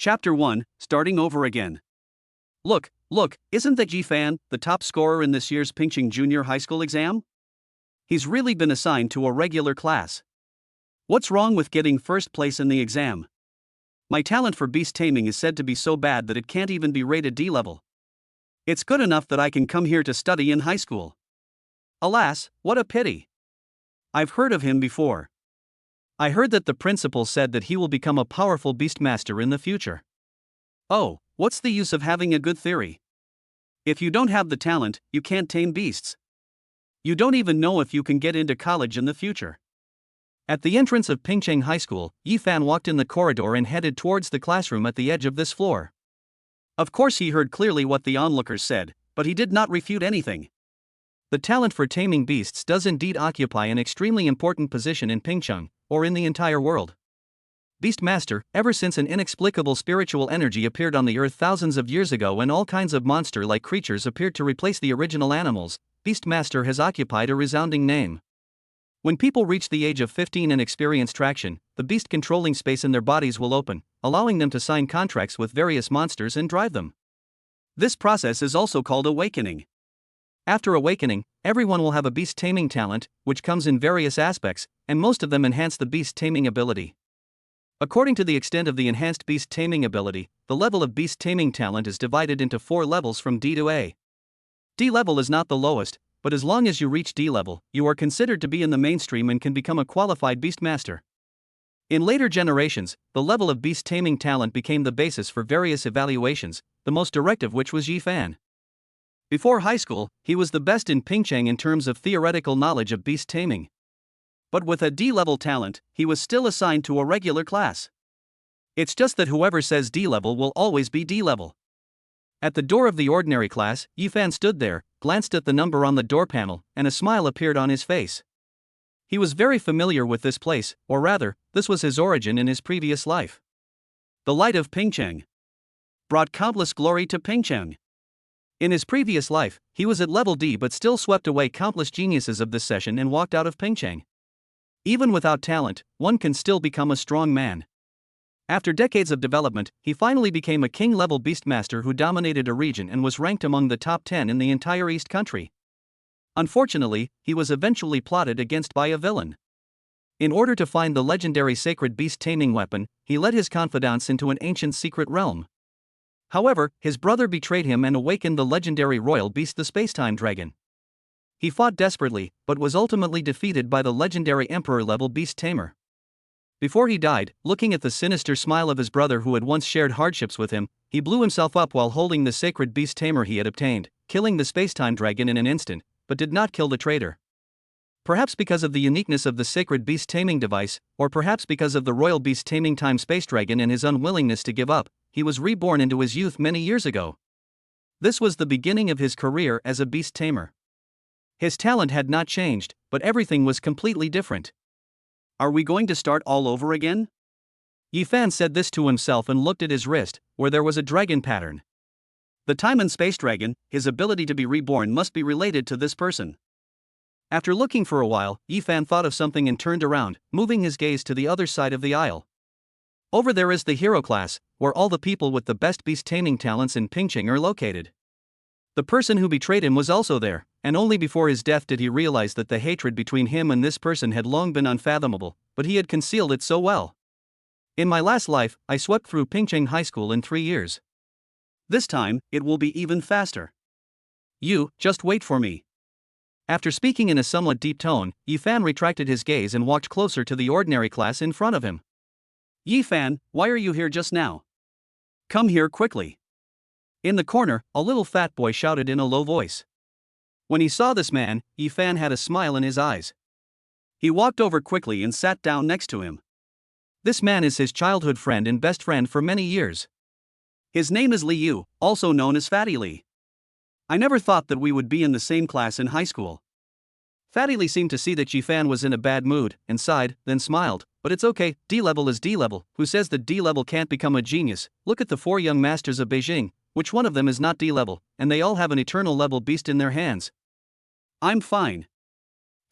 Chapter 1, Starting Over Again. Look, isn't that Ephan, the top scorer in this year's Confronting junior high school exam? He's really been assigned to a regular class. What's wrong with getting first place in the exam? My talent for beast taming is said to be so bad that it can't even be rated D level. It's good enough that I can come here to study in high school. Alas, what a pity. I've heard of him before. I heard that the principal said that he will become a powerful beastmaster in the future. Oh, what's the use of having a good theory? If you don't have the talent, you can't tame beasts. You don't even know if you can get into college in the future. At the entrance of Pingcheng High School, Ephan walked in the corridor and headed towards the classroom at the edge of this floor. Of course, he heard clearly what the onlookers said, but he did not refute anything. The talent for taming beasts does indeed occupy an extremely important position in Pingcheng, or in the entire world. Beastmaster, ever since an inexplicable spiritual energy appeared on the earth thousands of years ago and all kinds of monster-like creatures appeared to replace the original animals, Beastmaster has occupied a resounding name. When people reach the age of 15 and experience traction, the beast controlling space in their bodies will open, allowing them to sign contracts with various monsters and drive them. This process is also called awakening. After awakening, everyone will have a beast taming talent, which comes in various aspects, and most of them enhance the beast taming ability. According to the extent of the enhanced beast taming ability, the level of beast taming talent is divided into 4 levels from D to A. D level is not the lowest, but as long as you reach D level, you are considered to be in the mainstream and can become a qualified beastmaster. In later generations, the level of beast taming talent became the basis for various evaluations, the most direct of which was Ephan. Before high school, he was the best in Pingcheng in terms of theoretical knowledge of beast taming. But with a D-level talent, he was still assigned to a regular class. It's just that whoever says D-level will always be D-level. At the door of the ordinary class, Ephan stood there, glanced at the number on the door panel, and a smile appeared on his face. He was very familiar with this place, or rather, this was his origin in his previous life. The light of Pingcheng brought countless glory to Pingcheng. In his previous life, he was at level D but still swept away countless geniuses of this session and walked out of Pingcheng. Even without talent, one can still become a strong man. After decades of development, he finally became a king-level beastmaster who dominated a region and was ranked among the top 10 in the entire East country. Unfortunately, he was eventually plotted against by a villain. In order to find the legendary sacred beast-taming weapon, he led his confidants into an ancient secret realm. However, his brother betrayed him and awakened the legendary royal beast, the Spacetime Dragon. He fought desperately, but was ultimately defeated by the legendary Emperor-level beast tamer. Before he died, looking at the sinister smile of his brother who had once shared hardships with him, he blew himself up while holding the sacred beast tamer he had obtained, killing the Spacetime Dragon in an instant, but did not kill the traitor. Perhaps because of the uniqueness of the sacred beast taming device, or perhaps because of the royal beast taming time space dragon and his unwillingness to give up, he was reborn into his youth many years ago. This was the beginning of his career as a beast tamer. His talent had not changed, but everything was completely different. Are we going to start all over again? Ephan said this to himself and looked at his wrist, where there was a dragon pattern. The time and space dragon, his ability to be reborn, must be related to this person. After looking for a while, Ephan thought of something and turned around, moving his gaze to the other side of the aisle. Over there is the hero class, where all the people with the best beast taming talents in Pingcheng are located. The person who betrayed him was also there, and only before his death did he realize that the hatred between him and this person had long been unfathomable, but he had concealed it so well. In my last life, I swept through Pingcheng High School in 3 years. This time, it will be even faster. You, just wait for me. After speaking in a somewhat deep tone, Ephan retracted his gaze and walked closer to the ordinary class in front of him. Ephan, why are you here just now? Come here quickly. In the corner, a little fat boy shouted in a low voice. When he saw this man, Ephan had a smile in his eyes. He walked over quickly and sat down next to him. This man is his childhood friend and best friend for many years. His name is Liu, also known as Fatty Li. I never thought that we would be in the same class in high school. Fatty Li seemed to see that Ephan was in a bad mood, and sighed, then smiled. But it's okay, D-level is D-level. Who says that D-level can't become a genius? Look at the 4 young masters of Beijing. Which one of them is not D-level, and they all have an eternal level beast in their hands. I'm fine.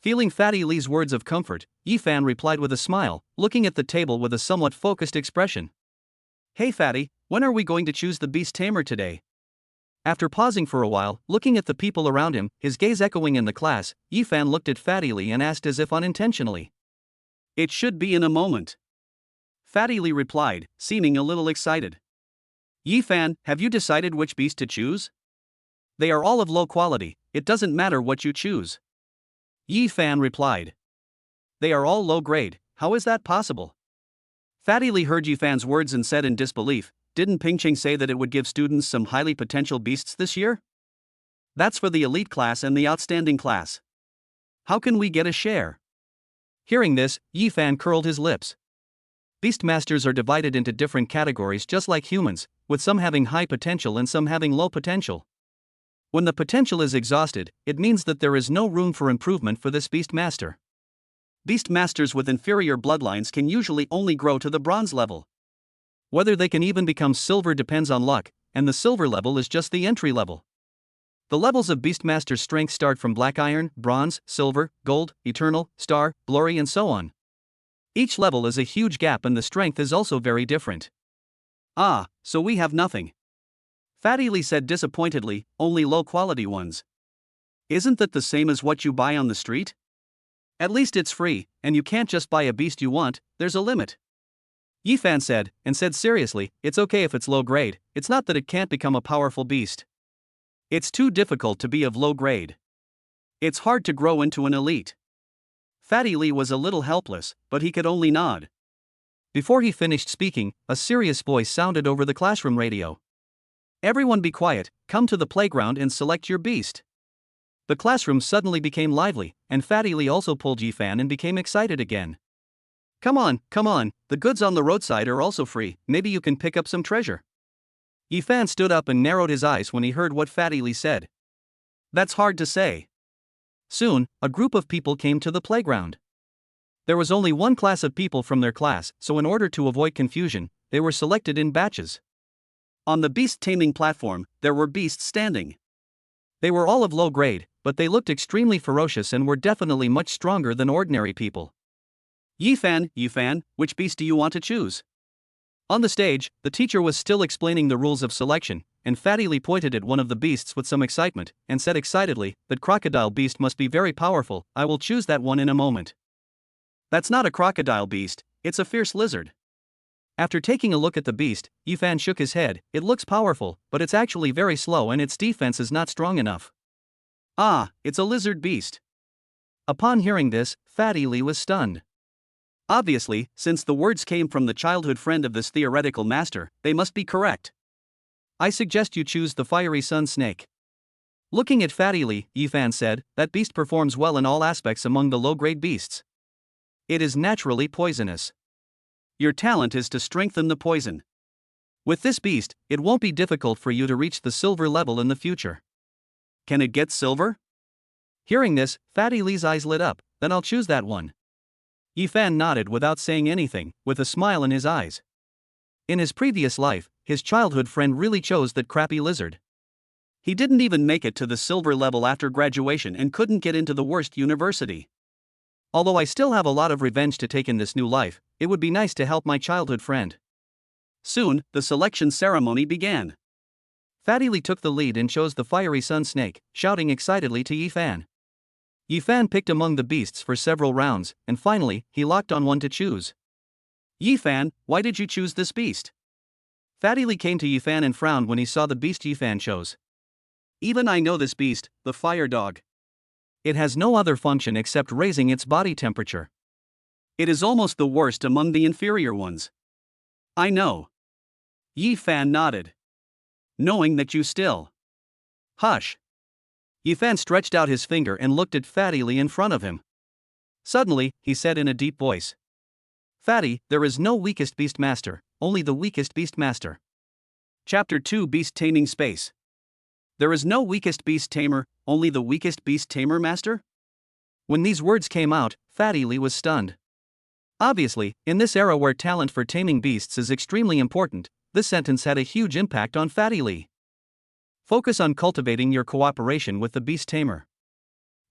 Feeling Fatty Li's words of comfort, Ephan replied with a smile, looking at the table with a somewhat focused expression. Hey Fatty, when are we going to choose the beast tamer today? After pausing for a while, looking at the people around him, his gaze echoing in the class, Ephan looked at Fatty Lee and asked as if unintentionally. It should be in a moment. Fatty Lee replied, seeming a little excited. Ephan, have you decided which beast to choose? They are all of low quality, it doesn't matter what you choose. Ephan replied. They are all low grade, how is that possible? Fatty Lee heard Ephan's words and said in disbelief, didn't Pingching say that it would give students some highly potential beasts this year? That's for the elite class and the outstanding class. How can we get a share? Hearing this, Ephan curled his lips. Beastmasters are divided into different categories just like humans, with some having high potential and some having low potential. When the potential is exhausted, it means that there is no room for improvement for this beastmaster. Beastmasters with inferior bloodlines can usually only grow to the bronze level. Whether they can even become silver depends on luck, and the silver level is just the entry level. The levels of Beastmaster strength start from black iron, bronze, silver, gold, eternal, star, glory and so on. Each level is a huge gap and the strength is also very different. Ah, so we have nothing. Fatty Lee said disappointedly, only low quality ones. Isn't that the same as what you buy on the street? At least it's free, and you can't just buy a beast you want, there's a limit. Ephan said, and said seriously, it's okay if it's low grade, it's not that it can't become a powerful beast. It's too difficult to be of low grade. It's hard to grow into an elite. Fatty Lee was a little helpless, but he could only nod. Before he finished speaking, a serious voice sounded over the classroom radio. Everyone be quiet, come to the playground and select your beast. The classroom suddenly became lively, and Fatty Lee also pulled Ephan and became excited again. Come on, the goods on the roadside are also free, maybe you can pick up some treasure. Ephan stood up and narrowed his eyes when he heard what Fatty Lee said. That's hard to say. Soon, a group of people came to the playground. There was only one class of people from their class, so in order to avoid confusion, they were selected in batches. On the beast taming platform, there were beasts standing. They were all of low grade, but they looked extremely ferocious and were definitely much stronger than ordinary people. Ephan, which beast do you want to choose? On the stage, the teacher was still explaining the rules of selection, and Fatty Lee pointed at one of the beasts with some excitement, and said excitedly, that crocodile beast must be very powerful, I will choose that one in a moment. That's not a crocodile beast, it's a fierce lizard. After taking a look at the beast, Ephan shook his head, it looks powerful, but it's actually very slow and its defense is not strong enough. Ah, it's a lizard beast. Upon hearing this, Fatty Lee was stunned. Obviously, since the words came from the childhood friend of this theoretical master, they must be correct. I suggest you choose the fiery sun snake. Looking at Fatty Lee, Ephan said, that beast performs well in all aspects among the low-grade beasts. It is naturally poisonous. Your talent is to strengthen the poison. With this beast, it won't be difficult for you to reach the silver level in the future. Can it get silver? Hearing this, Fatty Lee's eyes lit up, then I'll choose that one. Ephan nodded without saying anything, with a smile in his eyes. In his previous life, his childhood friend really chose that crappy lizard. He didn't even make it to the silver level after graduation and couldn't get into the worst university. Although I still have a lot of revenge to take in this new life, it would be nice to help my childhood friend. Soon, the selection ceremony began. Fatty Lee took the lead and chose the fiery sun snake, shouting excitedly to Ephan. Ephan picked among the beasts for several rounds, and finally, he locked on one to choose. Ephan, why did you choose this beast? Fatty Lee came to Ephan and frowned when he saw the beast Ephan chose. Even I know this beast, the fire dog. It has no other function except raising its body temperature. It is almost the worst among the inferior ones. I know. Ephan nodded. Knowing that you still. Hush. Ephan stretched out his finger and looked at Fatty Lee in front of him. Suddenly, he said in a deep voice. Fatty, there is no weakest beastmaster, only the weakest beastmaster. Chapter 2 Beast Taming Space. There is no weakest beast tamer, only the weakest beast tamer master? When these words came out, Fatty Lee was stunned. Obviously, in this era where talent for taming beasts is extremely important, this sentence had a huge impact on Fatty Lee. Focus on cultivating your cooperation with the beast tamer.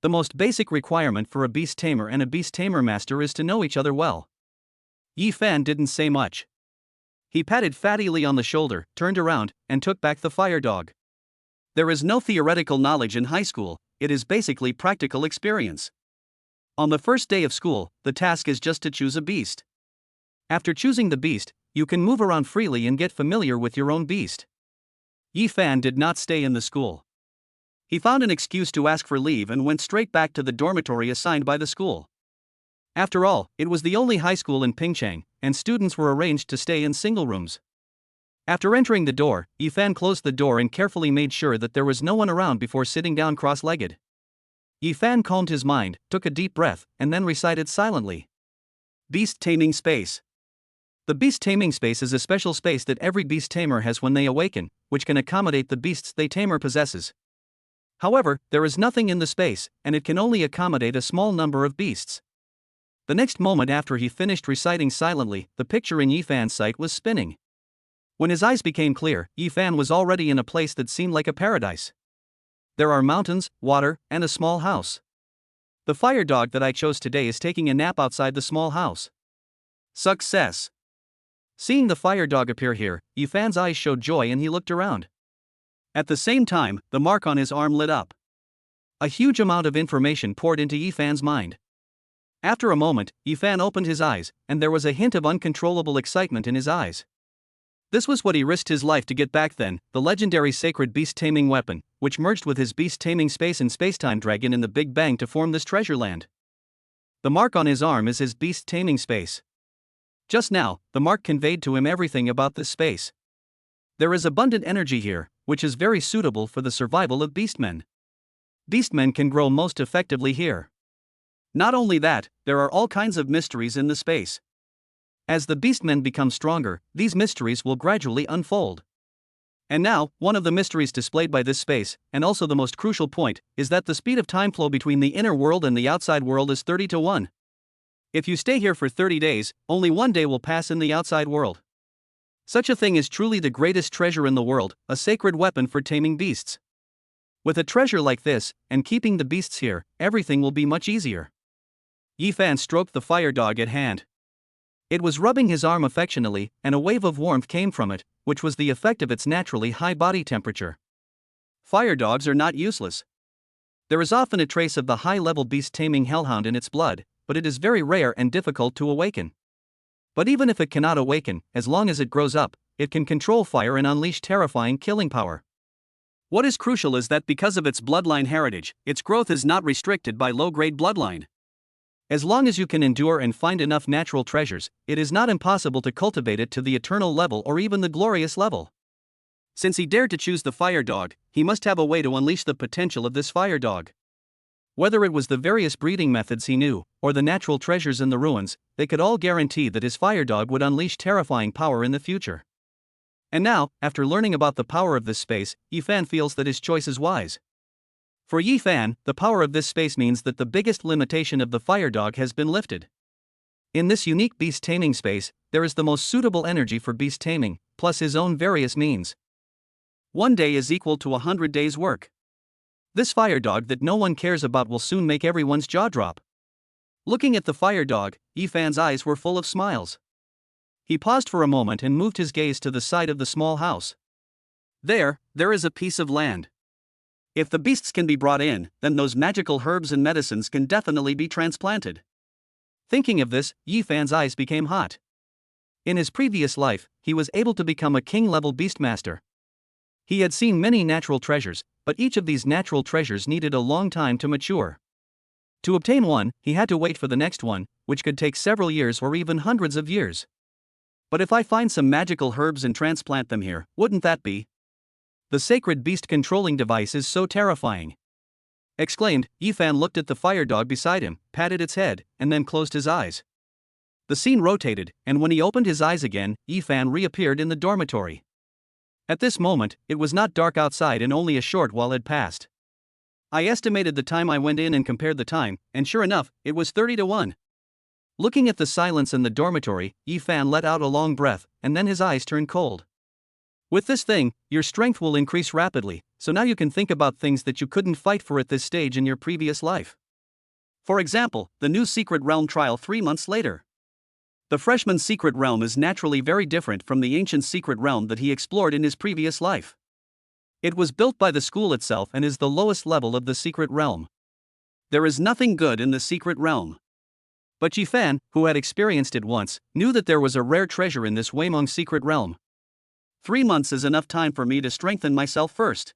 The most basic requirement for a beast tamer and a beast tamer master is to know each other well. Ephan didn't say much. He patted Fatty Lee on the shoulder, turned around, and took back the fire dog. There is no theoretical knowledge in high school, it is basically practical experience. On the first day of school, the task is just to choose a beast. After choosing the beast, you can move around freely and get familiar with your own beast. Ephan did not stay in the school. He found an excuse to ask for leave and went straight back to the dormitory assigned by the school. After all, it was the only high school in Pingchang, and students were arranged to stay in single rooms. After entering the door, Ephan closed the door and carefully made sure that there was no one around before sitting down cross-legged. Ephan calmed his mind, took a deep breath, and then recited silently. Beast Taming Space. The beast taming space is a special space that every beast tamer has when they awaken, which can accommodate the beasts they tamer possesses. However, there is nothing in the space, and it can only accommodate a small number of beasts. The next moment after he finished reciting silently, the picture in Ephan's sight was spinning. When his eyes became clear, Ephan was already in a place that seemed like a paradise. There are mountains, water, and a small house. The fire dog that I chose today is taking a nap outside the small house. Success! Seeing the fire dog appear here, Ephan's eyes showed joy and he looked around. At the same time, the mark on his arm lit up. A huge amount of information poured into Ephan's mind. After a moment, Ephan opened his eyes, and there was a hint of uncontrollable excitement in his eyes. This was what he risked his life to get back then, the legendary sacred beast-taming weapon, which merged with his beast-taming space and spacetime dragon in the Big Bang to form this treasure land. The mark on his arm is his beast-taming space. Just now, the mark conveyed to him everything about this space. There is abundant energy here, which is very suitable for the survival of beastmen. Beastmen can grow most effectively here. Not only that, there are all kinds of mysteries in the space. As the beastmen become stronger, these mysteries will gradually unfold. And now, one of the mysteries displayed by this space, and also the most crucial point, is that the speed of time flow between the inner world and the outside world is 30-1. If you stay here for 30 days, only one day will pass in the outside world. Such a thing is truly the greatest treasure in the world, a sacred weapon for taming beasts. With a treasure like this, and keeping the beasts here, everything will be much easier. Ephan stroked the fire dog at hand. It was rubbing his arm affectionately, and a wave of warmth came from it, which was the effect of its naturally high body temperature. Fire dogs are not useless. There is often a trace of the high-level beast-taming hellhound in its blood, but it is very rare and difficult to awaken. But even if it cannot awaken, as long as it grows up, it can control fire and unleash terrifying killing power. What is crucial is that because of its bloodline heritage, its growth is not restricted by low-grade bloodline. As long as you can endure and find enough natural treasures, it is not impossible to cultivate it to the eternal level or even the glorious level. Since he dared to choose the fire dog, he must have a way to unleash the potential of this fire dog. Whether it was the various breeding methods he knew, or the natural treasures in the ruins, they could all guarantee that his fire dog would unleash terrifying power in the future. And now, after learning about the power of this space, Ephan feels that his choice is wise. For Ephan, the power of this space means that the biggest limitation of the fire dog has been lifted. In this unique beast taming space, there is the most suitable energy for beast taming, plus his own various means. 1 day is equal to 100 days' work. This fire dog that no one cares about will soon make everyone's jaw drop. Looking at the fire dog, Ephan's eyes were full of smiles. He paused for a moment and moved his gaze to the side of the small house. There is a piece of land. If the beasts can be brought in, then those magical herbs and medicines can definitely be transplanted. Thinking of this, Ephan's eyes became hot. In his previous life, he was able to become a king-level beastmaster. He had seen many natural treasures, but each of these natural treasures needed a long time to mature. To obtain one, he had to wait for the next one, which could take several years or even hundreds of years. But if I find some magical herbs and transplant them here, wouldn't that be? The sacred beast controlling device is so terrifying. Exclaimed, Ephan looked at the fire dog beside him, patted its head, and then closed his eyes. The scene rotated, and when he opened his eyes again, Ephan reappeared in the dormitory. At this moment, it was not dark outside and only a short while had passed. I estimated the time I went in and compared the time, and sure enough, it was 30-1. Looking at the silence in the dormitory, Ephan let out a long breath, and then his eyes turned cold. With this thing, your strength will increase rapidly, so now you can think about things that you couldn't fight for at this stage in your previous life. For example, the new secret realm trial 3 months later. The freshman's secret realm is naturally very different from the ancient secret realm that he explored in his previous life. It was built by the school itself and is the lowest level of the secret realm. There is nothing good in the secret realm. But Ephan, who had experienced it once, knew that there was a rare treasure in this Waymong secret realm. 3 months is enough time for me to strengthen myself first.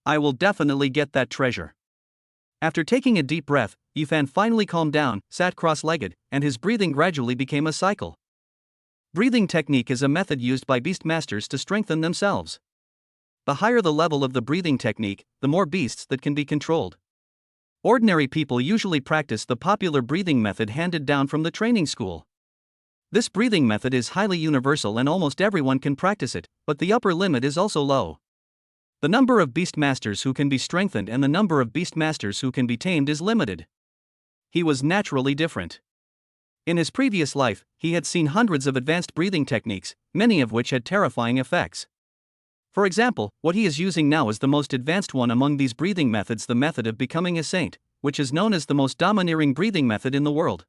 I will definitely get that treasure. After taking a deep breath, Ephan finally calmed down, sat cross-legged, and his breathing gradually became a cycle. Breathing technique is a method used by beast masters to strengthen themselves. The higher the level of the breathing technique, the more beasts that can be controlled. Ordinary people usually practice the popular breathing method handed down from the training school. This breathing method is highly universal and almost everyone can practice it, but the upper limit is also low. The number of beast masters who can be strengthened and the number of beast masters who can be tamed is limited. He was naturally different. In his previous life, he had seen hundreds of advanced breathing techniques, many of which had terrifying effects. For example, what he is using now is the most advanced one among these breathing methods, the method of becoming a saint, which is known as the most domineering breathing method in the world.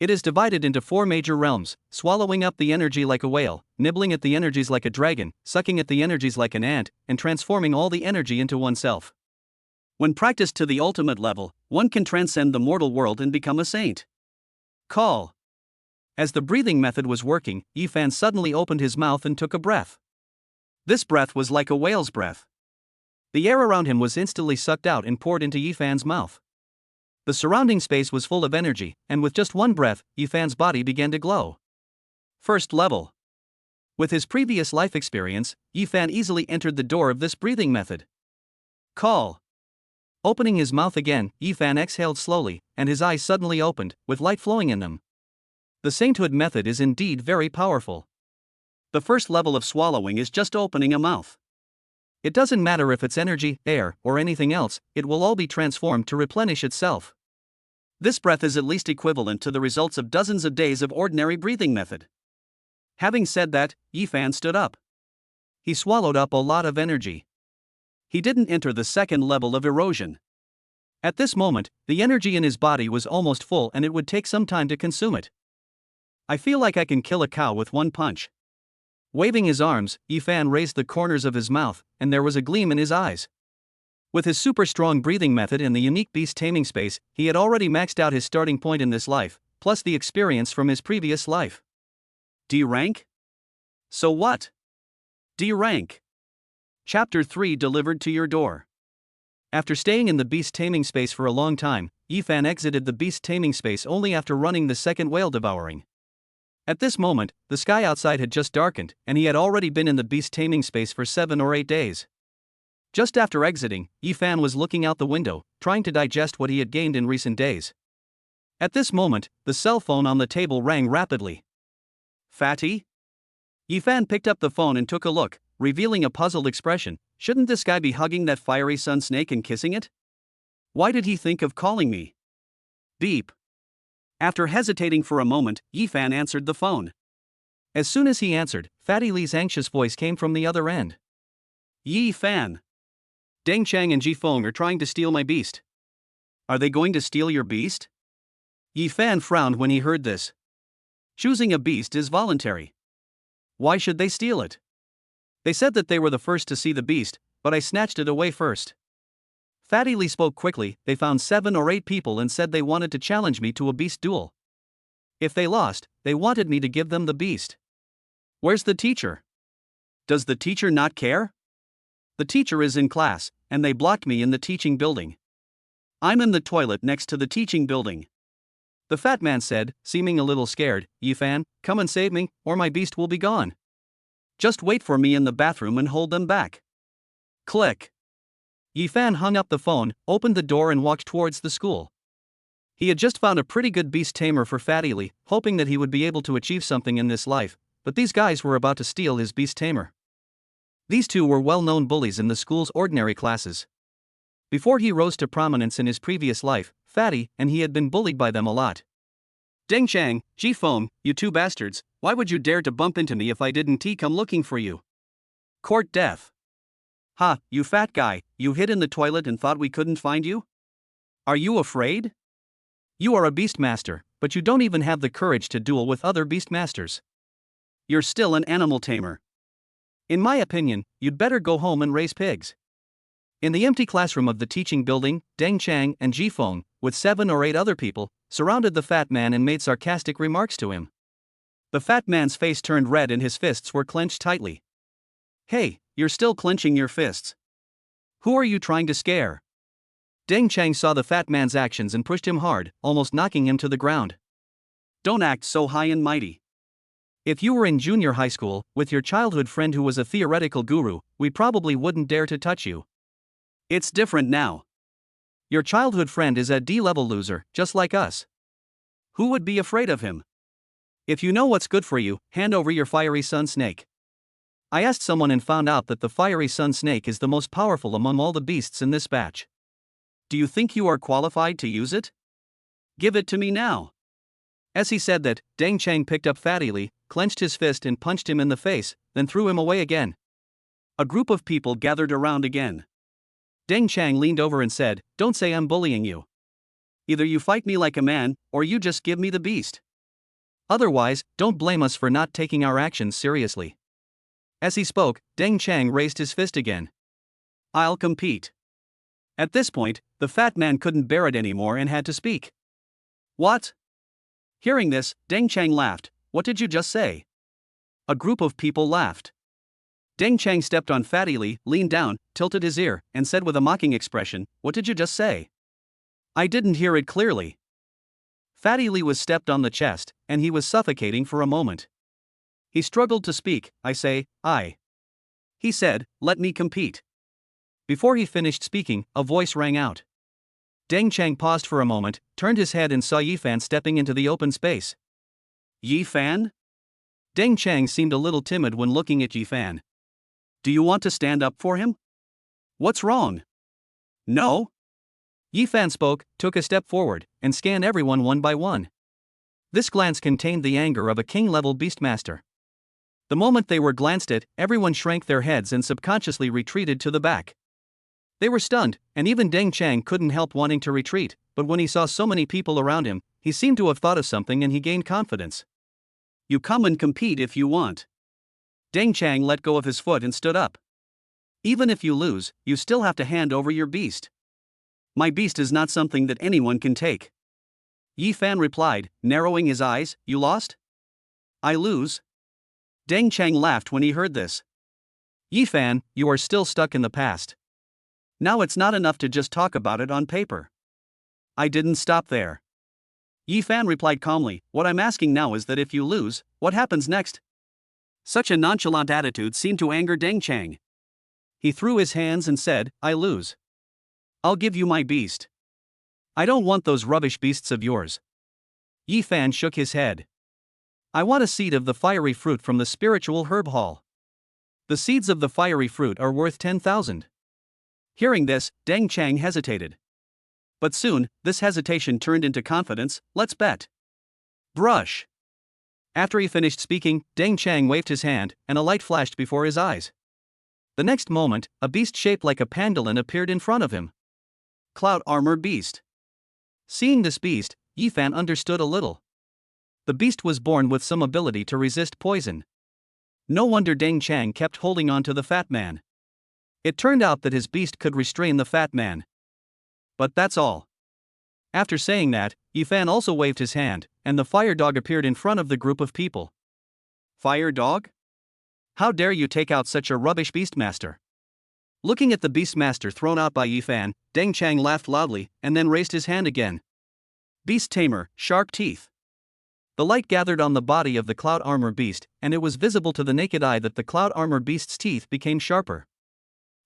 It is divided into 4 major realms: swallowing up the energy like a whale, nibbling at the energies like a dragon, sucking at the energies like an ant, and transforming all the energy into oneself. When practiced to the ultimate level, one can transcend the mortal world and become a saint. Call. As the breathing method was working, Ephan suddenly opened his mouth and took a breath. This breath was like a whale's breath. The air around him was instantly sucked out and poured into Ephan's mouth. The surrounding space was full of energy, and with just one breath, Ephan's body began to glow. First level. With his previous life experience, Ephan easily entered the door of this breathing method. Call. Opening his mouth again, Ephan exhaled slowly, and his eyes suddenly opened, with light flowing in them. The sainthood method is indeed very powerful. The first level of swallowing is just opening a mouth. It doesn't matter if it's energy, air, or anything else, it will all be transformed to replenish itself. This breath is at least equivalent to the results of dozens of days of ordinary breathing method. Having said that, Ephan stood up. He swallowed up a lot of energy. He didn't enter the second level of erosion. At this moment, the energy in his body was almost full and it would take some time to consume it. I feel like I can kill a cow with one punch. Waving his arms, Ephan raised the corners of his mouth, and there was a gleam in his eyes. With his super strong breathing method and the unique beast taming space, he had already maxed out his starting point in this life, plus the experience from his previous life. D rank? So what? D rank. Chapter 3 delivered to your door. After staying in the beast taming space for a long time, Ephan exited the beast taming space only after running the second whale devouring. At this moment, the sky outside had just darkened, and he had already been in the beast taming space for 7 or 8 days. Just after exiting, Ephan was looking out the window, trying to digest what he had gained in recent days. At this moment, the cell phone on the table rang rapidly. Fatty? Ephan picked up the phone and took a look, revealing a puzzled expression. Shouldn't this guy be hugging that fiery sun snake and kissing it? Why did he think of calling me? Beep. After hesitating for a moment, Ephan answered the phone. As soon as he answered, Fatty Lee's anxious voice came from the other end. Ephan. Deng Chang and Ji Feng are trying to steal my beast. Are they going to steal your beast? Ephan frowned when he heard this. Choosing a beast is voluntary. Why should they steal it? They said that they were the first to see the beast, but I snatched it away first. Fatty Lee spoke quickly. They found 7 or 8 people and said they wanted to challenge me to a beast duel. If they lost, they wanted me to give them the beast. Where's the teacher? Does the teacher not care? The teacher is in class, and they blocked me in the teaching building. I'm in the toilet next to the teaching building. The fat man said, seeming a little scared, Ephan, come and save me, or my beast will be gone. Just wait for me in the bathroom and hold them back. Click. Ephan hung up the phone, opened the door and walked towards the school. He had just found a pretty good beast tamer for Fatty Lee, hoping that he would be able to achieve something in this life, but these guys were about to steal his beast tamer. These two were well-known bullies in the school's ordinary classes. Before he rose to prominence in his previous life, Fatty and he had been bullied by them a lot. Deng Chang, Ji Feng, you two bastards, why would you dare to bump into me if I didn't come looking for you? Court death. Ha, you fat guy, you hid in the toilet and thought we couldn't find you? Are you afraid? You are a beastmaster, but you don't even have the courage to duel with other beastmasters. You're still an animal tamer. In my opinion, you'd better go home and raise pigs. In the empty classroom of the teaching building, Deng Chang and Ji Feng, with 7 or 8 other people, surrounded the fat man and made sarcastic remarks to him. The fat man's face turned red and his fists were clenched tightly. Hey, you're still clenching your fists. Who are you trying to scare? Deng Chang saw the fat man's actions and pushed him hard, almost knocking him to the ground. Don't act so high and mighty. If you were in junior high school, with your childhood friend who was a theoretical guru, we probably wouldn't dare to touch you. It's different now. Your childhood friend is a D-level loser, just like us. Who would be afraid of him? If you know what's good for you, hand over your fiery sun snake. I asked someone and found out that the fiery sun snake is the most powerful among all the beasts in this batch. Do you think you are qualified to use it? Give it to me now. As he said that, Deng Chang picked up Fatty Li, clenched his fist and punched him in the face, then threw him away again. A group of people gathered around again. Deng Chang leaned over and said, "Don't say I'm bullying you. Either you fight me like a man, or you just give me the beast. Otherwise, don't blame us for not taking our actions seriously." As he spoke, Deng Chang raised his fist again. "I'll compete." At this point, the fat man couldn't bear it anymore and had to speak. "What?" Hearing this, Deng Chang laughed. "What did you just say?" A group of people laughed. Deng Chang stepped on Fatty Li, leaned down, tilted his ear, and said with a mocking expression, "What did you just say?" "I didn't hear it clearly." Fatty Li was stepped on the chest, and he was suffocating for a moment. He struggled to speak. He said, "Let me compete." Before he finished speaking, a voice rang out. Deng Chang paused for a moment, turned his head and saw Ephan stepping into the open space. "Ephan?" Deng Chang seemed a little timid when looking at Ephan. "Do you want to stand up for him? What's wrong?" "No." Ephan spoke, took a step forward, and scanned everyone one by one. This glance contained the anger of a king-level beastmaster. The moment they were glanced at, everyone shrank their heads and subconsciously retreated to the back. They were stunned, and even Deng Chang couldn't help wanting to retreat, but when he saw so many people around him, he seemed to have thought of something and he gained confidence. "You come and compete if you want." Deng Chang let go of his foot and stood up. "Even if you lose, you still have to hand over your beast." "My beast is not something that anyone can take." Ephan replied, narrowing his eyes. "You lost?" "I lose." Deng Chang laughed when he heard this. "Ephan, you are still stuck in the past. Now it's not enough to just talk about it on paper." "I didn't stop there." Ephan replied calmly, "What I'm asking now is that if you lose, what happens next?" Such a nonchalant attitude seemed to anger Deng Chang. He threw his hands and said, "I lose. I'll give you my beast." "I don't want those rubbish beasts of yours." Ephan shook his head. "I want a seed of the fiery fruit from the spiritual herb hall. The seeds of the fiery fruit are worth 10,000. Hearing this, Deng Chang hesitated. But soon, this hesitation turned into confidence. "Let's bet." "Brush." After he finished speaking, Deng Chang waved his hand, and a light flashed before his eyes. The next moment, a beast shaped like a pangolin appeared in front of him. Cloud Armor Beast. Seeing this beast, Ephan understood a little. The beast was born with some ability to resist poison. No wonder Deng Chang kept holding on to the fat man. It turned out that his beast could restrain the fat man. But that's all. After saying that, Ephan also waved his hand, and the fire dog appeared in front of the group of people. "Fire dog? How dare you take out such a rubbish beastmaster?" Looking at the beastmaster thrown out by Ephan, Deng Chang laughed loudly, and then raised his hand again. "Beast Tamer, Sharp Teeth." The light gathered on the body of the Cloud Armor Beast, and it was visible to the naked eye that the Cloud Armor Beast's teeth became sharper.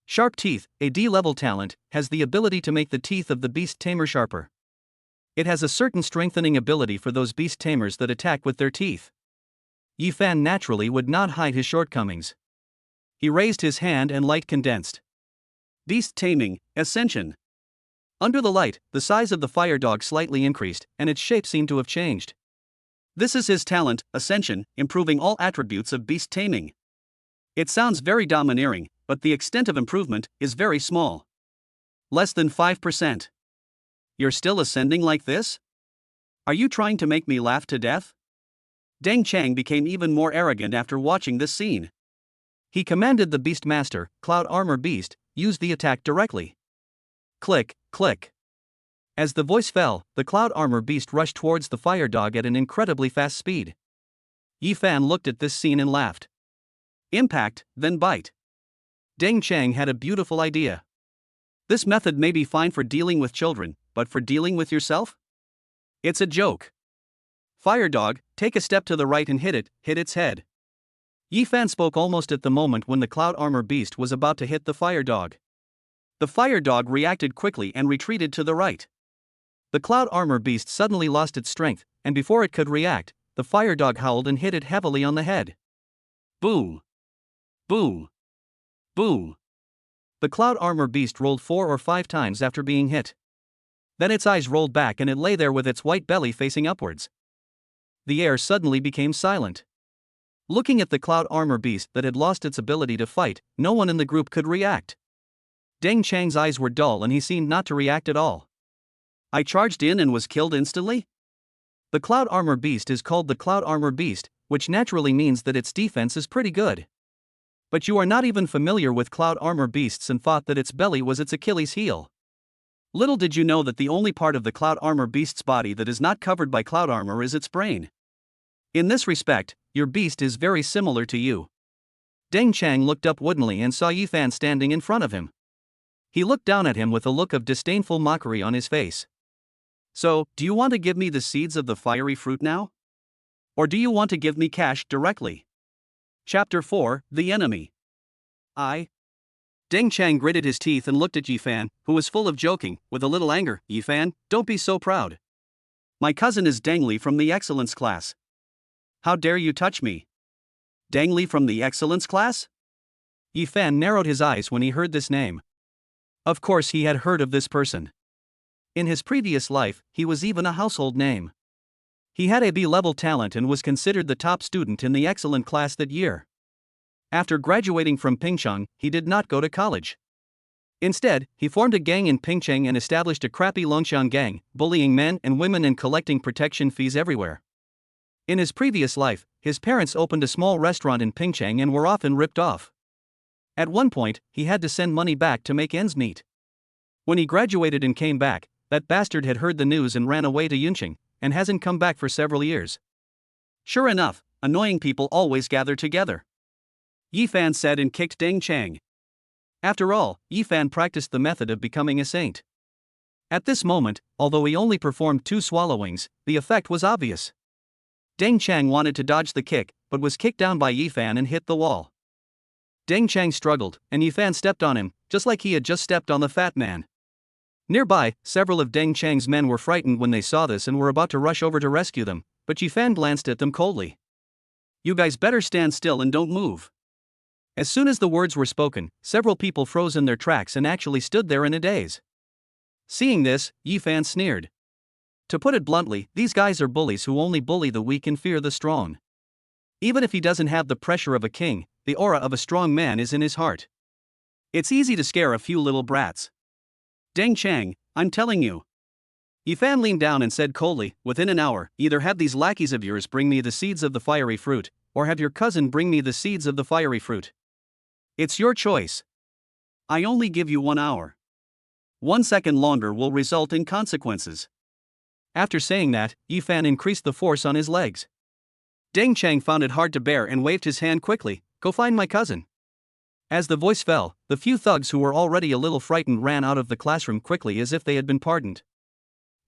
Sharp Teeth, a D-level talent, has the ability to make the teeth of the Beast Tamer sharper. It has a certain strengthening ability for those beast tamers that attack with their teeth. Ephan naturally would not hide his shortcomings. He raised his hand and light condensed. Beast Taming, Ascension. Under the light, the size of the fire dog slightly increased, and its shape seemed to have changed. This is his talent, Ascension, improving all attributes of beast taming. It sounds very domineering, but the extent of improvement is very small. Less than 5%. You're still ascending like this? Are you trying to make me laugh to death? Deng Chang became even more arrogant after watching this scene. He commanded the Beast Master, Cloud Armor Beast, use the attack directly. Click, click. As the voice fell, the Cloud Armor Beast rushed towards the fire dog at an incredibly fast speed. Ephan looked at this scene and laughed. Impact, then bite. Deng Chang had a beautiful idea. This method may be fine for dealing with children, but for dealing with yourself? It's a joke. Fire dog, take a step to the right and hit its head. Ephan spoke almost at the moment when the Cloud Armor Beast was about to hit the fire dog. The fire dog reacted quickly and retreated to the right. The Cloud Armor Beast suddenly lost its strength, and before it could react, the fire dog howled and hit it heavily on the head. Boom! Boom! Boom! The Cloud Armor Beast rolled 4 or 5 times after being hit. Then its eyes rolled back and it lay there with its white belly facing upwards. The air suddenly became silent. Looking at the Cloud Armor Beast that had lost its ability to fight, no one in the group could react. Deng Chang's eyes were dull and he seemed not to react at all. I charged in and was killed instantly? The Cloud Armor Beast is called the Cloud Armor Beast, which naturally means that its defense is pretty good. But you are not even familiar with Cloud Armor Beasts and thought that its belly was its Achilles heel. Little did you know that the only part of the Cloud Armor Beast's body that is not covered by cloud armor is its brain. In this respect, your beast is very similar to you. Deng Chang looked up woodenly and saw Ephan standing in front of him. He looked down at him with a look of disdainful mockery on his face. So, do you want to give me the seeds of the fiery fruit now? Or do you want to give me cash directly? Chapter 4, The Enemy. Deng Chang gritted his teeth and looked at Ephan, who was full of joking, with a little anger. Ephan, don't be so proud. My cousin is Deng Li from the Excellence class. How dare you touch me? Deng Li from the Excellence class? Ephan narrowed his eyes when he heard this name. Of course he had heard of this person. In his previous life, he was even a household name. He had a B-level talent and was considered the top student in the excellent class that year. After graduating from Pingchang, he did not go to college. Instead, he formed a gang in Pingchang and established a crappy Longxiang gang, bullying men and women and collecting protection fees everywhere. In his previous life, his parents opened a small restaurant in Pingchang and were often ripped off. At one point, he had to send money back to make ends meet. When he graduated and came back, that bastard had heard the news and ran away to Yunqing, and hasn't come back for several years. Sure enough, annoying people always gather together. Ephan said and kicked Deng Chang. After all, Ephan practiced the method of becoming a saint. At this moment, although he only performed 2 swallowings, the effect was obvious. Deng Chang wanted to dodge the kick, but was kicked down by Ephan and hit the wall. Deng Chang struggled, and Ephan stepped on him, just like he had just stepped on the fat man. Nearby, several of Deng Chang's men were frightened when they saw this and were about to rush over to rescue them, but Ephan glanced at them coldly. You guys better stand still and don't move. As soon as the words were spoken, several people froze in their tracks and actually stood there in a daze. Seeing this, Ephan sneered. To put it bluntly, these guys are bullies who only bully the weak and fear the strong. Even if he doesn't have the pressure of a king, the aura of a strong man is in his heart. It's easy to scare a few little brats. Deng Chang, I'm telling you. Ephan leaned down and said coldly, within an hour, either have these lackeys of yours bring me the seeds of the fiery fruit, or have your cousin bring me the seeds of the fiery fruit. It's your choice. I only give you 1 hour. 1 second longer will result in consequences. After saying that, Ephan increased the force on his legs. Deng Chang found it hard to bear and waved his hand quickly. Go find my cousin. As the voice fell, the few thugs who were already a little frightened ran out of the classroom quickly as if they had been pardoned.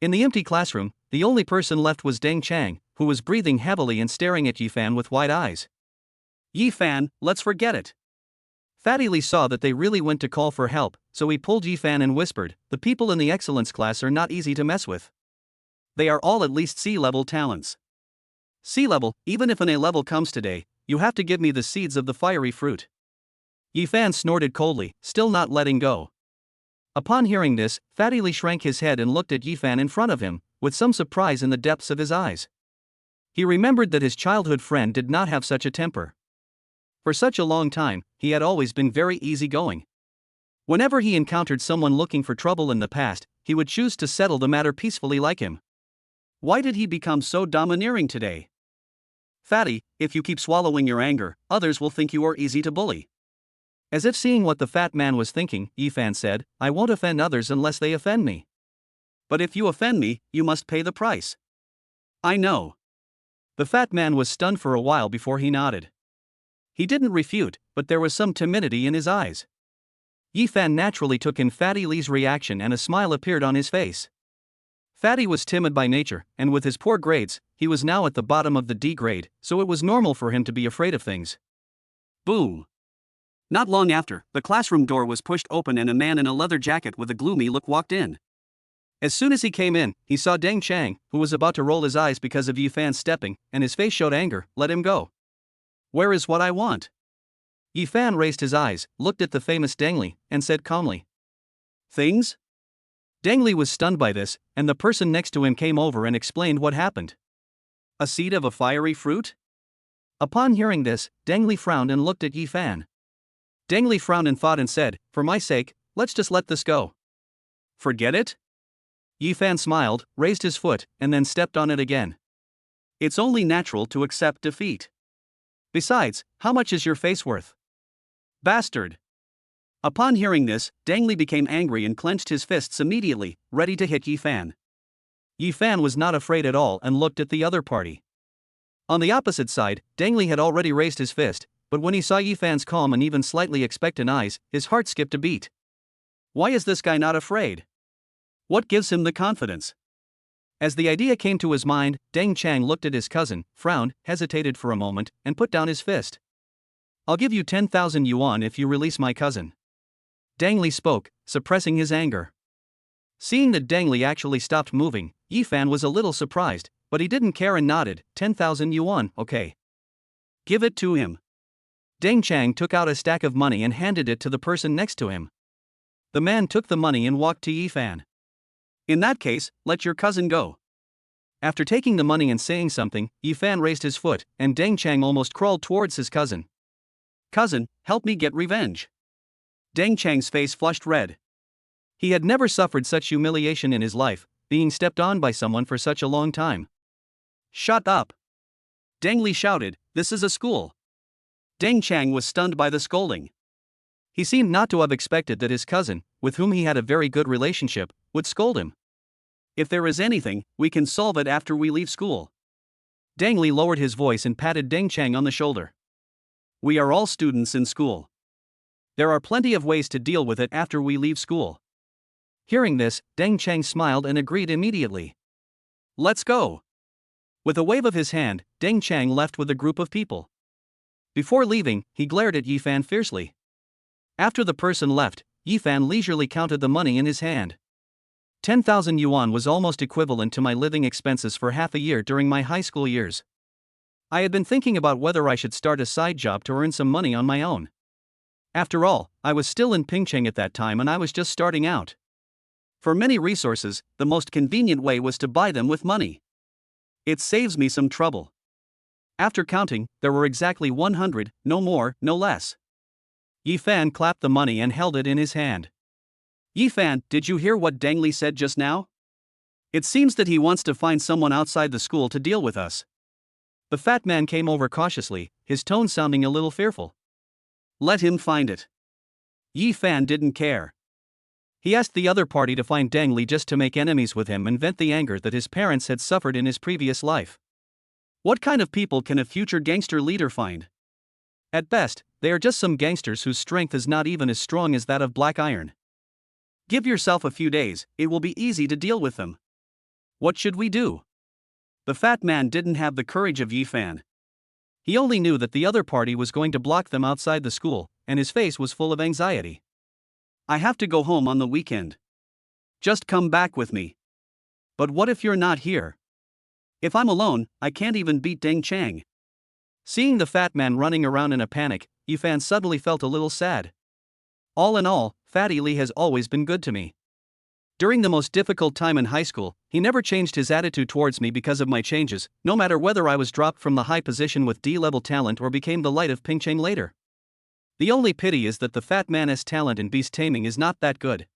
In the empty classroom, the only person left was Deng Chang, who was breathing heavily and staring at Ephan with wide eyes. Ephan, let's forget it. Fatty Lee saw that they really went to call for help, so he pulled Ephan and whispered, the people in the excellence class are not easy to mess with. They are all at least C-level talents. C-level, even if an A-level comes today, you have to give me the seeds of the fiery fruit. Ephan snorted coldly, still not letting go. Upon hearing this, Fatty Lee shrank his head and looked at Ephan in front of him, with some surprise in the depths of his eyes. He remembered that his childhood friend did not have such a temper. For such a long time, he had always been very easygoing. Whenever he encountered someone looking for trouble in the past, he would choose to settle the matter peacefully like him. Why did he become so domineering today? Fatty, if you keep swallowing your anger, others will think you are easy to bully. As if seeing what the fat man was thinking, Ephan said, I won't offend others unless they offend me. But if you offend me, you must pay the price. I know. The fat man was stunned for a while before he nodded. He didn't refute, but there was some timidity in his eyes. Ephan naturally took in Fatty Lee's reaction and a smile appeared on his face. Fatty was timid by nature, and with his poor grades, he was now at the bottom of the D grade, so it was normal for him to be afraid of things. Boom. Not long after, the classroom door was pushed open and a man in a leather jacket with a gloomy look walked in. As soon as he came in, he saw Deng Chang, who was about to roll his eyes because of Yifan stepping, and his face showed anger. Let him go. Where is what I want? Yifan raised his eyes, looked at the famous Deng Li, and said calmly. Things? Deng Li was stunned by this, and the person next to him came over and explained what happened. A seed of a fiery fruit? Upon hearing this, Deng Li frowned and looked at Yifan. Deng Li frowned in thought and said, for my sake, let's just let this go. Forget it? Yifan smiled, raised his foot, and then stepped on it again. It's only natural to accept defeat. Besides, how much is your face worth? Bastard! Upon hearing this, Deng Li became angry and clenched his fists immediately, ready to hit Yifan. Yifan was not afraid at all and looked at the other party. On the opposite side, Deng Li had already raised his fist, but when he saw Yifan's calm and even slightly expectant eyes, his heart skipped a beat. Why is this guy not afraid? What gives him the confidence? As the idea came to his mind, Deng Chang looked at his cousin, frowned, hesitated for a moment, and put down his fist. I'll give you 10,000 yuan if you release my cousin. Deng Li spoke, suppressing his anger. Seeing that Deng Li actually stopped moving, Yifan was a little surprised, but he didn't care and nodded. 10,000 yuan, okay. Give it to him. Deng Chang took out a stack of money and handed it to the person next to him. The man took the money and walked to Yifan. In that case, let your cousin go. After taking the money and saying something, Yifan raised his foot, and Deng Chang almost crawled towards his cousin. Cousin, help me get revenge. Deng Chang's face flushed red. He had never suffered such humiliation in his life, being stepped on by someone for such a long time. Shut up! Deng Li shouted, this is a school. Deng Chang was stunned by the scolding. He seemed not to have expected that his cousin, with whom he had a very good relationship, would scold him. If there is anything, we can solve it after we leave school. Deng Li lowered his voice and patted Deng Chang on the shoulder. We are all students in school. There are plenty of ways to deal with it after we leave school. Hearing this, Deng Chang smiled and agreed immediately. Let's go. With a wave of his hand, Deng Chang left with a group of people. Before leaving, he glared at Yifan fiercely. After the person left, Yifan leisurely counted the money in his hand. 10,000 yuan was almost equivalent to my living expenses for half a year during my high school years. I had been thinking about whether I should start a side job to earn some money on my own. After all, I was still in Pingcheng at that time and I was just starting out. For many resources, the most convenient way was to buy them with money. It saves me some trouble. After counting, there were exactly 100, no more, no less. Yifan clapped the money and held it in his hand. Yifan, did you hear what Deng Li said just now? It seems that he wants to find someone outside the school to deal with us. The fat man came over cautiously, his tone sounding a little fearful. Let him find it. Yifan didn't care. He asked the other party to find Deng Li just to make enemies with him and vent the anger that his parents had suffered in his previous life. What kind of people can a future gangster leader find? At best, they are just some gangsters whose strength is not even as strong as that of black iron. Give yourself a few days, it will be easy to deal with them. What should we do? The fat man didn't have the courage of Yifan. He only knew that the other party was going to block them outside the school, and his face was full of anxiety. I have to go home on the weekend. Just come back with me. But what if you're not here? If I'm alone, I can't even beat Deng Chang. Seeing the fat man running around in a panic, Yifan suddenly felt a little sad. All in all, Fatty Lee has always been good to me. During the most difficult time in high school, he never changed his attitude towards me because of my changes, no matter whether I was dropped from the high position with D-level talent or became the light of Pingcheng later. The only pity is that the fat man's talent in beast taming is not that good.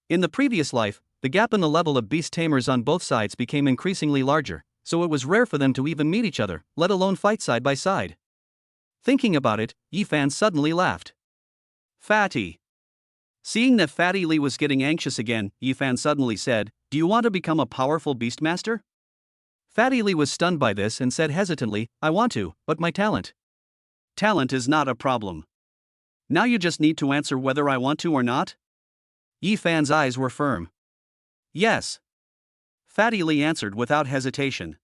In the previous life, the gap in the level of beast tamers on both sides became increasingly larger, so it was rare for them to even meet each other, let alone fight side by side. Thinking about it, Ephan suddenly laughed. Fatty. Seeing that Fatty Lee was getting anxious again, Ephan suddenly said, "Do you want to become a powerful beastmaster?" Fatty Lee was stunned by this and said hesitantly, "I want to, but my talent." "Talent is not a problem. Now you just need to answer whether I want to or not?" Ephan's eyes were firm. "Yes." Fatty Lee answered without hesitation.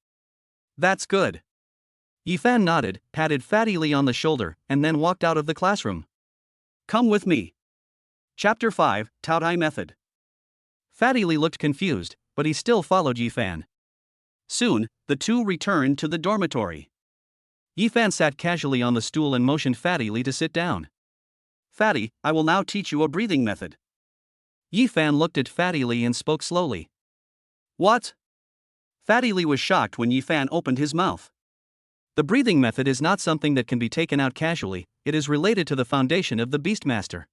"That's good." Ephan nodded, patted Fatty Lee on the shoulder, and then walked out of the classroom. "Come with me." Chapter 5, Taai Method. Fatty Lee looked confused, but he still followed Ephan. Soon, the two returned to the dormitory. Ephan sat casually on the stool and motioned Fatty Lee to sit down. "Fatty, I will now teach you a breathing method." Ephan looked at Fatty Lee and spoke slowly. "What?" Fatty Lee was shocked when Ephan opened his mouth. The breathing method is not something that can be taken out casually, it is related to the foundation of the Beastmaster.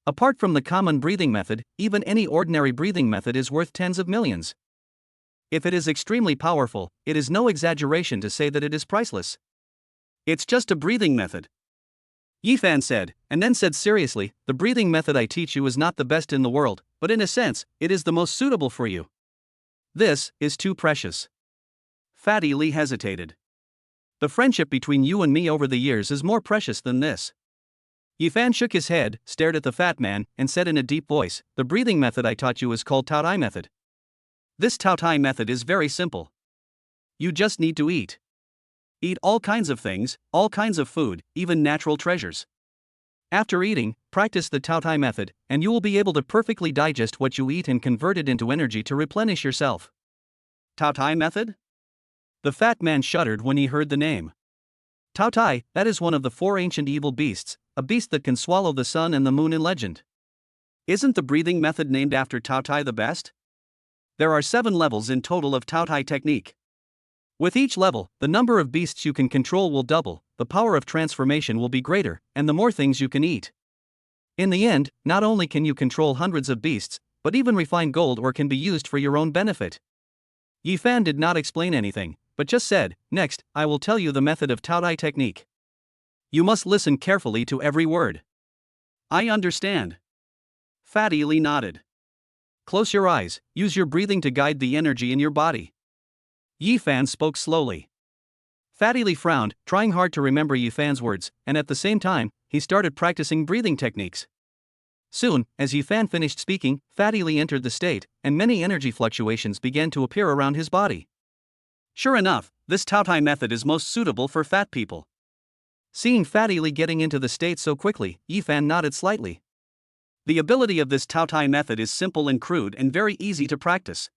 Apart from the common breathing method, even any ordinary breathing method is worth tens of millions. If it is extremely powerful, it is no exaggeration to say that it is priceless. "It's just a breathing method," Ephan said, and then said seriously, "The breathing method I teach you is not the best in the world, but in a sense, it is the most suitable for you. This is too precious." Fatty Lee hesitated. "The friendship between you and me over the years is more precious than this." Ephan shook his head, stared at the fat man, and said in a deep voice, "The breathing method I taught you is called Taai method. This Taai method is very simple. You just need to eat. Eat all kinds of things, all kinds of food, even natural treasures. After eating, practice the Taai method, and you will be able to perfectly digest what you eat and convert it into energy to replenish yourself." Taai method? The fat man shuddered when he heard the name. Taai, that is one of the 4 ancient evil beasts, a beast that can swallow the sun and the moon in legend. Isn't the breathing method named after Taai the best? There are 7 levels in total of Taai technique. With each level, the number of beasts you can control will double, the power of transformation will be greater, and the more things you can eat. In the end, not only can you control hundreds of beasts, but even refine gold ore can be used for your own benefit. Ephan did not explain anything, but just said, "Next, I will tell you the method of Taai technique. You must listen carefully to every word." "I understand." Fatty Lee nodded. "Close your eyes, use your breathing to guide the energy in your body." Ephan spoke slowly. Fatty Lee frowned, trying hard to remember Ephan's words, and at the same time, he started practicing breathing techniques. Soon, as Ephan finished speaking, Fatty Lee entered the state, and many energy fluctuations began to appear around his body. "Sure enough, this Taai method is most suitable for fat people." Seeing Fatty Lee getting into the state so quickly, Ephan nodded slightly. "The ability of this Taai method is simple and crude and very easy to practice.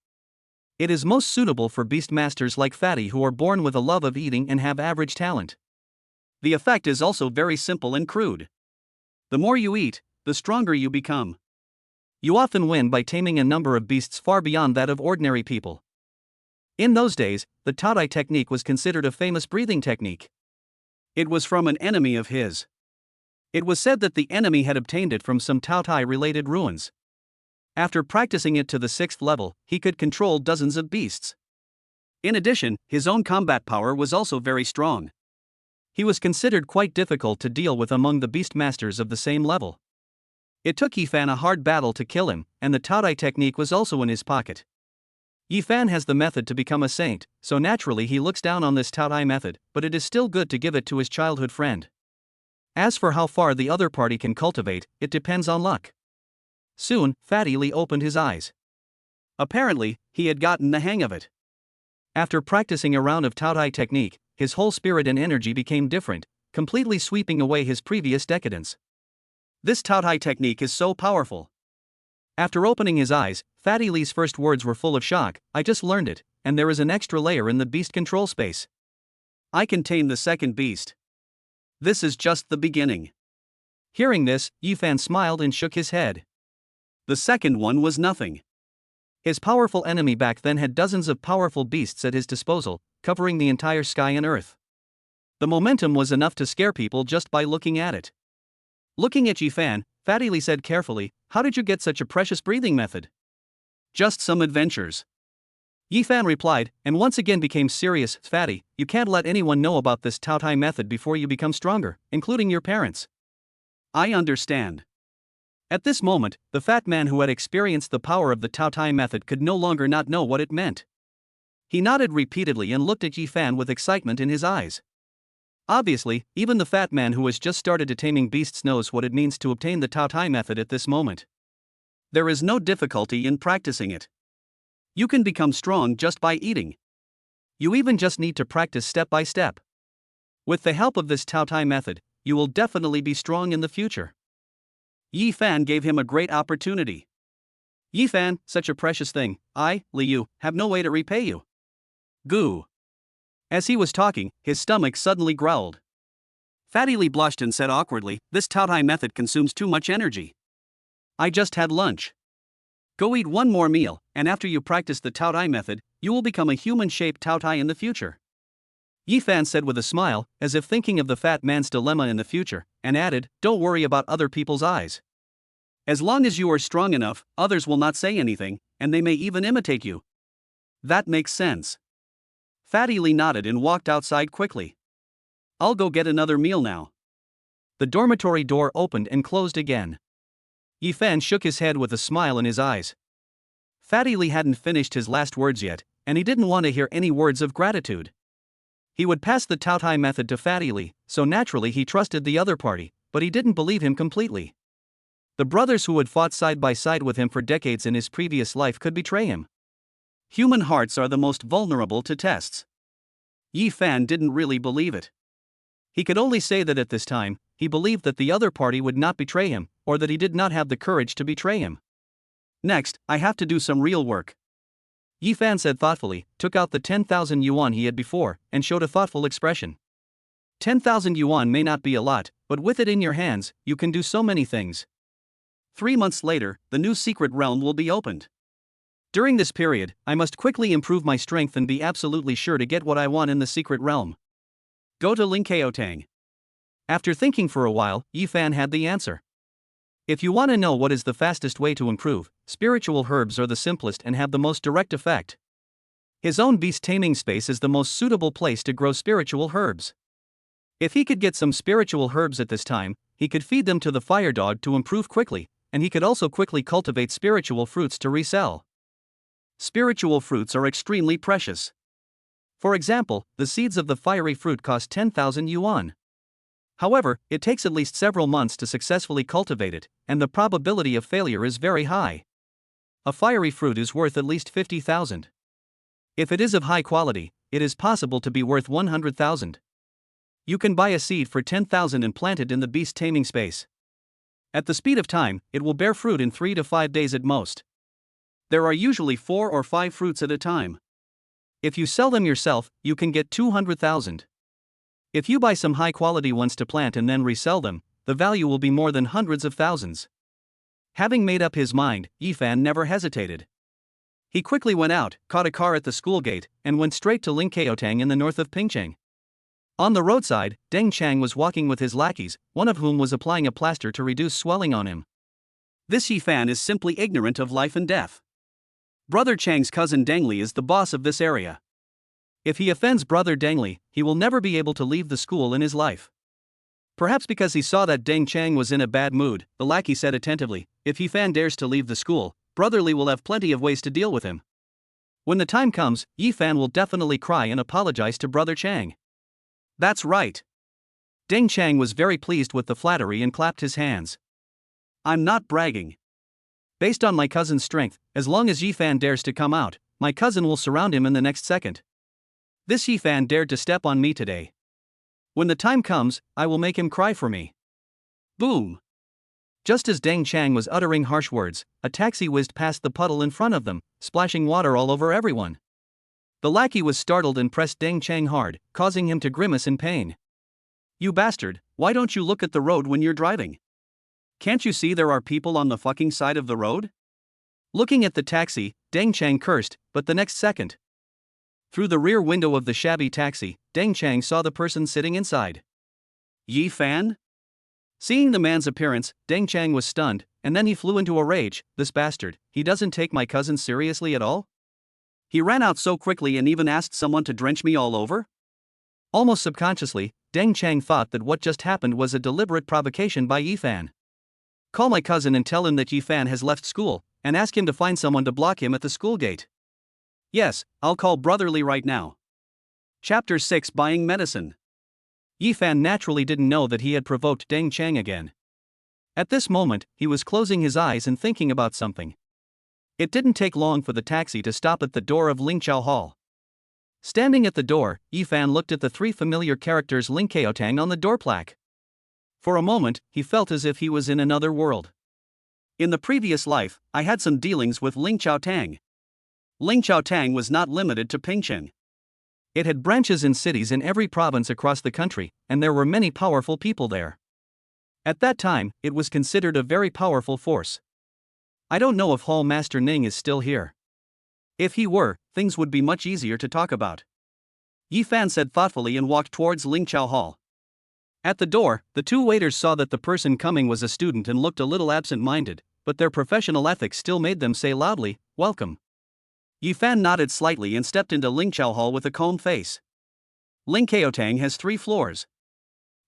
It is most suitable for beastmasters like Fatty who are born with a love of eating and have average talent. The effect is also very simple and crude. The more you eat, the stronger you become. You often win by taming a number of beasts far beyond that of ordinary people." In those days, the Taai technique was considered a famous breathing technique. It was from an enemy of his. It was said that the enemy had obtained it from some Taai-related ruins. After practicing it to the 6th level, he could control dozens of beasts. In addition, his own combat power was also very strong. He was considered quite difficult to deal with among the beastmasters of the same level. It took Ephan a hard battle to kill him, and the Taai technique was also in his pocket. Ephan has the method to become a saint, so naturally he looks down on this Taai method, but it is still good to give it to his childhood friend. As for how far the other party can cultivate, it depends on luck. Soon, Fatty Lee opened his eyes. Apparently, he had gotten the hang of it. After practicing a round of Taai technique, his whole spirit and energy became different, completely sweeping away his previous decadence. This Taai technique is so powerful. After opening his eyes, Fatty Lee's first words were full of shock. "I just learned it, and there is an extra layer in the beast control space. I can tame the second beast. This is just the beginning." Hearing this, Ephan smiled and shook his head. The second one was nothing. His powerful enemy back then had dozens of powerful beasts at his disposal, covering the entire sky and earth. The momentum was enough to scare people just by looking at it. Looking at Ephan, Fatty Lee said carefully, "How did you get such a precious breathing method?" Just some adventures. Ephan replied, and once again became serious. Fatty, you can't let anyone know about this Taai method before you become stronger, including your parents. I understand. At this moment, the fat man who had experienced the power of the Taai method could no longer not know what it meant. He nodded repeatedly and looked at Ephan with excitement in his eyes. Obviously, even the fat man who has just started taming beasts knows what it means to obtain the Taai method at this moment. There is no difficulty in practicing it. You can become strong just by eating. You even just need to practice step by step. With the help of this Taai method, you will definitely be strong in the future. Ephan gave him a great opportunity. Ephan, such a precious thing, Liu, have no way to repay you. Goo. As he was talking, his stomach suddenly growled. Fatty Li blushed and said awkwardly, this Taai method consumes too much energy. I just had lunch. Go eat one more meal, and after you practice the Taai method, you will become a human-shaped Taai in the future. Ephan said with a smile, as if thinking of the fat man's dilemma in the future, and added, don't worry about other people's eyes. As long as you are strong enough, others will not say anything, and they may even imitate you. That makes sense. Fatty Li nodded and walked outside quickly. I'll go get another meal now. The dormitory door opened and closed again. Ephan shook his head with a smile in his eyes. Fatty Li hadn't finished his last words yet, and he didn't want to hear any words of gratitude. He would pass the Taai method to Fatty Li, so naturally he trusted the other party, but he didn't believe him completely. The brothers who had fought side by side with him for decades in his previous life could betray him. Human hearts are the most vulnerable to tests. Ephan didn't really believe it. He could only say that at this time, he believed that the other party would not betray him, or that he did not have the courage to betray him. Next, I have to do some real work. Ephan said thoughtfully, took out the 10,000 yuan he had before, and showed a thoughtful expression. 10,000 yuan may not be a lot, but with it in your hands, you can do so many things. 3 months later, the new secret realm will be opened. During this period, I must quickly improve my strength and be absolutely sure to get what I want in the secret realm. Go to Linkaotang. After thinking for a while, Ephan had the answer. If you want to know what is the fastest way to improve, spiritual herbs are the simplest and have the most direct effect. His own beast taming space is the most suitable place to grow spiritual herbs. If he could get some spiritual herbs at this time, he could feed them to the fire dog to improve quickly, and he could also quickly cultivate spiritual fruits to resell. Spiritual fruits are extremely precious. For example, the seeds of the fiery fruit cost 10,000 yuan. However, it takes at least several months to successfully cultivate it, and the probability of failure is very high. A fiery fruit is worth at least 50,000. If it is of high quality, it is possible to be worth 100,000. You can buy a seed for 10,000 and plant it in the beast taming space. At the speed of time, it will bear fruit in 3 to 5 days at most. There are usually 4 or 5 fruits at a time. If you sell them yourself, you can get 200,000. If you buy some high-quality ones to plant and then resell them, the value will be more than hundreds of thousands. Having made up his mind, Ephan never hesitated. He quickly went out, caught a car at the school gate, and went straight to Linkaotang in the north of Pingcheng. On the roadside, Deng Chang was walking with his lackeys, one of whom was applying a plaster to reduce swelling on him. This Ephan is simply ignorant of life and death. Brother Chang's cousin Deng Li is the boss of this area. If he offends Brother Deng Li, he will never be able to leave the school in his life. Perhaps because he saw that Deng Chang was in a bad mood, the lackey said attentively, if Ephan dares to leave the school, Brother Li will have plenty of ways to deal with him. When the time comes, Ephan will definitely cry and apologize to Brother Chang. That's right. Deng Chang was very pleased with the flattery and clapped his hands. I'm not bragging. Based on my cousin's strength, as long as Ephan dares to come out, my cousin will surround him in the next second. This Ephan dared to step on me today. When the time comes, I will make him cry for me. Boom! Just as Deng Chang was uttering harsh words, a taxi whizzed past the puddle in front of them, splashing water all over everyone. The lackey was startled and pressed Deng Chang hard, causing him to grimace in pain. You bastard, why don't you look at the road when you're driving? Can't you see there are people on the fucking side of the road? Looking at the taxi, Deng Chang cursed, but the next second, through the rear window of the shabby taxi, Deng Chang saw the person sitting inside. Ephan? Seeing the man's appearance, Deng Chang was stunned, and then he flew into a rage. This bastard, he doesn't take my cousin seriously at all? He ran out so quickly and even asked someone to drench me all over? Almost subconsciously, Deng Chang thought that what just happened was a deliberate provocation by Ephan. Call my cousin and tell him that Ephan has left school, and ask him to find someone to block him at the school gate. Yes, I'll call Brotherly right now. Chapter 6 Buying Medicine. Ephan naturally didn't know that he had provoked Deng Chang again. At this moment, he was closing his eyes and thinking about something. It didn't take long for the taxi to stop at the door of Lingqiao Hall. Standing at the door, Ephan looked at the three familiar characters Lingqiao Tang on the door plaque. For a moment, he felt as if he was in another world. In the previous life, I had some dealings with Lingqiao Tang. Lingqiao Tang was not limited to Pingcheng. It had branches in cities in every province across the country, and there were many powerful people there. At that time, it was considered a very powerful force. I don't know if Hall Master Ning is still here. If he were, things would be much easier to talk about. Ephan said thoughtfully and walked towards Lingqiao Hall. At the door, the two waiters saw that the person coming was a student and looked a little absent-minded, but their professional ethics still made them say loudly, "Welcome." Ephan nodded slightly and stepped into Lingqiao Hall with a calm face. Lingqiao Tang has 3 floors.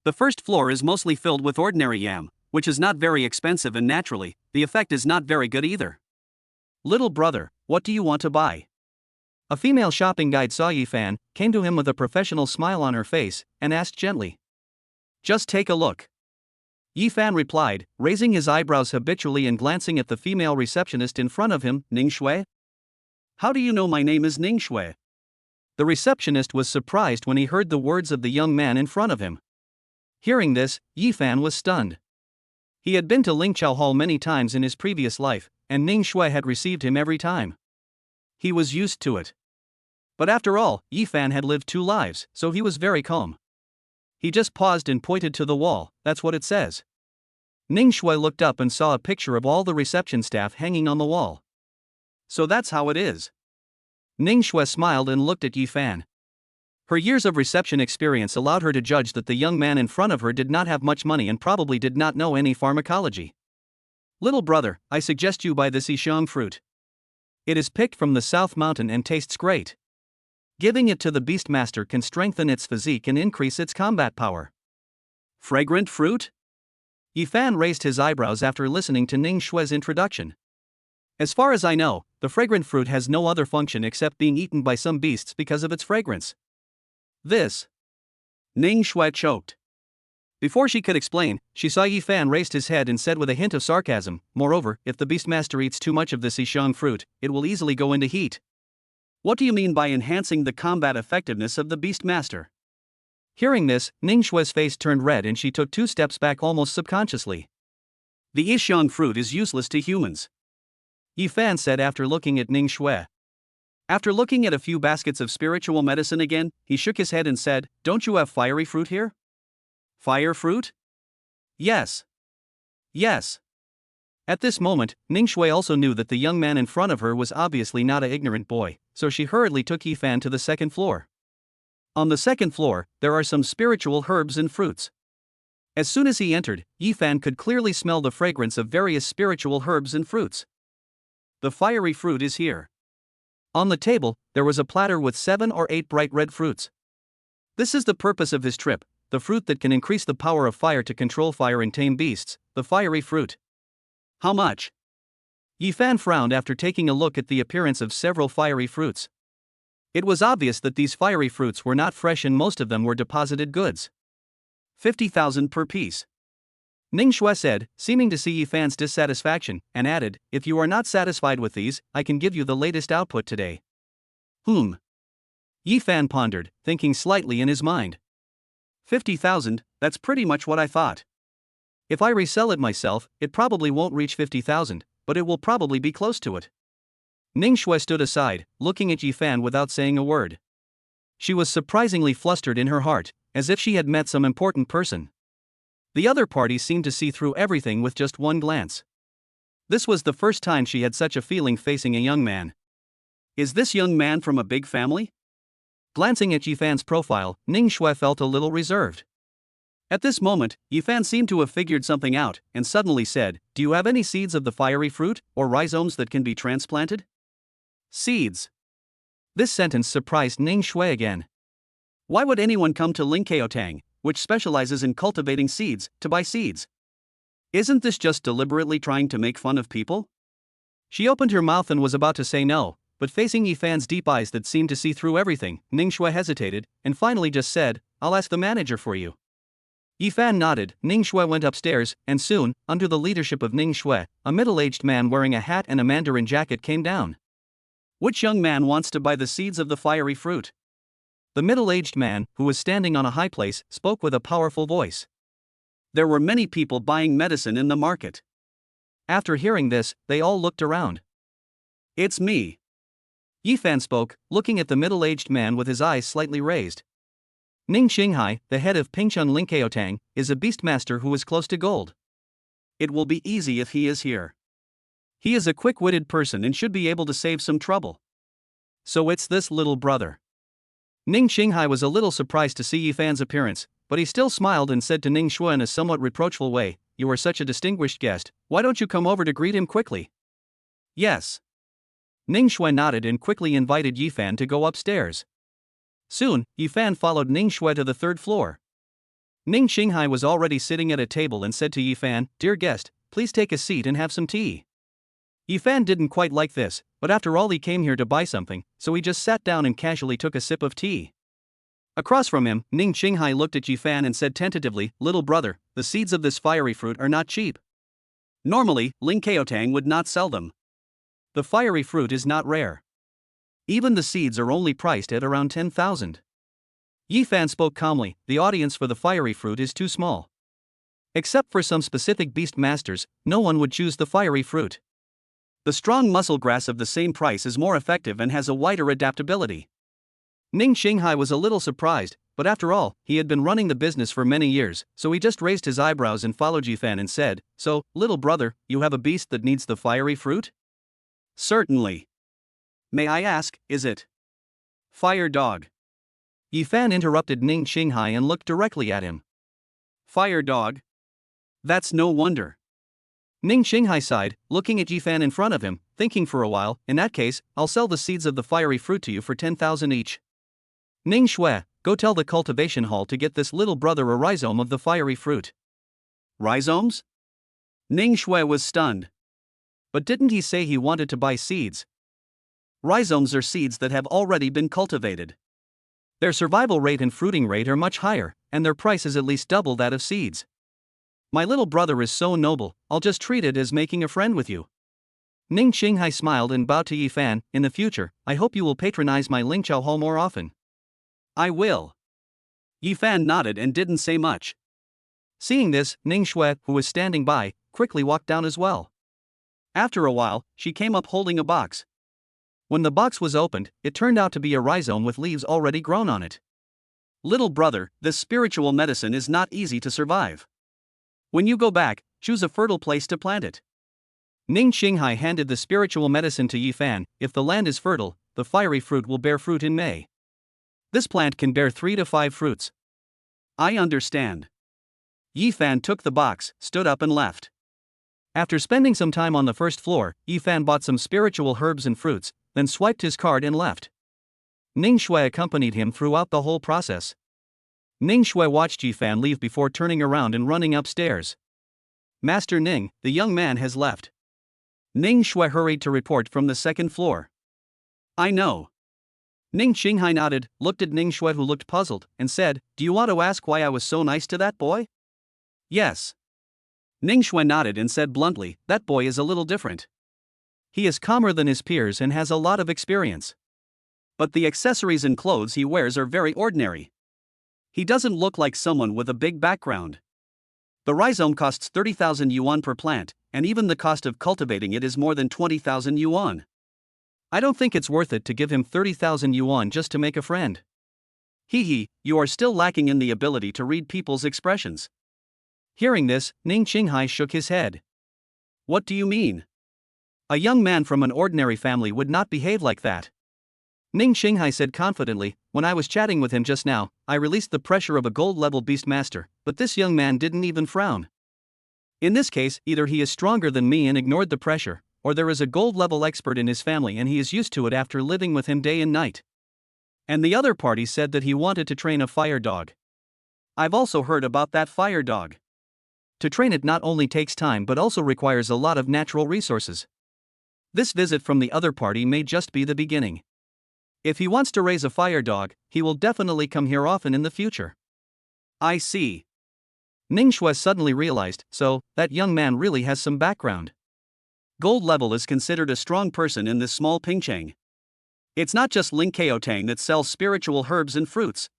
The first floor is mostly filled with ordinary yam, which is not very expensive, and naturally, the effect is not very good either. Little brother, what do you want to buy? A female shopping guide saw Ephan, came to him with a professional smile on her face, and asked gently. Just take a look. Ephan replied, raising his eyebrows habitually and glancing at the female receptionist in front of him. Ning Shui? How do you know my name is Ning Shui? The receptionist was surprised when he heard the words of the young man in front of him. Hearing this, Ephan was stunned. He had been to Lingqiao Hall many times in his previous life, and Ning Shui had received him every time. He was used to it. But after all, Ephan had lived 2 lives, so he was very calm. He just paused and pointed to the wall. That's what it says. Ning Shui looked up and saw a picture of all the reception staff hanging on the wall. So that's how it is. Ning Shui smiled and looked at Ephan. Her years of reception experience allowed her to judge that the young man in front of her did not have much money and probably did not know any pharmacology. Little brother, I suggest you buy this Yixiong fruit. It is picked from the South Mountain and tastes great. Giving it to the Beastmaster can strengthen its physique and increase its combat power. Fragrant fruit? Ephan raised his eyebrows after listening to Ning Shui's introduction. As far as I know, the fragrant fruit has no other function except being eaten by some beasts because of its fragrance. This. Ning Shui choked. Before she could explain, she saw Ephan raised his head and said with a hint of sarcasm, moreover, if the Beastmaster eats too much of this Yixiong fruit, it will easily go into heat. What do you mean by enhancing the combat effectiveness of the Beastmaster? Hearing this, Ning Shui's face turned red and she took 2 steps back almost subconsciously. The Yixiong fruit is useless to humans. Ephan said after looking at Ning Shui. After looking at a few baskets of spiritual medicine again, he shook his head and said, Don't you have fiery fruit here? Fire fruit? Yes. Yes. At this moment, Ning Shui also knew that the young man in front of her was obviously not an ignorant boy, so she hurriedly took Ephan to the 2nd floor. On the 2nd floor, there are some spiritual herbs and fruits. As soon as he entered, Ephan could clearly smell the fragrance of various spiritual herbs and fruits. The fiery fruit is here. On the table, there was a platter with 7 or 8 bright red fruits. This is the purpose of his trip, the fruit that can increase the power of fire to control fire and tame beasts, the fiery fruit. How much? Ephan frowned after taking a look at the appearance of several fiery fruits. It was obvious that these fiery fruits were not fresh and most of them were deposited goods. 50,000 per piece. Ning Shui said, seeming to see Ephan's dissatisfaction, and added, If you are not satisfied with these, I can give you the latest output today. Ephan pondered, thinking slightly in his mind. 50,000, that's pretty much what I thought. If I resell it myself, it probably won't reach 50,000, but it will probably be close to it. Ning Shui stood aside, looking at Ephan without saying a word. She was surprisingly flustered in her heart, as if she had met some important person. The other party seemed to see through everything with just one glance. This was the first time she had such a feeling facing a young man. Is this young man from a big family? Glancing at Ephan's profile, Ning Shui felt a little reserved. At this moment, Ephan seemed to have figured something out, and suddenly said, "Do you have any seeds of the fiery fruit, or rhizomes that can be transplanted?" Seeds. This sentence surprised Ning Shui again. Why would anyone come to Linkeotang, which specializes in cultivating seeds, to buy seeds? Isn't this just deliberately trying to make fun of people? She opened her mouth and was about to say no, but facing Ephan's deep eyes that seemed to see through everything, Ning Shui hesitated, and finally just said, "I'll ask the manager for you." Ephan nodded. Ning Shui went upstairs, and soon, under the leadership of Ning Shui, a middle-aged man wearing a hat and a mandarin jacket came down. Which young man wants to buy the seeds of the fiery fruit? The middle-aged man, who was standing on a high place, spoke with a powerful voice. There were many people buying medicine in the market. After hearing this, they all looked around. "It's me." Ephan spoke, looking at the middle-aged man with his eyes slightly raised. Ning Xinghai, the head of Pingchun Linkeotang, is a beastmaster who is close to gold. It will be easy if he is here. He is a quick-witted person and should be able to save some trouble. So it's this little brother. Ning Xinghai was a little surprised to see Ephan's appearance, but he still smiled and said to Ning Shui in a somewhat reproachful way, "You are such a distinguished guest, why don't you come over to greet him quickly?" "Yes." Ning Shui nodded and quickly invited Ephan to go upstairs. Soon, Ephan followed Ning Shui to the third floor. Ning Xinghai was already sitting at a table and said to Ephan, "Dear guest, please take a seat and have some tea." Ephan didn't quite like this, but after all he came here to buy something, so he just sat down and casually took a sip of tea. Across from him, Ning Xinghai looked at Ephan and said tentatively, "Little brother, the seeds of this fiery fruit are not cheap. Normally, Linkeotang would not sell them. The fiery fruit is not rare. Even the seeds are only priced at around 10,000. Ephan spoke calmly, "The audience for the fiery fruit is too small. Except for some specific beast masters, no one would choose the fiery fruit. The strong muscle grass of the same price is more effective and has a wider adaptability." Ning Xinghai was a little surprised, but after all, he had been running the business for many years, so he just raised his eyebrows and followed Ephan and said, "So, little brother, you have a beast that needs the fiery fruit?" "Certainly. May I ask, is it Fire Dog?" Ephan interrupted Ning Xinghai and looked directly at him. "Fire Dog? That's no wonder." Ning Xinghai sighed, looking at Ephan in front of him, thinking for a while, "In that case, I'll sell the seeds of the fiery fruit to you for 10,000 each. Ning Shui, go tell the cultivation hall to get this little brother a rhizome of the fiery fruit." Rhizomes? Ning Shui was stunned. But didn't he say he wanted to buy seeds? Rhizomes are seeds that have already been cultivated. Their survival rate and fruiting rate are much higher, and their price is at least double that of seeds. My little brother is so noble, I'll just treat it as making a friend with you. Ning Xinghai smiled and bowed to Ephan. "In the future, I hope you will patronize my Lingqiao Hall more often." "I will." Ephan nodded and didn't say much. Seeing this, Ning Shui, who was standing by, quickly walked down as well. After a while, she came up holding a box. When the box was opened, it turned out to be a rhizome with leaves already grown on it. "Little brother, this spiritual medicine is not easy to survive. When you go back, choose a fertile place to plant it." Ning Xinghai handed the spiritual medicine to Ephan. "If the land is fertile, the fiery fruit will bear fruit in May. This plant can bear 3 to 5 fruits." "I understand." Ephan took the box, stood up and left. After spending some time on the first floor, Ephan bought some spiritual herbs and fruits, then swiped his card and left. Ning Shui accompanied him throughout the whole process. Ning Shui watched Ephan leave before turning around and running upstairs. "Master Ning, the young man has left." Ning Shui hurried to report from the second floor. "I know." Ning Xinghai nodded, looked at Ning Shui who looked puzzled, and said, "Do you want to ask why I was so nice to that boy?" "Yes." Ning Shui nodded and said bluntly, "That boy is a little different. He is calmer than his peers and has a lot of experience. But the accessories and clothes he wears are very ordinary. He doesn't look like someone with a big background. The rhizome costs 30,000 yuan per plant, and even the cost of cultivating it is more than 20,000 yuan. I don't think it's worth it to give him 30,000 yuan just to make a friend. Hee, you are still lacking in the ability to read people's expressions." Hearing this, Ning Xinghai shook his head. "What do you mean? A young man from an ordinary family would not behave like that." Ning Xinghai said confidently, when I was chatting with him just now, I released the pressure of a gold-level beastmaster, but this young man didn't even frown. In this case, either he is stronger than me and ignored the pressure, or there is a gold-level expert in his family and he is used to it after living with him day and night. And the other party said that he wanted to train a fire dog. I've also heard about that fire dog. To train it not only takes time but also requires a lot of natural resources. This visit from the other party may just be the beginning. If he wants to raise a fire dog, he will definitely come here often in the future. I see. Ning Shui suddenly realized, so, that young man really has some background. Gold level is considered a strong person in this small pingchang. It's not just Ling Kaotang that sells spiritual herbs and fruits.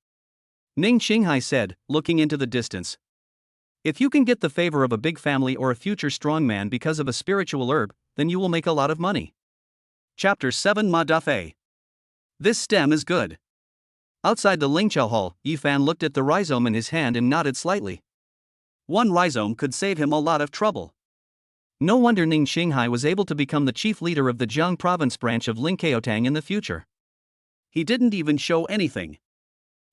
Ning Xinghai said, looking into the distance. If you can get the favor of a big family or a future strong man because of a spiritual herb, then you will make a lot of money. Chapter 7 Ma Dafei. This stem is good. Outside the Lingqiao hall, Ephan looked at the rhizome in his hand and nodded slightly. One rhizome could save him a lot of trouble. No wonder Ning Xinghai was able to become the chief leader of the Jiang province branch of Lingqiaotang in the future. He didn't even show anything.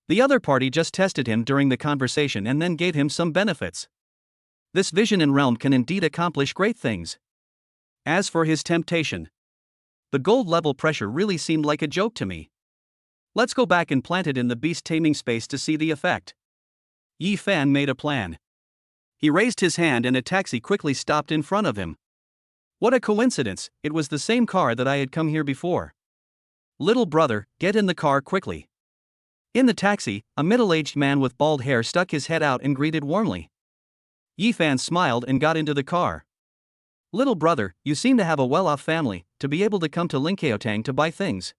The other party just tested him during the conversation and then gave him some benefits. This vision and realm can indeed accomplish great things. As for his temptation, the gold level pressure really seemed like a joke to me. Let's go back and plant it in the beast taming space to see the effect. Ephan made a plan. He raised his hand and a taxi quickly stopped in front of him. What a coincidence, it was the same car that I had come here before. Little brother, get in the car quickly. In the taxi, a middle-aged man with bald hair stuck his head out and greeted warmly. Ephan smiled and got into the car. Little brother, you seem to have a well-off family, to be able to come to Lingqiaotang to buy things.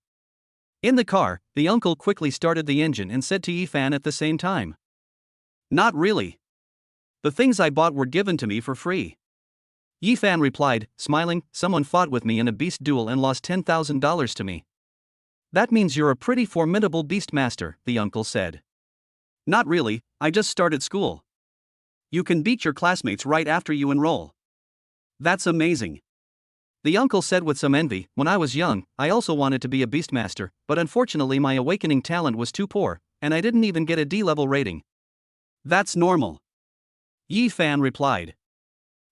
In the car, the uncle quickly started the engine and said to Ephan at the same time. Not really. The things I bought were given to me for free. Ephan replied, smiling, someone fought with me in a beast duel and lost $10,000 to me. That means you're a pretty formidable beastmaster, the uncle said. Not really, I just started school. You can beat your classmates right after you enroll. That's amazing. The uncle said with some envy, when I was young, I also wanted to be a beastmaster, but unfortunately my awakening talent was too poor, and I didn't even get a D-level rating. That's normal. Ephan replied.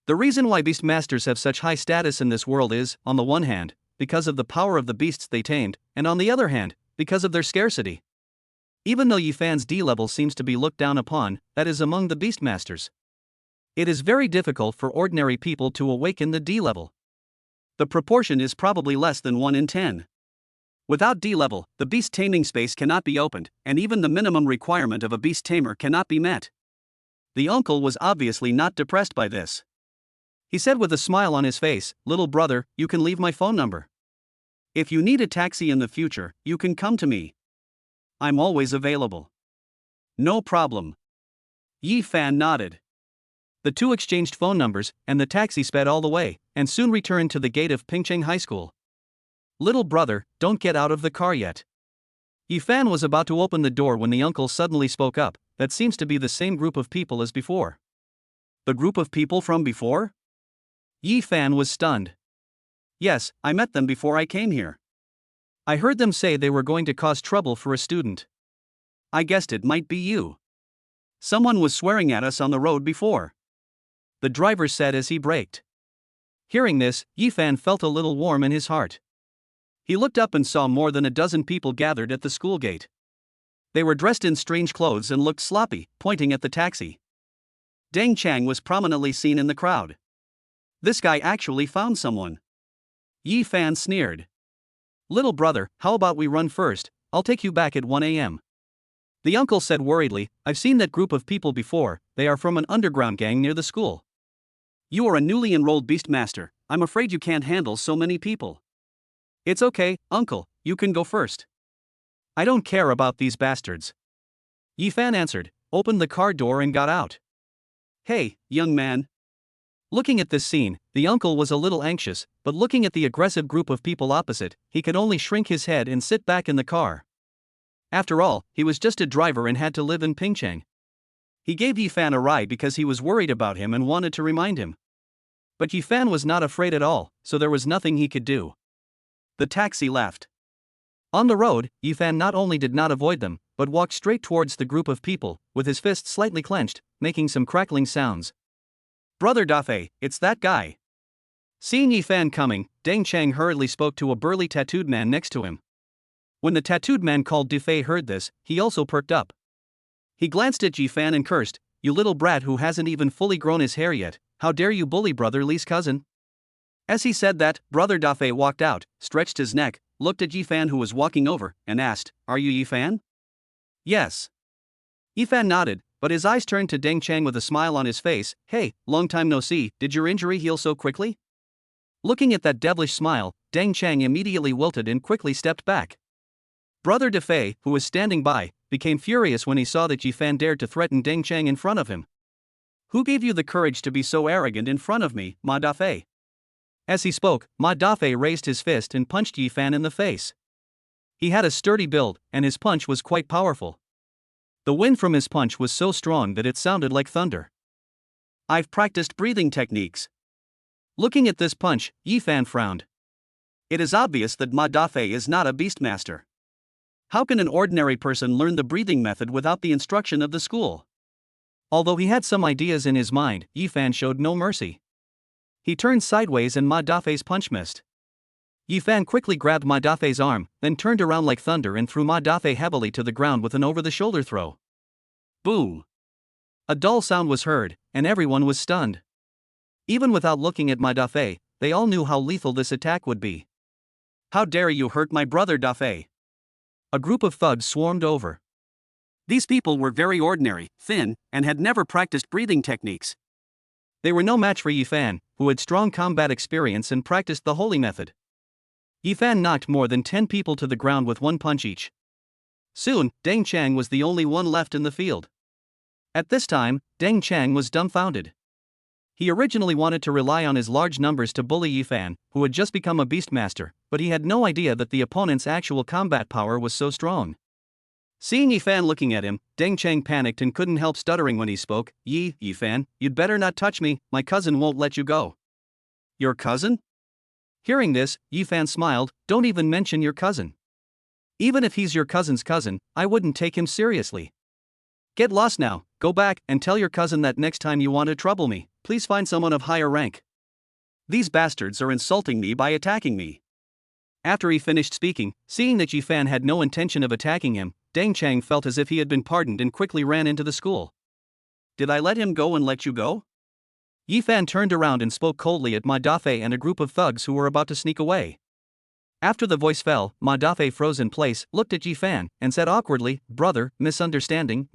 The reason why beastmasters have such high status in this world is, on the one hand, because of the power of the beasts they tamed, and on the other hand, because of their scarcity. Even though Ephan's D-level seems to be looked down upon, that is among the beastmasters. It is very difficult for ordinary people to awaken the D-level. The proportion is probably less than 1 in 10. Without D-level, the beast taming space cannot be opened, and even the minimum requirement of a beast tamer cannot be met. The uncle was obviously not depressed by this. He said with a smile on his face, little brother, you can leave my phone number. If you need a taxi in the future, you can come to me. I'm always available. No problem. Ephan nodded. The two exchanged phone numbers, and the taxi sped all the way, and soon returned to the gate of Pingcheng High School. Little brother, don't get out of the car yet. Ephan was about to open the door when the uncle suddenly spoke up, that seems to be the same group of people as before. The group of people from before? Ephan was stunned. Yes, I met them before I came here. I heard them say they were going to cause trouble for a student. I guessed it might be you. Someone was swearing at us on the road before. The driver said as he braked. Hearing this, Ephan felt a little warm in his heart. He looked up and saw more than a dozen people gathered at the school gate. They were dressed in strange clothes and looked sloppy, pointing at the taxi. Deng Chang was prominently seen in the crowd. This guy actually found someone. Ephan sneered. Little brother, how about we run first, I'll take you back at 1 a.m. The uncle said worriedly, I've seen that group of people before, they are from an underground gang near the school. You are a newly enrolled beastmaster, I'm afraid you can't handle so many people. It's okay, uncle, you can go first. I don't care about these bastards. Ephan answered, opened the car door and got out. Hey, young man. Looking at this scene, the uncle was a little anxious, but looking at the aggressive group of people opposite, he could only shrink his head and sit back in the car. After all, he was just a driver and had to live in Pingcheng. He gave Ephan a ride because he was worried about him and wanted to remind him. But Ephan was not afraid at all, so there was nothing he could do. The taxi left. On the road, Ephan not only did not avoid them, but walked straight towards the group of people, with his fists slightly clenched, making some crackling sounds. "Brother Taai, it's that guy." Seeing Ephan coming, Deng Chang hurriedly spoke to a burly tattooed man next to him. When the tattooed man called Taai heard this, he also perked up. He glanced at Ephan and cursed, "You little brat who hasn't even fully grown his hair yet, how dare you bully Brother Li's cousin?" As he said that, Brother Taai walked out, stretched his neck, looked at Ephan who was walking over, and asked, "Are you Ephan?" "Yes." Ephan nodded, but his eyes turned to Deng Chang with a smile on his face. "Hey, long time no see, did your injury heal so quickly?" Looking at that devilish smile, Deng Chang immediately wilted and quickly stepped back. Brother Taai, who was standing by, became furious when he saw that Ephan dared to threaten Deng Chang in front of him. "Who gave you the courage to be so arrogant in front of me, Ma Taai?" As he spoke, Ma Taai raised his fist and punched Ephan in the face. He had a sturdy build, and his punch was quite powerful. The wind from his punch was so strong that it sounded like thunder. "I've practiced breathing techniques." Looking at this punch, Ephan frowned. It is obvious that Ma Taai is not a beastmaster. How can an ordinary person learn the breathing method without the instruction of the school? Although he had some ideas in his mind, Ephan showed no mercy. He turned sideways and Ma Taai's punch missed. Ephan quickly grabbed Ma Taai's arm, then turned around like thunder and threw Ma Taai heavily to the ground with an over-the-shoulder throw. Boom! A dull sound was heard, and everyone was stunned. Even without looking at Ma Taai, they all knew how lethal this attack would be. "How dare you hurt my brother Taai?" A group of thugs swarmed over. These people were very ordinary, thin, and had never practiced breathing techniques. They were no match for Ephan, who had strong combat experience and practiced the holy method. Ephan knocked more than 10 people to the ground with one punch each. Soon, Deng Chang was the only one left in the field. At this time, Deng Chang was dumbfounded. He originally wanted to rely on his large numbers to bully Ephan, who had just become a beastmaster, but he had no idea that the opponent's actual combat power was so strong. Seeing Ephan looking at him, Deng Chang panicked and couldn't help stuttering when he spoke. Ephan, you'd better not touch me, my cousin won't let you go." "Your cousin?" Hearing this, Ephan smiled. "Don't even mention your cousin. Even if he's your cousin's cousin, I wouldn't take him seriously. Get lost now, go back and tell your cousin that next time you want to trouble me, please find someone of higher rank. These bastards are insulting me by attacking me." After he finished speaking, seeing that Ephan had no intention of attacking him, Deng Chang felt as if he had been pardoned and quickly ran into the school. "Did I let him go and let you go?" Ephan turned around and spoke coldly at Ma Taai and a group of thugs who were about to sneak away. After the voice fell, Ma Taai froze in place, looked at Ephan, and said awkwardly, "Brother, misunderstanding."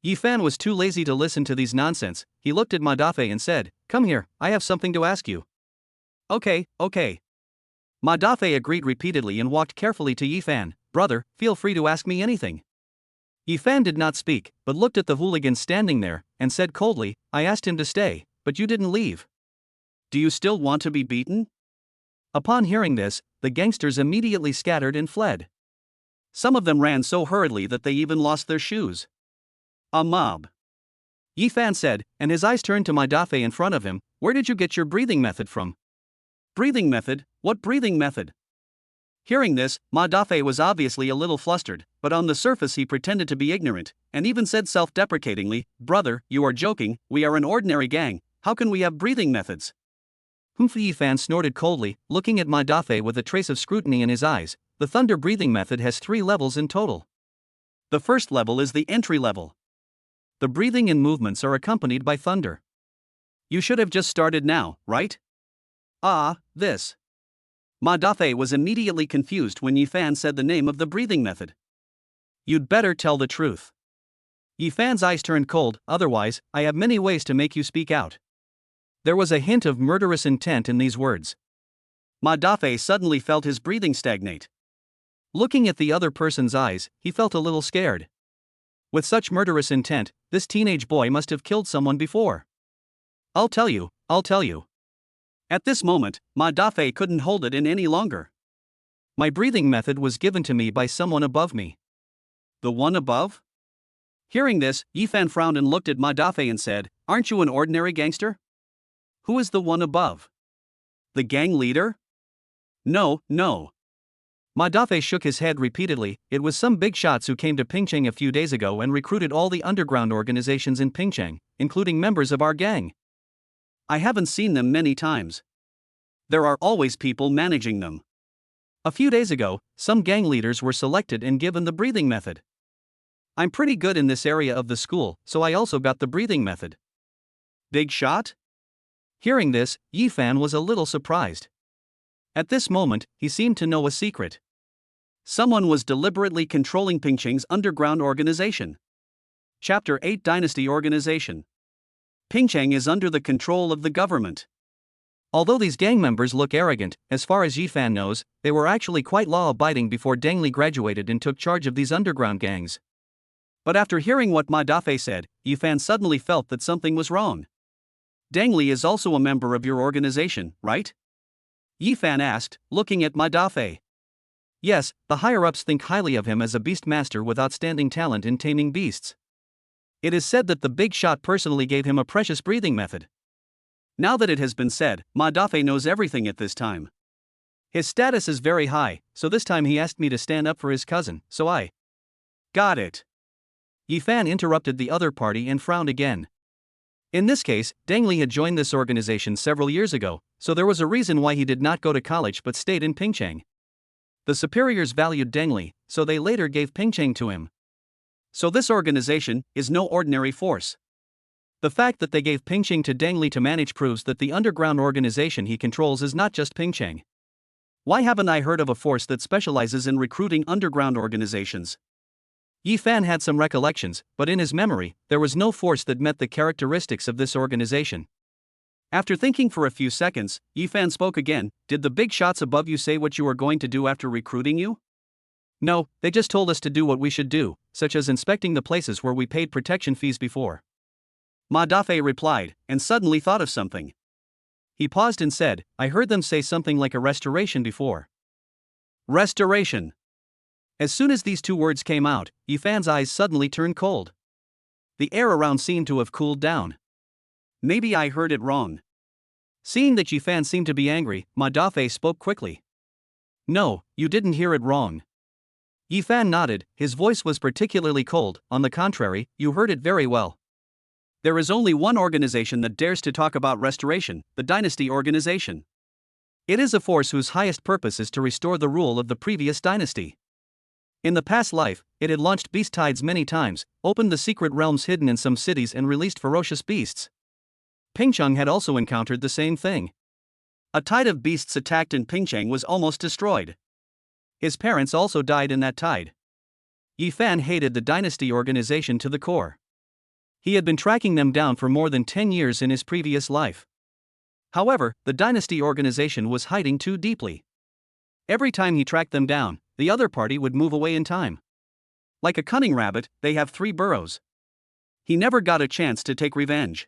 Ephan was too lazy to listen to these nonsense. He looked at Ma Taai and said, "Come here, I have something to ask you." Okay. Ma Taai agreed repeatedly and walked carefully to Ephan. "Brother, feel free to ask me anything." Ephan did not speak, but looked at the hooligan standing there, and said coldly, "I asked him to stay, but you didn't leave. Do you still want to be beaten?" Upon hearing this, the gangsters immediately scattered and fled. Some of them ran so hurriedly that they even lost their shoes. "A mob," Ephan said, and his eyes turned to Ma Taai in front of him. "Where did you get your breathing method from?" "Breathing method? What breathing method?" Hearing this, Ma Taai was obviously a little flustered, but on the surface he pretended to be ignorant, and even said self-deprecatingly, "Brother, you are joking, we are an ordinary gang, how can we have breathing methods?" Ephan snorted coldly, looking at Ma Taai with a trace of scrutiny in his eyes. "The thunder breathing method has 3 levels in total. The first level is the entry level. The breathing and movements are accompanied by thunder. You should have just started now, right?" This. Ma Taai was immediately confused when Ephan said the name of the breathing method. "You'd better tell the truth." Ephan's eyes turned cold. "Otherwise, I have many ways to make you speak out." There was a hint of murderous intent in these words. Ma Taai suddenly felt his breathing stagnate. Looking at the other person's eyes, he felt a little scared. With such murderous intent, this teenage boy must have killed someone before. I'll tell you. At this moment, Ma Taai couldn't hold it in any longer. "My breathing method was given to me by someone above me." "The one above?" Hearing this, Ephan frowned and looked at Ma Taai and said, "Aren't you an ordinary gangster? Who is the one above? The gang leader?" No. Ma Dafei shook his head repeatedly. It was some big shots who came to Pingcheng a few days ago and recruited all the underground organizations in Pingcheng, including members of our gang. I haven't seen them many times. There are always people managing them. A few days ago, some gang leaders were selected and given the breathing method. I'm pretty good in this area of the school, so I also got the breathing method. Big shot? Hearing this, Ephan was a little surprised. At this moment, he seemed to know a secret. Someone was deliberately controlling Pingcheng's underground organization. Chapter 8 Dynasty Organization. Pingcheng is under the control of the government. Although these gang members look arrogant, as far as Ephan knows, they were actually quite law-abiding before Deng Li graduated and took charge of these underground gangs. But after hearing what Ma Dafei said, Ephan suddenly felt that something was wrong. Deng Li is also a member of your organization, right? Ephan asked, looking at Ma Dafei. Yes, the higher-ups think highly of him as a beast master with outstanding talent in taming beasts. It is said that the big shot personally gave him a precious breathing method. Now that it has been said, Ma Dafei knows everything at this time. His status is very high, so this time he asked me to stand up for his cousin, so I got it. Ephan interrupted the other party and frowned again. In this case, Deng Li had joined this organization several years ago, so there was a reason why he did not go to college but stayed in Pingcheng. The superiors valued Deng Li, so they later gave Pingcheng to him. So this organization is no ordinary force. The fact that they gave Pingcheng to Deng Li to manage proves that the underground organization he controls is not just Pingcheng. Why haven't I heard of a force that specializes in recruiting underground organizations? Ephan had some recollections, but in his memory, there was no force that met the characteristics of this organization. After thinking for a few seconds, Ephan spoke again. Did the big shots above you say what you were going to do after recruiting you? No, they just told us to do what we should do, such as inspecting the places where we paid protection fees before. Ma Dafei replied, and suddenly thought of something. He paused and said, I heard them say something like a restoration before. Restoration. As soon as these two words came out, Ephan's eyes suddenly turned cold. The air around seemed to have cooled down. Maybe I heard it wrong. Seeing that Ephan seemed to be angry, Ma Dafei spoke quickly. No, you didn't hear it wrong. Ephan nodded, his voice was particularly cold. On the contrary, you heard it very well. There is only one organization that dares to talk about restoration, the Dynasty Organization. It is a force whose highest purpose is to restore the rule of the previous dynasty. In the past life, it had launched beast tides many times, opened the secret realms hidden in some cities and released ferocious beasts. Pingcheng had also encountered the same thing. A tide of beasts attacked and Pingcheng was almost destroyed. His parents also died in that tide. Ephan hated the Dynasty Organization to the core. He had been tracking them down for more than 10 years in his previous life. However, the Dynasty Organization was hiding too deeply. Every time he tracked them down, the other party would move away in time. Like a cunning rabbit, they have 3 burrows. He never got a chance to take revenge.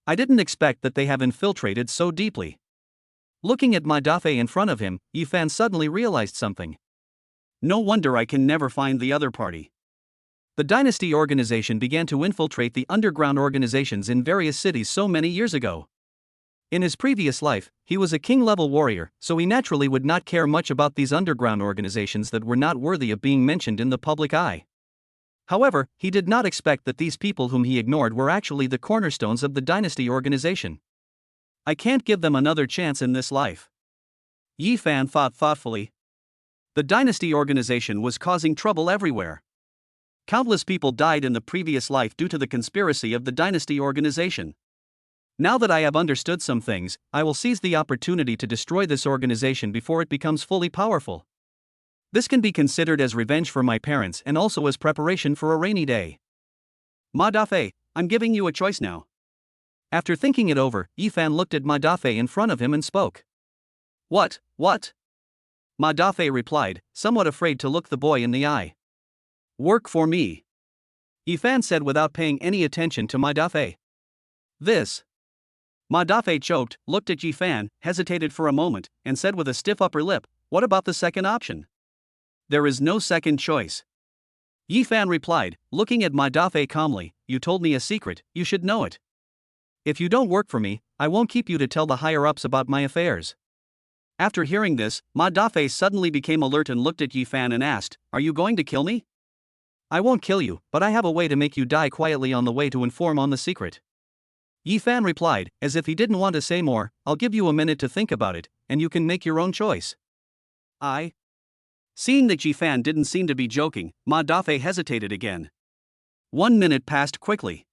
I didn't expect that they have infiltrated so deeply. Looking at Ma Dafei in front of him, Ephan suddenly realized something. No wonder I can never find the other party. The Dynasty Organization began to infiltrate the underground organizations in various cities so many years ago. In his previous life, he was a king-level warrior, so he naturally would not care much about these underground organizations that were not worthy of being mentioned in the public eye. However, he did not expect that these people whom he ignored were actually the cornerstones of the Dynasty Organization. I can't give them another chance in this life. Ephan thought thoughtfully. The Dynasty Organization was causing trouble everywhere. Countless people died in the previous life due to the conspiracy of the Dynasty Organization. Now that I have understood some things, I will seize the opportunity to destroy this organization before it becomes fully powerful. This can be considered as revenge for my parents and also as preparation for a rainy day. Ma Dafei, I'm giving you a choice now. After thinking it over, Ephan looked at Ma Dafei in front of him and spoke. What? Ma Dafei replied, somewhat afraid to look the boy in the eye. Work for me. Ephan said without paying any attention to Ma Dafei. This. Ma Dafei choked, looked at Ephan, hesitated for a moment, and said with a stiff upper lip, what about the second option? There is no second choice. Ephan replied, looking at Ma Dafei calmly, you told me a secret, you should know it. If you don't work for me, I won't keep you to tell the higher-ups about my affairs. After hearing this, Ma Dafei suddenly became alert and looked at Ephan and asked, "Are you going to kill me?" "I won't kill you, but I have a way to make you die quietly on the way to inform on the secret." Ephan replied, as if he didn't want to say more, "I'll give you a minute to think about it, and you can make your own choice." I. Seeing that Ephan didn't seem to be joking, Ma Dafei hesitated again. 1 minute passed quickly.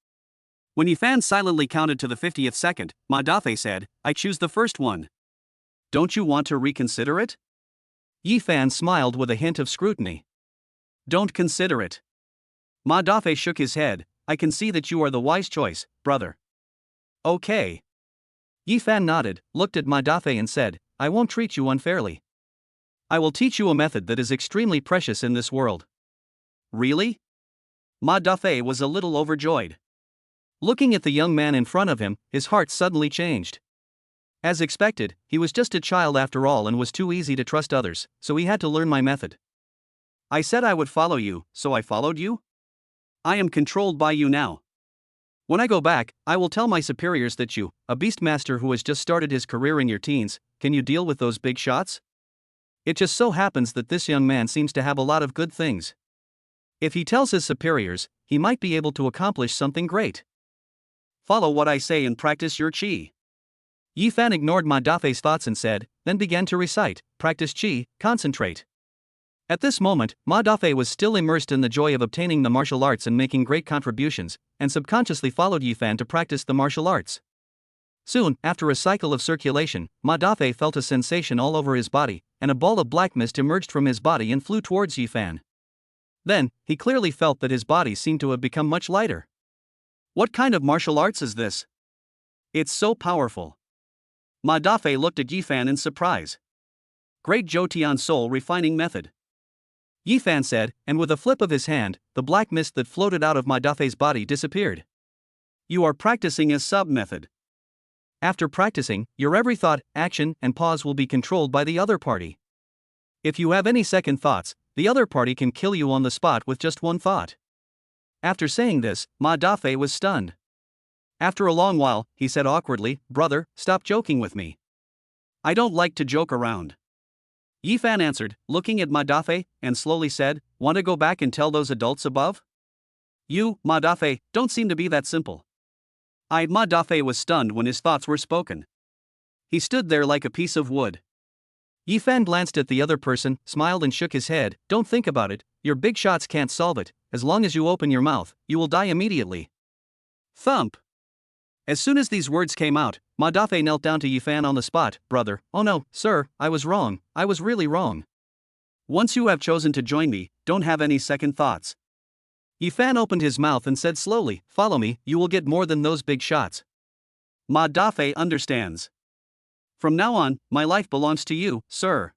When Ephan silently counted to the 50th second, Ma Dafei said, "I choose the first one." "Don't you want to reconsider it?" Ephan smiled with a hint of scrutiny. "Don't consider it." Ma Dafei shook his head. "I can see that you are the wise choice, brother." "Okay." Ephan nodded, looked at Ma Dafei and said, "I won't treat you unfairly. I will teach you a method that is extremely precious in this world." "Really?" Ma Dafei was a little overjoyed. Looking at the young man in front of him, his heart suddenly changed. As expected, he was just a child after all and was too easy to trust others, so he had to learn my method. "I said I would follow you, so I followed you? I am controlled by you now. When I go back, I will tell my superiors that you, a beastmaster who has just started his career in your teens, can you deal with those big shots? It just so happens that this young man seems to have a lot of good things. If he tells his superiors, he might be able to accomplish something great. Follow what I say and practice your chi." Ephan ignored Ma Dafei's thoughts and said, then began to recite, "Practice chi, concentrate." At this moment, Ma Dafei was still immersed in the joy of obtaining the martial arts and making great contributions, and subconsciously followed Ephan to practice the martial arts. Soon, after a cycle of circulation, Ma Dafei felt a sensation all over his body, and a ball of black mist emerged from his body and flew towards Ephan. Then, he clearly felt that his body seemed to have become much lighter. "What kind of martial arts is this? It's so powerful." Ma Dafei looked at Ephan in surprise. "Great Jotian soul refining method." Ephan said, and with a flip of his hand, the black mist that floated out of Ma Dafei's body disappeared. "You are practicing a sub-method. After practicing, your every thought, action, and pause will be controlled by the other party. If you have any second thoughts, the other party can kill you on the spot with just one thought." After saying this, Ma Dafei was stunned. After a long while, he said awkwardly, "Brother, stop joking with me. I don't like to joke around." Ephan answered, looking at Ma Dafei, and slowly said, "Want to go back and tell those adults above? You, Ma Dafei, don't seem to be that simple." Ma Dafei was stunned when his thoughts were spoken. He stood there like a piece of wood. Ephan glanced at the other person, smiled and shook his head. "Don't think about it, your big shots can't solve it. As long as you open your mouth, you will die immediately." Thump! As soon as these words came out, Ma Dafei knelt down to Ephan on the spot. "Brother, oh no, sir, I was wrong, I was really wrong. Once you have chosen to join me, don't have any second thoughts." Ephan opened his mouth and said slowly, "Follow me, you will get more than those big shots." Ma Dafei understands. "From now on, my life belongs to you, sir."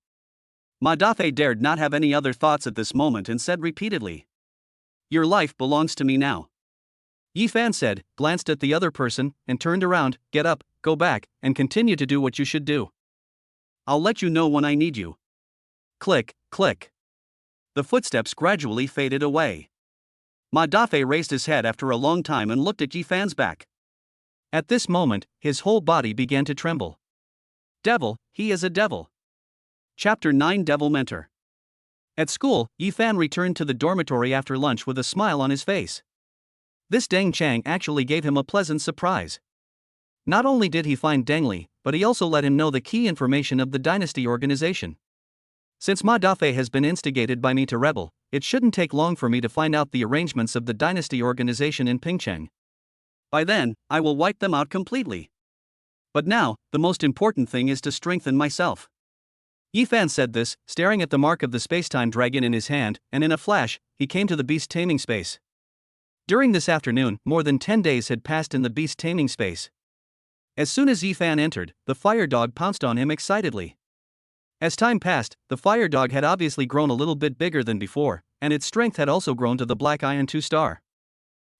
Ma Dafei dared not have any other thoughts at this moment and said repeatedly, "Your life belongs to me now." Ephan said, glanced at the other person, and turned around. "Get up, go back, and continue to do what you should do. I'll let you know when I need you." Click, click. The footsteps gradually faded away. Ma Dafei raised his head after a long time and looked at Ephan's back. At this moment, his whole body began to tremble. Devil, he is a devil. Chapter 9 Devil Mentor. At school, Ephan returned to the dormitory after lunch with a smile on his face. This Deng Chang actually gave him a pleasant surprise. Not only did he find Deng Li, but he also let him know the key information of the dynasty organization. Since Ma Dafei has been instigated by me to rebel, it shouldn't take long for me to find out the arrangements of the dynasty organization in Pingcheng. By then, I will wipe them out completely. But now, the most important thing is to strengthen myself. Ephan said this, staring at the mark of the spacetime dragon in his hand, and in a flash, he came to the beast taming space. During this afternoon, more than 10 days had passed in the beast taming space. As soon as Ephan entered, the fire dog pounced on him excitedly. As time passed, the fire dog had obviously grown a little bit bigger than before, and its strength had also grown to the Black Iron 2-star.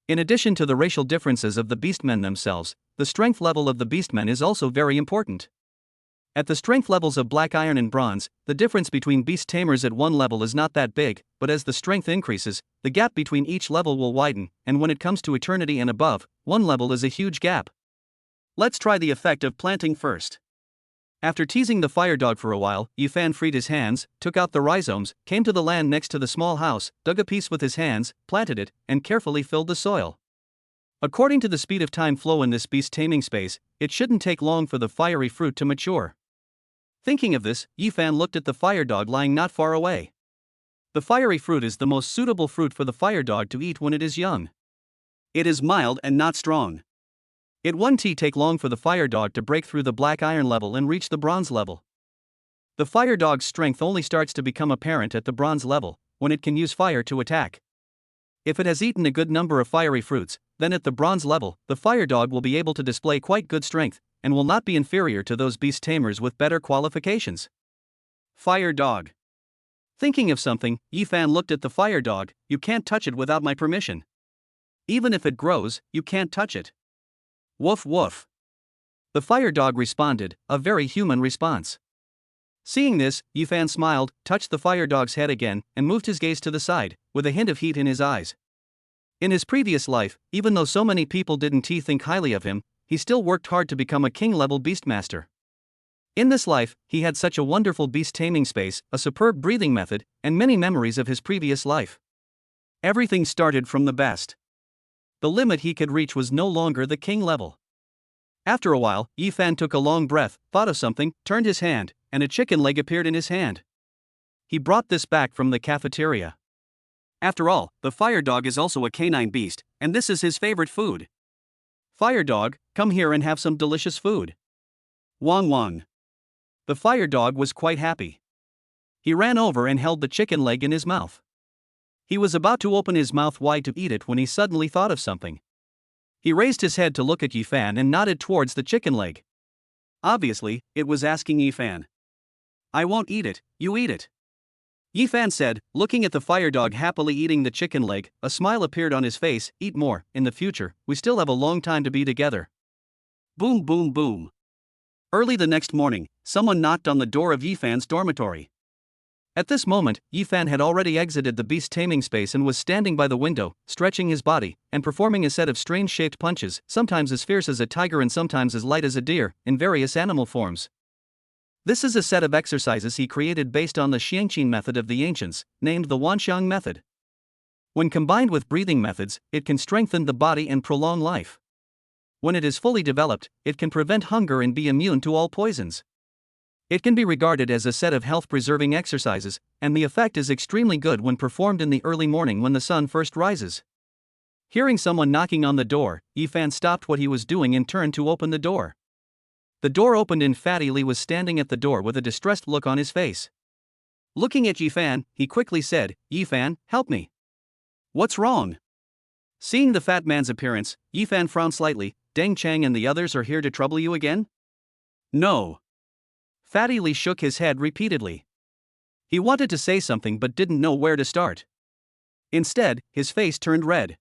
In addition to the racial differences of the beastmen themselves, the strength level of the beastmen is also very important. At the strength levels of Black Iron and Bronze, the difference between beast tamers at one level is not that big, but as the strength increases, the gap between each level will widen, and when it comes to Eternity and above, one level is a huge gap. Let's try the effect of planting first. After teasing the fire dog for a while, Ephan freed his hands, took out the rhizomes, came to the land next to the small house, dug a piece with his hands, planted it, and carefully filled the soil. According to the speed of time flow in this beast taming space, it shouldn't take long for the fiery fruit to mature. Thinking of this, Ephan looked at the fire dog lying not far away. The fiery fruit is the most suitable fruit for the fire dog to eat when it is young. It is mild and not strong. It won't take long for the fire dog to break through the black iron level and reach the bronze level. The fire dog's strength only starts to become apparent at the bronze level, when it can use fire to attack. If it has eaten a good number of fiery fruits, then at the bronze level, the fire dog will be able to display quite good strength, and will not be inferior to those beast tamers with better qualifications. Fire dog. Thinking of something, Ephan looked at the fire dog. You can't touch it without my permission. Even if it grows, you can't touch it. Woof woof. The fire dog responded, a very human response. Seeing this, Ephan smiled, touched the fire dog's head again, and moved his gaze to the side, with a hint of heat in his eyes. In his previous life, even though so many people didn't think highly of him, he still worked hard to become a king-level beastmaster. In this life, he had such a wonderful beast taming space, a superb breathing method, and many memories of his previous life. Everything started from the best. The limit he could reach was no longer the king level. After a while, Ephan took a long breath, thought of something, turned his hand, and a chicken leg appeared in his hand. He brought this back from the cafeteria. After all, the fire dog is also a canine beast, and this is his favorite food. Fire dog, come here and have some delicious food. Wong wong. The fire dog was quite happy. He ran over and held the chicken leg in his mouth. He was about to open his mouth wide to eat it when he suddenly thought of something. He raised his head to look at Ephan and nodded towards the chicken leg. Obviously, it was asking Ephan. I won't eat it, you eat it. Ephan said, looking at the fire dog happily eating the chicken leg. A smile appeared on his face. Eat more, in the future, we still have a long time to be together. Boom boom boom. Early the next morning, someone knocked on the door of Ephan's dormitory. At this moment, Ephan had already exited the beast taming space and was standing by the window, stretching his body, and performing a set of strange-shaped punches, sometimes as fierce as a tiger and sometimes as light as a deer, in various animal forms. This is a set of exercises he created based on the Xiangqin method of the ancients, named the Wanxiang method. When combined with breathing methods, it can strengthen the body and prolong life. When it is fully developed, it can prevent hunger and be immune to all poisons. It can be regarded as a set of health-preserving exercises, and the effect is extremely good when performed in the early morning when the sun first rises. Hearing someone knocking on the door, Ephan stopped what he was doing and turned to open the door. The door opened and Fatty Lee was standing at the door with a distressed look on his face. Looking at Ephan, he quickly said, Ephan, help me. What's wrong? Seeing the fat man's appearance, Ephan frowned slightly. Deng Chang and the others are here to trouble you again? No. Fatty Lee shook his head repeatedly. He wanted to say something but didn't know where to start. Instead, his face turned red.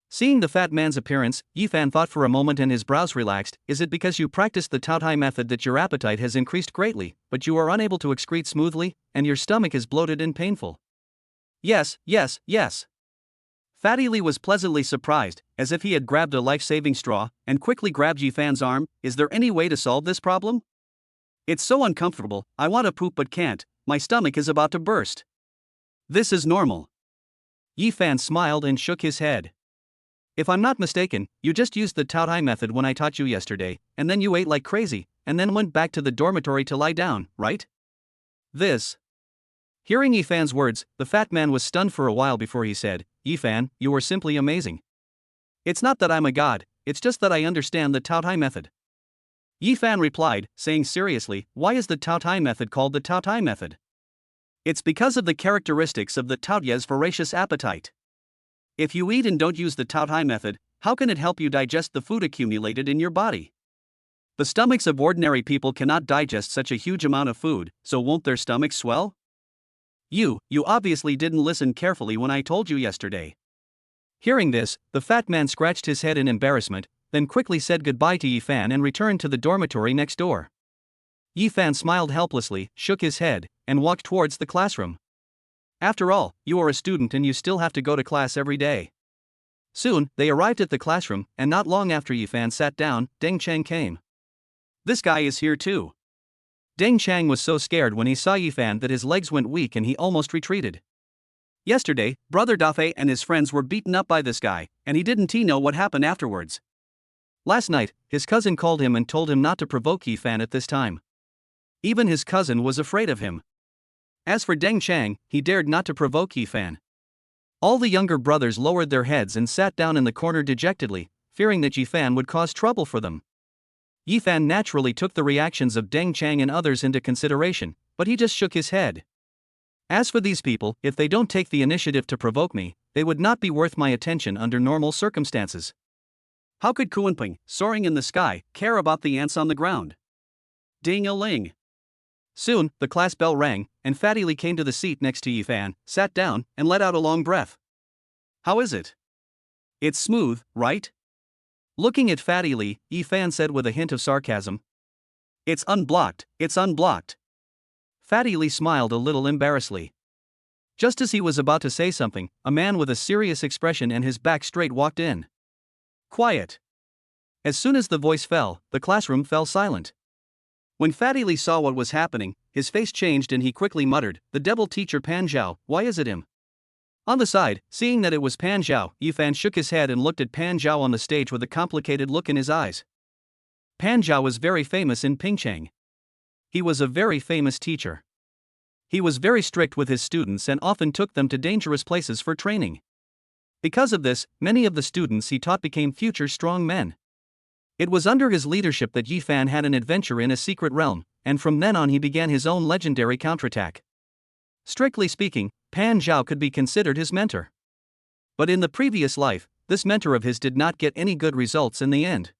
Seeing the fat man's appearance, Ephan thought for a moment and his brows relaxed. Is it because you practiced the Taai method that your appetite has increased greatly, but you are unable to excrete smoothly, and your stomach is bloated and painful? Yes. Fatty Lee was pleasantly surprised, as if he had grabbed a life-saving straw, and quickly grabbed Ephan's arm. Is there any way to solve this problem? It's so uncomfortable, I want to poop but can't, my stomach is about to burst. This is normal. Ephan smiled and shook his head. If I'm not mistaken, you just used the Taai method when I taught you yesterday, and then you ate like crazy, and then went back to the dormitory to lie down, right? Hearing Ephan's words, the fat man was stunned for a while before he said, Ephan, you are simply amazing. It's not that I'm a god, it's just that I understand the Taai method. Ephan replied, saying seriously, why is the Taai method called the Taai method? It's because of the characteristics of the Tao's voracious appetite. If you eat and don't use the Taai method, how can it help you digest the food accumulated in your body? The stomachs of ordinary people cannot digest such a huge amount of food, so won't their stomachs swell? You obviously didn't listen carefully when I told you yesterday. Hearing this, the fat man scratched his head in embarrassment, then quickly said goodbye to Ephan and returned to the dormitory next door. Ephan smiled helplessly, shook his head, and walked towards the classroom. After all, you are a student and you still have to go to class every day. Soon, they arrived at the classroom, and not long after Ephan sat down, Deng Chang came. This guy is here too. Deng Chang was so scared when he saw Ephan that his legs went weak and he almost retreated. Yesterday, brother Taai and his friends were beaten up by this guy, and he didn't know what happened afterwards. Last night, his cousin called him and told him not to provoke Ephan at this time. Even his cousin was afraid of him. As for Deng Chang, he dared not to provoke Ephan. All the younger brothers lowered their heads and sat down in the corner dejectedly, fearing that Ephan would cause trouble for them. Ephan naturally took the reactions of Deng Chang and others into consideration, but he just shook his head. As for these people, if they don't take the initiative to provoke me, they would not be worth my attention under normal circumstances. How could Kuanping, soaring in the sky, care about the ants on the ground? Ding-a-ling. Soon, the class bell rang, and Fatty Lee came to the seat next to Ephan, sat down, and let out a long breath. How is it? It's smooth, right? Looking at Fatty Lee, Ephan said with a hint of sarcasm. It's unblocked, it's unblocked. Fatty Lee smiled a little embarrassedly. Just as he was about to say something, a man with a serious expression and his back straight walked in. Quiet. As soon as the voice fell, the classroom fell silent. When Fatty Lee saw what was happening, his face changed and he quickly muttered, "The devil teacher Pan Zhao, why is it him?" On the side, seeing that it was Pan Zhao, Ephan shook his head and looked at Pan Zhao on the stage with a complicated look in his eyes. Pan Zhao was very famous in Pingcheng. He was a very famous teacher. He was very strict with his students and often took them to dangerous places for training. Because of this, many of the students he taught became future strong men. It was under his leadership that Ephan had an adventure in a secret realm, and from then on he began his own legendary counterattack. Strictly speaking, Pan Zhao could be considered his mentor. But in the previous life, this mentor of his did not get any good results in the end.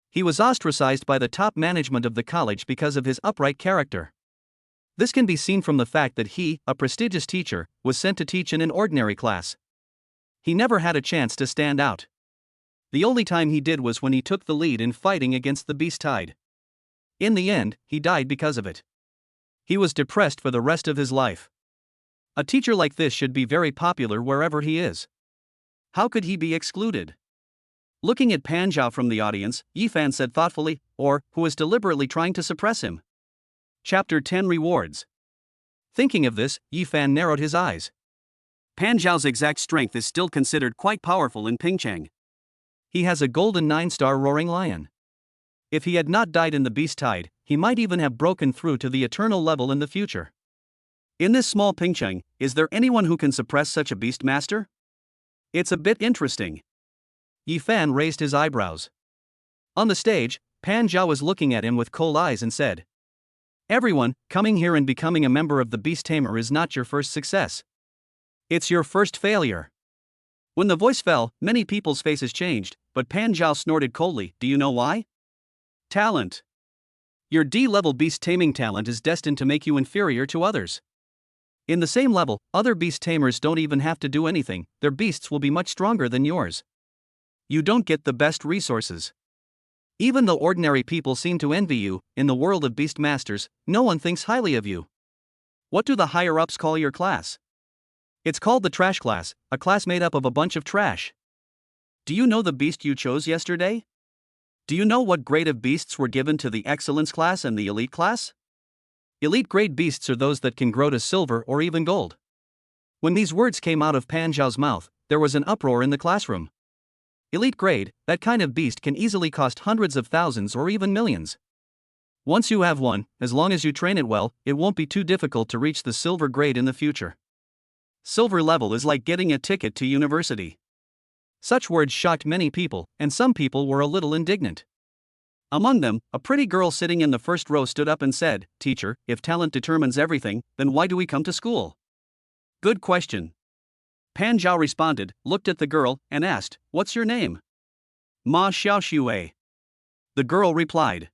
He was ostracized by the top management of the college because of his upright character. This can be seen from the fact that he, a prestigious teacher, was sent to teach in an ordinary class. He never had a chance to stand out. The only time he did was when he took the lead in fighting against the beast Taai. In the end, he died because of it. He was depressed for the rest of his life. A teacher like this should be very popular wherever he is. How could he be excluded? Looking at Pan Zhao from the audience, Ephan said thoughtfully, or, who is deliberately trying to suppress him? Chapter 10 Rewards. Thinking of this, Ephan narrowed his eyes. Pan Zhao's exact strength is still considered quite powerful in Pingcheng. He has a golden 9-star roaring lion. If he had not died in the beast Taai, he might even have broken through to the eternal level in the future. In this small Pingcheng, is there anyone who can suppress such a beast master? It's a bit interesting. Ephan raised his eyebrows. On the stage, Pan Zhao was looking at him with cold eyes and said, "Everyone, coming here and becoming a member of the Beast Tamer is not your first success. It's your first failure." When the voice fell, many people's faces changed, but Pan Zhao snorted coldly. Do you know why? Talent. Your D-level beast taming talent is destined to make you inferior to others. In the same level, other beast tamers don't even have to do anything, their beasts will be much stronger than yours. You don't get the best resources. Even though ordinary people seem to envy you, in the world of beast masters, no one thinks highly of you. What do the higher-ups call your class? It's called the trash class, a class made up of a bunch of trash. Do you know the beast you chose yesterday? Do you know what grade of beasts were given to the excellence class and the elite class? Elite grade beasts are those that can grow to silver or even gold. When these words came out of Pan Zhao's mouth, there was an uproar in the classroom. Elite grade, that kind of beast can easily cost hundreds of thousands or even millions. Once you have one, as long as you train it well, it won't be too difficult to reach the silver grade in the future. Silver level is like getting a ticket to university. Such words shocked many people, and some people were a little indignant. Among them, a pretty girl sitting in the first row stood up and said, "Teacher, if talent determines everything, then why do we come to school?" Good question. Pan Zhao responded, looked at the girl, and asked, "What's your name?" Ma Xiaoxue. The girl replied,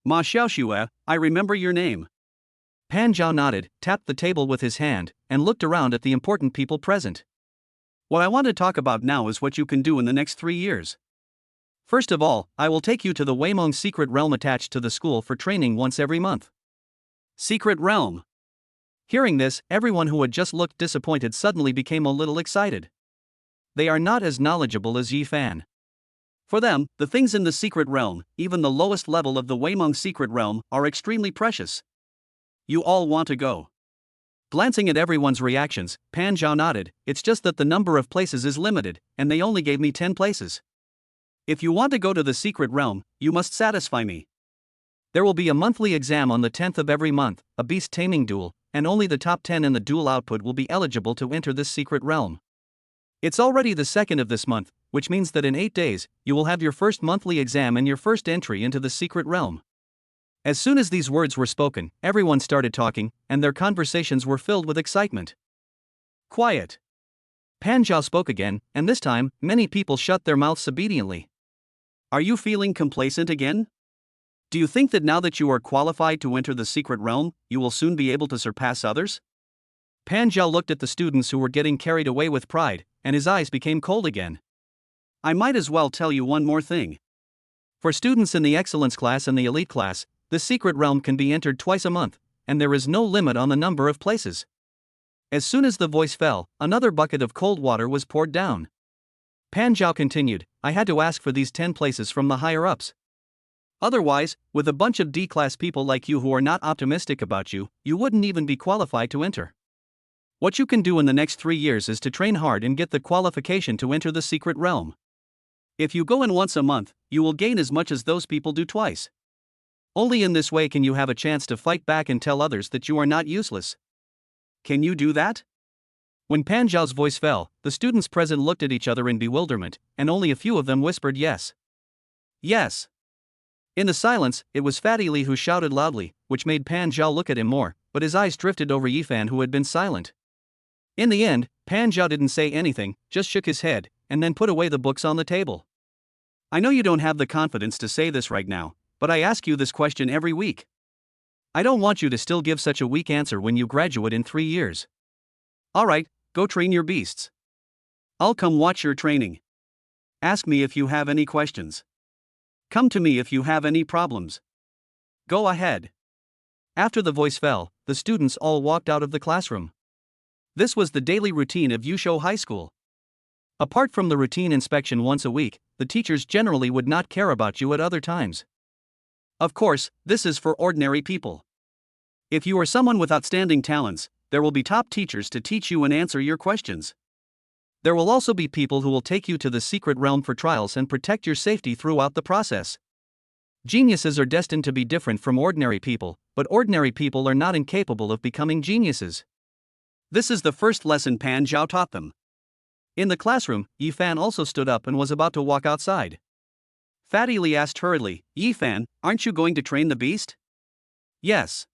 "Ma Xiaoxue, I remember your name." Pan Zhao nodded, tapped the table with his hand, and looked around at the important people present. What I want to talk about now is what you can do in the next 3 years. First of all, I will take you to the Weimong secret realm attached to the school for training once every month. Secret realm. Hearing this, everyone who had just looked disappointed suddenly became a little excited. They are not as knowledgeable as Ephan. For them, the things in the secret realm, even the lowest level of the Weimeng secret realm, are extremely precious. You all want to go. Glancing at everyone's reactions, Pan Zhao nodded. It's just that the number of places is limited, and they only gave me 10 places. If you want to go to the secret realm, you must satisfy me. There will be a monthly exam on the 10th of every month, a beast taming duel, and only the top 10 in the duel output will be eligible to enter this secret realm. It's already the 2nd of this month, which means that in 8 days, you will have your first monthly exam and your first entry into the secret realm. As soon as these words were spoken, everyone started talking, and their conversations were filled with excitement. Quiet. Pan Zhao spoke again, and this time, many people shut their mouths obediently. Are you feeling complacent again? Do you think that now that you are qualified to enter the secret realm, you will soon be able to surpass others? Pan Zhao looked at the students who were getting carried away with pride, and his eyes became cold again. I might as well tell you one more thing. For students in the excellence class and the elite class, the secret realm can be entered twice a month, and there is no limit on the number of places. As soon as the voice fell, another bucket of cold water was poured down. Pan Zhao continued, I had to ask for these 10 places from the higher-ups. Otherwise, with a bunch of D-class people like you who are not optimistic about you, you wouldn't even be qualified to enter. What you can do in the next 3 years is to train hard and get the qualification to enter the secret realm. If you go in once a month, you will gain as much as those people do twice. Only in this way can you have a chance to fight back and tell others that you are not useless. Can you do that? When Pan Zhao's voice fell, the students present looked at each other in bewilderment, and only a few of them whispered yes. Yes. In the silence, it was Fatty Li who shouted loudly, which made Pan Zhao look at him more, but his eyes drifted over Ephan who had been silent. In the end, Pan Zhao didn't say anything, just shook his head, and then put away the books on the table. I know you don't have the confidence to say this right now, but I ask you this question every week. I don't want you to still give such a weak answer when you graduate in 3 years. Alright, go train your beasts. I'll come watch your training. Ask me if you have any questions. Come to me if you have any problems. Go ahead. After the voice fell, the students all walked out of the classroom. This was the daily routine of Yusho High School. Apart from the routine inspection once a week, the teachers generally would not care about you at other times. Of course, this is for ordinary people. If you are someone with outstanding talents, there will be top teachers to teach you and answer your questions. There will also be people who will take you to the secret realm for trials and protect your safety throughout the process. Geniuses are destined to be different from ordinary people, but ordinary people are not incapable of becoming geniuses. This is the first lesson Pan Zhao taught them. In the classroom, Ephan also stood up and was about to walk outside. Fatty Li asked hurriedly, Ephan, aren't you going to train the beast? Yes.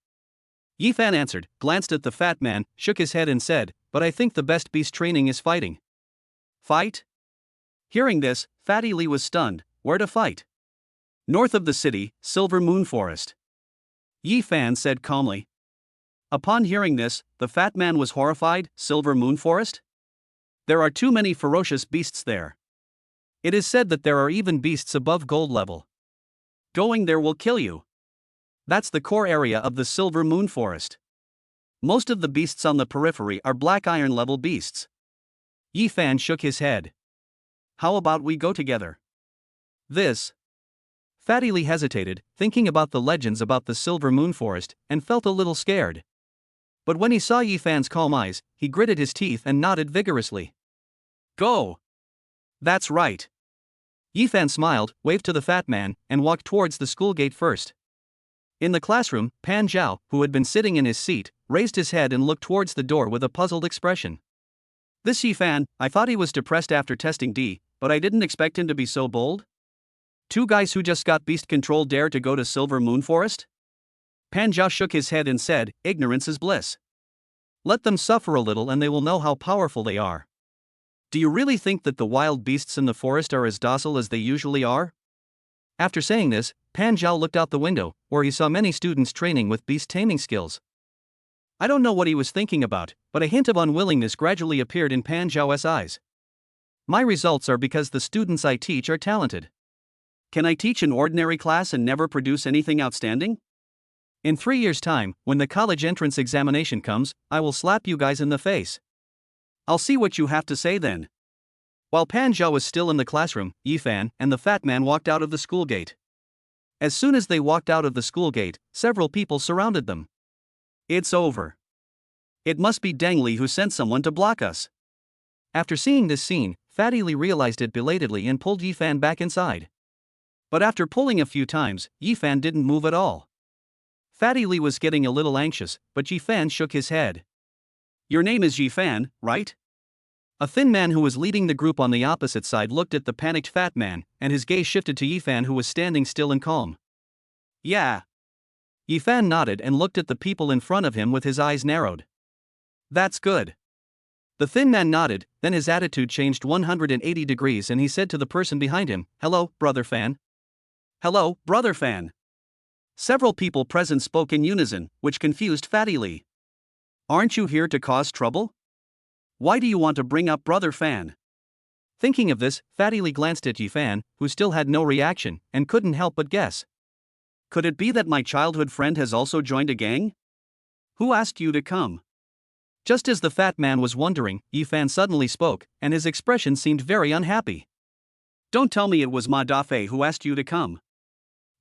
Ephan answered, glanced at the fat man, shook his head and said, but I think the best beast training is fighting. Fight? Hearing this, Fatty Li was stunned. Where to fight? North of the city, Silver Moon Forest. Ephan said calmly. Upon hearing this, the fat man was horrified. Silver Moon Forest? There are too many ferocious beasts there. It is said that there are even beasts above gold level. Going there will kill you. That's the core area of the Silver Moon Forest. Most of the beasts on the periphery are black iron level beasts. Ephan shook his head. How about we go together? This. Fatty Li hesitated, thinking about the legends about the Silver Moon Forest, and felt a little scared. But when he saw Ephan's calm eyes, he gritted his teeth and nodded vigorously. Go! That's right. Ephan smiled, waved to the fat man, and walked towards the school gate first. In the classroom, Pan Zhao, who had been sitting in his seat, raised his head and looked towards the door with a puzzled expression. This Ephan, I thought he was depressed after testing D, but I didn't expect him to be so bold. 2 guys who just got beast control dare to go to Silver Moon Forest? Pan Zhao shook his head and said, ignorance is bliss. Let them suffer a little and they will know how powerful they are. Do you really think that the wild beasts in the forest are as docile as they usually are? After saying this, Pan Zhao looked out the window, where he saw many students training with beast taming skills. I don't know what he was thinking about, but a hint of unwillingness gradually appeared in Pan Zhao's eyes. My results are because the students I teach are talented. Can I teach an ordinary class and never produce anything outstanding? In 3 years' time, when the college entrance examination comes, I will slap you guys in the face. I'll see what you have to say then. While Pan Zhao was still in the classroom, Ephan and the fat man walked out of the school gate. As soon as they walked out of the school gate, several people surrounded them. It's over. It must be Deng Li who sent someone to block us. After seeing this scene, Fatty Li realized it belatedly and pulled Ephan back inside. But after pulling a few times, Ephan didn't move at all. Fatty Li was getting a little anxious, but Ephan shook his head. Your name is Ephan, right? A thin man who was leading the group on the opposite side looked at the panicked fat man, and his gaze shifted to Ephan, who was standing still and calm. Yeah. Ephan nodded and looked at the people in front of him with his eyes narrowed. That's good. The thin man nodded, then his attitude changed 180 degrees and he said to the person behind him, Hello, Brother Fan. Hello, Brother Fan. Several people present spoke in unison, which confused Fatty Li. Aren't you here to cause trouble? Why do you want to bring up Brother Fan? Thinking of this, Fatty Li glanced at Ephan, who still had no reaction, and couldn't help but guess. Could it be that my childhood friend has also joined a gang? Who asked you to come? Just as the fat man was wondering, Ephan suddenly spoke, and his expression seemed very unhappy. Don't tell me it was Ma Dafei who asked you to come.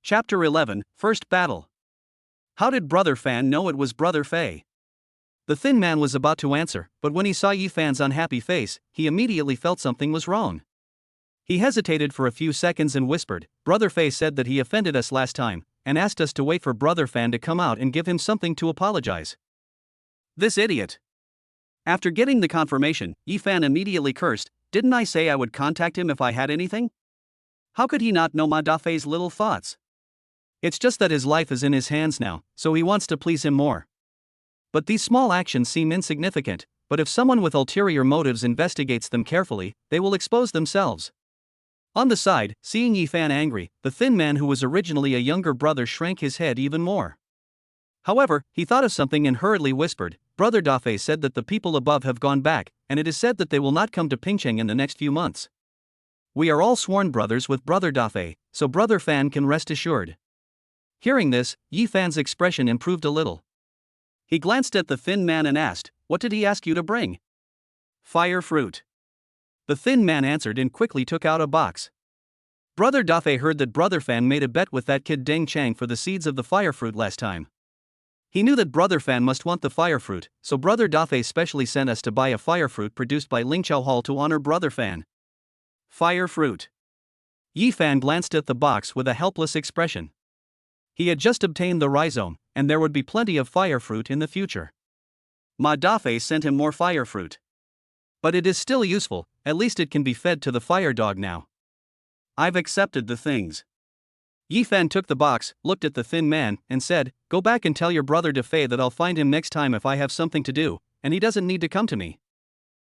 Chapter 11, First Battle. How did Brother Fan know it was Brother Fei? The thin man was about to answer, but when he saw Ephan's unhappy face, he immediately felt something was wrong. He hesitated for a few seconds and whispered, Brother Fei said that he offended us last time, and asked us to wait for Brother Fan to come out and give him something to apologize. This idiot. After getting the confirmation, Ephan immediately cursed, didn't I say I would contact him if I had anything? How could he not know Ma Dafei's little thoughts? It's just that his life is in his hands now, so he wants to please him more. But these small actions seem insignificant, but if someone with ulterior motives investigates them carefully, they will expose themselves. On the side, seeing Ephan angry, the thin man who was originally a younger brother shrank his head even more. However, he thought of something and hurriedly whispered, Brother Dafei said that the people above have gone back, and it is said that they will not come to Pingcheng in the next few months. We are all sworn brothers with Brother Dafei, so Brother Fan can rest assured. Hearing this, Ephan's expression improved a little. He glanced at the thin man and asked, What did he ask you to bring? Fire fruit. The thin man answered and quickly took out a box. Brother Dafei heard that Brother Fan made a bet with that kid Deng Chang for the seeds of the fire fruit last time. He knew that Brother Fan must want the fire fruit, so Brother Dafei specially sent us to buy a fire fruit produced by Lingqiao Hall to honor Brother Fan. Fire fruit. Ephan glanced at the box with a helpless expression. He had just obtained the rhizome, and there would be plenty of fire fruit in the future. Ma Dafei sent him more fire fruit. But it is still useful, at least it can be fed to the fire dog now. I've accepted the things. Ephan took the box, looked at the thin man, and said, Go back and tell your brother Dafei that I'll find him next time if I have something to do, and he doesn't need to come to me.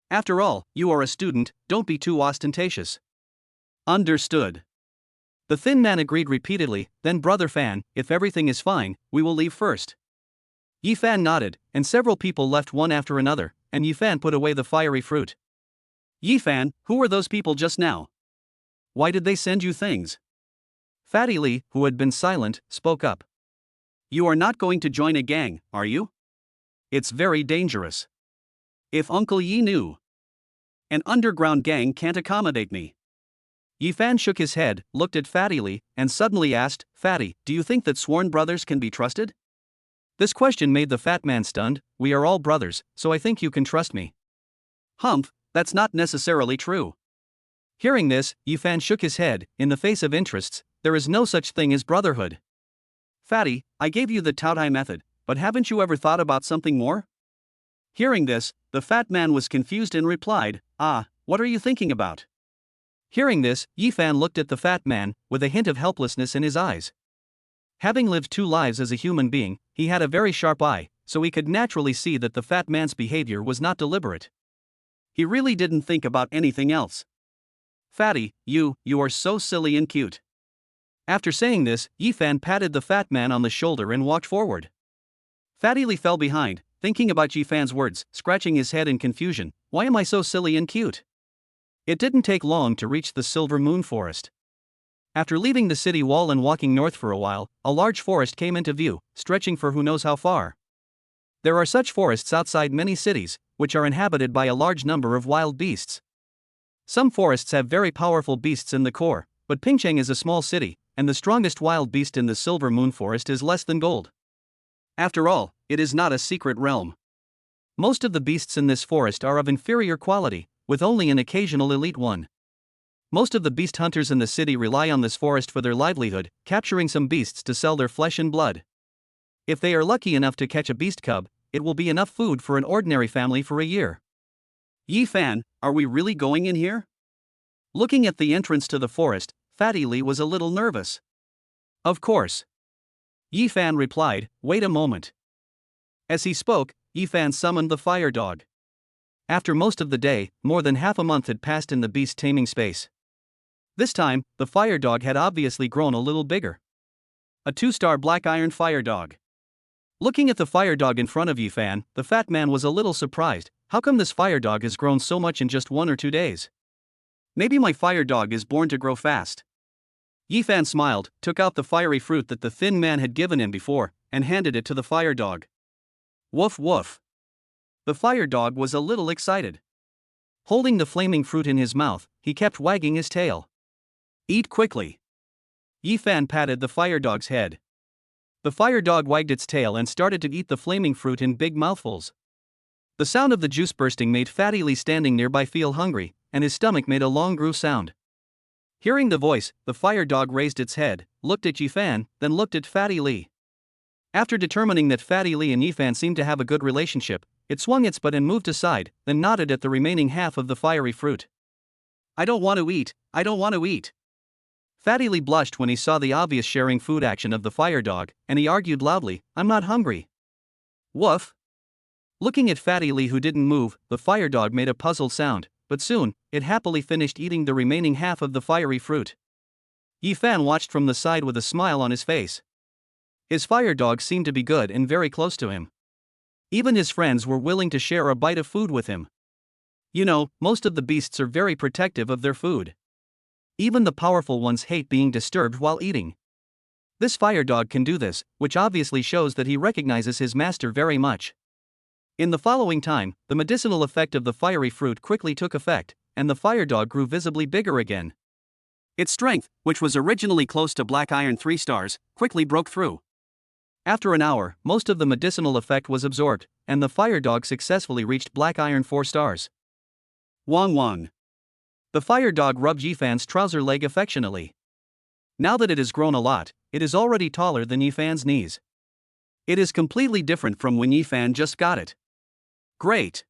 After all, you are a student, don't be too ostentatious. Understood. The thin man agreed repeatedly, then Brother Fan, if everything is fine, we will leave first. Ephan nodded, and several people left one after another, and Ephan put away the fiery fruit. Ephan, who were those people just now? Why did they send you things? Fatty Li, who had been silent, spoke up. You are not going to join a gang, are you? It's very dangerous. If Uncle Yi knew. An underground gang can't accommodate me. Ephan shook his head, looked at Fatty Li, and suddenly asked, Fatty, do you think that sworn brothers can be trusted? This question made the fat man stunned. We are all brothers, so I think you can trust me. Humph, that's not necessarily true. Hearing this, Ephan shook his head. In the face of interests, there is no such thing as brotherhood. Fatty, I gave you the Taai method, but haven't you ever thought about something more? Hearing this, the fat man was confused and replied, What are you thinking about? Hearing this, Ephan looked at the fat man, with a hint of helplessness in his eyes. Having lived 2 lives as a human being, he had a very sharp eye, so he could naturally see that the fat man's behavior was not deliberate. He really didn't think about anything else. Fatty, you are so silly and cute. After saying this, Ephan patted the fat man on the shoulder and walked forward. Fatty Li fell behind, thinking about Ephan's words, scratching his head in confusion. Why am I so silly and cute? It didn't take long to reach the Silver Moon Forest. After leaving the city wall and walking north for a while, a large forest came into view, stretching for who knows how far. There are such forests outside many cities, which are inhabited by a large number of wild beasts. Some forests have very powerful beasts in the core, but Pingcheng is a small city, and the strongest wild beast in the Silver Moon Forest is less than gold. After all, it is not a secret realm. Most of the beasts in this forest are of inferior quality, with only an occasional elite one. Most of the beast hunters in the city rely on this forest for their livelihood, capturing some beasts to sell their flesh and blood. If they are lucky enough to catch a beast cub, it will be enough food for an ordinary family for a year. Ephan, are we really going in here? Looking at the entrance to the forest, Fatty Lee was a little nervous. Of course. Ephan replied, wait a moment. As he spoke, Ephan summoned the fire dog. After most of the day, more than half a month had passed in the beast taming space. This time, the fire dog had obviously grown a little bigger. A 2-star black iron fire dog. Looking at the fire dog in front of Ephan, the fat man was a little surprised. How come this fire dog has grown so much in just 1 or 2 days? Maybe my fire dog is born to grow fast. Ephan smiled, took out the fiery fruit that the thin man had given him before, and handed it to the fire dog. Woof woof. The fire dog was a little excited. Holding the flaming fruit in his mouth, he kept wagging his tail. Eat quickly. Ephan patted the fire dog's head. The fire dog wagged its tail and started to eat the flaming fruit in big mouthfuls. The sound of the juice bursting made Fatty Lee standing nearby feel hungry, and his stomach made a long grue sound. Hearing the voice, the fire dog raised its head, looked at Ephan, then looked at Fatty Lee. After determining that Fatty Lee and Ephan seemed to have a good relationship, it swung its butt and moved aside, then nodded at the remaining half of the fiery fruit. I don't want to eat, I don't want to eat. Fatty Lee blushed when he saw the obvious sharing food action of the fire dog, and he argued loudly, I'm not hungry. Woof. Looking at Fatty Lee who didn't move, the fire dog made a puzzled sound, but soon, it happily finished eating the remaining half of the fiery fruit. Ephan watched from the side with a smile on his face. His fire dog seemed to be good and very close to him. Even his friends were willing to share a bite of food with him. You know, most of the beasts are very protective of their food. Even the powerful ones hate being disturbed while eating. This fire dog can do this, which obviously shows that he recognizes his master very much. In the following time, the medicinal effect of the fiery fruit quickly took effect, and the fire dog grew visibly bigger again. Its strength, which was originally close to black iron 3 stars, quickly broke through. After an hour, most of the medicinal effect was absorbed, and the fire dog successfully reached black iron 4 stars. Wong wong. The fire dog rubbed Ephan's trouser leg affectionately. Now that it has grown a lot, it is already taller than Ephan's knees. It is completely different from when Ephan just got it. Great.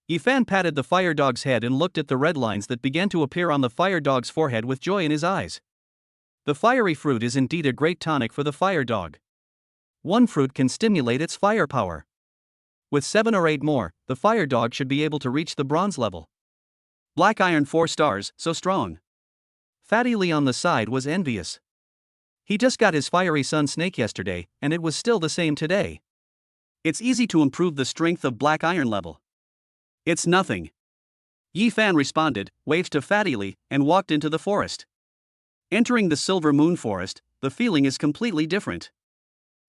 Ephan patted the fire dog's head and looked at the red lines that began to appear on the fire dog's forehead with joy in his eyes. The fiery fruit is indeed a great tonic for the fire dog. One fruit can stimulate its firepower. With 7 or 8 more, the fire dog should be able to reach the bronze level. Black iron 4 stars, so strong. Fatty Lee on the side was envious. He just got his fiery sun snake yesterday, and it was still the same today. It's easy to improve the strength of black iron level. It's nothing. Ephan responded, waved to Fatty Lee, and walked into the forest. Entering the Silver Moon Forest, the feeling is completely different.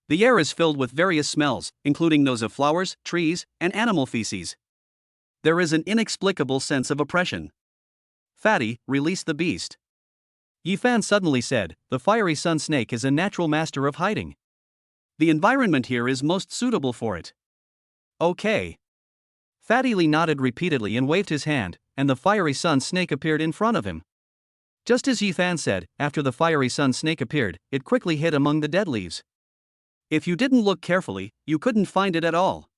The air is filled with various smells, including those of flowers, trees, and animal feces. There is an inexplicable sense of oppression. Fatty, release the beast. Ephan suddenly said, the fiery sun snake is a natural master of hiding. The environment here is most suitable for it. Okay. Fatty Lee nodded repeatedly and waved his hand, and the fiery sun snake appeared in front of him. Just as Ephan said, after the fiery sun snake appeared, it quickly hid among the dead leaves. If you didn't look carefully, you couldn't find it at all.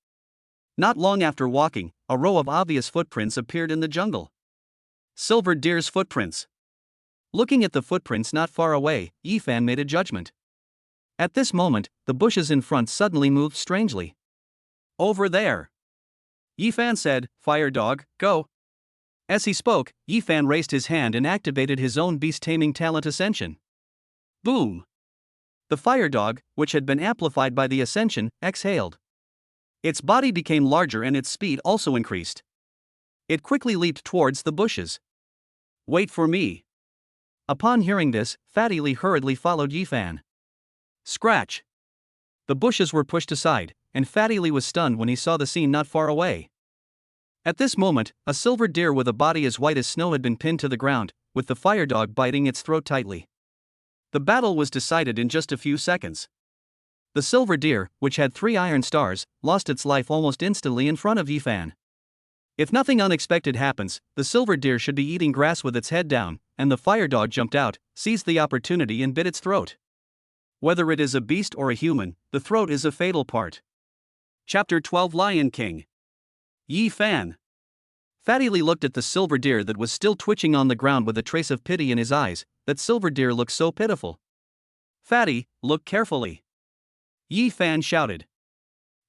Not long after walking, a row of obvious footprints appeared in the jungle. Silver deer's footprints. Looking at the footprints not far away, Ephan made a judgment. At this moment, the bushes in front suddenly moved strangely. Over there. Ephan said, fire dog, go. As he spoke, Ephan raised his hand and activated his own beast-taming talent Ascension. Boom. The fire dog, which had been amplified by the Ascension, exhaled. Its body became larger and its speed also increased. It quickly leaped towards the bushes. Wait for me. Upon hearing this, Fatty Lee hurriedly followed Ephan. Scratch. The bushes were pushed aside, and Fatty Lee was stunned when he saw the scene not far away. At this moment, a silver deer with a body as white as snow had been pinned to the ground, with the fire dog biting its throat tightly. The battle was decided in just a few seconds. The silver deer, which had 3 iron stars, lost its life almost instantly in front of Ephan. If nothing unexpected happens, the silver deer should be eating grass with its head down, and the fire dog jumped out, seized the opportunity and bit its throat. Whether it is a beast or a human, the throat is a fatal part. Chapter 12 Lion King. Ephan. Fatty Lee looked at the silver deer that was still twitching on the ground with a trace of pity in his eyes. That silver deer looked so pitiful. Fatty, look carefully. Ephan shouted.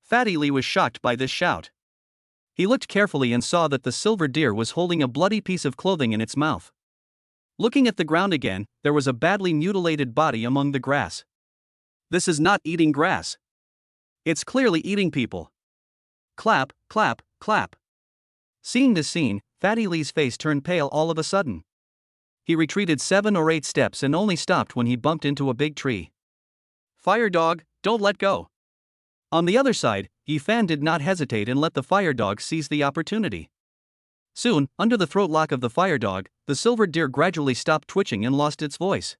Fatty Lee was shocked by this shout. He looked carefully and saw that the silver deer was holding a bloody piece of clothing in its mouth. Looking at the ground again, there was a badly mutilated body among the grass. This is not eating grass. It's clearly eating people. Clap, clap, clap. Seeing this scene, Fatty Lee's face turned pale all of a sudden. He retreated 7 or 8 steps and only stopped when he bumped into a big tree. Fire dog, don't let go. On the other side, Ephan did not hesitate and let the fire dog seize the opportunity. Soon, under the throat lock of the fire dog, the silver deer gradually stopped twitching and lost its voice.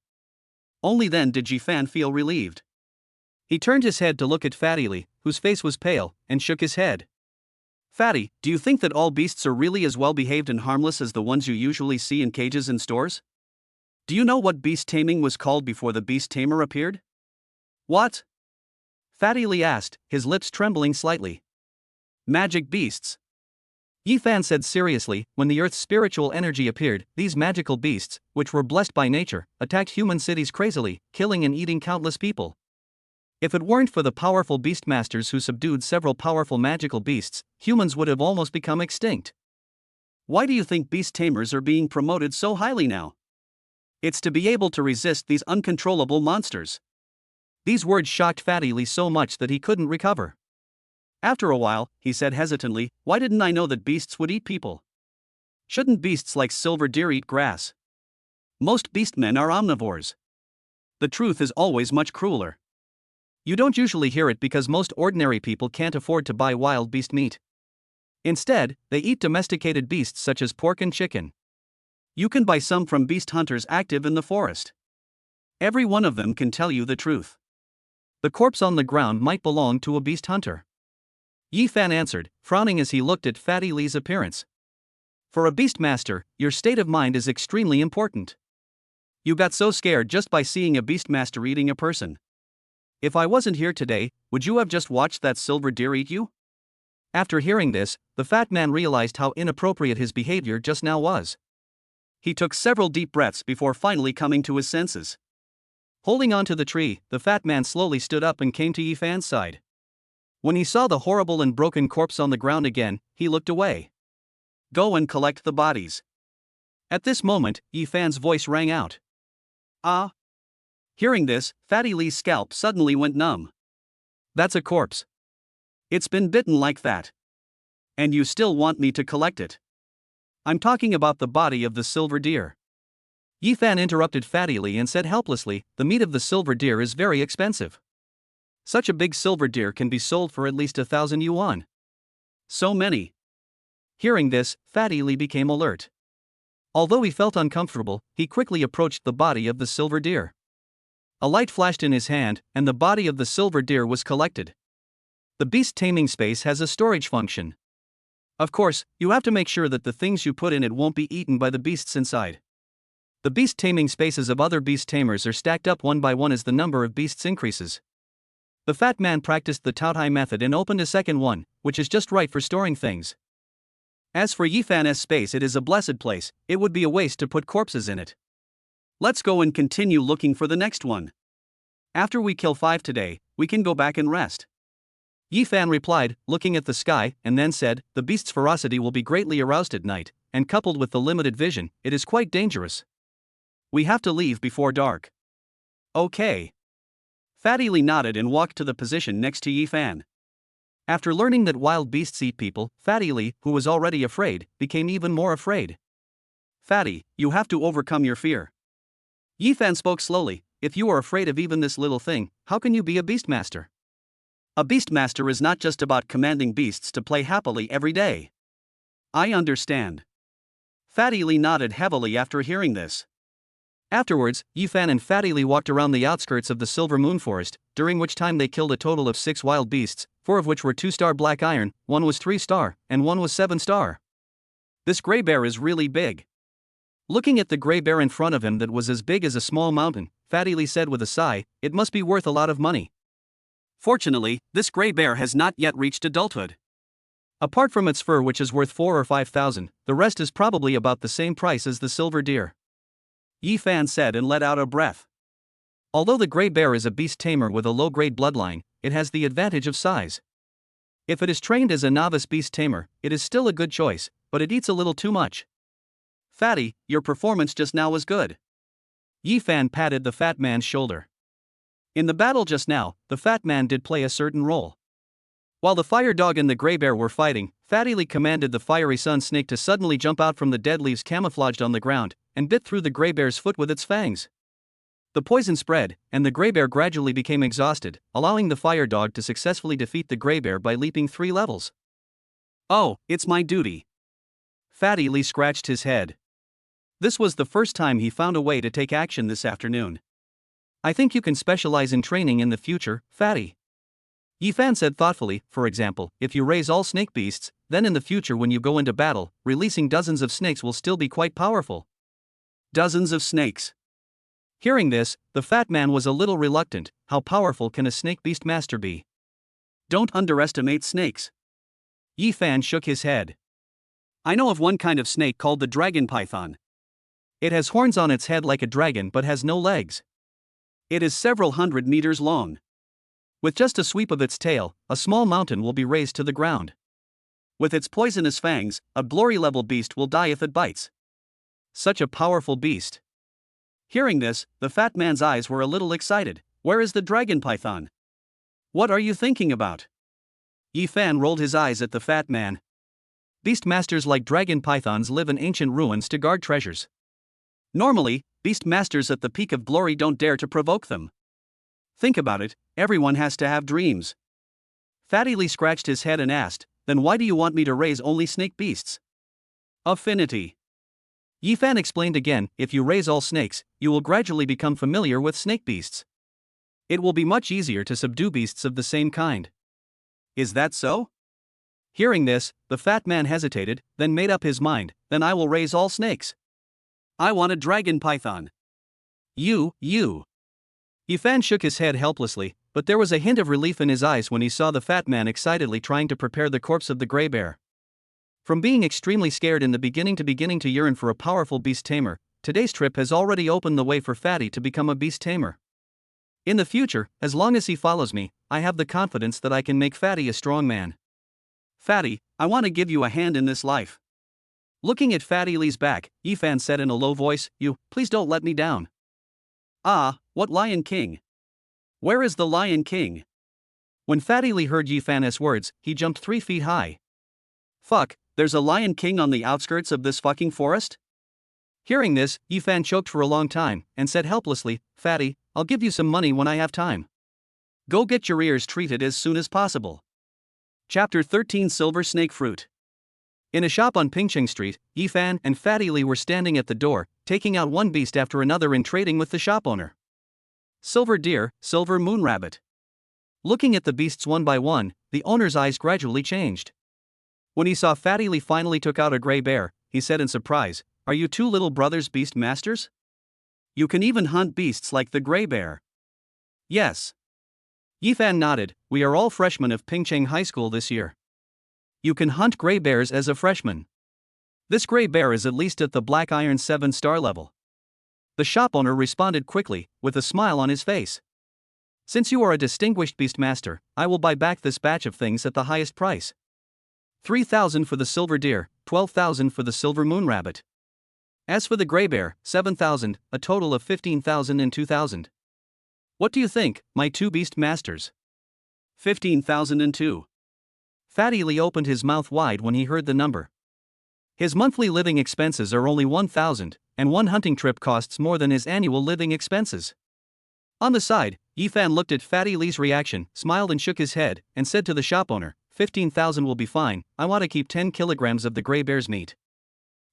Only then did Ephan feel relieved. He turned his head to look at Fatty Lee, whose face was pale, and shook his head. Fatty, do you think that all beasts are really as well behaved and harmless as the ones you usually see in cages in stores? Do you know what beast taming was called before the beast tamer appeared? What? Fatty Lee asked, his lips trembling slightly. Magic beasts. Ephan said seriously, when the Earth's spiritual energy appeared, these magical beasts, which were blessed by nature, attacked human cities crazily, killing and eating countless people. If it weren't for the powerful beastmasters who subdued several powerful magical beasts, humans would have almost become extinct. Why do you think beast tamers are being promoted so highly now? It's to be able to resist these uncontrollable monsters. These words shocked Fatty Lee so much that he couldn't recover. After a while, he said hesitantly, why didn't I know that beasts would eat people? Shouldn't beasts like silver deer eat grass? Most beastmen are omnivores. The truth is always much crueler. You don't usually hear it because most ordinary people can't afford to buy wild beast meat. Instead, they eat domesticated beasts such as pork and chicken. You can buy some from beast hunters active in the forest. Every one of them can tell you the truth. The corpse on the ground might belong to a beast hunter. Ephan answered, frowning as he looked at Fatty Lee's appearance. For a beastmaster, your state of mind is extremely important. You got so scared just by seeing a beastmaster eating a person. If I wasn't here today, would you have just watched that silver deer eat you? After hearing this, the fat man realized how inappropriate his behavior just now was. He took several deep breaths before finally coming to his senses. Holding onto the tree, the fat man slowly stood up and came to Ephan's side. When he saw the horrible and broken corpse on the ground again, he looked away. Go and collect the bodies. At this moment, Ephan's voice rang out. Ah. Hearing this, Fatty Lee's scalp suddenly went numb. That's a corpse. It's been bitten like that. And you still want me to collect it? I'm talking about the body of the silver deer. Ephan interrupted Fatty Lee and said helplessly, the meat of the silver deer is very expensive. Such a big silver deer can be sold for at least 1,000 yuan. So many. Hearing this, Fatty Lee became alert. Although he felt uncomfortable, he quickly approached the body of the silver deer. A light flashed in his hand, and the body of the silver deer was collected. The beast taming space has a storage function. Of course, you have to make sure that the things you put in it won't be eaten by the beasts inside. The beast taming spaces of other beast tamers are stacked up one by one as the number of beasts increases. The fat man practiced the Taai method and opened a second one, which is just right for storing things. As for Ephan's space, it is a blessed place, it would be a waste to put corpses in it. Let's go and continue looking for the next one. After we kill 5 today, we can go back and rest. Ephan replied, looking at the sky, and then said, the beast's ferocity will be greatly aroused at night, and coupled with the limited vision, it is quite dangerous. We have to leave before dark. Okay. Fatty Lee nodded and walked to the position next to Ephan. After learning that wild beasts eat people, Fatty Lee, who was already afraid, became even more afraid. Fatty, you have to overcome your fear. Ephan spoke slowly, if you are afraid of even this little thing, how can you be a beastmaster? A beastmaster is not just about commanding beasts to play happily every day. I understand. Fatty Lee nodded heavily after hearing this. Afterwards, Ephan and Fatty Lee walked around the outskirts of the Silver Moon Forest, during which time they killed a total of 6 wild beasts, 4 of which were 2-star black iron, 1 was 3-star, and 1 was 7-star. This gray bear is really big. Looking at the gray bear in front of him that was as big as a small mountain, Fatty Lee said with a sigh, "It must be worth a lot of money." Fortunately, this gray bear has not yet reached adulthood. Apart from its fur, which is worth 4 or 5,000, the rest is probably about the same price as the silver deer. Ephan said and let out a breath. Although the gray bear is a beast tamer with a low-grade bloodline, it has the advantage of size. If it is trained as a novice beast tamer, it is still a good choice, but it eats a little too much. Fatty, your performance just now was good. Ephan patted the fat man's shoulder. In the battle just now, the fat man did play a certain role. While the fire dog and the gray bear were fighting, Fatty Lee commanded the fiery sun snake to suddenly jump out from the dead leaves camouflaged on the ground, and bit through the gray bear's foot with its fangs. The poison spread, and the gray bear gradually became exhausted, allowing the fire dog to successfully defeat the gray bear by leaping 3 levels. Oh, it's my duty. Fatty Lee scratched his head. This was the first time he found a way to take action this afternoon. I think you can specialize in training in the future, Fatty. Ephan said thoughtfully, for example, if you raise all snake beasts, then in the future when you go into battle, releasing dozens of snakes will still be quite powerful. Dozens of snakes. Hearing this, the fat man was a little reluctant. How powerful can a snake beast master be? Don't underestimate snakes. Ephan shook his head. I know of one kind of snake called the dragon python. It has horns on its head like a dragon but has no legs. It is several hundred meters long. With just a sweep of its tail, a small mountain will be razed to the ground. With its poisonous fangs, a glory-level beast will die if it bites. Such a powerful beast. Hearing this, the fat man's eyes were a little excited. Where is the dragon python? What are you thinking about? Ephan rolled his eyes at the fat man. Beast masters like dragon pythons live in ancient ruins to guard treasures. Normally, beast masters at the peak of glory don't dare to provoke them. Think about it, everyone has to have dreams. Fatty Lee scratched his head and asked, then why do you want me to raise only snake beasts? Affinity. Ephan explained again, if you raise all snakes, you will gradually become familiar with snake beasts. It will be much easier to subdue beasts of the same kind. Is that so? Hearing this, the fat man hesitated, then made up his mind, then I will raise all snakes. I want a dragon python. You. Ephan shook his head helplessly, but there was a hint of relief in his eyes when he saw the fat man excitedly trying to prepare the corpse of the gray bear. From being extremely scared in the beginning to yearn for a powerful beast tamer, today's trip has already opened the way for Fatty to become a beast tamer. In the future, as long as he follows me, I have the confidence that I can make Fatty a strong man. Fatty, I want to give you a hand in this life. Looking at Fatty Lee's back, Ephan said in a low voice, please don't let me down. Ah, what Lion King? Where is the Lion King? When Fatty Lee heard Ephan's words, he jumped 3 feet high. Fuck, there's a Lion King on the outskirts of this fucking forest? Hearing this, Ephan choked for a long time, and said helplessly, Fatty, I'll give you some money when I have time. Go get your ears treated as soon as possible. Chapter 13 Silver Snake Fruit. In a shop on Pingcheng Street, Ephan and Fatty Lee were standing at the door, taking out one beast after another and trading with the shop owner. Silver deer, silver moon rabbit. Looking at the beasts one by one, the owner's eyes gradually changed. When he saw Fatty Lee finally took out a gray bear, he said in surprise, Are you two little brothers beast masters? You can even hunt beasts like the gray bear. Yes. Ephan nodded, we are all freshmen of Pingcheng High School this year. You can hunt gray bears as a freshman. This gray bear is at least at the black iron 7-star level. The shop owner responded quickly, with a smile on his face. Since you are a distinguished beast master, I will buy back this batch of things at the highest price. 3,000 for the silver deer, 12,000 for the silver moon rabbit. As for the gray bear, 7,000, a total of 15,000 and 2,000. What do you think, my two beast masters? 15,002. Fatty Lee opened his mouth wide when he heard the number. His monthly living expenses are only 1,000, and one hunting trip costs more than his annual living expenses. On the side, Ephan looked at Fatty Lee's reaction, smiled and shook his head, and said to the shop owner, 15,000 will be fine, I want to keep 10 kilograms of the gray bear's meat.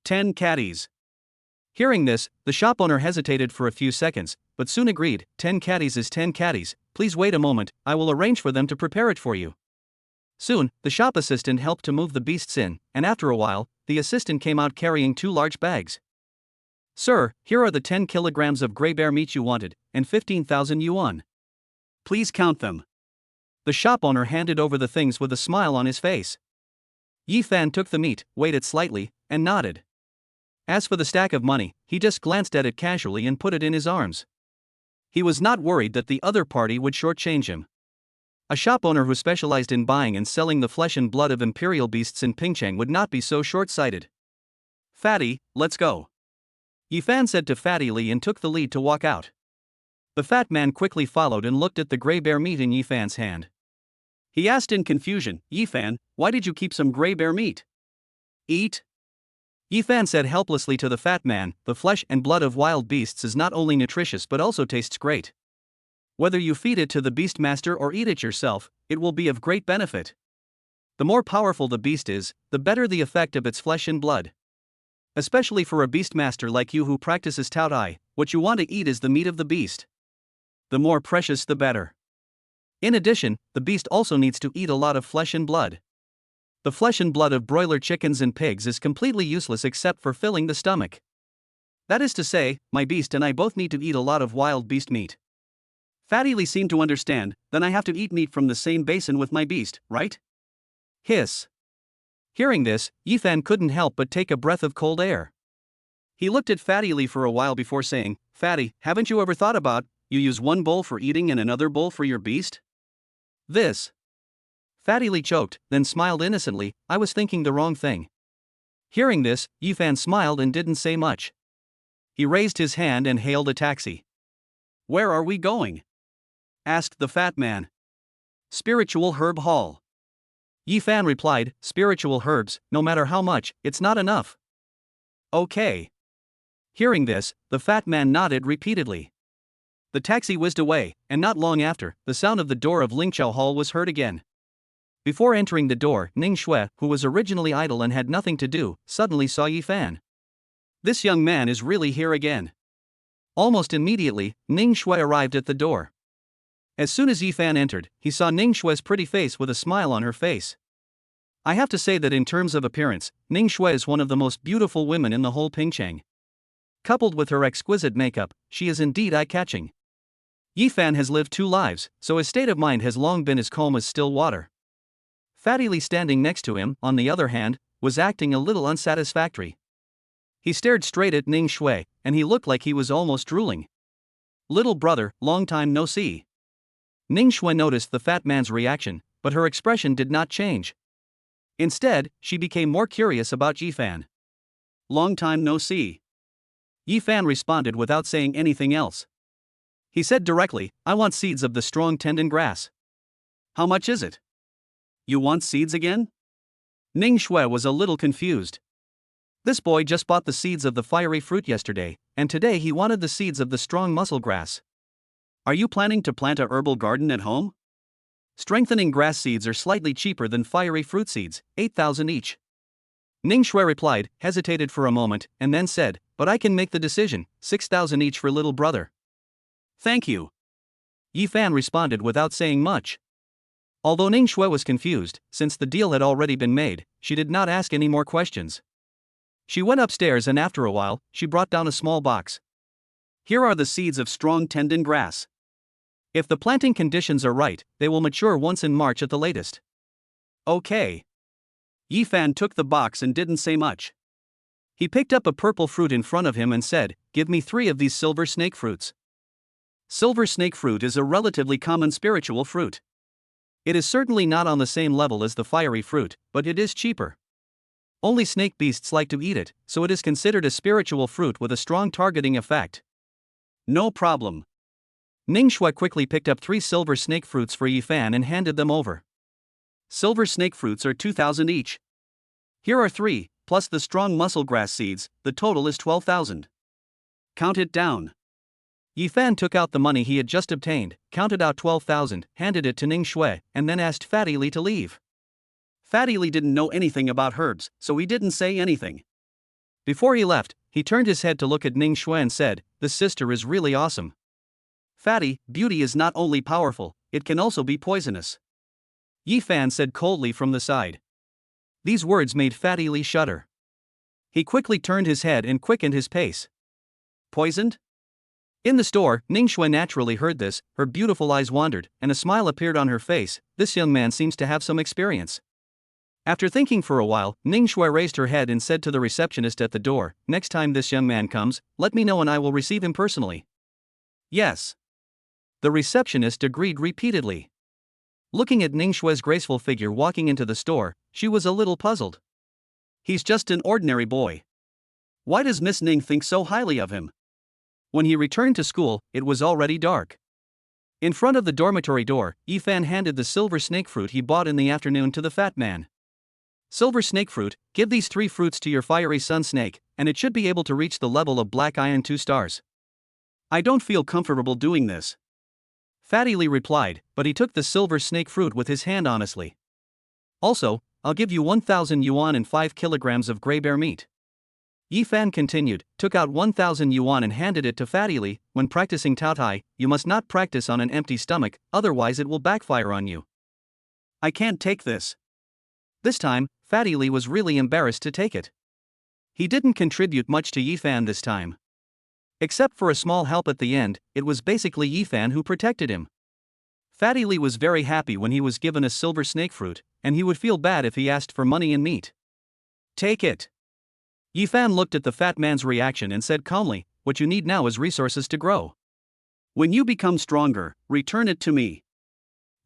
10 caddies. Hearing this, the shop owner hesitated for a few seconds, but soon agreed, 10 caddies is 10 caddies, please wait a moment, I will arrange for them to prepare it for you. Soon, the shop assistant helped to move the beasts in, and after a while, the assistant came out carrying 2 large bags. Sir, here are the 10 kilograms of gray bear meat you wanted, and 15,000 yuan. Please count them. The shop owner handed over the things with a smile on his face. Ephan took the meat, weighed it slightly, and nodded. As for the stack of money, he just glanced at it casually and put it in his arms. He was not worried that the other party would shortchange him. A shop owner who specialized in buying and selling the flesh and blood of imperial beasts in Pingcheng would not be so short-sighted. Fatty, let's go. Ephan said to Fatty Li and took the lead to walk out. The fat man quickly followed and looked at the gray bear meat in Ephan's hand. He asked in confusion, Ephan, why did you keep some gray bear meat? Eat? Ephan said helplessly to the fat man, the flesh and blood of wild beasts is not only nutritious but also tastes great. Whether you feed it to the beast master or eat it yourself, it will be of great benefit. The more powerful the beast is, the better the effect of its flesh and blood. Especially for a beast master like you who practices Taai, what you want to eat is the meat of the beast. The more precious the better. In addition, the beast also needs to eat a lot of flesh and blood. The flesh and blood of broiler chickens and pigs is completely useless except for filling the stomach. That is to say, my beast and I both need to eat a lot of wild beast meat. Fatty Li seemed to understand, then I have to eat meat from the same basin with my beast, right? Hiss. Hearing this, Ephan couldn't help but take a breath of cold air. He looked at Fatty Li for a while before saying, Fatty, haven't you ever thought about, you use one bowl for eating and another bowl for your beast? This. Fatty Li choked, then smiled innocently, I was thinking the wrong thing. Hearing this, Ephan smiled and didn't say much. He raised his hand and hailed a taxi. Where are we going? Asked the fat man. Spiritual Herb Hall. Ephan replied, spiritual herbs, no matter how much, it's not enough. Okay. Hearing this, the fat man nodded repeatedly. The taxi whizzed away, and not long after, the sound of the door of Lingqiao Hall was heard again. Before entering the door, Ning Shui, who was originally idle and had nothing to do, suddenly saw Ephan. This young man is really here again. Almost immediately, Ning Shui arrived at the door. As soon as Ephan entered, he saw Ning Shui's pretty face with a smile on her face. I have to say that in terms of appearance, Ning Shui is one of the most beautiful women in the whole Pingcheng. Coupled with her exquisite makeup, she is indeed eye-catching. Ephan has lived 2 lives, so his state of mind has long been as calm as still water. Fatty Li standing next to him, on the other hand, was acting a little unsatisfactory. He stared straight at Ning Shui, and he looked like he was almost drooling. Little brother, long time no see. Ning Shui noticed the fat man's reaction, but her expression did not change. Instead, she became more curious about Ephan. Long time no see. Ephan responded without saying anything else. He said directly, I want seeds of the strong tendon grass. How much is it? You want seeds again? Ning Shui was a little confused. This boy just bought the seeds of the fiery fruit yesterday, and today he wanted the seeds of the strong muscle grass. Are you planning to plant a herbal garden at home? Strengthening grass seeds are slightly cheaper than fiery fruit seeds, 8,000 each. Ning Shui replied, hesitated for a moment, and then said, but I can make the decision, 6,000 each for little brother. Thank you. Ephan responded without saying much. Although Ning Shui was confused, since the deal had already been made, she did not ask any more questions. She went upstairs and after a while, she brought down a small box. Here are the seeds of strong tendon grass. If the planting conditions are right, they will mature once in March at the latest. Okay. Ephan took the box and didn't say much. He picked up a purple fruit in front of him and said, give me 3 of these silver snake fruits. Silver snake fruit is a relatively common spiritual fruit. It is certainly not on the same level as the fiery fruit, but it is cheaper. Only snake beasts like to eat it, so it is considered a spiritual fruit with a strong targeting effect. No problem. Ning Shui quickly picked up 3 silver snake fruits for Ephan and handed them over. Silver snake fruits are 2,000 each. Here are 3, plus the strong muscle grass seeds, the total is 12,000. Count it down. Ephan took out the money he had just obtained, counted out 12,000, handed it to Ning Shui, and then asked Fatty Li to leave. Fatty Lee didn't know anything about herbs, so he didn't say anything. Before he left, he turned his head to look at Ning Shui and said, "This sister is really awesome. Fatty, beauty is not only powerful, it can also be poisonous." Ephan said coldly from the side. These words made Fatty Lee shudder. He quickly turned his head and quickened his pace. Poisoned? In the store, Ning Shui naturally heard this, her beautiful eyes wandered, and a smile appeared on her face. This young man seems to have some experience. After thinking for a while, Ning Shui raised her head and said to the receptionist at the door, "Next time this young man comes, let me know and I will receive him personally." Yes. The receptionist agreed repeatedly. Looking at Ning Shui's graceful figure walking into the store, she was a little puzzled. He's just an ordinary boy. Why does Miss Ning think so highly of him? When he returned to school, it was already dark. In front of the dormitory door, Ephan handed the silver snake fruit he bought in the afternoon to the fat man. "Silver snake fruit, give these 3 fruits to your fiery sun snake, and it should be able to reach the level of black iron 2 stars. I don't feel comfortable doing this." Fatty Lee replied, but he took the silver snake fruit with his hand honestly. "Also, I'll give you 1,000 yuan and 5 kilograms of gray bear meat." Ephan continued, took out 1,000 yuan and handed it to Fatty Lee. "When practicing Taai, you must not practice on an empty stomach, otherwise it will backfire on you." "I can't take this." This time, Fatty Lee was really embarrassed to take it. He didn't contribute much to Ephan this time. Except for a small help at the end, it was basically Ephan who protected him. Fatty Lee was very happy when he was given a silver snake fruit, and he would feel bad if he asked for money and meat. "Take it." Ephan looked at the fat man's reaction and said calmly, "What you need now is resources to grow. When you become stronger, return it to me."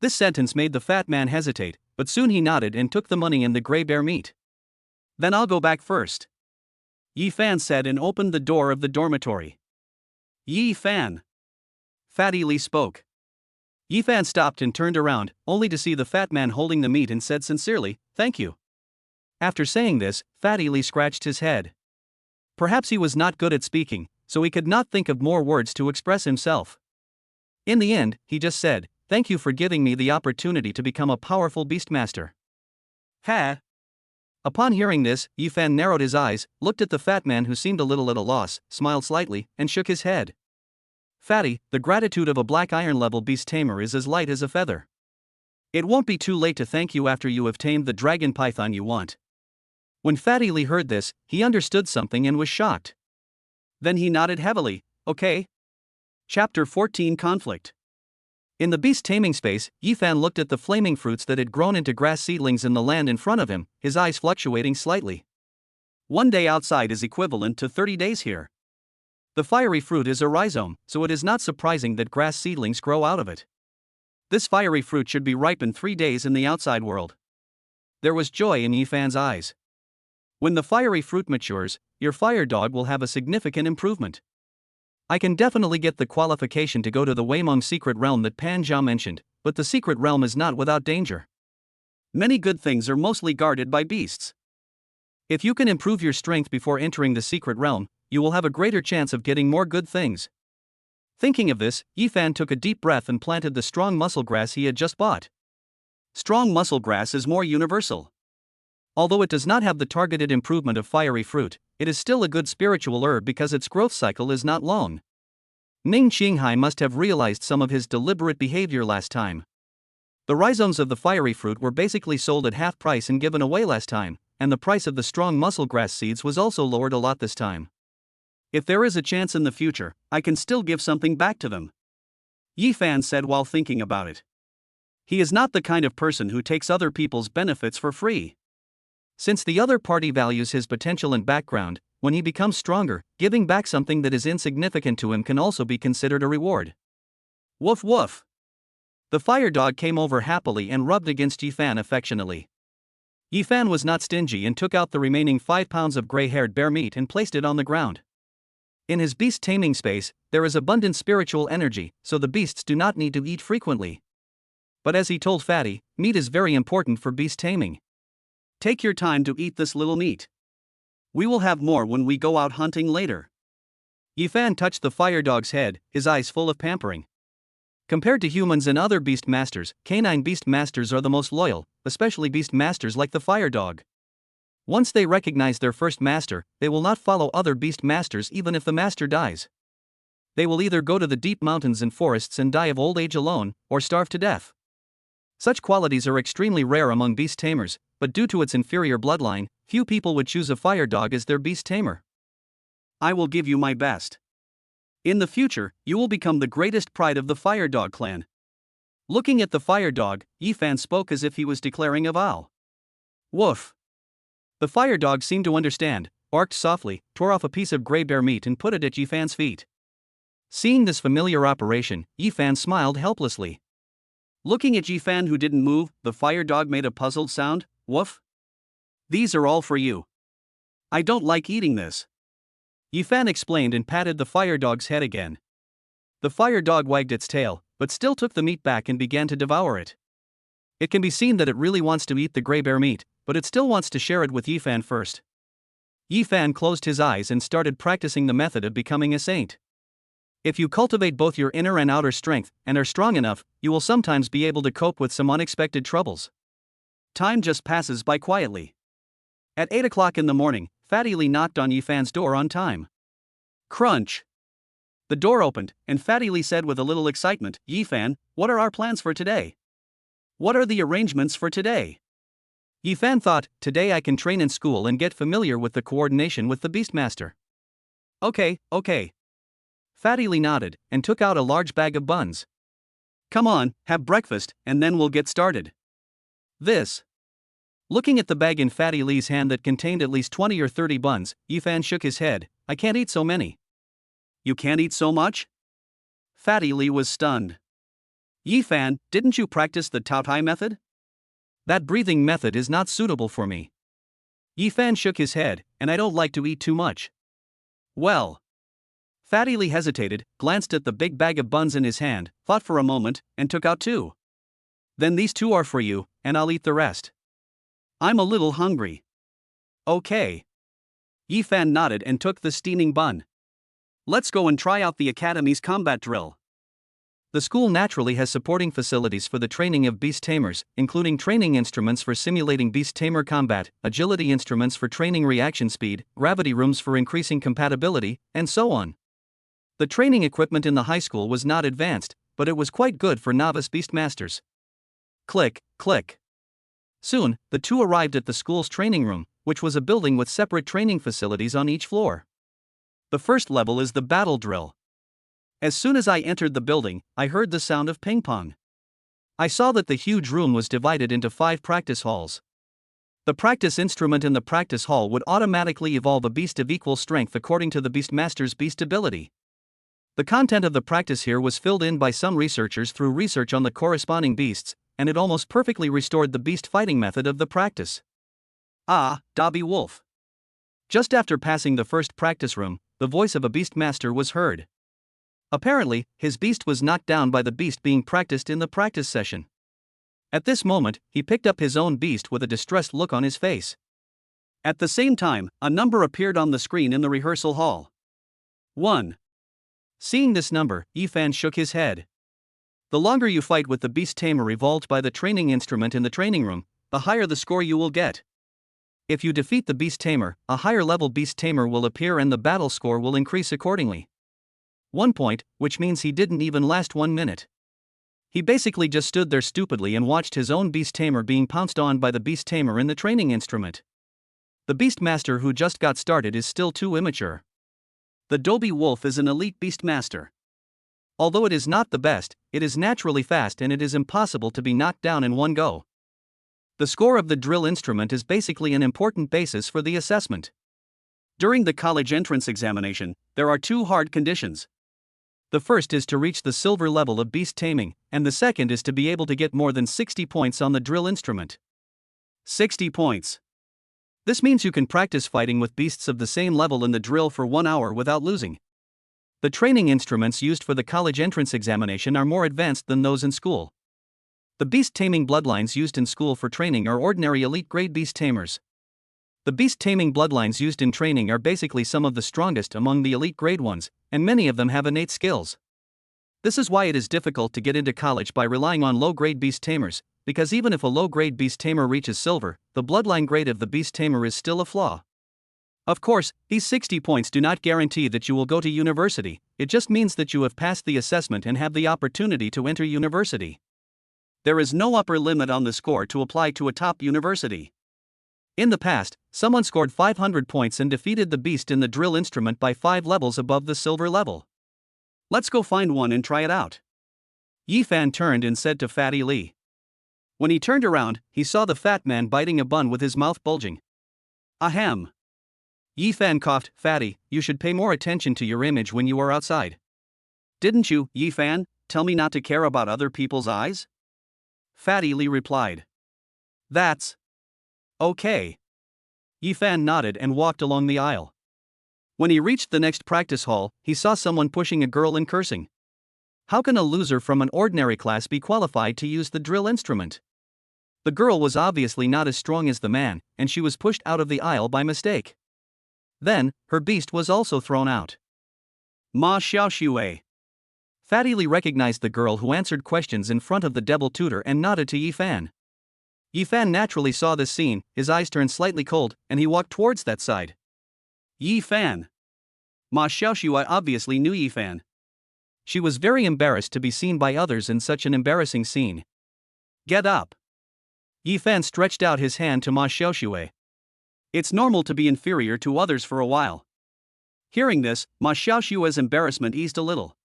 This sentence made the fat man hesitate, but soon he nodded and took the money and the gray bear meat. "Then I'll go back first," Ephan said and opened the door of the dormitory. "Ephan." Fatty Lee spoke. Ephan stopped and turned around, only to see the fat man holding the meat and said sincerely, "Thank you." After saying this, Fatty Lee scratched his head. Perhaps he was not good at speaking, so he could not think of more words to express himself. In the end, he just said, "Thank you for giving me the opportunity to become a powerful beastmaster." Ha! Upon hearing this, Ephan narrowed his eyes, looked at the fat man who seemed a little at a loss, smiled slightly, and shook his head. "Fatty, the gratitude of a black iron level beast tamer is as light as a feather. It won't be too late to thank you after you have tamed the dragon python you want." When Fatty Lee heard this, he understood something and was shocked. Then he nodded heavily, "Okay." Chapter 14 Conflict. In the beast taming space, Ephan looked at the flaming fruits that had grown into grass seedlings in the land in front of him, his eyes fluctuating slightly. 1 day outside is equivalent to 30 days here. The fiery fruit is a rhizome, so it is not surprising that grass seedlings grow out of it. This fiery fruit should be ripened 3 days in the outside world. There was joy in Ephan's eyes. When the fiery fruit matures, your fire dog will have a significant improvement. I can definitely get the qualification to go to the Weimeng secret realm that Pan Zhao mentioned, but the secret realm is not without danger. Many good things are mostly guarded by beasts. If you can improve your strength before entering the secret realm, you will have a greater chance of getting more good things. Thinking of this, Ephan took a deep breath and planted the strong muscle grass he had just bought. Strong muscle grass is more universal. Although it does not have the targeted improvement of fiery fruit, it is still a good spiritual herb because its growth cycle is not long. Ning Qinghai must have realized some of his deliberate behavior last time. The rhizomes of the fiery fruit were basically sold at half price and given away last time, and the price of the strong muscle grass seeds was also lowered a lot this time. If there is a chance in the future, I can still give something back to them, Ephan said while thinking about it. He is not the kind of person who takes other people's benefits for free. Since the other party values his potential and background, when he becomes stronger, giving back something that is insignificant to him can also be considered a reward. Woof woof. The fire dog came over happily and rubbed against Ephan affectionately. Ephan was not stingy and took out the remaining 5 pounds of gray-haired bear meat and placed it on the ground. In his beast taming space, there is abundant spiritual energy, so the beasts do not need to eat frequently. But as he told Fatty, meat is very important for beast taming. Take your time to eat this little meat. We will have more when we go out hunting later. Ephan touched the fire dog's head, his eyes full of pampering. Compared to humans and other beast masters, canine beast masters are the most loyal, especially beast masters like the fire dog. Once they recognize their first master, they will not follow other beast masters even if the master dies. They will either go to the deep mountains and forests and die of old age alone, or starve to death. Such qualities are extremely rare among beast tamers, but due to its inferior bloodline, few people would choose a fire dog as their beast tamer. I will give you my best. In the future, you will become the greatest pride of the fire dog clan. Looking at the fire dog, Ephan spoke as if he was declaring a vow. Woof. The fire dog seemed to understand, barked softly, tore off a piece of gray bear meat and put it at Ephan's feet. Seeing this familiar operation, Ephan smiled helplessly. Looking at Ephan, who didn't move, the fire dog made a puzzled sound. Woof. These are all for you. I don't like eating this. Ephan explained and patted the fire dog's head again. The fire dog wagged its tail, but still took the meat back and began to devour it. It can be seen that it really wants to eat the gray bear meat, but it still wants to share it with Ephan first. Ephan closed his eyes and started practicing the method of becoming a saint. If you cultivate both your inner and outer strength, and are strong enough, you will sometimes be able to cope with some unexpected troubles. Time just passes by quietly. At 8 o'clock in the morning, Fatty Lee knocked on Ephan's door on time. Crunch! The door opened, and Fatty Lee said with a little excitement, Ephan, what are our plans for today? What are the arrangements for today? Ephan thought, today I can train in school and get familiar with the coordination with the Beastmaster. Okay. Fatty Lee nodded, and took out a large bag of buns. Come on, have breakfast, and then we'll get started. This. Looking at the bag in Fatty Lee's hand that contained at least 20 or 30 buns, Ephan shook his head. I can't eat so many. You can't eat so much? Fatty Lee was stunned. Ephan, didn't you practice the Taai method? That breathing method is not suitable for me. Ephan shook his head, and I don't like to eat too much. Well. Fatty Lee hesitated, glanced at the big bag of buns in his hand, thought for a moment, and took out 2. Then these 2 are for you, and I'll eat the rest. I'm a little hungry. Okay. Ephan nodded and took the steaming bun. Let's go and try out the Academy's combat drill. The school naturally has supporting facilities for the training of beast tamers, including training instruments for simulating beast tamer combat, agility instruments for training reaction speed, gravity rooms for increasing compatibility, and so on. The training equipment in the high school was not advanced, but it was quite good for novice beastmasters. Click, click. Soon, the 2 arrived at the school's training room, which was a building with separate training facilities on each floor. The first level is the battle drill. As soon as I entered the building, I heard the sound of ping pong. I saw that the huge room was divided into 5 practice halls. The practice instrument in the practice hall would automatically evolve a beast of equal strength according to the beastmaster's beast ability. The content of the practice here was filled in by some researchers through research on the corresponding beasts, and it almost perfectly restored the beast fighting method of the practice. Ah, Dobby Wolf. Just after passing the first practice room, the voice of a beastmaster was heard. Apparently, his beast was knocked down by the beast being practiced in the practice session. At this moment, he picked up his own beast with a distressed look on his face. At the same time, a number appeared on the screen in the rehearsal hall. 1. Seeing this number, Ephan shook his head. The longer you fight with the beast tamer evolved by the training instrument in the training room, the higher the score you will get. If you defeat the beast tamer, a higher level beast tamer will appear and the battle score will increase accordingly. 1 point, which means he didn't even last 1 minute. He basically just stood there stupidly and watched his own beast tamer being pounced on by the beast tamer in the training instrument. The beastmaster who just got started is still too immature. The Dobby Wolf is an elite beastmaster. Although it is not the best, it is naturally fast and it is impossible to be knocked down in one go. The score of the drill instrument is basically an important basis for the assessment. During the college entrance examination, there are 2 hard conditions. The first is to reach the silver level of beast taming, and the second is to be able to get more than 60 points on the drill instrument. 60 points. This means you can practice fighting with beasts of the same level in the drill for 1 hour without losing. The training instruments used for the college entrance examination are more advanced than those in school. The beast taming bloodlines used in school for training are ordinary elite grade beast tamers. The beast taming bloodlines used in training are basically some of the strongest among the elite grade ones, and many of them have innate skills. This is why it is difficult to get into college by relying on low-grade beast tamers, because even if a low-grade beast tamer reaches silver, the bloodline grade of the beast tamer is still a flaw. Of course, these 60 points do not guarantee that you will go to university, it just means that you have passed the assessment and have the opportunity to enter university. There is no upper limit on the score to apply to a top university. In the past, someone scored 500 points and defeated the beast in the drill instrument by 5 levels above the silver level. Let's go find one and try it out. Ephan turned and said to Fatty Lee. When he turned around, he saw the fat man biting a bun with his mouth bulging. Ahem. Ephan coughed. Fatty, you should pay more attention to your image when you are outside. Didn't you, Ephan, tell me not to care about other people's eyes? Fatty Lee replied. That's okay. Ephan nodded and walked along the aisle. When he reached the next practice hall, he saw someone pushing a girl and cursing. How can a loser from an ordinary class be qualified to use the drill instrument? The girl was obviously not as strong as the man, and she was pushed out of the aisle by mistake. Then, her beast was also thrown out. Ma Xiaoxue. Fatty Lee recognized the girl who answered questions in front of the devil tutor and nodded to Ephan. Ephan naturally saw this scene, his eyes turned slightly cold, and he walked towards that side. Ephan. Ma Xiaoxue obviously knew Ephan. She was very embarrassed to be seen by others in such an embarrassing scene. Get up. Ephan stretched out his hand to Ma Xiaoxue. It's normal to be inferior to others for a while. Hearing this, Ma Xiaoxue's embarrassment eased a little.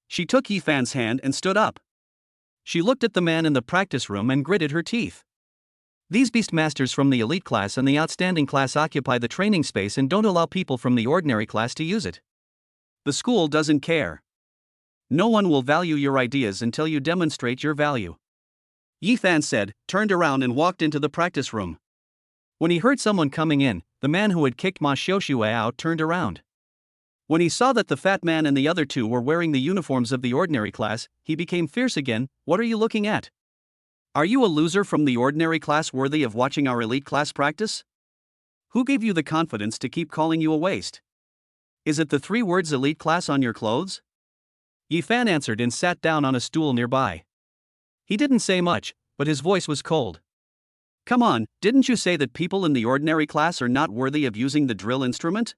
She took Ephan's hand and stood up. She looked at the man in the practice room and gritted her teeth. These beast masters from the elite class and the outstanding class occupy the training space and don't allow people from the ordinary class to use it. The school doesn't care. No one will value your ideas until you demonstrate your value. Ephan said, turned around and walked into the practice room. When he heard someone coming in, the man who had kicked Ma Xiaoxue out turned around. When he saw that the fat man and the other two were wearing the uniforms of the ordinary class, he became fierce again. What are you looking at? Are you a loser from the ordinary class worthy of watching our elite class practice? Who gave you the confidence to keep calling you a waste? Is it the 3 words elite class on your clothes? Ephan answered and sat down on a stool nearby. He didn't say much, but his voice was cold. Come on, didn't you say that people in the ordinary class are not worthy of using the drill instrument?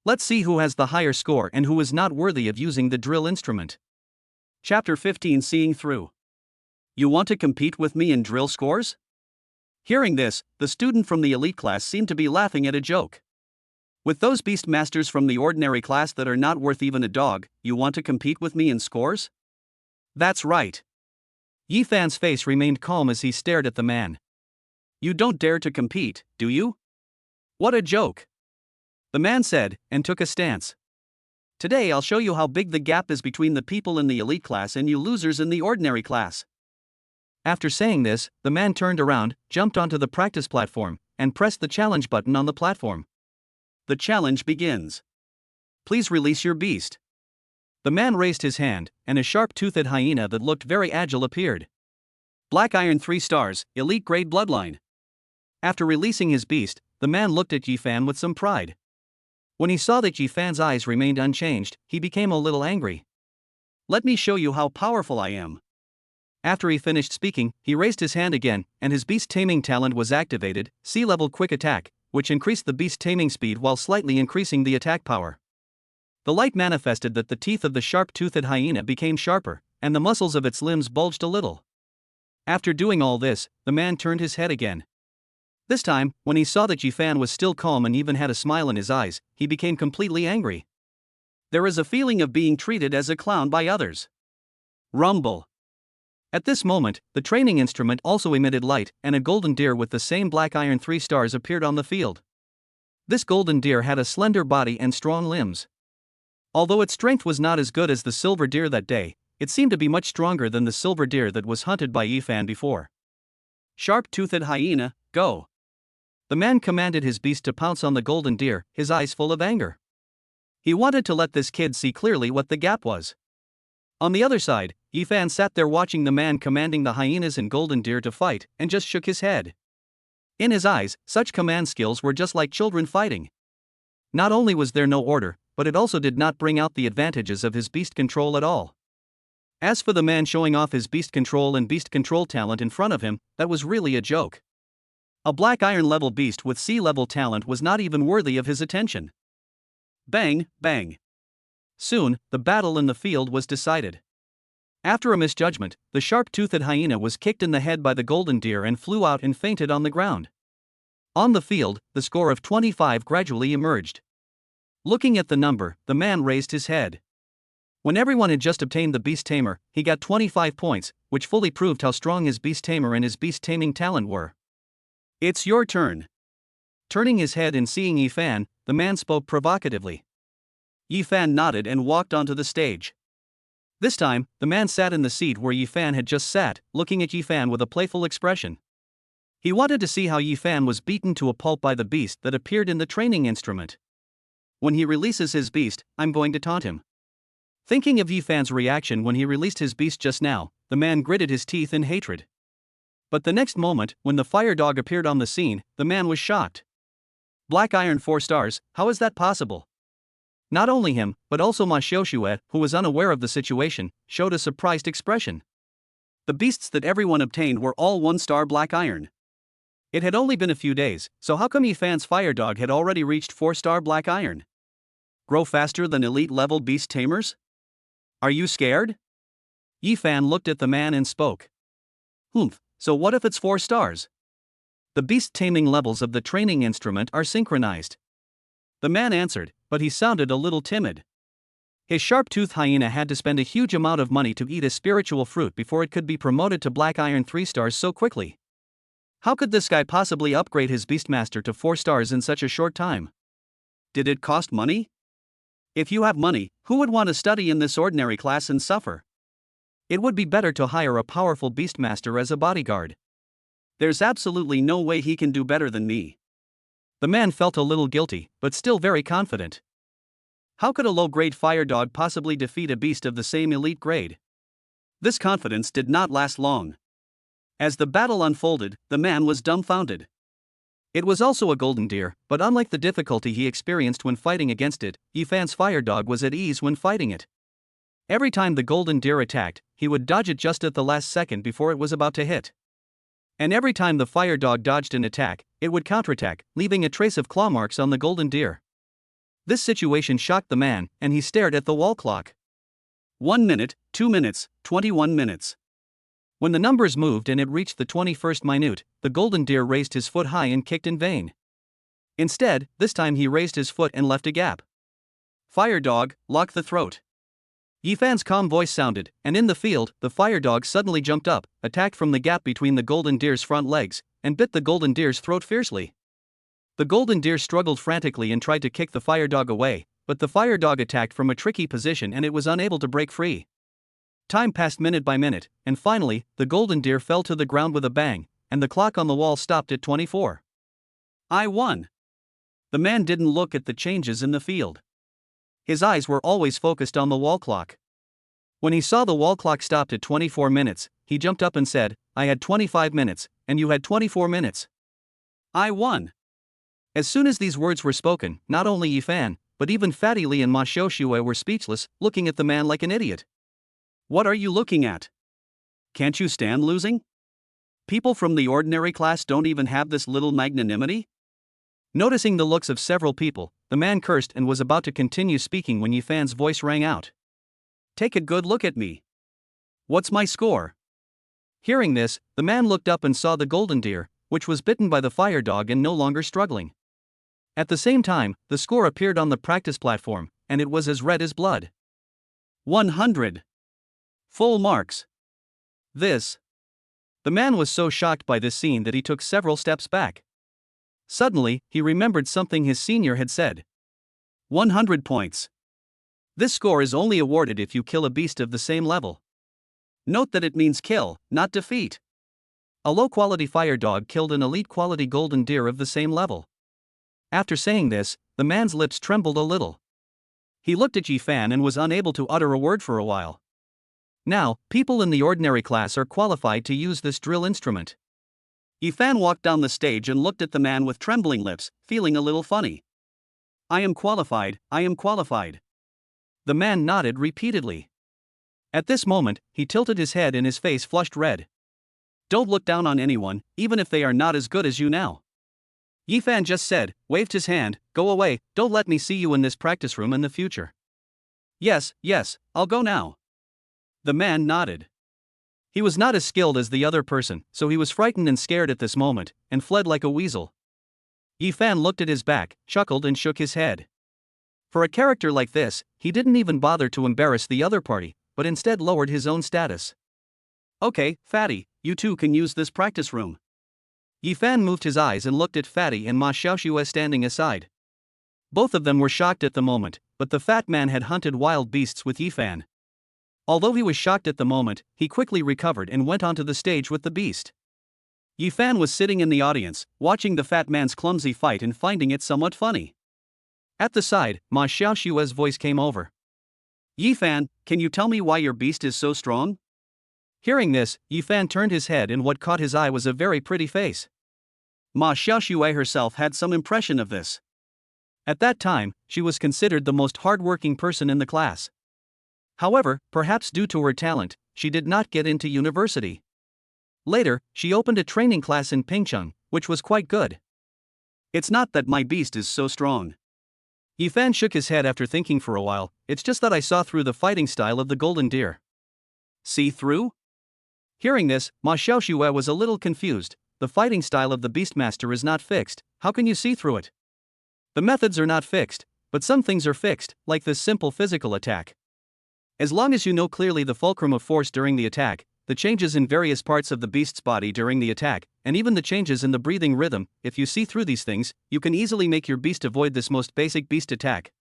Let's see who has the higher score and who is not worthy of using the drill instrument. Chapter 15 Seeing Through. You want to compete with me in drill scores? Hearing this, the student from the elite class seemed to be laughing at a joke. With those beast masters from the ordinary class that are not worth even a dog, you want to compete with me in scores? That's right. Ephan's face remained calm as he stared at the man. You don't dare to compete, do you? What a joke. The man said, and took a stance. Today I'll show you how big the gap is between the people in the elite class and you losers in the ordinary class. After saying this, the man turned around, jumped onto the practice platform, and pressed the challenge button on the platform. The challenge begins. Please release your beast. The man raised his hand, and a sharp-toothed hyena that looked very agile appeared. Black Iron 3 stars, elite grade bloodline. After releasing his beast, the man looked at Ephan with some pride. When he saw that Ephan's eyes remained unchanged, he became a little angry. Let me show you how powerful I am. After he finished speaking, he raised his hand again, and his beast taming talent was activated, sea-level quick attack, which increased the beast taming speed while slightly increasing the attack power. The light manifested that the teeth of the sharp-toothed hyena became sharper, and the muscles of its limbs bulged a little. After doing all this, the man turned his head again. This time, when he saw that Ephan was still calm and even had a smile in his eyes, he became completely angry. There is a feeling of being treated as a clown by others. Rumble. At this moment, the training instrument also emitted light, and a golden deer with the same Black Iron 3 stars appeared on the field. This golden deer had a slender body and strong limbs. Although its strength was not as good as the silver deer that day, it seemed to be much stronger than the silver deer that was hunted by Ephan before. Sharp-toothed hyena, go. The man commanded his beast to pounce on the golden deer, his eyes full of anger. He wanted to let this kid see clearly what the gap was. On the other side, Ephan sat there watching the man commanding the hyenas and golden deer to fight, and just shook his head. In his eyes, such command skills were just like children fighting. Not only was there no order, but it also did not bring out the advantages of his beast control at all. As for the man showing off his beast control talent in front of him, that was really a joke. A black iron level beast with sea level talent was not even worthy of his attention. Bang, bang. Soon, the battle in the field was decided. After a misjudgment, the sharp-toothed hyena was kicked in the head by the golden deer and flew out and fainted on the ground. On the field, the score of 25 gradually emerged. Looking at the number, the man raised his head. When everyone had just obtained the beast tamer, he got 25 points, which fully proved how strong his beast tamer and his beast taming talent were. It's your turn. Turning his head and seeing Ephan, the man spoke provocatively. Ephan nodded and walked onto the stage. This time, the man sat in the seat where Ephan had just sat, looking at Ephan with a playful expression. He wanted to see how Ephan was beaten to a pulp by the beast that appeared in the training instrument. When he releases his beast, I'm going to taunt him. Thinking of Ephan's reaction when he released his beast just now, the man gritted his teeth in hatred. But the next moment, when the fire dog appeared on the scene, the man was shocked. Black Iron 4 stars, how is that possible? Not only him, but also Ma Xiaoxue, who was unaware of the situation, showed a surprised expression. The beasts that everyone obtained were all 1-star Black Iron. It had only been a few days, so how come Ephan's fire dog had already reached 4-star Black Iron? Grow faster than elite-level beast tamers? Are you scared? Ephan looked at the man and spoke. So what if it's 4 stars? The beast taming levels of the training instrument are synchronized. The man answered, but he sounded a little timid. His sharp-toothed hyena had to spend a huge amount of money to eat a spiritual fruit before it could be promoted to Black Iron 3 stars so quickly. How could this guy possibly upgrade his Beastmaster to 4 stars in such a short time? Did it cost money? If you have money, who would want to study in this ordinary class and suffer? It would be better to hire a powerful Beastmaster as a bodyguard. There's absolutely no way he can do better than me. The man felt a little guilty, but still very confident. How could a low-grade fire dog possibly defeat a beast of the same elite grade? This confidence did not last long. As the battle unfolded, the man was dumbfounded. It was also a golden deer, but unlike the difficulty he experienced when fighting against it, Ephan's fire dog was at ease when fighting it. Every time the golden deer attacked, he would dodge it just at the last second before it was about to hit. And every time the fire dog dodged an attack, it would counterattack, leaving a trace of claw marks on the golden deer. This situation shocked the man, and he stared at the wall clock. 1 minute, 2 minutes, 21 minutes. When the numbers moved and it reached the 21st minute, the golden deer raised his foot high and kicked in vain. Instead, this time he raised his foot and left a gap. Fire dog, lock the throat. Ephan's calm voice sounded, and in the field, the fire dog suddenly jumped up, attacked from the gap between the golden deer's front legs, and bit the golden deer's throat fiercely. The golden deer struggled frantically and tried to kick the fire dog away, but the fire dog attacked from a tricky position and it was unable to break free. Time passed minute by minute, and finally, the golden deer fell to the ground with a bang, and the clock on the wall stopped at 24. I won. The man didn't look at the changes in the field. His eyes were always focused on the wall clock. When he saw the wall clock stopped at 24 minutes, he jumped up and said, I had 25 minutes, and you had 24 minutes. I won. As soon as these words were spoken, not only Ephan, but even Fatty Lee and Ma Xiaoxue were speechless, looking at the man like an idiot. What are you looking at? Can't you stand losing? People from the ordinary class don't even have this little magnanimity? Noticing the looks of several people, the man cursed and was about to continue speaking when Ephan's voice rang out. Take a good look at me. What's my score? Hearing this, the man looked up and saw the golden deer, which was bitten by the fire dog and no longer struggling. At the same time, the score appeared on the practice platform, and it was as red as blood. 100. Full marks. This. The man was so shocked by this scene that he took several steps back. Suddenly, he remembered something his senior had said. 100 points. This score is only awarded if you kill a beast of the same level. Note that it means kill, not defeat. A low-quality fire dog killed an elite-quality golden deer of the same level. After saying this, the man's lips trembled a little. He looked at Ephan and was unable to utter a word for a while. Now, people in the ordinary class are qualified to use this drill instrument. Ephan walked down the stage and looked at the man with trembling lips, feeling a little funny. I am qualified, I am qualified. The man nodded repeatedly. At this moment, he tilted his head and his face flushed red. Don't look down on anyone, even if they are not as good as you now. Ephan just said, waved his hand, go away, don't let me see you in this practice room in the future. Yes, I'll go now. The man nodded. He was not as skilled as the other person, so he was frightened and scared at this moment, and fled like a weasel. Ephan looked at his back, chuckled and shook his head. For a character like this, he didn't even bother to embarrass the other party, but instead lowered his own status. Okay, Fatty, you two can use this practice room. Ephan moved his eyes and looked at Fatty and Ma Xiaoxue standing aside. Both of them were shocked at the moment, but the fat man had hunted wild beasts with Ephan. Although he was shocked at the moment, he quickly recovered and went onto the stage with the beast. Ephan was sitting in the audience, watching the fat man's clumsy fight and finding it somewhat funny. At the side, Ma Xiaoxue's voice came over. Ephan, can you tell me why your beast is so strong? Hearing this, Ephan turned his head and what caught his eye was a very pretty face. Ma Xiaoxue herself had some impression of this. At that time, she was considered the most hard-working person in the class. However, perhaps due to her talent, she did not get into university. Later, she opened a training class in Pingcheng, which was quite good. It's not that my beast is so strong. Ephan shook his head after thinking for a while, it's just that I saw through the fighting style of the golden deer. See through? Hearing this, Ma Xiaoxue was a little confused. The fighting style of the Beastmaster is not fixed, how can you see through it? The methods are not fixed, but some things are fixed, like this simple physical attack. As long as you know clearly the fulcrum of force during the attack, the changes in various parts of the beast's body during the attack, and even the changes in the breathing rhythm, if you see through these things, you can easily make your beast avoid this most basic beast attack.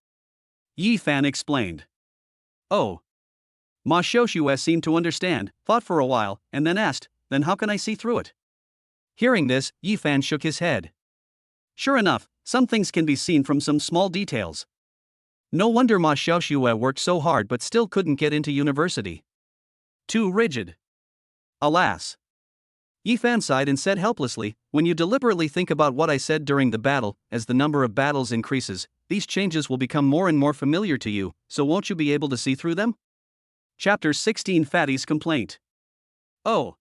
Ephan explained. Oh. Ma Xiaoxue seemed to understand, thought for a while, and then asked, then how can I see through it? Hearing this, Ephan shook his head. Sure enough, some things can be seen from some small details. No wonder Ma Xiaoxue worked so hard but still couldn't get into university. Too rigid. Alas. Ephan sighed and said helplessly, when you deliberately think about what I said during the battle, as the number of battles increases, these changes will become more and more familiar to you, so won't you be able to see through them? Chapter 16 Fatty's Complaint. Oh.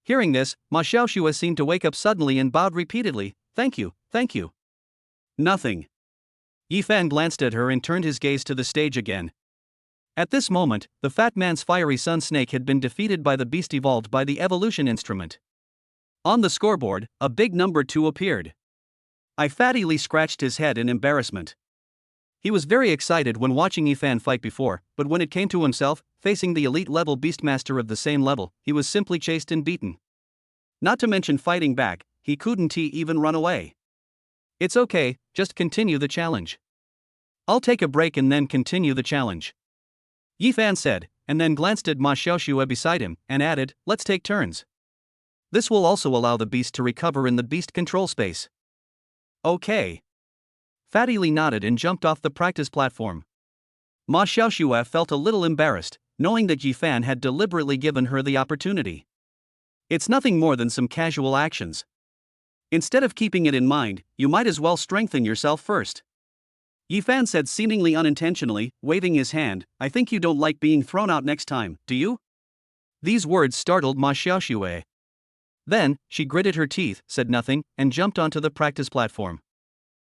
Hearing this, Ma Xiaoxue seemed to wake up suddenly and bowed repeatedly, thank you. Nothing. Ephan glanced at her and turned his gaze to the stage again. At this moment, the fat man's fiery sun snake had been defeated by the beast evolved by the evolution instrument. On the scoreboard, a big number 2 appeared. Fatty scratched his head in embarrassment. He was very excited when watching Ephan fight before, but when it came to himself, facing the elite level beastmaster of the same level, he was simply chased and beaten. Not to mention fighting back, he couldn't even run away. It's okay, just continue the challenge. I'll take a break and then continue the challenge. Ephan said, and then glanced at Ma Xiaoxue beside him, and added, let's take turns. This will also allow the beast to recover in the beast control space. Okay. Fatty nodded and jumped off the practice platform. Ma Xiaoxue felt a little embarrassed, knowing that Ephan had deliberately given her the opportunity. It's nothing more than some casual actions. Instead of keeping it in mind, you might as well strengthen yourself first. Ephan said seemingly unintentionally, waving his hand, I think you don't like being thrown out next time, do you? These words startled Ma Xiaoxue. Then, she gritted her teeth, said nothing, and jumped onto the practice platform.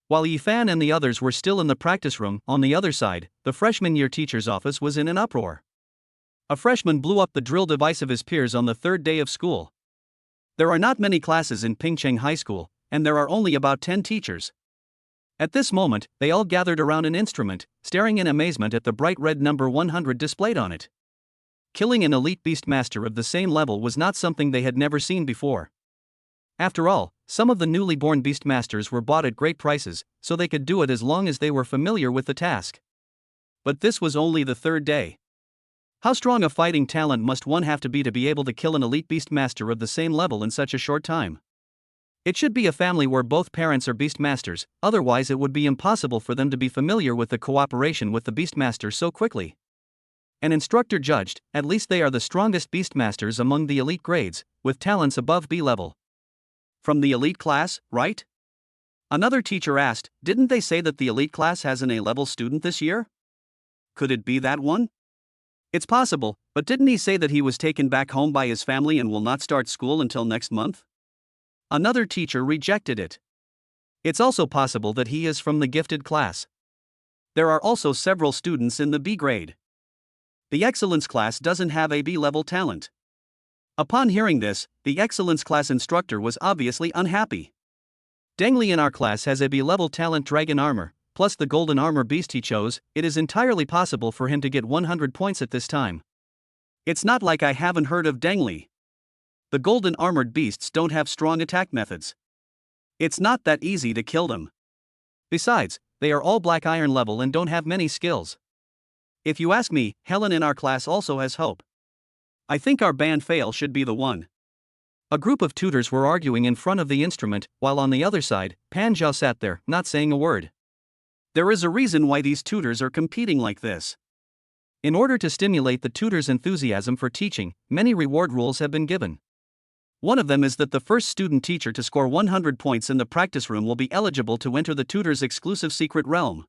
While Ephan and the others were still in the practice room, on the other side, the freshman year teacher's office was in an uproar. A freshman blew up the drill device of his peers on the third day of school. There are not many classes in Pingcheng High School, and there are only about 10 teachers. At this moment, they all gathered around an instrument, staring in amazement at the bright red number 100 displayed on it. Killing an elite beastmaster of the same level was not something they had never seen before. After all, some of the newly born beastmasters were bought at great prices, so they could do it as long as they were familiar with the task. But this was only the third day. How strong a fighting talent must one have to be able to kill an elite beastmaster of the same level in such a short time? It should be a family where both parents are beastmasters, otherwise it would be impossible for them to be familiar with the cooperation with the beastmaster so quickly. An instructor judged, at least they are the strongest beastmasters among the elite grades, with talents above B level. From the elite class, right? Another teacher asked, didn't they say that the elite class has an A-level student this year? Could it be that one? It's possible, but didn't he say that he was taken back home by his family and will not start school until next month? Another teacher rejected it. It's also possible that he is from the gifted class. There are also several students in the B grade. The excellence class doesn't have a B-level talent. Upon hearing this, the excellence class instructor was obviously unhappy. Dengli in our class has a B-level talent dragon armor, plus the golden armor beast he chose. It is entirely possible for him to get 100 points at this time. It's not like I haven't heard of Dengli. The golden armored beasts don't have strong attack methods. It's not that easy to kill them. Besides, they are all black iron level and don't have many skills. If you ask me, Helen in our class also has hope. I think our band fail should be the one. A group of tutors were arguing in front of the instrument, while on the other side, Pan Zhao sat there, not saying a word. There is a reason why these tutors are competing like this. In order to stimulate the tutors' enthusiasm for teaching, many reward rules have been given. One of them is that the first student teacher to score 100 points in the practice room will be eligible to enter the tutor's exclusive secret realm.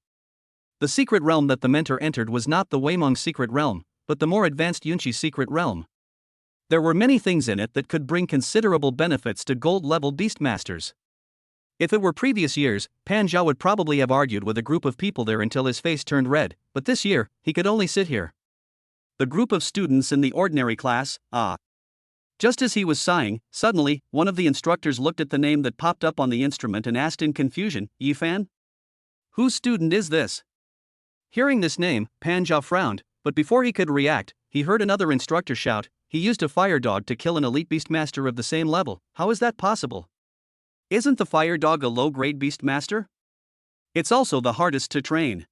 The secret realm that the mentor entered was not the Weimeng secret realm, but the more advanced Yunchi secret realm. There were many things in it that could bring considerable benefits to gold-level beastmasters. If it were previous years, Pan Zhao would probably have argued with a group of people there until his face turned red, but this year, he could only sit here. The group of students in the ordinary class, Just as he was sighing, suddenly, one of the instructors looked at the name that popped up on the instrument and asked in confusion, Ephan? Whose student is this? Hearing this name, Pan Zhao frowned, but before he could react, he heard another instructor shout, he used a fire dog to kill an elite beastmaster of the same level. How is that possible? Isn't the fire dog a low-grade beastmaster? It's also the hardest to train.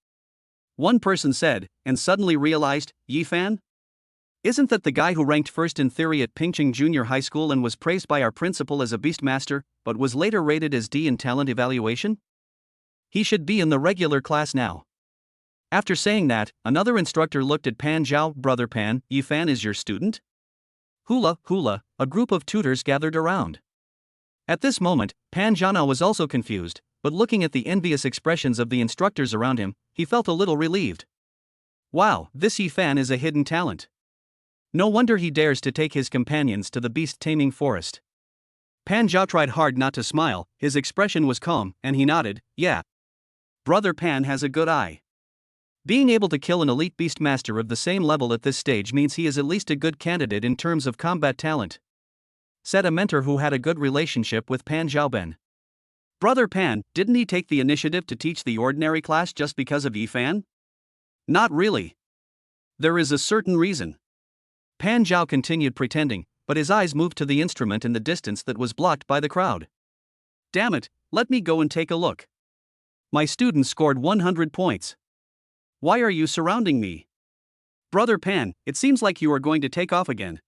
One person said, and suddenly realized, Yifan? Isn't that the guy who ranked first in theory at Pingcheng Junior High School and was praised by our principal as a beastmaster, but was later rated as D in talent evaluation? He should be in the regular class now. After saying that, another instructor looked at Pan Zhao. Brother Pan, Yifan is your student? Hula, hula, a group of tutors gathered around. At this moment, Pan Zhao was also confused, but looking at the envious expressions of the instructors around him, he felt a little relieved. Wow, this Yifan is a hidden talent. No wonder he dares to take his companions to the beast-taming forest. Pan Zhao tried hard not to smile, his expression was calm, and he nodded, yeah. Brother Pan has a good eye. Being able to kill an elite beastmaster of the same level at this stage means he is at least a good candidate in terms of combat talent, said a mentor who had a good relationship with Pan Zhaoben. Brother Pan, didn't he take the initiative to teach the ordinary class just because of Yifan? Not really. There is a certain reason. Pan Zhao continued pretending, but his eyes moved to the instrument in the distance that was blocked by the crowd. Damn it, let me go and take a look. My student scored 100 points. Why are you surrounding me? Brother Pan, it seems like you are going to take off again.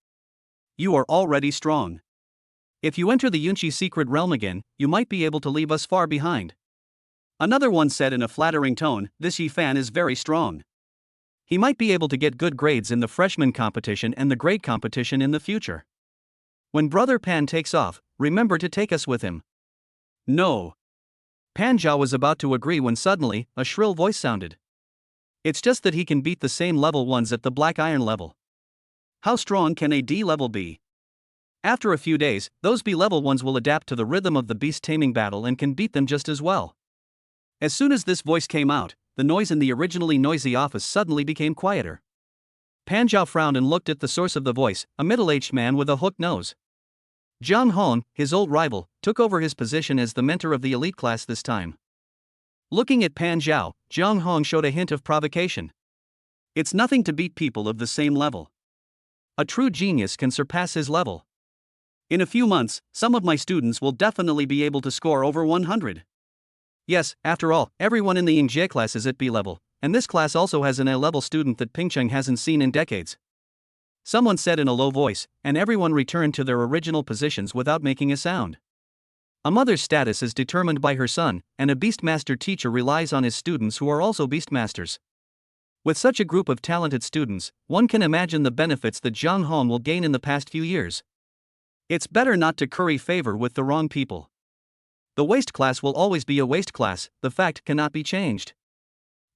You are already strong. If you enter the Yunchi secret realm again, you might be able to leave us far behind. Another one said in a flattering tone, this Yifan is very strong. He might be able to get good grades in the freshman competition and the grade competition in the future. When Brother Pan takes off, remember to take us with him. No. Pan Zhao was about to agree when suddenly, a shrill voice sounded. It's just that he can beat the same level ones at the black iron level. How strong can a D level be? After a few days, those B level ones will adapt to the rhythm of the beast taming battle and can beat them just as well. As soon as this voice came out, the noise in the originally noisy office suddenly became quieter. Pan Zhao frowned and looked at the source of the voice, a middle-aged man with a hooked nose. Zhang Hong, his old rival, took over his position as the mentor of the elite class this time. Looking at Pan Zhao, Zhang Hong showed a hint of provocation. It's nothing to beat people of the same level. A true genius can surpass his level. In a few months, some of my students will definitely be able to score over 100. Yes, after all, everyone in the Yingjie class is at B level, and this class also has an A level student that Pingcheng hasn't seen in decades. Someone said in a low voice, and everyone returned to their original positions without making a sound. A mother's status is determined by her son, and a beastmaster teacher relies on his students who are also beastmasters. With such a group of talented students, one can imagine the benefits that Zhang Hong will gain in the past few years. It's better not to curry favor with the wrong people. The waste class will always be a waste class, the fact cannot be changed.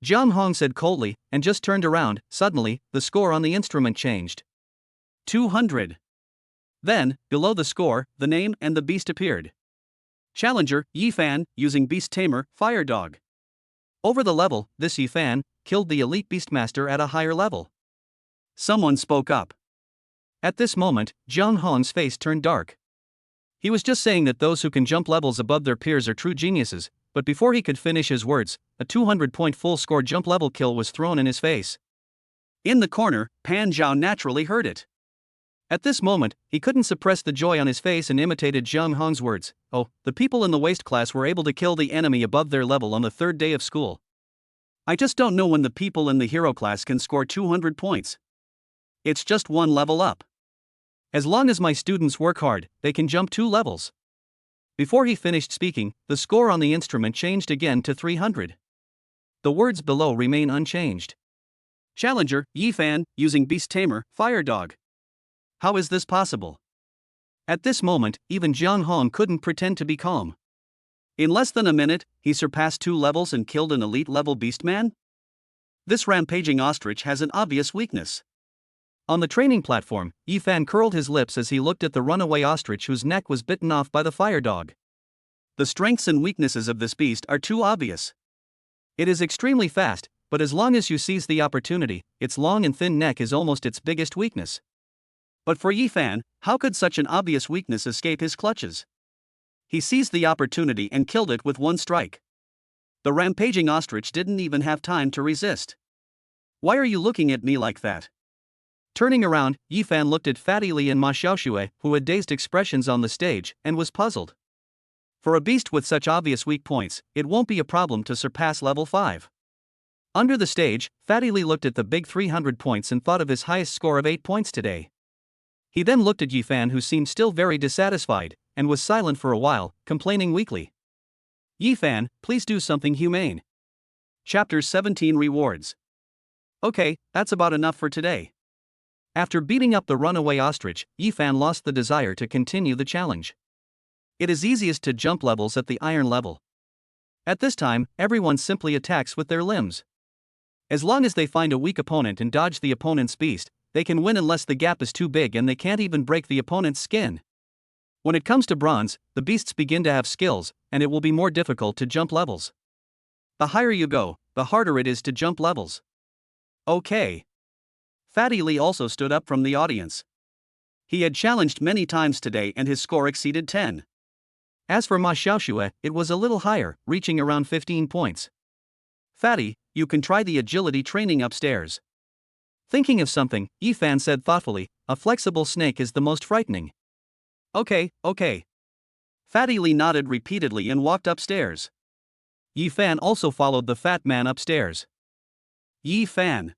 Jiang Hong said coldly, and just turned around. Suddenly, the score on the instrument changed. 200. Then, below the score, the name and the beast appeared. Challenger, Ephan, using Beast Tamer, Fire Dog. Over the level, this Ephan killed the elite Beastmaster at a higher level. Someone spoke up. At this moment, Jiang Hong's face turned dark. He was just saying that those who can jump levels above their peers are true geniuses, but before he could finish his words, a 200-point full-score jump level kill was thrown in his face. In the corner, Pan Zhao naturally heard it. At this moment, he couldn't suppress the joy on his face and imitated Jiang Hong's words. Oh, the people in the waste class were able to kill the enemy above their level on the third day of school. I just don't know when the people in the hero class can score 200 points. It's just one level up. As long as my students work hard, they can jump 2 levels. Before he finished speaking, the score on the instrument changed again to 300. The words below remain unchanged. Challenger, Ephan, using Beast Tamer, Fire Dog. How is this possible? At this moment, even Jiang Hong couldn't pretend to be calm. In less than a minute, he surpassed 2 levels and killed an elite-level beastman? This rampaging ostrich has an obvious weakness. On the training platform, Ephan curled his lips as he looked at the runaway ostrich whose neck was bitten off by the fire dog. The strengths and weaknesses of this beast are too obvious. It is extremely fast, but as long as you seize the opportunity, its long and thin neck is almost its biggest weakness. But for Ephan, how could such an obvious weakness escape his clutches? He seized the opportunity and killed it with one strike. The rampaging ostrich didn't even have time to resist. Why are you looking at me like that? Turning around, Ephan looked at Fatty Li and Ma Xiaoxue, who had dazed expressions on the stage, and was puzzled. For a beast with such obvious weak points, it won't be a problem to surpass level 5. Under the stage, Fatty Li looked at the big 300 points and thought of his highest score of 8 points today. He then looked at Ephan, who seemed still very dissatisfied, and was silent for a while, complaining weakly. Ephan, please do something humane. Chapter 17 Rewards. Okay, that's about enough for today. After beating up the runaway ostrich, Ephan lost the desire to continue the challenge. It is easiest to jump levels at the iron level. At this time, everyone simply attacks with their limbs. As long as they find a weak opponent and dodge the opponent's beast, they can win unless the gap is too big and they can't even break the opponent's skin. When it comes to bronze, the beasts begin to have skills, and it will be more difficult to jump levels. The higher you go, the harder it is to jump levels. Okay. Fatty Li also stood up from the audience. He had challenged many times today and his score exceeded 10. As for Ma Xiaoxue, it was a little higher, reaching around 15 points. Fatty, you can try the agility training upstairs. Thinking of something, Ephan said thoughtfully, a flexible snake is the most frightening. Okay. Fatty Li nodded repeatedly and walked upstairs. Ephan also followed the fat man upstairs. Ephan.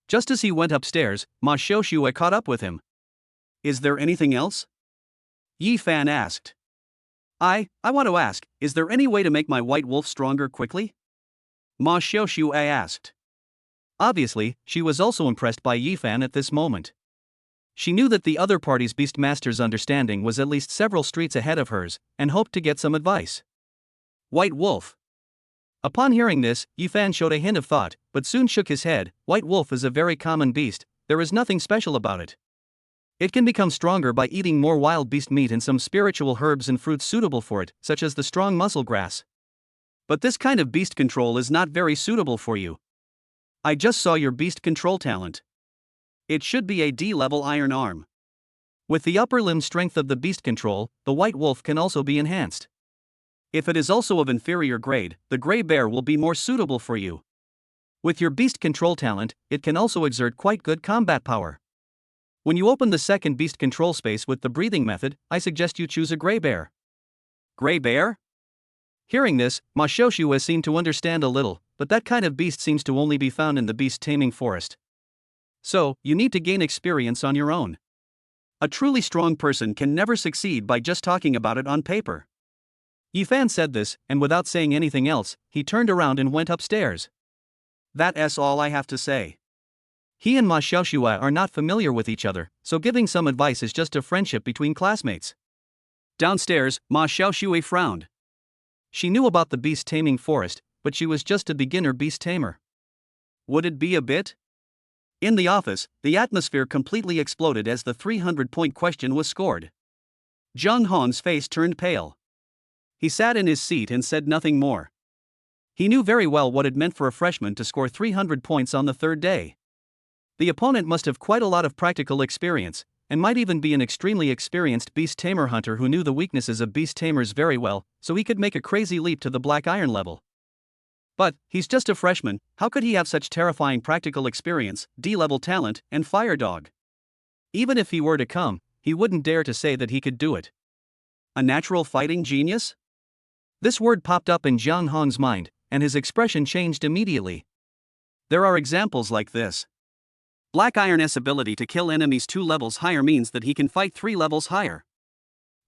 Just as he went upstairs, Ma Xiaoxue caught up with him. Is there anything else? Ephan asked. I want to ask, is there any way to make my white wolf stronger quickly? Ma Xiaoxue asked. Obviously, she was also impressed by Ephan at this moment. She knew that the other party's beastmaster's understanding was at least several streets ahead of hers, and hoped to get some advice. White wolf. Upon hearing this, Ephan showed a hint of thought, but soon shook his head. White wolf is a very common beast, there is nothing special about it. It can become stronger by eating more wild beast meat and some spiritual herbs and fruits suitable for it, such as the strong mussel grass. But this kind of beast control is not very suitable for you. I just saw your beast control talent. It should be a D-level iron arm. With the upper limb strength of the beast control, the white wolf can also be enhanced. If it is also of inferior grade, the gray bear will be more suitable for you. With your beast control talent, it can also exert quite good combat power. When you open the second beast control space with the breathing method, I suggest you choose a gray bear. Gray bear? Hearing this, Ma Xiaoxue seemed to understand a little, but that kind of beast seems to only be found in the beast taming forest. So, you need to gain experience on your own. A truly strong person can never succeed by just talking about it on paper. Ephan said this, and without saying anything else, he turned around and went upstairs. That's all I have to say. He and Ma Xiaoxue are not familiar with each other, so giving some advice is just a friendship between classmates. Downstairs, Ma Xiaoxue frowned. She knew about the beast taming forest, but she was just a beginner beast tamer. Would it be a bit? In the office, the atmosphere completely exploded as the 300-point question was scored. Jung Ho's face turned pale. He sat in his seat and said nothing more. He knew very well what it meant for a freshman to score 300 points on the third day. The opponent must have quite a lot of practical experience, and might even be an extremely experienced beast tamer hunter who knew the weaknesses of beast tamers very well, so he could make a crazy leap to the black iron level. But, he's just a freshman, how could he have such terrifying practical experience, D-level talent, and fire dog? Even if he were to come, he wouldn't dare to say that he could do it. A natural fighting genius? This word popped up in Jung Ho's mind, and his expression changed immediately. There are examples like this. Black Iron's ability to kill enemies 2 levels higher means that he can fight 3 levels higher.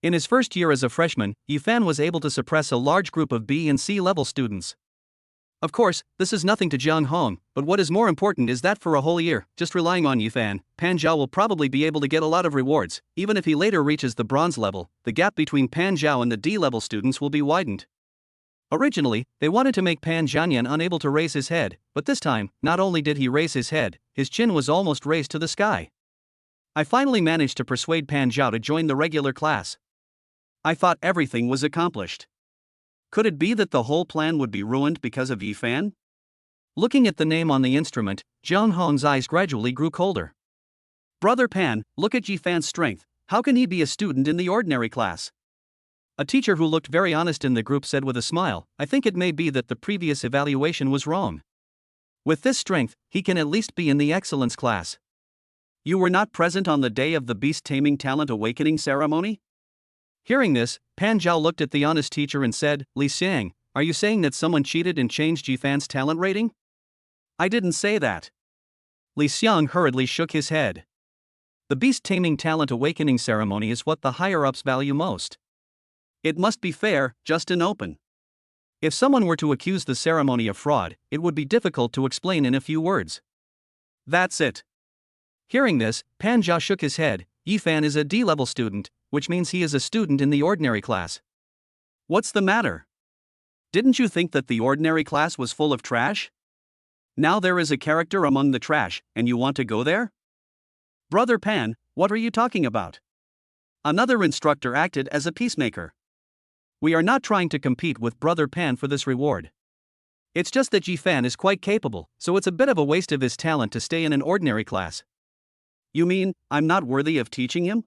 In his first year as a freshman, Ephan was able to suppress a large group of B and C level students. Of course, this is nothing to Jung Ho, but what is more important is that for a whole year, just relying on Ephan, Pan Zhao will probably be able to get a lot of rewards. Even if he later reaches the bronze level, the gap between Pan Zhao and the D-level students will be widened. Originally, they wanted to make Pan Zhanyan unable to raise his head, but this time, not only did he raise his head, his chin was almost raised to the sky. I finally managed to persuade Pan Zhao to join the regular class. I thought everything was accomplished. Could it be that the whole plan would be ruined because of Ephan? Looking at the name on the instrument, Jung Ho's eyes gradually grew colder. Brother Pan, look at Ephan's strength, how can he be a student in the ordinary class? A teacher who looked very honest in the group said with a smile, I think it may be that the previous evaluation was wrong. With this strength, he can at least be in the excellence class. You were not present on the day of the beast taming talent awakening ceremony? Hearing this, Pan Zhao looked at the honest teacher and said, Li Xiang, are you saying that someone cheated and changed Ephan's talent rating? I didn't say that. Li Xiang hurriedly shook his head. The beast taming talent awakening ceremony is what the higher-ups value most. It must be fair, just and open. If someone were to accuse the ceremony of fraud, it would be difficult to explain in a few words. That's it. Hearing this, Pan Zhao shook his head. Ephan is a D-level student, which means he is a student in the ordinary class. What's the matter? Didn't you think that the ordinary class was full of trash? Now there is a character among the trash, and you want to go there? Brother Pan, what are you talking about? Another instructor acted as a peacemaker. We are not trying to compete with Brother Pan for this reward. It's just that Ephan is quite capable, so it's a bit of a waste of his talent to stay in an ordinary class. You mean, I'm not worthy of teaching him?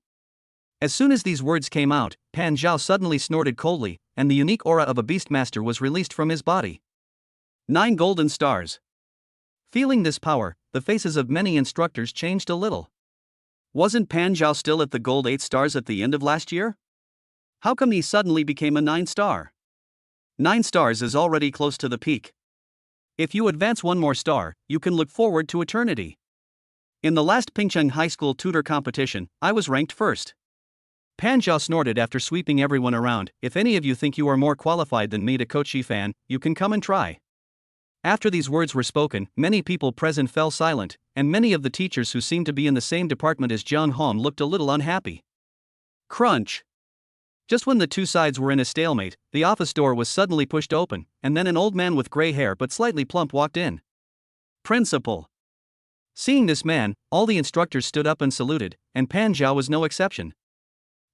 As soon as these words came out, Pan Zhao suddenly snorted coldly, and the unique aura of a beastmaster was released from his body. 9 golden stars. Feeling this power, the faces of many instructors changed a little. Wasn't Pan Zhao still at the gold 8 stars at the end of last year? How come he suddenly became a 9-star? 9 stars is already close to the peak. If you advance 1 more star, you can look forward to eternity. In the last Pingcheng High School tutor competition, I was ranked first. Pan Zhao snorted after sweeping everyone around. If any of you think you are more qualified than me to coach Ephan, you can come and try. After these words were spoken, many people present fell silent, and many of the teachers who seemed to be in the same department as Jung Ho looked a little unhappy. Crunch! Just when the two sides were in a stalemate, the office door was suddenly pushed open, and then an old man with gray hair but slightly plump walked in. Principal. Seeing this man, all the instructors stood up and saluted, and Pan Zhao was no exception.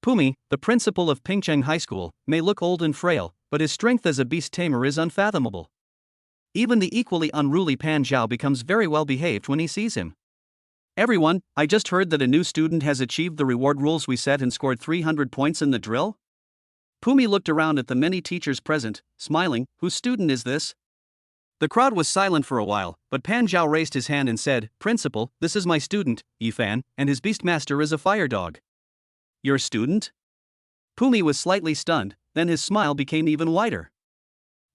Pumi, the principal of Pingcheng High School, may look old and frail, but his strength as a beast tamer is unfathomable. Even the equally unruly Pan Zhao becomes very well behaved when he sees him. Everyone, I just heard that a new student has achieved the reward rules we set and scored 300 points in the drill. Pumi looked around at the many teachers present, smiling. Whose student is this? The crowd was silent for a while, but Pan Zhao raised his hand and said, Principal, this is my student, Ephan, and his beastmaster is a fire dog. Your student? Pumi was slightly stunned, then his smile became even wider.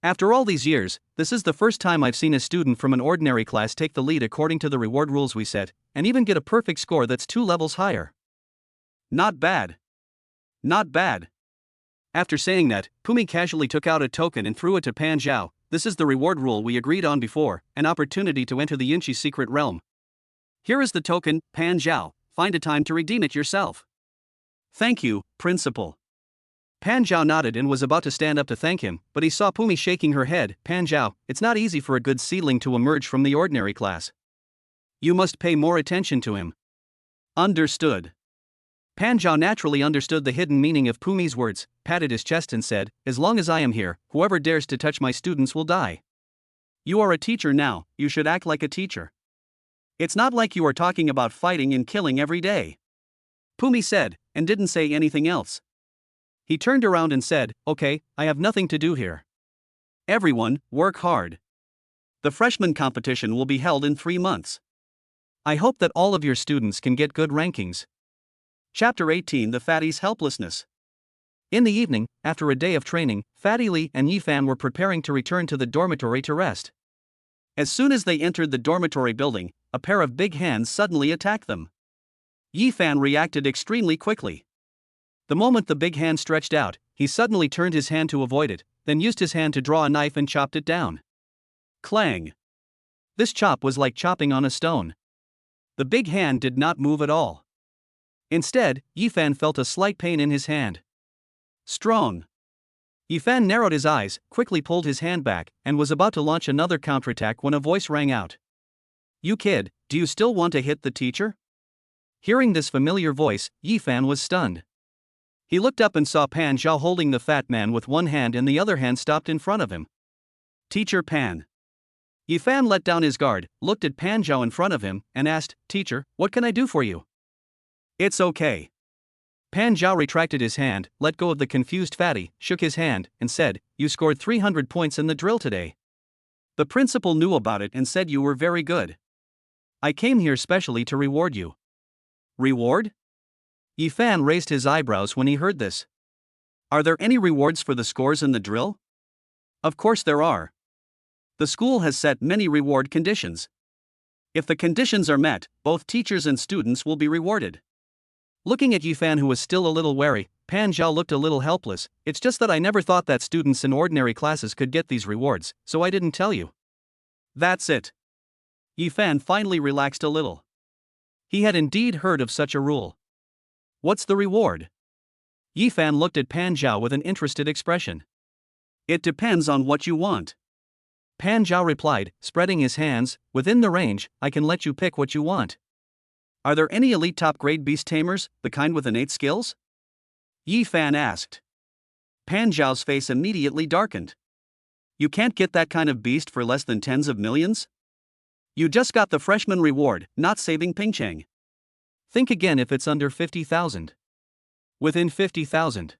After all these years, this is the first time I've seen a student from an ordinary class take the lead according to the reward rules we set, and even get a perfect score that's 2 levels higher. Not bad. Not bad. After saying that, Pumi casually took out a token and threw it to Pan Zhao. This is the reward rule we agreed on before, an opportunity to enter the Yinchi secret realm. Here is the token, Pan Zhao, find a time to redeem it yourself. Thank you, Principal. Pan Zhao nodded and was about to stand up to thank him, but he saw Pumi shaking her head. Pan Zhao, it's not easy for a good seedling to emerge from the ordinary class. You must pay more attention to him. Understood. Pan Zhao naturally understood the hidden meaning of Pumi's words, patted his chest and said, as long as I am here, whoever dares to touch my students will die. You are a teacher now, you should act like a teacher. It's not like you are talking about fighting and killing every day. Pumi said, and didn't say anything else. He turned around and said, okay, I have nothing to do here. Everyone, work hard. The freshman competition will be held in 3 months. I hope that all of your students can get good rankings. Chapter 18: The Fatty's Helplessness. In the evening, after a day of training, Fatty Li and Ephan were preparing to return to the dormitory to rest. As soon as they entered the dormitory building, a pair of big hands suddenly attacked them. Ephan reacted extremely quickly. The moment the big hand stretched out, he suddenly turned his hand to avoid it, then used his hand to draw a knife and chopped it down. Clang! This chop was like chopping on a stone. The big hand did not move at all. Instead, Ephan felt a slight pain in his hand. Strong. Ephan narrowed his eyes, quickly pulled his hand back, and was about to launch another counterattack when a voice rang out. You kid, do you still want to hit the teacher? Hearing this familiar voice, Ephan was stunned. He looked up and saw Pan Zhao holding the fat man with one hand and the other hand stopped in front of him. Teacher Pan. Ephan let down his guard, looked at Pan Zhao in front of him, and asked, Teacher, what can I do for you? It's okay. Pan Zhao retracted his hand, let go of the confused fatty, shook his hand, and said, You scored 300 points in the drill today. The principal knew about it and said you were very good. I came here specially to reward you. Reward? Ephan raised his eyebrows when he heard this. Are there any rewards for the scores in the drill? Of course there are. The school has set many reward conditions. If the conditions are met, both teachers and students will be rewarded. Looking at Ephan, who was still a little wary, Pan Zhao looked a little helpless. It's just that I never thought that students in ordinary classes could get these rewards, so I didn't tell you. That's it. Ephan finally relaxed a little. He had indeed heard of such a rule. What's the reward? Ephan looked at Pan Zhao with an interested expression. It depends on what you want. Pan Zhao replied, spreading his hands, within the range, I can let you pick what you want. Are there any elite top-grade beast tamers, the kind with innate skills? Ephan asked. Pan Zhao's face immediately darkened. You can't get that kind of beast for less than tens of millions? You just got the freshman reward, not saving Pingcheng. Think again if it's under 50,000. Within 50,000.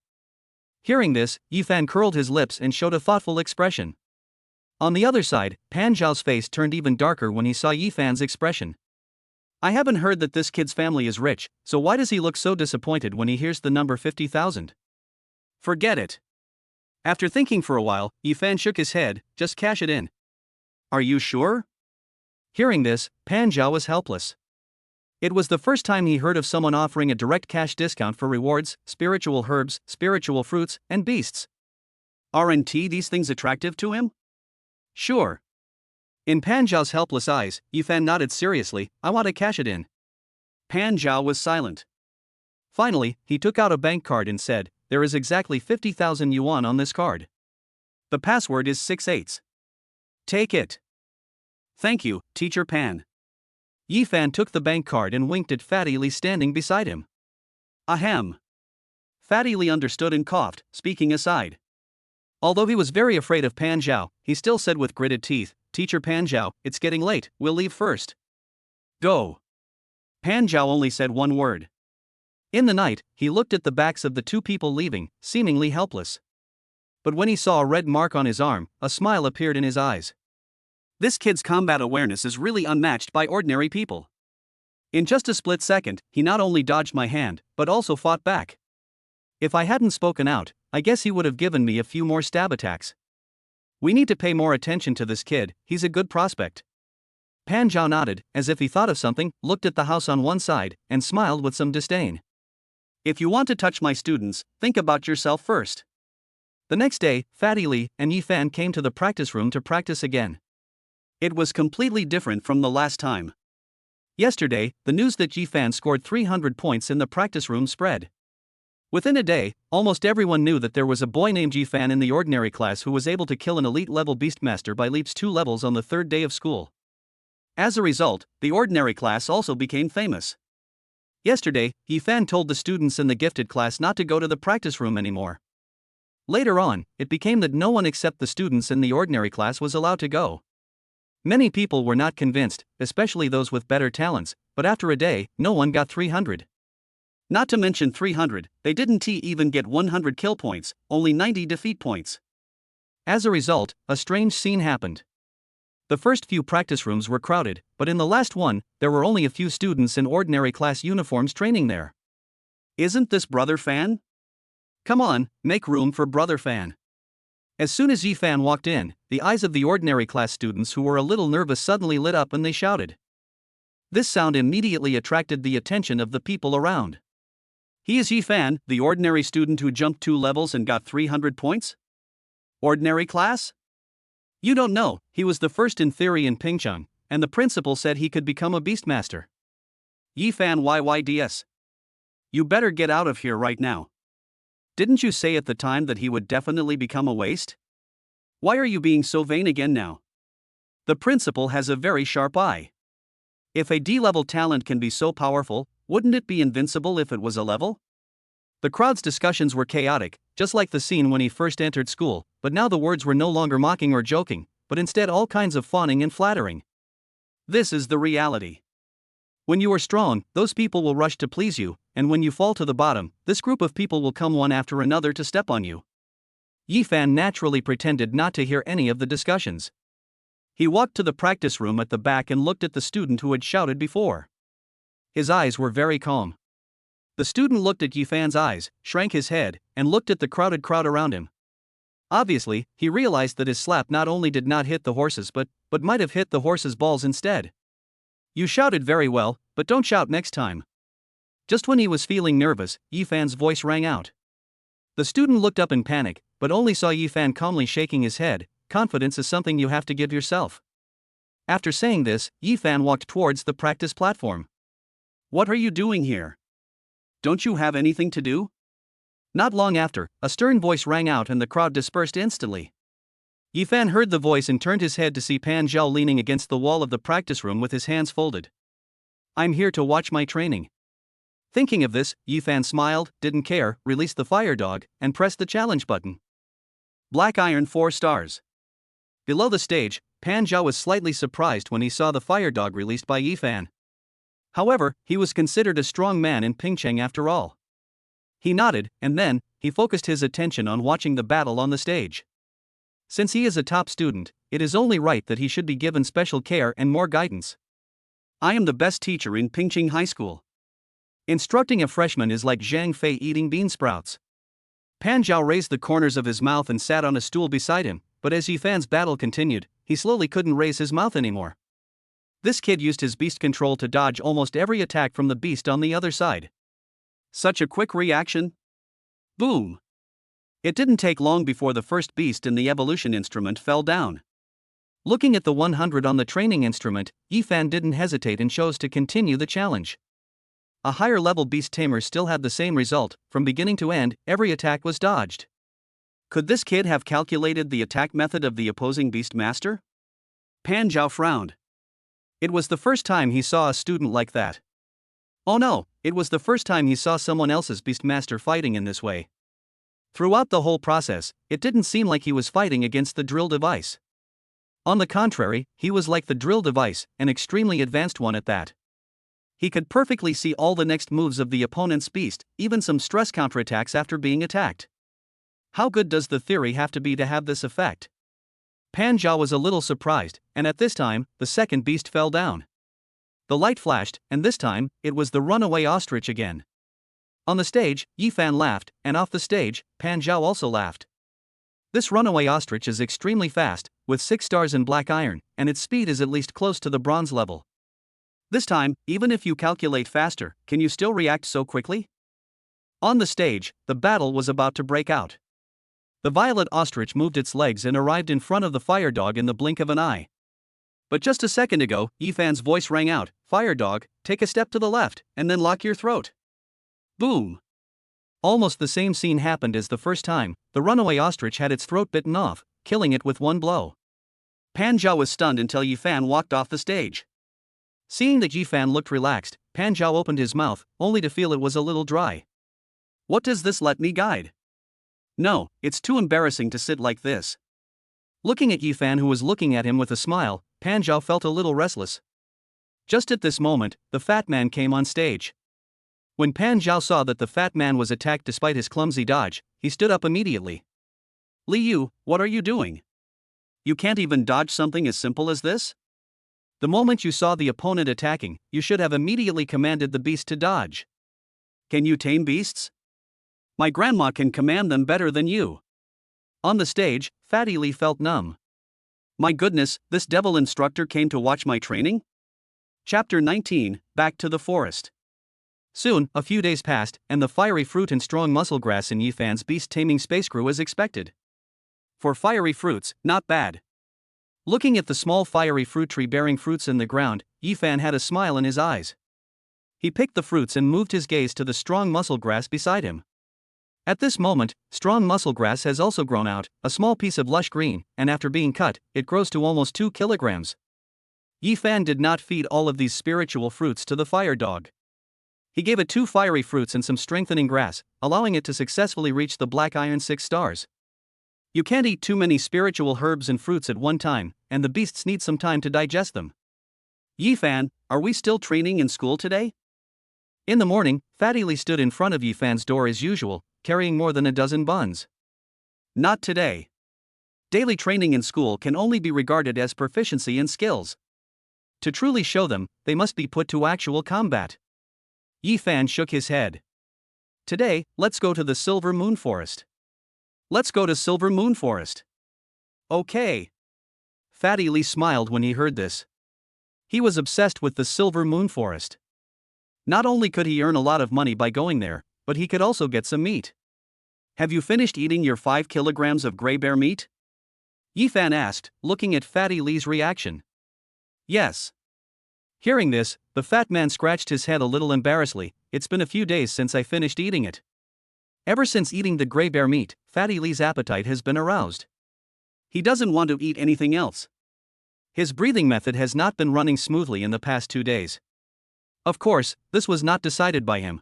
Hearing this, Ephan curled his lips and showed a thoughtful expression. On the other side, Pan Zhao's face turned even darker when he saw Ephan's expression. I haven't heard that this kid's family is rich, so why does he look so disappointed when he hears the number 50,000? Forget it. After thinking for a while, Ephan shook his head, just cash it in. Are you sure? Hearing this, Pan Zhao was helpless. It was the first time he heard of someone offering a direct cash discount for rewards, spiritual herbs, spiritual fruits, and beasts. Aren't these things attractive to him? Sure. In Pan Zhao's helpless eyes, Ephan nodded seriously, I want to cash it in. Pan Zhao was silent. Finally, he took out a bank card and said, there is exactly 50,000 yuan on this card. The password is 6/8. Take it. Thank you, Teacher Pan. Ephan took the bank card and winked at Fatty Li standing beside him. Ahem. Fatty Li understood and coughed, speaking aside. Although he was very afraid of Pan Zhao, he still said with gritted teeth, Teacher Pan Zhao, it's getting late, we'll leave first. Go. Pan Zhao only said one word. In the night, he looked at the backs of the two people leaving, seemingly helpless. But when he saw a red mark on his arm, a smile appeared in his eyes. This kid's combat awareness is really unmatched by ordinary people. In just a split second, he not only dodged my hand, but also fought back. If I hadn't spoken out, I guess he would have given me a few more stab attacks. We need to pay more attention to this kid, he's a good prospect. Pan Zhao nodded, as if he thought of something, looked at the house on one side, and smiled with some disdain. If you want to touch my students, think about yourself first. The next day, Fatty Li and Ephan came to the practice room to practice again. It was completely different from the last time. Yesterday, the news that Ephan scored 300 points in the practice room spread. Within a day, almost everyone knew that there was a boy named Ephan in the ordinary class who was able to kill an elite-level beastmaster by leaps 2 levels on the 3rd day of school. As a result, the ordinary class also became famous. Yesterday, Ephan told the students in the gifted class not to go to the practice room anymore. Later on, it became that no one except the students in the ordinary class was allowed to go. Many people were not convinced, especially those with better talents, but after a day, no one got 300. Not to mention 300, they didn't even get 100 kill points, only 90 defeat points. As a result, a strange scene happened. The first few practice rooms were crowded, but in the last one, there were only a few students in ordinary class uniforms training there. Isn't this Brother Fan? Come on, make room for Brother Fan. As soon as Ephan walked in, the eyes of the ordinary class students who were a little nervous suddenly lit up and they shouted. This sound immediately attracted the attention of the people around. He is Ephan, the ordinary student who jumped 2 levels and got 300 points? Ordinary class? You don't know, he was the first in theory in Pingcheng, and the principal said he could become a beastmaster. Ephan YYDS. You better get out of here right now. Didn't you say at the time that he would definitely become a waste? Why are you being so vain again now? The principal has a very sharp eye. If a D-level talent can be so powerful, wouldn't it be invincible if it was a level? The crowd's discussions were chaotic, just like the scene when he first entered school, but now the words were no longer mocking or joking, but instead all kinds of fawning and flattering. This is the reality. When you are strong, those people will rush to please you, and when you fall to the bottom, this group of people will come one after another to step on you. Ephan naturally pretended not to hear any of the discussions. He walked to the practice room at the back and looked at the student who had shouted before. His eyes were very calm. The student looked at Ephan's eyes, shrank his head, and looked at the crowded crowd around him. Obviously, he realized that his slap not only did not hit the horses but might have hit the horses' balls instead. You shouted very well, but don't shout next time. Just when he was feeling nervous, Ephan's voice rang out. The student looked up in panic, but only saw Ephan calmly shaking his head. Confidence is something you have to give yourself. After saying this, Ephan walked towards the practice platform. What are you doing here? Don't you have anything to do? Not long after, a stern voice rang out and the crowd dispersed instantly. Ephan heard the voice and turned his head to see Pan Zhao leaning against the wall of the practice room with his hands folded. I'm here to watch my training. Thinking of this, Ephan smiled, didn't care, released the fire dog, and pressed the challenge button. Black Iron 4 stars. Below the stage, Pan Zhao was slightly surprised when he saw the fire dog released by Ephan. However, he was considered a strong man in Pingcheng after all. He nodded, and then, he focused his attention on watching the battle on the stage. Since he is a top student, it is only right that he should be given special care and more guidance. I am the best teacher in Pingcheng High School. Instructing a freshman is like Zhang Fei eating bean sprouts. Pan Zhao raised the corners of his mouth and sat on a stool beside him, but as Ephan's battle continued, he slowly couldn't raise his mouth anymore. This kid used his beast control to dodge almost every attack from the beast on the other side. Such a quick reaction. Boom! It didn't take long before the first beast in the evolution instrument fell down. Looking at the 100 on the training instrument, Ephan didn't hesitate and chose to continue the challenge. A higher level beast tamer still had the same result. From beginning to end, every attack was dodged. Could this kid have calculated the attack method of the opposing beast master? Pan Zhao frowned. It was the first time he saw a student like that. Oh no, it was the first time he saw someone else's beast master fighting in this way. Throughout the whole process, it didn't seem like he was fighting against the drill device. On the contrary, he was like the drill device, an extremely advanced one at that. He could perfectly see all the next moves of the opponent's beast, even some stress counterattacks after being attacked. How good does the theory have to be to have this effect? Pan Zhao was a little surprised, and at this time, the second beast fell down. The light flashed, and this time, it was the runaway ostrich again. On the stage, Ephan laughed, and off the stage, Pan Zhao also laughed. This runaway ostrich is extremely fast, with 6 stars in black iron, and its speed is at least close to the bronze level. This time, even if you calculate faster, can you still react so quickly? On the stage, the battle was about to break out. The violet ostrich moved its legs and arrived in front of the fire dog in the blink of an eye. But just a second ago, Ephan's voice rang out, "Fire dog, take a step to the left, and then lock your throat." Boom! Almost the same scene happened as the first time. The runaway ostrich had its throat bitten off, killing it with one blow. Pan Zhao was stunned until Ephan walked off the stage. Seeing that Ephan looked relaxed, Pan Zhao opened his mouth, only to feel it was a little dry. What does this let me guide? No, it's too embarrassing to sit like this. Looking at Ephan, who was looking at him with a smile, Pan Zhao felt a little restless. Just at this moment, the fat man came on stage. When Pan Zhao saw that the fat man was attacked despite his clumsy dodge, he stood up immediately. Li Yu, what are you doing? You can't even dodge something as simple as this? The moment you saw the opponent attacking, you should have immediately commanded the beast to dodge. Can you tame beasts? My grandma can command them better than you. On the stage, Fatty Li felt numb. My goodness, this devil instructor came to watch my training? Chapter 19, Back to the Forest. Soon, a few days passed, and the fiery fruit and strong muscle grass in Ephan's beast-taming space grew as expected. For fiery fruits, not bad. Looking at the small fiery fruit tree bearing fruits in the ground, Ephan had a smile in his eyes. He picked the fruits and moved his gaze to the strong muscle grass beside him. At this moment, strong muscle grass has also grown out, a small piece of lush green, and after being cut, it grows to almost 2 kilograms. Ephan did not feed all of these spiritual fruits to the fire dog. He gave it 2 fiery fruits and some strengthening grass, allowing it to successfully reach the black iron 6 stars. You can't eat too many spiritual herbs and fruits at one time, and the beasts need some time to digest them. Ephan, are we still training in school today? In the morning, Fatty Li stood in front of Ephan's door as usual, carrying more than a dozen buns. Not today. Daily training in school can only be regarded as proficiency in skills. To truly show them, they must be put to actual combat. Ephan shook his head. Today, let's go to the Silver Moon Forest. Let's go to Silver Moon Forest. Okay. Fatty Li smiled when he heard this. He was obsessed with the Silver Moon Forest. Not only could he earn a lot of money by going there, but he could also get some meat. Have you finished eating your 5 kilograms of gray bear meat? Ephan asked, looking at Fatty Li's reaction. Yes. Hearing this, the fat man scratched his head a little embarrassedly. It's been a few days since I finished eating it. Ever since eating the gray bear meat, Fatty Li's appetite has been aroused. He doesn't want to eat anything else. His breathing method has not been running smoothly in the past 2 days. Of course, this was not decided by him.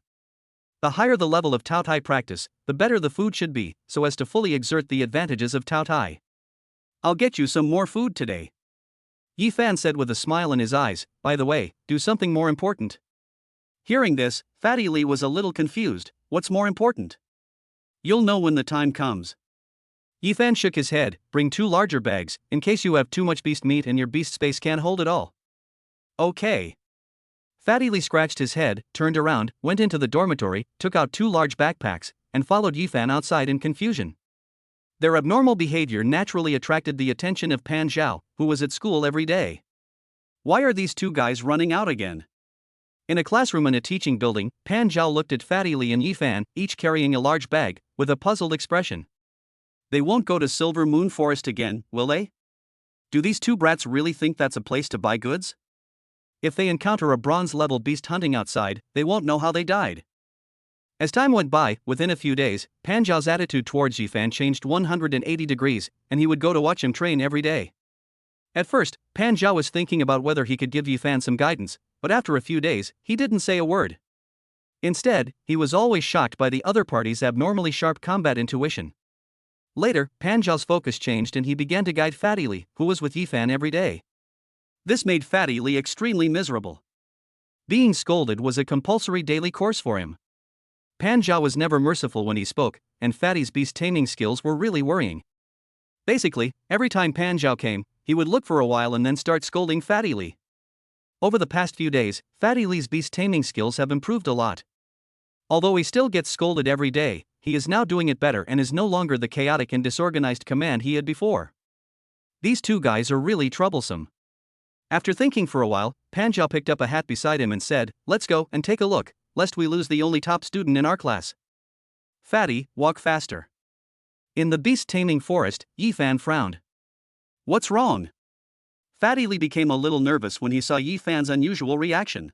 The higher the level of Taai practice, the better the food should be, so as to fully exert the advantages of Taai. I'll get you some more food today. Ephan said with a smile in his eyes. By the way, do something more important. Hearing this, Fatty Li was a little confused. What's more important? You'll know when the time comes. Ephan shook his head. Bring 2 larger bags, in case you have too much beast meat and your beast space can't hold it all. Okay. Fatty Li scratched his head, turned around, went into the dormitory, took out 2 large backpacks, and followed Ephan outside in confusion. Their abnormal behavior naturally attracted the attention of Pan Zhao, who was at school every day. Why are these 2 guys running out again? In a classroom in a teaching building, Pan Zhao looked at Fatty Li and Ephan, each carrying a large bag, with a puzzled expression. They won't go to Silver Moon Forest again, will they? Do these 2 brats really think that's a place to buy goods? If they encounter a bronze-level beast hunting outside, they won't know how they died. As time went by, within a few days, Pan Zhao's attitude towards Ephan changed 180 degrees, and he would go to watch him train every day. At first, Pan Zhao was thinking about whether he could give Ephan some guidance, but after a few days, he didn't say a word. Instead, he was always shocked by the other party's abnormally sharp combat intuition. Later, Pan Zhao's focus changed and he began to guide Fatty Li, who was with Ephan every day. This made Fatty Li extremely miserable. Being scolded was a compulsory daily course for him. Pan Zhao was never merciful when he spoke, and Fatty's beast taming skills were really worrying. Basically, every time Pan Zhao came, he would look for a while and then start scolding Fatty Li. Over the past few days, Fatty Li's beast taming skills have improved a lot. Although he still gets scolded every day, he is now doing it better and is no longer the chaotic and disorganized command he had before. These 2 guys are really troublesome. After thinking for a while, Pan Zhao picked up a hat beside him and said, "Let's go and take a look, lest we lose the only top student in our class." Fatty, walk faster. In the beast-taming forest, Ephan frowned. What's wrong? Fatty Li became a little nervous when he saw Ephan's unusual reaction.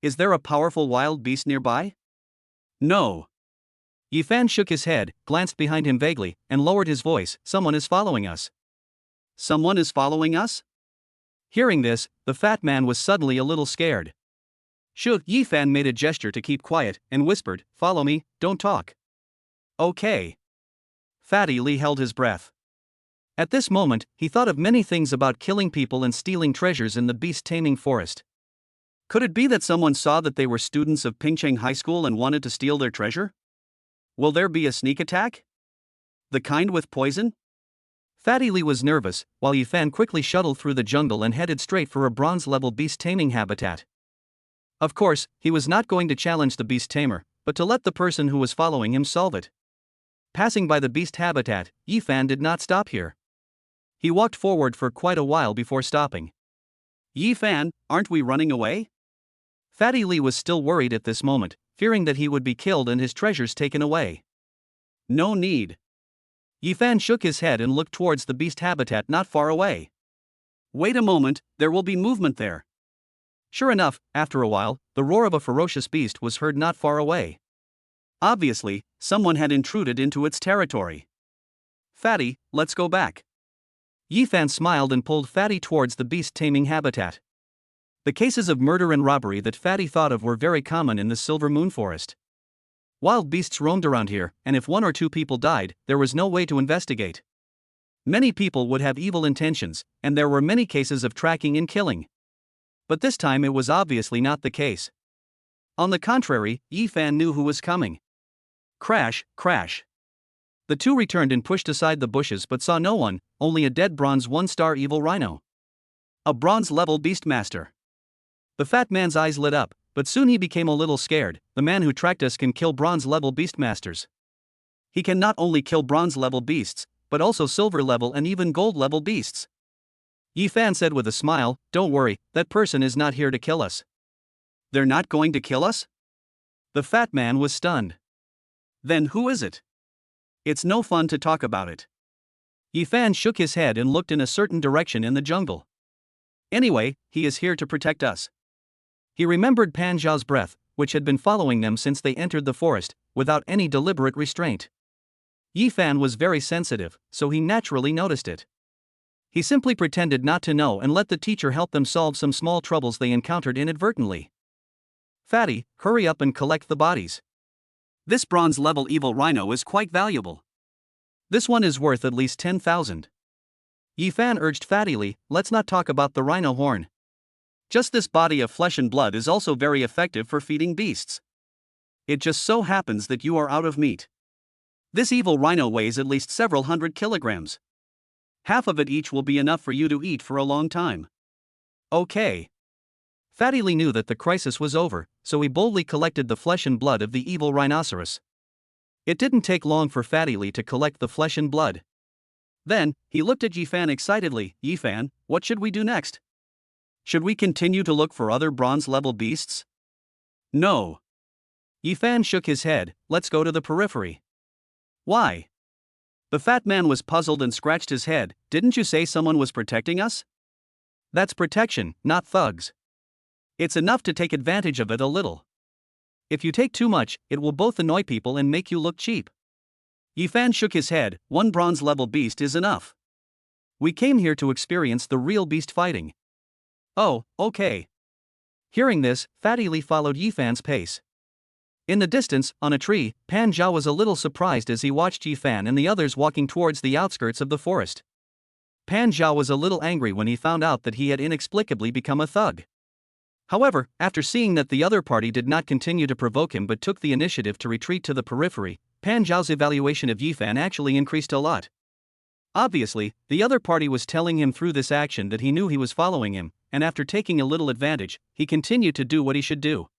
Is there a powerful wild beast nearby? No. Ephan shook his head, glanced behind him vaguely, and lowered his voice. Someone is following us. Someone is following us? Hearing this, the fat man was suddenly a little scared. Ephan made a gesture to keep quiet, and whispered, "Follow me, don't talk." Okay. Fatty Lee held his breath. At this moment, he thought of many things about killing people and stealing treasures in the beast-taming forest. Could it be that someone saw that they were students of Pingcheng High School and wanted to steal their treasure? Will there be a sneak attack? The kind with poison? Fatty Lee was nervous, while Ephan quickly shuttled through the jungle and headed straight for a bronze-level beast-taming habitat. Of course, he was not going to challenge the beast tamer, but to let the person who was following him solve it. Passing by the beast habitat, Ephan did not stop here. He walked forward for quite a while before stopping. "Ephan, aren't we running away?" Fatty Lee was still worried at this moment, fearing that he would be killed and his treasures taken away. "No need." Ephan shook his head and looked towards the beast habitat not far away. "Wait a moment, there will be movement there." Sure enough, after a while, the roar of a ferocious beast was heard not far away. Obviously, someone had intruded into its territory. "Fatty, let's go back." Ephan smiled and pulled Fatty towards the beast-taming habitat. The cases of murder and robbery that Fatty thought of were very common in the Silver Moon Forest. Wild beasts roamed around here, and if one or two people died, there was no way to investigate. Many people would have evil intentions, and there were many cases of tracking and killing. But this time it was obviously not the case. On the contrary, Ephan knew who was coming. Crash, crash. The two returned and pushed aside the bushes but saw no one, only a dead bronze 1-star evil rhino. A bronze-level beastmaster. The fat man's eyes lit up, but soon he became a little scared. "The man who tracked us can kill bronze-level beastmasters. He can not only kill bronze-level beasts, but also silver-level and even gold-level beasts." Ephan said with a smile, "Don't worry, that person is not here to kill us." "They're not going to kill us?" The fat man was stunned. "Then who is it? It's no fun to talk about it." Ephan shook his head and looked in a certain direction in the jungle. "Anyway, he is here to protect us." He remembered Pan Zhao's breath, which had been following them since they entered the forest, without any deliberate restraint. Ephan was very sensitive, so he naturally noticed it. He simply pretended not to know and let the teacher help them solve some small troubles they encountered inadvertently. "Fatty, hurry up and collect the bodies. This bronze-level evil rhino is quite valuable. This one is worth at least 10,000. Ephan urged Fatty Lee, "Let's not talk about the rhino horn. Just this body of flesh and blood is also very effective for feeding beasts. It just so happens that you are out of meat. This evil rhino weighs at least several hundred kilograms. Half of it each will be enough for you to eat for a long time." Okay. Fatty Lee knew that the crisis was over, so he boldly collected the flesh and blood of the evil rhinoceros. It didn't take long for Fatty Lee to collect the flesh and blood. Then, he looked at Ephan excitedly. "Ephan, what should we do next? Should we continue to look for other bronze-level beasts?" "No." Ephan shook his head. "Let's go to the periphery." "Why?" The fat man was puzzled and scratched his head. "Didn't you say someone was protecting us?" "That's protection, not thugs. It's enough to take advantage of it a little. If you take too much, it will both annoy people and make you look cheap." Ephan shook his head. "One bronze-level beast is enough. We came here to experience the real beast fighting." "Oh, okay." Hearing this, Fatty Lee followed Ephan's pace. In the distance, on a tree, Pan Zhao was a little surprised as he watched Ephan and the others walking towards the outskirts of the forest. Pan Zhao was a little angry when he found out that he had inexplicably become a thug. However, after seeing that the other party did not continue to provoke him but took the initiative to retreat to the periphery, Pan Zhao's evaluation of Ephan actually increased a lot. Obviously, the other party was telling him through this action that he knew he was following him, and after taking a little advantage, he continued to do what he should do.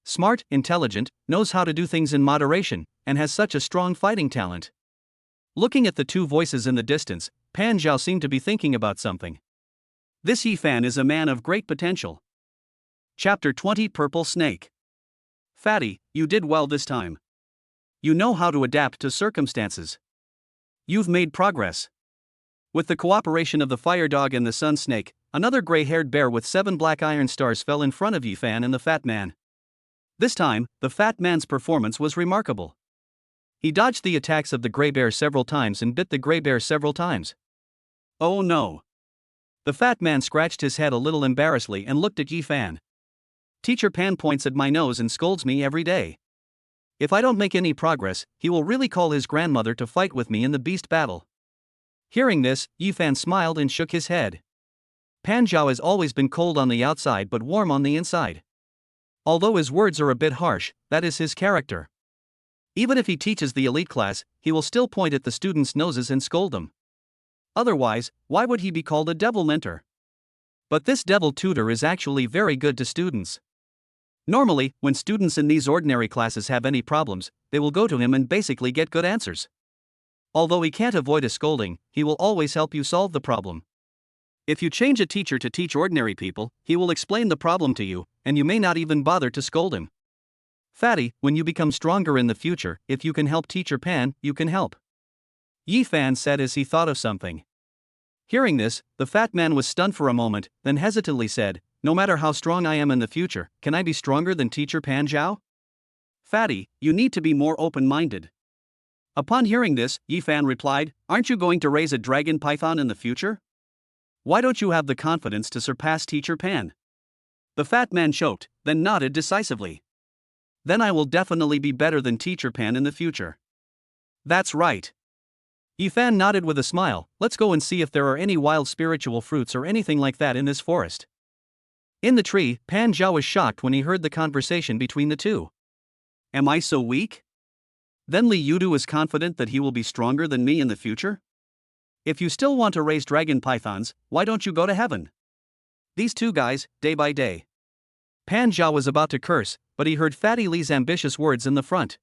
Smart, intelligent, knows how to do things in moderation, and has such a strong fighting talent. Looking at the two voices in the distance, Pan Zhao seemed to be thinking about something. This Ephan is a man of great potential. Chapter 20 Purple Snake. Fatty, you did well this time. You know how to adapt to circumstances. You've made progress. With the cooperation of the fire dog and the sun snake, another gray-haired bear with 7 black iron stars fell in front of Ephan and the fat man. This time, the fat man's performance was remarkable. He dodged the attacks of the gray bear several times and bit the gray bear several times. Oh no. The fat man scratched his head a little embarrassedly and looked at Ephan. Teacher Pan points at my nose and scolds me every day. If I don't make any progress, he will really call his grandmother to fight with me in the beast battle. Hearing this, Ephan smiled and shook his head. Pan Zhao has always been cold on the outside but warm on the inside. Although his words are a bit harsh, that is his character. Even if he teaches the elite class, he will still point at the students' noses and scold them. Otherwise, why would he be called a devil mentor? But this devil tutor is actually very good to students. Normally, when students in these ordinary classes have any problems, they will go to him and basically get good answers. Although he can't avoid a scolding, he will always help you solve the problem. If you change a teacher to teach ordinary people, he will explain the problem to you, and you may not even bother to scold him. Fatty, when you become stronger in the future, if you can help Teacher Pan, you can help. Ephan said as he thought of something. Hearing this, the fat man was stunned for a moment, then hesitantly said, no matter how strong I am in the future, can I be stronger than Teacher Pan Zhao? Fatty, you need to be more open-minded. Upon hearing this, Ephan replied, aren't you going to raise a dragon python in the future? Why don't you have the confidence to surpass Teacher Pan? The fat man choked, then nodded decisively. Then I will definitely be better than Teacher Pan in the future. That's right. Ephan nodded with a smile, let's go and see if there are any wild spiritual fruits or anything like that in this forest. In the tree, Pan Zhao was shocked when he heard the conversation between the two. Am I so weak? Then Li Yudu is confident that he will be stronger than me in the future? If you still want to raise dragon pythons, why don't you go to heaven? These two guys, day by day. Pan Zhao was about to curse, but he heard Fatty Li's ambitious words in the front.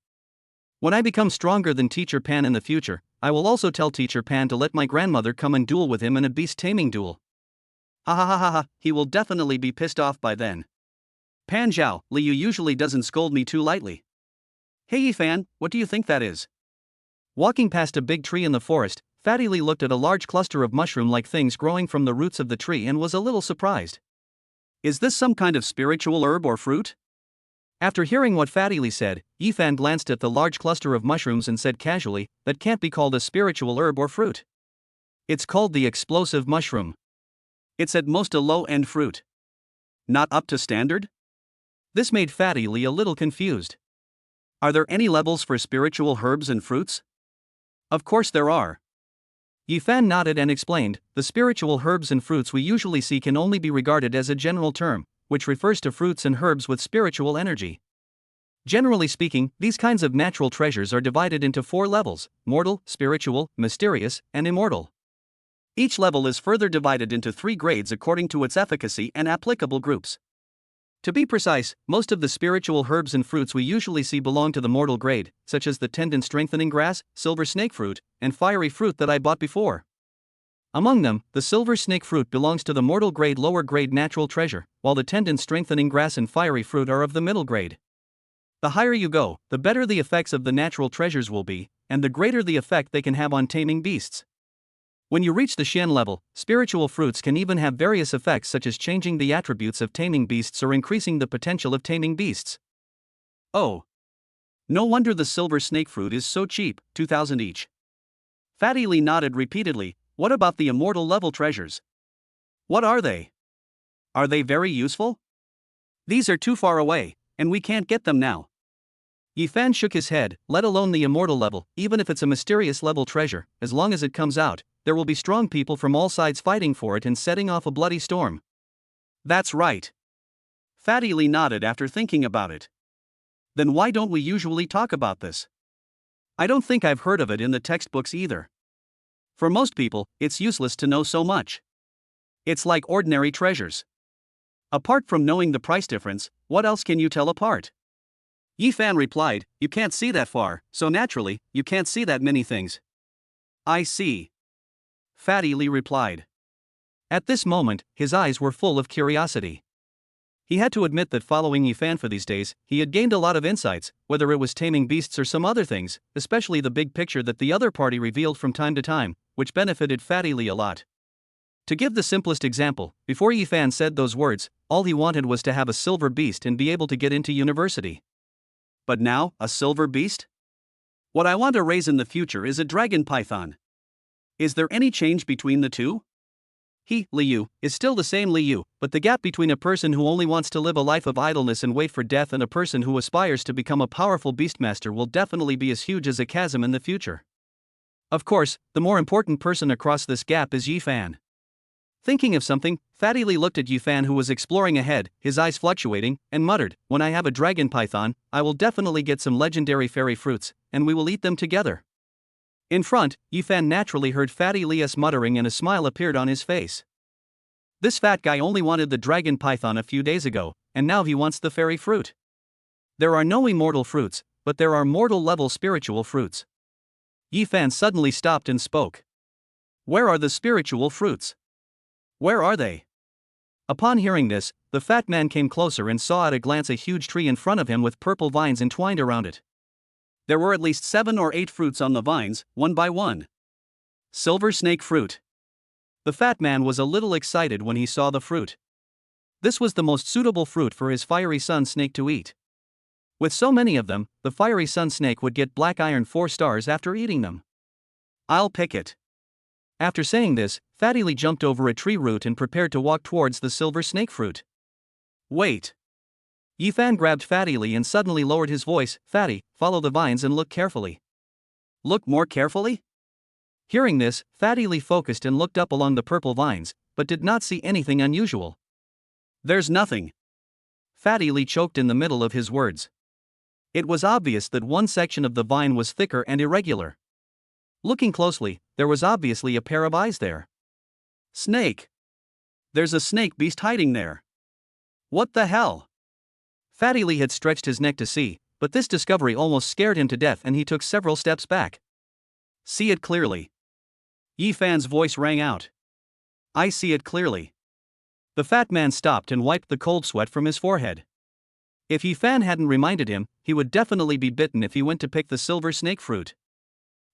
When I become stronger than Teacher Pan in the future, I will also tell Teacher Pan to let my grandmother come and duel with him in a beast taming duel. Ha ha ha ha ha, he will definitely be pissed off by then. Pan Zhao, Liu usually doesn't scold me too lightly. Hey Ephan, what do you think that is? Walking past a big tree in the forest, Fatty Li looked at a large cluster of mushroom-like things growing from the roots of the tree and was a little surprised. Is this some kind of spiritual herb or fruit? After hearing what Fatty Li said, Ephan glanced at the large cluster of mushrooms and said casually, that can't be called a spiritual herb or fruit. It's called the explosive mushroom. It's at most a low-end fruit. Not up to standard? This made Fatty Li a little confused. Are there any levels for spiritual herbs and fruits? Of course there are. Ephan nodded and explained, the spiritual herbs and fruits we usually see can only be regarded as a general term, which refers to fruits and herbs with spiritual energy. Generally speaking, these kinds of natural treasures are divided into 4 levels: mortal, spiritual, mysterious, and immortal. Each level is further divided into 3 grades according to its efficacy and applicable groups. To be precise, most of the spiritual herbs and fruits we usually see belong to the mortal grade, such as the tendon-strengthening grass, silver snake fruit, and fiery fruit that I bought before. Among them, the silver snake fruit belongs to the mortal grade lower grade natural treasure, while the tendon-strengthening grass and fiery fruit are of the middle grade. The higher you go, the better the effects of the natural treasures will be, and the greater the effect they can have on taming beasts. When you reach the Xian level, spiritual fruits can even have various effects such as changing the attributes of taming beasts or increasing the potential of taming beasts. Oh. No wonder the silver snake fruit is so cheap, 2,000 each. Fatty Li nodded repeatedly, what about the immortal level treasures? What are they? Are they very useful? These are too far away, and we can't get them now. Ephan shook his head, let alone the immortal level, even if it's a mysterious level treasure, as long as it comes out, there will be strong people from all sides fighting for it and setting off a bloody storm. That's right. Fatty Li nodded after thinking about it. Then why don't we usually talk about this? I don't think I've heard of it in the textbooks either. For most people, it's useless to know so much. It's like ordinary treasures. Apart from knowing the price difference, what else can you tell apart? Ephan replied, you can't see that far, so naturally, you can't see that many things. I see. Fatty Li replied. At this moment, his eyes were full of curiosity. He had to admit that following Ephan for these days, he had gained a lot of insights, whether it was taming beasts or some other things, especially the big picture that the other party revealed from time to time, which benefited Fatty Li a lot. To give the simplest example, before Ephan said those words, all he wanted was to have a silver beast and be able to get into university. But now, a silver beast? What I want to raise in the future is a dragon python. Is there any change between the two? He, Liu, is still the same Liu, but the gap between a person who only wants to live a life of idleness and wait for death and a person who aspires to become a powerful beastmaster will definitely be as huge as a chasm in the future. Of course, the more important person across this gap is Ephan. Thinking of something, Fatty Lee looked at Ephan, who was exploring ahead, his eyes fluctuating, and muttered, "When I have a dragon python, I will definitely get some legendary fairy fruits, and we will eat them together." In front, Ephan naturally heard Fatty Lee's muttering and a smile appeared on his face. This fat guy only wanted the dragon python a few days ago, and now he wants the fairy fruit. There are no immortal fruits, but there are mortal-level spiritual fruits. Ephan suddenly stopped and spoke. Where are the spiritual fruits? Where are they? Upon hearing this, the fat man came closer and saw at a glance a huge tree in front of him with purple vines entwined around it. There were at least 7 or 8 fruits on the vines, one by one. Silver snake fruit. The fat man was a little excited when he saw the fruit. This was the most suitable fruit for his fiery sun snake to eat. With so many of them, the fiery sun snake would get black iron 4 stars after eating them. I'll pick it. After saying this, Fatty Lee jumped over a tree root and prepared to walk towards the silver snake fruit. Wait. Ephan grabbed Fatty Lee and suddenly lowered his voice. "Fatty, follow the vines and look carefully." Look more carefully? Hearing this, Fatty Lee focused and looked up along the purple vines, but did not see anything unusual. There's nothing. Fatty Lee choked in the middle of his words. It was obvious that one section of the vine was thicker and irregular. Looking closely, there was obviously a pair of eyes there. Snake. There's a snake beast hiding there. What the hell? Fatty Lee had stretched his neck to see, but this discovery almost scared him to death and he took several steps back. See it clearly. Ephan's voice rang out. I see it clearly. The fat man stopped and wiped the cold sweat from his forehead. If Ephan hadn't reminded him, he would definitely be bitten if he went to pick the silver snake fruit.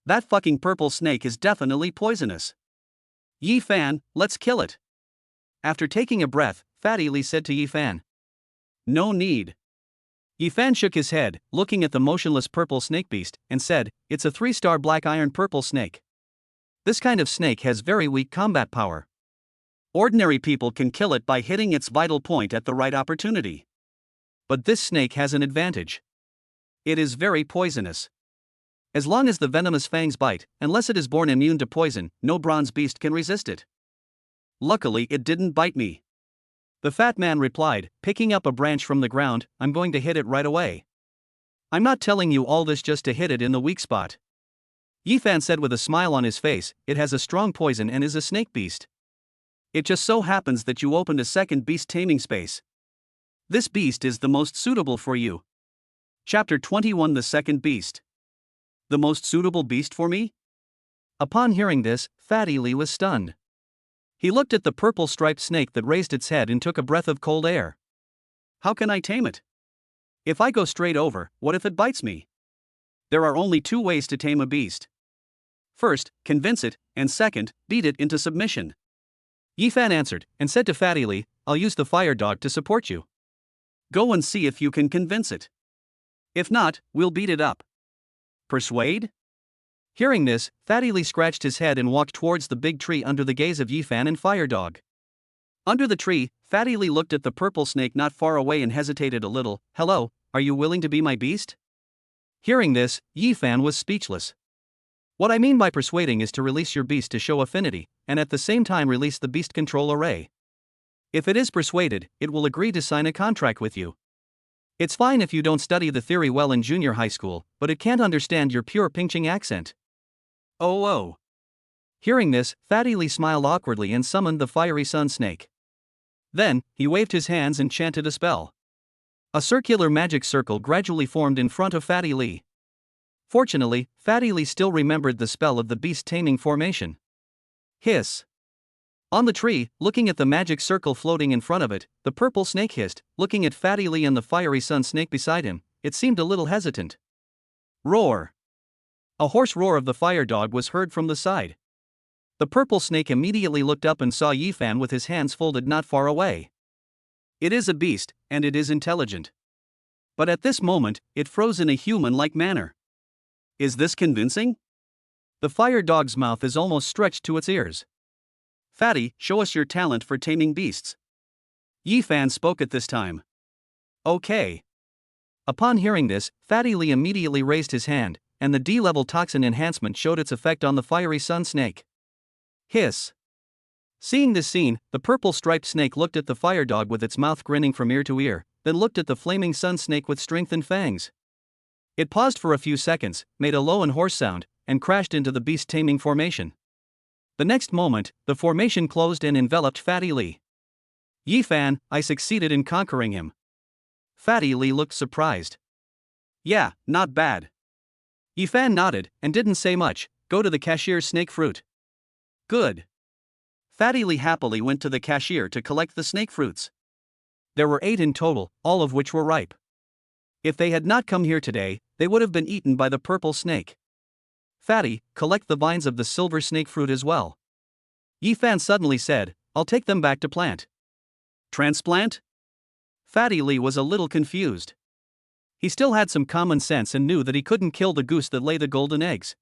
That fucking purple snake is definitely poisonous. Ephan, let's kill it. After taking a breath, Fatty Lee said to Ephan. No need. Ephan shook his head, looking at the motionless purple snake beast, and said, It's a 3-star black iron purple snake. This kind of snake has very weak combat power. Ordinary people can kill it by hitting its vital point at the right opportunity. But this snake has an advantage. It is very poisonous. As long as the venomous fangs bite, unless it is born immune to poison, no bronze beast can resist it. Luckily, it didn't bite me. The fat man replied, picking up a branch from the ground, I'm going to hit it right away. I'm not telling you all this just to hit it in the weak spot. Ephan said with a smile on his face, it has a strong poison and is a snake beast. It just so happens that you opened a second beast taming space. This beast is the most suitable for you. Chapter 21 The Second Beast. The most suitable beast for me? Upon hearing this, Fatty Lee was stunned. He looked at the purple striped snake that raised its head and took a breath of cold air. How can I tame it? If I go straight over, what if it bites me? There are only 2 ways to tame a beast. First, convince it, and second, beat it into submission. Ephan answered, and said to Fatty Lee, I'll use the fire dog to support you. Go and see if you can convince it. If not, we'll beat it up. Persuade? Hearing this, Fatty Lee scratched his head and walked towards the big tree under the gaze of Ephan and Fire Dog. Under the tree, Fatty Lee looked at the purple snake not far away and hesitated a little. Hello, are you willing to be my beast? Hearing this, Ephan was speechless. What I mean by persuading is to release your beast to show affinity, and at the same time release the beast control array. If it is persuaded, it will agree to sign a contract with you. It's fine if you don't study the theory well in junior high school, but it can't understand your pure pinching accent. Oh. Hearing this, Fatty Lee smiled awkwardly and summoned the fiery sun snake. Then, he waved his hands and chanted a spell. A circular magic circle gradually formed in front of Fatty Lee. Fortunately, Fatty Lee still remembered the spell of the beast taming formation. Hiss. On the tree, looking at the magic circle floating in front of it, the purple snake hissed, looking at Fatty Lee and the fiery sun snake beside him. It seemed a little hesitant. Roar. A hoarse roar of the fire dog was heard from the side. The purple snake immediately looked up and saw Ephan with his hands folded not far away. It is a beast, and it is intelligent. But at this moment, it froze in a human-like manner. Is this convincing? The fire dog's mouth is almost stretched to its ears. Fatty, show us your talent for taming beasts. Ephan spoke at this time. Okay. Upon hearing this, Fatty Lee immediately raised his hand, and the D-level toxin enhancement showed its effect on the fiery sun snake. Hiss. Seeing this scene, the purple-striped snake looked at the fire dog with its mouth grinning from ear to ear, then looked at the flaming sun snake with strengthened fangs. It paused for a few seconds, made a low and hoarse sound, and crashed into the beast-taming formation. The next moment, the formation closed and enveloped Fatty Lee. Ephan, I succeeded in conquering him. Fatty Lee looked surprised. Yeah, not bad. Ephan nodded, and didn't say much. Go to the cashier's snake fruit. Good. Fatty Lee happily went to the cashier to collect the snake fruits. There were 8 in total, all of which were ripe. If they had not come here today, they would have been eaten by the purple snake. Fatty, collect the vines of the silver snake fruit as well. Ephan suddenly said, I'll take them back to plant. Transplant? Fatty Lee was a little confused. He still had some common sense and knew that he couldn't kill the goose that lay the golden eggs.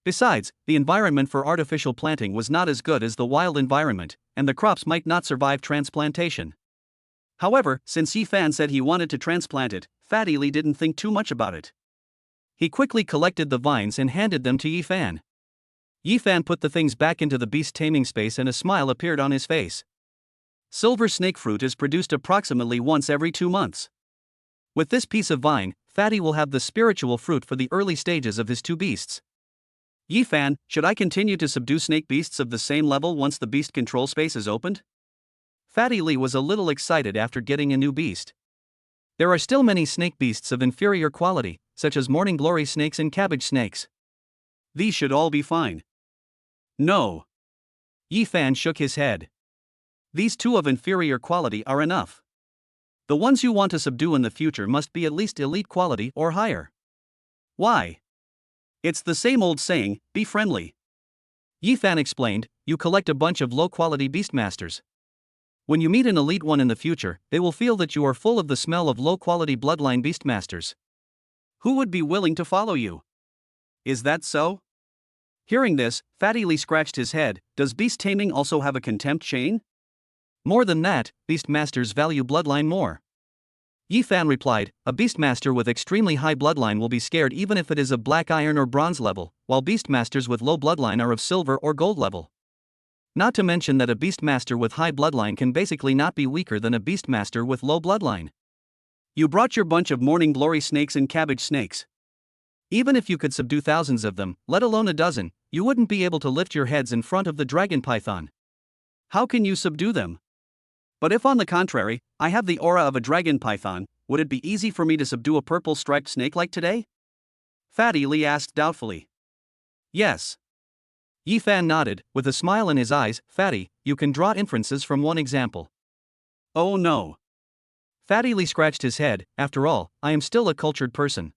Besides, the environment for artificial planting was not as good as the wild environment, and the crops might not survive transplantation. However, since Ephan said he wanted to transplant it, Fatty Lee didn't think too much about it. He quickly collected the vines and handed them to Ephan. Ephan put the things back into the beast taming space and a smile appeared on his face. Silver snake fruit is produced approximately once every 2 months. With this piece of vine, Fatty will have the spiritual fruit for the early stages of his 2 beasts. Ephan, should I continue to subdue snake beasts of the same level once the beast control space is opened? Fatty Lee was a little excited after getting a new beast. There are still many snake beasts of inferior quality, such as morning glory snakes and cabbage snakes. These should all be fine. No. Ephan shook his head. These 2 of inferior quality are enough. The ones you want to subdue in the future must be at least elite quality or higher. Why? It's the same old saying, be friendly. Ephan explained, you collect a bunch of low-quality beastmasters. When you meet an elite one in the future, they will feel that you are full of the smell of low-quality bloodline beastmasters. Who would be willing to follow you? Is that so? Hearing this, Fatty Lee scratched his head. Does beast taming also have a contempt chain? More than that, beastmasters value bloodline more. Ephan replied, a beastmaster with extremely high bloodline will be scared even if it is of black iron or bronze level, while beastmasters with low bloodline are of silver or gold level. Not to mention that a beastmaster with high bloodline can basically not be weaker than a beastmaster with low bloodline. You brought your bunch of morning glory snakes and cabbage snakes. Even if you could subdue thousands of them, let alone a dozen, you wouldn't be able to lift your heads in front of the dragon python. How can you subdue them? But if on the contrary, I have the aura of a dragon python, would it be easy for me to subdue a purple striped snake like today? Fatty Lee asked doubtfully. Yes. Ephan nodded, with a smile in his eyes. Fatty, you can draw inferences from one example. Oh no. Fatty Lee scratched his head. After all, I am still a cultured person.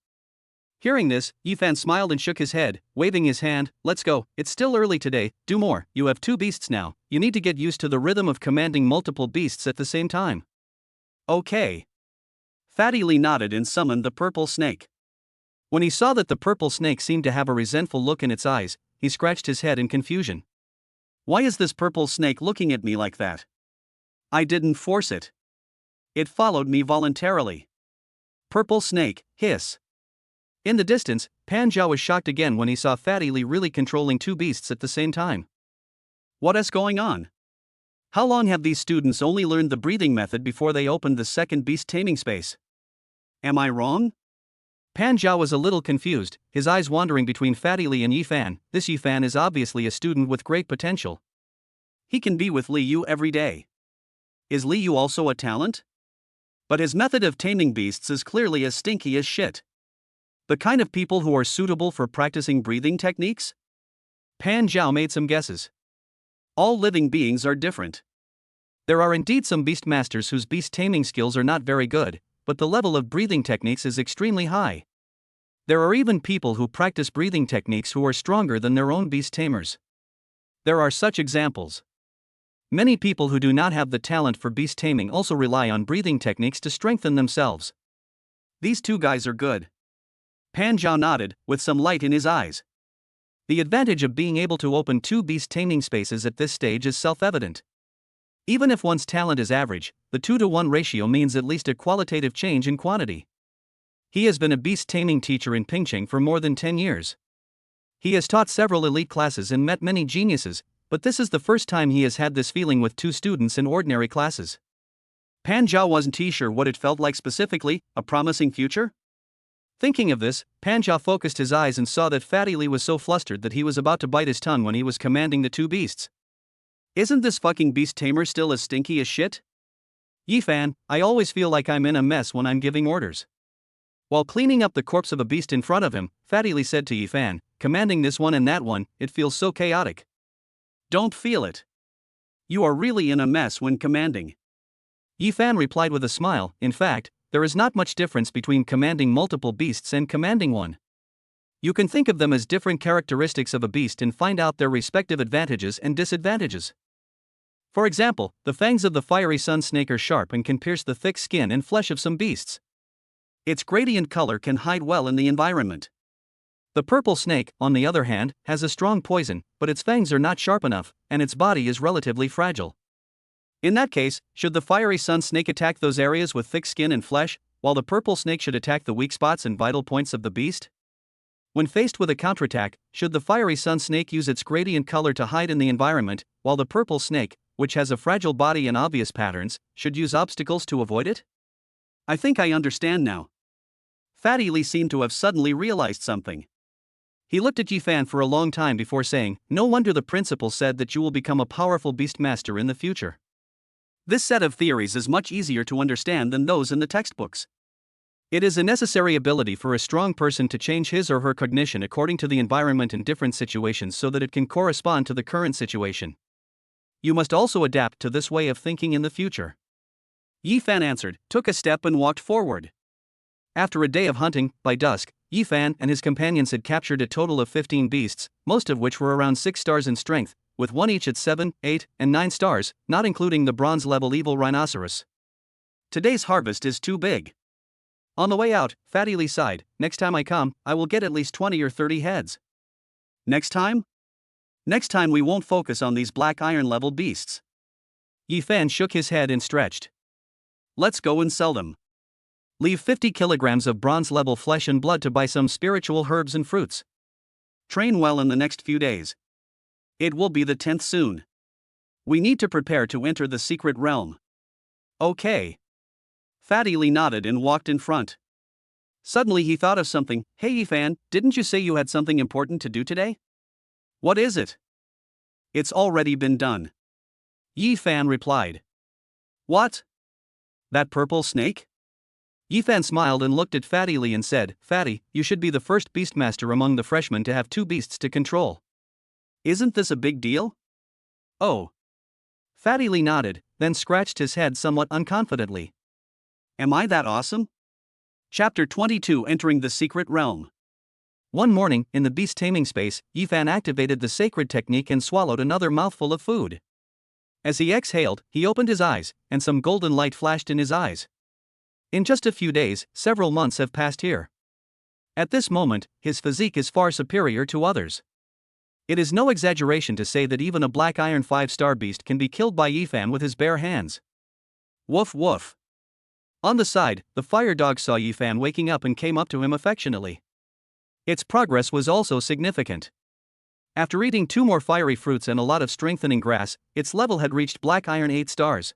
Hearing this, Ephan smiled and shook his head, waving his hand. Let's go, it's still early today, do more. You have 2 beasts now, you need to get used to the rhythm of commanding multiple beasts at the same time. Okay. Fatty Lee nodded and summoned the purple snake. When he saw that the purple snake seemed to have a resentful look in its eyes, he scratched his head in confusion. Why is this purple snake looking at me like that? I didn't force it. It followed me voluntarily. Purple snake, hiss. In the distance, Pan Zhao was shocked again when he saw Fatty Lee really controlling 2 beasts at the same time. What is going on? How long have these students only learned the breathing method before they opened the second beast taming space? Am I wrong? Pan Zhao was a little confused, his eyes wandering between Fatty Lee and Ephan. This Ephan is obviously a student with great potential. He can be with Li Yu every day. Is Li Yu also a talent? But his method of taming beasts is clearly as stinky as shit. The kind of people who are suitable for practicing breathing techniques? Pan Zhao made some guesses. All living beings are different. There are indeed some beastmasters whose beast taming skills are not very good, but the level of breathing techniques is extremely high. There are even people who practice breathing techniques who are stronger than their own beast tamers. There are such examples. Many people who do not have the talent for beast taming also rely on breathing techniques to strengthen themselves. These 2 guys are good. Pan Zhao nodded, with some light in his eyes. The advantage of being able to open two beast taming spaces at this stage is self-evident. Even if one's talent is average, the 2-to-1 ratio means at least a qualitative change in quantity. He has been a beast taming teacher in Pingcheng for more than 10 years. He has taught several elite classes and met many geniuses, but this is the first time he has had this feeling with two students in ordinary classes. Pan Zhao wasn't sure what it felt like specifically, a promising future? Thinking of this, Pan Zhao focused his eyes and saw that Fatty Li was so flustered that he was about to bite his tongue when he was commanding the two beasts. Isn't this fucking beast tamer still as stinky as shit? Ephan, I always feel like I'm in a mess when I'm giving orders. While cleaning up the corpse of a beast in front of him, Fatty Li said to Ephan, commanding this one and that one, it feels so chaotic. Don't feel it. You are really in a mess when commanding. Ephan replied with a smile, in fact, there is not much difference between commanding multiple beasts and commanding one. You can think of them as different characteristics of a beast and find out their respective advantages and disadvantages. For example, the fangs of the fiery sun snake are sharp and can pierce the thick skin and flesh of some beasts. Its gradient color can hide well in the environment. The purple snake, on the other hand, has a strong poison, but its fangs are not sharp enough, and its body is relatively fragile. In that case, should the fiery sun snake attack those areas with thick skin and flesh, while the purple snake should attack the weak spots and vital points of the beast? When faced with a counterattack, should the fiery sun snake use its gradient color to hide in the environment, while the purple snake, which has a fragile body and obvious patterns, should use obstacles to avoid it? I think I understand now. Fatty Li seemed to have suddenly realized something. He looked at Ephan for a long time before saying, no wonder the principal said that you will become a powerful beast master in the future. This set of theories is much easier to understand than those in the textbooks. It is a necessary ability for a strong person to change his or her cognition according to the environment in different situations so that it can correspond to the current situation. You must also adapt to this way of thinking in the future. Ephan answered, took a step and walked forward. After a day of hunting, by dusk, Ephan and his companions had captured a total of 15 beasts, most of which were around 6 stars in strength, with one each at 7, 8, and 9 stars, not including the bronze-level evil rhinoceros. Today's harvest is too big. On the way out, Fatty Li sighed, next time I come, I will get at least 20 or 30 heads. Next time? Next time we won't focus on these black iron-level beasts. Ephan shook his head and stretched. Let's go and sell them. Leave 50 kilograms of bronze-level flesh and blood to buy some spiritual herbs and fruits. Train well in the next few days. It will be the 10th soon. We need to prepare to enter the secret realm. Okay. Fatty Li nodded and walked in front. Suddenly he thought of something. Hey Ephan, didn't you say you had something important to do today? What is it? It's already been done. Ephan replied. What? That purple snake? Ephan smiled and looked at Fatty Li and said, Fatty, you should be the first beastmaster among the freshmen to have 2 beasts to control. Isn't this a big deal? Oh. Fatty Li nodded, then scratched his head somewhat unconfidently. Am I that awesome? Chapter 22 Entering the Secret Realm. One morning, in the beast taming space, Ephan activated the sacred technique and swallowed another mouthful of food. As he exhaled, he opened his eyes, and some golden light flashed in his eyes. In just a few days, several months have passed here. At this moment, his physique is far superior to others. It is no exaggeration to say that even a black iron 5-star beast can be killed by Ephan with his bare hands. Woof woof. On the side, the fire dog saw Ephan waking up and came up to him affectionately. Its progress was also significant. After eating 2 more fiery fruits and a lot of strengthening grass, its level had reached black iron 8 stars.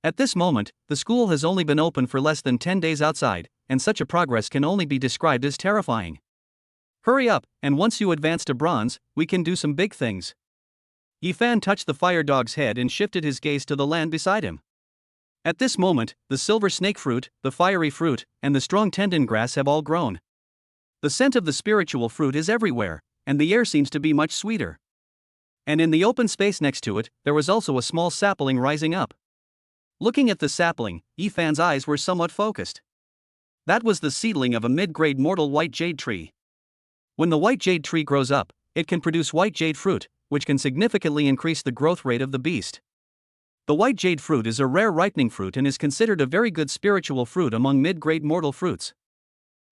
At this moment, the school has only been open for less than 10 days outside, and such a progress can only be described as terrifying. Hurry up, and once you advance to bronze, we can do some big things. Ephan touched the fire dog's head and shifted his gaze to the land beside him. At this moment, the silver snake fruit, the fiery fruit, and the strong tendon grass have all grown. The scent of the spiritual fruit is everywhere, and the air seems to be much sweeter. And in the open space next to it, there was also a small sapling rising up. Looking at the sapling, Ephan's eyes were somewhat focused. That was the seedling of a mid-grade mortal white jade tree. When the white jade tree grows up, it can produce white jade fruit, which can significantly increase the growth rate of the beast. The white jade fruit is a rare ripening fruit and is considered a very good spiritual fruit among mid-grade mortal fruits.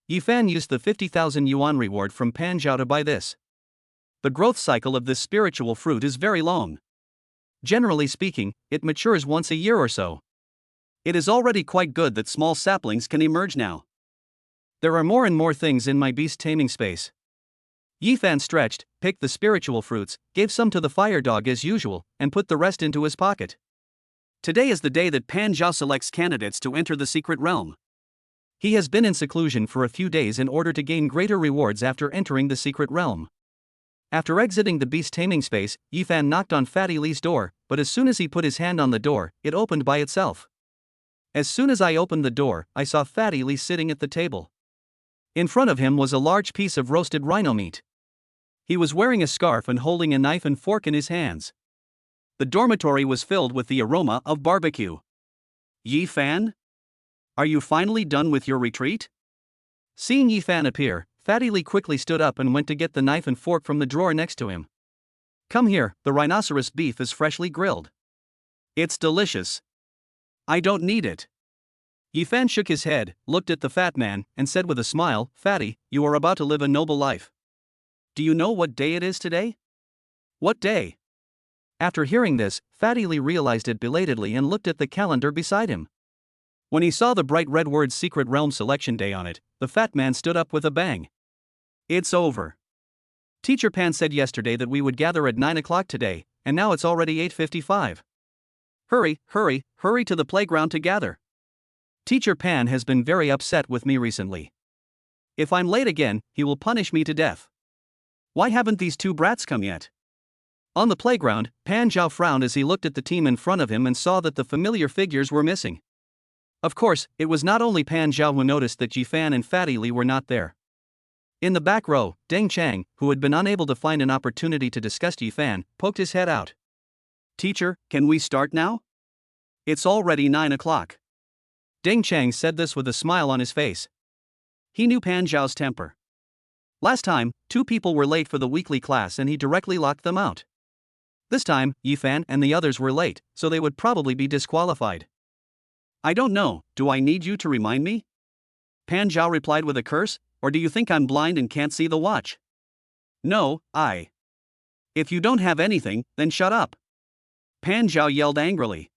Ephan used the 50,000 yuan reward from Pan Zhao to buy this. The growth cycle of this spiritual fruit is very long. Generally speaking, it matures once a year or so. It is already quite good that small saplings can emerge now. There are more and more things in my beast taming space. Ephan stretched, picked the spiritual fruits, gave some to the fire dog as usual, and put the rest into his pocket. Today is the day that Pan Zhao selects candidates to enter the secret realm. He has been in seclusion for a few days in order to gain greater rewards after entering the secret realm. After exiting the beast taming space, Ephan knocked on Fatty Li's door, but as soon as he put his hand on the door, it opened by itself. As soon as I opened the door, I saw Fatty Li sitting at the table. In front of him was a large piece of roasted rhino meat. He was wearing a scarf and holding a knife and fork in his hands. The dormitory was filled with the aroma of barbecue. Ephan? Are you finally done with your retreat? Seeing Ephan appear, Fatty Li quickly stood up and went to get the knife and fork from the drawer next to him. Come here, the rhinoceros beef is freshly grilled. It's delicious. I don't need it. Ephan shook his head, looked at the fat man, and said with a smile, Fatty, you are about to live a noble life. Do you know what day it is today? What day? After hearing this, Fatty Li realized it belatedly and looked at the calendar beside him. When he saw the bright red words Secret Realm Selection Day on it, the fat man stood up with a bang. It's over. Teacher Pan said yesterday that we would gather at 9 o'clock today, and now it's already 8:55. Hurry, hurry, hurry to the playground to gather. Teacher Pan has been very upset with me recently. If I'm late again, he will punish me to death. Why haven't these two brats come yet? On the playground, Pan Zhao frowned as he looked at the team in front of him and saw that the familiar figures were missing. Of course, it was not only Pan Zhao who noticed that Jifan and Fatty Li were not there. In the back row, Deng Chang, who had been unable to find an opportunity to discuss Jifan, poked his head out. Teacher, can we start now? It's already 9 o'clock. Deng Chang said this with a smile on his face. He knew Pan Zhao's temper. Last time, 2 people were late for the weekly class and he directly locked them out. This time, Ephan and the others were late, so they would probably be disqualified. I don't know, do I need you to remind me? Pan Zhao replied with a curse, or do you think I'm blind and can't see the watch? No, If you don't have anything, then shut up. Pan Zhao yelled angrily.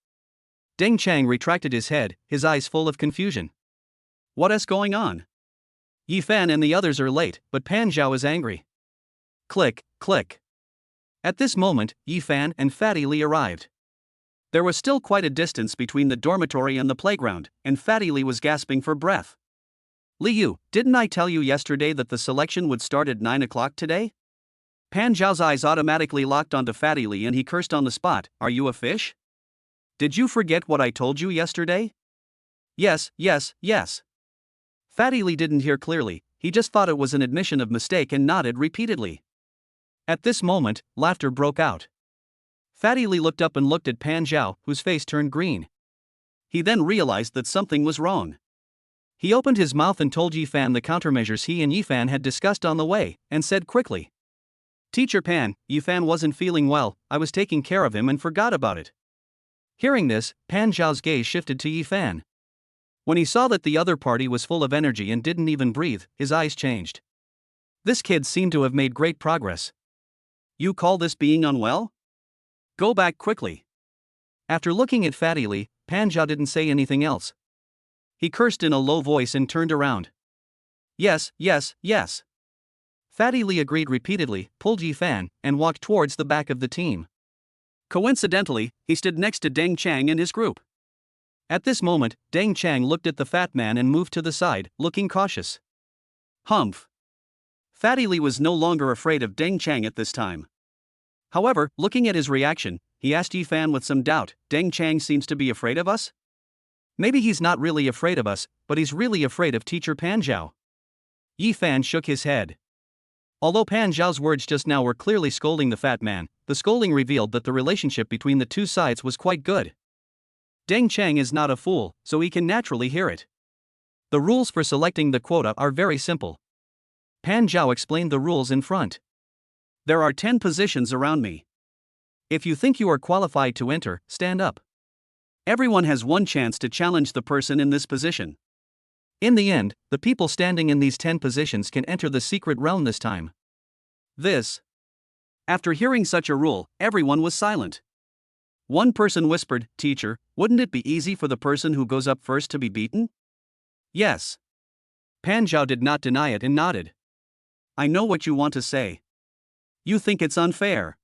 Deng Chang retracted his head, his eyes full of confusion. What is going on? Ephan and the others are late, but Pan Zhao is angry. Click, click. At this moment, Ephan and Fatty Li arrived. There was still quite a distance between the dormitory and the playground, and Fatty Li was gasping for breath. Liu, didn't I tell you yesterday that the selection would start at 9 o'clock today? Pan Zhao's eyes automatically locked onto Fatty Li and he cursed on the spot, are you a fish? Did you forget what I told you yesterday? Yes. Fatty Li didn't hear clearly, he just thought it was an admission of mistake and nodded repeatedly. At this moment, laughter broke out. Fatty Li looked up and looked at Pan Zhao, whose face turned green. He then realized that something was wrong. He opened his mouth and told Ephan the countermeasures he and Ephan had discussed on the way, and said quickly. Teacher Pan, Ephan wasn't feeling well, I was taking care of him and forgot about it. Hearing this, Pan Zhao's gaze shifted to Ephan. When he saw that the other party was full of energy and didn't even breathe, his eyes changed. This kid seemed to have made great progress. You call this being unwell? Go back quickly. After looking at Fatty Li, Pan Zhao didn't say anything else. He cursed in a low voice and turned around. Yes. Fatty Li agreed repeatedly, pulled Ephan, and walked towards the back of the team. Coincidentally, he stood next to Deng Chang and his group. At this moment, Deng Chang looked at the fat man and moved to the side, looking cautious. Humph. Fatty Li was no longer afraid of Deng Chang at this time. However, looking at his reaction, he asked Ephan with some doubt, Deng Chang seems to be afraid of us? Maybe he's not really afraid of us, but he's really afraid of Teacher Pan Zhao. Ephan shook his head. Although Pan Zhao's words just now were clearly scolding the fat man, the scolding revealed that the relationship between the two sides was quite good. Deng Chang is not a fool, so he can naturally hear it. The rules for selecting the quota are very simple. Pan Zhao explained the rules in front. There are 10 positions around me. If you think you are qualified to enter, stand up. Everyone has one chance to challenge the person in this position. In the end, the people standing in these 10 positions can enter the secret realm this time. After hearing such a rule, everyone was silent. One person whispered, "Teacher, wouldn't it be easy for the person who goes up first to be beaten?" Yes. Pan Zhao did not deny it and nodded. I know what you want to say. You think it's unfair.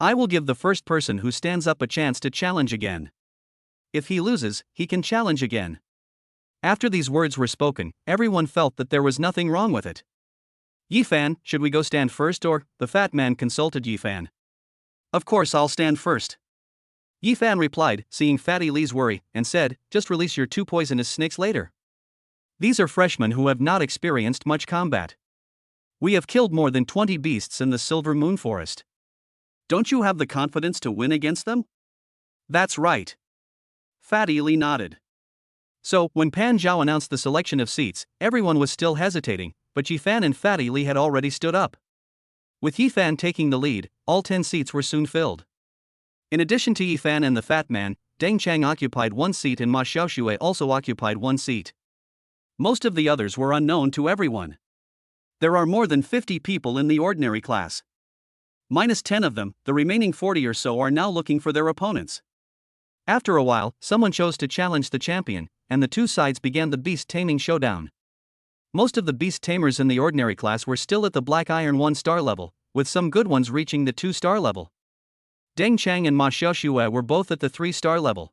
I will give the first person who stands up a chance to challenge again. If he loses, he can challenge again. After these words were spoken, everyone felt that there was nothing wrong with it. Ephan, should we go stand first or? The fat man consulted Ephan. Of course I'll stand first. Ephan replied, seeing Fatty Lee's worry, and said, just release your 2 poisonous snakes later. These are freshmen who have not experienced much combat. We have killed more than 20 beasts in the Silver Moon Forest. Don't you have the confidence to win against them? That's right. Fatty Lee nodded. So, when Pan Zhao announced the selection of seats, everyone was still hesitating, but Ephan and Fatty Lee had already stood up. With Ephan taking the lead, all 10 seats were soon filled. In addition to Ephan and the fat man, Deng Chang occupied 1 seat and Ma Xiaoxue also occupied 1 seat. Most of the others were unknown to everyone. There are more than 50 people in the ordinary class. Minus 10 of them, the remaining 40 or so are now looking for their opponents. After a while, someone chose to challenge the champion, and the 2 sides began the beast taming showdown. Most of the beast tamers in the ordinary class were still at the Black Iron 1-star level, with some good ones reaching the 2-star level. Deng Chang and Ma Xiaoxue were both at the 3-star level.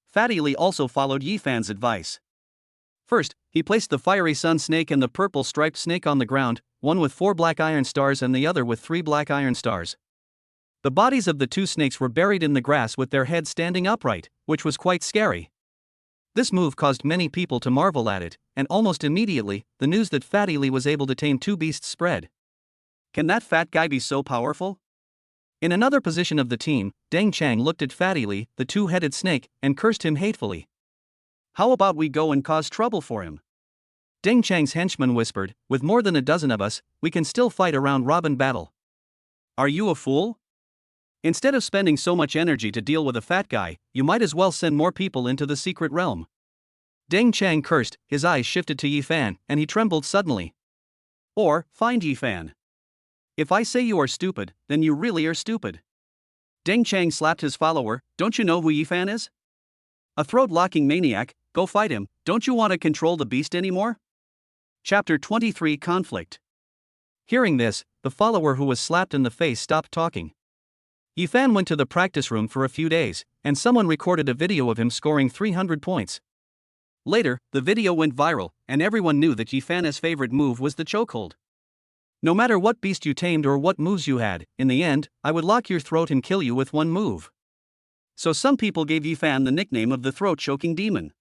Fatty Lee also followed Yifan's advice. First, he placed the fiery sun snake and the purple striped snake on the ground, one with 4 black iron stars and the other with 3 black iron stars. The bodies of the 2 snakes were buried in the grass with their heads standing upright, which was quite scary. This move caused many people to marvel at it, and almost immediately, the news that Fatty Lee was able to tame 2 beasts spread. Can that fat guy be so powerful? In another position of the team, Deng Chang looked at Fatty Lee, the 2-headed snake, and cursed him hatefully. How about we go and cause trouble for him? Deng Chang's henchman whispered, with more than a dozen of us, we can still fight a round-robin battle. Are you a fool? Instead of spending so much energy to deal with a fat guy, you might as well send more people into the secret realm. Deng Chang cursed, his eyes shifted to Ephan, and he trembled suddenly. Or, find Ephan. If I say you are stupid, then you really are stupid. Deng Chang slapped his follower, don't you know who Ephan is? A throat-locking maniac, go fight him, don't you want to control the beast anymore? Chapter 23 Conflict. Hearing this, the follower who was slapped in the face stopped talking. Ephan went to the practice room for a few days, and someone recorded a video of him scoring 300 points. Later, the video went viral, and everyone knew that Ephan's favorite move was the chokehold. No matter what beast you tamed or what moves you had, in the end, I would lock your throat and kill you with one move. So some people gave Ephan the nickname of the throat-choking demon.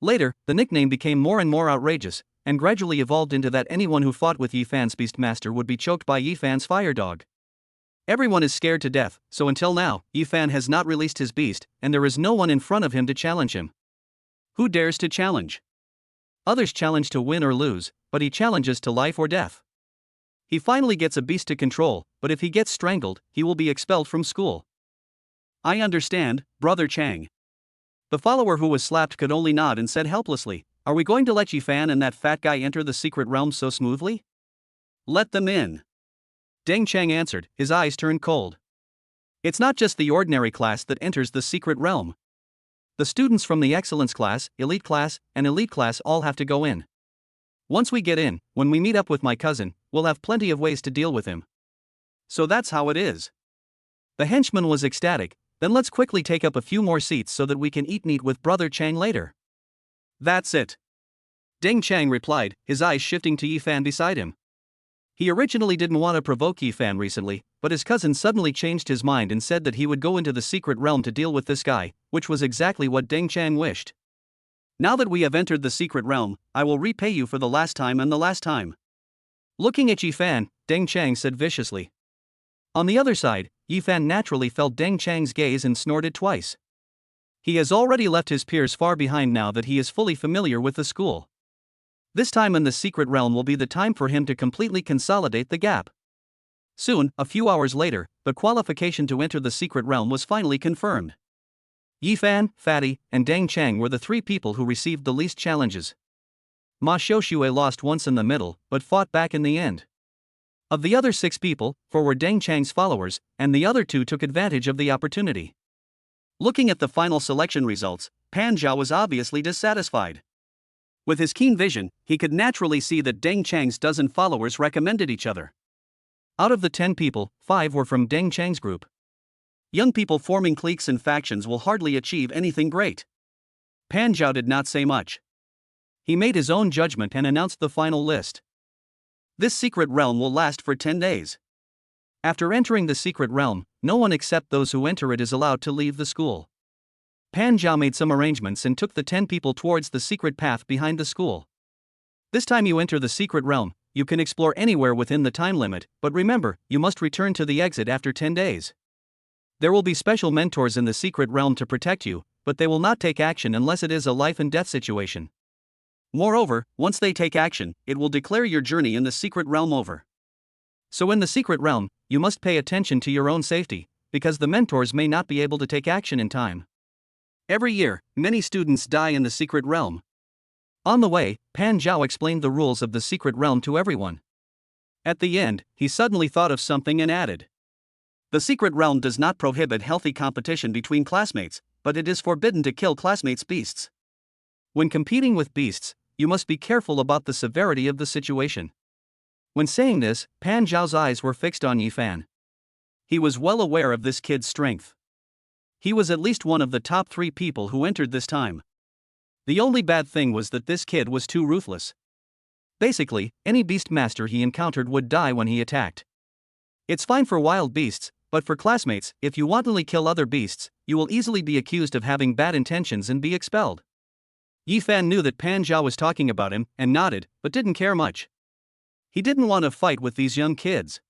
Later, the nickname became more and more outrageous, and gradually evolved into that anyone who fought with Ephan's beastmaster would be choked by Ephan's fire dog. Everyone is scared to death, so until now, Ephan has not released his beast, and there is no one in front of him to challenge him. Who dares to challenge? Others challenge to win or lose, but he challenges to life or death. He finally gets a beast to control, but if he gets strangled, he will be expelled from school. I understand, Brother Chang. The follower who was slapped could only nod and said helplessly, are we going to let Ephan and that fat guy enter the secret realm so smoothly? Let them in. Deng Chang answered, his eyes turned cold. It's not just the ordinary class that enters the secret realm. The students from the excellence class, elite class, and elite class all have to go in. Once we get in, when we meet up with my cousin, we'll have plenty of ways to deal with him. So that's how it is. The henchman was ecstatic, then let's quickly take up a few more seats so that we can eat meat with Brother Chang later. That's it. Deng Chang replied, his eyes shifting to Ephan beside him. He originally didn't want to provoke Ephan recently, but his cousin suddenly changed his mind and said that he would go into the secret realm to deal with this guy, which was exactly what Deng Chang wished. Now that we have entered the secret realm, I will repay you for the last time and the last time. Looking at Ephan, Deng Chang said viciously. On the other side, Ephan naturally felt Deng Chang's gaze and snorted twice. He has already left his peers far behind now that he is fully familiar with the school. This time in the secret realm will be the time for him to completely consolidate the gap. Soon, a few hours later, the qualification to enter the secret realm was finally confirmed. Ephan, Fatty, and Deng Chang were the 3 people who received the least challenges. Ma Xiaoxue lost once in the middle, but fought back in the end. Of the other 6 people, 4 were Deng Chang's followers, and the other 2 took advantage of the opportunity. Looking at the final selection results, Pan Zhao was obviously dissatisfied. With his keen vision, he could naturally see that Deng Chang's dozen followers recommended each other. Out of the 10 people, 5 were from Deng Chang's group. Young people forming cliques and factions will hardly achieve anything great. Pan Zhao did not say much. He made his own judgment and announced the final list. This secret realm will last for 10 days. After entering the secret realm, no one except those who enter it is allowed to leave the school. Pan Zhao made some arrangements and took the 10 people towards the secret path behind the school. This time you enter the secret realm, you can explore anywhere within the time limit, but remember, you must return to the exit after 10 days. There will be special mentors in the secret realm to protect you, but they will not take action unless it is a life and death situation. Moreover, once they take action, it will declare your journey in the secret realm over. So in the secret realm, you must pay attention to your own safety, because the mentors may not be able to take action in time. Every year, many students die in the secret realm. On the way, Pan Zhao explained the rules of the secret realm to everyone. At the end, he suddenly thought of something and added. The secret realm does not prohibit healthy competition between classmates, but it is forbidden to kill classmates' beasts. When competing with beasts, you must be careful about the severity of the situation. When saying this, Pan Zhao's eyes were fixed on Ephan. He was well aware of this kid's strength. He was at least one of the top 3 people who entered this time. The only bad thing was that this kid was too ruthless. Basically, any beast master he encountered would die when he attacked. It's fine for wild beasts, but for classmates, if you wantonly kill other beasts, you will easily be accused of having bad intentions and be expelled. Ephan knew that Pan Zhao was talking about him and nodded, but didn't care much. He didn't want to fight with these young kids.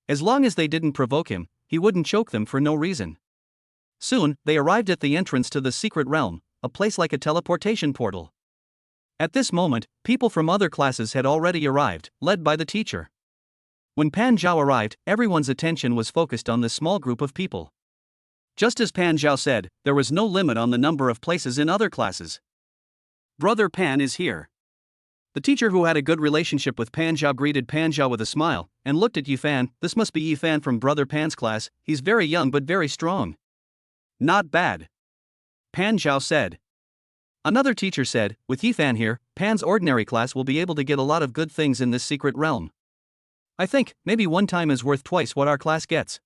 As long as they didn't provoke him, he wouldn't choke them for no reason. Soon, they arrived at the entrance to the secret realm, a place like a teleportation portal. At this moment, people from other classes had already arrived, led by the teacher. When Pan Zhao arrived, everyone's attention was focused on this small group of people. Just as Pan Zhao said, there was no limit on the number of places in other classes. Brother Pan is here. The teacher, who had a good relationship with Pan Zhao, greeted Pan Zhao with a smile and looked at Ephan. This must be Ephan from Brother Pan's class. He's very young but very strong. Not bad, Pan Zhao said. Another teacher said, with Ephan here, Pan's ordinary class will be able to get a lot of good things in this secret realm. I think, maybe one time is worth twice what our class gets.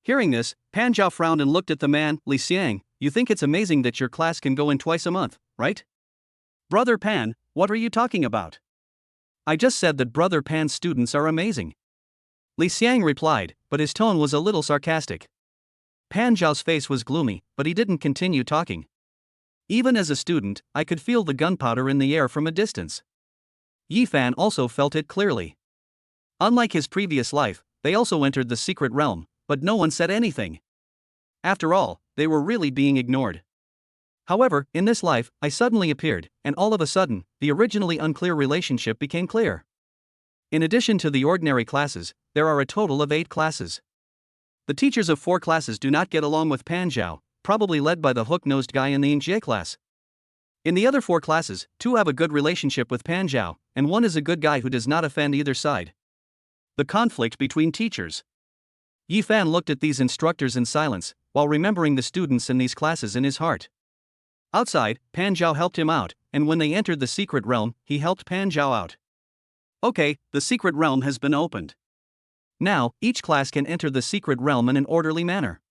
Hearing this, Pan Zhao frowned and looked at the man. Li Xiang, you think it's amazing that your class can go in twice a month, right? Brother Pan, what are you talking about? I just said that Brother Pan's students are amazing. Li Xiang replied, but his tone was a little sarcastic. Pan Zhao's face was gloomy, but he didn't continue talking. Even as a student, I could feel the gunpowder in the air from a distance. Ephan also felt it clearly. Unlike his previous life, they also entered the secret realm, but no one said anything. After all, they were really being ignored. However, in this life, I suddenly appeared, and all of a sudden, the originally unclear relationship became clear. In addition to the ordinary classes, there are a total of 8 classes. The teachers of 4 classes do not get along with Pan Zhao, probably led by the hook-nosed guy in the Injie class. In the other 4 classes, 2 have a good relationship with Pan Zhao, and 1 is a good guy who does not offend either side. The conflict between teachers. Ephan looked at these instructors in silence, while remembering the students in these classes in his heart. Outside, Pan Zhao helped him out, and when they entered the secret realm, he helped Pan Zhao out. Okay, the secret realm has been opened. Now, each class can enter the secret realm in an orderly manner.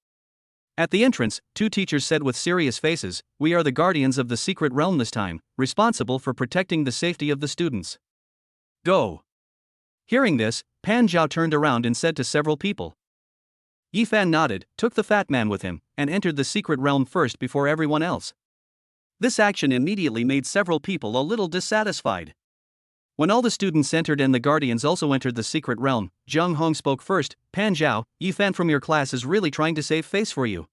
At the entrance, 2 teachers said with serious faces, we are the guardians of the secret realm this time, responsible for protecting the safety of the students. Go. Hearing this, Pan Zhao turned around and said to several people. Ephan nodded, took the fat man with him, and entered the secret realm first before everyone else. This action immediately made several people a little dissatisfied. When all the students entered and the guardians also entered the secret realm, Zhang Hong spoke first. Pan Zhao, Ephan from your class is really trying to save face for you.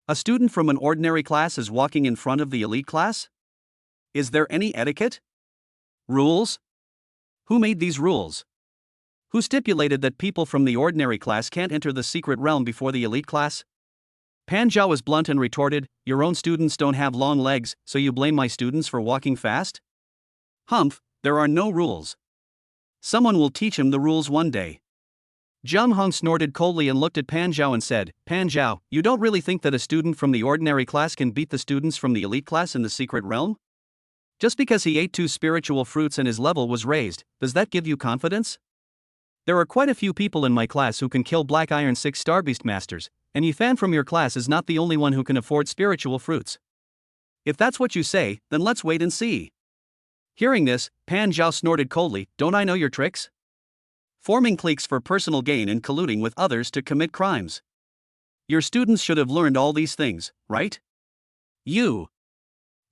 A student from an ordinary class is walking in front of the elite class? Is there any etiquette? Rules? Who made these rules? Who stipulated that people from the ordinary class can't enter the secret realm before the elite class? Pan Zhao was blunt and retorted, your own students don't have long legs, so you blame my students for walking fast? Humph, there are no rules. Someone will teach him the rules one day. Zhang Hong snorted coldly and looked at Pan Zhao and said, Pan Zhao, you don't really think that a student from the ordinary class can beat the students from the elite class in the secret realm? Just because he ate 2 spiritual fruits and his level was raised, does that give you confidence? There are quite a few people in my class who can kill Black Iron 6-star Beastmasters, and Ephan from your class is not the only one who can afford spiritual fruits. If that's what you say, then let's wait and see. Hearing this, Pan Zhao snorted coldly, don't I know your tricks? Forming cliques for personal gain and colluding with others to commit crimes. Your students should have learned all these things, right? You.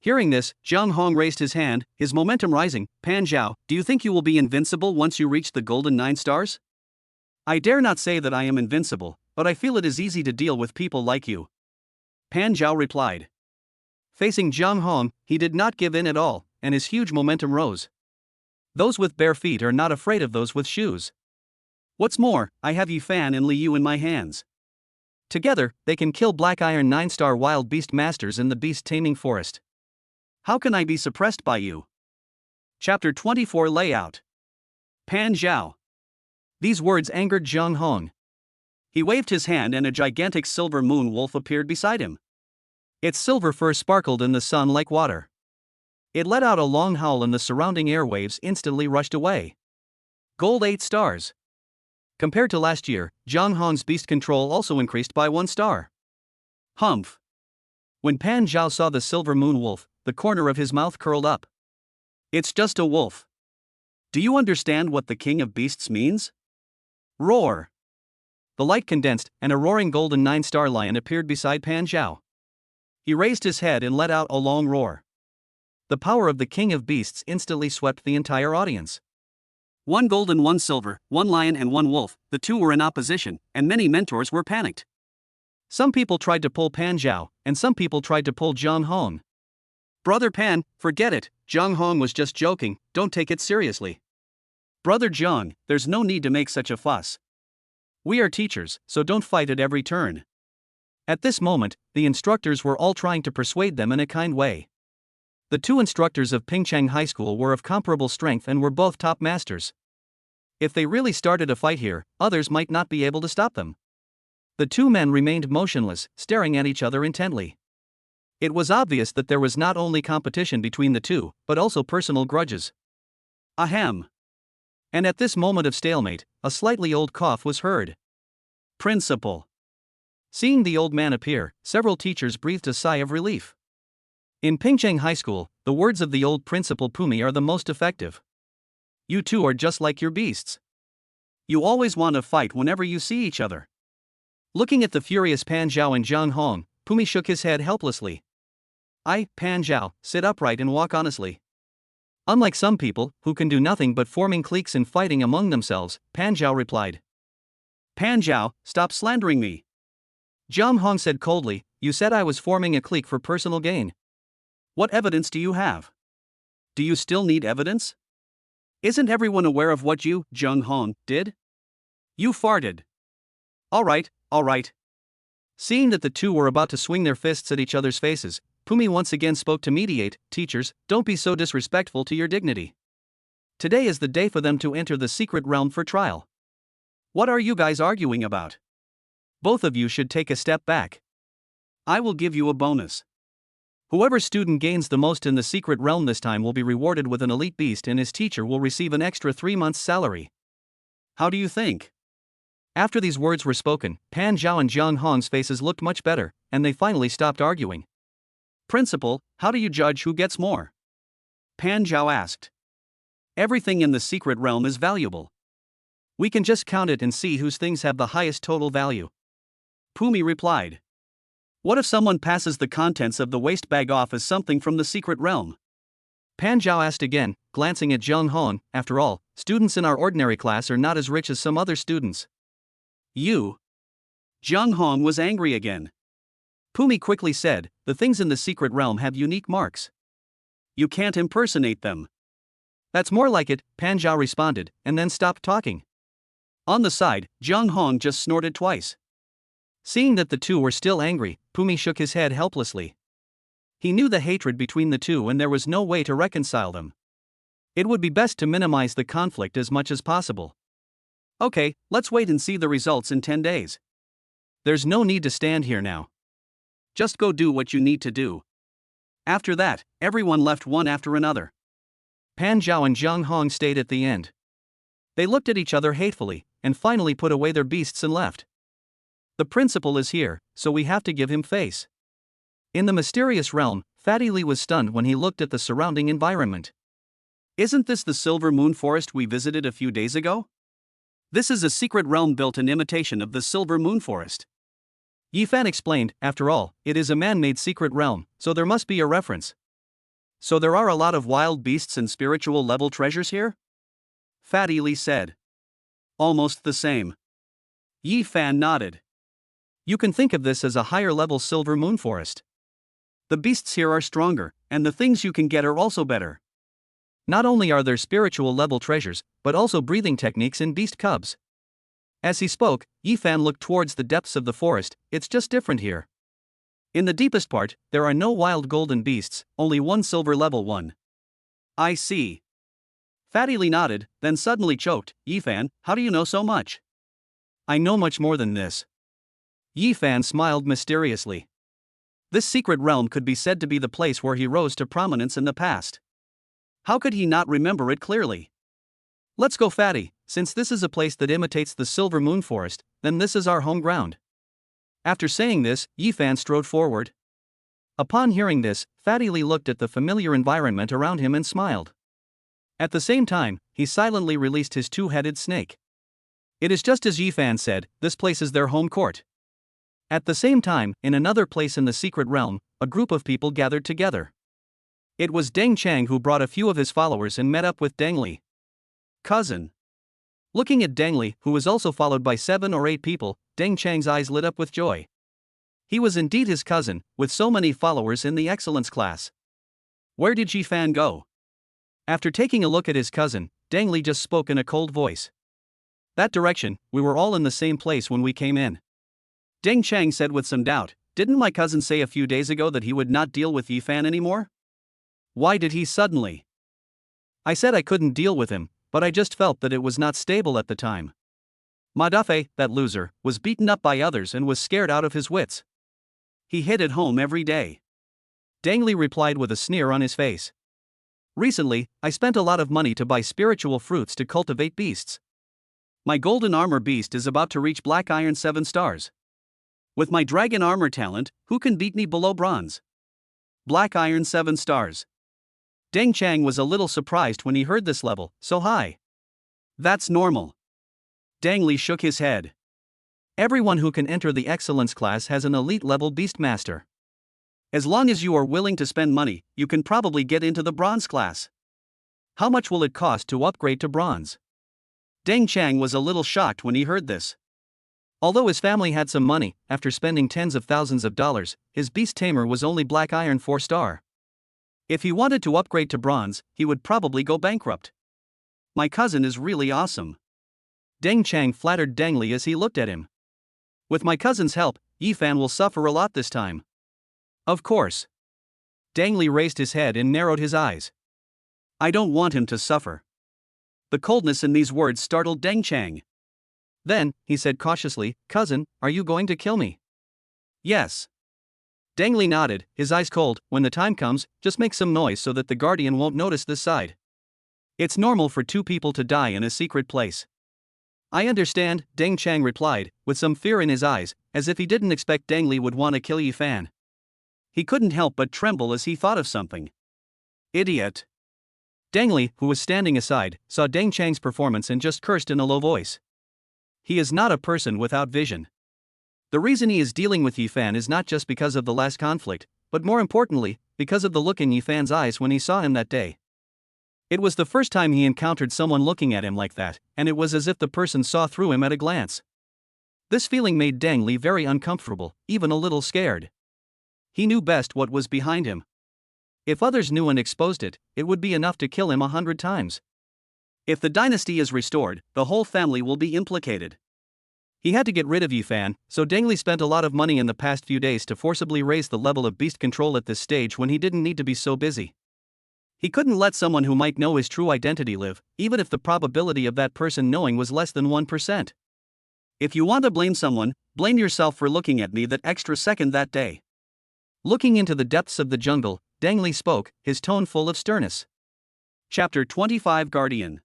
Hearing this, Zhang Hong raised his hand, his momentum rising. Pan Zhao, do you think you will be invincible once you reach the golden 9 stars? I dare not say that I am invincible, but I feel it is easy to deal with people like you. Pan Zhao replied. Facing Zhang Hong, he did not give in at all, and his huge momentum rose. Those with bare feet are not afraid of those with shoes. What's more, I have Ephan and Liu in my hands. Together, they can kill Black Iron 9-star wild beast masters in the beast taming forest. How can I be suppressed by you? Chapter 24 Layout. Pan Zhao. These words angered Zhang Hong. He waved his hand and a gigantic silver moon wolf appeared beside him. Its silver fur sparkled in the sun like water. It let out a long howl and the surrounding airwaves instantly rushed away. Gold 8 stars. Compared to last year, Zhang Hong's beast control also increased by 1 star. Humph. When Pan Zhao saw the silver moon wolf, the corner of his mouth curled up. It's just a wolf. Do you understand what the king of beasts means? Roar. The light condensed, and a roaring golden 9-star lion appeared beside Pan Zhao. He raised his head and let out a long roar. The power of the king of beasts instantly swept the entire audience. 1 gold and 1 silver, 1 lion and 1 wolf, the 2 were in opposition, and many mentors were panicked. Some people tried to pull Pan Zhao, and some people tried to pull Zhang Hong. Brother Pan, forget it, Zhang Hong was just joking, don't take it seriously. Brother Zhang, there's no need to make such a fuss. We are teachers, so don't fight at every turn. At this moment, the instructors were all trying to persuade them in a kind way. The 2 instructors of Pingcheng High School were of comparable strength and were both top masters. If they really started a fight here, others might not be able to stop them. The 2 men remained motionless, staring at each other intently. It was obvious that there was not only competition between the 2, but also personal grudges. Ahem. And at this moment of stalemate, a slightly old cough was heard. Principal. Seeing the old man appear, several teachers breathed a sigh of relief. In Pingcheng High School, the words of the old principal Pumi are the most effective. You 2 are just like your beasts. You always want to fight whenever you see each other. Looking at the furious Pan Zhao and Zhang Hong, Pumi shook his head helplessly. Pan Zhao, sit upright and walk honestly. Unlike some people, who can do nothing but forming cliques and fighting among themselves, Pan Zhao replied. Pan Zhao, stop slandering me. Zhang Hong said coldly, you said I was forming a clique for personal gain. What evidence do you have? Do you still need evidence? Isn't everyone aware of what you, Zhang Hong, did? You farted. Alright. Seeing that the 2 were about to swing their fists at each other's faces, Pumi once again spoke to mediate. Teachers, don't be so disrespectful to your dignity. Today is the day for them to enter the secret realm for trial. What are you guys arguing about? Both of you should take a step back. I will give you a bonus. Whoever student gains the most in the secret realm this time will be rewarded with an elite beast and his teacher will receive an extra 3 months' salary. How do you think? After these words were spoken, Pan Zhao and Zhang Hong's faces looked much better, and they finally stopped arguing. Principal, how do you judge who gets more? Pan Zhao asked. Everything in the secret realm is valuable. We can just count it and see whose things have the highest total value. Pumi replied. What if someone passes the contents of the waste bag off as something from the secret realm? Pan Zhao asked again, glancing at Zhang Hong. After all, students in our ordinary class are not as rich as some other students. You. Zhang Hong was angry again. Pumi quickly said, the things in the secret realm have unique marks. You can't impersonate them. That's more like it, Pan Zhao responded, and then stopped talking. On the side, Zhang Hong just snorted twice. Seeing that the 2 were still angry, Pumi shook his head helplessly. He knew the hatred between the 2 and there was no way to reconcile them. It would be best to minimize the conflict as much as possible. Okay, let's wait and see the results in 10 days. There's no need to stand here now. Just go do what you need to do. After that, everyone left one after another. Pan Zhao and Zhang Hong stayed at the end. They looked at each other hatefully, and finally put away their beasts and left. The principal is here, so we have to give him face. In the mysterious realm, Fatty Lee was stunned when he looked at the surrounding environment. Isn't this the Silver Moon Forest we visited a few days ago? This is a secret realm built in imitation of the Silver Moon Forest. Ephan explained, after all, it is a man-made secret realm, so there must be a reference. So there are a lot of wild beasts and spiritual level treasures here? Fatty Lee said. Almost the same. Ephan nodded. You can think of this as a higher-level Silver Moon Forest. The beasts here are stronger, and the things you can get are also better. Not only are there spiritual level treasures, but also breathing techniques in beast cubs. As he spoke, Ephan looked towards the depths of the forest. It's just different here. In the deepest part, there are no wild golden beasts, only one silver level one. I see. Fatty Lee nodded, then suddenly choked. Ephan, how do you know so much? I know much more than this. Ephan smiled mysteriously. This secret realm could be said to be the place where he rose to prominence in the past. How could he not remember it clearly? Let's go, Fatty. Since this is a place that imitates the Silver Moon Forest, then this is our home ground. After saying this, Ephan strode forward. Upon hearing this, Fatty Lee looked at the familiar environment around him and smiled. At the same time, he silently released his two-headed snake. It is just as Ephan said, this place is their home court. At the same time, in another place in the secret realm, a group of people gathered together. It was Deng Chang who brought a few of his followers and met up with Deng Li. Cousin. Looking at Deng Li, who was also followed by 7 or 8 people, Deng Chang's eyes lit up with joy. He was indeed his cousin, with so many followers in the excellence class. Where did Ephan go? After taking a look at his cousin, Deng Li just spoke in a cold voice. That direction, we were all in the same place when we came in. Deng Chang said with some doubt, didn't my cousin say a few days ago that he would not deal with Ephan anymore? Why did he suddenly? I said I couldn't deal with him, but I just felt that it was not stable at the time. Madafe, that loser, was beaten up by others and was scared out of his wits. He hid at home every day. Deng Li replied with a sneer on his face. Recently, I spent a lot of money to buy spiritual fruits to cultivate beasts. My golden armor beast is about to reach black iron 7 stars. With my dragon armor talent, who can beat me below bronze? Black iron 7 stars. Deng Chang was a little surprised when he heard this level, so high. That's normal. Deng Li shook his head. Everyone who can enter the excellence class has an elite level beast master. As long as you are willing to spend money, you can probably get into the bronze class. How much will it cost to upgrade to bronze? Deng Chang was a little shocked when he heard this. Although his family had some money, after spending tens of thousands of dollars, his beast tamer was only black iron 4 star. If he wanted to upgrade to bronze, he would probably go bankrupt. My cousin is really awesome. Deng Chang flattered Deng Li as he looked at him. With my cousin's help, Ephan will suffer a lot this time. Of course. Deng Li raised his head and narrowed his eyes. I don't want him to suffer. The coldness in these words startled Deng Chang. Then, he said cautiously, cousin, are you going to kill me? Yes. Deng Li nodded, his eyes cold. When the time comes, just make some noise so that the guardian won't notice this side. It's normal for 2 people to die in a secret place. I understand, Deng Chang replied, with some fear in his eyes, as if he didn't expect Deng Li would want to kill Ephan. He couldn't help but tremble as he thought of something. Idiot. Deng Li, who was standing aside, saw Deng Chang's performance and just cursed in a low voice. He is not a person without vision. The reason he is dealing with Ephan is not just because of the last conflict, but more importantly, because of the look in Ephan's eyes when he saw him that day. It was the first time he encountered someone looking at him like that, and it was as if the person saw through him at a glance. This feeling made Deng Li very uncomfortable, even a little scared. He knew best what was behind him. If others knew and exposed it, it would be enough to kill him 100 times. If the dynasty is restored, the whole family will be implicated. He had to get rid of Ephan, so Deng Li spent a lot of money in the past few days to forcibly raise the level of beast control at this stage when he didn't need to be so busy. He couldn't let someone who might know his true identity live, even if the probability of that person knowing was less than 1%. If you want to blame someone, blame yourself for looking at me that extra second that day. Looking into the depths of the jungle, Deng Li spoke, his tone full of sternness. Chapter 25 Guardian.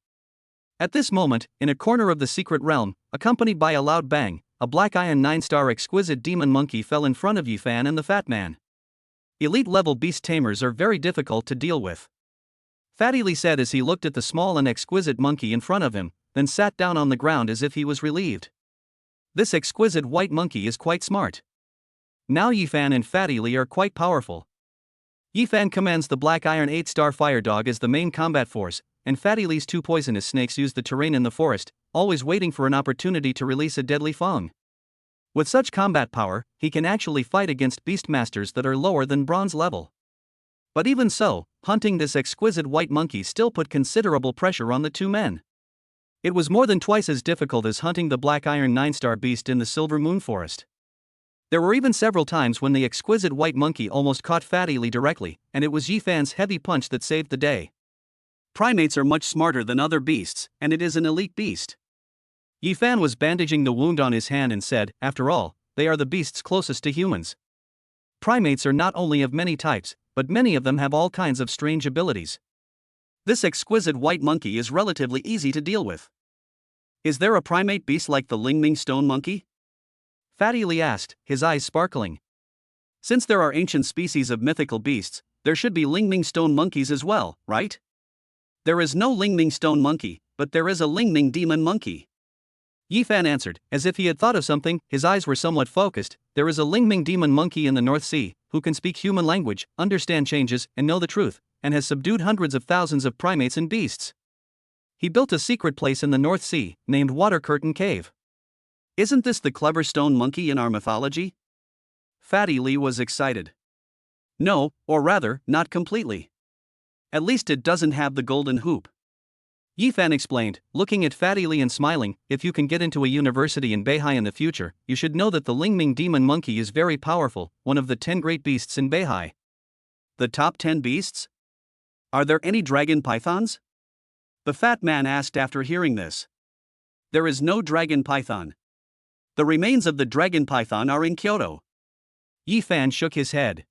At this moment, in a corner of the secret realm, accompanied by a loud bang, a black iron 9-star exquisite demon monkey fell in front of Ephan and the fat man. Elite-level beast tamers are very difficult to deal with. Fatty Lee said as he looked at the small and exquisite monkey in front of him, then sat down on the ground as if he was relieved. This exquisite white monkey is quite smart. Now Ephan and Fatty Lee are quite powerful. Ephan commands the black iron 8-star fire dog as the main combat force, and Fatty Lee's 2 poisonous snakes use the terrain in the forest, always waiting for an opportunity to release a deadly fang. With such combat power, he can actually fight against beastmasters that are lower than bronze level. But even so, hunting this exquisite white monkey still put considerable pressure on the 2 men. It was more than twice as difficult as hunting the black iron 9-star beast in the Silver Moon Forest. There were even several times when the exquisite white monkey almost caught Fatty Lee directly, and it was Yifan's heavy punch that saved the day. Primates are much smarter than other beasts, and it is an elite beast. Ephan was bandaging the wound on his hand and said, after all, they are the beasts closest to humans. Primates are not only of many types, but many of them have all kinds of strange abilities. This exquisite white monkey is relatively easy to deal with. Is there a primate beast like the Lingming stone monkey? Fatty Lee asked, his eyes sparkling. Since there are ancient species of mythical beasts, there should be Lingming stone monkeys as well, right? There is no Lingming stone monkey, but there is a Lingming demon monkey. Ephan answered, as if he had thought of something, his eyes were somewhat focused. There is a Lingming demon monkey in the North Sea, who can speak human language, understand changes, and know the truth, and has subdued hundreds of thousands of primates and beasts. He built a secret place in the North Sea, named Water Curtain Cave. Isn't this the clever stone monkey in our mythology? Fatty Lee was excited. No, or rather, not completely. At least it doesn't have the golden hoop. Ephan explained, looking at Fatty Lee and smiling, if you can get into a university in Beihai in the future, you should know that the Lingming demon monkey is very powerful, one of the 10 great beasts in Beihai. The top 10 beasts? Are there any dragon pythons? The fat man asked after hearing this. There is no dragon python. The remains of the dragon python are in Kyoto. Ephan shook his head.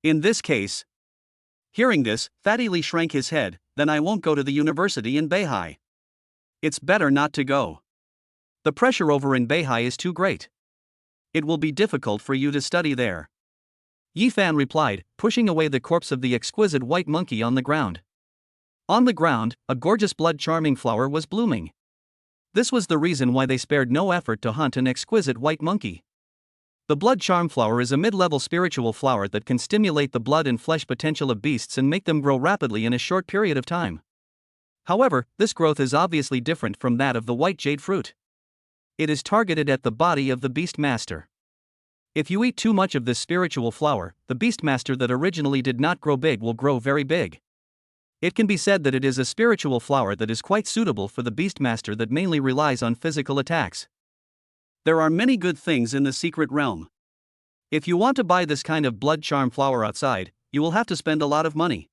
In this case. Hearing this, Fatty Lee shrank his head, then I won't go to the university in Beihai. It's better not to go. The pressure over in Beihai is too great. It will be difficult for you to study there. Ephan replied, pushing away the corpse of the exquisite white monkey on the ground. On the ground, a gorgeous blood-charming flower was blooming. This was the reason why they spared no effort to hunt an exquisite white monkey. The blood charm flower is a mid-level spiritual flower that can stimulate the blood and flesh potential of beasts and make them grow rapidly in a short period of time. However, this growth is obviously different from that of the white jade fruit. It is targeted at the body of the beast master. If you eat too much of this spiritual flower, the beast master that originally did not grow big will grow very big. It can be said that it is a spiritual flower that is quite suitable for the beast master that mainly relies on physical attacks. There are many good things in the secret realm. If you want to buy this kind of blood charm flower outside, you will have to spend a lot of money.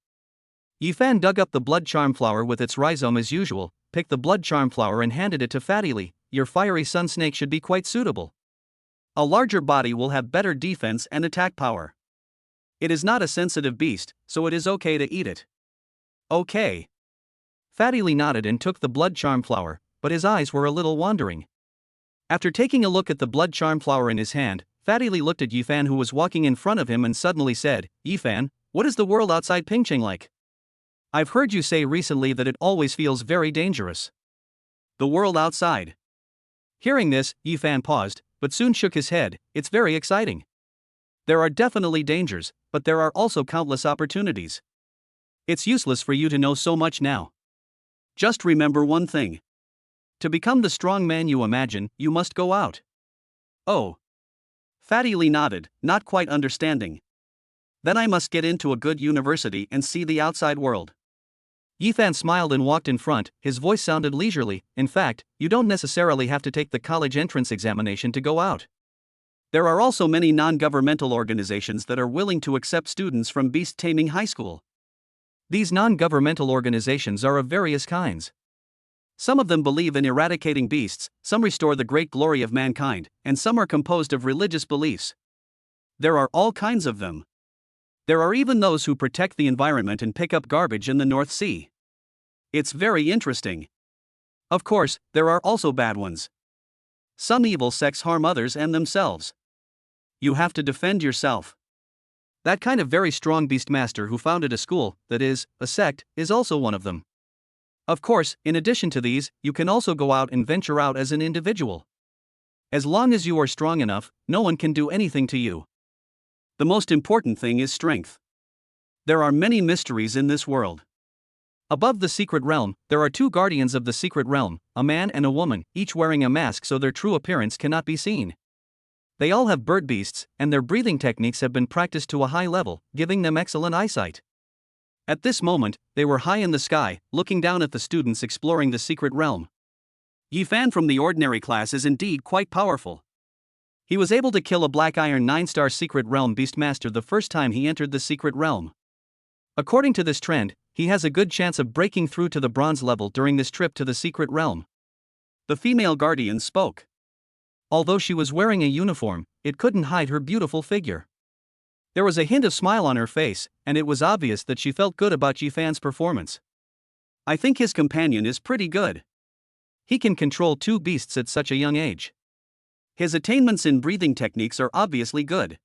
Ephan dug up the blood charm flower with its rhizome as usual, picked the blood charm flower and handed it to Fatty Lee. Your fiery sun snake should be quite suitable. A larger body will have better defense and attack power. It is not a sensitive beast, so it is okay to eat it. Okay. Fatty Lee nodded and took the blood charm flower, but his eyes were a little wandering. After taking a look at the blood charm flower in his hand, Fatty Lee looked at Ephan who was walking in front of him and suddenly said, Ephan, what is the world outside Pingching like? I've heard you say recently that it always feels very dangerous. The world outside. Hearing this, Ephan paused, but soon shook his head. It's very exciting. There are definitely dangers, but there are also countless opportunities. It's useless for you to know so much now. Just remember one thing. To become the strong man you imagine, you must go out. Oh. Fatty Lee nodded, not quite understanding. Then I must get into a good university and see the outside world. Ephan smiled and walked in front, his voice sounded leisurely. In fact, you don't necessarily have to take the college entrance examination to go out. There are also many non-governmental organizations that are willing to accept students from beast taming high school. These non-governmental organizations are of various kinds. Some of them believe in eradicating beasts, some restore the great glory of mankind, and some are composed of religious beliefs. There are all kinds of them. There are even those who protect the environment and pick up garbage in the North Sea. It's very interesting. Of course, there are also bad ones. Some evil sects harm others and themselves. You have to defend yourself. That kind of very strong beastmaster who founded a school, that is, a sect, is also one of them. Of course, in addition to these, you can also go out and venture out as an individual. As long as you are strong enough, no one can do anything to you. The most important thing is strength. There are many mysteries in this world. Above the secret realm, there are two guardians of the secret realm, a man and a woman, each wearing a mask so their true appearance cannot be seen. They all have bird beasts, and their breathing techniques have been practiced to a high level, giving them excellent eyesight. At this moment, they were high in the sky, looking down at the students exploring the secret realm. Ephan from the ordinary class is indeed quite powerful. He was able to kill a black iron 9-star secret realm beastmaster the first time he entered the secret realm. According to this trend, he has a good chance of breaking through to the bronze level during this trip to the secret realm. The female guardian spoke. Although she was wearing a uniform, it couldn't hide her beautiful figure. There was a hint of smile on her face, and it was obvious that she felt good about Ephan's performance. I think his companion is pretty good. He can control two beasts at such a young age. His attainments in breathing techniques are obviously good.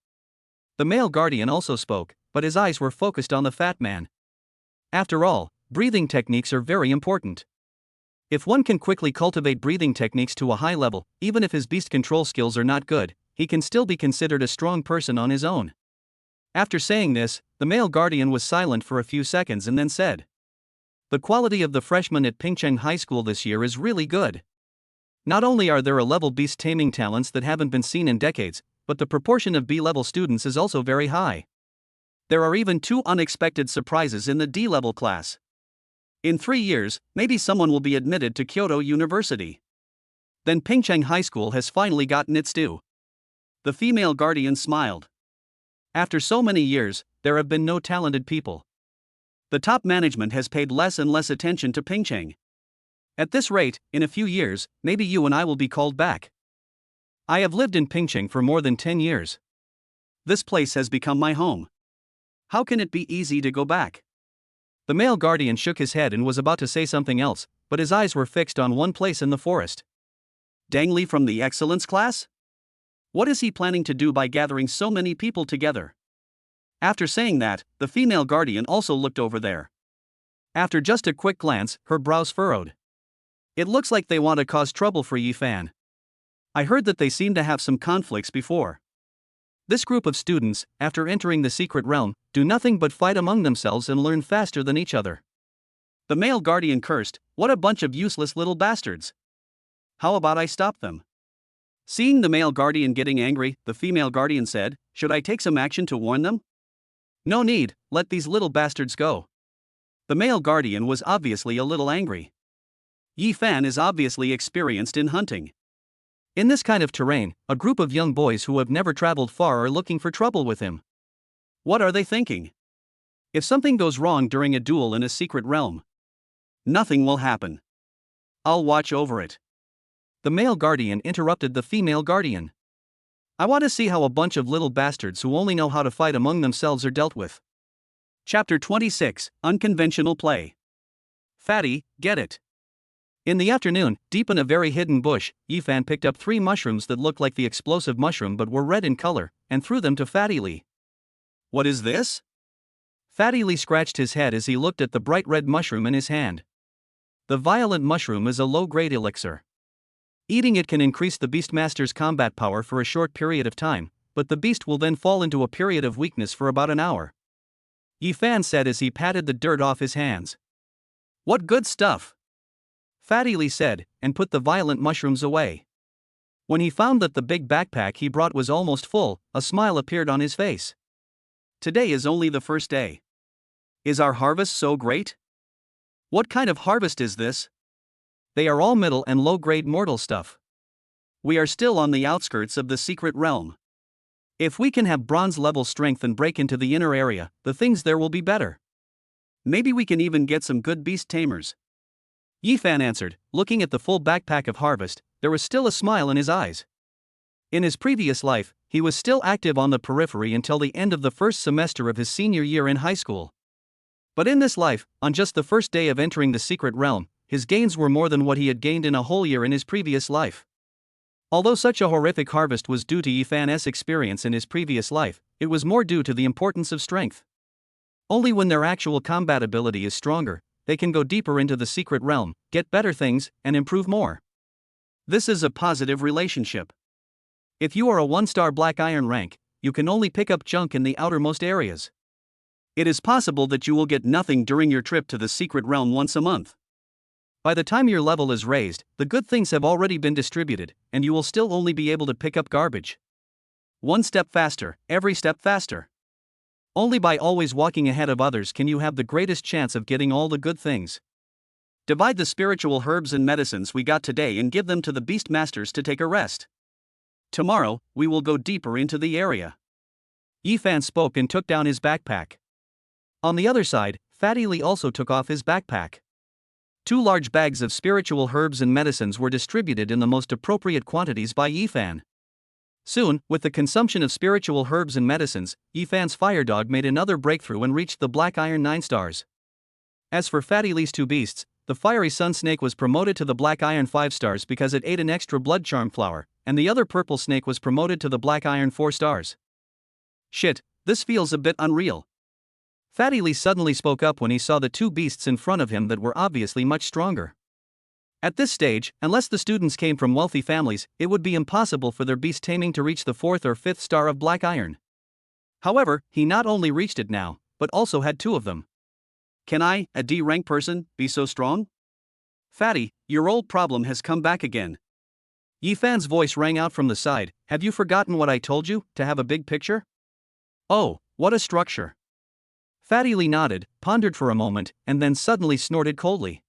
The male guardian also spoke, but his eyes were focused on the fat man. After all, breathing techniques are very important. If one can quickly cultivate breathing techniques to a high level, even if his beast control skills are not good, he can still be considered a strong person on his own. After saying this, the male guardian was silent for a few seconds and then said, "The quality of the freshmen at Pingcheng High School this year is really good. Not only are there A-level beast taming talents that haven't been seen in decades, but the proportion of B-level students is also very high. There are even 2 unexpected surprises in the D-level class. In 3 years, maybe someone will be admitted to Kyoto University. Then Pingcheng High School has finally gotten its due." The female guardian smiled. After so many years, there have been no talented people. The top management has paid less and less attention to Pingcheng. At this rate, in a few years, maybe you and I will be called back. I have lived in Pingcheng for more than 10 years. This place has become my home. How can it be easy to go back? The male guardian shook his head and was about to say something else, but his eyes were fixed on one place in the forest. Dang Li from the excellence class? What is he planning to do by gathering so many people together? After saying that, the female guardian also looked over there. After just a quick glance, her brows furrowed. It looks like they want to cause trouble for Ephan. I heard that they seem to have some conflicts before. This group of students, after entering the secret realm, do nothing but fight among themselves and learn faster than each other. The male guardian cursed, "What a bunch of useless little bastards. How about I stop them?" Seeing the male guardian getting angry, the female guardian said, "Should I take some action to warn them?" "No need, let these little bastards go." The male guardian was obviously a little angry. Ephan is obviously experienced in hunting. In this kind of terrain, a group of young boys who have never traveled far are looking for trouble with him. What are they thinking? If something goes wrong during a duel in a secret realm, nothing will happen. I'll watch over it. The male guardian interrupted the female guardian. I want to see how a bunch of little bastards who only know how to fight among themselves are dealt with. Chapter 26, Unconventional Play. Fatty, get it. In the afternoon, deep in a very hidden bush, Ephan picked up 3 mushrooms that looked like the explosive mushroom but were red in color, and threw them to Fatty Lee. What is this? Fatty Lee scratched his head as he looked at the bright red mushroom in his hand. The violent mushroom is a low-grade elixir. Eating it can increase the Beastmaster's combat power for a short period of time, but the beast will then fall into a period of weakness for about an hour. Ephan said as he patted the dirt off his hands. What good stuff! Fatty Lee said, and put the violent mushrooms away. When he found that the big backpack he brought was almost full, a smile appeared on his face. Today is only the first day. Is our harvest so great? What kind of harvest is this? They are all middle and low-grade mortal stuff. We are still on the outskirts of the secret realm. If we can have bronze-level strength and break into the inner area, the things there will be better. Maybe we can even get some good beast tamers. Ephan answered, looking at the full backpack of harvest. There was still a smile in his eyes. In his previous life, he was still active on the periphery until the end of the first semester of his senior year in high school. But in this life, on just the first day of entering the secret realm, his gains were more than what he had gained in a whole year in his previous life. Although such a horrific harvest was due to Ephan's experience in his previous life, it was more due to the importance of strength. Only when their actual combat ability is stronger, they can go deeper into the secret realm, get better things, and improve more. This is a positive relationship. If you are a 1-star Black Iron rank, you can only pick up junk in the outermost areas. It is possible that you will get nothing during your trip to the secret realm once a month. By the time your level is raised, the good things have already been distributed, and you will still only be able to pick up garbage. One step faster, every step faster. Only by always walking ahead of others can you have the greatest chance of getting all the good things. Divide the spiritual herbs and medicines we got today and give them to the beast masters to take a rest. Tomorrow, we will go deeper into the area. Ephan spoke and took down his backpack. On the other side, Fatty Lee also took off his backpack. 2 large bags of spiritual herbs and medicines were distributed in the most appropriate quantities by Ephan. Soon, with the consumption of spiritual herbs and medicines, Ephan's fire dog made another breakthrough and reached the Black Iron 9 stars. As for Fatty Lee's 2 beasts, the fiery sun snake was promoted to the Black Iron 5 stars because it ate an extra blood charm flower, and the other purple snake was promoted to the Black Iron 4 stars. Shit, this feels a bit unreal. Fatty Lee suddenly spoke up when he saw the 2 beasts in front of him that were obviously much stronger. At this stage, unless the students came from wealthy families, it would be impossible for their beast taming to reach the 4th or 5th star of Black Iron. However, he not only reached it now, but also had 2 of them. Can I, a D rank person, be so strong? Fatty, your old problem has come back again. Ephan's voice rang out from the side. Have you forgotten what I told you, to have a big picture? Oh, what a structure. Fatty Lee nodded, pondered for a moment, and then suddenly snorted coldly.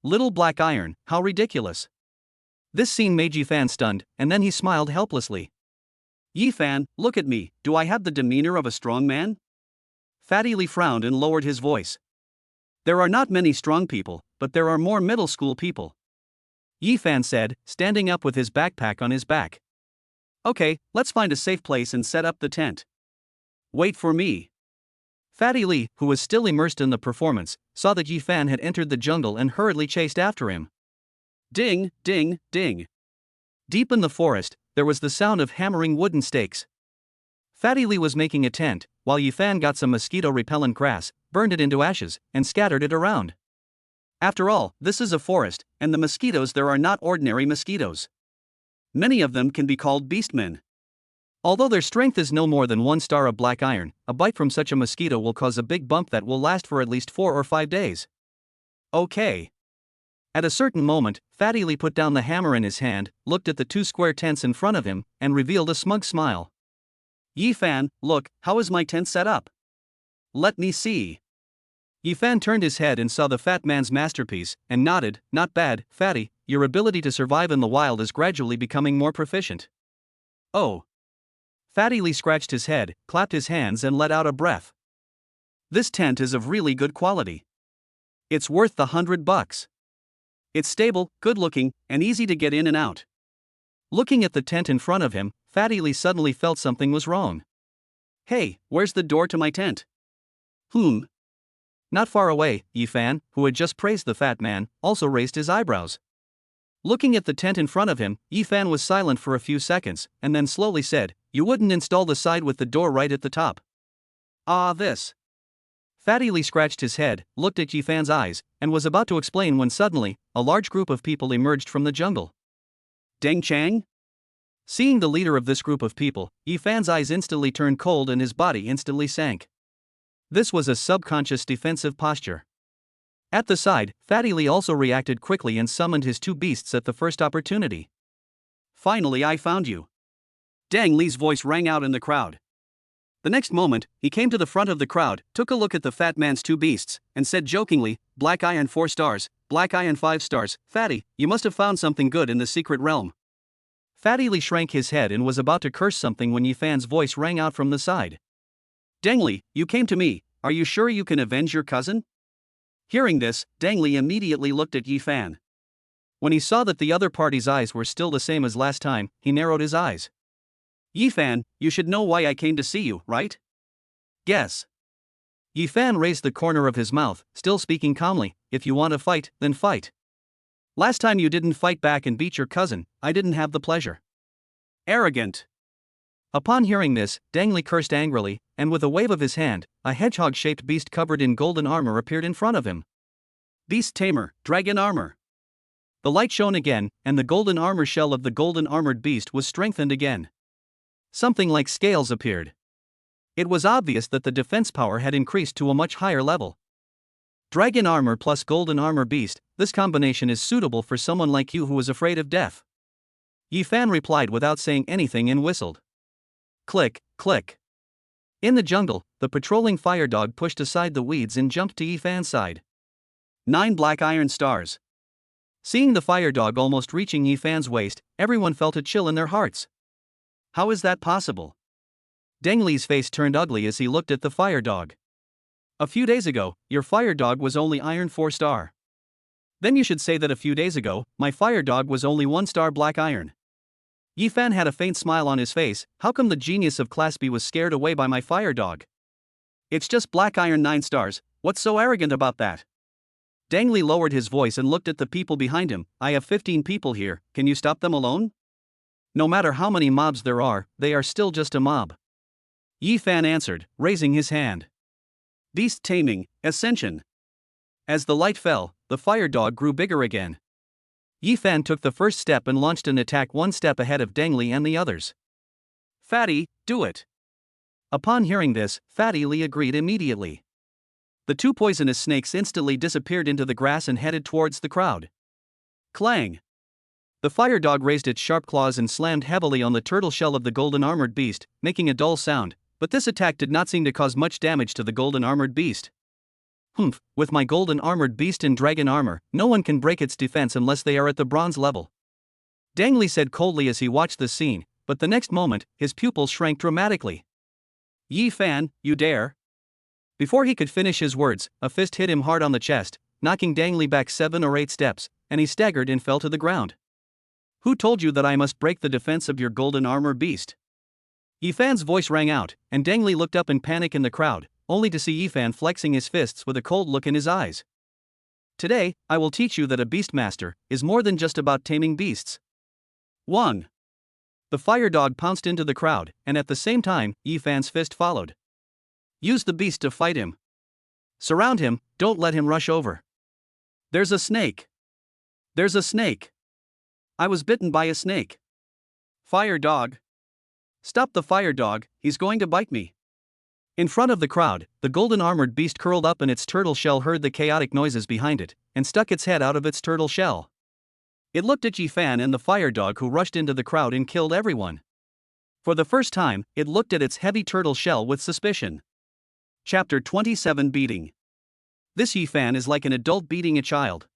Little Black Iron, how ridiculous. This scene made Ephan stunned, and then he smiled helplessly. Ephan, look at me, do I have the demeanor of a strong man? Fatty Lee frowned and lowered his voice. There are not many strong people, but there are more middle school people. Ephan said, standing up with his backpack on his back. Okay, let's find a safe place and set up the tent. Wait for me. Fatty Lee, who was still immersed in the performance, saw that Ephan had entered the jungle and hurriedly chased after him. Ding, ding, ding. Deep in the forest, there was the sound of hammering wooden stakes. Fatty Lee was making a tent, while Ephan got some mosquito-repellent grass, burned it into ashes, and scattered it around. After all, this is a forest, and the mosquitoes there are not ordinary mosquitoes. Many of them can be called beastmen. Although their strength is no more than 1 star of Black Iron, a bite from such a mosquito will cause a big bump that will last for at least 4 or 5 days. Okay. At a certain moment, Fatty Lee put down the hammer in his hand, looked at the 2 square tents in front of him, and revealed a smug smile. Ephan, look, how is my tent set up? Let me see. Ephan turned his head and saw the fat man's masterpiece, and nodded. Not bad, Fatty, your ability to survive in the wild is gradually becoming more proficient. Oh. Fatty Lee scratched his head, clapped his hands and let out a breath. This tent is of really good quality. It's worth the $100. It's stable, good-looking, and easy to get in and out. Looking at the tent in front of him, Fatty Lee suddenly felt something was wrong. Hey, where's the door to my tent? Not far away, Ephan, who had just praised the fat man, also raised his eyebrows. Looking at the tent in front of him, Ephan was silent for a few seconds, and then slowly said, You wouldn't install the side with the door right at the top. This. Fatty Lee scratched his head, looked at Ephan's eyes, and was about to explain when suddenly, a large group of people emerged from the jungle. Deng Chang? Seeing the leader of this group of people, Ephan's eyes instantly turned cold and his body instantly sank. This was a subconscious defensive posture. At the side, Fatty Lee also reacted quickly and summoned his 2 beasts at the first opportunity. Finally I found you. Deng Li's voice rang out in the crowd. The next moment, he came to the front of the crowd, took a look at the fat man's 2 beasts, and said jokingly, Black Iron 4 stars, Black Iron 5 stars, Fatty, you must have found something good in the secret realm. Fatty Lee shrank his head and was about to curse something when Ephan's voice rang out from the side. Deng Li, you came to me, are you sure you can avenge your cousin? Hearing this, Dangli immediately looked at Ephan. When he saw that the other party's eyes were still the same as last time, he narrowed his eyes. Ephan, you should know why I came to see you, right? Guess. Ephan raised the corner of his mouth, still speaking calmly. If you want to fight, then fight. Last time you didn't fight back and beat your cousin, I didn't have the pleasure. Arrogant. Upon hearing this, Dangli cursed angrily, and with a wave of his hand, a hedgehog-shaped beast covered in golden armor appeared in front of him. Beast Tamer, Dragon Armor. The light shone again, and the golden armor shell of the golden armored beast was strengthened again. Something like scales appeared. It was obvious that the defense power had increased to a much higher level. Dragon armor plus golden armor beast, this combination is suitable for someone like you who is afraid of death. Ephan replied without saying anything and whistled. Click, click. In the jungle, the patrolling fire dog pushed aside the weeds and jumped to Ephan's side. 9 black iron stars. Seeing the fire dog almost reaching Ephan's waist, everyone felt a chill in their hearts. How is that possible? Dangli's face turned ugly as he looked at the fire dog. A few days ago, your fire dog was only iron 4 star. Then you should say that a few days ago, my fire dog was only 1 star black iron. Ephan had a faint smile on his face. How come the genius of Class B was scared away by my fire dog? It's just black iron 9 stars, what's so arrogant about that? Dangli lowered his voice and looked at the people behind him. I have 15 people here, can you stop them alone? No matter how many mobs there are, they are still just a mob. Ephan answered, raising his hand. Beast Taming, Ascension. As the light fell, the fire dog grew bigger again. Ephan took the first step and launched an attack 1 step ahead of Dangli and the others. Fatty, do it. Upon hearing this, Fatty Lee agreed immediately. The 2 poisonous snakes instantly disappeared into the grass and headed towards the crowd. Clang! The fire dog raised its sharp claws and slammed heavily on the turtle shell of the golden armored beast, making a dull sound, but this attack did not seem to cause much damage to the golden armored beast. Humph, with my golden armored beast in dragon armor, no one can break its defense unless they are at the bronze level. Dangli said coldly as he watched the scene, but the next moment, his pupils shrank dramatically. Ephan, you dare? Before he could finish his words, a fist hit him hard on the chest, knocking Dangli back 7 or 8 steps, and he staggered and fell to the ground. Who told you that I must break the defense of your golden armor beast? Ephan's voice rang out, and Dangli looked up in panic in the crowd, only to see Ephan flexing his fists with a cold look in his eyes. Today, I will teach you that a beastmaster is more than just about taming beasts. 1. The fire dog pounced into the crowd, and at the same time, Ephan's fist followed. Use the beast to fight him. Surround him, don't let him rush over. There's a snake. There's a snake. I was bitten by a snake. Fire dog. Stop the fire dog, he's going to bite me. In front of the crowd, the golden armored beast curled up in its turtle shell, heard the chaotic noises behind it, and stuck its head out of its turtle shell. It looked at Ephan and the fire dog who rushed into the crowd and killed everyone. For the first time, it looked at its heavy turtle shell with suspicion. Chapter 27 Beating. This Ephan is like an adult beating a child.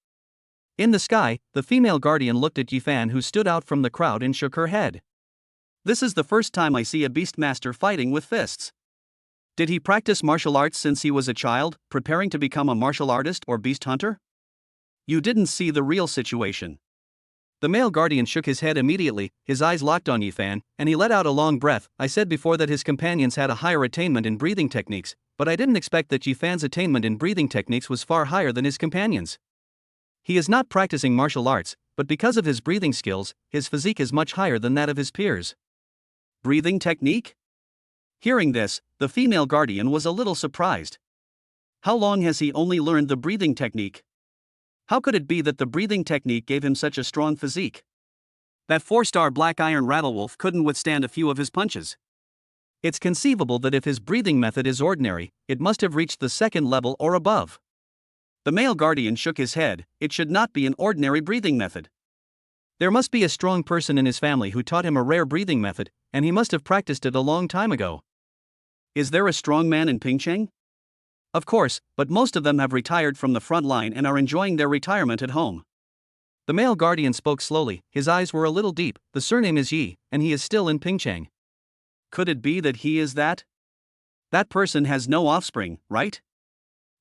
In the sky, the female guardian looked at Ephan, who stood out from the crowd, and shook her head. This is the first time I see a beastmaster fighting with fists. Did he practice martial arts since he was a child, preparing to become a martial artist or beast hunter? You didn't see the real situation. The male guardian shook his head immediately, his eyes locked on Ephan, and he let out a long breath. I said before that his companions had a higher attainment in breathing techniques, but I didn't expect that Ephan's attainment in breathing techniques was far higher than his companions. He is not practicing martial arts, but because of his breathing skills, his physique is much higher than that of his peers. Breathing technique? Hearing this, the female guardian was a little surprised. How long has he only learned the breathing technique? How could it be that the breathing technique gave him such a strong physique? That 4-star black iron rattlewolf couldn't withstand a few of his punches. It's conceivable that if his breathing method is ordinary, it must have reached the 2nd level or above. The male guardian shook his head. It should not be an ordinary breathing method. There must be a strong person in his family who taught him a rare breathing method, and he must have practiced it a long time ago. Is there a strong man in Pingcheng? Of course, but most of them have retired from the front line and are enjoying their retirement at home. The male guardian spoke slowly, his eyes were a little deep. The surname is Yi, and he is still in Pingcheng. Could it be that he is that? That person has no offspring, right?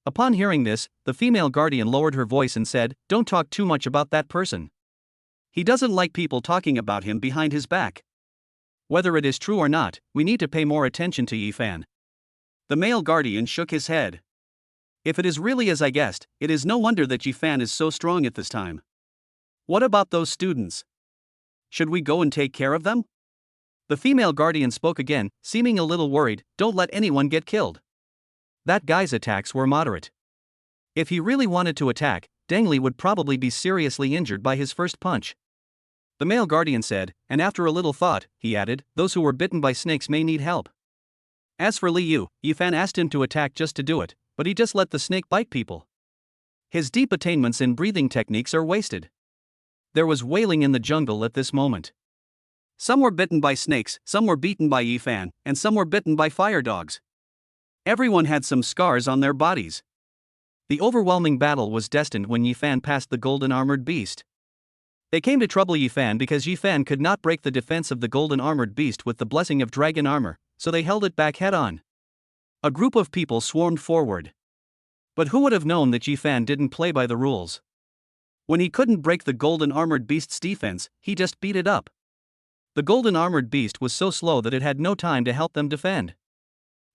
Upon hearing this, the female guardian lowered her voice and said, "Don't talk too much about that person. He doesn't like people talking about him behind his back. Whether it is true or not, we need to pay more attention to Ephan." The male guardian shook his head. "If it is really as I guessed, it is no wonder that Ephan is so strong at this time. What about those students? Should we go and take care of them?" The female guardian spoke again, seeming a little worried. "Don't let anyone get killed. That guy's attacks were moderate. If he really wanted to attack, Dengli would probably be seriously injured by his first punch." The male guardian said, and after a little thought, he added, "Those who were bitten by snakes may need help." As for Liu, Ephan asked him to attack just to do it, but he just let the snake bite people. His deep attainments in breathing techniques are wasted. There was wailing in the jungle at this moment. Some were bitten by snakes, some were beaten by Ephan, and some were bitten by fire dogs. Everyone had some scars on their bodies. The overwhelming battle was destined when Ephan passed the golden armored beast. They came to trouble Ephan because Ephan could not break the defense of the golden armored beast with the blessing of dragon armor, so they held it back head on. A group of people swarmed forward. But who would have known that Ephan didn't play by the rules? When he couldn't break the golden armored beast's defense, he just beat it up. The golden armored beast was so slow that it had no time to help them defend.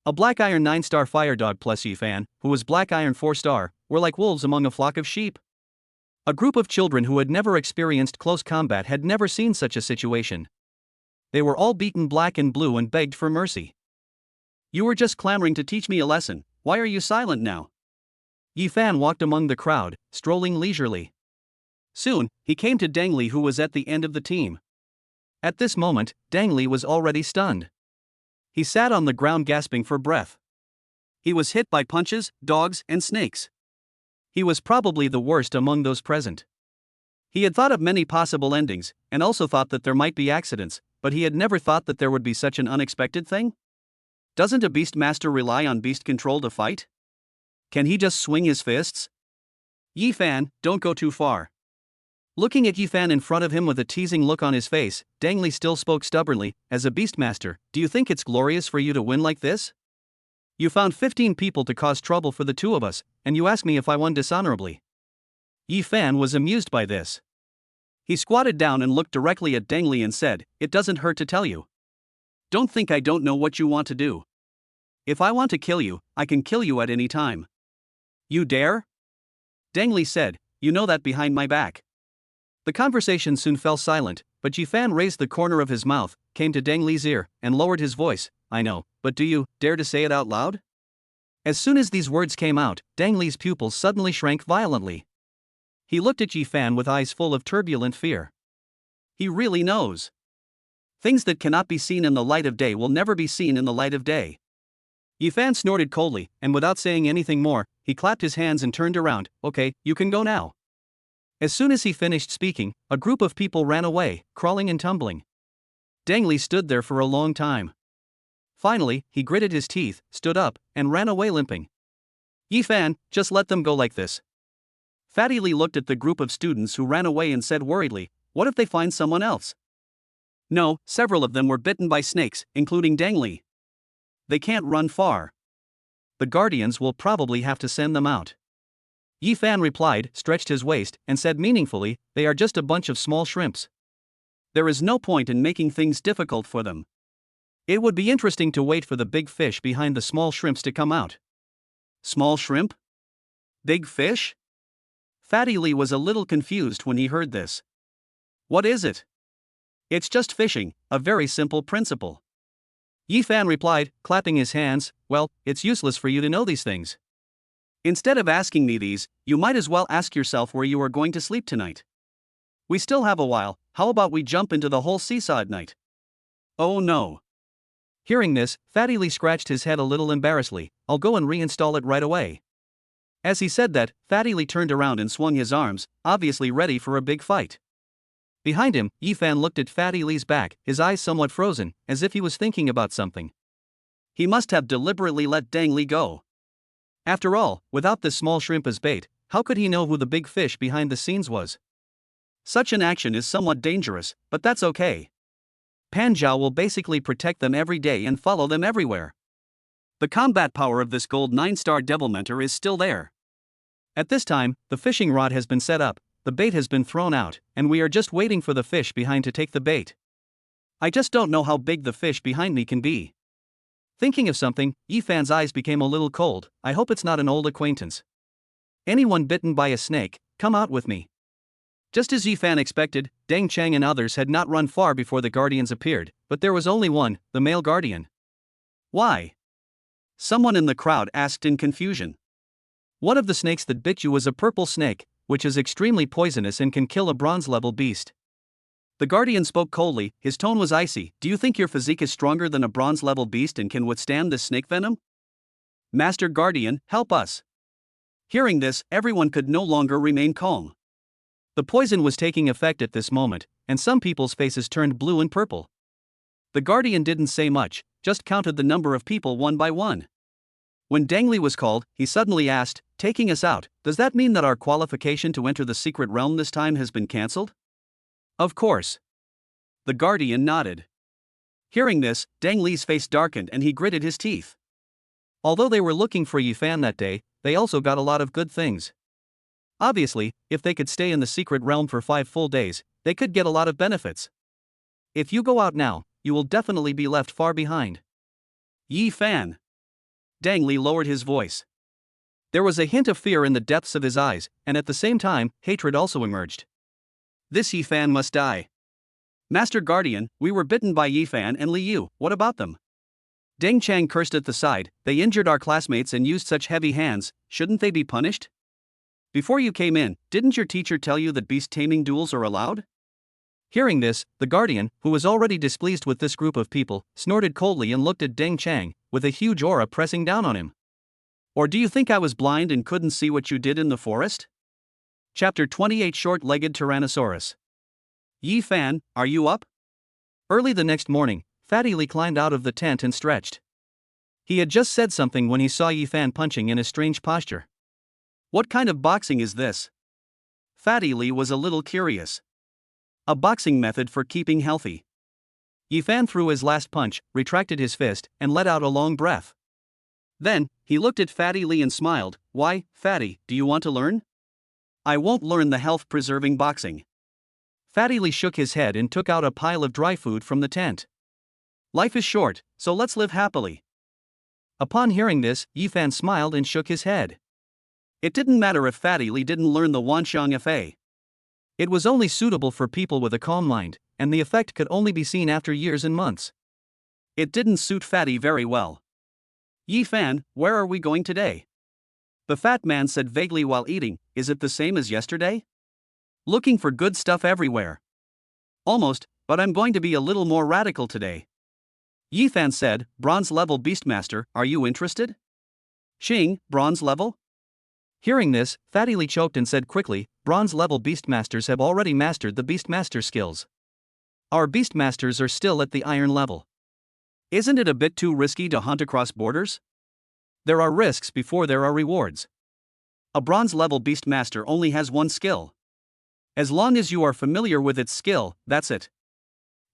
A black iron 9-star fire dog plus Ephan, who was black iron 4-star, were like wolves among a flock of sheep. A group of children who had never experienced close combat had never seen such a situation. They were all beaten black and blue and begged for mercy. "You were just clamoring to teach me a lesson, why are you silent now?" Ephan walked among the crowd, strolling leisurely. Soon, he came to Dengli, who was at the end of the team. At this moment, Dengli was already stunned. He sat on the ground gasping for breath. He was hit by punches, dogs, and snakes. He was probably the worst among those present. He had thought of many possible endings, and also thought that there might be accidents, but he had never thought that there would be such an unexpected thing. Doesn't a beastmaster rely on beast control to fight? Can he just swing his fists? "Ephan, don't go too far." Looking at Ephan in front of him with a teasing look on his face, Dengli still spoke stubbornly, "As a beastmaster, do you think it's glorious for you to win like this? You found 15 people to cause trouble for the two of us, and you ask me if I won dishonorably." Ephan was amused by this. He squatted down and looked directly at Dengli and said, "It doesn't hurt to tell you. Don't think I don't know what you want to do. If I want to kill you, I can kill you at any time." "You dare?" Dengli said, "You know that behind my back." The conversation soon fell silent, but Ephan raised the corner of his mouth, came to Dengli's ear, and lowered his voice. "I know, but do you dare to say it out loud?" As soon as these words came out, Dengli's pupils suddenly shrank violently. He looked at Ephan with eyes full of turbulent fear. He really knows. Things that cannot be seen in the light of day will never be seen in the light of day. Ephan snorted coldly, and without saying anything more, he clapped his hands and turned around. "Okay, you can go now." As soon as he finished speaking, a group of people ran away, crawling and tumbling. Dengli stood there for a long time. Finally, he gritted his teeth, stood up, and ran away limping. "Ephan, just let them go like this." Fatty Lee looked at the group of students who ran away and said worriedly, "What if they find someone else?" "No, several of them were bitten by snakes, including Dengli. They can't run far. The guardians will probably have to send them out." Ephan replied, stretched his waist, and said meaningfully, "They are just a bunch of small shrimps. There is no point in making things difficult for them. It would be interesting to wait for the big fish behind the small shrimps to come out." "Small shrimp? Big fish?" Fatty Lee was a little confused when he heard this. "What is it?" "It's just fishing, a very simple principle." Ephan replied, clapping his hands, "Well, it's useless for you to know these things. Instead of asking me these, you might as well ask yourself where you are going to sleep tonight. We still have a while, how about we jump into the whole seesaw at night?" "Oh no." Hearing this, Fatty Lee scratched his head a little embarrassedly. "I'll go and reinstall it right away." As he said that, Fatty Lee turned around and swung his arms, obviously ready for a big fight. Behind him, Ephan looked at Fatty Lee's back, his eyes somewhat frozen, as if he was thinking about something. He must have deliberately let Dengli go. After all, without this small shrimp as bait, how could he know who the big fish behind the scenes was? Such an action is somewhat dangerous, but that's okay. Pan Zhao will basically protect them every day and follow them everywhere. The combat power of this gold 9-star devil mentor is still there. At this time, the fishing rod has been set up, the bait has been thrown out, and we are just waiting for the fish behind to take the bait. I just don't know how big the fish behind me can be. Thinking of something, Ephan's eyes became a little cold. I hope it's not an old acquaintance. Anyone bitten by a snake, come out with me. Just as Ephan expected, Deng Chang and others had not run far before the guardians appeared, but there was only one, the male guardian. Why? Someone in the crowd asked in confusion. One of the snakes that bit you was a purple snake, which is extremely poisonous and can kill a bronze-level beast. The guardian spoke coldly, his tone was icy. Do you think your physique is stronger than a bronze-level beast and can withstand this snake venom? Master Guardian, help us. Hearing this, everyone could no longer remain calm. The poison was taking effect at this moment, and some people's faces turned blue and purple. The guardian didn't say much, just counted the number of people one by one. When Deng Li was called, he suddenly asked, taking us out, does that mean that our qualification to enter the secret realm this time has been cancelled? Of course. The guardian nodded. Hearing this, Deng Li's face darkened and he gritted his teeth. Although they were looking for Ephan that day, they also got a lot of good things. Obviously, if they could stay in the secret realm for 5 full days, they could get a lot of benefits. If you go out now, you will definitely be left far behind. Ephan. Deng Li lowered his voice. There was a hint of fear in the depths of his eyes, and at the same time, hatred also emerged. This Ephan must die. Master Guardian, we were bitten by Ephan and Li Yu, what about them? Deng Chang cursed at the side, they injured our classmates and used such heavy hands, shouldn't they be punished? Before you came in, didn't your teacher tell you that beast taming duels are allowed? Hearing this, the guardian, who was already displeased with this group of people, snorted coldly and looked at Deng Chang, with a huge aura pressing down on him. Or do you think I was blind and couldn't see what you did in the forest? Chapter 28 Short-Legged Tyrannosaurus. Ephan, are you up? Early the next morning, Fatty Li climbed out of the tent and stretched. He had just said something when he saw Ephan punching in a strange posture. What kind of boxing is this? Fatty Li was a little curious. A boxing method for keeping healthy. Ephan threw his last punch, retracted his fist, and let out a long breath. Then, he looked at Fatty Li and smiled. Why, Fatty, do you want to learn? I won't learn the health-preserving boxing. Fatty Li shook his head and took out a pile of dry food from the tent. Life is short, so let's live happily. Upon hearing this, Ephan smiled and shook his head. It didn't matter if Fatty Li didn't learn the Wanxiang Fa. It was only suitable for people with a calm mind, and the effect could only be seen after years and months. It didn't suit Fatty very well. Ephan, where are we going today? The fat man said vaguely while eating, is it the same as yesterday? Looking for good stuff everywhere. Almost, but I'm going to be a little more radical today. Ephan said, bronze level beastmaster, are you interested? Xing, bronze level? Hearing this, Fatty Li choked and said quickly, bronze level beastmasters have already mastered the beastmaster skills. Our beastmasters are still at the iron level. Isn't it a bit too risky to hunt across borders? There are risks before there are rewards. A bronze level beastmaster only has one skill. As long as you are familiar with its skill, that's it.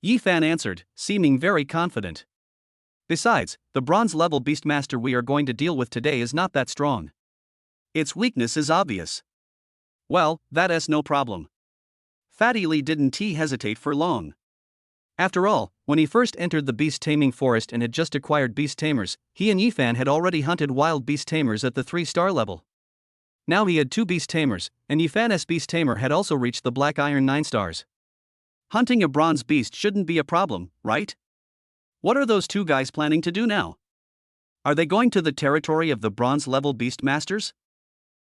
Ephan answered, seeming very confident. Besides, the bronze level beastmaster we are going to deal with today is not that strong. Its weakness is obvious. Well, that's no problem. Fatty Li didn't hesitate for long. After all, when he first entered the beast taming forest and had just acquired beast tamers, he and Ephan had already hunted wild beast tamers at the 3-star level. Now he had 2 beast tamers, and Ephan's beast tamer had also reached the black iron 9 stars. Hunting a bronze beast shouldn't be a problem, right? What are those 2 guys planning to do now? Are they going to the territory of the bronze level beast masters?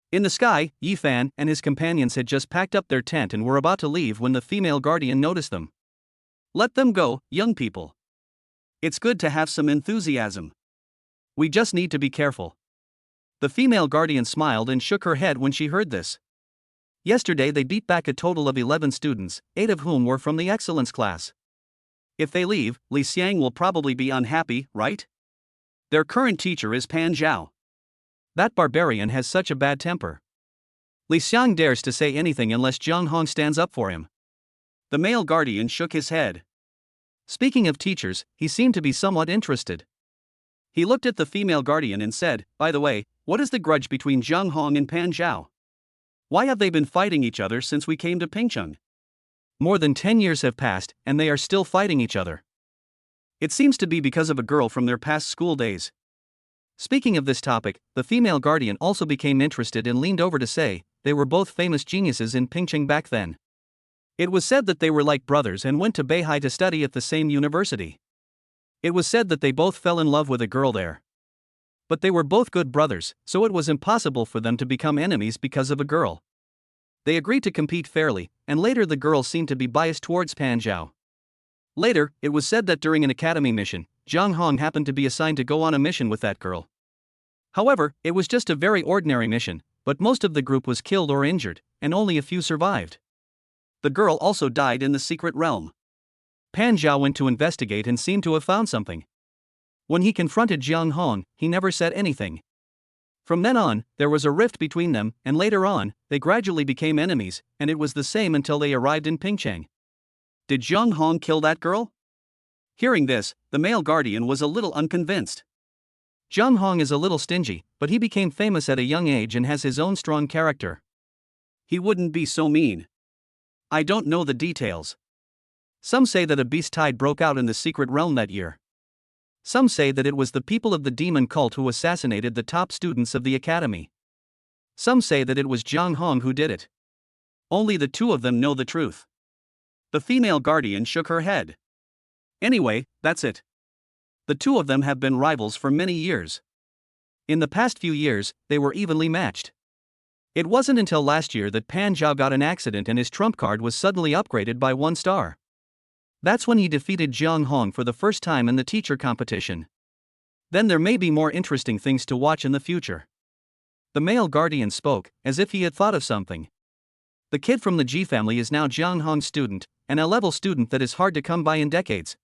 In the sky, Ephan and his companions had just packed up their tent and were about to leave when the female guardian noticed them. Let them go, young people. It's good to have some enthusiasm. We just need to be careful. The female guardian smiled and shook her head when she heard this. Yesterday they beat back a total of 11 students, 8 of whom were from the excellence class. If they leave, Li Xiang will probably be unhappy, right? Their current teacher is Pan Zhao. That barbarian has such a bad temper. Li Xiang dares to say anything unless Jiang Hong stands up for him. The male guardian shook his head. Speaking of teachers, he seemed to be somewhat interested. He looked at the female guardian and said, "By the way, what is the grudge between Jiang Hong and Pan Zhao? Why have they been fighting each other since we came to Pingcheng? More than 10 years have passed, and they are still fighting each other. It seems to be because of a girl from their past school days." Speaking of this topic, the female guardian also became interested and leaned over to say, they were both famous geniuses in Pingcheng back then. It was said that they were like brothers and went to Beihai to study at the same university. It was said that they both fell in love with a girl there. But they were both good brothers, so it was impossible for them to become enemies because of a girl. They agreed to compete fairly, and later the girl seemed to be biased towards Pan Zhao. Later, it was said that during an academy mission, Jiang Hong happened to be assigned to go on a mission with that girl. However, it was just a very ordinary mission, but most of the group was killed or injured, and only a few survived. The girl also died in the secret realm. Pan Zhao went to investigate and seemed to have found something. When he confronted Jiang Hong, he never said anything. From then on, there was a rift between them, and later on, they gradually became enemies, and it was the same until they arrived in Pingcheng. Did Jiang Hong kill that girl? Hearing this, the male guardian was a little unconvinced. Jiang Hong is a little stingy, but he became famous at a young age and has his own strong character. He wouldn't be so mean. I don't know the details. Some say that a beast tide broke out in the secret realm that year. Some say that it was the people of the demon cult who assassinated the top students of the academy. Some say that it was Jiang Hong who did it. Only the two of them know the truth. The female guardian shook her head. Anyway, that's it. The two of them have been rivals for many years. In the past few years, they were evenly matched. It wasn't until last year that Pan Zhao got an accident and his trump card was suddenly upgraded by 1 star. That's when he defeated Jiang Hong for the first time in the teacher competition. Then there may be more interesting things to watch in the future. The male guardian spoke, as if he had thought of something. The kid from the Ji family is now Jiang Hong's student, and a level student that is hard to come by in decades.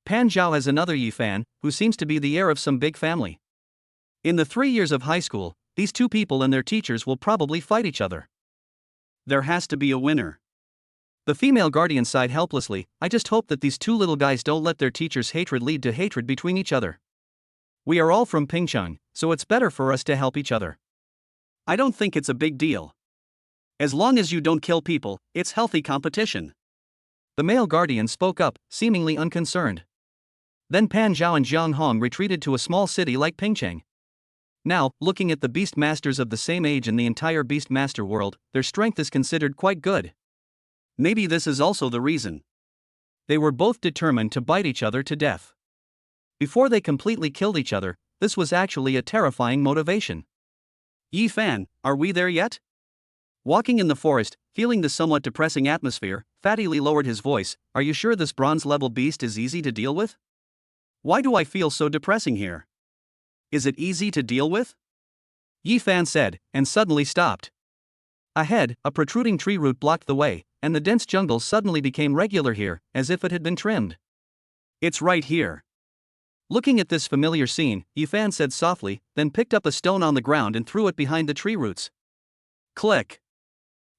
Pan Zhao has another Ephan, who seems to be the heir of some big family. In the 3 years of high school, these two people and their teachers will probably fight each other. There has to be a winner. The female guardian sighed helplessly. I just hope that these two little guys don't let their teachers' hatred lead to hatred between each other. We are all from Pingcheng, so it's better for us to help each other. I don't think it's a big deal. As long as you don't kill people, it's healthy competition. The male guardian spoke up, seemingly unconcerned. Then Pan Zhao and Jiang Hong retreated to a small city like Pingcheng. Now, looking at the beast masters of the same age in the entire beast master world, their strength is considered quite good. Maybe this is also the reason. They were both determined to bite each other to death. Before they completely killed each other, this was actually a terrifying motivation. Ephan, are we there yet? Walking in the forest, feeling the somewhat depressing atmosphere, Fatty Lee lowered his voice. Are you sure this bronze-level beast is easy to deal with? Why do I feel so depressing here? Is it easy to deal with? Ephan said, and suddenly stopped. Ahead, a protruding tree root blocked the way, and the dense jungle suddenly became regular here, as if it had been trimmed. It's right here. Looking at this familiar scene, Ephan said softly, then picked up a stone on the ground and threw it behind the tree roots. Click.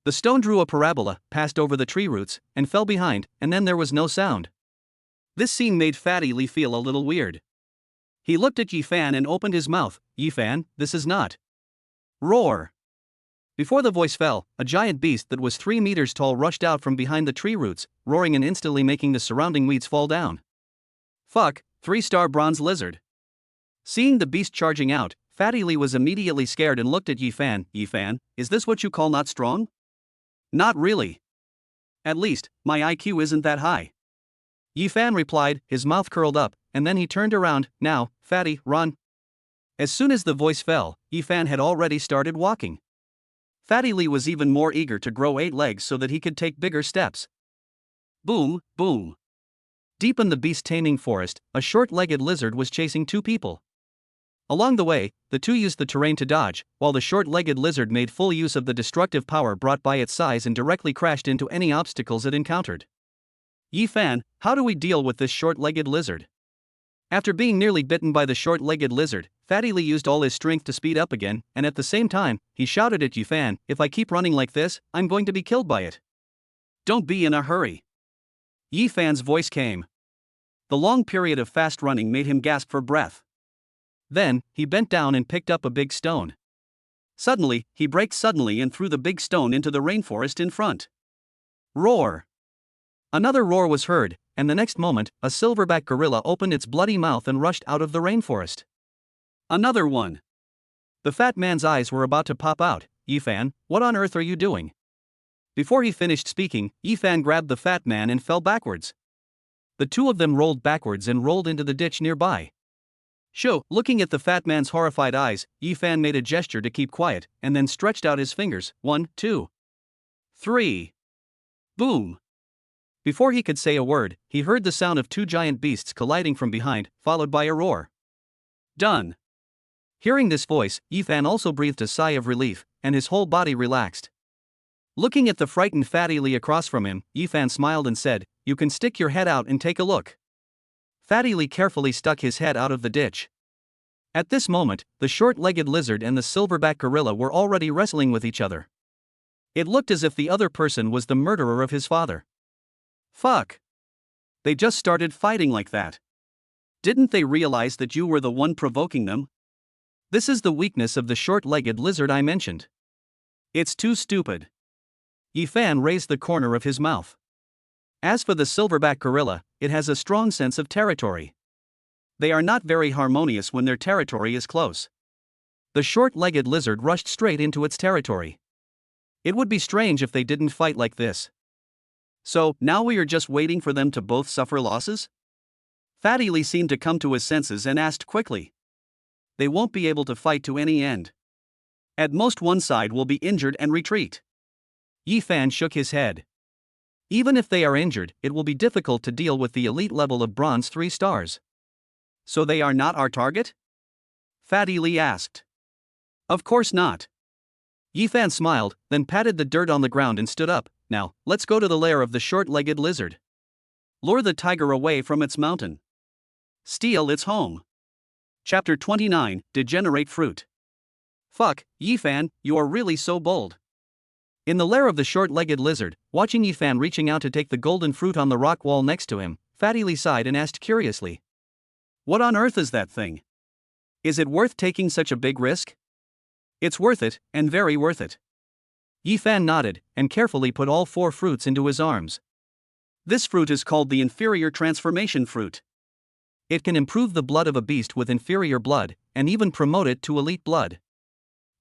The stone drew a parabola, passed over the tree roots, and fell behind, and then there was no sound. This scene made Fatty Lee feel a little weird. He looked at Ephan and opened his mouth. Ephan, this is not. Roar. Before the voice fell, a giant beast that was 3 meters tall rushed out from behind the tree roots, roaring and instantly making the surrounding weeds fall down. Fuck, 3-star bronze lizard. Seeing the beast charging out, Fatty Lee was immediately scared and looked at Ephan. Ephan, is this what you call not strong? Not really. At least, my IQ isn't that high. Ephan replied, his mouth curled up, and then he turned around. Now, Fatty, run. As soon as the voice fell, Ephan had already started walking. Fatty Lee was even more eager to grow 8 legs so that he could take bigger steps. Boom, boom. Deep in the beast-taming forest, a short-legged lizard was chasing 2 people. Along the way, the two used the terrain to dodge, while the short-legged lizard made full use of the destructive power brought by its size and directly crashed into any obstacles it encountered. Ephan, how do we deal with this short-legged lizard? After being nearly bitten by the short-legged lizard, Fatty Lee used all his strength to speed up again, and at the same time, he shouted at Ephan, if I keep running like this, I'm going to be killed by it. Don't be in a hurry. Ephan's voice came. The long period of fast running made him gasp for breath. Then, he bent down and picked up a big stone. Suddenly, he braked suddenly and threw the big stone into the rainforest in front. Roar! Another roar was heard, and the next moment, a silverback gorilla opened its bloody mouth and rushed out of the rainforest. Another one. The fat man's eyes were about to pop out. Ephan, what on earth are you doing? Before he finished speaking, Ephan grabbed the fat man and fell backwards. The two of them rolled backwards and rolled into the ditch nearby. Looking at the fat man's horrified eyes, Ephan made a gesture to keep quiet, and then stretched out his fingers. 1, 2, 3. Boom! Before he could say a word, he heard the sound of two giant beasts colliding from behind, followed by a roar. Done! Hearing this voice, Ephan also breathed a sigh of relief, and his whole body relaxed. Looking at the frightened Fatty Lee across from him, Ephan smiled and said, "You can stick your head out and take a look." Fatty Lee carefully stuck his head out of the ditch. At this moment, the short-legged lizard and the silverback gorilla were already wrestling with each other. It looked as if the other person was the murderer of his father. Fuck! They just started fighting like that. Didn't they realize that you were the one provoking them? This is the weakness of the short-legged lizard I mentioned. It's too stupid. Ephan raised the corner of his mouth. As for the silverback gorilla, it has a strong sense of territory. They are not very harmonious when their territory is close. The short-legged lizard rushed straight into its territory. It would be strange if they didn't fight like this. So, now we are just waiting for them to both suffer losses? Fatty Lee seemed to come to his senses and asked quickly. They won't be able to fight to any end. At most one side will be injured and retreat. Ephan shook his head. Even if they are injured, it will be difficult to deal with the elite level of bronze 3 stars. So they are not our target? Fatty Lee asked. Of course not. Ephan smiled, then patted the dirt on the ground and stood up. Now, let's go to the lair of the short-legged lizard. Lure the tiger away from its mountain. Steal its home. Chapter 29, Degenerate Fruit. Fuck, Ephan, you are really so bold. In the lair of the short-legged lizard, watching Ephan reaching out to take the golden fruit on the rock wall next to him, Fatty Lee sighed and asked curiously. What on earth is that thing? Is it worth taking such a big risk? It's worth it, and very worth it. Ephan nodded, and carefully put all 4 fruits into his arms. This fruit is called the inferior transformation fruit. It can improve the blood of a beast with inferior blood, and even promote it to elite blood.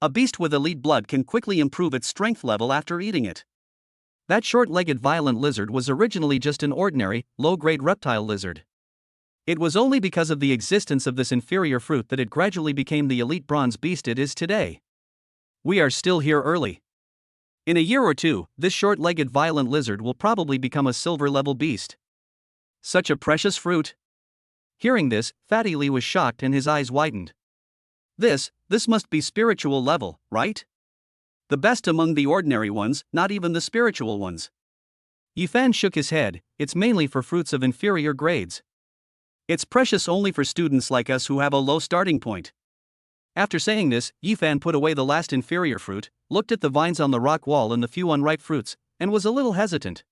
A beast with elite blood can quickly improve its strength level after eating it. That short-legged violent lizard was originally just an ordinary, low-grade reptile lizard. It was only because of the existence of this inferior fruit that it gradually became the elite bronze beast it is today. We are still here early. In a year or two, this short-legged violent lizard will probably become a silver-level beast. Such a precious fruit. Hearing this, Fatty Lee was shocked and his eyes widened. This must be spiritual level, right? The best among the ordinary ones, not even the spiritual ones. Ephan shook his head. It's mainly for fruits of inferior grades. It's precious only for students like us who have a low starting point. After saying this, Ephan put away the last inferior fruit, looked at the vines on the rock wall and the few unripe fruits, and was a little hesitant.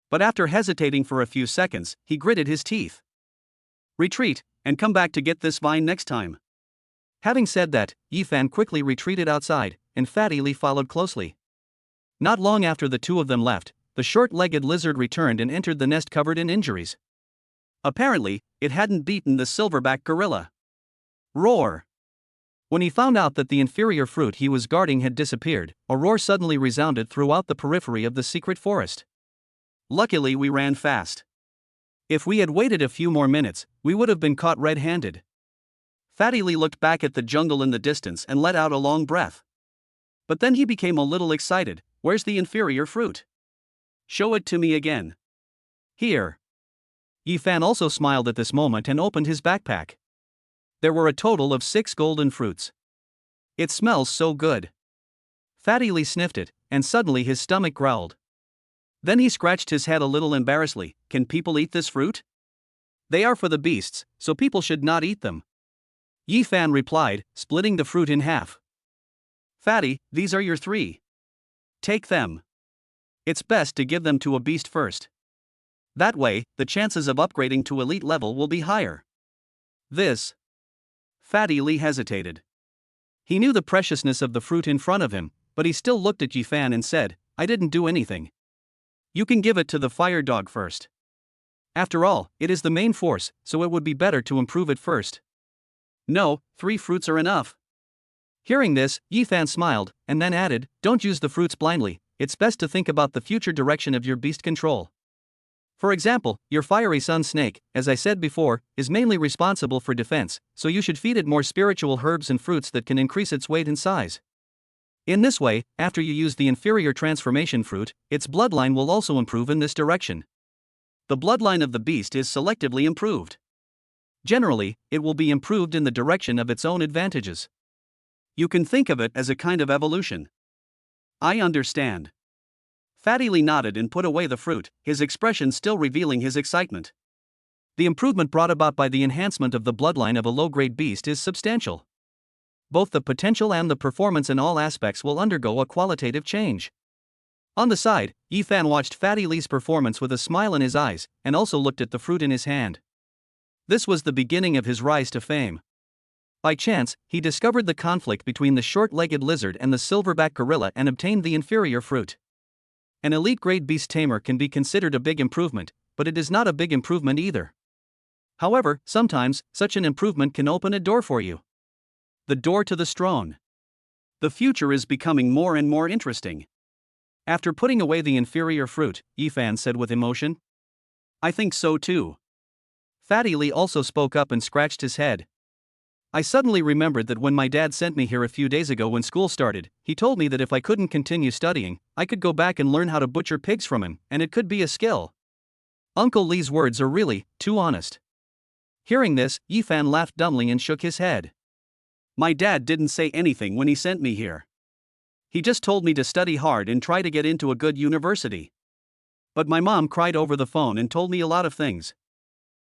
But after hesitating for a few seconds, he gritted his teeth. Retreat, and come back to get this vine next time. Having said that, Ephan quickly retreated outside, and Fatty Lee followed closely. Not long after the two of them left, the short-legged lizard returned and entered the nest covered in injuries. Apparently, it hadn't beaten the silverback gorilla. Roar! When he found out that the inferior fruit he was guarding had disappeared, a roar suddenly resounded throughout the periphery of the secret forest. Luckily we ran fast. If we had waited a few more minutes, we would have been caught red-handed. Fatty Lee looked back at the jungle in the distance and let out a long breath. But then he became a little excited. Where's the inferior fruit? Show it to me again. Here. Ephan also smiled at this moment and opened his backpack. There were a total of 6 golden fruits. It smells so good. Fatty Lee sniffed it, and suddenly his stomach growled. Then he scratched his head a little embarrassedly. Can people eat this fruit? They are for the beasts, so people should not eat them. Ephan replied, splitting the fruit in half. Fatty, these are your 3. Take them. It's best to give them to a beast first. That way, the chances of upgrading to elite level will be higher. This. Fatty Lee hesitated. He knew the preciousness of the fruit in front of him, but he still looked at Ephan and said, I didn't do anything. You can give it to the fire dog first. After all, it is the main force, so it would be better to improve it first. No, 3 fruits are enough. Hearing this, Ephan smiled, and then added, don't use the fruits blindly, it's best to think about the future direction of your beast control. For example, your fiery sun snake, as I said before, is mainly responsible for defense, so you should feed it more spiritual herbs and fruits that can increase its weight and size. In this way, after you use the inferior transformation fruit, its bloodline will also improve in this direction. The bloodline of the beast is selectively improved. Generally, it will be improved in the direction of its own advantages. You can think of it as a kind of evolution. I understand. Fatty Lee nodded and put away the fruit, his expression still revealing his excitement. The improvement brought about by the enhancement of the bloodline of a low-grade beast is substantial. Both the potential and the performance in all aspects will undergo a qualitative change. On the side, Ephan watched Fatty Lee's performance with a smile in his eyes, and also looked at the fruit in his hand. This was the beginning of his rise to fame. By chance, he discovered the conflict between the short-legged lizard and the silverback gorilla and obtained the inferior fruit. An elite-grade beast tamer can be considered a big improvement, but it is not a big improvement either. However, sometimes, such an improvement can open a door for you. The door to the strong. The future is becoming more and more interesting. After putting away the inferior fruit, Ephan said with emotion. I think so too. Fatty Lee also spoke up and scratched his head. I suddenly remembered that when my dad sent me here a few days ago when school started, he told me that if I couldn't continue studying, I could go back and learn how to butcher pigs from him, and it could be a skill. Uncle Lee's words are really too honest. Hearing this, Ephan laughed dumbly and shook his head. My dad didn't say anything when he sent me here. He just told me to study hard and try to get into a good university. But my mom cried over the phone and told me a lot of things.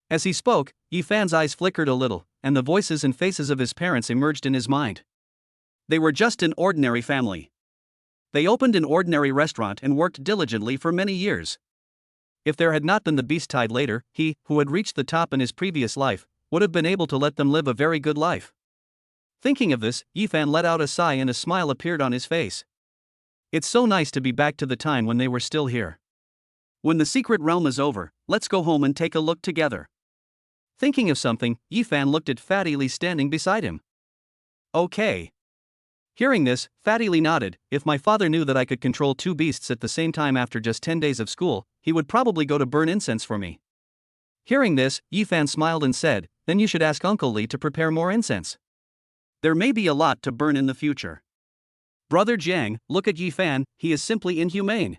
As he spoke, Ephan's eyes flickered a little, and the voices and faces of his parents emerged in his mind. They were just an ordinary family. They opened an ordinary restaurant and worked diligently for many years. If there had not been the beast tied later, he, who had reached the top in his previous life, would have been able to let them live a very good life. Thinking of this, Ephan let out a sigh and a smile appeared on his face. It's so nice to be back to the time when they were still here. When the secret realm is over, let's go home and take a look together. Thinking of something, Ephan looked at Fatty Lee standing beside him. Okay. Hearing this, Fatty Lee nodded. If my father knew that I could control 2 beasts at the same time after just 10 days of school, he would probably go to burn incense for me. Hearing this, Ephan smiled and said, then you should ask Uncle Lee to prepare more incense. There may be a lot to burn in the future. Brother Jiang, look at Ephan, he is simply inhumane.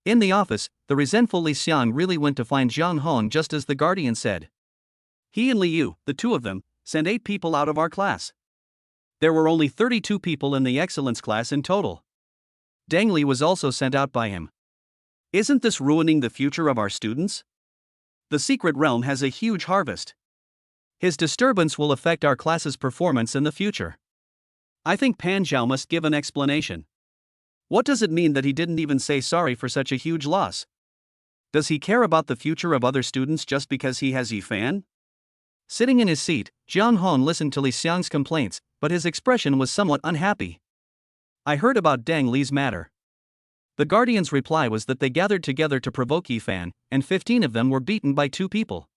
In the office, the resentful Li Xiang really went to find Jiang Hong just as the guardian said. He and Li Yu, the 2 of them, sent 8 people out of our class. There were only 32 people in the excellence class in total. Deng Li was also sent out by him. Isn't this ruining the future of our students? The secret realm has a huge harvest. His disturbance will affect our class's performance in the future. I think Pan Zhao must give an explanation. What does it mean that he didn't even say sorry for such a huge loss? Does he care about the future of other students just because he has Ephan? Sitting in his seat, Jiang Hong listened to Li Xiang's complaints, but his expression was somewhat unhappy. I heard about Deng Li's matter. The guardian's reply was that they gathered together to provoke Ephan, and 15 of them were beaten by 2 people.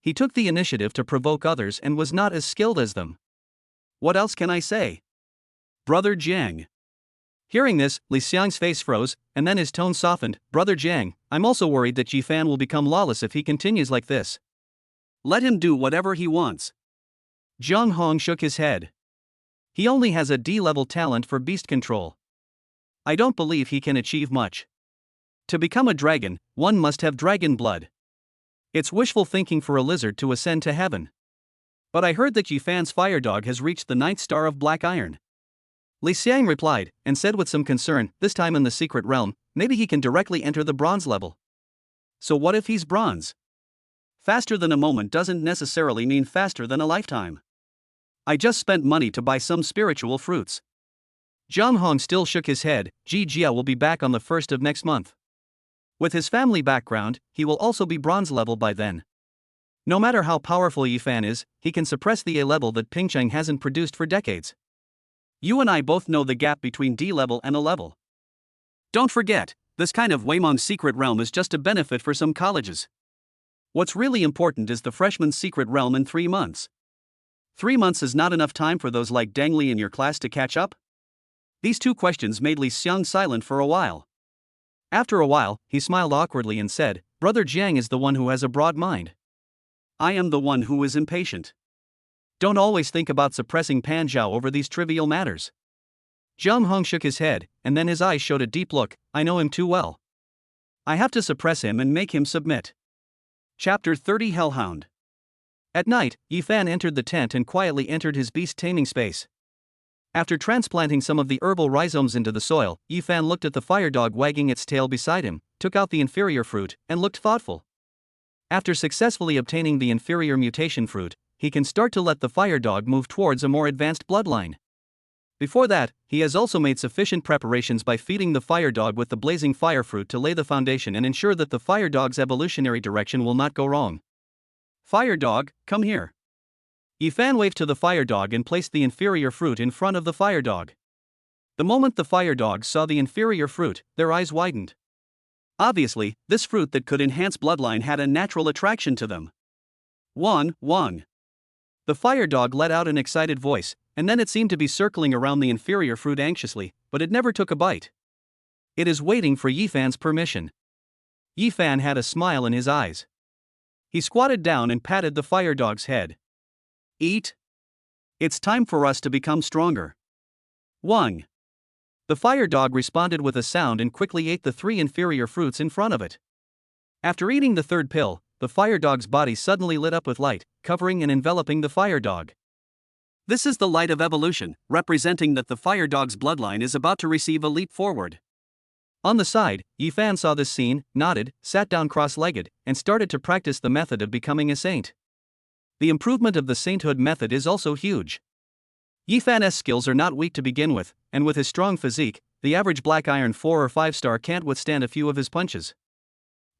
He took the initiative to provoke others and was not as skilled as them. What else can I say? Brother Jiang. Hearing this, Li Xiang's face froze, and then his tone softened. Brother Jiang, I'm also worried that Ephan will become lawless if he continues like this. Let him do whatever he wants. Jiang Hong shook his head. He only has a D-level talent for beast control. I don't believe he can achieve much. To become a dragon, one must have dragon blood. It's wishful thinking for a lizard to ascend to heaven. But I heard that Ephan's fire dog has reached the 9th star of black iron. Li Xiang replied, and said with some concern, this time in the secret realm, maybe he can directly enter the bronze level. So what if he's bronze? Faster than a moment doesn't necessarily mean faster than a lifetime. I just spent money to buy some spiritual fruits. Jiang Hong still shook his head. Ji Jia will be back on the 1st of next month. With his family background, he will also be bronze level by then. No matter how powerful Ephan is, he can suppress the A level that Pingcheng hasn't produced for decades. You and I both know the gap between D level and A level. Don't forget, this kind of Weimong's secret realm is just a benefit for some colleges. What's really important is the freshman's secret realm in 3 months. 3 months is not enough time for those like Deng Li in your class to catch up? These two questions made Li Xiang silent for a while. After a while, he smiled awkwardly and said, Brother Jiang is the one who has a broad mind. I am the one who is impatient. Don't always think about suppressing Pan Zhao over these trivial matters. Zhang Hong shook his head, and then his eyes showed a deep look. I know him too well. I have to suppress him and make him submit. Chapter 30 Hellhound. At night, Ephan entered the tent and quietly entered his beast taming space. After transplanting some of the herbal rhizomes into the soil, Ephan looked at the fire dog wagging its tail beside him, took out the inferior fruit, and looked thoughtful. After successfully obtaining the inferior mutation fruit, he can start to let the fire dog move towards a more advanced bloodline. Before that, he has also made sufficient preparations by feeding the fire dog with the blazing fire fruit to lay the foundation and ensure that the fire dog's evolutionary direction will not go wrong. Fire dog, come here. Ephan waved to the fire dog and placed the inferior fruit in front of the fire dog. The moment the fire dogs saw the inferior fruit, their eyes widened. Obviously, this fruit that could enhance bloodline had a natural attraction to them. Wang. The fire dog let out an excited voice, and then it seemed to be circling around the inferior fruit anxiously, but it never took a bite. It is waiting for Ephan's permission. Ephan had a smile in his eyes. He squatted down and patted the fire dog's head. Eat. It's time for us to become stronger. Wang. The fire dog responded with a sound and quickly ate the 3 inferior fruits in front of it. After eating the 3rd pill, the fire dog's body suddenly lit up with light, covering and enveloping the fire dog. This is the light of evolution, representing that the fire dog's bloodline is about to receive a leap forward. On the side, Ephan saw this scene, nodded, sat down cross-legged, and started to practice the method of becoming a saint. The improvement of the sainthood method is also huge. Ephan's skills are not weak to begin with, and with his strong physique, the average black iron 4 or 5 star can't withstand a few of his punches.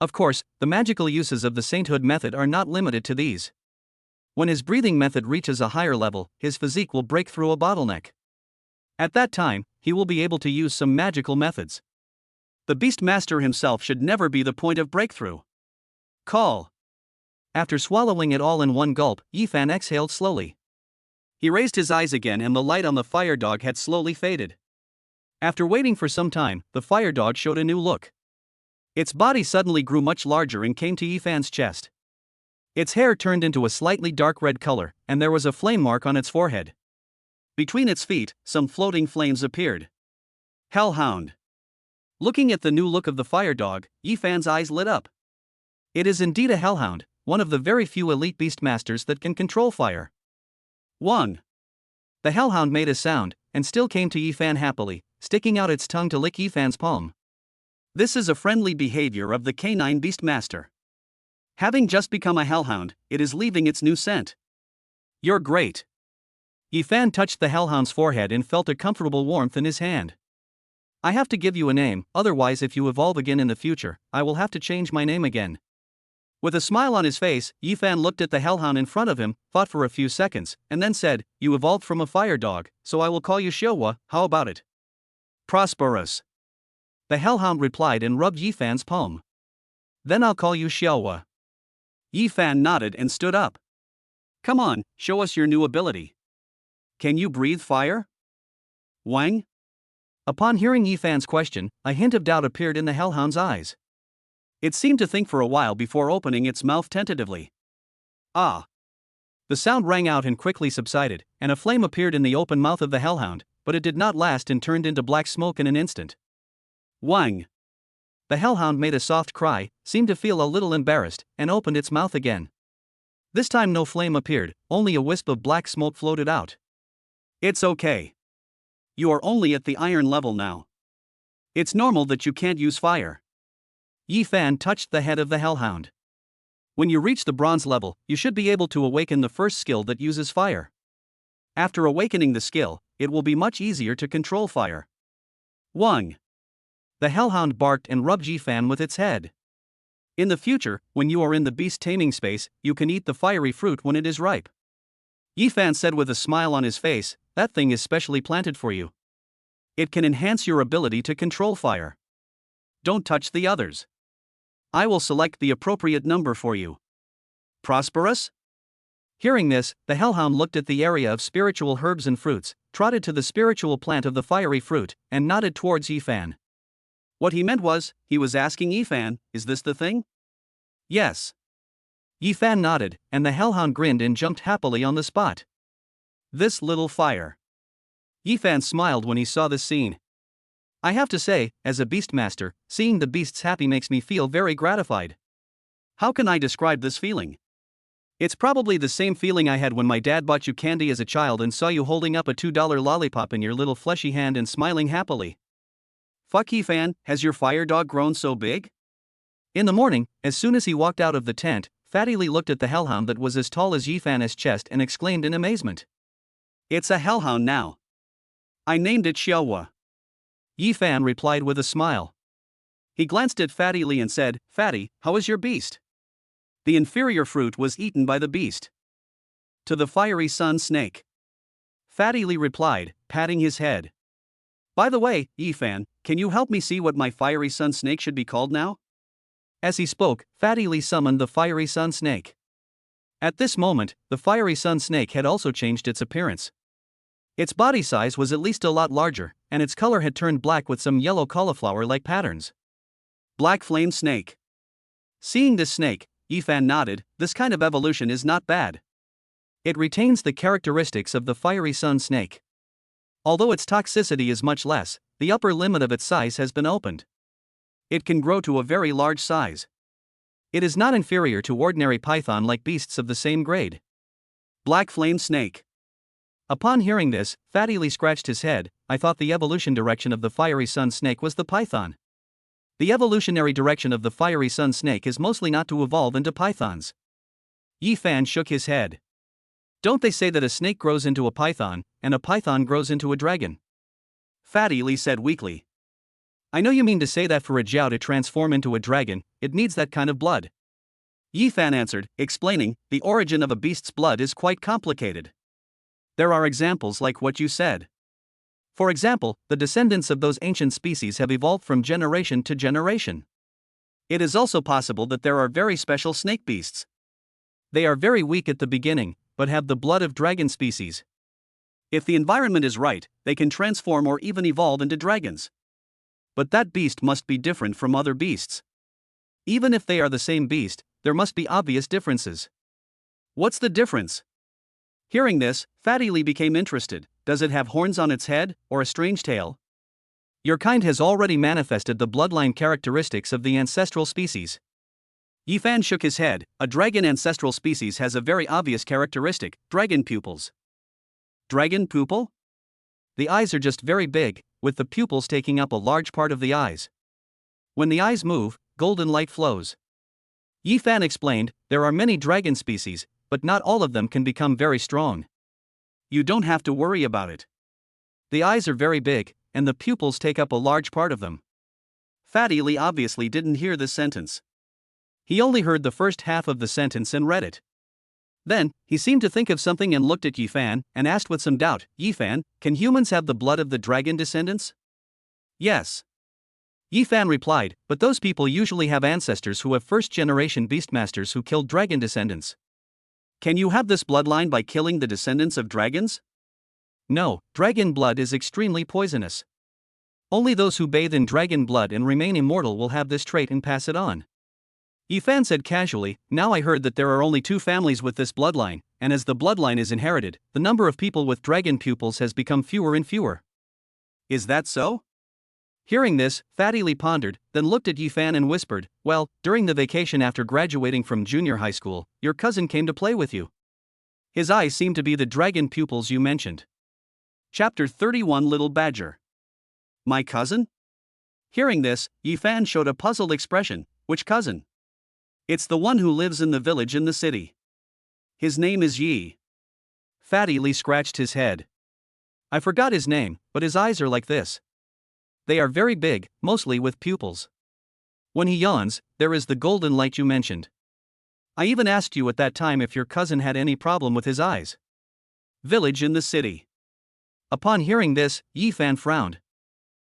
Of course, the magical uses of the sainthood method are not limited to these. When his breathing method reaches a higher level, his physique will break through a bottleneck. At that time, he will be able to use some magical methods. The Beast Master himself should never be the point of breakthrough. Call. After swallowing it all in one gulp, Ephan exhaled slowly. He raised his eyes again and the light on the fire dog had slowly faded. After waiting for some time, the fire dog showed a new look. Its body suddenly grew much larger and came to Ephan's chest. Its hair turned into a slightly dark red color, and there was a flame mark on its forehead. Between its feet, some floating flames appeared. Hellhound. Looking at the new look of the fire dog, Ephan's eyes lit up. It is indeed a hellhound, one of the very few elite beastmasters that can control fire. 1. The hellhound made a sound, and still came to Ephan happily, sticking out its tongue to lick Ephan's palm. This is a friendly behavior of the canine beastmaster. Having just become a hellhound, it is leaving its new scent. You're great. Ephan touched the hellhound's forehead and felt a comfortable warmth in his hand. I have to give you a name, otherwise if you evolve again in the future, I will have to change my name again. With a smile on his face, Ephan looked at the hellhound in front of him, thought for a few seconds, and then said, You evolved from a fire dog, so I will call you Xiaohua, how about it? Prosperous. The hellhound replied and rubbed Ephan's palm. Then I'll call you Xiaohua. Ephan nodded and stood up. Come on, show us your new ability. Can you breathe fire? Wang? Upon hearing Ephan's question, a hint of doubt appeared in the hellhound's eyes. It seemed to think for a while before opening its mouth tentatively. Ah! The sound rang out and quickly subsided, and a flame appeared in the open mouth of the hellhound, but it did not last and turned into black smoke in an instant. Wang! The hellhound made a soft cry, seemed to feel a little embarrassed, and opened its mouth again. This time no flame appeared, only a wisp of black smoke floated out. It's okay. You are only at the iron level now. It's normal that you can't use fire. Ephan touched the head of the hellhound. When you reach the bronze level, you should be able to awaken the first skill that uses fire. After awakening the skill, it will be much easier to control fire. Wang! The hellhound barked and rubbed Ephan with its head. In the future, when you are in the beast taming space, you can eat the fiery fruit when it is ripe. Ephan said with a smile on his face, that thing is specially planted for you. It can enhance your ability to control fire. Don't touch the others. I will select the appropriate number for you. Prosperous? Hearing this, the hellhound looked at the area of spiritual herbs and fruits, trotted to the spiritual plant of the fiery fruit, and nodded towards Ephan. What he meant was, he was asking Ephan, is this the thing? Yes. Ephan nodded, and the hellhound grinned and jumped happily on the spot. This little fire. Ephan smiled when he saw this scene. I have to say, as a beastmaster, seeing the beasts happy makes me feel very gratified. How can I describe this feeling? It's probably the same feeling I had when my dad bought you candy as a child and saw you holding up a $2 lollipop in your little fleshy hand and smiling happily. Fuck Ephan, has your fire dog grown so big? In the morning, as soon as he walked out of the tent, Fatty Lee looked at the hellhound that was as tall as Ephan's chest and exclaimed in amazement. It's a hellhound now. I named it Xiaohua. Ephan replied with a smile. He glanced at Fatty Lee and said, Fatty, how is your beast? The inferior fruit was eaten by the beast. To the fiery sun snake. Fatty Lee replied, patting his head. By the way, Ephan, can you help me see what my fiery sun snake should be called now? As he spoke, Fatty Lee summoned the fiery sun snake. At this moment, the fiery sun snake had also changed its appearance. Its body size was at least a lot larger, and its color had turned black with some yellow cauliflower-like patterns. Black flame snake. Seeing this snake, Ephan nodded, this kind of evolution is not bad. It retains the characteristics of the fiery sun snake. Although its toxicity is much less, the upper limit of its size has been opened. It can grow to a very large size. It is not inferior to ordinary python-like beasts of the same grade. Black flame snake. Upon hearing this, Fatty Lee scratched his head. I thought the evolution direction of the fiery sun snake was the python. The evolutionary direction of the fiery sun snake is mostly not to evolve into pythons. Ephan shook his head. Don't they say that a snake grows into a python, and a python grows into a dragon? Fatty Lee said weakly. I know you mean to say that for a Jiao to transform into a dragon, it needs that kind of blood. Ephan answered, explaining, the origin of a beast's blood is quite complicated. There are examples like what you said. For example, the descendants of those ancient species have evolved from generation to generation. It is also possible that there are very special snake beasts. They are very weak at the beginning, but have the blood of dragon species. If the environment is right, they can transform or even evolve into dragons. But that beast must be different from other beasts. Even if they are the same beast, there must be obvious differences. What's the difference? Hearing this, Fatty Lee became interested. Does it have horns on its head, or a strange tail? Your kind has already manifested the bloodline characteristics of the ancestral species. Ephan shook his head. A dragon ancestral species has a very obvious characteristic, dragon pupils. Dragon pupil? The eyes are just very big, with the pupils taking up a large part of the eyes. When the eyes move, golden light flows. Ephan explained, there are many dragon species, but not all of them can become very strong. You don't have to worry about it. The eyes are very big, and the pupils take up a large part of them. Fatty Lee obviously didn't hear this sentence. He only heard the first half of the sentence and read it. Then, he seemed to think of something and looked at Ephan, and asked with some doubt, Ephan, can humans have the blood of the dragon descendants? Yes. Ephan replied, but those people usually have ancestors who have first-generation beastmasters who killed dragon descendants. Can you have this bloodline by killing the descendants of dragons? No, dragon blood is extremely poisonous. Only those who bathe in dragon blood and remain immortal will have this trait and pass it on. Ephan said casually, now I heard that there are only 2 families with this bloodline, and as the bloodline is inherited, the number of people with dragon pupils has become fewer and fewer. Is that so? Hearing this, Fatty Lee pondered, then looked at Ephan and whispered, well, during the vacation after graduating from junior high school, your cousin came to play with you. His eyes seemed to be the dragon pupils you mentioned. Chapter 31 Little Badger. My cousin? Hearing this, Ephan showed a puzzled expression. Which cousin? It's the one who lives in the village in the city. His name is Yi. Fatty Lee scratched his head. I forgot his name, but his eyes are like this. They are very big, mostly with pupils. When he yawns, there is the golden light you mentioned. I even asked you at that time if your cousin had any problem with his eyes. Village in the city. Upon hearing this, Ephan frowned.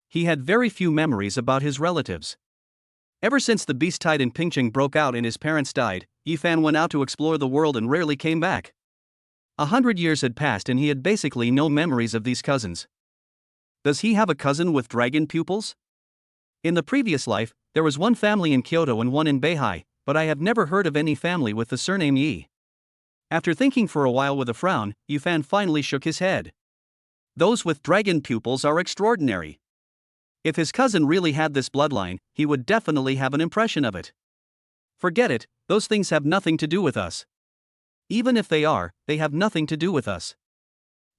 He had very few memories about his relatives. Ever since the beast tide in Pingcheng broke out and his parents died, Ephan went out to explore the world and rarely came back. 100 years had passed and he had basically no memories of these cousins. Does he have a cousin with dragon pupils? In the previous life, there was one family in Kyoto and one in Beihai, but I have never heard of any family with the surname Yi. After thinking for a while with a frown, Ephan finally shook his head. Those with dragon pupils are extraordinary. If his cousin really had this bloodline, he would definitely have an impression of it. Forget it, those things have nothing to do with us. Even if they are, they have nothing to do with us.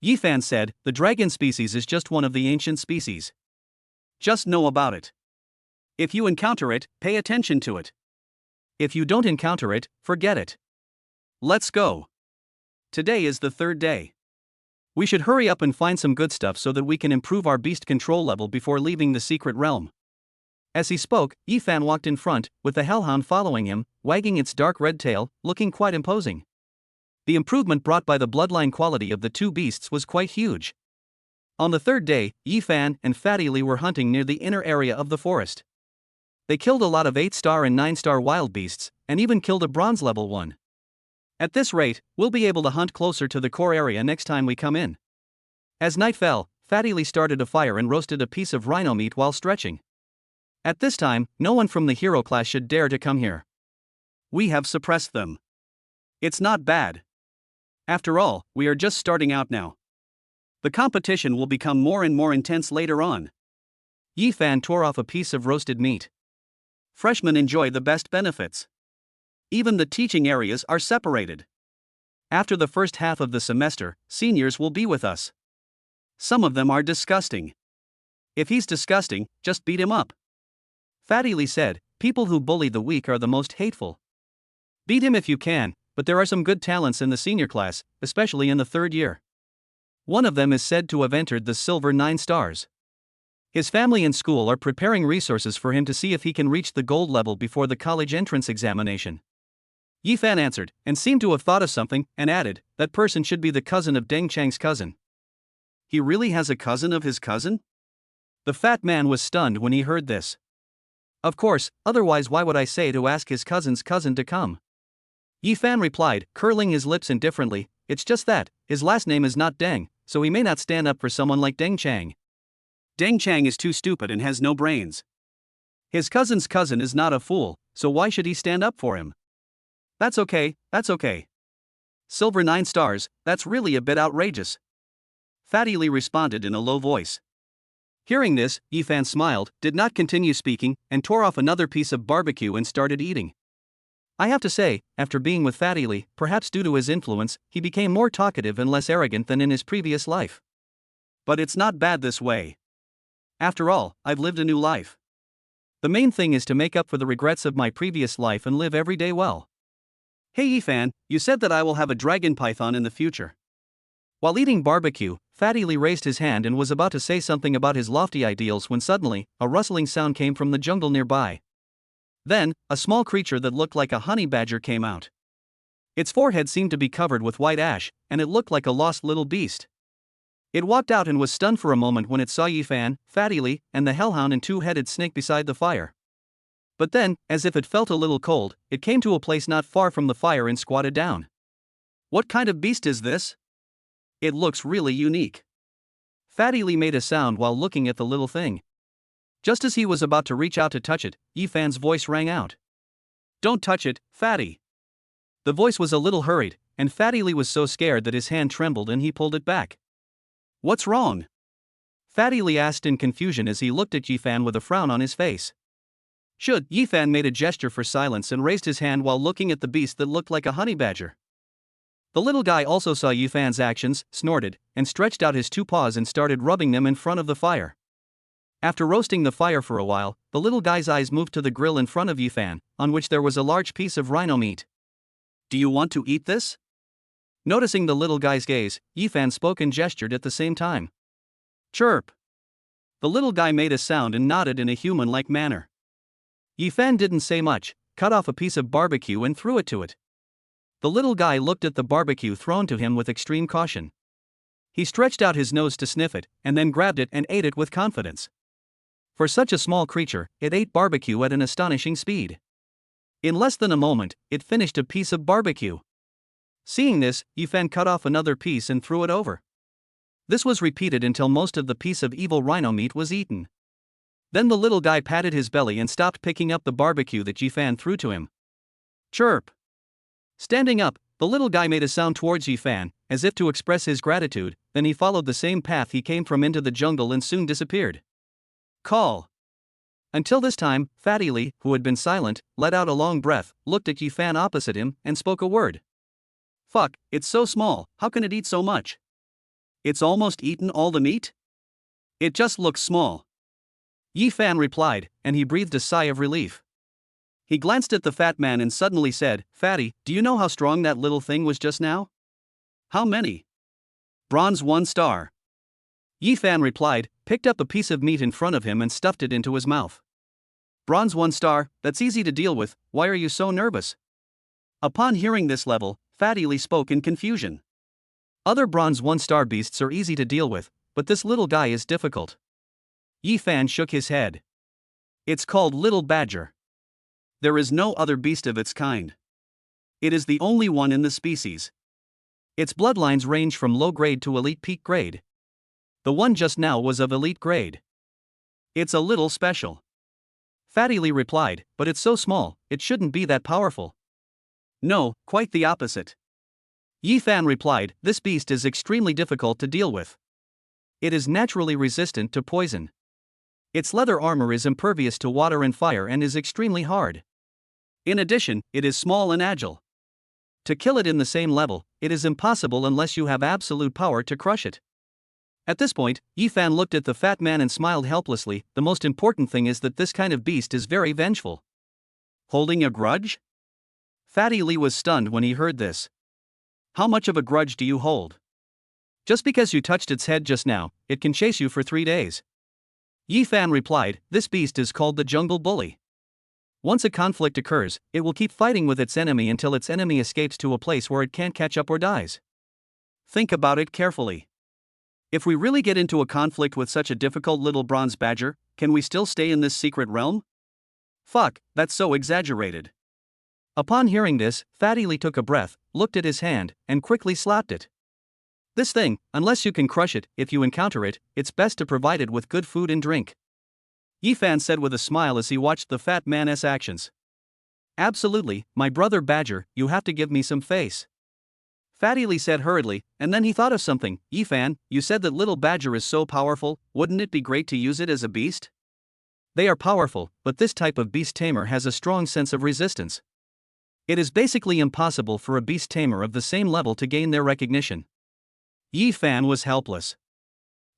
Ephan said, the dragon species is just one of the ancient species. Just know about it. If you encounter it, pay attention to it. If you don't encounter it, forget it. Let's go. Today is the third day. We should hurry up and find some good stuff so that we can improve our beast control level before leaving the secret realm. As he spoke, Ephan walked in front, with the hellhound following him, wagging its dark red tail, looking quite imposing. The improvement brought by the bloodline quality of the two beasts was quite huge. On the third day, Ephan and Fatty Lee were hunting near the inner area of the forest. They killed a lot of 8-star and 9-star wild beasts, and even killed a bronze level one. At this rate, we'll be able to hunt closer to the core area next time we come in. As night fell, Fatty Lee started a fire and roasted a piece of rhino meat while stretching. At this time, no one from the hero class should dare to come here. We have suppressed them. It's not bad. After all, we are just starting out now. The competition will become more and more intense later on. Ephan tore off a piece of roasted meat. Freshmen enjoy the best benefits. Even the teaching areas are separated. After the first half of the semester, seniors will be with us. Some of them are disgusting. If he's disgusting, just beat him up. Fatty Lee said, people who bully the weak are the most hateful. Beat him if you can, but there are some good talents in the senior class, especially in the third year. One of them is said to have entered the silver 9 stars. His family and school are preparing resources for him to see if he can reach the gold level before the college entrance examination. Ephan answered, and seemed to have thought of something, and added, that person should be the cousin of Deng Chang's cousin. He really has a cousin of his cousin? The fat man was stunned when he heard this. Of course, otherwise why would I say to ask his cousin's cousin to come? Ephan replied, curling his lips indifferently, it's just that, his last name is not Deng, so he may not stand up for someone like Deng Chang. Deng Chang is too stupid and has no brains. His cousin's cousin is not a fool, so why should he stand up for him? That's okay, that's okay. Silver 9 stars, that's really a bit outrageous. Fatty Lee responded in a low voice. Hearing this, Ephan smiled, did not continue speaking, and tore off another piece of barbecue and started eating. I have to say, after being with Fatty Lee, perhaps due to his influence, he became more talkative and less arrogant than in his previous life. But it's not bad this way. After all, I've lived a new life. The main thing is to make up for the regrets of my previous life and live every day well. Hey Ephan, you said that I will have a dragon python in the future. While eating barbecue, Fatty Lee raised his hand and was about to say something about his lofty ideals when suddenly, a rustling sound came from the jungle nearby. Then, a small creature that looked like a honey badger came out. Its forehead seemed to be covered with white ash, and it looked like a lost little beast. It walked out and was stunned for a moment when it saw Ephan, Fatty Lee, and the hellhound and two-headed snake beside the fire. But then, as if it felt a little cold, it came to a place not far from the fire and squatted down. What kind of beast is this? It looks really unique. Fatty Lee made a sound while looking at the little thing. Just as he was about to reach out to touch it, Ephan's voice rang out. Don't touch it, Fatty. The voice was a little hurried, and Fatty Lee was so scared that his hand trembled and he pulled it back. What's wrong? Fatty Lee asked in confusion as he looked at Ephan with a frown on his face. Should? Ephan made a gesture for silence and raised his hand while looking at the beast that looked like a honey badger. The little guy also saw Ephan's actions, snorted, and stretched out his 2 paws and started rubbing them in front of the fire. After roasting the fire for a while, the little guy's eyes moved to the grill in front of Ephan, on which there was a large piece of rhino meat. Do you want to eat this? Noticing the little guy's gaze, Ephan spoke and gestured at the same time. Chirp. The little guy made a sound and nodded in a human-like manner. Ephan didn't say much, cut off a piece of barbecue and threw it to it. The little guy looked at the barbecue thrown to him with extreme caution. He stretched out his nose to sniff it, and then grabbed it and ate it with confidence. For such a small creature, it ate barbecue at an astonishing speed. In less than a moment, it finished a piece of barbecue. Seeing this, Ephan cut off another piece and threw it over. This was repeated until most of the piece of evil rhino meat was eaten. Then the little guy patted his belly and stopped picking up the barbecue that Ephan threw to him. Chirp! Standing up, the little guy made a sound towards Ephan, as if to express his gratitude, then he followed the same path he came from into the jungle and soon disappeared. Call! Until this time, Fatty Lee, who had been silent, let out a long breath, looked at Ephan opposite him, and spoke a word. Fuck, it's so small, how can it eat so much? It's almost eaten all the meat? It just looks small. Ephan replied, and he breathed a sigh of relief. He glanced at the fat man and suddenly said, Fatty, do you know how strong that little thing was just now? How many? Bronze 1 star. Ephan replied, picked up a piece of meat in front of him and stuffed it into his mouth. Bronze 1 star, that's easy to deal with, why are you so nervous? Upon hearing this level, Fatty Lee spoke in confusion. Other bronze 1 star beasts are easy to deal with, but this little guy is difficult. Ephan shook his head. It's called Little Badger. There is no other beast of its kind. It is the only one in the species. Its bloodlines range from low grade to elite peak grade. The one just now was of elite grade. It's a little special. Fatty Lee replied, but it's so small, it shouldn't be that powerful. No, quite the opposite. Ephan replied, this beast is extremely difficult to deal with. It is naturally resistant to poison. Its leather armor is impervious to water and fire and is extremely hard. In addition, it is small and agile. To kill it in the same level, it is impossible unless you have absolute power to crush it. At this point, Ephan looked at the fat man and smiled helplessly. The most important thing is that this kind of beast is very vengeful. Holding a grudge? Fatty Lee was stunned when he heard this. How much of a grudge do you hold? Just because you touched its head just now, it can chase you for 3 days. Ephan replied, this beast is called the jungle bully. Once a conflict occurs, it will keep fighting with its enemy until its enemy escapes to a place where it can't catch up or dies. Think about it carefully. If we really get into a conflict with such a difficult little bronze badger, can we still stay in this secret realm? Fuck, that's so exaggerated. Upon hearing this, Fatty Lee took a breath, looked at his hand, and quickly slapped it. This thing, unless you can crush it, if you encounter it, it's best to provide it with good food and drink. Ephan said with a smile as he watched the fat man's actions. Absolutely, my brother Badger, you have to give me some face. Fatty Lee said hurriedly, and then he thought of something. Ephan, you said that little Badger is so powerful, wouldn't it be great to use it as a beast? They are powerful, but this type of beast tamer has a strong sense of resistance. It is basically impossible for a beast tamer of the same level to gain their recognition. Ephan was helpless.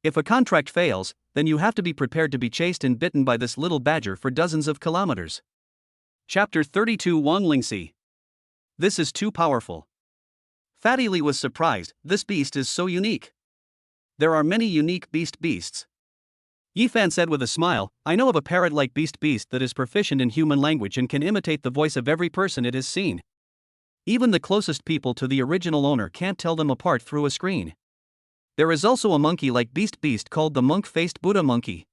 If a contract fails, then you have to be prepared to be chased and bitten by this little badger for dozens of kilometers. Chapter 32 Wang Lingxi. This is too powerful. Fatty Lee was surprised, this beast is so unique. There are many unique beasts. Ephan said with a smile, I know of a parrot-like beast that is proficient in human language and can imitate the voice of every person it has seen. Even the closest people to the original owner can't tell them apart through a screen. There is also a monkey-like beast called the monk-faced Buddha monkey.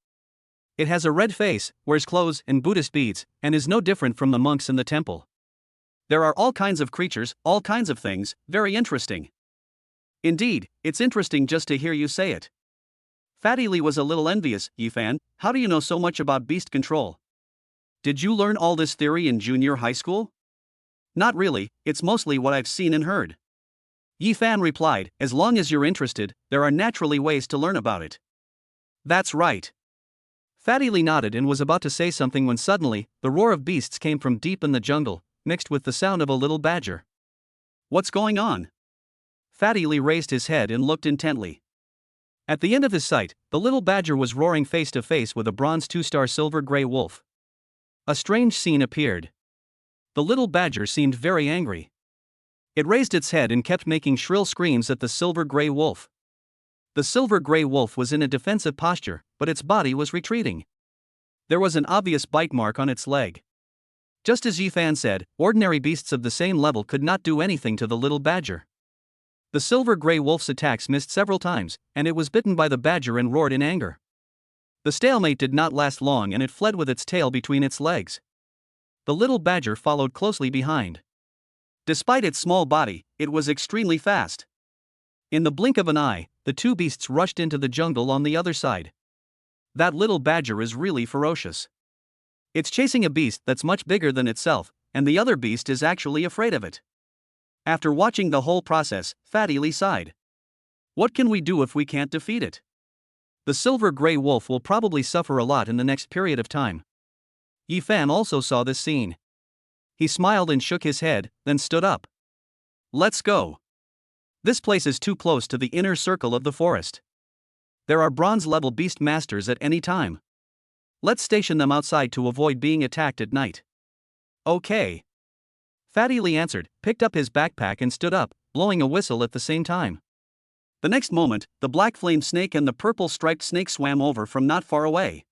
It has a red face, wears clothes and Buddhist beads, and is no different from the monks in the temple. There are all kinds of creatures, all kinds of things, very interesting. Indeed, it's interesting just to hear you say it. Fatty Lee was a little envious. Ephan, how do you know so much about beast control? Did you learn all this theory in junior high school? Not really, it's mostly what I've seen and heard. Ephan replied, as long as you're interested, there are naturally ways to learn about it. That's right. Fatty Lee nodded and was about to say something when suddenly, the roar of beasts came from deep in the jungle, mixed with the sound of a little badger. What's going on? Fatty Lee raised his head and looked intently. At the end of his sight, the little badger was roaring face to face with a bronze 2-star silver gray wolf. A strange scene appeared. The little badger seemed very angry. It raised its head and kept making shrill screams at the silver gray wolf. The silver gray wolf was in a defensive posture, but its body was retreating. There was an obvious bite mark on its leg. Just as Ephan said, ordinary beasts of the same level could not do anything to the little badger. The silver-gray wolf's attacks missed several times, and it was bitten by the badger and roared in anger. The stalemate did not last long and it fled with its tail between its legs. The little badger followed closely behind. Despite its small body, it was extremely fast. In the blink of an eye, the two beasts rushed into the jungle on the other side. That little badger is really ferocious. It's chasing a beast that's much bigger than itself, and the other beast is actually afraid of it. After watching the whole process, Fatty Lee sighed. What can we do if we can't defeat it? The silver-gray wolf will probably suffer a lot in the next period of time. Ephan also saw this scene. He smiled and shook his head, then stood up. Let's go. This place is too close to the inner circle of the forest. There are bronze-level beast masters at any time. Let's station them outside to avoid being attacked at night. Okay. Fatty Lee answered, picked up his backpack and stood up, blowing a whistle at the same time. The next moment, the black flame snake and the purple-striped snake swam over from not far away.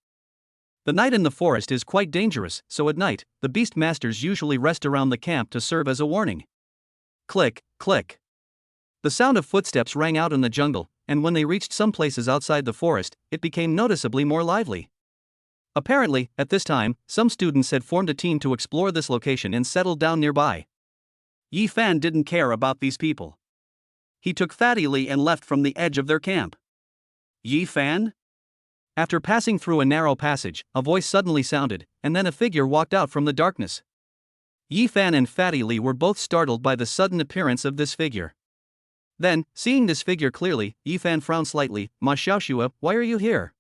The night in the forest is quite dangerous, so at night, the beast masters usually rest around the camp to serve as a warning. Click, click. The sound of footsteps rang out in the jungle, and when they reached some places outside the forest, it became noticeably more lively. Apparently, at this time, some students had formed a team to explore this location and settled down nearby. Ephan didn't care about these people. He took Fatty Lee and left from the edge of their camp. Ephan? After passing through a narrow passage, a voice suddenly sounded, and then a figure walked out from the darkness. Ephan and Fatty Lee were both startled by the sudden appearance of this figure. Then, seeing this figure clearly, Ephan frowned slightly. Ma Xiaoxue, why are you here?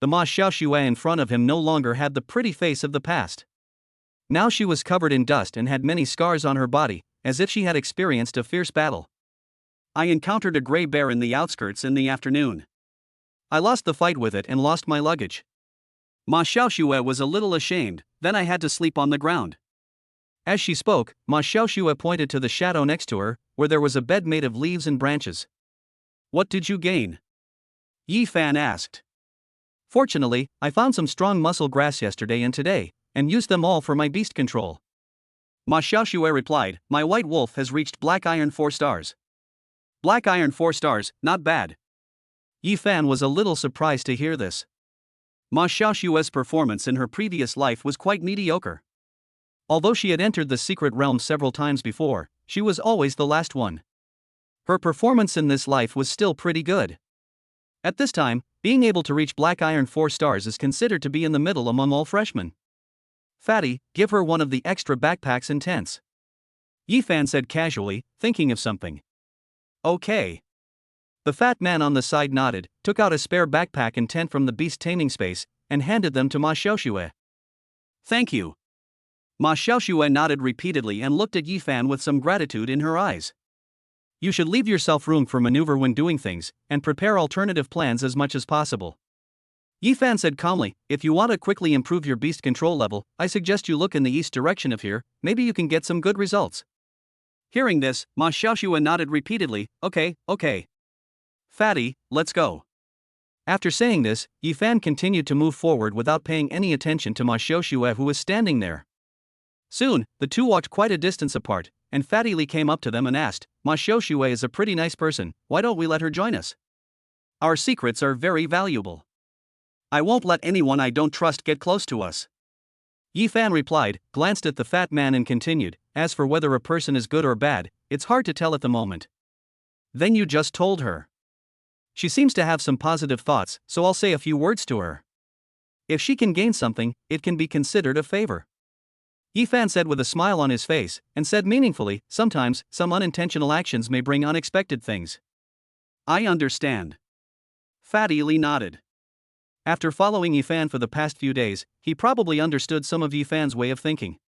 The Ma Xiaoxue in front of him no longer had the pretty face of the past. Now she was covered in dust and had many scars on her body, as if she had experienced a fierce battle. I encountered a gray bear in the outskirts in the afternoon. I lost the fight with it and lost my luggage. Ma Xiaoxue was a little ashamed, then I had to sleep on the ground. As she spoke, Ma Xiaoxue pointed to the shadow next to her, where there was a bed made of leaves and branches. What did you gain? Ephan asked. Fortunately, I found some strong muscle grass yesterday and today, and used them all for my beast control. Ma Xiaoxue replied, my white wolf has reached Black Iron 4 stars. Black Iron 4 stars, not bad. Ephan was a little surprised to hear this. Ma Xiaoxue's performance in her previous life was quite mediocre. Although she had entered the secret realm several times before, she was always the last one. Her performance in this life was still pretty good. At this time, being able to reach Black Iron 4 stars is considered to be in the middle among all freshmen. Fatty, give her one of the extra backpacks and tents. Ephan said casually, thinking of something. Okay. The fat man on the side nodded, took out a spare backpack and tent from the beast taming space, and handed them to Ma Xiaoxue. Thank you. Ma Xiaoxue nodded repeatedly and looked at Ephan with some gratitude in her eyes. You should leave yourself room for maneuver when doing things, and prepare alternative plans as much as possible. Ephan said calmly, if you want to quickly improve your beast control level, I suggest you look in the east direction of here, maybe you can get some good results. Hearing this, Ma Xiaoxue nodded repeatedly, okay. Fatty, let's go. After saying this, Ephan continued to move forward without paying any attention to Ma Xiaoxue who was standing there. Soon, the two walked quite a distance apart, and Fatty Lee came up to them and asked, Ma Xiaoxue is a pretty nice person, why don't we let her join us? Our secrets are very valuable. I won't let anyone I don't trust get close to us. Ephan replied, glanced at the fat man and continued, as for whether a person is good or bad, it's hard to tell at the moment. Then you just told her. She seems to have some positive thoughts, so I'll say a few words to her. If she can gain something, it can be considered a favor. Ephan said with a smile on his face, and said meaningfully, sometimes, some unintentional actions may bring unexpected things. I understand. Fatty Lee nodded. After following Ephan for the past few days, he probably understood some of Ephan's way of thinking.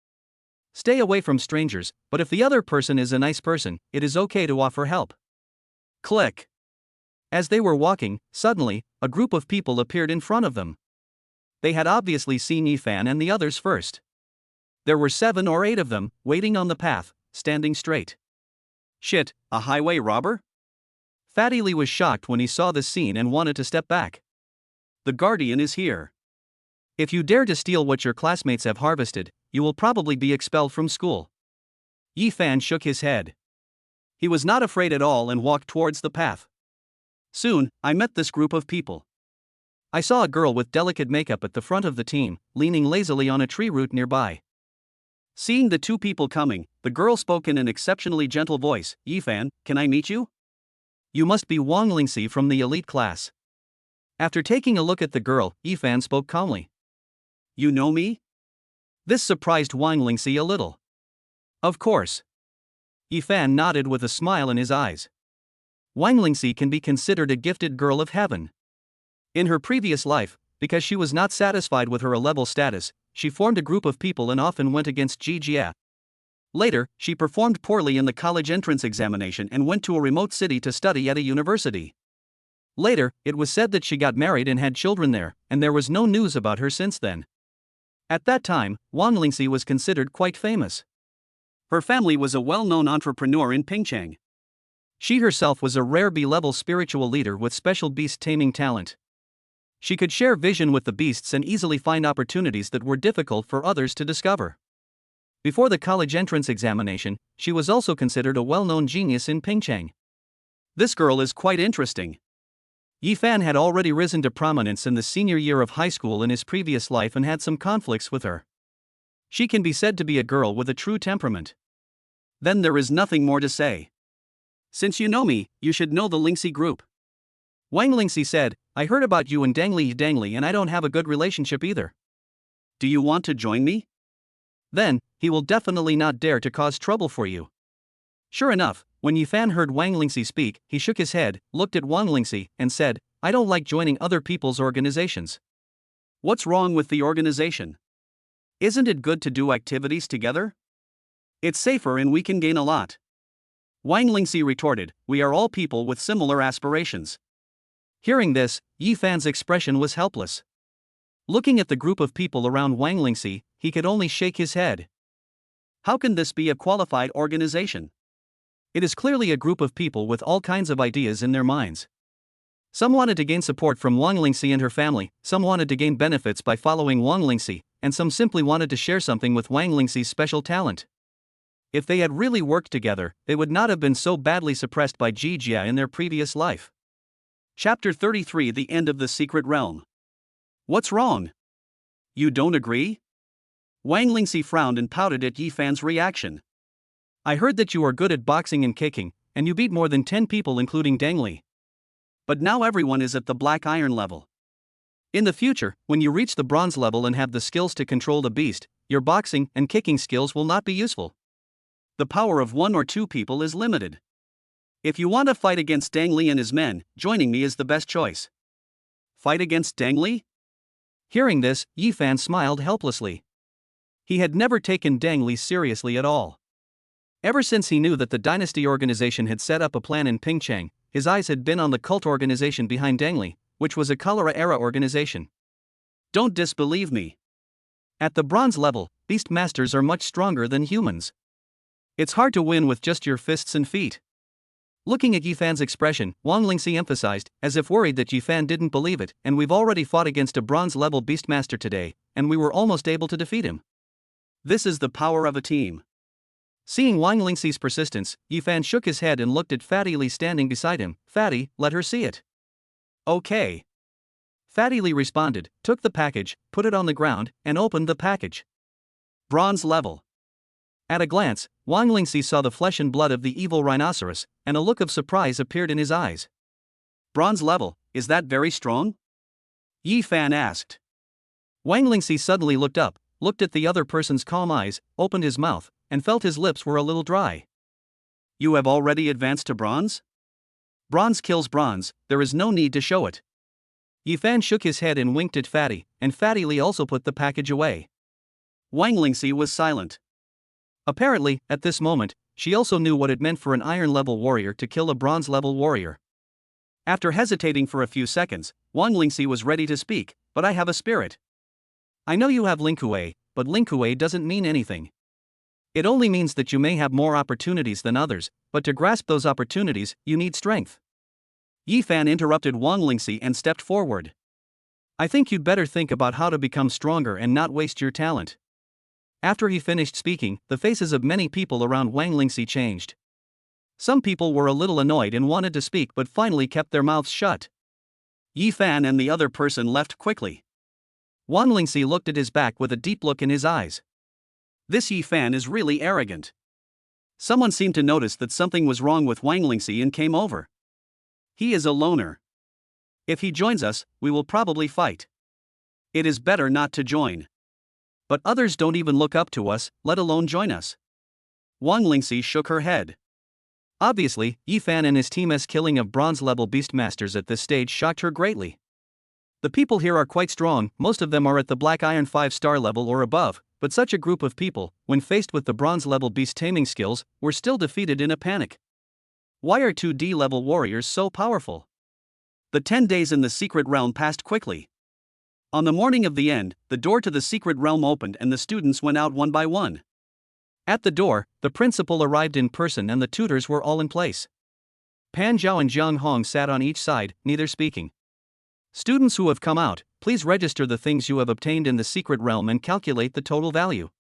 Stay away from strangers, but if the other person is a nice person, it is okay to offer help. Click. As they were walking, suddenly, a group of people appeared in front of them. They had obviously seen Ephan and the others first. There were 7 or 8 of them, waiting on the path, standing straight. Shit, a highway robber? Fatty Lee was shocked when he saw this scene and wanted to step back. The Guardian is here. If you dare to steal what your classmates have harvested, you will probably be expelled from school. Ephan shook his head. He was not afraid at all and walked towards the path. Soon, I met this group of people. I saw a girl with delicate makeup at the front of the team, leaning lazily on a tree root nearby. Seeing the two people coming, the girl spoke in an exceptionally gentle voice. Ephan, can I meet you? You must be Wang Lingxi from the elite class. After taking a look at the girl, Ephan spoke calmly. You know me? This surprised Wang Lingxi a little. Of course. Ephan nodded with a smile in his eyes. Wang Lingxi can be considered a gifted girl of heaven. In her previous life, because she was not satisfied with her level status, she formed a group of people and often went against Jia. Later, she performed poorly in the college entrance examination and went to a remote city to study at a university. Later, it was said that she got married and had children there, and there was no news about her since then. At that time, Wang Lingxi was considered quite famous. Her family was a well-known entrepreneur in Pingchang. She herself was a rare B-level spiritual leader with special beast-taming talent. She could share vision with the beasts and easily find opportunities that were difficult for others to discover. Before the college entrance examination, she was also considered a well-known genius in Pingchang. This girl is quite interesting. Ephan had already risen to prominence in the senior year of high school in his previous life and had some conflicts with her. She can be said to be a girl with a true temperament. Then there is nothing more to say. Since you know me, you should know the Lingxi group. Wang Lingxi said, I heard about you and Dangli and I don't have a good relationship either. Do you want to join me? Then, he will definitely not dare to cause trouble for you. Sure enough, when Ephan heard Wang Lingxi speak, he shook his head, looked at Wang Lingxi, and said, I don't like joining other people's organizations. What's wrong with the organization? Isn't it good to do activities together? It's safer and we can gain a lot. Wang Lingxi retorted, we are all people with similar aspirations. Hearing this, Ephan's expression was helpless. Looking at the group of people around Wang Lingxi, he could only shake his head. How can this be a qualified organization? It is clearly a group of people with all kinds of ideas in their minds. Some wanted to gain support from Wang Lingxi and her family, some wanted to gain benefits by following Wang Lingxi, and some simply wanted to share something with Wang Lingxi's special talent. If they had really worked together, they would not have been so badly suppressed by Jia in their previous life. Chapter 33 The End of the Secret Realm. What's wrong? You don't agree? Wang Lingxi frowned and pouted at Ephan's reaction. I heard that you are good at boxing and kicking, and you beat more than 10 people including Dangli. But now everyone is at the black iron level. In the future, when you reach the bronze level and have the skills to control the beast, your boxing and kicking skills will not be useful. The power of 1 or 2 people is limited. If you want to fight against Dangli and his men, joining me is the best choice. Fight against Dangli? Hearing this, Ephan smiled helplessly. He had never taken Dangli seriously at all. Ever since he knew that the dynasty organization had set up a plan in Pingchang, his eyes had been on the cult organization behind Dangli, which was a cholera-era organization. Don't disbelieve me. At the bronze level, beast masters are much stronger than humans. It's hard to win with just your fists and feet. Looking at Ephan's expression, Wang Lingxi emphasized, as if worried that Ephan didn't believe it, and we've already fought against a bronze-level beastmaster today, and we were almost able to defeat him. This is the power of a team. Seeing Wang Lingxi's persistence, Ephan shook his head and looked at Fatty Li standing beside him. Fatty, let her see it. Okay. Fatty Li responded, took the package, put it on the ground, and opened the package. Bronze level. At a glance, Wang Lingxi saw the flesh and blood of the evil rhinoceros, and a look of surprise appeared in his eyes. Bronze level, is that very strong? Ephan asked. Wang Lingxi suddenly looked up, looked at the other person's calm eyes, opened his mouth, and felt his lips were a little dry. You have already advanced to bronze? Bronze kills bronze, there is no need to show it. Ephan shook his head and winked at Fatty, and Fatty Li also put the package away. Wang Lingxi was silent. Apparently, at this moment, she also knew what it meant for an iron-level warrior to kill a bronze-level warrior. After hesitating for a few seconds, Wang Lingxi was ready to speak, but I have a spirit. I know you have Lingkue, but Lingkue doesn't mean anything. It only means that you may have more opportunities than others, but to grasp those opportunities, you need strength. Ephan interrupted Wang Lingxi and stepped forward. I think you'd better think about how to become stronger and not waste your talent. After he finished speaking, the faces of many people around Wang Lingxi changed. Some people were a little annoyed and wanted to speak but finally kept their mouths shut. Ephan and the other person left quickly. Wang Lingxi looked at his back with a deep look in his eyes. This Ephan is really arrogant. Someone seemed to notice that something was wrong with Wang Lingxi and came over. He is a loner. If he joins us, we will probably fight. It is better not to join. But others don't even look up to us, let alone join us. Wang Lingxi shook her head. Obviously, Ephan and his team's killing of bronze-level beastmasters at this stage shocked her greatly. The people here are quite strong, most of them are at the Black Iron 5-star level or above, but such a group of people, when faced with the bronze-level beast taming skills, were still defeated in a panic. Why are 2D-level warriors so powerful? The 10 days in the secret realm passed quickly. On the morning of the end, the door to the secret realm opened and the students went out one by one. At the door, the principal arrived in person and the tutors were all in place. Pan Zhao and Jiang Hong sat on each side, neither speaking. Students who have come out, please register the things you have obtained in the secret realm and calculate the total value.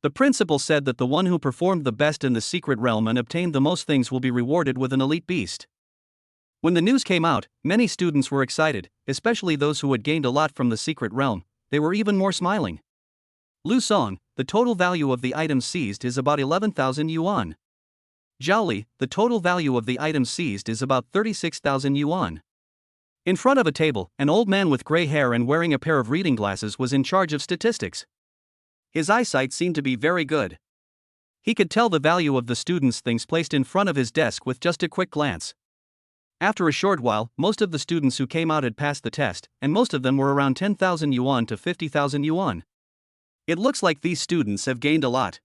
The principal said that the one who performed the best in the secret realm and obtained the most things will be rewarded with an elite beast. When the news came out, many students were excited, especially those who had gained a lot from the secret realm. They were even more smiling. Lu Song, the total value of the items seized is about 11,000 yuan. Zhao Li, the total value of the items seized is about 36,000 yuan. In front of a table, an old man with gray hair and wearing a pair of reading glasses was in charge of statistics. His eyesight seemed to be very good. He could tell the value of the students' things placed in front of his desk with just a quick glance. After a short while, most of the students who came out had passed the test, and most of them were around 10,000 yuan to 50,000 yuan. It looks like these students have gained a lot.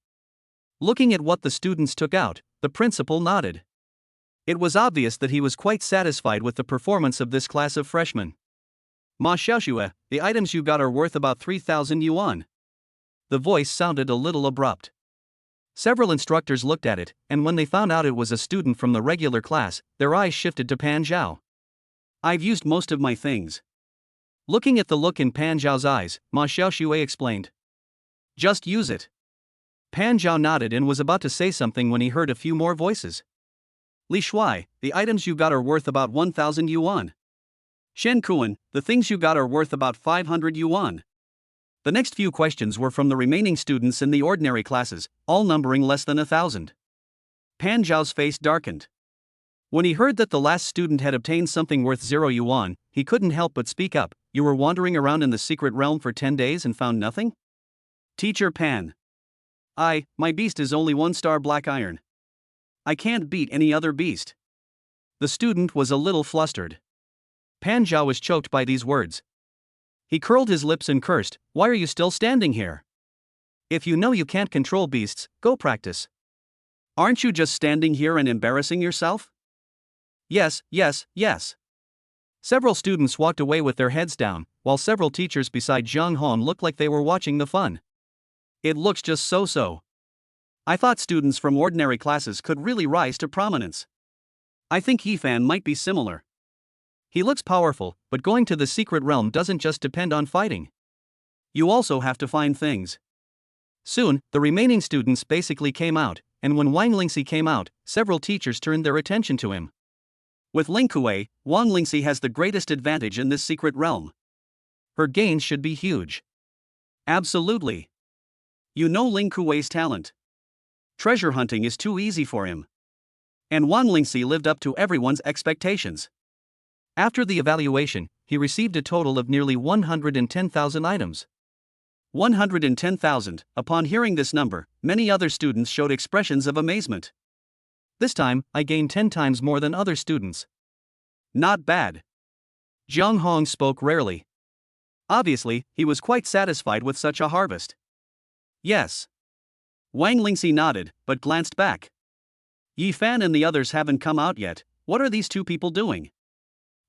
Looking at what the students took out, the principal nodded. It was obvious that he was quite satisfied with the performance of this class of freshmen. Ma Xiaoxue, the items you got are worth about 3,000 yuan. The voice sounded a little abrupt. Several instructors looked at it, and when they found out it was a student from the regular class, their eyes shifted to Pan Zhao. I've used most of my things. Looking at the look in Pan Zhao's eyes, Ma Xiaoxue explained. Just use it. Pan Zhao nodded and was about to say something when he heard a few more voices. Li Shuai, the items you got are worth about 1,000 yuan. Shen Kuan, the things you got are worth about 500 yuan. The next few questions were from the remaining students in the ordinary classes, all numbering less than 1,000. Pan Zhao's face darkened. When he heard that the last student had obtained something worth 0 yuan, he couldn't help but speak up. You were wandering around in the secret realm for 10 days and found nothing? Teacher Pan. My beast is only 1-star black iron. I can't beat any other beast. The student was a little flustered. Pan Zhao was choked by these words. He curled his lips and cursed, why are you still standing here? If you know you can't control beasts, go practice. Aren't you just standing here and embarrassing yourself? Yes. Several students walked away with their heads down, while several teachers beside Jiang Hong looked like they were watching the fun. It looks just so. I thought students from ordinary classes could really rise to prominence. I think Ephan might be similar. He looks powerful, but going to the secret realm doesn't just depend on fighting. You also have to find things. Soon, the remaining students basically came out, and when Wang Lingxi came out, several teachers turned their attention to him. With Ling Kuei, Wang Lingxi has the greatest advantage in this secret realm. Her gains should be huge. Absolutely. You know Ling Kuei's talent. Treasure hunting is too easy for him. And Wang Lingxi lived up to everyone's expectations. After the evaluation, he received a total of nearly 110,000 items. 110,000. Upon hearing this number, many other students showed expressions of amazement. This time, I gained 10 times more than other students. Not bad. Jiang Hong spoke rarely. Obviously, he was quite satisfied with such a harvest. Yes. Wang Lingxi nodded, but glanced back. Ephan and the others haven't come out yet. What are these two people doing?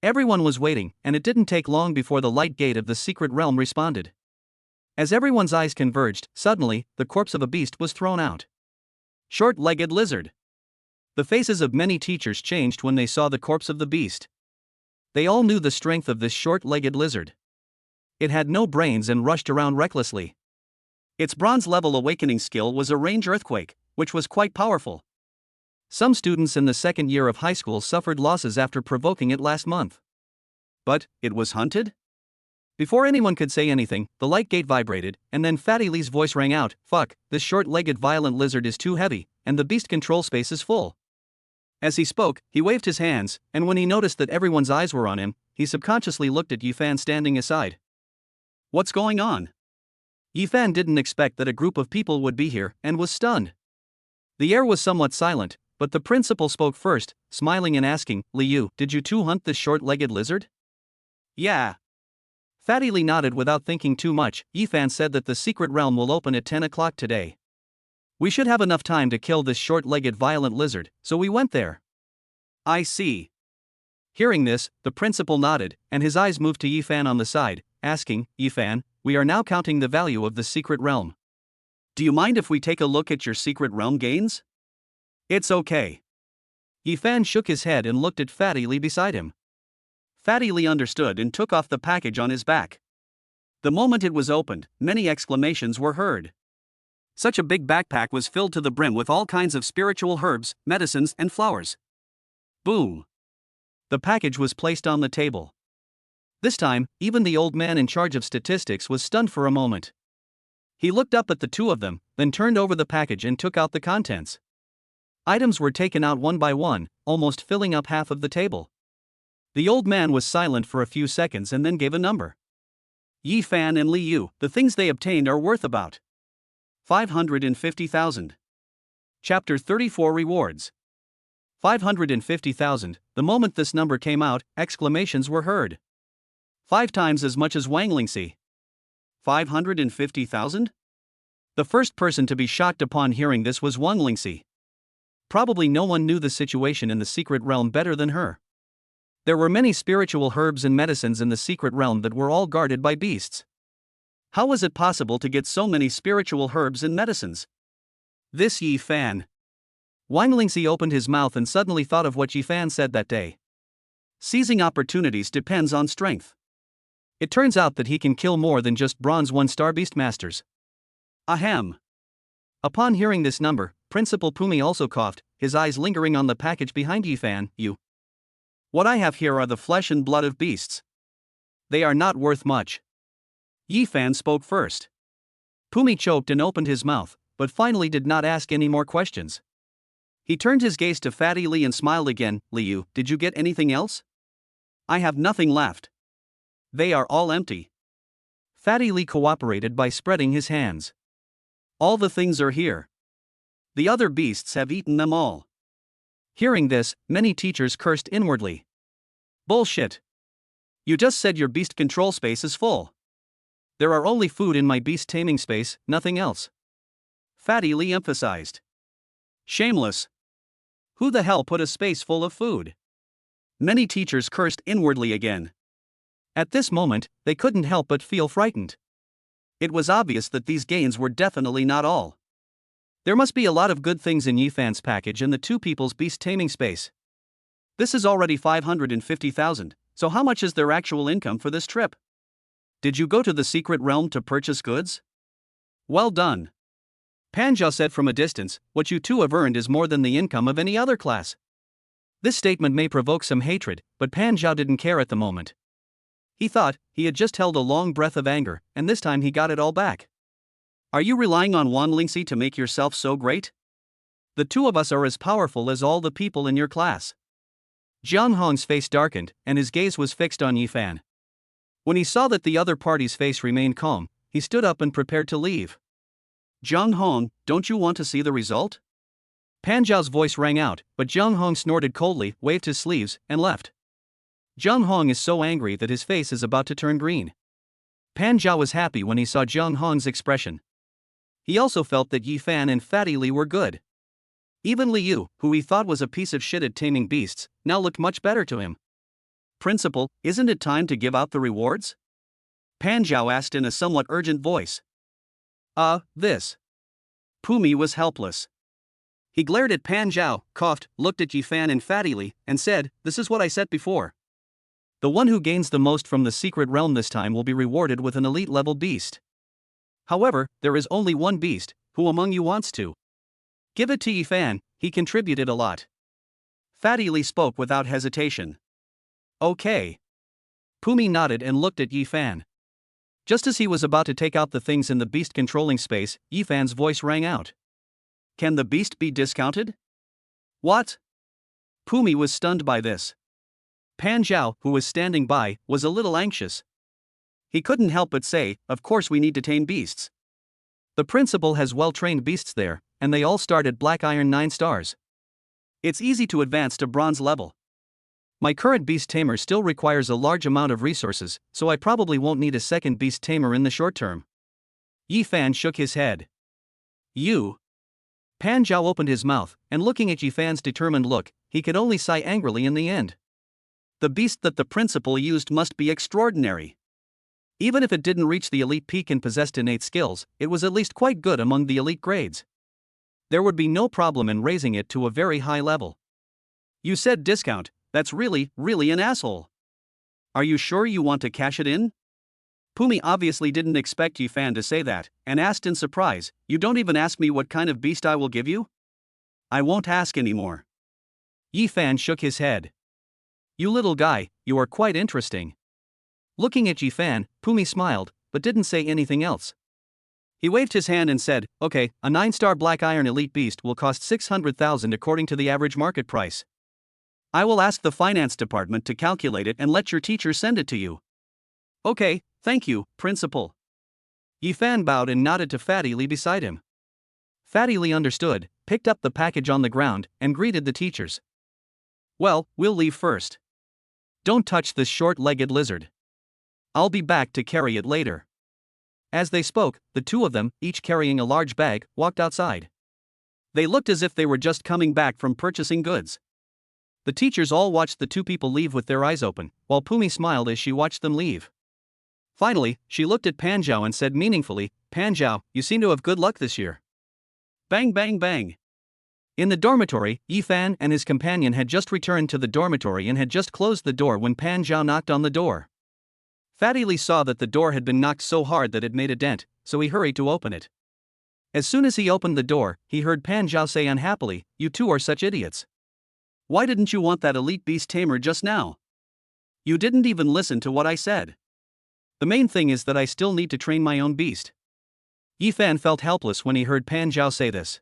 Everyone was waiting, and it didn't take long before the light gate of the secret realm responded. As everyone's eyes converged, suddenly, the corpse of a beast was thrown out. Short-legged lizard. The faces of many teachers changed when they saw the corpse of the beast. They all knew the strength of this short-legged lizard. It had no brains and rushed around recklessly. Its bronze-level awakening skill was a range earthquake, which was quite powerful. Some students in the second year of high school suffered losses after provoking it last month. But, it was hunted? Before anyone could say anything, the light gate vibrated, and then Fatty Lee's voice rang out, "Fuck, this short-legged violent lizard is too heavy, and the beast control space is full." As he spoke, he waved his hands, and when he noticed that everyone's eyes were on him, he subconsciously looked at Ephan standing aside. "What's going on?" Ephan didn't expect that a group of people would be here, and was stunned. The air was somewhat silent, but the principal spoke first, smiling and asking, "Liu, did you too hunt this short-legged lizard?" "Yeah." Fatty Lee nodded without thinking too much. Ephan said that the secret realm will open at 10 o'clock today. We should have enough time to kill this short-legged violent lizard, so we went there. I see. Hearing this, the principal nodded, and his eyes moved to Ephan on the side, asking, "Ephan, we are now counting the value of the secret realm. Do you mind if we take a look at your secret realm gains?" "It's okay." Ephan shook his head and looked at Fatty Lee beside him. Fatty Lee understood and took off the package on his back. The moment it was opened, many exclamations were heard. Such a big backpack was filled to the brim with all kinds of spiritual herbs, medicines, and flowers. Boom! The package was placed on the table. This time, even the old man in charge of statistics was stunned for a moment. He looked up at the two of them, then turned over the package and took out the contents. Items were taken out one by one, almost filling up half of the table. The old man was silent for a few seconds and then gave a number. "Ephan and Liu, the things they obtained are worth about 550,000. Chapter 34 Rewards. 550,000. The moment this number came out, exclamations were heard. 5 times as much as Wang Lingxi. 550,000? The first person to be shocked upon hearing this was Wang Lingxi. Probably no one knew the situation in the secret realm better than her. There were many spiritual herbs and medicines in the secret realm that were all guarded by beasts. How was it possible to get so many spiritual herbs and medicines? This Ephan. Wang Lingxi opened his mouth and suddenly thought of what Ephan said that day. Seizing opportunities depends on strength. It turns out that he can kill more than just bronze 1-star beast masters. Ahem. Upon hearing this number, Principal Pumi also coughed, his eyes lingering on the package behind Ephan. "You. What I have here are the flesh and blood of beasts. They are not worth much." Ephan spoke first. Pumi choked and opened his mouth, but finally did not ask any more questions. He turned his gaze to Fatty Lee and smiled again. "Liu, did you get anything else?" "I have nothing left. They are all empty." Fatty Lee cooperated by spreading his hands. "All the things are here. The other beasts have eaten them all." Hearing this, many teachers cursed inwardly. "Bullshit. You just said your beast control space is full. There are only food in my beast taming space, nothing else." Fatty Lee emphasized. "Shameless. Who the hell put a space full of food?" Many teachers cursed inwardly again. At this moment, they couldn't help but feel frightened. It was obvious that these gains were definitely not all. There must be a lot of good things in Ephan's package and the two people's beast taming space. This is already 550,000, so how much is their actual income for this trip? Did you go to the secret realm to purchase goods? Well done. Panjiao said from a distance, "What you two have earned is more than the income of any other class." This statement may provoke some hatred, but Panjiao didn't care at the moment. He thought he had just held a long breath of anger, and this time he got it all back. "Are you relying on Wang Lingxi to make yourself so great? The two of us are as powerful as all the people in your class." Jiang Hong's face darkened, and his gaze was fixed on Ephan. When he saw that the other party's face remained calm, he stood up and prepared to leave. "Jiang Hong, don't you want to see the result?" Panjiao's voice rang out, but Jiang Hong snorted coldly, waved his sleeves, and left. Jiang Hong is so angry that his face is about to turn green. Panjiao was happy when he saw Jiang Hong's expression. He also felt that Ephan and Fatty Lee were good. Even Liu, who he thought was a piece of shit at taming beasts, now looked much better to him. "Principal, isn't it time to give out the rewards?" Panjiao asked in a somewhat urgent voice. This. Pumi was helpless. He glared at Panjiao, coughed, looked at Ephan and Fatty Lee, and said, "This is what I said before. The one who gains the most from the secret realm this time will be rewarded with an elite level beast. However, there is only one beast. Who among you wants to? Give it to Ephan, he contributed a lot. Fatty Lee spoke without hesitation. Okay. Pumi nodded and looked at Ephan. Just as he was about to take out the things in the beast controlling space, Ephan's voice rang out. Can the beast be discounted? What? Pumi was stunned by this. Pan Zhao, who was standing by, was a little anxious. He couldn't help but say, of course we need to tame beasts. The principal has well-trained beasts there, and they all start at Black Iron 9 stars. It's easy to advance to bronze level. My current beast tamer still requires a large amount of resources, so I probably won't need a second beast tamer in the short term. Ephan shook his head. You? Pan Zhao opened his mouth, and looking at Ephan's determined look, he could only sigh angrily in the end. The beast that the principal used must be extraordinary. Even if it didn't reach the elite peak and possessed innate skills, it was at least quite good among the elite grades. There would be no problem in raising it to a very high level. You said discount, that's really an asshole. Are you sure you want to cash it in? Pumi obviously didn't expect Ephan to say that, and asked in surprise, you don't even ask me what kind of beast I will give you? I won't ask anymore. Ephan shook his head. You little guy, you are quite interesting. Looking at Ephan, Pumi smiled, but didn't say anything else. He waved his hand and said, okay, a 9-star Black Iron Elite Beast will cost 600,000 according to the average market price. I will ask the finance department to calculate it and let your teacher send it to you. Okay, thank you, principal. Ephan bowed and nodded to Fatty Lee beside him. Fatty Lee understood, picked up the package on the ground, and greeted the teachers. Well, we'll leave first. Don't touch this short-legged lizard. I'll be back to carry it later. As they spoke, the two of them, each carrying a large bag, walked outside. They looked as if they were just coming back from purchasing goods. The teachers all watched the two people leave with their eyes open, while Pumi smiled as she watched them leave. Finally, she looked at Pan Zhao and said meaningfully, Pan Zhao, you seem to have good luck this year. Bang bang bang. In the dormitory, Ephan and his companion had just returned to the dormitory and had just closed the door when Pan Zhao knocked on the door. Fatty Lee saw that the door had been knocked so hard that it made a dent, so he hurried to open it. As soon as he opened the door, he heard Pan Zhao say unhappily, you two are such idiots. Why didn't you want that elite beast tamer just now? You didn't even listen to what I said. The main thing is that I still need to train my own beast. Ephan felt helpless when he heard Pan Zhao say this.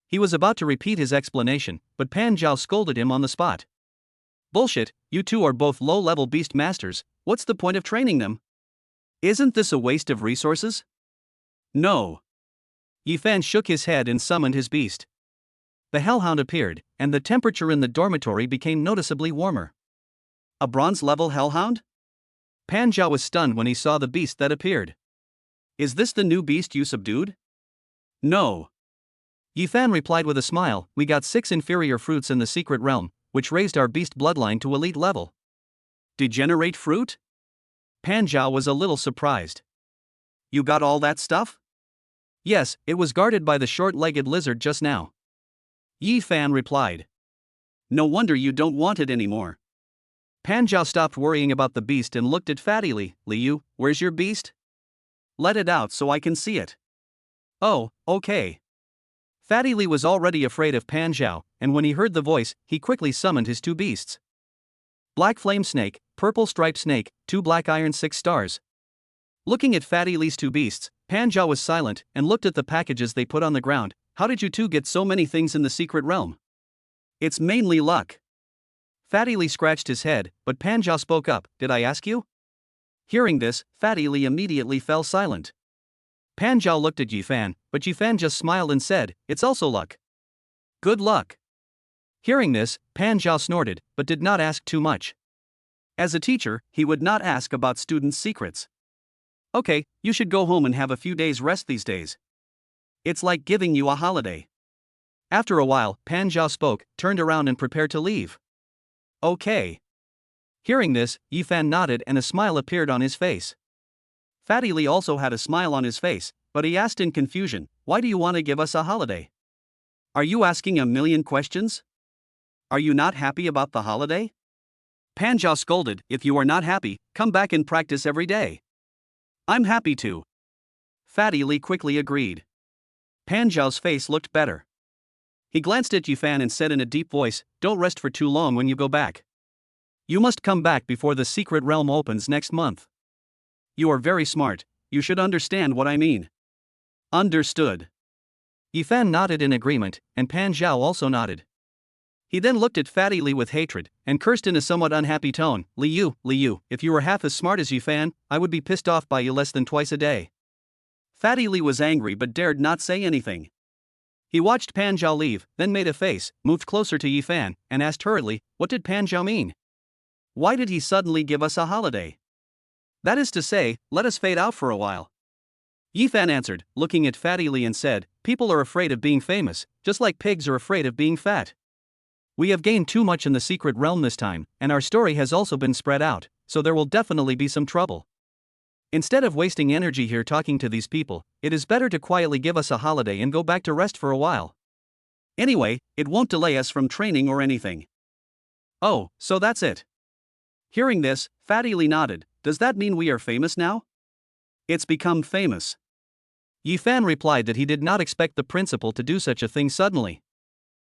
He was about to repeat his explanation, but Pan Zhao scolded him on the spot. Bullshit, you two are both low-level beast masters, what's the point of training them? Isn't this a waste of resources? No. Ephan shook his head and summoned his beast. The hellhound appeared, and the temperature in the dormitory became noticeably warmer. A bronze-level hellhound? Pan Zhao was stunned when he saw the beast that appeared. Is this the new beast you subdued? No. Ephan replied with a smile, we got 6 inferior fruits in the secret realm, which raised our beast bloodline to elite level. Degenerate fruit? Pan Zhao was a little surprised. You got all that stuff? Yes, it was guarded by the short-legged lizard just now. Ephan replied. No wonder you don't want it anymore. Pan Zhao stopped worrying about the beast and looked at Fatty Lee. Liu, where's your beast? Let it out so I can see it. Oh, okay. Fatty Lee was already afraid of Pan Zhao, and when he heard the voice, he quickly summoned his two beasts. Black Flame Snake, Purple Striped Snake, 2 Black Iron 6 stars. Looking at Fatty Lee's two beasts, Pan Zhao was silent and looked at the packages they put on the ground. How did you two get so many things in the secret realm? It's mainly luck. Fatty Lee scratched his head, but Pan Zhao spoke up, did I ask you? Hearing this, Fatty Lee immediately fell silent. Pan Zhao looked at Ephan, but Ephan just smiled and said, it's also luck. Good luck. Hearing this, Pan Zhao snorted, but did not ask too much. As a teacher, he would not ask about students' secrets. Okay, you should go home and have a few days rest these days. It's like giving you a holiday. After a while, Pan Zhao spoke, turned around and prepared to leave. Okay. Hearing this, Ephan nodded and a smile appeared on his face. Fatty Lee also had a smile on his face, but he asked in confusion, why do you want to give us a holiday? Are you asking a million questions? Are you not happy about the holiday? Pan Zhao scolded, if you are not happy, come back and practice every day. I'm happy to. Fatty Lee quickly agreed. Pan Zhao's face looked better. He glanced at Ephan and said in a deep voice, don't rest for too long when you go back. You must come back before the secret realm opens next month. You are very smart, you should understand what I mean. Understood. Ephan nodded in agreement, and Pan Zhao also nodded. He then looked at Fatty Lee with hatred, and cursed in a somewhat unhappy tone, Liu, if you were half as smart as Ephan, I would be pissed off by you less than twice a day. Fatty Lee was angry but dared not say anything. He watched Pan Zhao leave, then made a face, moved closer to Ephan, and asked hurriedly, what did Pan Zhao mean? Why did he suddenly give us a holiday? That is to say, let us fade out for a while. Ephan answered, looking at Fatty Lee and said, people are afraid of being famous, just like pigs are afraid of being fat. We have gained too much in the secret realm this time, and our story has also been spread out, so there will definitely be some trouble. Instead of wasting energy here talking to these people, it is better to quietly give us a holiday and go back to rest for a while. Anyway, it won't delay us from training or anything. Oh, so that's it. Hearing this, Fatty Lee nodded, does that mean we are famous now? It's become famous. Ephan replied that he did not expect the principal to do such a thing suddenly.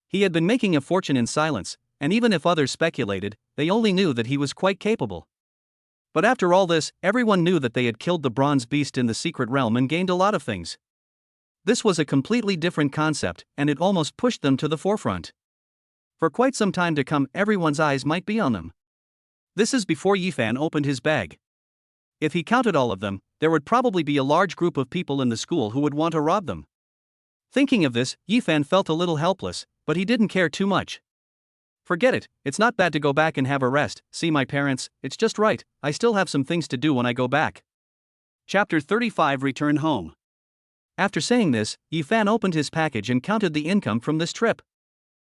He had been making a fortune in silence, and even if others speculated, they only knew that he was quite capable. But after all this, everyone knew that they had killed the bronze beast in the secret realm and gained a lot of things. This was a completely different concept, and it almost pushed them to the forefront. For quite some time to come, everyone's eyes might be on them. This is before Ephan opened his bag. If he counted all of them, there would probably be a large group of people in the school who would want to rob them. Thinking of this, Ephan felt a little helpless, but he didn't care too much. Forget it, it's not bad to go back and have a rest, see my parents, it's just right, I still have some things to do when I go back. Chapter 35 Return Home. After saying this, Ephan opened his package and counted the income from this trip.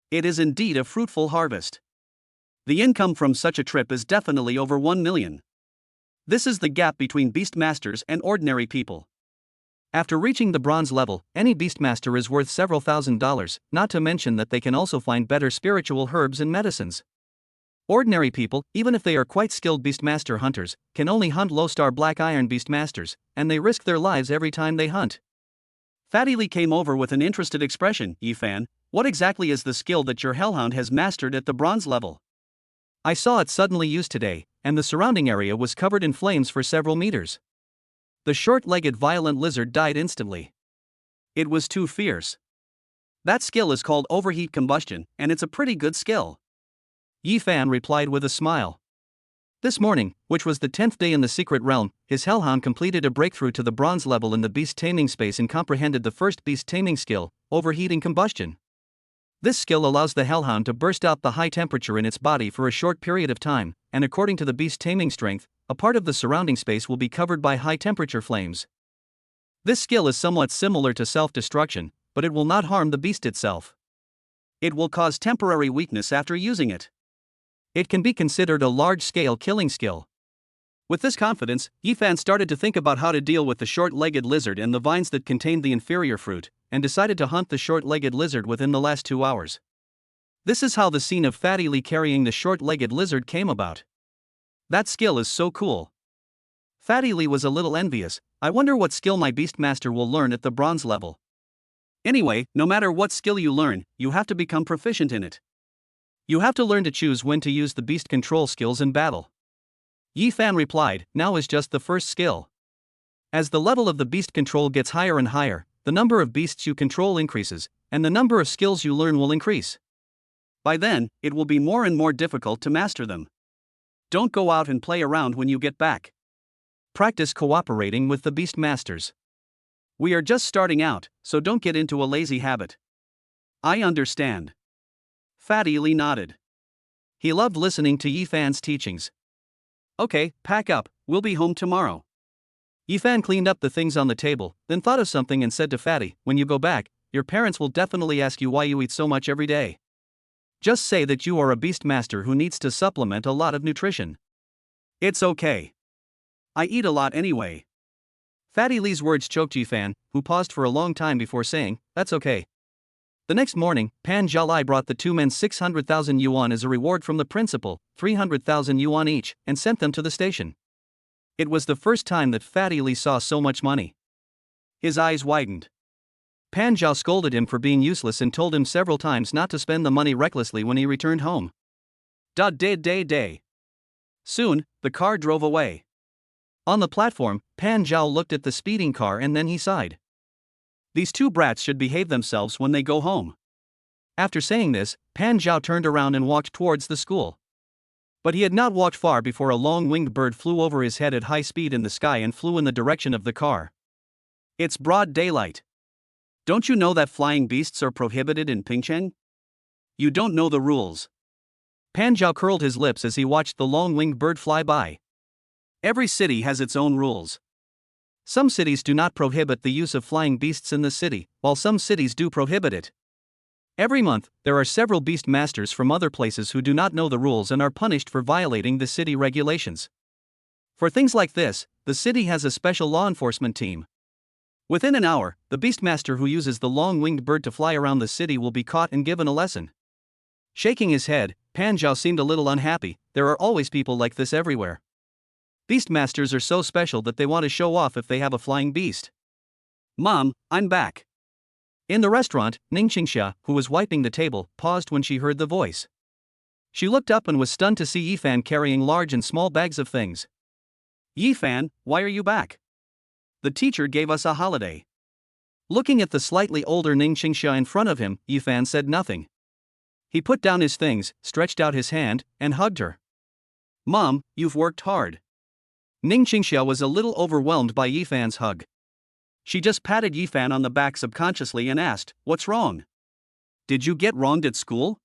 It is indeed a fruitful harvest. The income from such a trip is definitely over 1 million. This is the gap between Beastmasters and ordinary people. After reaching the bronze level, any Beastmaster is worth several $1,000s, not to mention that they can also find better spiritual herbs and medicines. Ordinary people, even if they are quite skilled Beastmaster hunters, can only hunt low-star Black Iron Beastmasters, and they risk their lives every time they hunt. Fatty Lee came over with an interested expression, Ephan, what exactly is the skill that your hellhound has mastered at the bronze level? I saw it suddenly used today, and the surrounding area was covered in flames for several meters. The short-legged violent lizard died instantly. It was too fierce. That skill is called overheat combustion, and it's a pretty good skill. Ephan replied with a smile. This morning, which was the 10th day in the secret realm, his hellhound completed a breakthrough to the bronze level in the beast taming space and comprehended the first beast taming skill, overheating combustion. This skill allows the hellhound to burst out the high temperature in its body for a short period of time, and according to the beast taming strength, a part of the surrounding space will be covered by high-temperature flames. This skill is somewhat similar to self-destruction, but it will not harm the beast itself. It will cause temporary weakness after using it. It can be considered a large-scale killing skill. With this confidence, Ephan started to think about how to deal with the short-legged lizard and the vines that contained the inferior fruit, and decided to hunt the short-legged lizard within the last 2 hours. This is how the scene of Fatty Lee carrying the short-legged lizard came about. That skill is so cool. Fatty Lee was a little envious, I wonder what skill my Beastmaster will learn at the bronze level. Anyway, no matter what skill you learn, you have to become proficient in it. You have to learn to choose when to use the beast control skills in battle. Ephan replied, now is just the first skill. As the level of the beast control gets higher and higher, the number of beasts you control increases, and the number of skills you learn will increase. By then, it will be more and more difficult to master them. Don't go out and play around when you get back. Practice cooperating with the Beastmasters. We are just starting out, so don't get into a lazy habit. I understand. Fatty Lee nodded. He loved listening to Ephan's teachings. Okay, pack up, we'll be home tomorrow. Ephan cleaned up the things on the table, then thought of something and said to Fatty, when you go back, your parents will definitely ask you why you eat so much every day. Just say that you are a Beastmaster who needs to supplement a lot of nutrition. It's okay. I eat a lot anyway. Fatty Lee's words choked Ephan, who paused for a long time before saying, that's okay. The next morning, Pan Zhaolai brought the two men 600,000 yuan as a reward from the principal, 300,000 yuan each, and sent them to the station. It was the first time that Fatty Li saw so much money. His eyes widened. Pan Zhao scolded him for being useless and told him several times not to spend the money recklessly when he returned home. Day. Soon, the car drove away. On the platform, Pan Zhao looked at the speeding car and then he sighed. These two brats should behave themselves when they go home. After saying this, Pan Zhao turned around and walked towards the school. But he had not walked far before a long-winged bird flew over his head at high speed in the sky and flew in the direction of the car. It's broad daylight. Don't you know that flying beasts are prohibited in Pingcheng? You don't know the rules. Pan Zhao curled his lips as he watched the long-winged bird fly by. Every city has its own rules. Some cities do not prohibit the use of flying beasts in the city, while some cities do prohibit it. Every month, there are several beast masters from other places who do not know the rules and are punished for violating the city regulations. For things like this, the city has a special law enforcement team. Within an hour, the beastmaster who uses the long-winged bird to fly around the city will be caught and given a lesson. Shaking his head, Pan Zhao seemed a little unhappy. There are always people like this everywhere. Beastmasters are so special that they want to show off if they have a flying beast. Mom, I'm back. In the restaurant, Ning Qingxia, who was wiping the table, paused when she heard the voice. She looked up and was stunned to see Ephan carrying large and small bags of things. Ephan, why are you back? The teacher gave us a holiday. Looking at the slightly older Ning Qingxia in front of him, Ephan said nothing. He put down his things, stretched out his hand, and hugged her. Mom, you've worked hard. Ning Qingxia was a little overwhelmed by Ephan's hug. She just patted Ephan on the back subconsciously and asked, "What's wrong? Did you get wronged at school?"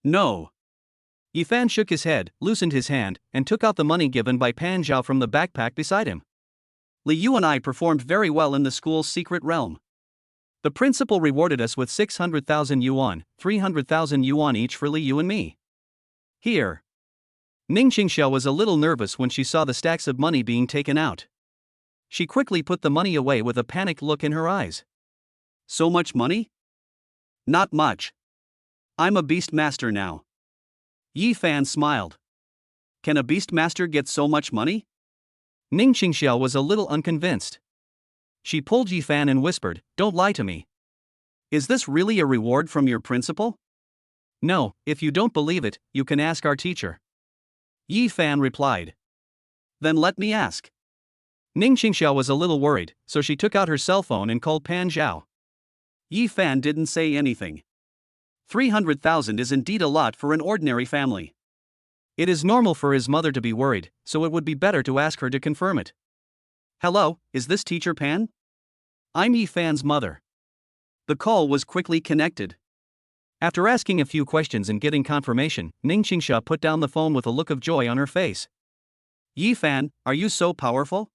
No. Ephan shook his head, loosened his hand, and took out the money given by Pan Zhao from the backpack beside him. Li Yu and I performed very well in the school's secret realm. The principal rewarded us with 600,000 yuan, 300,000 yuan each for Li Yu and me. Here. Ning Qingxia was a little nervous when she saw the stacks of money being taken out. She quickly put the money away with a panicked look in her eyes. So much money? Not much. I'm a beast master now. Ephan smiled. Can a beast master get so much money? Ning Qingxia was a little unconvinced. She pulled Ephan and whispered, "Don't lie to me. Is this really a reward from your principal?" No, if you don't believe it, you can ask our teacher. Ephan replied. Then let me ask. Ning Qingxia was a little worried, so she took out her cell phone and called Pan Zhao. Ephan didn't say anything. 300,000 is indeed a lot for an ordinary family. It is normal for his mother to be worried, so it would be better to ask her to confirm it. Hello, is this Teacher Pan? I'm Ephan's mother. The call was quickly connected. After asking a few questions and getting confirmation, Ning Qingxia put down the phone with a look of joy on her face. Ephan, are you so powerful?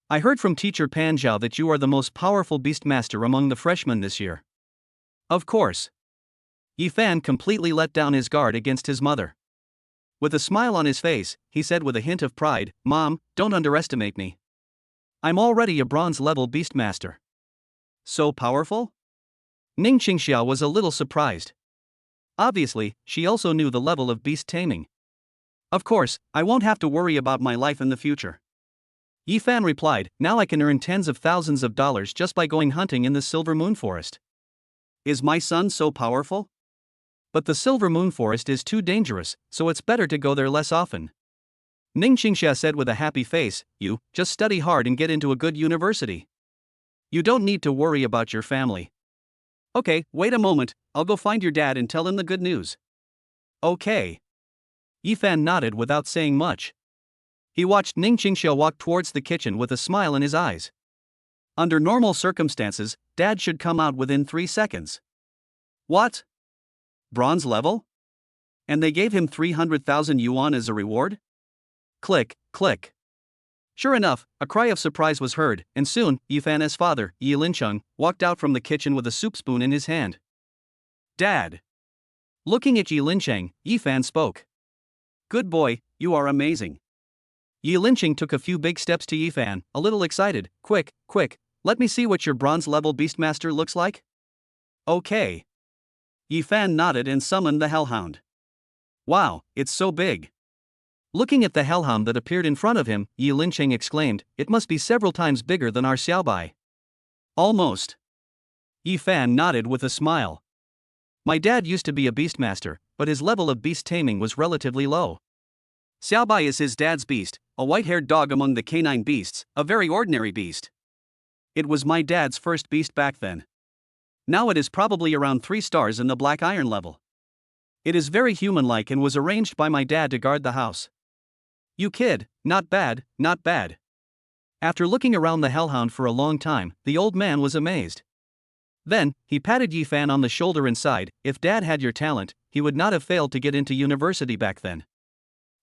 I heard from Teacher Pan Zhao that you are the most powerful beastmaster among the freshmen this year. Of course. Ephan completely let down his guard against his mother. With a smile on his face, he said with a hint of pride, "Mom, don't underestimate me. I'm already a bronze-level beastmaster." So powerful? Ning Qingxia was a little surprised. Obviously, she also knew the level of beast taming. Of course, I won't have to worry about my life in the future. Ephan replied, "Now I can earn tens of thousands of dollars just by going hunting in the Silver Moon Forest." Is my son so powerful? But the Silver Moon Forest is too dangerous, so it's better to go there less often. Ning Qingxia said with a happy face, "You just study hard and get into a good university. You don't need to worry about your family." Okay, wait a moment, I'll go find your dad and tell him the good news. Okay. Ephan nodded without saying much. He watched Ning Qingxia walk towards the kitchen with a smile in his eyes. Under normal circumstances, Dad should come out within 3 seconds. What? Bronze level? And they gave him 300,000 yuan as a reward? Click, click. Sure enough, a cry of surprise was heard, and soon, Ephan's father, Yi Lincheng, walked out from the kitchen with a soup spoon in his hand. Dad. Looking at Yi Lincheng, Ephan spoke. Good boy, you are amazing. Yi Lincheng took a few big steps to Ephan, a little excited. Quick, let me see what your bronze-level beastmaster looks like. Okay. Ephan nodded and summoned the hellhound. Wow, it's so big. Looking at the hellhound that appeared in front of him, Yi Lincheng exclaimed, it must be several times bigger than our Xiaobai. Almost. Ephan nodded with a smile. My dad used to be a beastmaster, but his level of beast taming was relatively low. Xiaobai is his dad's beast, a white-haired dog among the canine beasts, a very ordinary beast. It was my dad's first beast back then. Now it is probably around 3 stars in the black iron level. It is very human-like and was arranged by my dad to guard the house. You kid, not bad, not bad. After looking around the hellhound for a long time, the old man was amazed. Then, he patted Ephan on the shoulder and sighed, if Dad had your talent, he would not have failed to get into university back then.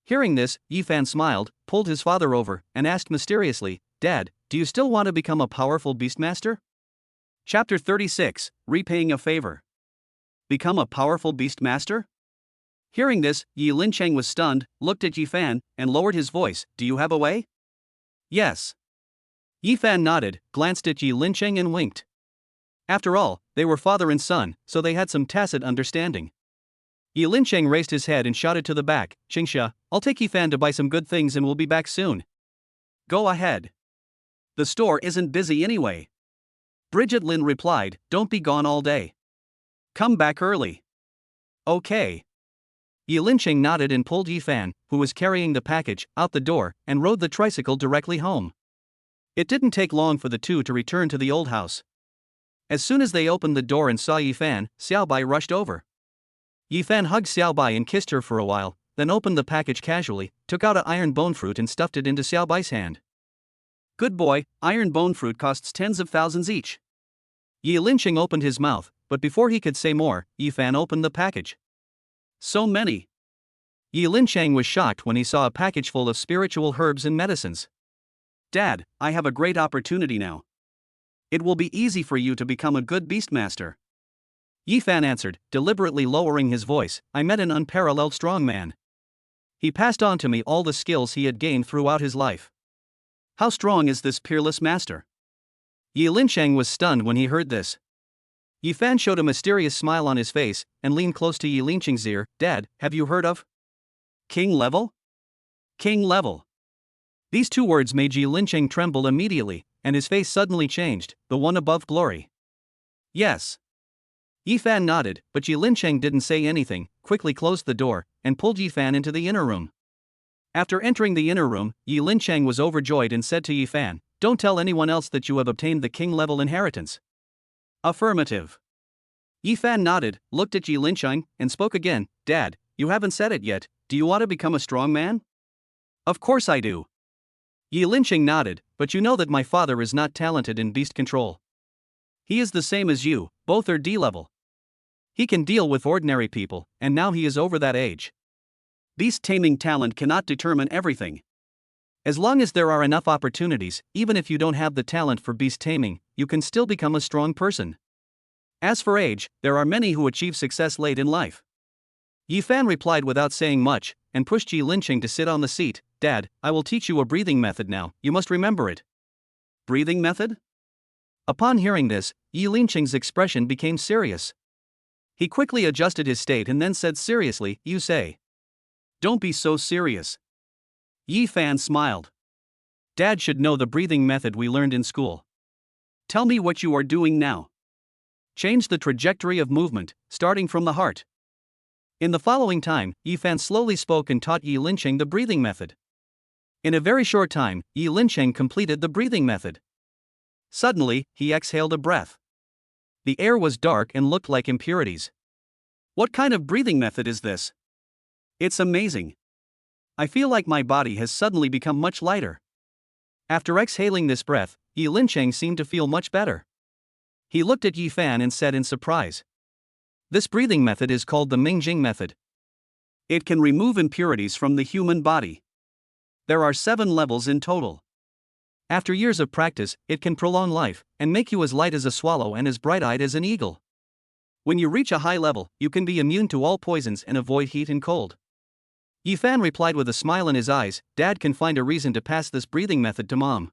Hearing this, Ephan smiled, pulled his father over, and asked mysteriously, Dad, do you still want to become a powerful beastmaster? Chapter 36, Repaying a Favor. Become a powerful beastmaster? Hearing this, Yi Lincheng was stunned, looked at Ephan, and lowered his voice, do you have a way? Yes. Ephan nodded, glanced at Yi Lincheng and winked. After all, they were father and son, so they had some tacit understanding. Yi Lincheng raised his head and shouted to the back, Qingsha, I'll take Ephan to buy some good things and we'll be back soon. Go ahead. The store isn't busy anyway. Bridget Lin replied, don't be gone all day. Come back early. Okay. Yi Lincheng nodded and pulled Ephan, who was carrying the package, out the door, and rode the tricycle directly home. It didn't take long for the two to return to the old house. As soon as they opened the door and saw Ephan, Xiaobai rushed over. Ephan hugged Xiaobai and kissed her for a while, then opened the package casually, took out an iron bone fruit and stuffed it into Xiaobai's hand. Good boy, iron bone fruit costs tens of thousands each. Yi Lincheng opened his mouth, but before he could say more, Ephan opened the package. So many. Yi Lincheng was shocked when he saw a package full of spiritual herbs and medicines. Dad, I have a great opportunity now. It will be easy for you to become a good beastmaster. Ephan answered, deliberately lowering his voice, I met an unparalleled strong man. He passed on to me all the skills he had gained throughout his life. How strong is this peerless master? Yi Lincheng was stunned when he heard this. Ephan showed a mysterious smile on his face, and leaned close to Yi Lincheng's ear, Dad, have you heard of King level? King level. These two words made Yi Lincheng tremble immediately, and his face suddenly changed, the one above glory. Yes. Ephan nodded, but Yi Lincheng didn't say anything, quickly closed the door, and pulled Ephan into the inner room. After entering the inner room, Yi Lincheng was overjoyed and said to Ephan, don't tell anyone else that you have obtained the king-level inheritance. Affirmative. Ephan nodded, looked at Yi Lincheng, and spoke again, Dad, you haven't said it yet, do you want to become a strong man? Of course I do. Yi Lincheng nodded, but you know that my father is not talented in beast control. He is the same as you, both are D-level. He can deal with ordinary people, and now he is over that age. Beast taming talent cannot determine everything. As long as there are enough opportunities, even if you don't have the talent for beast taming, you can still become a strong person. As for age, there are many who achieve success late in life. Ephan replied without saying much, and pushed Yi Lincheng to sit on the seat. Dad, I will teach you a breathing method now, you must remember it. Breathing method? Upon hearing this, Yi Lincheng's expression became serious. He quickly adjusted his state and then said seriously, you say. Don't be so serious. Ephan smiled. Dad should know the breathing method we learned in school. Tell me what you are doing now. Change the trajectory of movement, starting from the heart. In the following time, Ephan slowly spoke and taught Yi Lincheng the breathing method. In a very short time, Yi Lincheng completed the breathing method. Suddenly, he exhaled a breath. The air was dark and looked like impurities. What kind of breathing method is this? It's amazing. I feel like my body has suddenly become much lighter. After exhaling this breath, Yi Lincheng seemed to feel much better. He looked at Ephan and said in surprise. This breathing method is called the Mingjing method. It can remove impurities from the human body. There are 7 levels in total. After years of practice, it can prolong life, and make you as light as a swallow and as bright-eyed as an eagle. When you reach a high level, you can be immune to all poisons and avoid heat and cold. Ephan replied with a smile in his eyes, Dad can find a reason to pass this breathing method to Mom.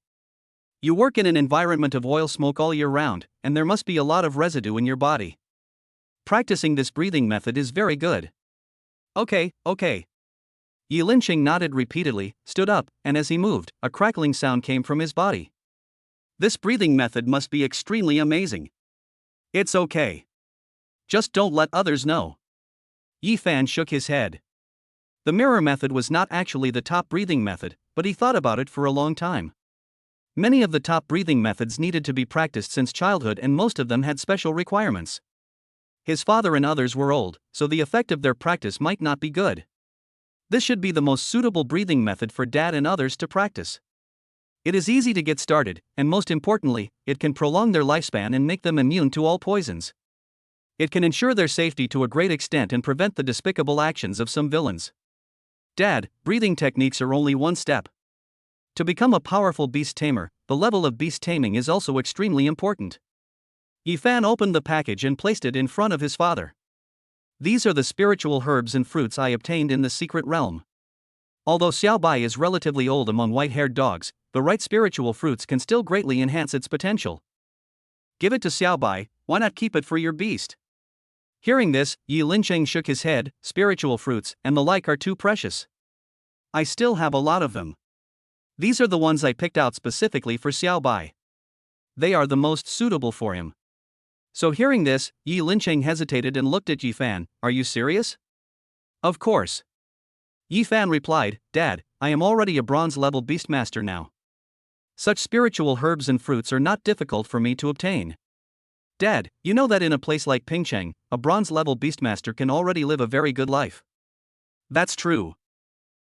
You work in an environment of oil smoke all year round, and there must be a lot of residue in your body. Practicing this breathing method is very good. Okay. Yi Linqing nodded repeatedly, stood up, and as he moved, a crackling sound came from his body. This breathing method must be extremely amazing. It's okay. Just don't let others know. Ephan shook his head. The mirror method was not actually the top breathing method, but he thought about it for a long time. Many of the top breathing methods needed to be practiced since childhood, and most of them had special requirements. His father and others were old, so the effect of their practice might not be good. This should be the most suitable breathing method for Dad and others to practice. It is easy to get started, and most importantly, it can prolong their lifespan and make them immune to all poisons. It can ensure their safety to a great extent and prevent the despicable actions of some villains. Dad, breathing techniques are only one step. To become a powerful beast tamer, the level of beast taming is also extremely important. Ephan opened the package and placed it in front of his father. These are the spiritual herbs and fruits I obtained in the secret realm. Although Xiaobai is relatively old among white-haired dogs, the right spiritual fruits can still greatly enhance its potential. Give it to Xiaobai, why not keep it for your beast? Hearing this, Yi Linqing shook his head. Spiritual fruits and the like are too precious. I still have a lot of them. These are the ones I picked out specifically for Xiaobai. They are the most suitable for him. So hearing this, Yi Linqing hesitated and looked at Ephan. Are you serious? Of course. Ephan replied, Dad, I am already a bronze-level beastmaster now. Such spiritual herbs and fruits are not difficult for me to obtain. Dad, you know that in a place like Pingcheng, a bronze-level beastmaster can already live a very good life. That's true.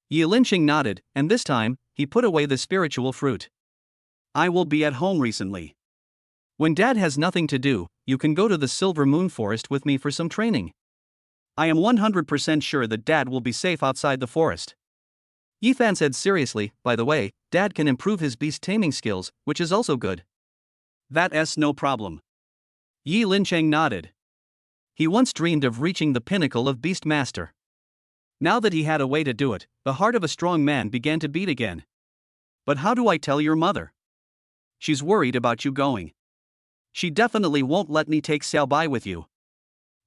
Yi Linqing nodded, and this time, he put away the spiritual fruit. I will be at home recently. When Dad has nothing to do, you can go to the Silver Moon Forest with me for some training. I am 100% sure that Dad will be safe outside the forest. Ephan said seriously. By the way, Dad can improve his beast taming skills, which is also good. That's no problem. Yi Linqing nodded. He once dreamed of reaching the pinnacle of beast master. Now that he had a way to do it, the heart of a strong man began to beat again. But how do I tell your mother? She's worried about you going. She definitely won't let me take Xiaobai with you.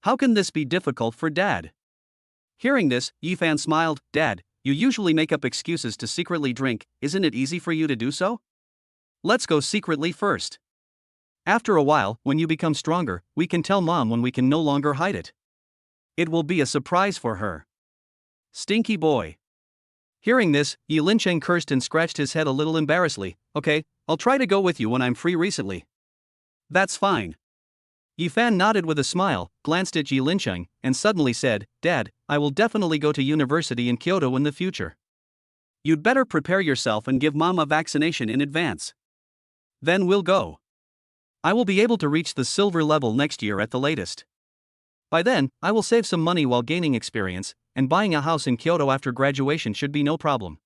How can this be difficult for Dad? Hearing this, Ephan smiled. Dad, you usually make up excuses to secretly drink, isn't it easy for you to do so? Let's go secretly first. After a while, when you become stronger, we can tell Mom when we can no longer hide it. It will be a surprise for her. Stinky boy. Hearing this, Yi Linqing cursed and scratched his head a little embarrassedly. Okay, I'll try to go with you when I'm free recently. That's fine. Ephan nodded with a smile, glanced at Yi Linqing, and suddenly said, Dad, I will definitely go to university in Kyoto in the future. You'd better prepare yourself and give Mom a vaccination in advance. Then we'll go. I will be able to reach the silver level next year at the latest. By then, I will save some money while gaining experience, and buying a house in Kyoto after graduation should be no problem.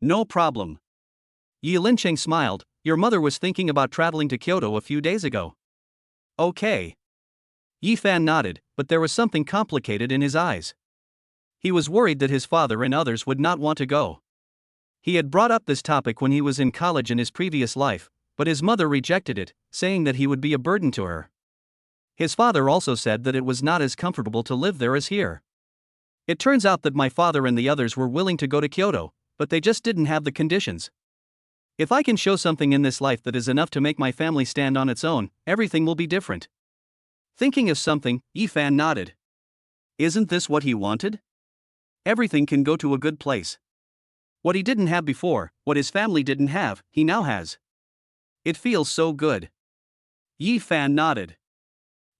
No problem. Yi Linqing smiled. Your mother was thinking about traveling to Kyoto a few days ago. Okay. Ephan nodded, but there was something complicated in his eyes. He was worried that his father and others would not want to go. He had brought up this topic when he was in college in his previous life, but his mother rejected it, saying that he would be a burden to her. His father also said that it was not as comfortable to live there as here. It turns out that my father and the others were willing to go to Kyoto, but they just didn't have the conditions. If I can show something in this life that is enough to make my family stand on its own, everything will be different. Thinking of something, Ephan nodded. Isn't this what he wanted? Everything can go to a good place. What he didn't have before, what his family didn't have, he now has. It feels so good. Ephan nodded.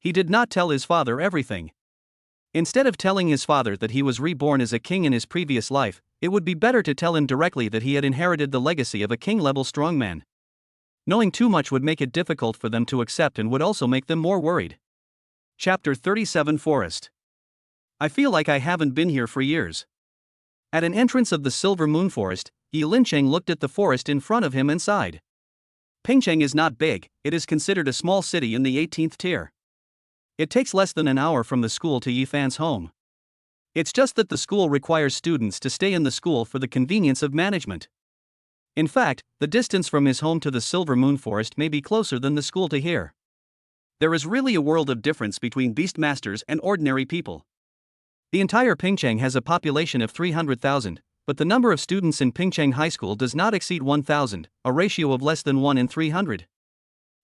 He did not tell his father everything. Instead of telling his father that he was reborn as a king in his previous life, it would be better to tell him directly that he had inherited the legacy of a king-level strongman. Knowing too much would make it difficult for them to accept and would also make them more worried. Chapter 37 Forest. I feel like I haven't been here for years. At an entrance of the Silver Moon Forest, Yi Linqing looked at the forest in front of him and sighed. Pingcheng is not big, it is considered a small city in the 18th tier. It takes less than an hour from the school to Ephan's home. It's just that the school requires students to stay in the school for the convenience of management. In fact, the distance from his home to the Silver Moon Forest may be closer than the school to here. There is really a world of difference between beastmasters and ordinary people. The entire Pingcheng has a population of 300,000, but the number of students in Pingcheng High School does not exceed 1,000, a ratio of less than 1 in 300.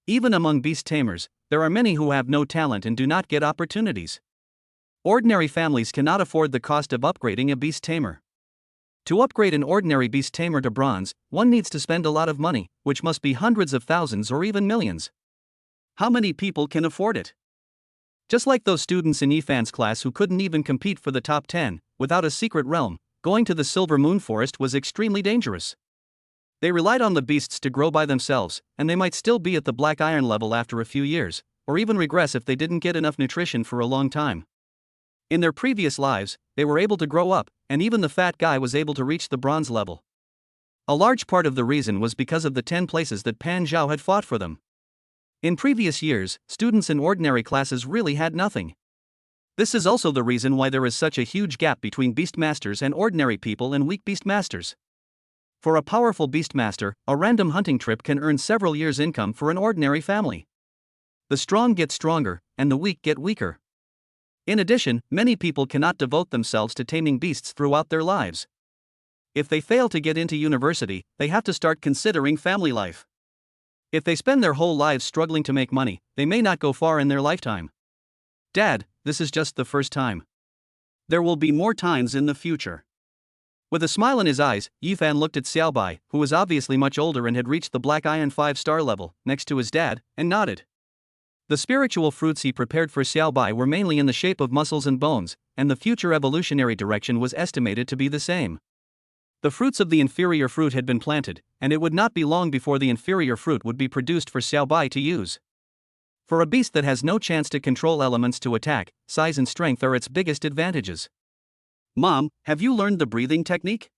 Even among beast tamers, there are many who have no talent and do not get opportunities. Ordinary families cannot afford the cost of upgrading a beast tamer. To upgrade an ordinary beast tamer to bronze, one needs to spend a lot of money, which must be hundreds of thousands or even millions. How many people can afford it? Just like those students in Ephan's class who couldn't even compete for the top 10, without a secret realm, going to the Silver Moon Forest was extremely dangerous. They relied on the beasts to grow by themselves, and they might still be at the black iron level after a few years, or even regress if they didn't get enough nutrition for a long time. In their previous lives, they were able to grow up, and even the fat guy was able to reach the bronze level. A large part of the reason was because of the 10 places that Pan Zhao had fought for them. In previous years, students in ordinary classes really had nothing. This is also the reason why there is such a huge gap between beastmasters and ordinary people and weak beastmasters. For a powerful beastmaster, a random hunting trip can earn several years' income for an ordinary family. The strong get stronger, and the weak get weaker. In addition, many people cannot devote themselves to taming beasts throughout their lives. If they fail to get into university, they have to start considering family life. If they spend their whole lives struggling to make money, they may not go far in their lifetime. Dad, this is just the first time. There will be more times in the future. With a smile in his eyes, Ephan looked at Xiaobai, who was obviously much older and had reached the Black Iron 5-star level, next to his dad, and nodded. The spiritual fruits he prepared for Xiaobai were mainly in the shape of muscles and bones, and the future evolutionary direction was estimated to be the same. The fruits of the inferior fruit had been planted, and it would not be long before the inferior fruit would be produced for Xiaobai to use. For a beast that has no chance to control elements to attack, size and strength are its biggest advantages. Mom, have you learned the breathing technique?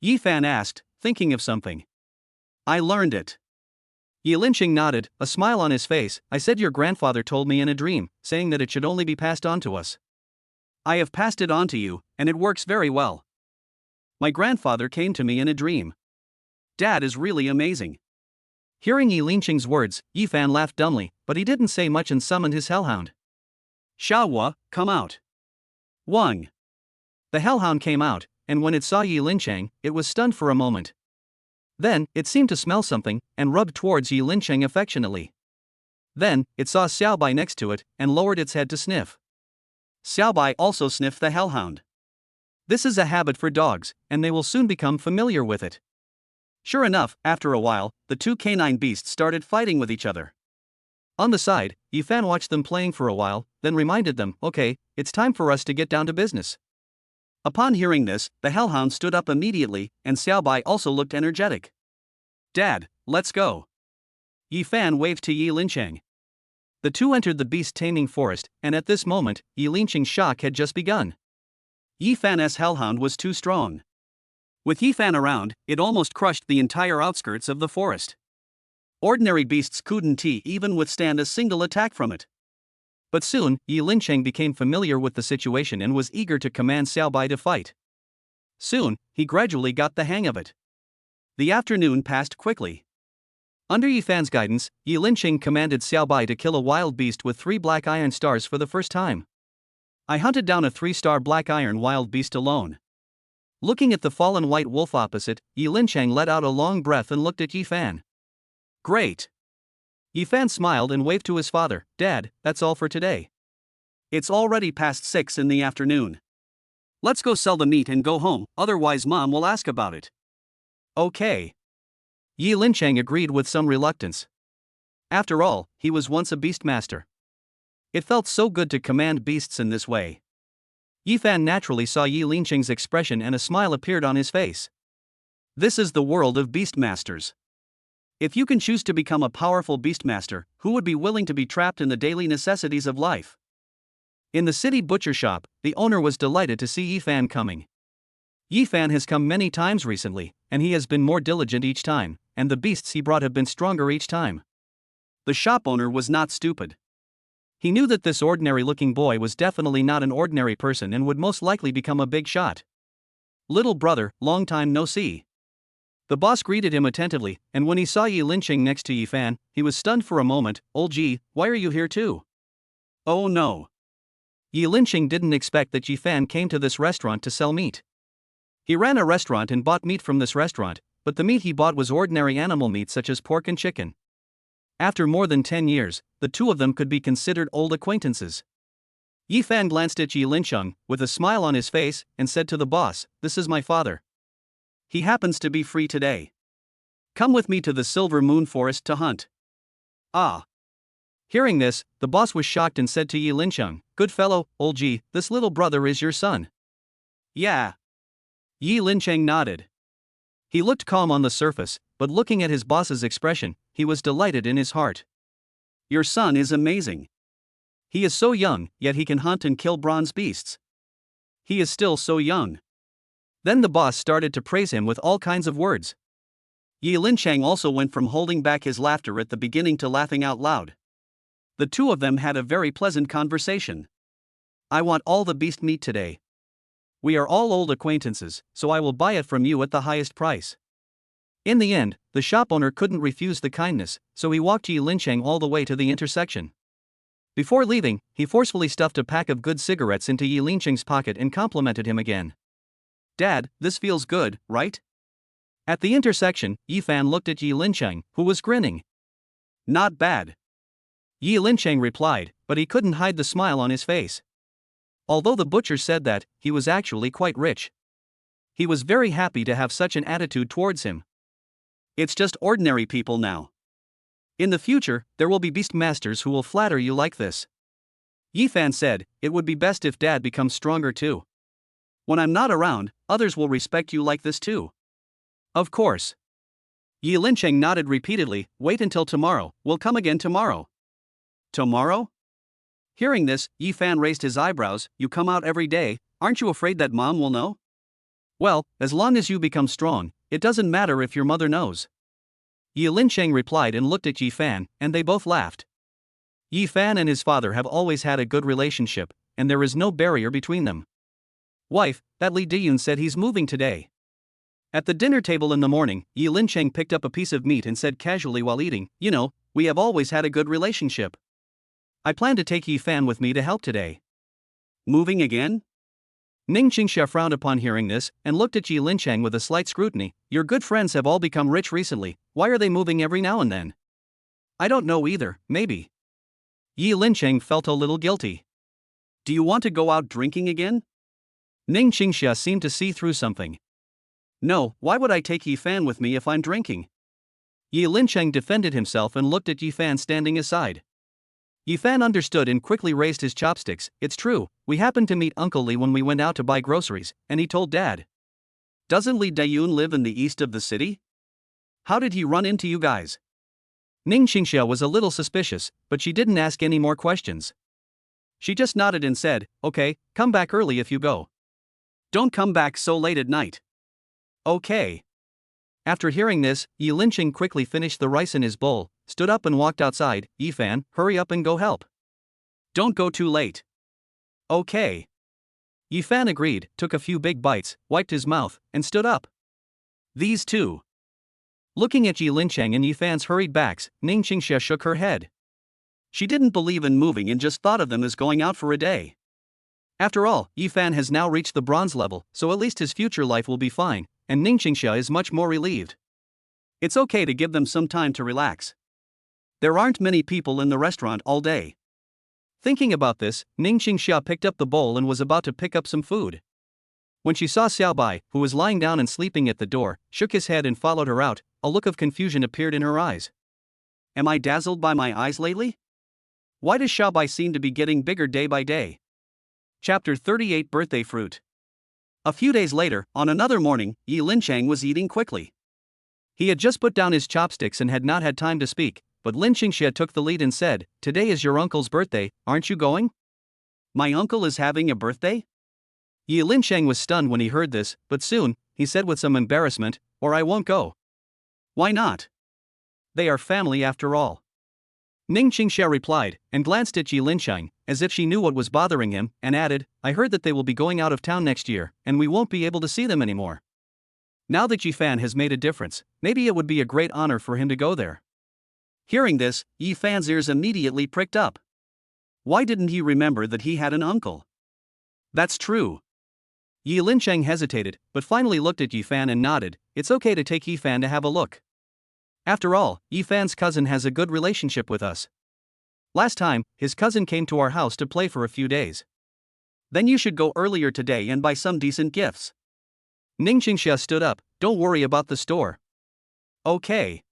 Ephan asked, thinking of something. I learned it. Yi Linqing nodded, a smile on his face. I said your grandfather told me in a dream, saying that it should only be passed on to us. I have passed it on to you, and it works very well. My grandfather came to me in a dream. Dad is really amazing. Hearing Yi Linqing's words, Ephan laughed dumbly, but he didn't say much and summoned his hellhound. Xiaohua, come out. Wang. The hellhound came out, and when it saw Yi Linqing, it was stunned for a moment. Then, it seemed to smell something, and rubbed towards Yi Linqing affectionately. Then, it saw Xiaobai next to it, and lowered its head to sniff. Xiaobai also sniffed the hellhound. This is a habit for dogs, and they will soon become familiar with it. Sure enough, after a while, the two canine beasts started fighting with each other. On the side, Ephan watched them playing for a while, then reminded them, okay, it's time for us to get down to business. Upon hearing this, the hellhound stood up immediately, and Xiaobai also looked energetic. Dad, let's go. Ephan waved to Yi Linqing. The two entered the beast-taming forest, and at this moment, Yi Linqing's shock had just begun. Ephan's hellhound was too strong. With Ephan around, it almost crushed the entire outskirts of the forest. Ordinary beasts couldn't even withstand a single attack from it. But soon, Yi Linqing became familiar with the situation and was eager to command Xiaobai to fight. Soon, he gradually got the hang of it. The afternoon passed quickly. Under Ephan's guidance, Yi Linqing commanded Xiaobai to kill a wild beast with 3 black iron stars for the first time. I hunted down a 3-star black iron wild beast alone. Looking at the fallen white wolf opposite, Yi Linqing let out a long breath and looked at Ephan. Great. Ephan smiled and waved to his father. Dad, that's all for today. It's already past 6 in the afternoon. Let's go sell the meat and go home, otherwise Mom will ask about it. Okay. Yi Linqing agreed with some reluctance. After all, he was once a beastmaster. It felt so good to command beasts in this way. Ephan naturally saw Yi Linqing's expression and a smile appeared on his face. This is the world of beastmasters. If you can choose to become a powerful beastmaster, who would be willing to be trapped in the daily necessities of life? In the city butcher shop, the owner was delighted to see Ephan coming. Ephan has come many times recently, and he has been more diligent each time, and the beasts he brought have been stronger each time. The shop owner was not stupid. He knew that this ordinary-looking boy was definitely not an ordinary person and would most likely become a big shot. Little brother, long time no see. The boss greeted him attentively, and when he saw Yi Linqing next to Ephan, he was stunned for a moment. "Old Ji, why are you here too?" "Oh no." Yi Linqing didn't expect that Ephan came to this restaurant to sell meat. He ran a restaurant and bought meat from this restaurant, but the meat he bought was ordinary animal meat such as pork and chicken. After more than 10 years, the two of them could be considered old acquaintances. Ephan glanced at Yi Linqing, with a smile on his face, and said to the boss, "This is my father. He happens to be free today. Come with me to the Silver Moon Forest to hunt." Ah. Hearing this, the boss was shocked and said to Yi Linqing, "Good fellow, old Ji, this little brother is your son." "Yeah." Yi Linqing nodded. He looked calm on the surface, but looking at his boss's expression, he was delighted in his heart. "Your son is amazing. He is so young, yet he can hunt and kill bronze beasts. He is still so young." Then the boss started to praise him with all kinds of words. Yi Linqing also went from holding back his laughter at the beginning to laughing out loud. The two of them had a very pleasant conversation. "I want all the beast meat today. We are all old acquaintances, so I will buy it from you at the highest price." In the end, the shop owner couldn't refuse the kindness, so he walked Yi Linqing all the way to the intersection. Before leaving, he forcefully stuffed a pack of good cigarettes into Yi Linqing's pocket and complimented him again. "Dad, this feels good, right?" At the intersection, Ephan looked at Yi Linqing, who was grinning. "Not bad." Yi Linqing replied, but he couldn't hide the smile on his face. Although the butcher said that, he was actually quite rich. He was very happy to have such an attitude towards him. It's just ordinary people now. In the future, there will be beast masters who will flatter you like this. Ephan said, "It would be best if Dad becomes stronger too. When I'm not around, others will respect you like this too." "Of course." Yi Linqing nodded repeatedly. "Wait until tomorrow, we'll come again tomorrow." "Tomorrow?" Hearing this, Ephan raised his eyebrows. "You come out every day, aren't you afraid that Mom will know?" "Well, as long as you become strong, it doesn't matter if your mother knows." Yi Linqing replied and looked at Ephan, and they both laughed. Ephan and his father have always had a good relationship, and there is no barrier between them. "Wife, that Li Diyun said he's moving today." At the dinner table in the morning, Yi Linqing picked up a piece of meat and said casually while eating, "You know, we have always had a good relationship. I plan to take Ephan with me to help today." "Moving again?" Ning Qingxia frowned upon hearing this, and looked at Yi Linqing with a slight scrutiny. "Your good friends have all become rich recently, why are they moving every now and then?" "I don't know either, maybe." Yi Linqing felt a little guilty. "Do you want to go out drinking again?" Ning Qingxia seemed to see through something. "No, why would I take Ephan with me if I'm drinking?" Yi Linqing defended himself and looked at Ephan standing aside. Ephan understood and quickly raised his chopsticks. "It's true, we happened to meet Uncle Li when we went out to buy groceries, and he told Dad." "Doesn't Li Dayun live in the east of the city? How did he run into you guys?" Ning Qingxia was a little suspicious, but she didn't ask any more questions. She just nodded and said, "Okay, come back early if you go. Don't come back so late at night." "Okay." After hearing this, Yi Linqing quickly finished the rice in his bowl, stood up and walked outside. "Ephan, hurry up and go help. Don't go too late." "Okay." Ephan agreed, took a few big bites, wiped his mouth, and stood up. These two. Looking at Yi Linqing and Ephan's hurried backs, Ning Qingxia shook her head. She didn't believe in moving and just thought of them as going out for a day. After all, Ephan has now reached the bronze level, so at least his future life will be fine, and Ning Qingxia is much more relieved. It's okay to give them some time to relax. There aren't many people in the restaurant all day. Thinking about this, Ning Qingxia picked up the bowl and was about to pick up some food. When she saw Xiaobai, who was lying down and sleeping at the door, shook his head and followed her out. A look of confusion appeared in her eyes. "Am I dazzled by my eyes lately? Why does Xiaobai seem to be getting bigger day by day?" Chapter 38 Birthday Fruit. A few days later, on another morning, Yi Linqing was eating quickly. He had just put down his chopsticks and had not had time to speak, but Lin Qingxia took the lead and said, "Today is your uncle's birthday, aren't you going?" "My uncle is having a birthday?" Yi Linqing was stunned when he heard this, but soon, he said with some embarrassment, "Or I won't go." "Why not? They are family after all." Ning Qingxia replied, and glanced at Yi Linqing, as if she knew what was bothering him, and added, "I heard that they will be going out of town next year, and we won't be able to see them anymore." Now that Ephan has made a difference, maybe it would be a great honor for him to go there. Hearing this, Ephan's ears immediately pricked up. Why didn't he remember that he had an uncle? That's true. Yi Lincheng hesitated, but finally looked at Ephan and nodded. It's okay to take Ephan to have a look. After all, Ephan's cousin has a good relationship with us. Last time, his cousin came to our house to play for a few days. Then you should go earlier today and buy some decent gifts. Ning Qingxia stood up. Don't worry about the store. Okay.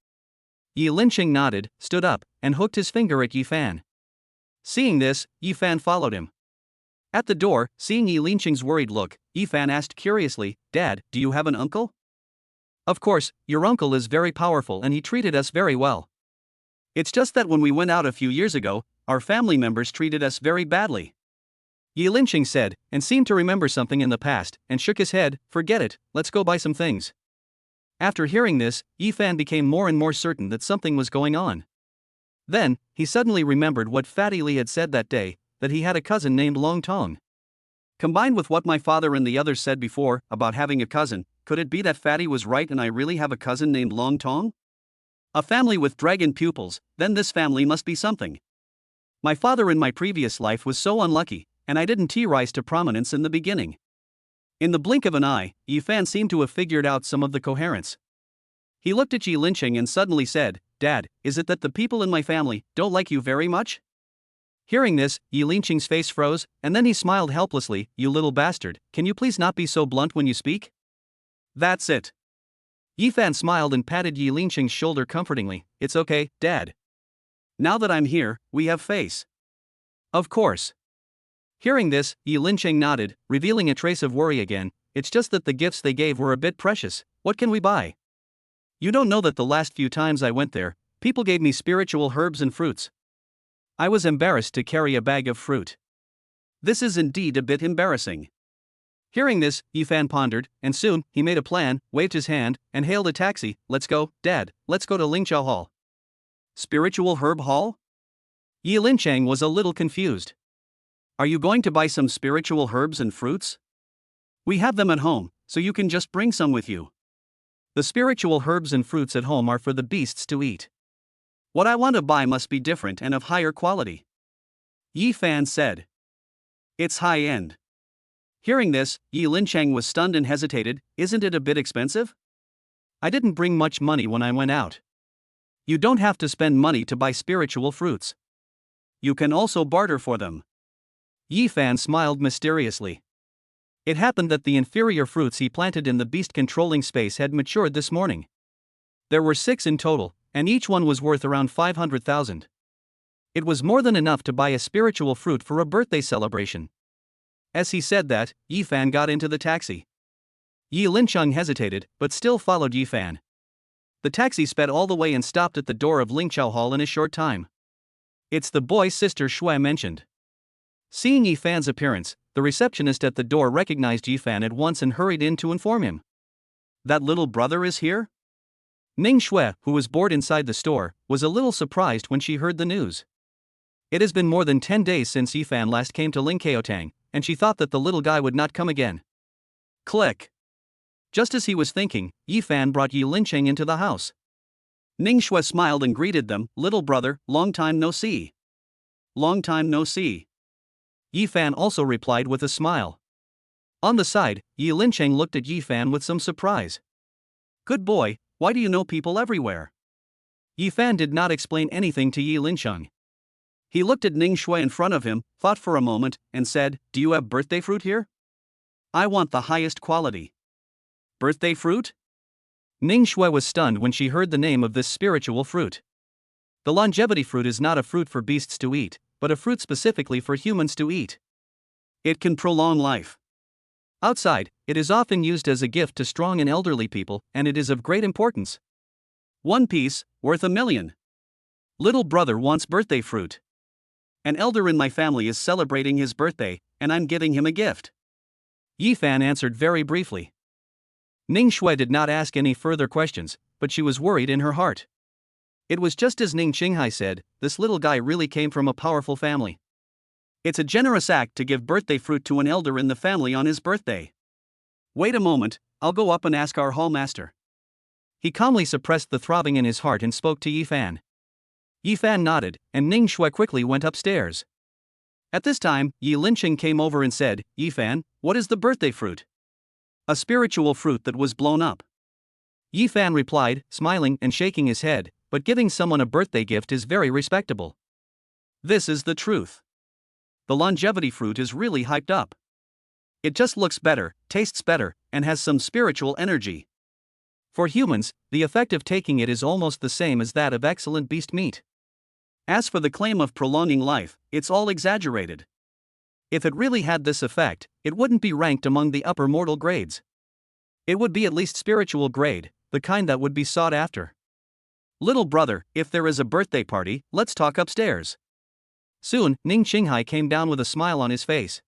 Yi Lincheng nodded, stood up, and hooked his finger at Ephan. Seeing this, Ephan followed him. At the door, seeing Yi Lincheng's worried look, Ephan asked curiously, Dad, do you have an uncle? Of course, your uncle is very powerful and he treated us very well. It's just that when we went out a few years ago, our family members treated us very badly. Yi Lincheng said, and seemed to remember something in the past, and shook his head. Forget it, let's go buy some things. After hearing this, Ephan became more and more certain that something was going on. Then, he suddenly remembered what Fatty Li had said that day, that he had a cousin named Long Tong. Combined with what my father and the others said before, about having a cousin, could it be that Fatty was right and I really have a cousin named Long Tong? A family with dragon pupils, then this family must be something. My father in my previous life was so unlucky, and I didn't rise to prominence in the beginning. In the blink of an eye, Ephan seemed to have figured out some of the coherence. He looked at Yi Lincheng and suddenly said, Dad, is it that the people in my family don't like you very much? Hearing this, Yi Lincheng's face froze, and then he smiled helplessly. You little bastard, can you please not be so blunt when you speak? That's it. Ephan smiled and patted Yi Lincheng's shoulder comfortingly. It's okay, Dad. Now that I'm here, we have face. Of course. Hearing this, Yi Lincheng nodded, revealing a trace of worry again. It's just that the gifts they gave were a bit precious. What can we buy? You don't know that the last few times I went there, people gave me spiritual herbs and fruits. I was embarrassed to carry a bag of fruit. This is indeed a bit embarrassing. Hearing this, Ephan pondered, and soon, he made a plan, waved his hand, and hailed a taxi. Let's go, Dad, let's go to Lingqiao Hall. Spiritual Herb Hall? Yi Lincheng was a little confused. Are you going to buy some spiritual herbs and fruits? We have them at home, so you can just bring some with you. The spiritual herbs and fruits at home are for the beasts to eat. What I want to buy must be different and of higher quality. Ephan said. It's high-end. Hearing this, Yi Lincheng was stunned and hesitated. Isn't it a bit expensive? I didn't bring much money when I went out. You don't have to spend money to buy spiritual fruits. You can also barter for them. Ephan smiled mysteriously. It happened that the inferior fruits he planted in the beast-controlling space had matured this morning. There were 6 in total, and each one was worth around 500,000. It was more than enough to buy a spiritual fruit for a birthday celebration. As he said that, Ephan got into the taxi. Yi Lincheng hesitated, but still followed Ephan. The taxi sped all the way and stopped at the door of Lingqiao Hall in a short time. It's the boy sister Shui mentioned. Seeing Ephan's appearance, the receptionist at the door recognized Ephan at once and hurried in to inform him. That little brother is here? Ning Shui, who was bored inside the store, was a little surprised when she heard the news. It has been more than 10 days since Ephan last came to Lingqiaotang, and she thought that the little guy would not come again. Click. Just as he was thinking, Ephan brought Yi Lincheng into the house. Ning Shui smiled and greeted them. Little brother, long time no see. Long time no see. Ephan also replied with a smile. On the side, Yi Lincheng looked at Ephan with some surprise. Good boy, why do you know people everywhere? Ephan did not explain anything to Yi Lincheng. He looked at Ning Shui in front of him, thought for a moment, and said, Do you have birthday fruit here? I want the highest quality. Birthday fruit? Ning Shui was stunned when she heard the name of this spiritual fruit. The longevity fruit is not a fruit for beasts to eat, but a fruit specifically for humans to eat. It can prolong life. Outside, it is often used as a gift to strong and elderly people, and it is of great importance. 1 piece, worth $1 million. Little brother wants birthday fruit. An elder in my family is celebrating his birthday, and I'm giving him a gift. Ephan answered very briefly. Ning Shui did not ask any further questions, but she was worried in her heart. It was just as Ning Qinghai said, this little guy really came from a powerful family. It's a generous act to give birthday fruit to an elder in the family on his birthday. Wait a moment, I'll go up and ask our hallmaster. He calmly suppressed the throbbing in his heart and spoke to Ephan. Ephan nodded, and Ning Shui quickly went upstairs. At this time, Yi Linqing came over and said, Ephan, what is the birthday fruit? A spiritual fruit that was blown up. Ephan replied, smiling and shaking his head, but giving someone a birthday gift is very respectable. This is the truth. The longevity fruit is really hyped up. It just looks better, tastes better, and has some spiritual energy. For humans, the effect of taking it is almost the same as that of excellent beast meat. As for the claim of prolonging life, it's all exaggerated. If it really had this effect, it wouldn't be ranked among the upper mortal grades. It would be at least spiritual grade, the kind that would be sought after. Little brother, if there is a birthday party, let's talk upstairs. Soon, Ning Qinghai came down with a smile on his face.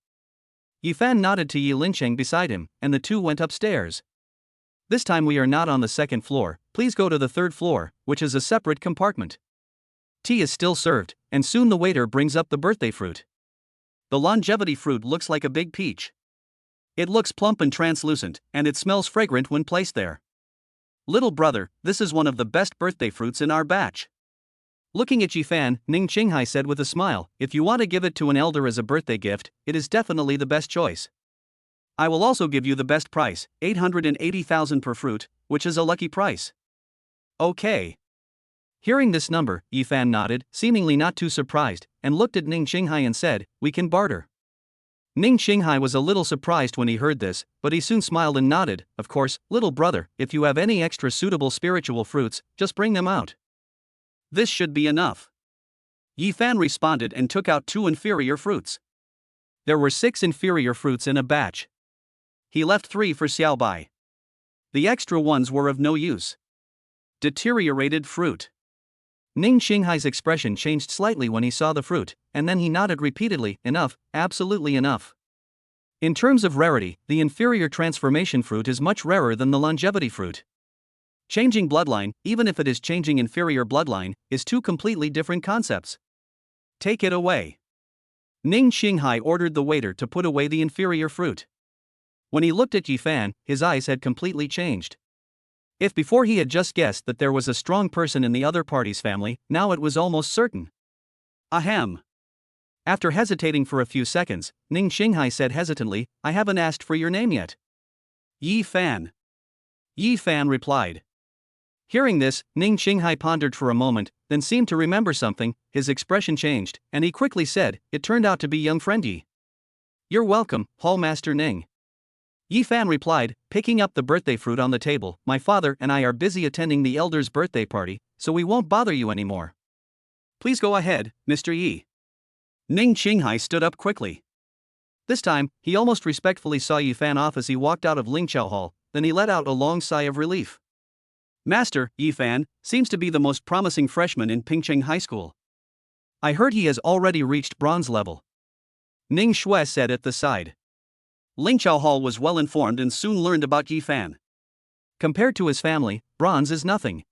Ephan nodded to Yi Linqing beside him, and the two went upstairs. This time we are not on the second floor, please go to the third floor, which is a separate compartment. Tea is still served, and soon the waiter brings up the birthday fruit. The longevity fruit looks like a big peach. It looks plump and translucent, and it smells fragrant when placed there. Little brother, this is one of the best birthday fruits in our batch. Looking at Ephan, Ning Qinghai said with a smile, if you want to give it to an elder as a birthday gift, it is definitely the best choice. I will also give you the best price, 880,000 per fruit, which is a lucky price. Okay. Hearing this number, Ephan nodded, seemingly not too surprised, and looked at Ning Qinghai and said, we can barter. Ning Qinghai was a little surprised when he heard this, but he soon smiled and nodded, of course, little brother, if you have any extra suitable spiritual fruits, just bring them out. This should be enough. Ephan responded and took out 2 inferior fruits. There were 6 inferior fruits in a batch. He left 3 for Xiaobai. The extra ones were of no use. Deteriorated fruit. Ning Qinghai's expression changed slightly when he saw the fruit, and then he nodded repeatedly, enough, absolutely enough. In terms of rarity, the inferior transformation fruit is much rarer than the longevity fruit. Changing bloodline, even if it is changing inferior bloodline, is 2 completely different concepts. Take it away. Ning Qinghai ordered the waiter to put away the inferior fruit. When he looked at Ephan, his eyes had completely changed. If before he had just guessed that there was a strong person in the other party's family, now it was almost certain. Ahem. After hesitating for a few seconds, Ning Qinghai said hesitantly, I haven't asked for your name yet. Ephan. Ephan replied. Hearing this, Ning Qinghai pondered for a moment, then seemed to remember something, his expression changed, and he quickly said, it turned out to be young friend Yi. You're welcome, Hallmaster Ning. Ephan replied, picking up the birthday fruit on the table, my father and I are busy attending the elder's birthday party, so we won't bother you anymore. Please go ahead, Mr. Yi. Ning Qinghai stood up quickly. This time, he almost respectfully saw Ephan off as he walked out of Lingqiao Hall, then he let out a long sigh of relief. Master, Ephan, seems to be the most promising freshman in Pingcheng High School. I heard he has already reached bronze level. Ning Shui said at the side. Lingqiao Hall was well informed and soon learned about Ephan. Compared to his family, bronze is nothing.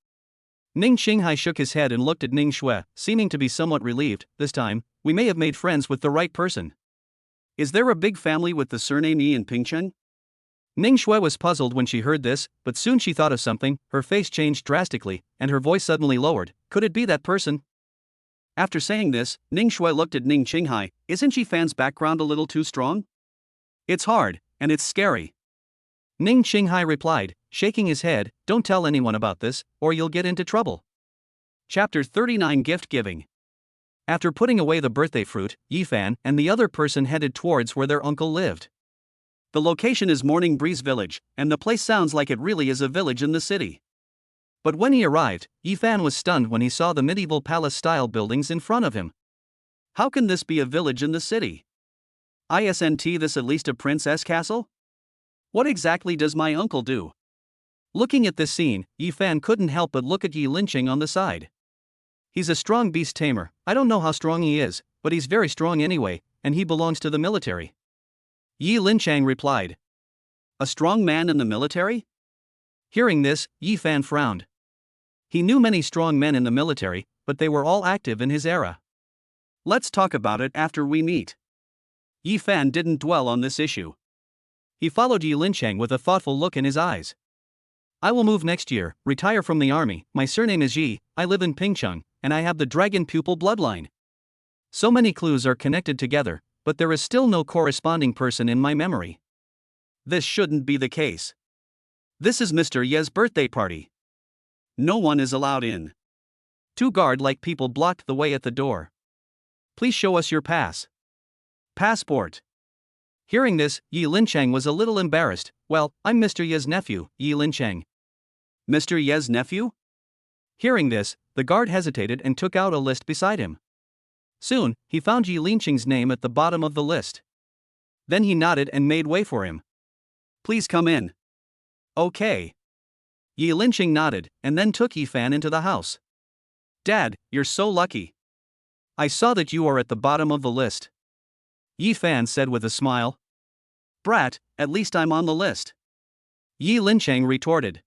Ning Qinghai shook his head and looked at Ning Shui, seeming to be somewhat relieved. This time, we may have made friends with the right person. Is there a big family with the surname Yi in Pingcheng? Ning Shui was puzzled when she heard this, but soon she thought of something, her face changed drastically, and her voice suddenly lowered. Could it be that person? After saying this, Ning Shui looked at Ning Qinghai. Isn't Ephan's background a little too strong? It's hard, and it's scary. Ning Qinghai replied, shaking his head, don't tell anyone about this, or you'll get into trouble. Chapter 39 Gift Giving. After putting away the birthday fruit, Ephan and the other person headed towards where their uncle lived. The location is Morning Breeze Village, and the place sounds like it really is a village in the city. But when he arrived, Ephan was stunned when he saw the medieval palace-style buildings in front of him. How can this be a village in the city? Isn't this at least a prince's castle? What exactly does my uncle do? Looking at this scene, Ephan couldn't help but look at Yi Linqing on the side. He's a strong beast tamer, I don't know how strong he is, but he's very strong anyway, and he belongs to the military. Yi Linqing replied. A strong man in the military? Hearing this, Ephan frowned. He knew many strong men in the military, but they were all active in his era. Let's talk about it after we meet. Ephan didn't dwell on this issue. He followed Yi Lincheng with a thoughtful look in his eyes. I will move next year, retire from the army, my surname is Yi, I live in Pingcheng, and I have the dragon pupil bloodline. So many clues are connected together, but there is still no corresponding person in my memory. This shouldn't be the case. This is Mr. Ye's birthday party. No one is allowed in. Two guard-like people blocked the way at the door. Please show us your pass. Passport. Hearing this, Yi Lincheng was a little embarrassed. Well, I'm Mr. Ye's nephew, Yi Lincheng. Mr. Ye's nephew? Hearing this, the guard hesitated and took out a list beside him. Soon, he found Yi Lincheng's name at the bottom of the list. Then he nodded and made way for him. Please come in. Okay. Yi Lincheng nodded, and then took Ephan into the house. Dad, you're so lucky. I saw that you are at the bottom of the list. Ephan said with a smile. Brat, at least I'm on the list. Yi Lincheng retorted.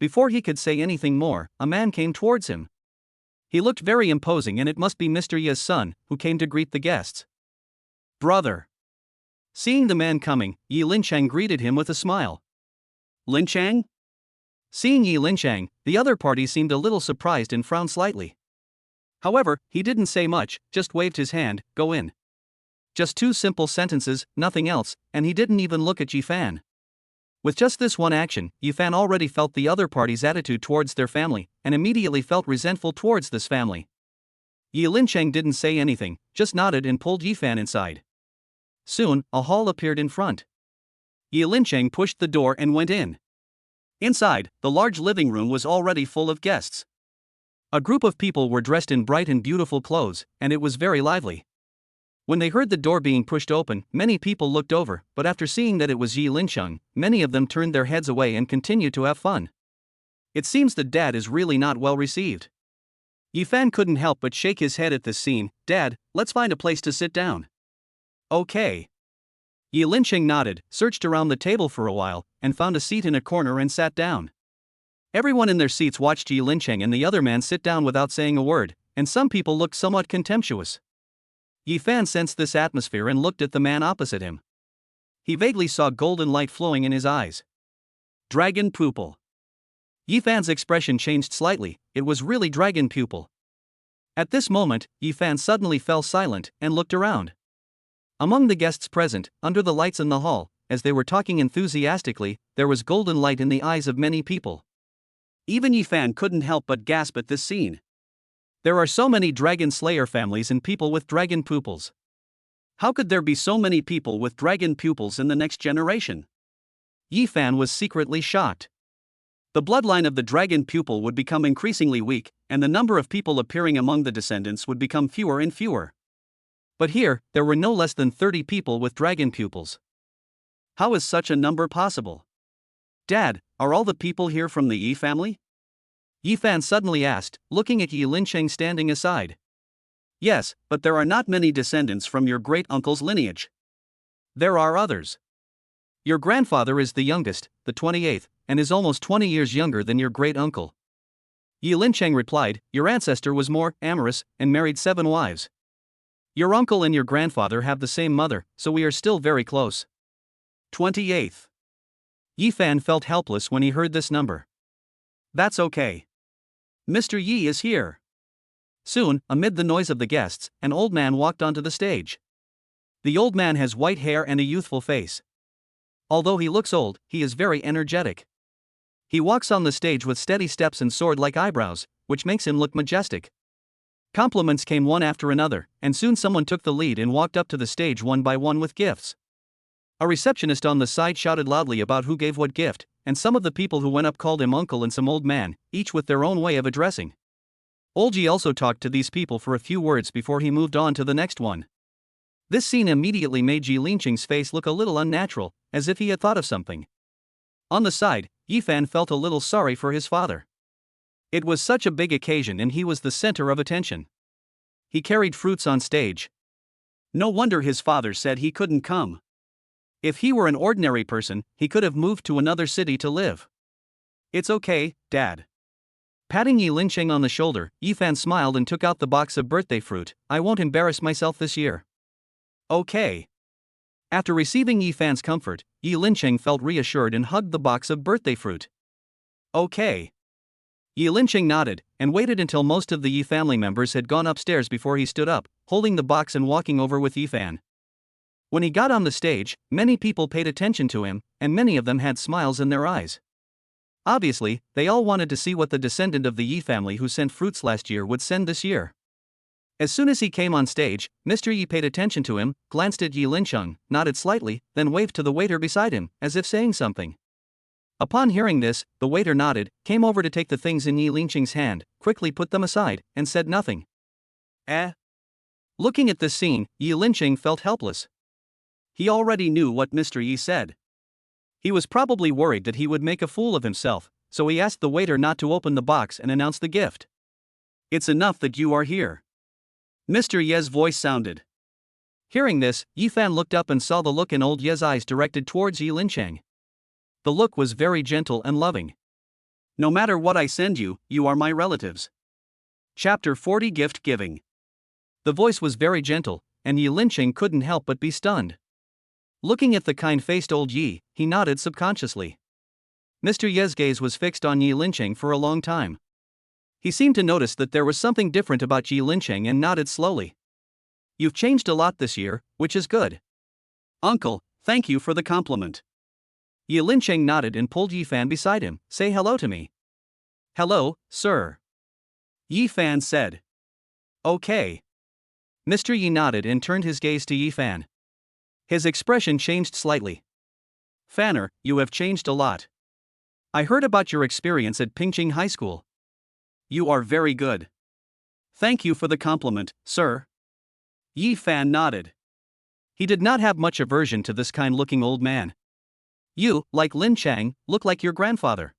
Before he could say anything more, a man came towards him. He looked very imposing, and it must be Mr. Ye's son, who came to greet the guests. Brother. Seeing the man coming, Yi Lincheng greeted him with a smile. Lincheng? Seeing Yi Lincheng, the other party seemed a little surprised and frowned slightly. However, he didn't say much, just waved his hand, go in. Just two simple sentences, nothing else, and he didn't even look at Ephan. With just this one action, Ephan already felt the other party's attitude towards their family, and immediately felt resentful towards this family. Yi Lincheng didn't say anything, just nodded and pulled Ephan inside. Soon, a hall appeared in front. Yi Lincheng pushed the door and went in. Inside, the large living room was already full of guests. A group of people were dressed in bright and beautiful clothes, and it was very lively. When they heard the door being pushed open, many people looked over, but after seeing that it was Yi Lincheng, many of them turned their heads away and continued to have fun. It seems that Dad is really not well received. Ephan couldn't help but shake his head at this scene. Dad, let's find a place to sit down. Okay. Yi Lincheng nodded, searched around the table for a while, and found a seat in a corner and sat down. Everyone in their seats watched Yi Lincheng and the other man sit down without saying a word, and some people looked somewhat contemptuous. Ephan sensed this atmosphere and looked at the man opposite him. He vaguely saw golden light flowing in his eyes. Dragon pupil. Ephan's expression changed slightly, it was really dragon pupil. At this moment, Ephan suddenly fell silent and looked around. Among the guests present, under the lights in the hall, as they were talking enthusiastically, there was golden light in the eyes of many people. Even Ephan couldn't help but gasp at this scene. There are so many dragon slayer families and people with dragon pupils. How could there be so many people with dragon pupils in the next generation? Ephan was secretly shocked. The bloodline of the dragon pupil would become increasingly weak, and the number of people appearing among the descendants would become fewer and fewer. But here, there were no less than 30 people with dragon pupils. How is such a number possible? Dad, are all the people here from the Yi family? Ephan suddenly asked, looking at Yi Lincheng standing aside. Yes, but there are not many descendants from your great-uncle's lineage. There are others. Your grandfather is the youngest, the 28th, and is almost 20 years younger than your great-uncle. Yi Lincheng replied, your ancestor was more amorous and married 7 wives. Your uncle and your grandfather have the same mother, so we are still very close. 28th. Ephan felt helpless when he heard this number. That's okay. Mr. Yi is here. Soon, amid the noise of the guests, an old man walked onto the stage. The old man has white hair and a youthful face. Although he looks old, he is very energetic. He walks on the stage with steady steps and sword-like eyebrows, which makes him look majestic. Compliments came one after another, and soon someone took the lead and walked up to the stage one by one with gifts. A receptionist on the side shouted loudly about who gave what gift, and some of the people who went up called him uncle and some old man, each with their own way of addressing. Olji also talked to these people for a few words before he moved on to the next one. This scene immediately made Yi Lincheng's face look a little unnatural, as if he had thought of something. On the side, Ephan felt a little sorry for his father. It was such a big occasion and he was the center of attention. He carried fruits on stage. No wonder his father said he couldn't come. If he were an ordinary person, he could have moved to another city to live. It's okay, Dad. Patting Yi Lincheng on the shoulder, Ephan smiled and took out the box of birthday fruit. I won't embarrass myself this year. Okay. After receiving Ephan's comfort, Yi Lincheng felt reassured and hugged the box of birthday fruit. Okay. Yi Lincheng nodded, and waited until most of the Yi family members had gone upstairs before he stood up, holding the box and walking over with Ephan. When he got on the stage, many people paid attention to him, and many of them had smiles in their eyes. Obviously, they all wanted to see what the descendant of the Yi family who sent fruits last year would send this year. As soon as he came on stage, Mr. Yi paid attention to him, glanced at Yi Lincheng, nodded slightly, then waved to the waiter beside him, as if saying something. Upon hearing this, the waiter nodded, came over to take the things in Yi Lincheng's hand, quickly put them aside, and said nothing. Looking at this scene, Yi Lincheng felt helpless. He already knew what Mr. Yi said. He was probably worried that he would make a fool of himself, so he asked the waiter not to open the box and announce the gift. It's enough that you are here. Mr. Ye's voice sounded. Hearing this, Ephan looked up and saw the look in old Ye's eyes directed towards Yi Lincheng. The look was very gentle and loving. No matter what I send you, you are my relatives. Chapter 40 Gift Giving. The voice was very gentle, and Yi Lincheng couldn't help but be stunned. Looking at the kind-faced old Yi, he nodded subconsciously. Mr. Ye's gaze was fixed on Yi Lincheng for a long time. He seemed to notice that there was something different about Yi Lincheng and nodded slowly. You've changed a lot this year, which is good. Uncle, thank you for the compliment. Yi Lincheng nodded and pulled Ephan beside him. Say hello to me. Hello, sir. Ephan said. Okay. Mr. Yi nodded and turned his gaze to Ephan. His expression changed slightly. Fanner, you have changed a lot. I heard about your experience at Pingqing High School. You are very good. Thank you for the compliment, sir. Ephan nodded. He did not have much aversion to this kind-looking old man. You, like Lin Chang, look like your grandfather.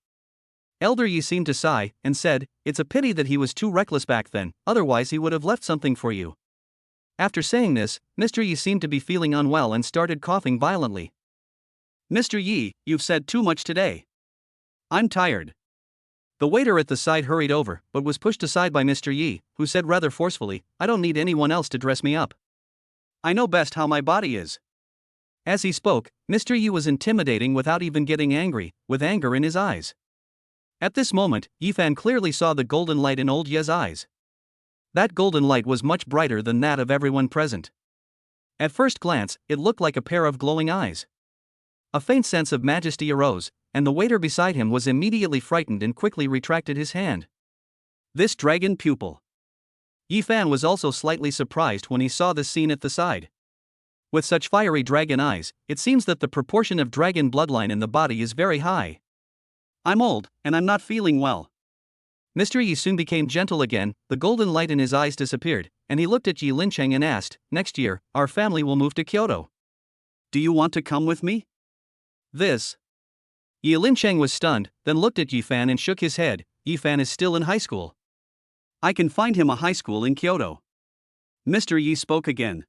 Elder Yi seemed to sigh, and said, it's a pity that he was too reckless back then, otherwise he would have left something for you. After saying this, Mr. Yi seemed to be feeling unwell and started coughing violently. Mr. Yi, you've said too much today. I'm tired. The waiter at the side hurried over, but was pushed aside by Mr. Yi, who said rather forcefully, I don't need anyone else to dress me up. I know best how my body is. As he spoke, Mr. Yi was intimidating without even getting angry, with anger in his eyes. At this moment, Ephan clearly saw the golden light in old Ye's eyes. That golden light was much brighter than that of everyone present. At first glance, it looked like a pair of glowing eyes. A faint sense of majesty arose, and the waiter beside him was immediately frightened and quickly retracted his hand. This dragon pupil. Ephan was also slightly surprised when he saw this scene at the side. With such fiery dragon eyes, it seems that the proportion of dragon bloodline in the body is very high. I'm old, and I'm not feeling well. Mr. Yi soon became gentle again, the golden light in his eyes disappeared, and he looked at Yi Lincheng and asked, next year, our family will move to Kyoto. Do you want to come with me? This. Yi Lincheng was stunned, then looked at Ephan and shook his head. Ephan is still in high school. I can find him a high school in Kyoto. Mr. Yi spoke again.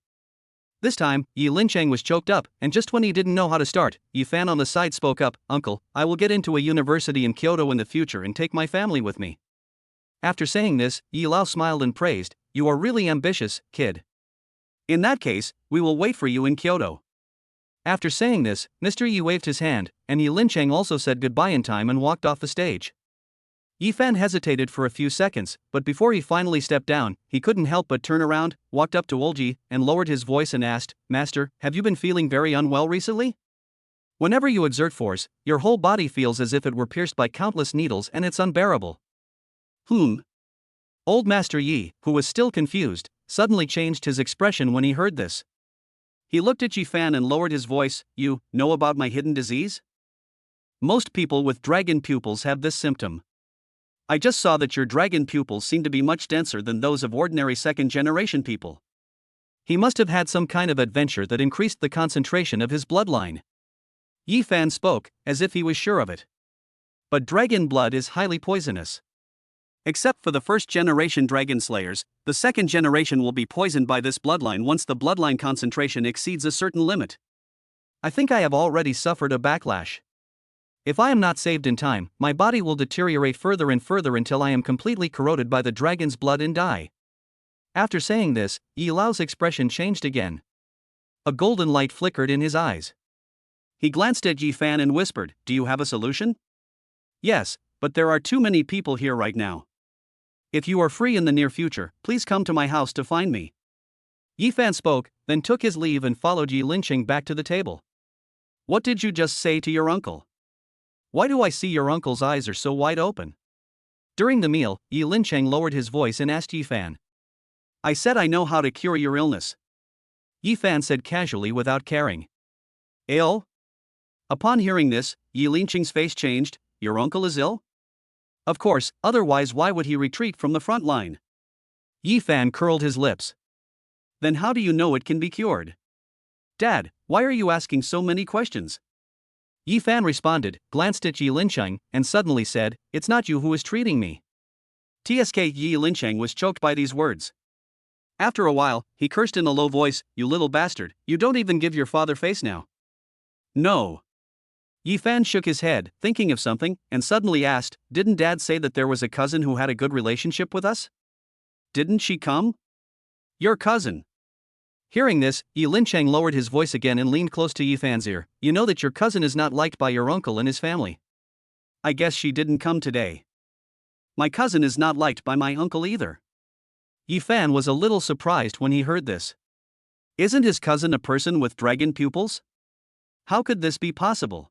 This time, Yi Lincheng was choked up, and just when he didn't know how to start, Ephan on the side spoke up, Uncle, I will get into a university in Kyoto in the future and take my family with me. After saying this, Yi Lao smiled and praised, you are really ambitious, kid. In that case, we will wait for you in Kyoto. After saying this, Mr. Yi waved his hand, and Yi Lincheng also said goodbye in time and walked off the stage. Ephan hesitated for a few seconds, but before he finally stepped down, he couldn't help but turn around, walked up to old Yi, and lowered his voice and asked, Master, have you been feeling very unwell recently? Whenever you exert force, your whole body feels as if it were pierced by countless needles and it's unbearable. Old Master Yi, who was still confused, suddenly changed his expression when he heard this. He looked at Ephan and lowered his voice, you know about my hidden disease? Most people with dragon pupils have this symptom. I just saw that your dragon pupils seem to be much denser than those of ordinary second-generation people. He must have had some kind of adventure that increased the concentration of his bloodline. Ephan spoke, as if he was sure of it. But dragon blood is highly poisonous. Except for the first-generation dragon slayers, the second generation will be poisoned by this bloodline once the bloodline concentration exceeds a certain limit. I think I have already suffered a backlash. If I am not saved in time, my body will deteriorate further and further until I am completely corroded by the dragon's blood and die. After saying this, Yi Lao's expression changed again. A golden light flickered in his eyes. He glanced at Ephan and whispered, "Do you have a solution?" "Yes, but there are too many people here right now. If you are free in the near future, please come to my house to find me." Ephan spoke, then took his leave and followed Yi Lincheng back to the table. "What did you just say to your uncle? Why do I see your uncle's eyes are so wide open?" During the meal, Yi Lincheng lowered his voice and asked Ephan. "I said I know how to cure your illness." Ephan said casually without caring. "Ill?" Upon hearing this, Yi Lincheng's face changed. "Your uncle is ill?" "Of course, otherwise why would he retreat from the front line?" Ephan curled his lips. "Then how do you know it can be cured?" "Dad, why are you asking so many questions?" Ephan responded, glanced at Yi Lincheng, and suddenly said, "It's not you who is treating me." Yi Lincheng was choked by these words. After a while, he cursed in a low voice, "You little bastard, you don't even give your father face now." "No." Ephan shook his head, thinking of something, and suddenly asked, "Didn't Dad say that there was a cousin who had a good relationship with us? Didn't she come?" "Your cousin." Hearing this, Yi Lincheng lowered his voice again and leaned close to Ephan's ear. "You know that your cousin is not liked by your uncle and his family." "I guess she didn't come today." "My cousin is not liked by my uncle either." Ephan was a little surprised when he heard this. Isn't his cousin a person with dragon pupils? How could this be possible?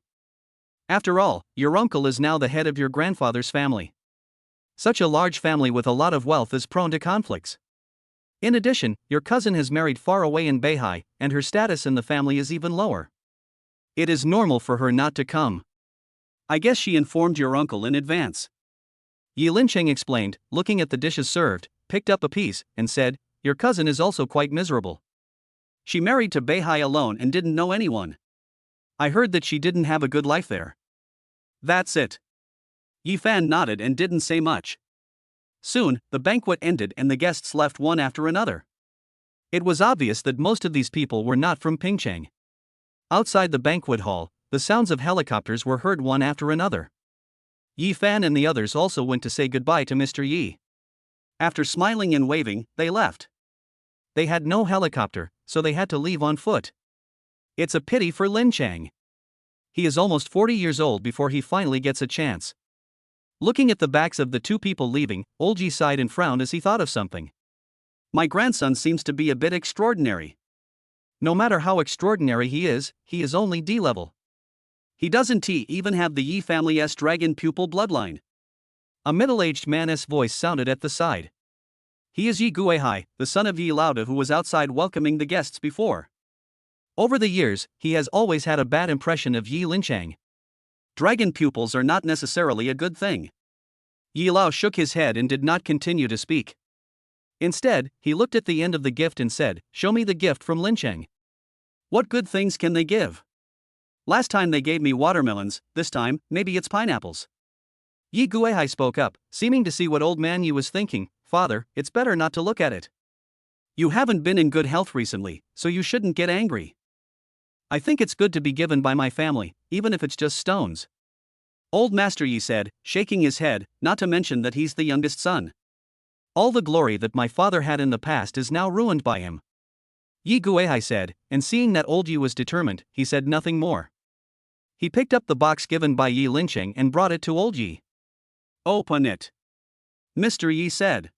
After all, your uncle is now the head of your grandfather's family. Such a large family with a lot of wealth is prone to conflicts. In addition, your cousin has married far away in Beihai, and her status in the family is even lower. It is normal for her not to come. I guess she informed your uncle in advance. Yi Lincheng explained, looking at the dishes served, picked up a piece, and said, "Your cousin is also quite miserable. She married to Beihai alone and didn't know anyone. I heard that she didn't have a good life there." "That's it." Ephan nodded and didn't say much. Soon, the banquet ended and the guests left one after another. It was obvious that most of these people were not from Pingcheng. Outside the banquet hall, the sounds of helicopters were heard one after another. Ephan and the others also went to say goodbye to Mr. Yi. After smiling and waving, they left. They had no helicopter, so they had to leave on foot. It's a pity for Lincheng. He is almost 40 years old before he finally gets a chance. Looking at the backs of the two people leaving, Old Yi sighed and frowned as he thought of something. My grandson seems to be a bit extraordinary. No matter how extraordinary he is only D level. He doesn't even have the Yi family's dragon pupil bloodline. A middle-aged man's voice sounded at the side. He is Yi Guihai, the son of Yi Lauda, who was outside welcoming the guests before. Over the years, he has always had a bad impression of Yi Lincheng. Dragon pupils are not necessarily a good thing. Yi Lao shook his head and did not continue to speak. Instead, he looked at the end of the gift and said, "Show me the gift from Lincheng. What good things can they give? Last time they gave me watermelons, this time, maybe it's pineapples." Yi Guihai spoke up, seeming to see what old man Yi was thinking. "Father, it's better not to look at it. You haven't been in good health recently, so you shouldn't get angry. I think it's good to be given by my family, even if it's just stones." Old Master Yi said, shaking his head, not to mention that he's the youngest son. All the glory that my father had in the past is now ruined by him. Yi Guihai said, and seeing that Old Yi was determined, he said nothing more. He picked up the box given by Yi Lincheng and brought it to Old Yi. "Open it," Mr. Yi said.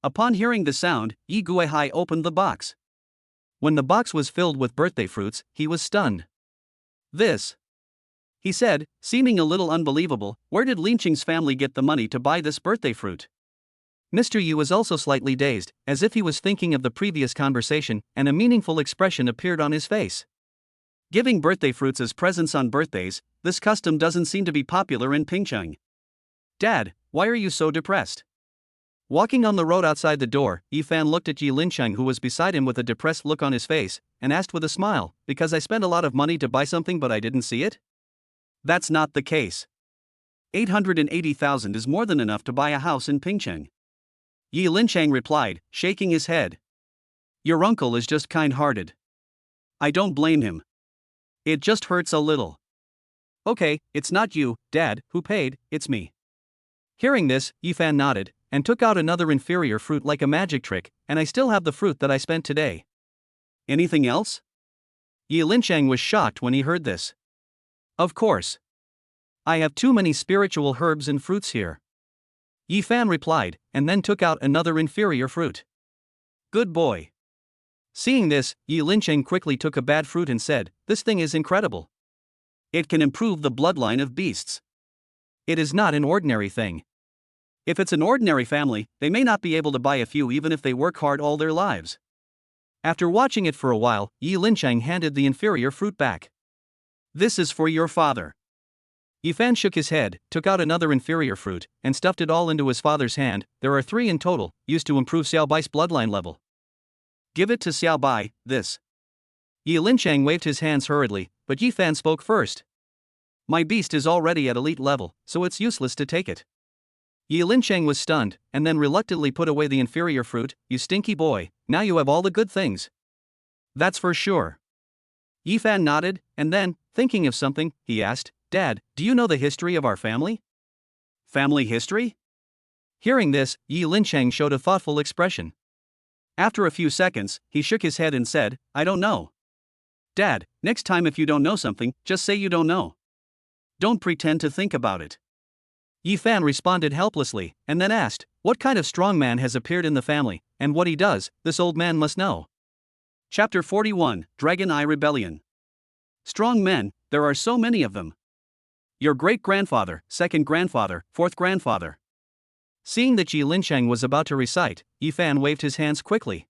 Upon hearing the sound, Yi Guihai opened the box. When the box was filled with birthday fruits, he was stunned. "This," he said, seeming a little unbelievable, "where did Lincheng's family get the money to buy this birthday fruit?" Mr. Yu was also slightly dazed, as if he was thinking of the previous conversation, and a meaningful expression appeared on his face. Giving birthday fruits as presents on birthdays, this custom doesn't seem to be popular in Pingcheng. "Dad, why are you so depressed?" Walking on the road outside the door, Ephan looked at Yi Lincheng, who was beside him with a depressed look on his face, and asked with a smile, "Because I spent a lot of money to buy something but I didn't see it?" "That's not the case. 880,000 is more than enough to buy a house in Pingcheng." Yi Lincheng replied, shaking his head. "Your uncle is just kind-hearted. I don't blame him. It just hurts a little." "Okay, it's not you, Dad, who paid, it's me." Hearing this, Ephan nodded, and took out another inferior fruit like a magic trick, "And I still have the fruit that I spent today." "Anything else?" Yi Linchang was shocked when he heard this. Of course. I have too many spiritual herbs and fruits here. Ephan replied, and then took out another inferior fruit. Good boy. Seeing this, Yi Linchang quickly took a bad fruit and said, this thing is incredible. It can improve the bloodline of beasts. It is not an ordinary thing. If it's an ordinary family, they may not be able to buy a few even if they work hard all their lives. After watching it for a while, Yi Linchang handed the inferior fruit back. This is for your father. Ephan shook his head, took out another inferior fruit, and stuffed it all into his father's hand. There are 3 in total, used to improve Xiaobai's bloodline level. Give it to Xiaobai, this. Yi Linchang waved his hands hurriedly, but Ephan spoke first. My beast is already at elite level, so it's useless to take it. Yi Linchang was stunned, and then reluctantly put away the inferior fruit. You stinky boy, now you have all the good things. That's for sure. Ephan nodded, and then, thinking of something, he asked, Dad, do you know the history of our family? Family history? Hearing this, Yi Linchang showed a thoughtful expression. After a few seconds, he shook his head and said, I don't know. Dad, next time if you don't know something, just say you don't know. Don't pretend to think about it. Ephan responded helplessly, and then asked, what kind of strong man has appeared in the family, and what he does, this old man must know. Chapter 41, Dragon Eye Rebellion. Strong men, there are so many of them. Your great-grandfather, second grandfather, fourth grandfather. Seeing that Yi Linchang was about to recite, Ephan waved his hands quickly.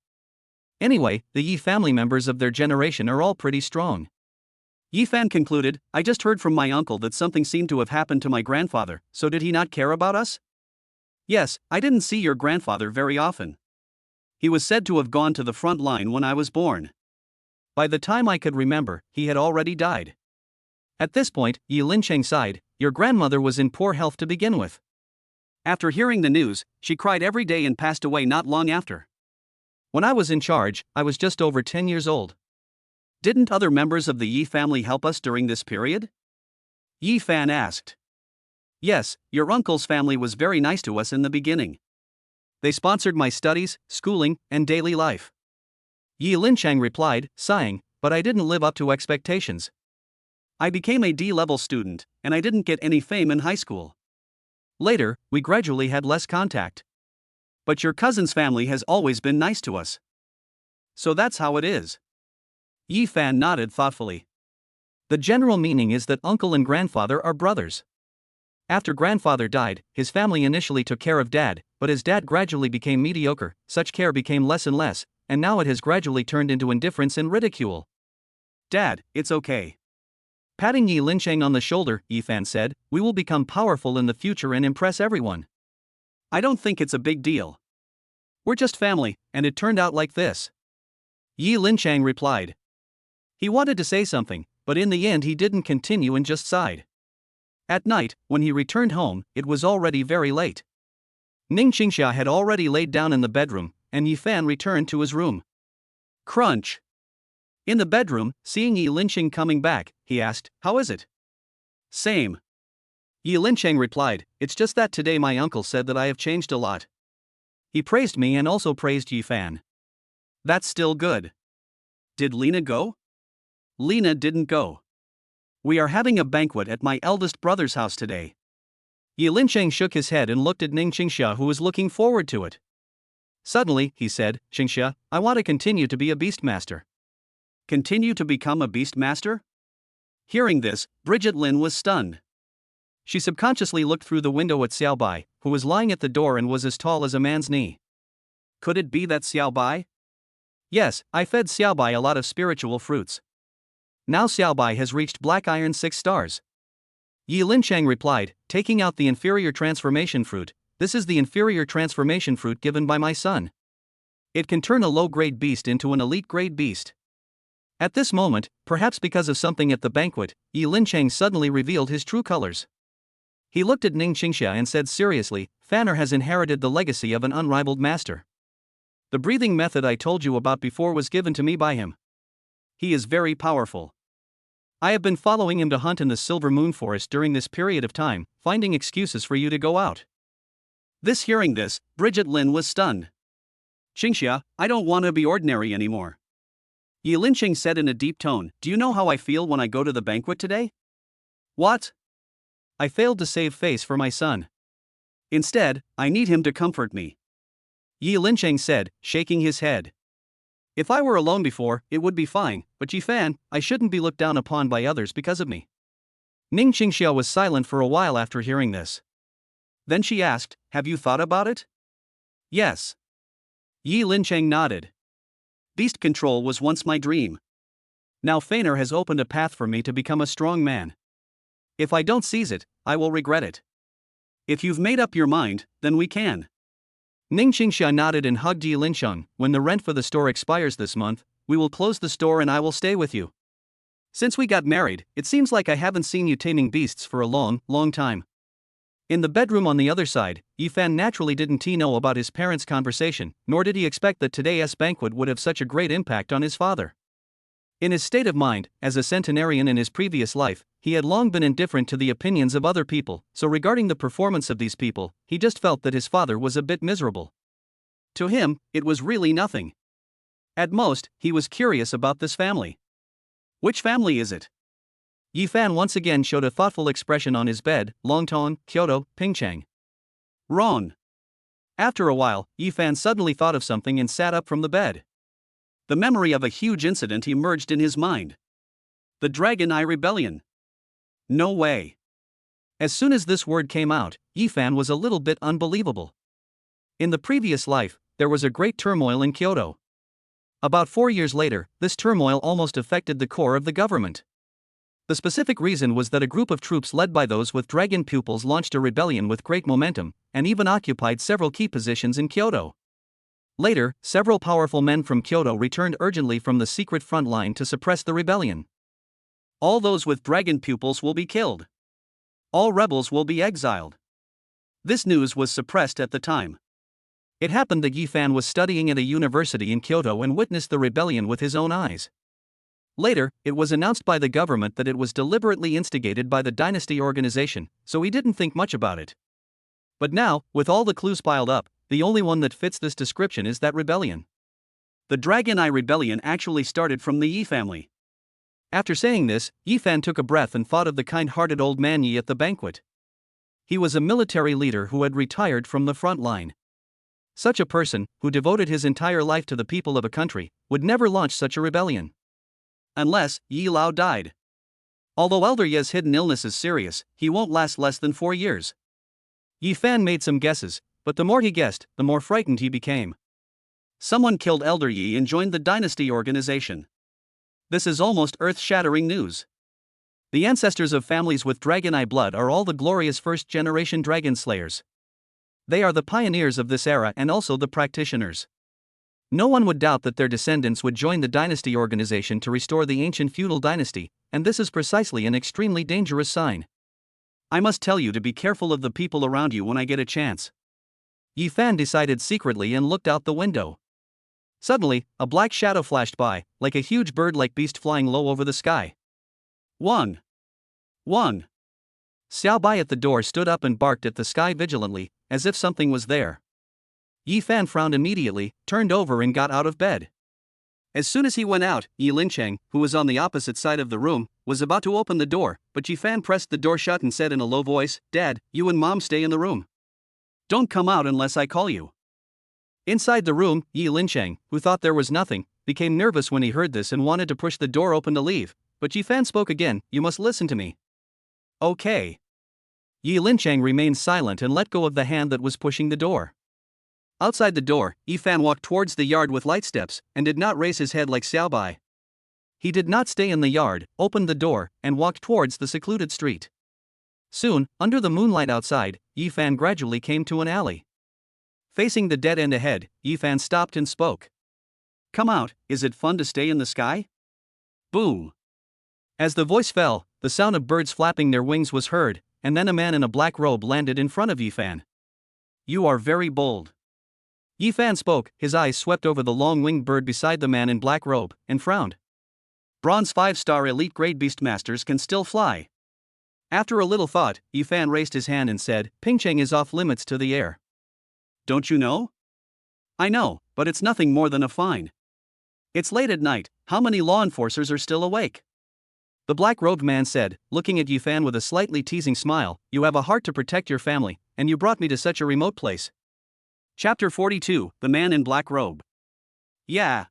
Anyway, the Yi family members of their generation are all pretty strong. Ephan concluded, I just heard from my uncle that something seemed to have happened to my grandfather, so did he not care about us? Yes, I didn't see your grandfather very often. He was said to have gone to the front line when I was born. By the time I could remember, he had already died. At this point, Yi Linchang sighed, your grandmother was in poor health to begin with. After hearing the news, she cried every day and passed away not long after. When I was in charge, I was just over 10 years old. Didn't other members of the Yi family help us during this period? Ephan asked. Yes, your uncle's family was very nice to us in the beginning. They sponsored my studies, schooling, and daily life. Yi Linchang replied, sighing, but I didn't live up to expectations. I became a D-level student, and I didn't get any fame in high school. Later, we gradually had less contact. But your cousin's family has always been nice to us. So that's how it is. Ephan nodded thoughtfully. The general meaning is that uncle and grandfather are brothers. After grandfather died, his family initially took care of dad, but as dad gradually became mediocre, such care became less and less, and now it has gradually turned into indifference and ridicule. Dad, it's okay. Patting Yi Linchang on the shoulder, Ephan said, we will become powerful in the future and impress everyone. I don't think it's a big deal. We're just family, and it turned out like this. Yi Linchang replied. He wanted to say something, but in the end he didn't continue and just sighed. At night, when he returned home, it was already very late. Ning Qingxia had already laid down in the bedroom, and Ephan returned to his room. Crunch. In the bedroom, seeing Yi Linchang coming back, he asked, how is it? Same. Yi Linchang replied, it's just that today my uncle said that I have changed a lot. He praised me and also praised Ephan. That's still good. Did Lena go? Lena didn't go. We are having a banquet at my eldest brother's house today. Yi Linchang shook his head and looked at Ning Qingxia, who was looking forward to it. Suddenly, he said, Qingxia, I want to continue to be a beastmaster. Continue to become a beastmaster? Hearing this, Bridget Lin was stunned. She subconsciously looked through the window at Xiaobai, who was lying at the door and was as tall as a man's knee. Could it be that Xiaobai? Yes, I fed Xiaobai a lot of spiritual fruits. Now Xiaobai has reached Black Iron 6 stars. Yi Linchang replied, taking out the inferior transformation fruit, this is the inferior transformation fruit given by my son. It can turn a low-grade beast into an elite-grade beast. At this moment, perhaps because of something at the banquet, Yi Linchang suddenly revealed his true colors. He looked at Ning Qingxia and said seriously, Fanner has inherited the legacy of an unrivaled master. The breathing method I told you about before was given to me by him. He is very powerful. I have been following him to hunt in the Silver Moon Forest during this period of time, finding excuses for you to go out. Hearing this, Bridget Lin was stunned. Qingxia, I don't want to be ordinary anymore. Yi Linqing said in a deep tone, "Do you know how I feel when I go to the banquet today?" "What?" "I failed to save face for my son. Instead, I need him to comfort me." Yi Linqing said, shaking his head. "If I were alone before, it would be fine, but Jifan, I shouldn't be looked down upon by others because of me." Ning Qingxia was silent for a while after hearing this. Then she asked, "Have you thought about it?" "Yes." Yi Linqing nodded. "Beast control was once my dream. Now Fener has opened a path for me to become a strong man. If I don't seize it, I will regret it. If you've made up your mind, then we can." Ning Qingxia nodded and hugged Yi Linqing. "When the rent for the store expires this month, we will close the store and I will stay with you. Since we got married, it seems like I haven't seen you taming beasts for a long, long time." In the bedroom on the other side, Ephan naturally didn't know about his parents' conversation, nor did he expect that today's banquet would have such a great impact on his father. In his state of mind, as a centenarian in his previous life, he had long been indifferent to the opinions of other people, so regarding the performance of these people, he just felt that his father was a bit miserable. To him, it was really nothing. At most, he was curious about this family. "Which family is it?" Yifan once again showed a thoughtful expression on his bed. "Longtong, Kyoto, Pingchang." "Ron." After a while, Yifan suddenly thought of something and sat up from the bed. The memory of a huge incident emerged in his mind. The Dragon Eye Rebellion. No way. As soon as this word came out, Yifan was a little bit unbelievable. In the previous life, there was a great turmoil in Kyoto. About 4 years later, this turmoil almost affected the core of the government. The specific reason was that a group of troops led by those with dragon pupils launched a rebellion with great momentum, and even occupied several key positions in Kyoto. Later, several powerful men from Kyoto returned urgently from the secret front line to suppress the rebellion. All those with dragon pupils will be killed. All rebels will be exiled. This news was suppressed at the time. It happened that Yifan was studying at a university in Kyoto and witnessed the rebellion with his own eyes. Later, it was announced by the government that it was deliberately instigated by the dynasty organization, so he didn't think much about it. But now, with all the clues piled up, the only one that fits this description is that rebellion. The Dragon Eye Rebellion actually started from the Yi family. After saying this, Yifan took a breath and thought of the kind-hearted old man Yi at the banquet. He was a military leader who had retired from the front line. Such a person, who devoted his entire life to the people of a country, would never launch such a rebellion. Unless Yi Lao died. Although Elder Ye's hidden illness is serious, he won't last less than 4 years. Yifan made some guesses, but the more he guessed, the more frightened he became. Someone killed Elder Yi and joined the dynasty organization. This is almost earth-shattering news. The ancestors of families with dragon eye blood are all the glorious first-generation dragon slayers. They are the pioneers of this era and also the practitioners. No one would doubt that their descendants would join the dynasty organization to restore the ancient feudal dynasty, and this is precisely an extremely dangerous sign. I must tell you to be careful of the people around you when I get a chance. Yifan decided secretly and looked out the window. Suddenly, a black shadow flashed by, like a huge bird-like beast flying low over the sky. One. Xiao Bai at the door stood up and barked at the sky vigilantly, as if something was there. Yifan frowned immediately, turned over and got out of bed. As soon as he went out, Yi Linqing, who was on the opposite side of the room, was about to open the door, but Yifan pressed the door shut and said in a low voice, "Dad, you and Mom stay in the room. Don't come out unless I call you." Inside the room, Yi Linqing, who thought there was nothing, became nervous when he heard this and wanted to push the door open to leave, but Yifan spoke again, "You must listen to me." "Okay." Yi Linqing remained silent and let go of the hand that was pushing the door. Outside the door, Yifan walked towards the yard with light steps, and did not raise his head like Xiao Bai. He did not stay in the yard, opened the door, and walked towards the secluded street. Soon, under the moonlight outside, Yifan gradually came to an alley. Facing the dead end ahead, Yifan stopped and spoke. "Come out, is it fun to stay in the sky?" Boom. As the voice fell, the sound of birds flapping their wings was heard, and then a man in a black robe landed in front of Yifan. "You are very bold." Yifan spoke, his eyes swept over the long-winged bird beside the man in black robe, and frowned. "Bronze 5-star elite grade beastmasters can still fly." After a little thought, Yifan raised his hand and said, "Pingcheng is off limits to the air." "Don't you know?" "I know, but it's nothing more than a fine." It's late at night, how many law enforcers are still awake? The black-robed man said, looking at Ephan with a slightly teasing smile, you have a heart to protect your family, and you brought me to such a remote place. Chapter 42, The Man in Black Robe. Yeah.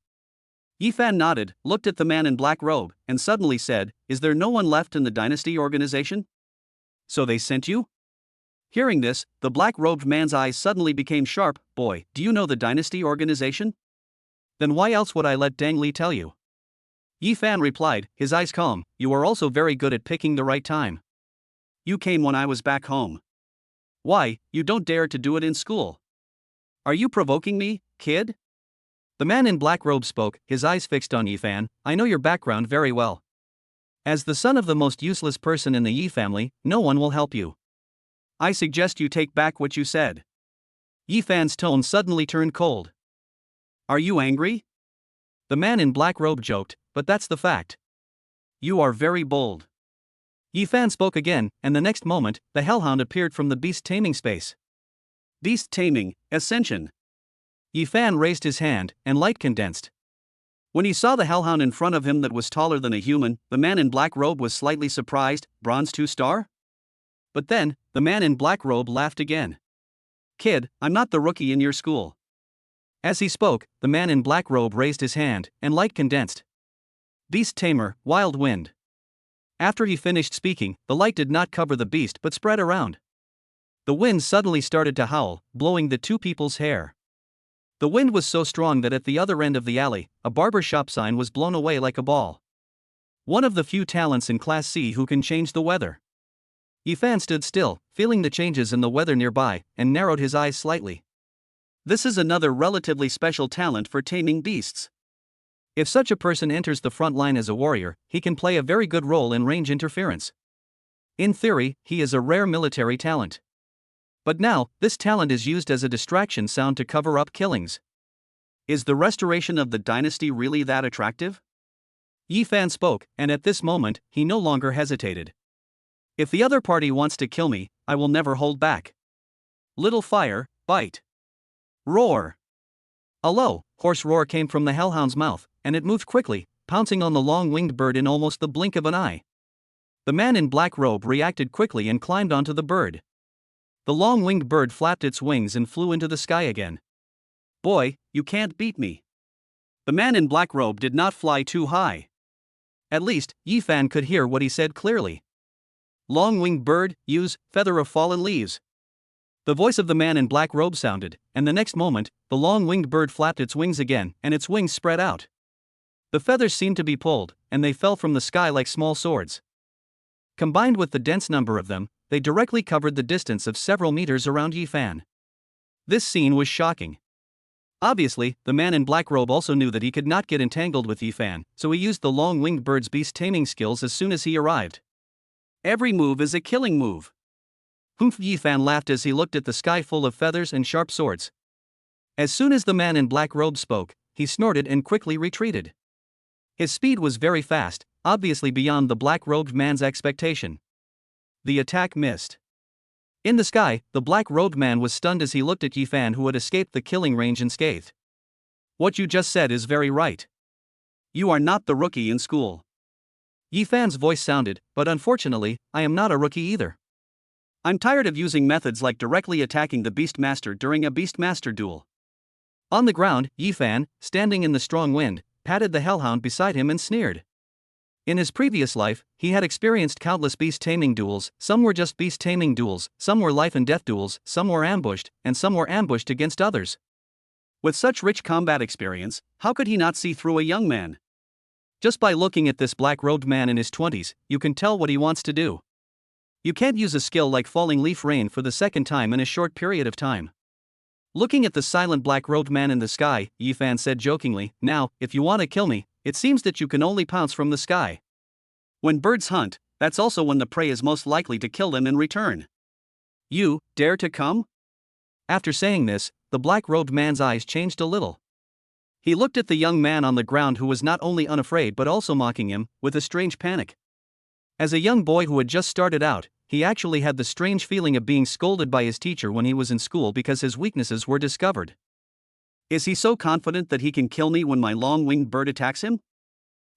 Ephan nodded, looked at the man in black robe, and suddenly said, is there no one left in the dynasty organization? So they sent you? Hearing this, the black-robed man's eyes suddenly became sharp. Boy, do you know the dynasty organization? Then why else would I let Dang Li tell you? Ephan replied, his eyes calm, you are also very good at picking the right time. You came when I was back home. Why, you don't dare to do it in school. Are you provoking me, kid? The man in black robe spoke, his eyes fixed on Ephan, I know your background very well. As the son of the most useless person in the Yi family, no one will help you. I suggest you take back what you said. Ephan's tone suddenly turned cold. Are you angry? The man in black robe joked, but that's the fact. You are very bold. Ephan spoke again, and the next moment, the hellhound appeared from the beast taming space. Beast taming, Ascension. Ephan raised his hand, and light condensed. When he saw the hellhound in front of him that was taller than a human, the man in black robe was slightly surprised. Bronze 2-star? But then, the man in black robe laughed again. Kid, I'm not the rookie in your school. As he spoke, the man in black robe raised his hand, and light condensed. Beast Tamer, Wild Wind. After he finished speaking, the light did not cover the beast but spread around. The wind suddenly started to howl, blowing the two people's hair. The wind was so strong that at the other end of the alley, a barber shop sign was blown away like a ball. One of the few talents in Class C who can change the weather. Ephan stood still, feeling the changes in the weather nearby, and narrowed his eyes slightly. This is another relatively special talent for taming beasts. If such a person enters the front line as a warrior, he can play a very good role in range interference. In theory, he is a rare military talent. But now, this talent is used as a distraction sound to cover up killings. Is the restoration of the dynasty really that attractive? Ephan spoke, and at this moment, he no longer hesitated. If the other party wants to kill me, I will never hold back. Little fire, bite. Roar. A low, hoarse roar came from the hellhound's mouth, and it moved quickly, pouncing on the long-winged bird in almost the blink of an eye. The man in black robe reacted quickly and climbed onto the bird. The long-winged bird flapped its wings and flew into the sky again. Boy, you can't beat me. The man in black robe did not fly too high. At least, Ephan could hear what he said clearly. Long-winged bird, use feather of fallen leaves. The voice of the man in black robe sounded, and the next moment, the long-winged bird flapped its wings again, and its wings spread out. The feathers seemed to be pulled, and they fell from the sky like small swords. Combined with the dense number of them, they directly covered the distance of several meters around Ephan. This scene was shocking. Obviously, the man in black robe also knew that he could not get entangled with Ephan, so he used the long-winged bird's beast taming skills as soon as he arrived. Every move is a killing move. Humph! Ephan laughed as he looked at the sky full of feathers and sharp swords. As soon as the man in black robe spoke, he snorted and quickly retreated. His speed was very fast, obviously beyond the black-robed man's expectation. The attack missed. In the sky, the black-robed man was stunned as he looked at Ephan, who had escaped the killing range unscathed. What you just said is very right. You are not the rookie in school. Ephan's voice sounded, but unfortunately, I am not a rookie either. I'm tired of using methods like directly attacking the Beastmaster during a Beastmaster duel. On the ground, Ephan, standing in the strong wind, patted the hellhound beside him and sneered. In his previous life, he had experienced countless beast-taming duels. Some were just beast-taming duels, some were life-and-death duels, some were ambushed, and some were ambushed against others. With such rich combat experience, how could he not see through a young man? Just by looking at this black-robed man in his 20s, you can tell what he wants to do. You can't use a skill like falling leaf rain for the second time in a short period of time. Looking at the silent black-robed man in the sky, Ephan said jokingly, now, if you want to kill me, it seems that you can only pounce from the sky. When birds hunt, that's also when the prey is most likely to kill them in return. You dare to come? After saying this, the black-robed man's eyes changed a little. He looked at the young man on the ground, who was not only unafraid but also mocking him, with a strange panic. As a young boy who had just started out, he actually had the strange feeling of being scolded by his teacher when he was in school because his weaknesses were discovered. Is he so confident that he can kill me when my long-winged bird attacks him?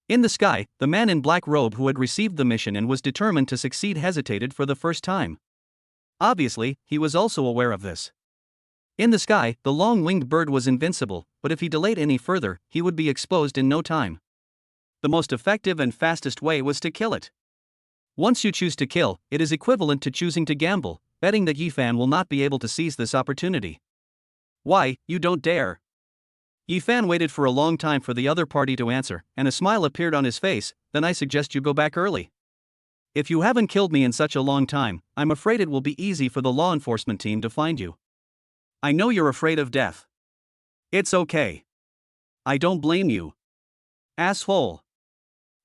In the sky, the man in black robe who had received the mission and was determined to succeed hesitated for the first time. Obviously, he was also aware of this. In the sky, the long-winged bird was invincible, but if he delayed any further, he would be exposed in no time. The most effective and fastest way was to kill it. Once you choose to kill, it is equivalent to choosing to gamble, betting that Ephan will not be able to seize this opportunity. Why, you don't dare. Ephan waited for a long time for the other party to answer, and a smile appeared on his face. Then I suggest you go back early. If you haven't killed me in such a long time, I'm afraid it will be easy for the law enforcement team to find you. I know you're afraid of death. It's okay. I don't blame you. Asshole.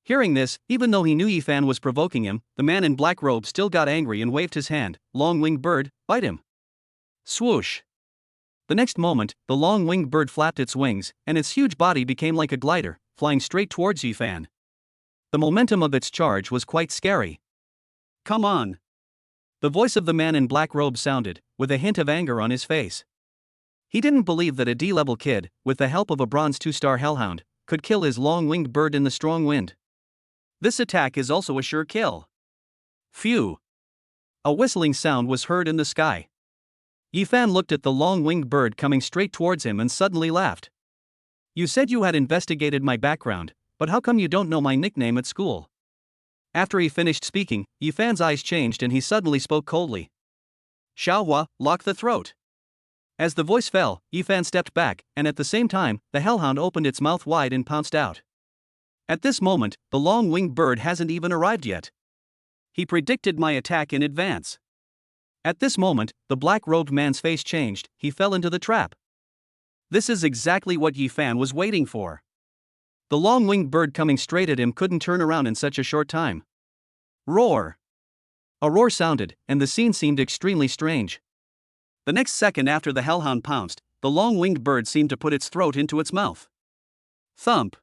Hearing this, even though he knew Ephan was provoking him, the man in black robe still got angry and waved his hand. Long-winged bird, bite him. Swoosh. The next moment, the long-winged bird flapped its wings, and its huge body became like a glider, flying straight towards Ephan. The momentum of its charge was quite scary. Come on. The voice of the man in black robe sounded, with a hint of anger on his face. He didn't believe that a D-level kid, with the help of a bronze 2-star hellhound, could kill his long-winged bird in the strong wind. This attack is also a sure kill. Phew. A whistling sound was heard in the sky. Ephan looked at the long-winged bird coming straight towards him and suddenly laughed. You said you had investigated my background, but how come you don't know my nickname at school? After he finished speaking, Ephan's eyes changed and he suddenly spoke coldly. Xiaohua, lock the throat. As the voice fell, Ephan stepped back, and at the same time, the hellhound opened its mouth wide and pounced out. At this moment, the long-winged bird hasn't even arrived yet. He predicted my attack in advance. At this moment, the black-robed man's face changed. He fell into the trap. This is exactly what Ephan was waiting for. The long-winged bird coming straight at him couldn't turn around in such a short time. Roar! A roar sounded, and the scene seemed extremely strange. The next second after the hellhound pounced, the long-winged bird seemed to put its throat into its mouth. Thump!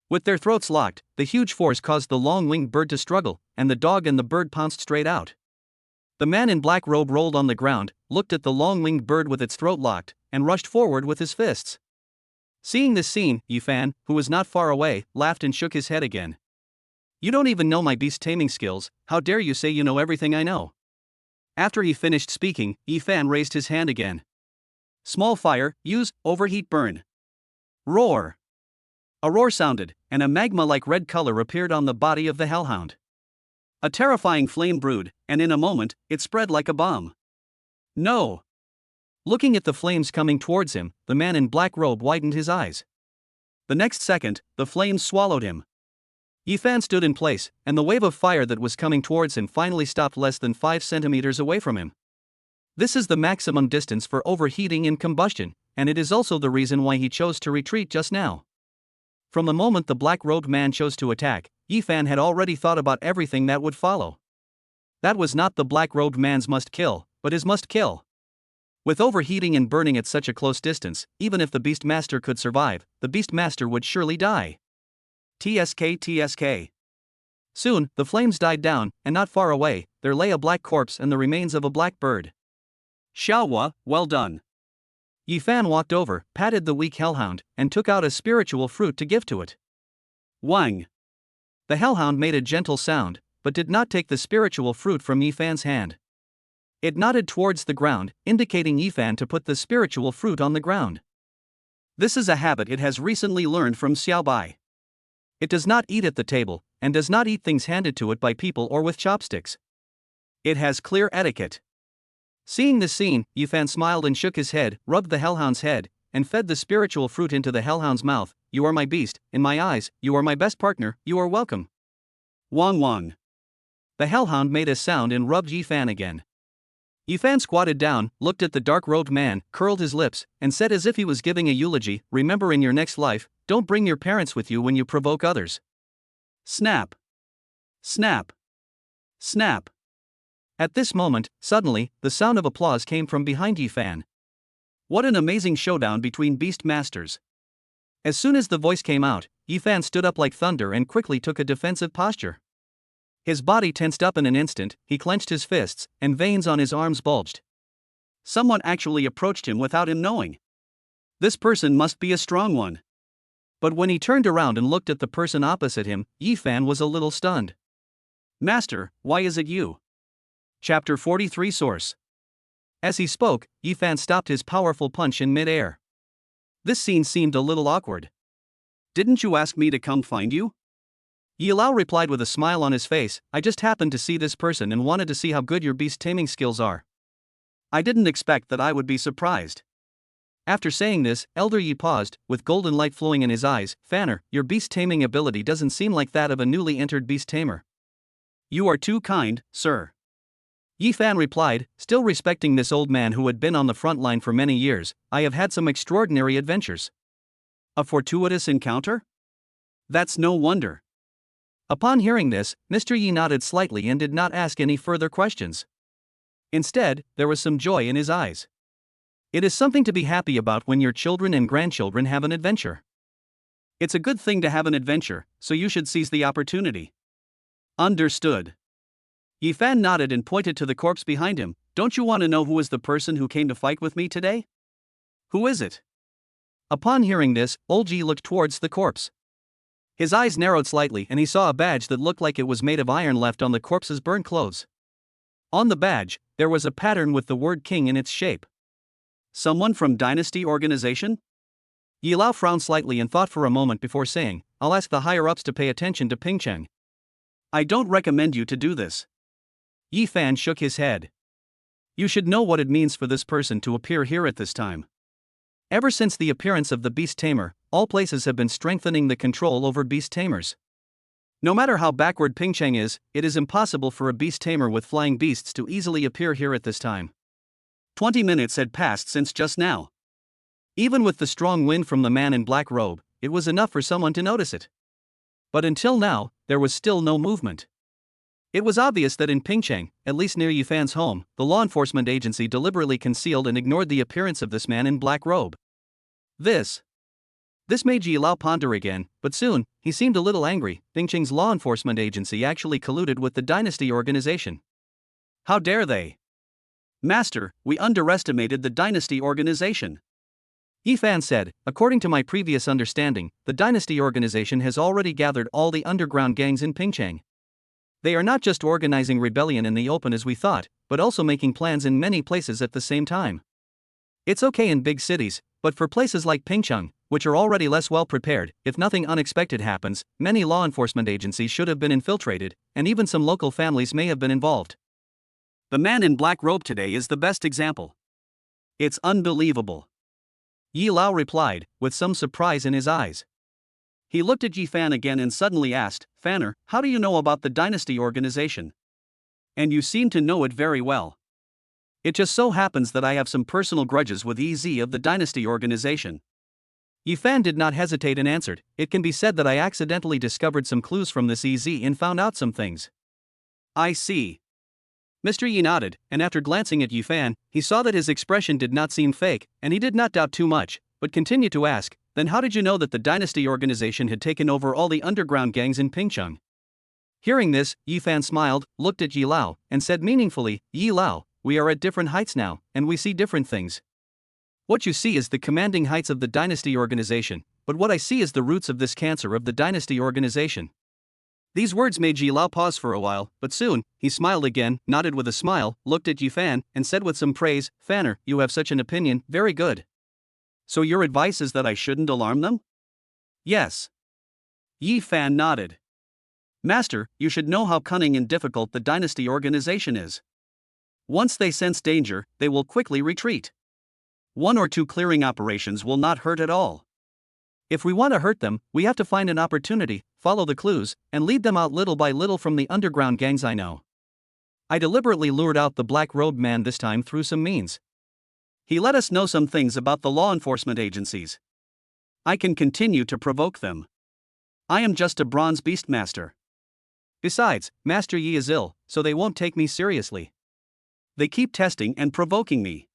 With their throats locked, the huge force caused the long-winged bird to struggle, and the dog and the bird pounced straight out. The man in black robe rolled on the ground, looked at the long-winged bird with its throat locked, and rushed forward with his fists. Seeing this scene, Ephan, who was not far away, laughed and shook his head again. You don't even know my beast taming skills, how dare you say you know everything I know? After he finished speaking, Ephan raised his hand again. Small fire, use, overheat burn. Roar! A roar sounded, and a magma-like red color appeared on the body of the hellhound. A terrifying flame brewed, and in a moment, it spread like a bomb. No! Looking at the flames coming towards him, the man in black robe widened his eyes. The next second, the flames swallowed him. Ephan stood in place, and the wave of fire that was coming towards him finally stopped less than 5 centimeters away from him. This is the maximum distance for overheating and combustion, and it is also the reason why he chose to retreat just now. From the moment the black-robed man chose to attack, Ephan had already thought about everything that would follow. That was not the black-robed man's must-kill, but his must-kill. With overheating and burning at such a close distance, even if the Beastmaster could survive, the Beastmaster would surely die. TSK. Soon, the flames died down, and not far away, there lay a black corpse and the remains of a black bird. Xiaohua, well done. Ephan walked over, patted the weak hellhound, and took out a spiritual fruit to give to it. Wang! The hellhound made a gentle sound, but did not take the spiritual fruit from Ephan's hand. It nodded towards the ground, indicating Ephan to put the spiritual fruit on the ground. This is a habit it has recently learned from Xiaobai. It does not eat at the table, and does not eat things handed to it by people or with chopsticks. It has clear etiquette. Seeing this scene, Ephan smiled and shook his head, rubbed the hellhound's head, and fed the spiritual fruit into the hellhound's mouth. You are my beast, in my eyes, you are my best partner, you are welcome. Wang. The hellhound made a sound and rubbed Ephan again. Ephan squatted down, looked at the dark-robed man, curled his lips, and said as if he was giving a eulogy, remember in your next life, don't bring your parents with you when you provoke others. Snap. Snap. Snap. At this moment, suddenly, the sound of applause came from behind Ephan. What an amazing showdown between beast masters. As soon as the voice came out, Ephan stood up like thunder and quickly took a defensive posture. His body tensed up in an instant, he clenched his fists, and veins on his arms bulged. Someone actually approached him without him knowing. This person must be a strong one. But when he turned around and looked at the person opposite him, Ephan was a little stunned. Master, why is it you? Chapter 43 Source. As he spoke, Ephan stopped his powerful punch in mid-air. This scene seemed a little awkward. Didn't you ask me to come find you? Yi Lao replied with a smile on his face, I just happened to see this person and wanted to see how good your beast taming skills are. I didn't expect that I would be surprised. After saying this, Elder Yi paused, with golden light flowing in his eyes. Fanner, your beast taming ability doesn't seem like that of a newly entered beast tamer. You are too kind, sir. Ephan replied, still respecting this old man who had been on the front line for many years. I have had some extraordinary adventures. A fortuitous encounter? That's no wonder. Upon hearing this, Mr. Yi nodded slightly and did not ask any further questions. Instead, there was some joy in his eyes. It is something to be happy about when your children and grandchildren have an adventure. It's a good thing to have an adventure, so you should seize the opportunity. Understood. Ephan nodded and pointed to the corpse behind him. Don't you want to know who is the person who came to fight with me today? Who is it? Upon hearing this, Old Ji looked towards the corpse. His eyes narrowed slightly and he saw a badge that looked like it was made of iron left on the corpse's burnt clothes. On the badge, there was a pattern with the word king in its shape. Someone from Dynasty Organization? Yi Lao frowned slightly and thought for a moment before saying, I'll ask the higher-ups to pay attention to Pingcheng. I don't recommend you to do this. Ephan shook his head. You should know what it means for this person to appear here at this time. Ever since the appearance of the beast tamer, all places have been strengthening the control over beast tamers. No matter how backward Pingcheng is, it is impossible for a beast tamer with flying beasts to easily appear here at this time. 20 minutes had passed since just now. Even with the strong wind from the man in black robe, it was enough for someone to notice it. But until now, there was still no movement. It was obvious that in Pingcheng, at least near Ephan's home, the law enforcement agency deliberately concealed and ignored the appearance of this man in black robe. This made Yi Lao ponder again, but soon, he seemed a little angry. Pingcheng's law enforcement agency actually colluded with the Dynasty Organization. How dare they? Master, we underestimated the Dynasty Organization. Ephan said, according to my previous understanding, the Dynasty Organization has already gathered all the underground gangs in Pingcheng. They are not just organizing rebellion in the open as we thought, but also making plans in many places at the same time. It's okay in big cities, but for places like Pingcheng, which are already less well prepared, if nothing unexpected happens, many law enforcement agencies should have been infiltrated, and even some local families may have been involved. The man in black robe today is the best example. It's unbelievable. Yi Lao replied, with some surprise in his eyes. He looked at Ephan again and suddenly asked, Fanner, how do you know about the Dynasty Organization? And you seem to know it very well. It just so happens that I have some personal grudges with EZ of the Dynasty Organization. Ephan did not hesitate and answered, it can be said that I accidentally discovered some clues from this EZ and found out some things. I see. Mr. Yi nodded, and after glancing at Ephan, he saw that his expression did not seem fake, and he did not doubt too much, but continued to ask, then how did you know that the Dynasty Organization had taken over all the underground gangs in Pingcheng? Hearing this, Ephan smiled, looked at Yi Lao, and said meaningfully, Yi Lao, we are at different heights now, and we see different things. What you see is the commanding heights of the Dynasty Organization, but what I see is the roots of this cancer of the Dynasty Organization. These words made Yi Lao pause for a while, but soon, he smiled again, nodded with a smile, looked at Ephan, and said with some praise, Fanner, you have such an opinion, very good. So your advice is that I shouldn't alarm them? Yes. Ephan nodded. Master, you should know how cunning and difficult the Dynasty Organization is. Once they sense danger, they will quickly retreat. 1 or 2 clearing operations will not hurt at all. If we want to hurt them, we have to find an opportunity, follow the clues, and lead them out little by little from the underground gangs I know. I deliberately lured out the black-robed man this time through some means. He let us know some things about the law enforcement agencies. I can continue to provoke them. I am just a bronze beast master. Besides, Master Yi is ill, so they won't take me seriously. They keep testing and provoking me.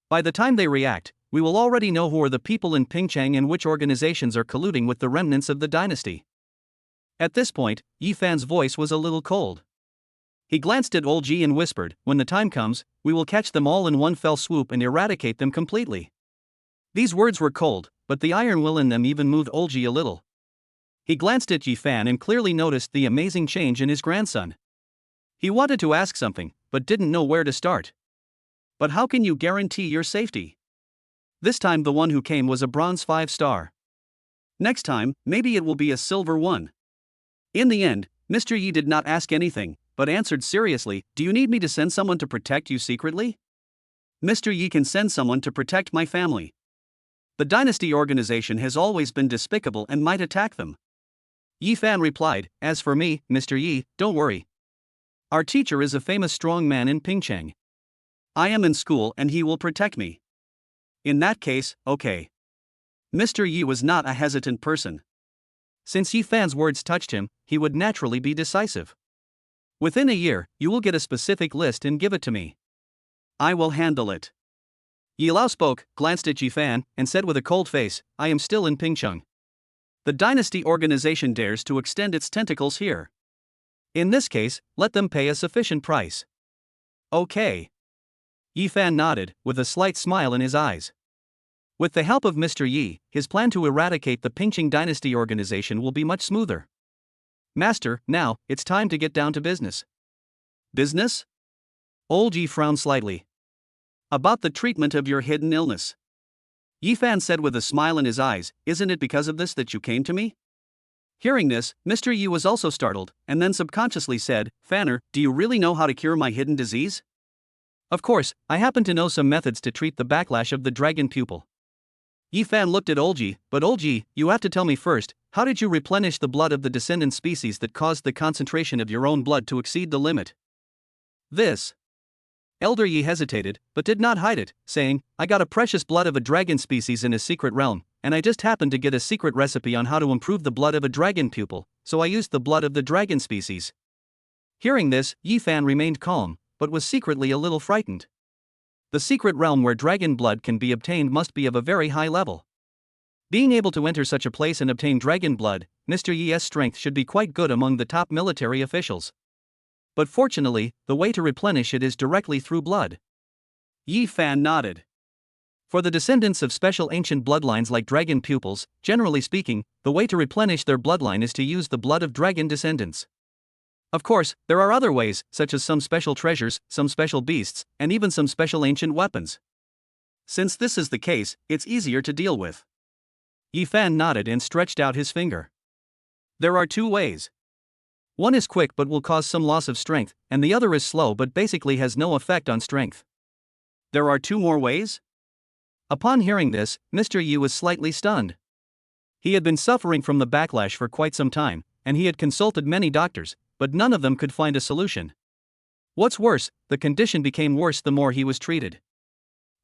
By the time they react, we will already know who are the people in Pingcheng and which organizations are colluding with the remnants of the dynasty. At this point, Ephan's voice was a little cold. He glanced at Old Ji and whispered, when the time comes, we will catch them all in one fell swoop and eradicate them completely. These words were cold, but the iron will in them even moved Olji a little. He glanced at Ephan and clearly noticed the amazing change in his grandson. He wanted to ask something, but didn't know where to start. But how can you guarantee your safety? This time the one who came was a bronze 5-star. Next time, maybe it will be a silver one. In the end, Mr. Yi did not ask anything, but answered seriously, "Do you need me to send someone to protect you secretly?" Mr. Yi can send someone to protect my family. The dynasty organization has always been despicable and might attack them. Ephan replied, "As for me, Mr. Yi, don't worry. Our teacher is a famous strong man in Pingcheng. I am in school and he will protect me." In that case, okay. Mr. Yi was not a hesitant person. Since Ephan's words touched him, he would naturally be decisive. "Within a year, you will get a specific list and give it to me. I will handle it." Yi Lao spoke, glanced at Ephan, and said with a cold face, "I am still in Pingcheng. The dynasty organization dares to extend its tentacles here. In this case, let them pay a sufficient price." "Okay." Ephan nodded, with a slight smile in his eyes. With the help of Mr. Yi, his plan to eradicate the Pingcheng dynasty organization will be much smoother. "Master, now, it's time to get down to business." "Business?" Old Yi frowned slightly. "About the treatment of your hidden illness." Ephan said with a smile in his eyes, "Isn't it because of this that you came to me?" Hearing this, Mr. Yi was also startled, and then subconsciously said, "Fanner, do you really know how to cure my hidden disease?" "Of course, I happen to know some methods to treat the backlash of the dragon pupil." Ephan looked at Olji, "But Olji, you have to tell me first, how did you replenish the blood of the descendant species that caused the concentration of your own blood to exceed the limit?" "This." Elder Yi hesitated, but did not hide it, saying, "I got a precious blood of a dragon species in a secret realm, and I just happened to get a secret recipe on how to improve the blood of a dragon pupil, so I used the blood of the dragon species." Hearing this, Ephan remained calm, but was secretly a little frightened. The secret realm where dragon blood can be obtained must be of a very high level. Being able to enter such a place and obtain dragon blood, Mr. Yi's strength should be quite good among the top military officials. But fortunately, the way to replenish it is directly through blood. Ephan nodded. For the descendants of special ancient bloodlines like dragon pupils, generally speaking, the way to replenish their bloodline is to use the blood of dragon descendants. Of course, there are other ways, such as some special treasures, some special beasts, and even some special ancient weapons. Since this is the case, it's easier to deal with. Ephan nodded and stretched out his finger. "There are 2 ways. One is quick but will cause some loss of strength, and the other is slow but basically has no effect on strength." "There are 2 more ways?" Upon hearing this, Mr. Yi was slightly stunned. He had been suffering from the backlash for quite some time, and he had consulted many doctors, but none of them could find a solution. What's worse, the condition became worse the more he was treated.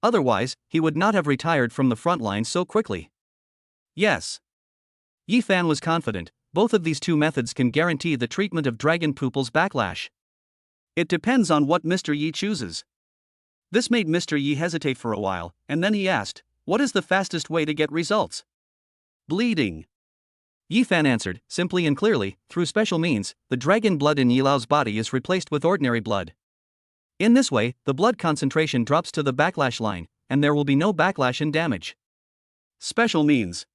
Otherwise, he would not have retired from the front line so quickly. Yes. Ephan was confident, both of these 2 methods can guarantee the treatment of dragon pupil's backlash. It depends on what Mr. Yi chooses. This made Mr. Yi hesitate for a while, and then he asked, "What is the fastest way to get results?" "Bleeding." Ephan answered, simply and clearly, "Through special means, the dragon blood in Yi Lao's body is replaced with ordinary blood. In this way, the blood concentration drops to the backlash line, and there will be no backlash and damage." "Special means."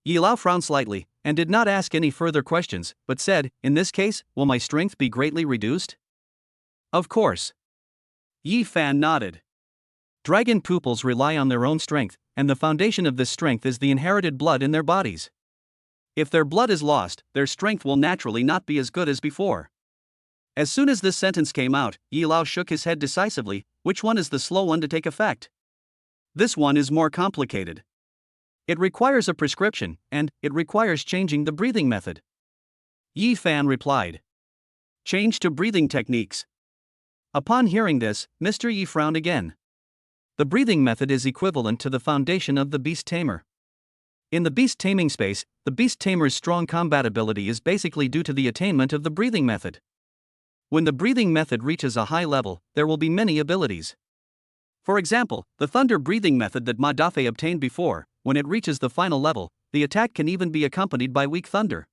Yi Lao frowned slightly, and did not ask any further questions, but said, "In this case, will my strength be greatly reduced?" "Of course." Ephan nodded. Dragon pupils rely on their own strength, and the foundation of this strength is the inherited blood in their bodies. If their blood is lost, their strength will naturally not be as good as before. As soon as this sentence came out, Yi Lao shook his head decisively. "Which one is the slow one to take effect?" "This one is more complicated. It requires a prescription, and it requires changing the breathing method." Ephan replied. "Change to breathing techniques." Upon hearing this, Mr. Yi frowned again. The breathing method is equivalent to the foundation of the beast tamer. In the beast taming space, the beast tamer's strong combat ability is basically due to the attainment of the breathing method. When the breathing method reaches a high level, there will be many abilities. For example, the thunder breathing method that Ma Dafei obtained before, when it reaches the final level, the attack can even be accompanied by weak thunder.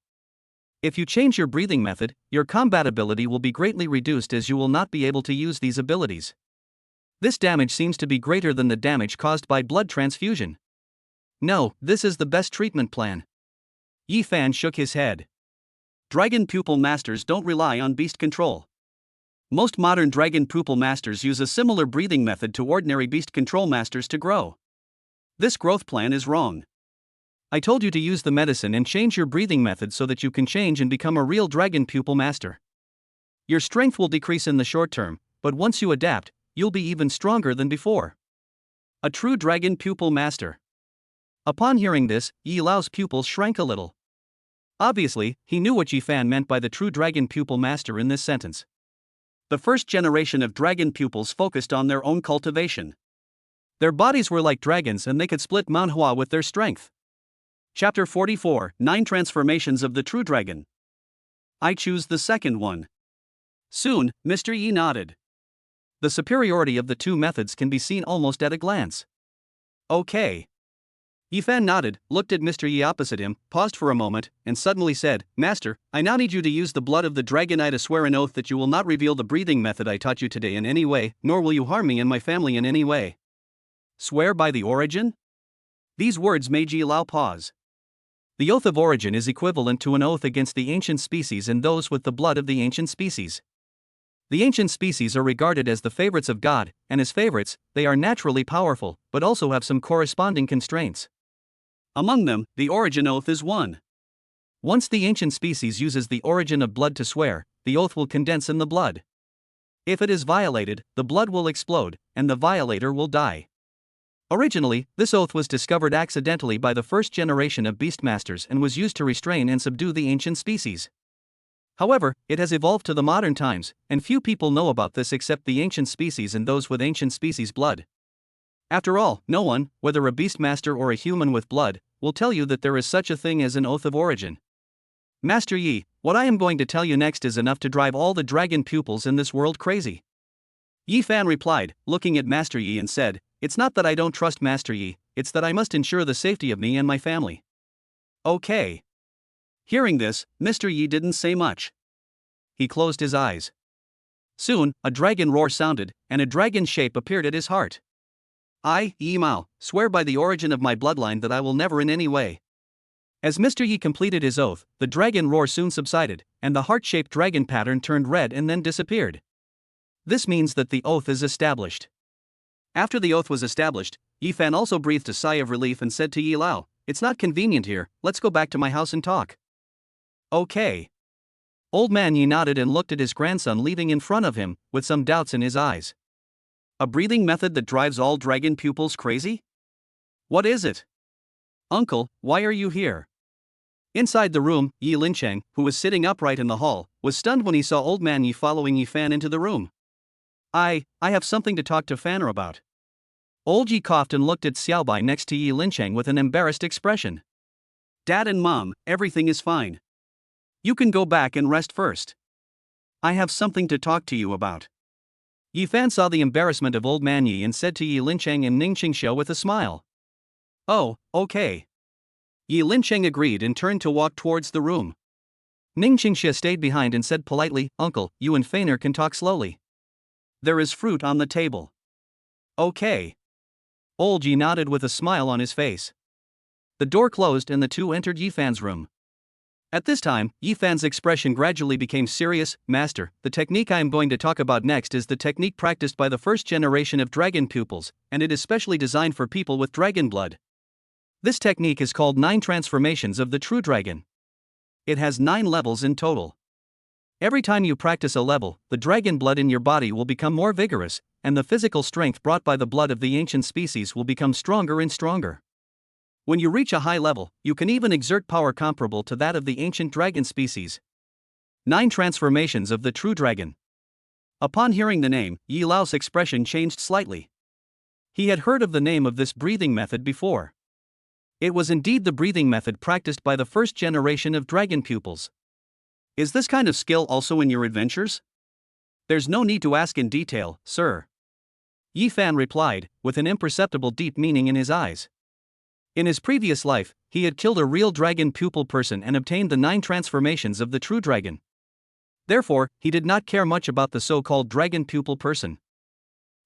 If you change your breathing method, your combat ability will be greatly reduced as you will not be able to use these abilities. This damage seems to be greater than the damage caused by blood transfusion. No, this is the best treatment plan. Ephan shook his head. Dragon pupil masters don't rely on beast control. Most modern dragon pupil masters use a similar breathing method to ordinary beast control masters to grow. This growth plan is wrong. I told you to use the medicine and change your breathing method so that you can change and become a real dragon pupil master. Your strength will decrease in the short term, but once you adapt, you'll be even stronger than before. A true dragon pupil master. Upon hearing this, Yi Lao's pupils shrank a little. Obviously, he knew what Ephan meant by the true dragon pupil master in this sentence. The first generation of dragon pupils focused on their own cultivation. Their bodies were like dragons and they could split manhua with their strength. Chapter 44, 9 Transformations of the True Dragon. I choose the second one. Soon, Mr. Yi nodded. The superiority of the two methods can be seen almost at a glance. Okay. Ephan nodded, looked at Mr. Yi opposite him, paused for a moment, and suddenly said, Master, I now need you to use the blood of the dragon eye to swear an oath that you will not reveal the breathing method I taught you today in any way, nor will you harm me and my family in any way. Swear by the origin? These words made Yi Lao pause. The oath of origin is equivalent to an oath against the ancient species and those with the blood of the ancient species. The ancient species are regarded as the favorites of God, and as favorites, they are naturally powerful, but also have some corresponding constraints. Among them, the origin oath is one. Once the ancient species uses the origin of blood to swear, the oath will condense in the blood. If it is violated, the blood will explode, and the violator will die. Originally, this oath was discovered accidentally by the first generation of beastmasters and was used to restrain and subdue the ancient species. However, it has evolved to the modern times, and few people know about this except the ancient species and those with ancient species blood. After all, no one, whether a beastmaster or a human with blood, will tell you that there is such a thing as an oath of origin. Master Yi, what I am going to tell you next is enough to drive all the dragon pupils in this world crazy. Ephan replied, looking at Master Yi and said, It's not that I don't trust Master Yi, it's that I must ensure the safety of me and my family. Okay. Hearing this, Mr. Yi didn't say much. He closed his eyes. Soon, a dragon roar sounded, and a dragon shape appeared at his heart. I, Yi Mao, swear by the origin of my bloodline that I will never in any way. As Mr. Yi completed his oath, the dragon roar soon subsided, and the heart-shaped dragon pattern turned red and then disappeared. This means that the oath is established. After the oath was established, Ephan also breathed a sigh of relief and said to Yi Lao, It's not convenient here, let's go back to my house and talk. Okay. Old man Yi nodded and looked at his grandson leaving in front of him, with some doubts in his eyes. A breathing method that drives all dragon pupils crazy? What is it? Uncle, why are you here? Inside the room, Yi Lincheng, who was sitting upright in the hall, was stunned when he saw old man Yi following Ephan into the room. I have something to talk to Fanner about. Old Yi coughed and looked at Xiaobai next to Yi Lincheng with an embarrassed expression. Dad and Mom, everything is fine. You can go back and rest first. I have something to talk to you about. Ephan saw the embarrassment of old man Yi and said to Yi Lincheng and Ning Qingxiu with a smile. Oh, okay. Yi Lincheng agreed and turned to walk towards the room. Ning Qingxiu stayed behind and said politely, Uncle, you and Feiner can talk slowly. There is fruit on the table. Okay. Old Yi nodded with a smile on his face. The door closed and the two entered Ephan's room. At this time, Ephan's expression gradually became serious. Master, the technique I am going to talk about next is the technique practiced by the first generation of dragon pupils, and it is specially designed for people with dragon blood. This technique is called 9 Transformations of the True Dragon. It has 9 levels in total. Every time you practice a level, the dragon blood in your body will become more vigorous, and the physical strength brought by the blood of the ancient species will become stronger and stronger. When you reach a high level, you can even exert power comparable to that of the ancient dragon species. 9 Transformations of the True Dragon. Upon hearing the name, Yi Lao's expression changed slightly. He had heard of the name of this breathing method before. It was indeed the breathing method practiced by the first generation of dragon pupils. Is this kind of skill also in your adventures? There's no need to ask in detail, sir. Ephan replied, with an imperceptible deep meaning in his eyes. In his previous life, he had killed a real dragon pupil person and obtained the 9 transformations of the true dragon. Therefore, he did not care much about the so-called dragon pupil person.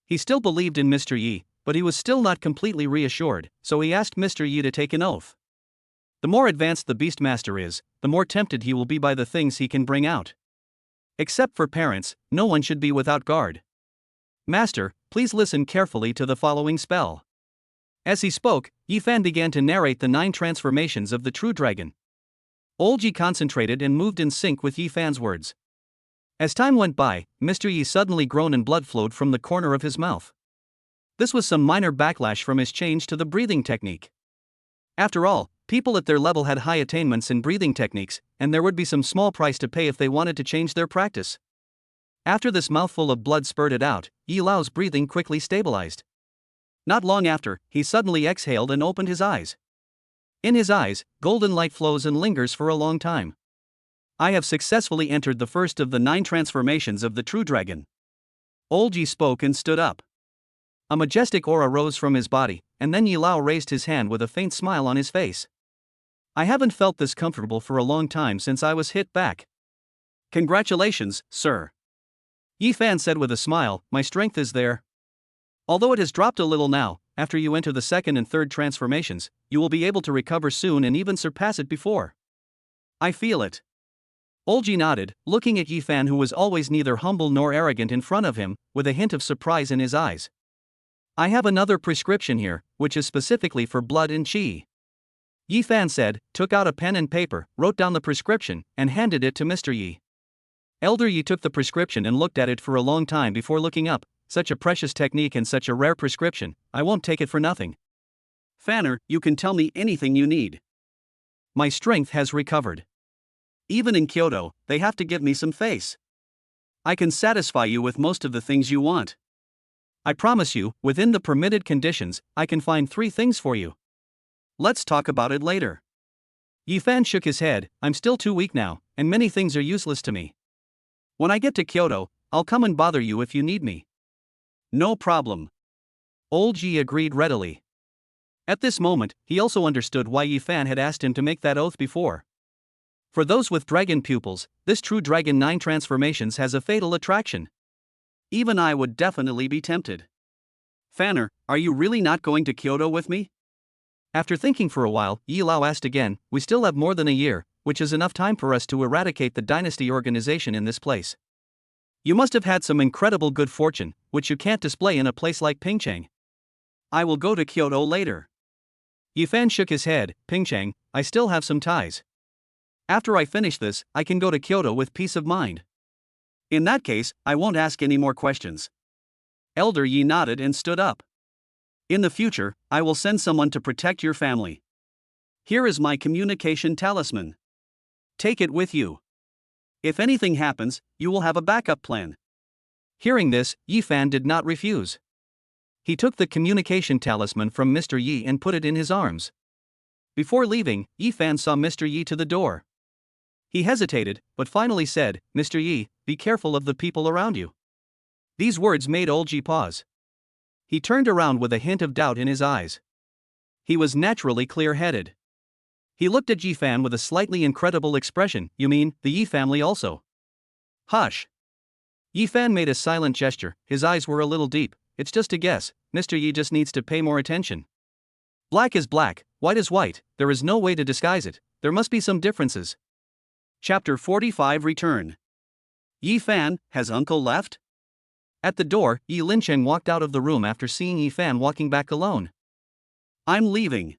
He still believed in Mr. Yi, but he was still not completely reassured, so he asked Mr. Yi to take an oath. The more advanced the Beastmaster is, the more tempted he will be by the things he can bring out. Except for parents, no one should be without guard. Master, please listen carefully to the following spell. As he spoke, Ephan began to narrate the 9 transformations of the true dragon. Olji concentrated and moved in sync with Ephan's words. As time went by, Mr. Yi suddenly groaned and blood flowed from the corner of his mouth. This was some minor backlash from his change to the breathing technique. After all, people at their level had high attainments in breathing techniques, and there would be some small price to pay if they wanted to change their practice. After this mouthful of blood spurted out, Yi Lao's breathing quickly stabilized. Not long after, he suddenly exhaled and opened his eyes. In his eyes, golden light flows and lingers for a long time. I have successfully entered the first of the 9 transformations of the true dragon. Olji spoke and stood up. A majestic aura rose from his body, and then Yi Lao raised his hand with a faint smile on his face. I haven't felt this comfortable for a long time since I was hit back. Congratulations, sir. Ephan said with a smile, my strength is there. Although it has dropped a little now, after you enter the second and third transformations, you will be able to recover soon and even surpass it before. I feel it. Olji nodded, looking at Ephan, who was always neither humble nor arrogant in front of him, with a hint of surprise in his eyes. I have another prescription here, which is specifically for blood and qi. Ephan said, took out a pen and paper, wrote down the prescription, and handed it to Mr. Yi. Elder Yi took the prescription and looked at it for a long time before looking up. Such a precious technique and such a rare prescription, I won't take it for nothing. Fanner, you can tell me anything you need. My strength has recovered. Even in Kyoto, they have to give me some face. I can satisfy you with most of the things you want. I promise you, within the permitted conditions, I can find 3 things for you. Let's talk about it later. Ephan shook his head, I'm still too weak now, and many things are useless to me. When I get to Kyoto, I'll come and bother you if you need me. No problem. Olji agreed readily. At this moment, he also understood why Ephan had asked him to make that oath before. For those with dragon pupils, this true dragon 9 transformations has a fatal attraction. Even I would definitely be tempted. Fanner, are you really not going to Kyoto with me? After thinking for a while, Yi Lao asked again, we still have more than a year, which is enough time for us to eradicate the dynasty organization in this place. You must have had some incredible good fortune, which you can't display in a place like Pingchang. I will go to Kyoto later. Ephan shook his head, Pingchang, I still have some ties. After I finish this, I can go to Kyoto with peace of mind. In that case, I won't ask any more questions. Elder Yi nodded and stood up. In the future, I will send someone to protect your family. Here is my communication talisman. Take it with you. If anything happens, you will have a backup plan. Hearing this, Ephan did not refuse. He took the communication talisman from Mr. Yi and put it in his arms. Before leaving, Ephan saw Mr. Yi to the door. He hesitated, but finally said, Mr. Yi, be careful of the people around you. These words made Olji pause. He turned around with a hint of doubt in his eyes. He was naturally clear-headed. He looked at Ephan with a slightly incredible expression, you mean, the Yi family also? Hush. Ephan made a silent gesture, his eyes were a little deep, it's just a guess, Mr. Yi just needs to pay more attention. Black is black, white is white, there is no way to disguise it, there must be some differences. Chapter 45 Return. Ephan, has uncle left? At the door, Yi Lincheng walked out of the room after seeing Ephan walking back alone. I'm leaving.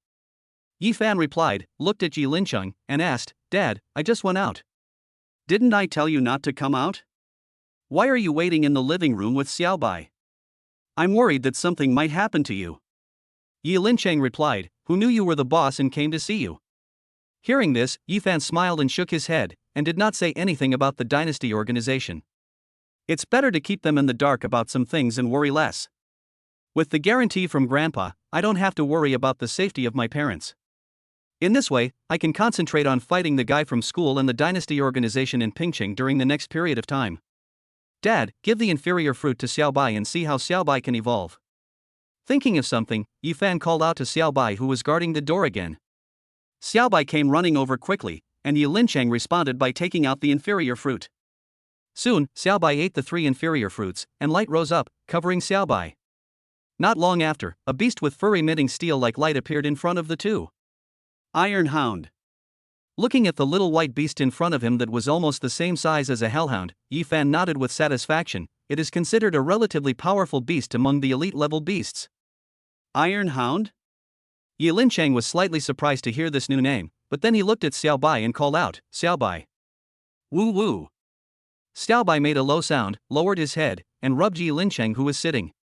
Ephan replied, looked at Yi Lincheng, and asked, Dad, I just went out. Didn't I tell you not to come out? Why are you waiting in the living room with Xiaobai? I'm worried that something might happen to you. Yi Lincheng replied, who knew you were the boss and came to see you? Hearing this, Ephan smiled and shook his head, and did not say anything about the dynasty organization. It's better to keep them in the dark about some things and worry less. With the guarantee from Grandpa, I don't have to worry about the safety of my parents. In this way, I can concentrate on fighting the guy from school and the dynasty organization in Pingcheng during the next period of time. Dad, give the inferior fruit to Xiaobai and see how Xiaobai can evolve. Thinking of something, Ephan called out to Xiaobai, who was guarding the door again. Xiaobai came running over quickly, and Yi Lincheng responded by taking out the inferior fruit. Soon, Xiaobai ate the 3 inferior fruits, and light rose up, covering Xiaobai. Not long after, a beast with fur emitting steel-like light appeared in front of the two. Iron Hound. Looking at the little white beast in front of him that was almost the same size as a hellhound, Ephan nodded with satisfaction. It is considered a relatively powerful beast among the elite-level beasts. Iron Hound? Yi Linchang was slightly surprised to hear this new name, but then he looked at Xiao Bai and called out, Xiao Bai. Woo woo. Xiao Bai made a low sound, lowered his head, and rubbed Yi Linchang, who was sitting.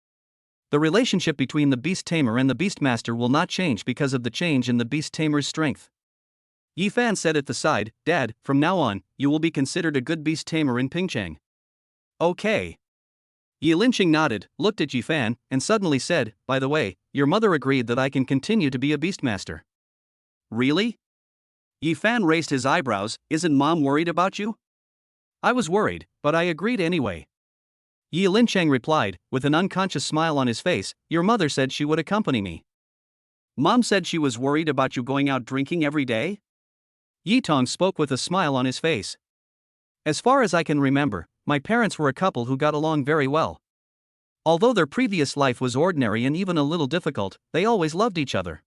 The relationship between the beast tamer and the beastmaster will not change because of the change in the beast tamer's strength. Ephan said at the side, Dad, from now on, you will be considered a good beast tamer in Pingchang. Okay. Yi Linchang nodded, looked at Ephan, and suddenly said, by the way, your mother agreed that I can continue to be a beastmaster. Really? Ephan raised his eyebrows. Isn't Mom worried about you? I was worried, but I agreed anyway. Yi Linchang replied, with an unconscious smile on his face, your mother said she would accompany me. Mom said she was worried about you going out drinking every day? Yi Tong spoke with a smile on his face. As far as I can remember, my parents were a couple who got along very well. Although their previous life was ordinary and even a little difficult, they always loved each other.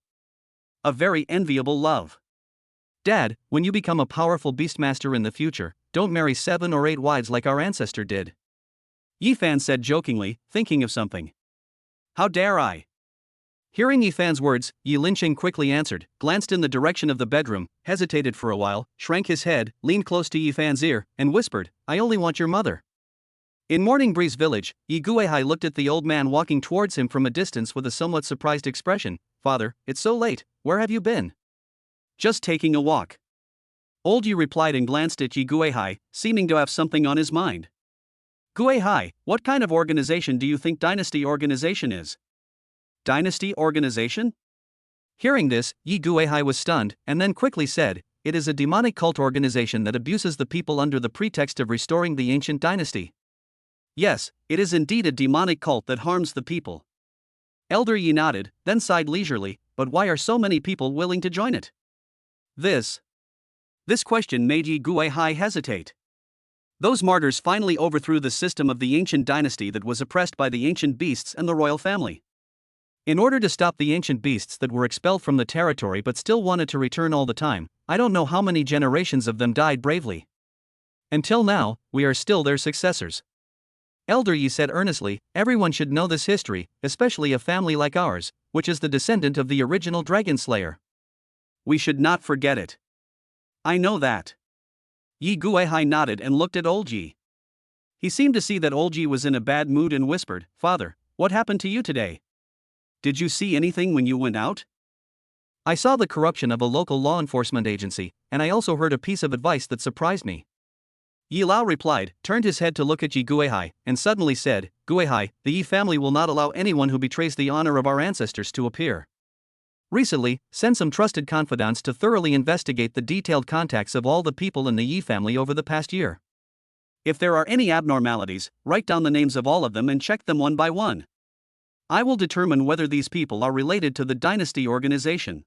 A very enviable love. Dad, when you become a powerful beastmaster in the future, don't marry 7 or 8 wives like our ancestor did. Ephan said jokingly, thinking of something. How dare I? Hearing Ephan's words, Yi Linchang quickly answered, glanced in the direction of the bedroom, hesitated for a while, shrank his head, leaned close to Ephan's ear, and whispered, I only want your mother. In Morning Breeze Village, Yi Guihai looked at the old man walking towards him from a distance with a somewhat surprised expression. Father, it's so late, where have you been? Just taking a walk. Old Yi replied and glanced at Yi Guihai, seeming to have something on his mind. Guihai, what kind of organization do you think Dynasty Organization is? Dynasty Organization? Hearing this, Yi Guihai was stunned, and then quickly said, it is a demonic cult organization that abuses the people under the pretext of restoring the ancient dynasty. Yes, it is indeed a demonic cult that harms the people. Elder Yi nodded, then sighed leisurely, but why are so many people willing to join it? This question made Yi Guihai hesitate. Those martyrs finally overthrew the system of the ancient dynasty that was oppressed by the ancient beasts and the royal family. In order to stop the ancient beasts that were expelled from the territory but still wanted to return all the time, I don't know how many generations of them died bravely. Until now, we are still their successors. Elder Yi said earnestly, everyone should know this history, especially a family like ours, which is the descendant of the original Dragon Slayer. We should not forget it. I know that. Yi Guihai nodded and looked at Old Yi. He seemed to see that Old Yi was in a bad mood and whispered, Father, what happened to you today? Did you see anything when you went out? I saw the corruption of a local law enforcement agency, and I also heard a piece of advice that surprised me. Yi Lao replied, turned his head to look at Yi Guihai, and suddenly said, Guihai, the Yi family will not allow anyone who betrays the honor of our ancestors to appear. Recently, send some trusted confidants to thoroughly investigate the detailed contacts of all the people in the Yi family over the past year. If there are any abnormalities, write down the names of all of them and check them one by one. I will determine whether these people are related to the dynasty organization.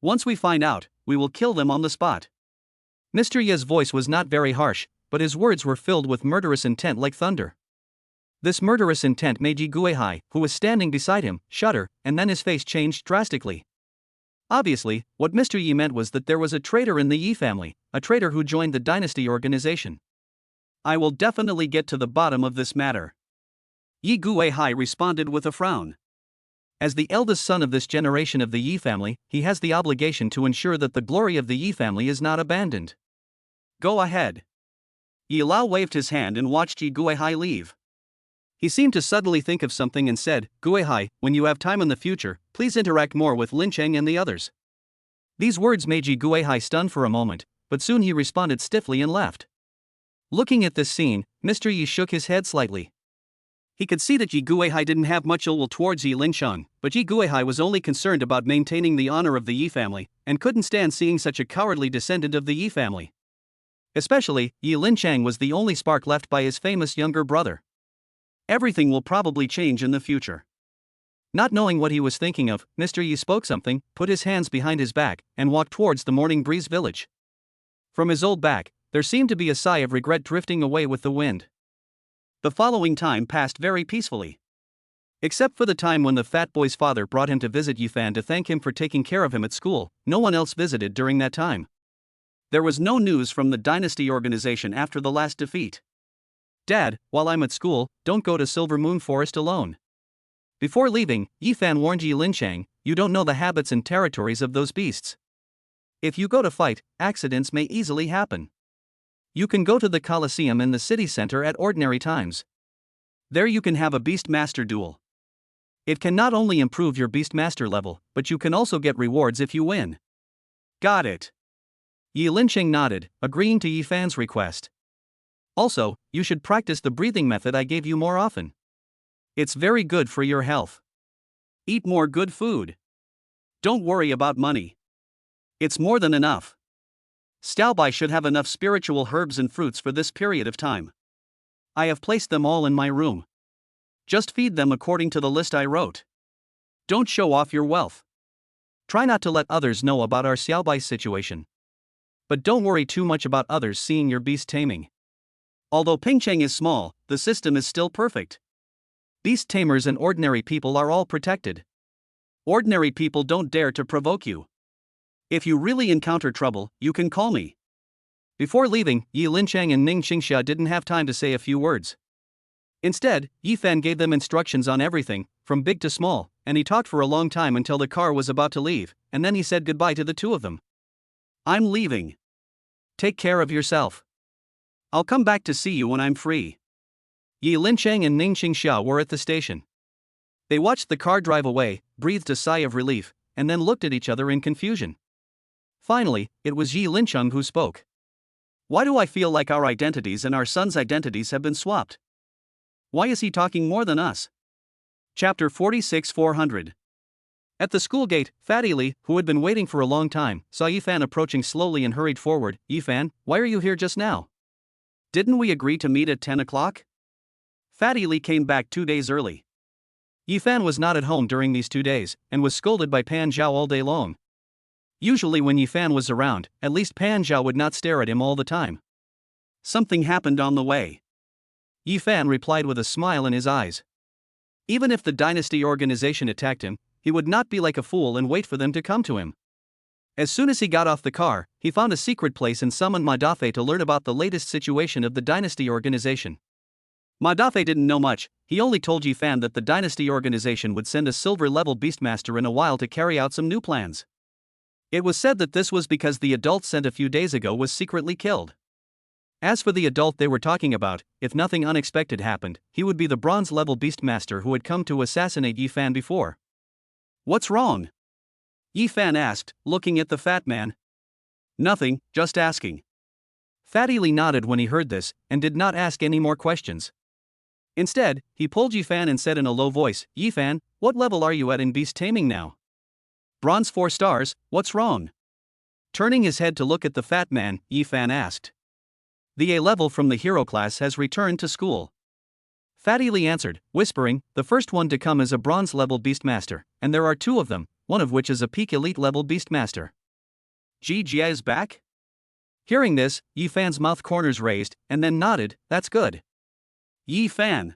Once we find out, we will kill them on the spot. Mr. Ye's voice was not very harsh, but his words were filled with murderous intent like thunder. This murderous intent made Yi Guihai, who was standing beside him, shudder, and then his face changed drastically. Obviously, what Mr. Yi meant was that there was a traitor in the Yi family, a traitor who joined the dynasty organization. I will definitely get to the bottom of this matter. Yi Guihai responded with a frown. As the eldest son of this generation of the Yi family, he has the obligation to ensure that the glory of the Yi family is not abandoned. Go ahead. Yi Lao waved his hand and watched Yi Guihai leave. He seemed to suddenly think of something and said, Guihai, when you have time in the future, please interact more with Linchang and the others. These words made Yi Guihai stun for a moment, but soon he responded stiffly and left. Looking at this scene, Mr. Yi shook his head slightly. He could see that Yi Guihai didn't have much ill will towards Yi Linchang, but Yi Guihai was only concerned about maintaining the honor of the Yi family, and couldn't stand seeing such a cowardly descendant of the Yi family. Especially, Yi Linchang was the only spark left by his famous younger brother. Everything will probably change in the future. Not knowing what he was thinking of, Mr. Yi spoke something, put his hands behind his back, and walked towards the Morning Breeze village. From his old back, there seemed to be a sigh of regret drifting away with the wind. The following time passed very peacefully. Except for the time when the fat boy's father brought him to visit Ephan to thank him for taking care of him at school, no one else visited during that time. There was no news from the Dynasty organization after the last defeat. Dad, while I'm at school, don't go to Silver Moon Forest alone. Before leaving, Ephan warned Yi Linchang, you don't know the habits and territories of those beasts. If you go to fight, accidents may easily happen. You can go to the Coliseum in the city center at ordinary times. There you can have a Beastmaster duel. It can not only improve your Beastmaster level, but you can also get rewards if you win. Got it. Yi Linchang nodded, agreeing to Ephan's request. Also, you should practice the breathing method I gave you more often. It's very good for your health. Eat more good food. Don't worry about money. It's more than enough. Xiaobai should have enough spiritual herbs and fruits for this period of time. I have placed them all in my room. Just feed them according to the list I wrote. Don't show off your wealth. Try not to let others know about our Xiaobai situation. But don't worry too much about others seeing your beast taming. Although Pingcheng is small, the system is still perfect. Beast tamers and ordinary people are all protected. Ordinary people don't dare to provoke you. If you really encounter trouble, you can call me. Before leaving, Yi Linchang and Ning Xingxia didn't have time to say a few words. Instead, Ephan gave them instructions on everything, from big to small, and he talked for a long time until the car was about to leave, and then he said goodbye to the two of them. I'm leaving. Take care of yourself. I'll come back to see you when I'm free. Yi Linchang and Ning Xingxia were at the station. They watched the car drive away, breathed a sigh of relief, and then looked at each other in confusion. Finally, it was Yi Linchang who spoke. Why do I feel like our identities and our son's identities have been swapped? Why is he talking more than us? Chapter 46-400. At the school gate, Fatty Li, who had been waiting for a long time, saw Ephan approaching slowly and hurried forward. Ephan, why are you here just now? Didn't we agree to meet at 10 o'clock? Fatty Li came back 2 days early. Ephan was not at home during these 2 days, and was scolded by Pan Zhao all day long. Usually when Ephan was around, at least Pan Zhao would not stare at him all the time. Something happened on the way. Ephan replied with a smile in his eyes. Even if the Dynasty organization attacked him, he would not be like a fool and wait for them to come to him. As soon as he got off the car, he found a secret place and summoned Ma Dafei to learn about the latest situation of the Dynasty organization. Ma Dafei didn't know much, he only told Ephan that the Dynasty organization would send a silver-level Beastmaster in a while to carry out some new plans. It was said that this was because the adult sent a few days ago was secretly killed. As for the adult they were talking about, if nothing unexpected happened, he would be the bronze-level Beastmaster who had come to assassinate Ephan before. What's wrong? Ephan asked, looking at the fat man. Nothing, just asking. Fatty Li nodded when he heard this, and did not ask any more questions. Instead, he pulled Ephan and said in a low voice, Ephan, what level are you at in beast taming now? Bronze 4 stars, what's wrong? Turning his head to look at the fat man, Ephan asked. The A level from the hero class has returned to school. Fatty Li answered, whispering, the first one to come is a bronze-level Beastmaster, and there are 2 of them, one of which is a peak elite-level Beastmaster. Jia is back? Hearing this, Ephan's mouth corners raised, and then nodded, that's good. Ephan.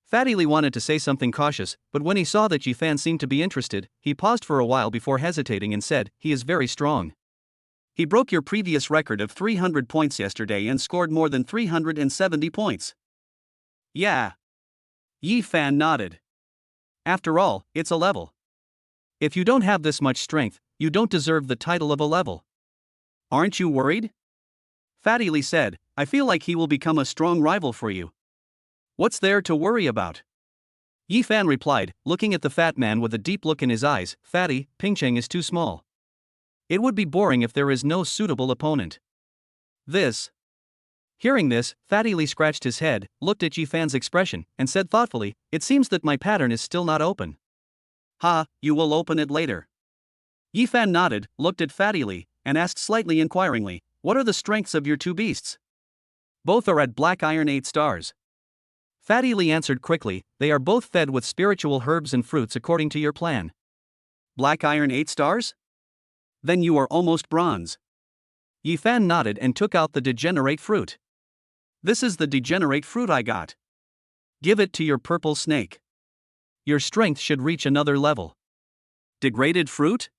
Fatty Li wanted to say something cautious, but when he saw that Ephan seemed to be interested, he paused for a while before hesitating and said, he is very strong. He broke your previous record of 300 points yesterday and scored more than 370 points. Yeah. Ephan nodded. After all, it's a level. If you don't have this much strength, you don't deserve the title of a level. Aren't you worried? Fatty Li said, I feel like he will become a strong rival for you. What's there to worry about? Ephan replied, looking at the fat man with a deep look in his eyes, Fatty, Pingcheng is too small. It would be boring if there is no suitable opponent. Hearing this, Fatty Li scratched his head, looked at Ephan's expression, and said thoughtfully, it seems that my pattern is still not open. You will open it later. Ephan nodded, looked at Fatty Li, and asked slightly inquiringly, what are the strengths of your 2 beasts? Both are at Black Iron 8 stars. Fatty Li answered quickly, they are both fed with spiritual herbs and fruits according to your plan. Black Iron 8 stars? Then you are almost bronze. Ephan nodded and took out the degenerate fruit. This is the degenerate fruit I got. Give it to your purple snake. your strength should reach another level. Degraded fruit?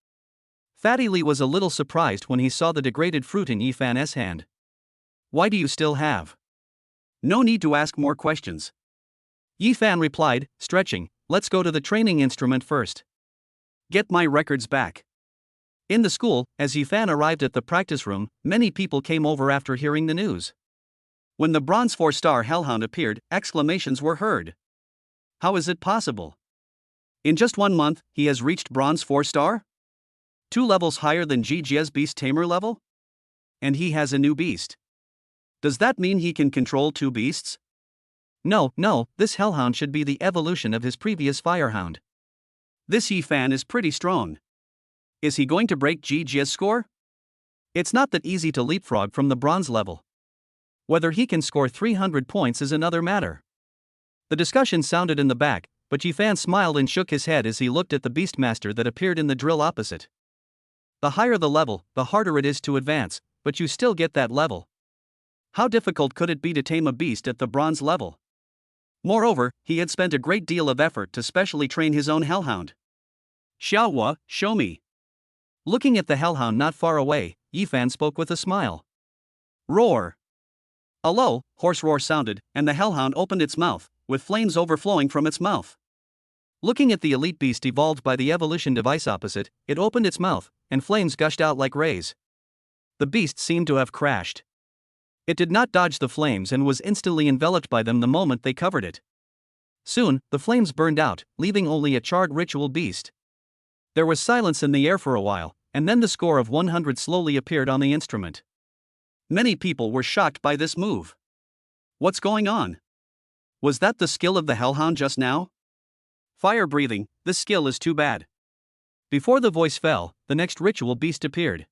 Fatty Lee was a little surprised when he saw the degraded fruit in Ephan's hand. Why do you still have? No need to ask more questions. Ephan replied, stretching, let's go to the training instrument first. Get my records back. In the school, as Ephan arrived at the practice room, many people came over after hearing the news. When the bronze 4-star hellhound appeared, exclamations were heard. How is it possible? In just 1 month, he has reached bronze 4-star? 2 levels higher than Jijia's beast tamer level? And he has a new beast. Does that mean he can control 2 beasts? No, this hellhound should be the evolution of his previous firehound. This Ephan is pretty strong. Is he going to break Jijia's score? It's not that easy to leapfrog from the bronze level. Whether he can score 300 points is another matter. The discussion sounded in the back, but Ephan smiled and shook his head as he looked at the Beastmaster that appeared in the drill opposite. The higher the level, the harder it is to advance, but you still get that level. How difficult could it be to tame a beast at the bronze level? Moreover, he had spent a great deal of effort to specially train his own hellhound. Xiaohua, show me. Looking at the hellhound not far away, Ephan spoke with a smile. Roar. A low, hoarse roar sounded, and the hellhound opened its mouth, with flames overflowing from its mouth. Looking at the elite beast evolved by the evolution device opposite, it opened its mouth, and flames gushed out like rays. The beast seemed to have crashed. It did not dodge the flames and was instantly enveloped by them the moment they covered it. Soon, the flames burned out, leaving only a charred ritual beast. There was silence in the air for a while, and then the score of 100 slowly appeared on the instrument. Many people were shocked by this move. What's going on? Was that the skill of the hellhound just now? Fire breathing, this skill is too bad. Before the voice fell, the next ritual beast appeared.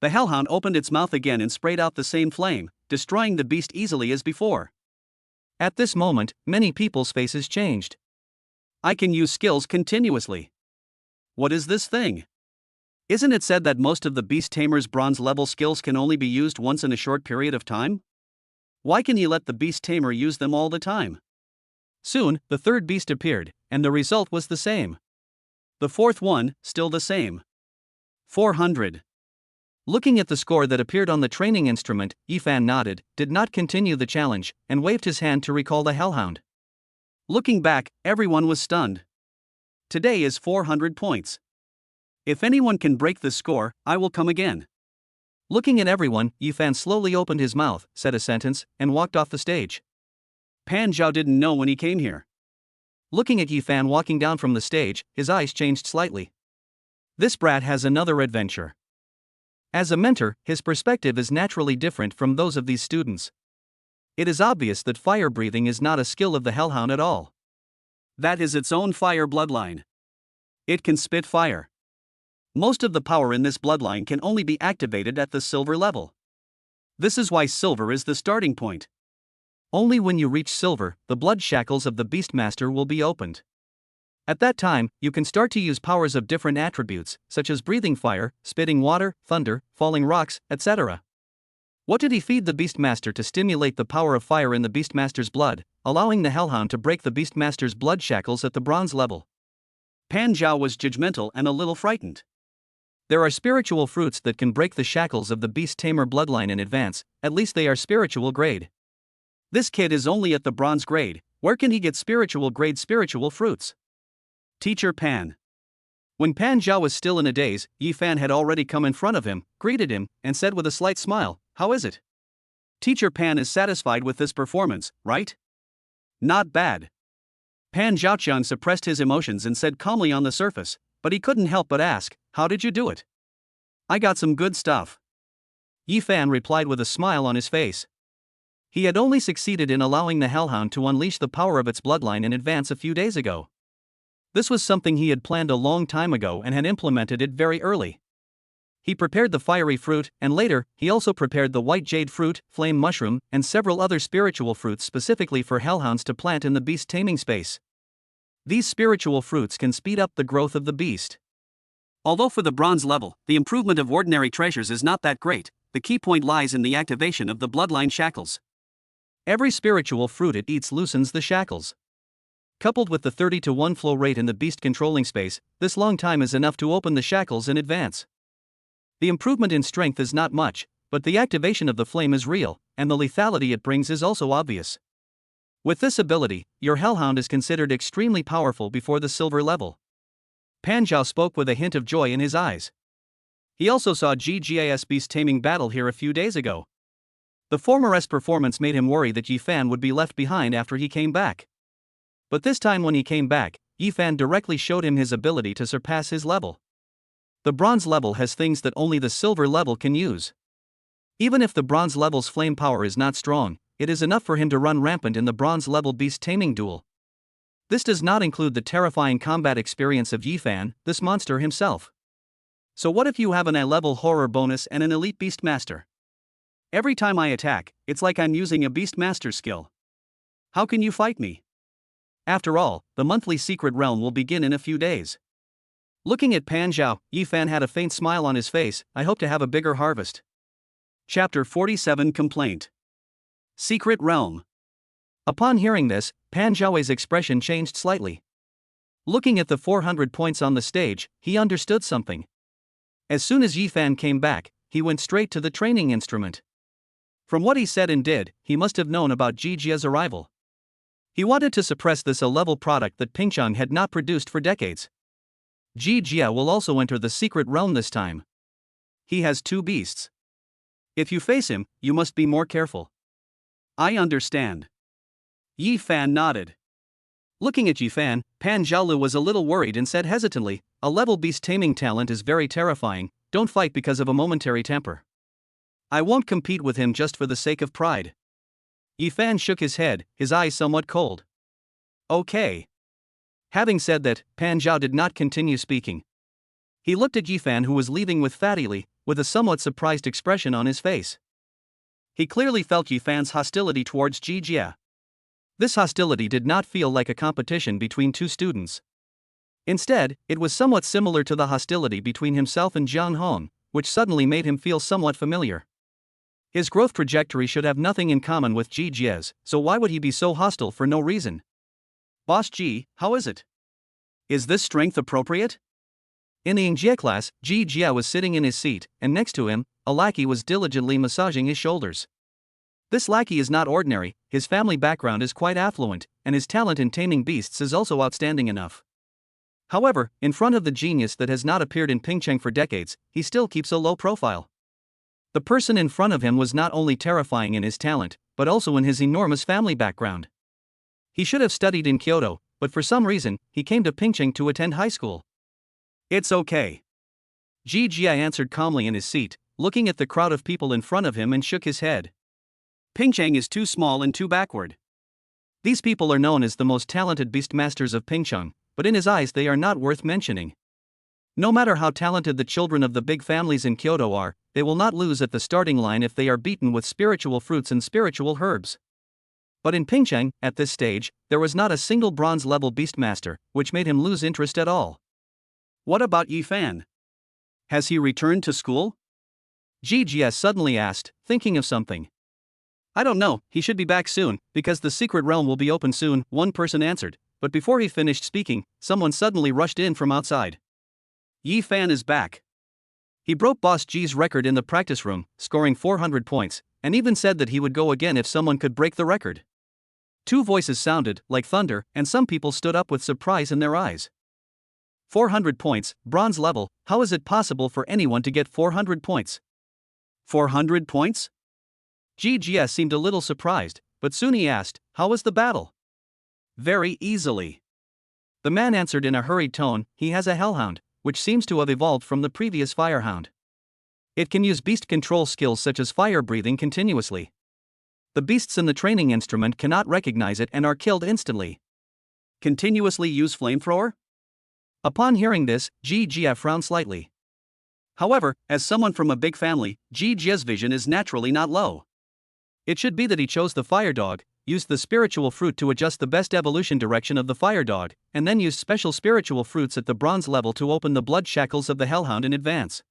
The hellhound opened its mouth again and sprayed out the same flame, destroying the beast easily as before. At this moment, many people's faces changed. I can use skills continuously. What is this thing? Isn't it said that most of the beast tamer's bronze level skills can only be used once in a short period of time? Why can he let the beast tamer use them all the time? Soon, the third beast appeared, and the result was the same. The fourth one, still the same. 400. Looking at the score that appeared on the training instrument, Ephan nodded, did not continue the challenge, and waved his hand to recall the hellhound. Looking back, everyone was stunned. Today is 400 points. If anyone can break this score, I will come again. Looking at everyone, Ephan slowly opened his mouth, said a sentence, and walked off the stage. Pan Zhao didn't know when he came here. Looking at Ephan walking down from the stage, his eyes changed slightly. This brat has another adventure. As a mentor, his perspective is naturally different from those of these students. It is obvious that fire breathing is not a skill of the hellhound at all. That is its own fire bloodline. It can spit fire. Most of the power in this bloodline can only be activated at the silver level. This is why silver is the starting point. Only when you reach silver, the blood shackles of the Beastmaster will be opened. At that time, you can start to use powers of different attributes, such as breathing fire, spitting water, thunder, falling rocks, etc. What did he feed the Beastmaster to stimulate the power of fire in the Beastmaster's blood, allowing the hellhound to break the Beastmaster's blood shackles at the bronze level? Pan Zhao was judgmental and a little frightened. There are spiritual fruits that can break the shackles of the beast tamer bloodline in advance, at least they are spiritual grade. This kid is only at the bronze grade, where can he get spiritual grade spiritual fruits? Teacher Pan. When Pan Zhao was still in a daze, Ephan had already come in front of him, greeted him, and said with a slight smile, "How is it?" Teacher Pan is satisfied with this performance, right? Not bad. Pan Zhaoqiang suppressed his emotions and said calmly on the surface, but he couldn't help but ask, "How did you do it?" "I got some good stuff." Ephan replied with a smile on his face. He had only succeeded in allowing the hellhound to unleash the power of its bloodline in advance a few days ago. This was something he had planned a long time ago and had implemented it very early. He prepared the fiery fruit, and later, he also prepared the white jade fruit, flame mushroom, and several other spiritual fruits specifically for hellhounds to plant in the beast taming space. These spiritual fruits can speed up the growth of the beast. Although for the bronze level, the improvement of ordinary treasures is not that great, the key point lies in the activation of the bloodline shackles. Every spiritual fruit it eats loosens the shackles. Coupled with the 30-to-1 flow rate in the beast controlling space, this long time is enough to open the shackles in advance. The improvement in strength is not much, but the activation of the flame is real, and the lethality it brings is also obvious. With this ability, your Hellhound is considered extremely powerful before the silver level. Pan Zhao spoke with a hint of joy in his eyes. He also saw GGA's beast taming battle here a few days ago. The former's performance made him worry that Ephan would be left behind after he came back. But this time when he came back, Ephan directly showed him his ability to surpass his level. The bronze level has things that only the silver level can use. Even if the bronze level's flame power is not strong, it is enough for him to run rampant in the bronze level beast taming duel. This does not include the terrifying combat experience of Ephan, this monster himself. So what if you have an A-level horror bonus and an elite beast master? Every time I attack, it's like I'm using a beast master skill. How can you fight me? After all, the monthly secret realm will begin in a few days. Looking at Pan Zhao, Ephan had a faint smile on his face. I hope to have a bigger harvest. Chapter 47 Complaint. Secret Realm. Upon hearing this, Pan Zhao's expression changed slightly. Looking at the 400 points on the stage, he understood something. As soon as Ephan came back, he went straight to the training instrument. From what he said and did, he must have known about Jijia's arrival. He wanted to suppress this A-level product that Pingcheng had not produced for decades. Jijia will also enter the secret realm this time. He has 2 beasts. If you face him, you must be more careful. I understand. Ephan nodded. Looking at Ephan, Pan Zhaolu was a little worried and said hesitantly, "A level beast taming talent is very terrifying, don't fight because of a momentary temper. I won't compete with him just for the sake of pride." Ephan shook his head, his eyes somewhat cold. Okay. Having said that, Pan Zhao did not continue speaking. He looked at Ephan, who was leaving with Fatty Li, with a somewhat surprised expression on his face. He clearly felt Ephan's hostility towards Jijia. This hostility did not feel like a competition between 2 students. Instead, it was somewhat similar to the hostility between himself and Jiang Hong, which suddenly made him feel somewhat familiar. His growth trajectory should have nothing in common with Jijia's, so why would he be so hostile for no reason? "Boss Ji, how is it? Is this strength appropriate?" In the Yingjie class, Jijia was sitting in his seat, and next to him, a lackey was diligently massaging his shoulders. This lackey is not ordinary, his family background is quite affluent, and his talent in taming beasts is also outstanding enough. However, in front of the genius that has not appeared in Pingcheng for decades, he still keeps a low profile. The person in front of him was not only terrifying in his talent, but also in his enormous family background. He should have studied in Kyoto, but for some reason, he came to Pingcheng to attend high school. "It's okay." Jijia answered calmly in his seat, looking at the crowd of people in front of him, and shook his head. Pingcheng is too small and too backward. These people are known as the most talented beastmasters of Pingcheng, but in his eyes they are not worth mentioning. No matter how talented the children of the big families in Kyoto are, they will not lose at the starting line if they are beaten with spiritual fruits and spiritual herbs. But in Pingcheng, at this stage, there was not a single bronze-level beastmaster, which made him lose interest at all. "What about Ephan? Has he returned to school?" Jijia suddenly asked, thinking of something. "I don't know, he should be back soon, because the secret realm will be open soon," one person answered, but before he finished speaking, someone suddenly rushed in from outside. "Ephan is back. He broke Boss G's record in the practice room, scoring 400 points, and even said that he would go again if someone could break the record." 2 voices sounded like thunder, and some people stood up with surprise in their eyes. 400 points, bronze level, how is it possible for anyone to get 400 points? 400 points? Jijia seemed a little surprised, but soon he asked, "How was the battle?" "Very easily." The man answered in a hurried tone, "He has a hellhound, which seems to have evolved from the previous firehound. It can use beast control skills such as fire breathing continuously. The beasts in the training instrument cannot recognize it and are killed instantly." "Continuously use flamethrower?" Upon hearing this, Jijia frowned slightly. However, as someone from a big family, Jijia's vision is naturally not low. It should be that he chose the fire dog, used the spiritual fruit to adjust the best evolution direction of the fire dog, and then used special spiritual fruits at the bronze level to open the blood shackles of the hellhound in advance.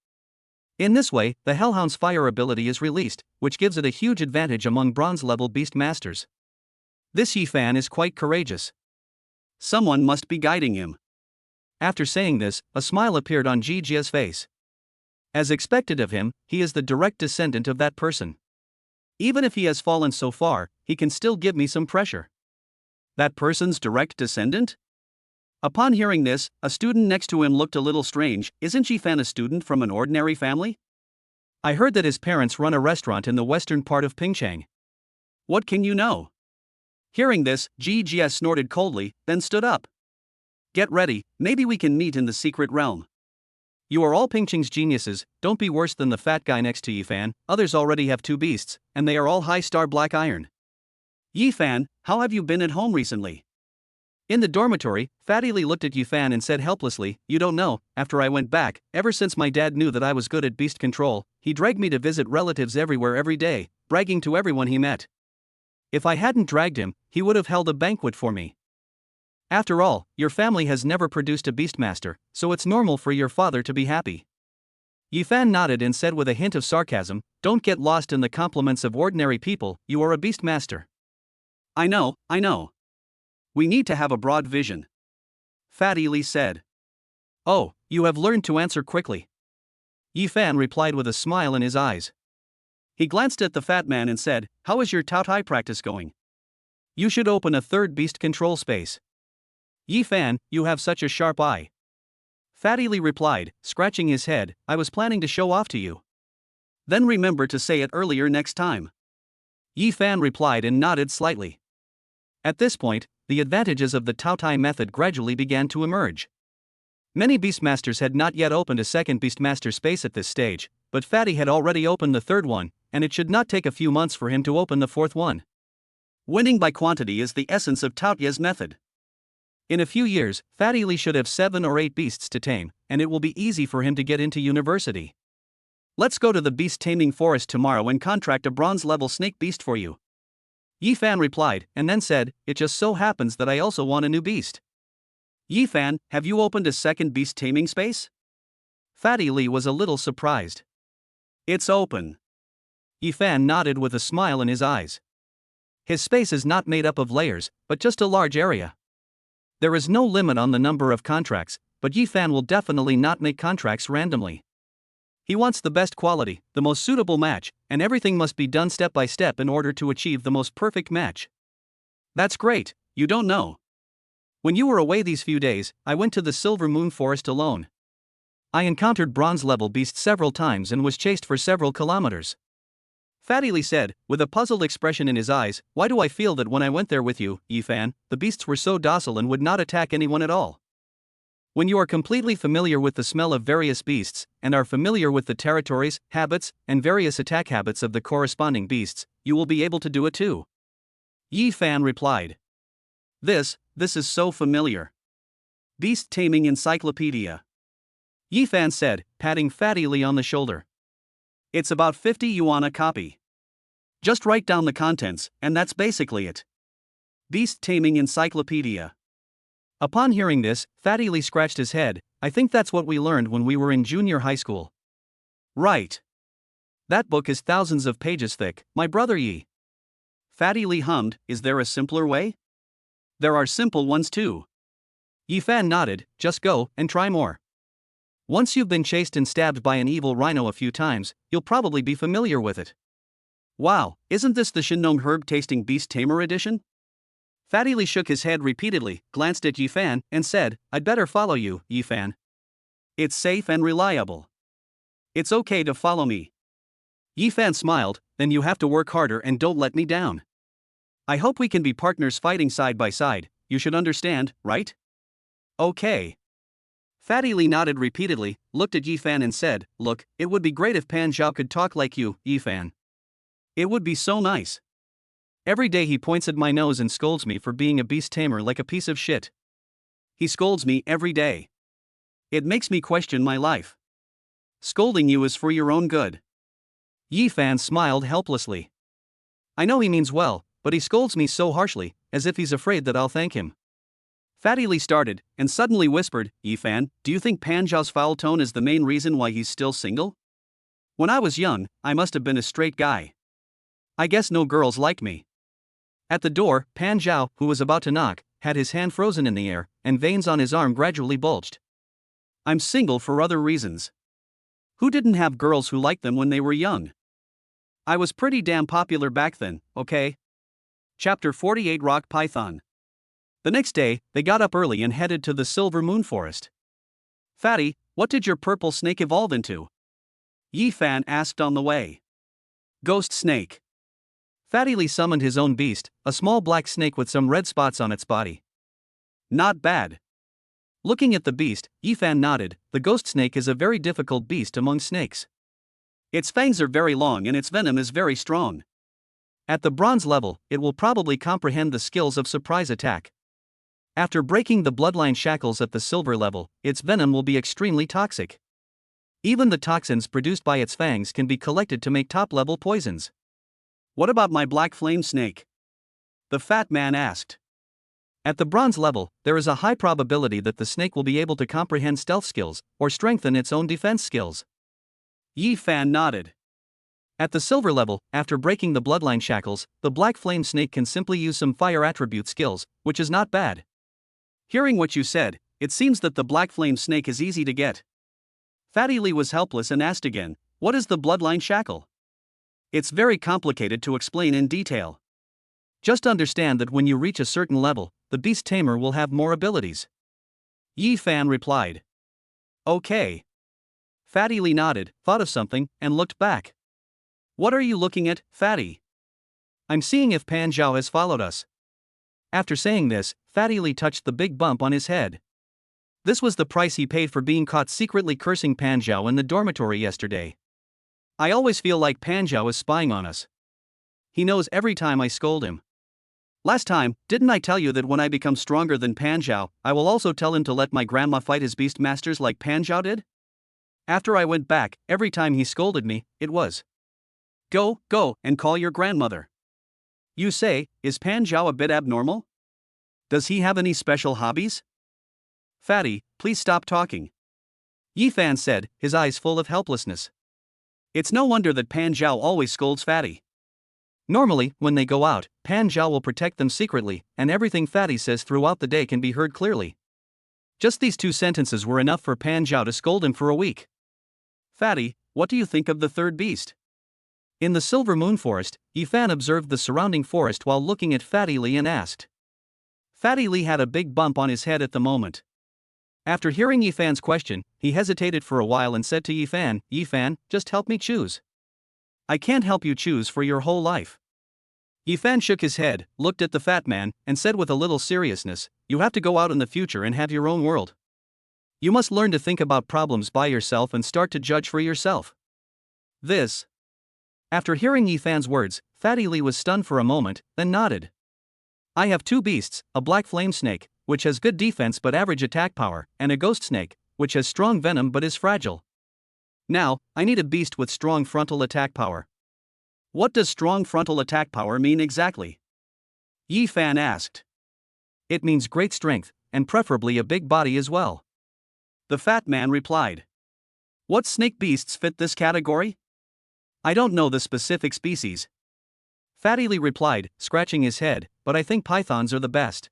In this way, the hellhound's fire ability is released, which gives it a huge advantage among bronze level beast masters. This Ephan is quite courageous. Someone must be guiding him. After saying this, a smile appeared on Ji's face. As expected of him, he is the direct descendant of that person. Even if he has fallen so far, he can still give me some pressure. That person's direct descendant? Upon hearing this, a student next to him looked a little strange. Isn't Ephan a student from an ordinary family? I heard that his parents run a restaurant in the western part of Pingchang. What can you know? Hearing this, Ji snorted coldly, then stood up. Get ready, maybe we can meet in the secret realm. You are all Pingchang's geniuses, don't be worse than the fat guy next to Ephan, others already have 2 beasts, and they are all high-star black iron. Ephan, how have you been at home recently? In the dormitory, Fatty Lee looked at Ephan and said helplessly, you don't know, after I went back, ever since my dad knew that I was good at beast control, he dragged me to visit relatives everywhere every day, bragging to everyone he met. If I hadn't dragged him, he would have held a banquet for me. After all, your family has never produced a beastmaster, so it's normal for your father to be happy. Ephan nodded and said with a hint of sarcasm, don't get lost in the compliments of ordinary people, you are a beastmaster. I know. We need to have a broad vision. Fatty Lee said. Oh, you have learned to answer quickly. Ephan replied with a smile in his eyes. He glanced at the fat man and said, how is your Taai practice going? You should open a 3rd beast control space. Ephan, you have such a sharp eye. Fatty Lee replied, scratching his head, I was planning to show off to you. Then remember to say it earlier next time. Ephan replied and nodded slightly. At this point, the advantages of the Taai method gradually began to emerge. Many beastmasters had not yet opened a 2nd beastmaster space at this stage, but Fatty had already opened the 3rd one, and it should not take a few months for him to open the 4th one. Winning by quantity is the essence of Taoi's method. In a few years, Fatty Lee should have 7 or 8 beasts to tame, and it will be easy for him to get into university. Let's go to the beast taming forest tomorrow and contract a bronze-level snake beast for you. Ephan replied, and then said, it just so happens that I also want a new beast. Ephan, have you opened a 2nd beast taming space? Fatty Lee was a little surprised. It's open. Ephan nodded with a smile in his eyes. His space is not made up of layers, but just a large area. There is no limit on the number of contracts, but Ephan will definitely not make contracts randomly. He wants the best quality, the most suitable match, and everything must be done step by step in order to achieve the most perfect match. That's great, you don't know. When you were away these few days, I went to the Silver Moon Forest alone. I encountered bronze-level beasts several times and was chased for several kilometers. Fatty Lee said, with a puzzled expression in his eyes, why do I feel that when I went there with you, Ephan, the beasts were so docile and would not attack anyone at all? When you are completely familiar with the smell of various beasts, and are familiar with the territories, habits, and various attack habits of the corresponding beasts, you will be able to do it too. Ephan replied. This is so familiar. Beast Taming Encyclopedia. Ephan said, patting Fatty Lee on the shoulder. It's about 50 yuan a copy. Just write down the contents, and that's basically it. Beast Taming Encyclopedia. Upon hearing this, Fatty Lee scratched his head. I think that's what we learned when we were in junior high school. Right. That book is thousands of pages thick, my brother Yi. Fatty Lee hummed, is there a simpler way? There are simple ones too. Ephan nodded, just go, and try more. Once you've been chased and stabbed by an evil rhino a few times, you'll probably be familiar with it. Wow, isn't this the Shinnong Herb Tasting Beast Tamer edition? Fatty Lee shook his head repeatedly, glanced at Ephan, and said, I'd better follow you, Ephan. It's safe and reliable. It's okay to follow me. Ephan smiled, then you have to work harder and don't let me down. I hope we can be partners fighting side by side, you should understand, right? Okay. Fatty Lee nodded repeatedly, looked at Ephan and said, look, it would be great if Pan Zhao could talk like you, Ephan. It would be so nice. Every day he points at my nose and scolds me for being a beast tamer like a piece of shit. He scolds me every day. It makes me question my life. Scolding you is for your own good. Ephan smiled helplessly. I know he means well, but he scolds me so harshly, as if he's afraid that I'll thank him. Fatty Lee started, and suddenly whispered, Ephan, do you think Pan Zhao's foul tone is the main reason why he's still single? When I was young, I must have been a straight guy. I guess no girls like me. At the door, Pan Zhao, who was about to knock, had his hand frozen in the air, and veins on his arm gradually bulged. I'm single for other reasons. Who didn't have girls who liked them when they were young? I was pretty damn popular back then, okay? Chapter 48 Rock Python. The next day, they got up early and headed to the Silver Moon Forest. Fatty, what did your purple snake evolve into? Ephan asked on the way. Ghost snake. Fatty Lee summoned his own beast, a small black snake with some red spots on its body. Not bad. Looking at the beast, Ephan nodded. The ghost snake is a very difficult beast among snakes. Its fangs are very long and its venom is very strong. At the bronze level, it will probably comprehend the skills of surprise attack. After breaking the bloodline shackles at the silver level, its venom will be extremely toxic. Even the toxins produced by its fangs can be collected to make top-level poisons. What about my black flame snake? The fat man asked. At the bronze level, there is a high probability that the snake will be able to comprehend stealth skills, or strengthen its own defense skills. Ephan nodded. At the silver level, after breaking the bloodline shackles, the black flame snake can simply use some fire attribute skills, which is not bad. Hearing what you said, it seems that the black flame snake is easy to get. Fatty Lee was helpless and asked again, what is the bloodline shackle? It's very complicated to explain in detail. Just understand that when you reach a certain level, the beast tamer will have more abilities. Ephan replied. Okay. Fatty Lee nodded, thought of something, and looked back. What are you looking at, Fatty? I'm seeing if Pan Zhao has followed us. After saying this, Fatty Lee touched the big bump on his head. This was the price he paid for being caught secretly cursing Pan Zhao in the dormitory yesterday. I always feel like Pan Zhao is spying on us. He knows every time I scold him. Last time, didn't I tell you that when I become stronger than Pan Zhao, I will also tell him to let my grandma fight his beast masters like Pan Zhao did? After I went back, every time he scolded me, it was, go, and call your grandmother. You say, is Pan Zhao a bit abnormal? Does he have any special hobbies? Fatty, please stop talking. Ephan said, his eyes full of helplessness. It's no wonder that Pan Zhao always scolds Fatty. Normally, when they go out, Pan Zhao will protect them secretly, and everything Fatty says throughout the day can be heard clearly. Just these 2 sentences were enough for Pan Zhao to scold him for a week. Fatty, what do you think of the third beast? In the Silver Moon Forest, Ephan observed the surrounding forest while looking at Fatty Lee and asked. Fatty Lee had a big bump on his head at the moment. After hearing Ephan's question, he hesitated for a while and said to Ephan, Ephan, just help me choose. I can't help you choose for your whole life. Ephan shook his head, looked at the fat man, and said with a little seriousness, you have to go out in the future and have your own world. You must learn to think about problems by yourself and start to judge for yourself. This. After hearing Ephan's words, Fatty Lee was stunned for a moment, then nodded. I have 2 beasts, a black flame snake, which has good defense but average attack power, and a ghost snake, which has strong venom but is fragile. Now, I need a beast with strong frontal attack power. What does strong frontal attack power mean exactly? Ephan asked. It means great strength, and preferably a big body as well. The fat man replied. What snake beasts fit this category? I don't know the specific species. Fatty Lee replied, scratching his head, but I think pythons are the best.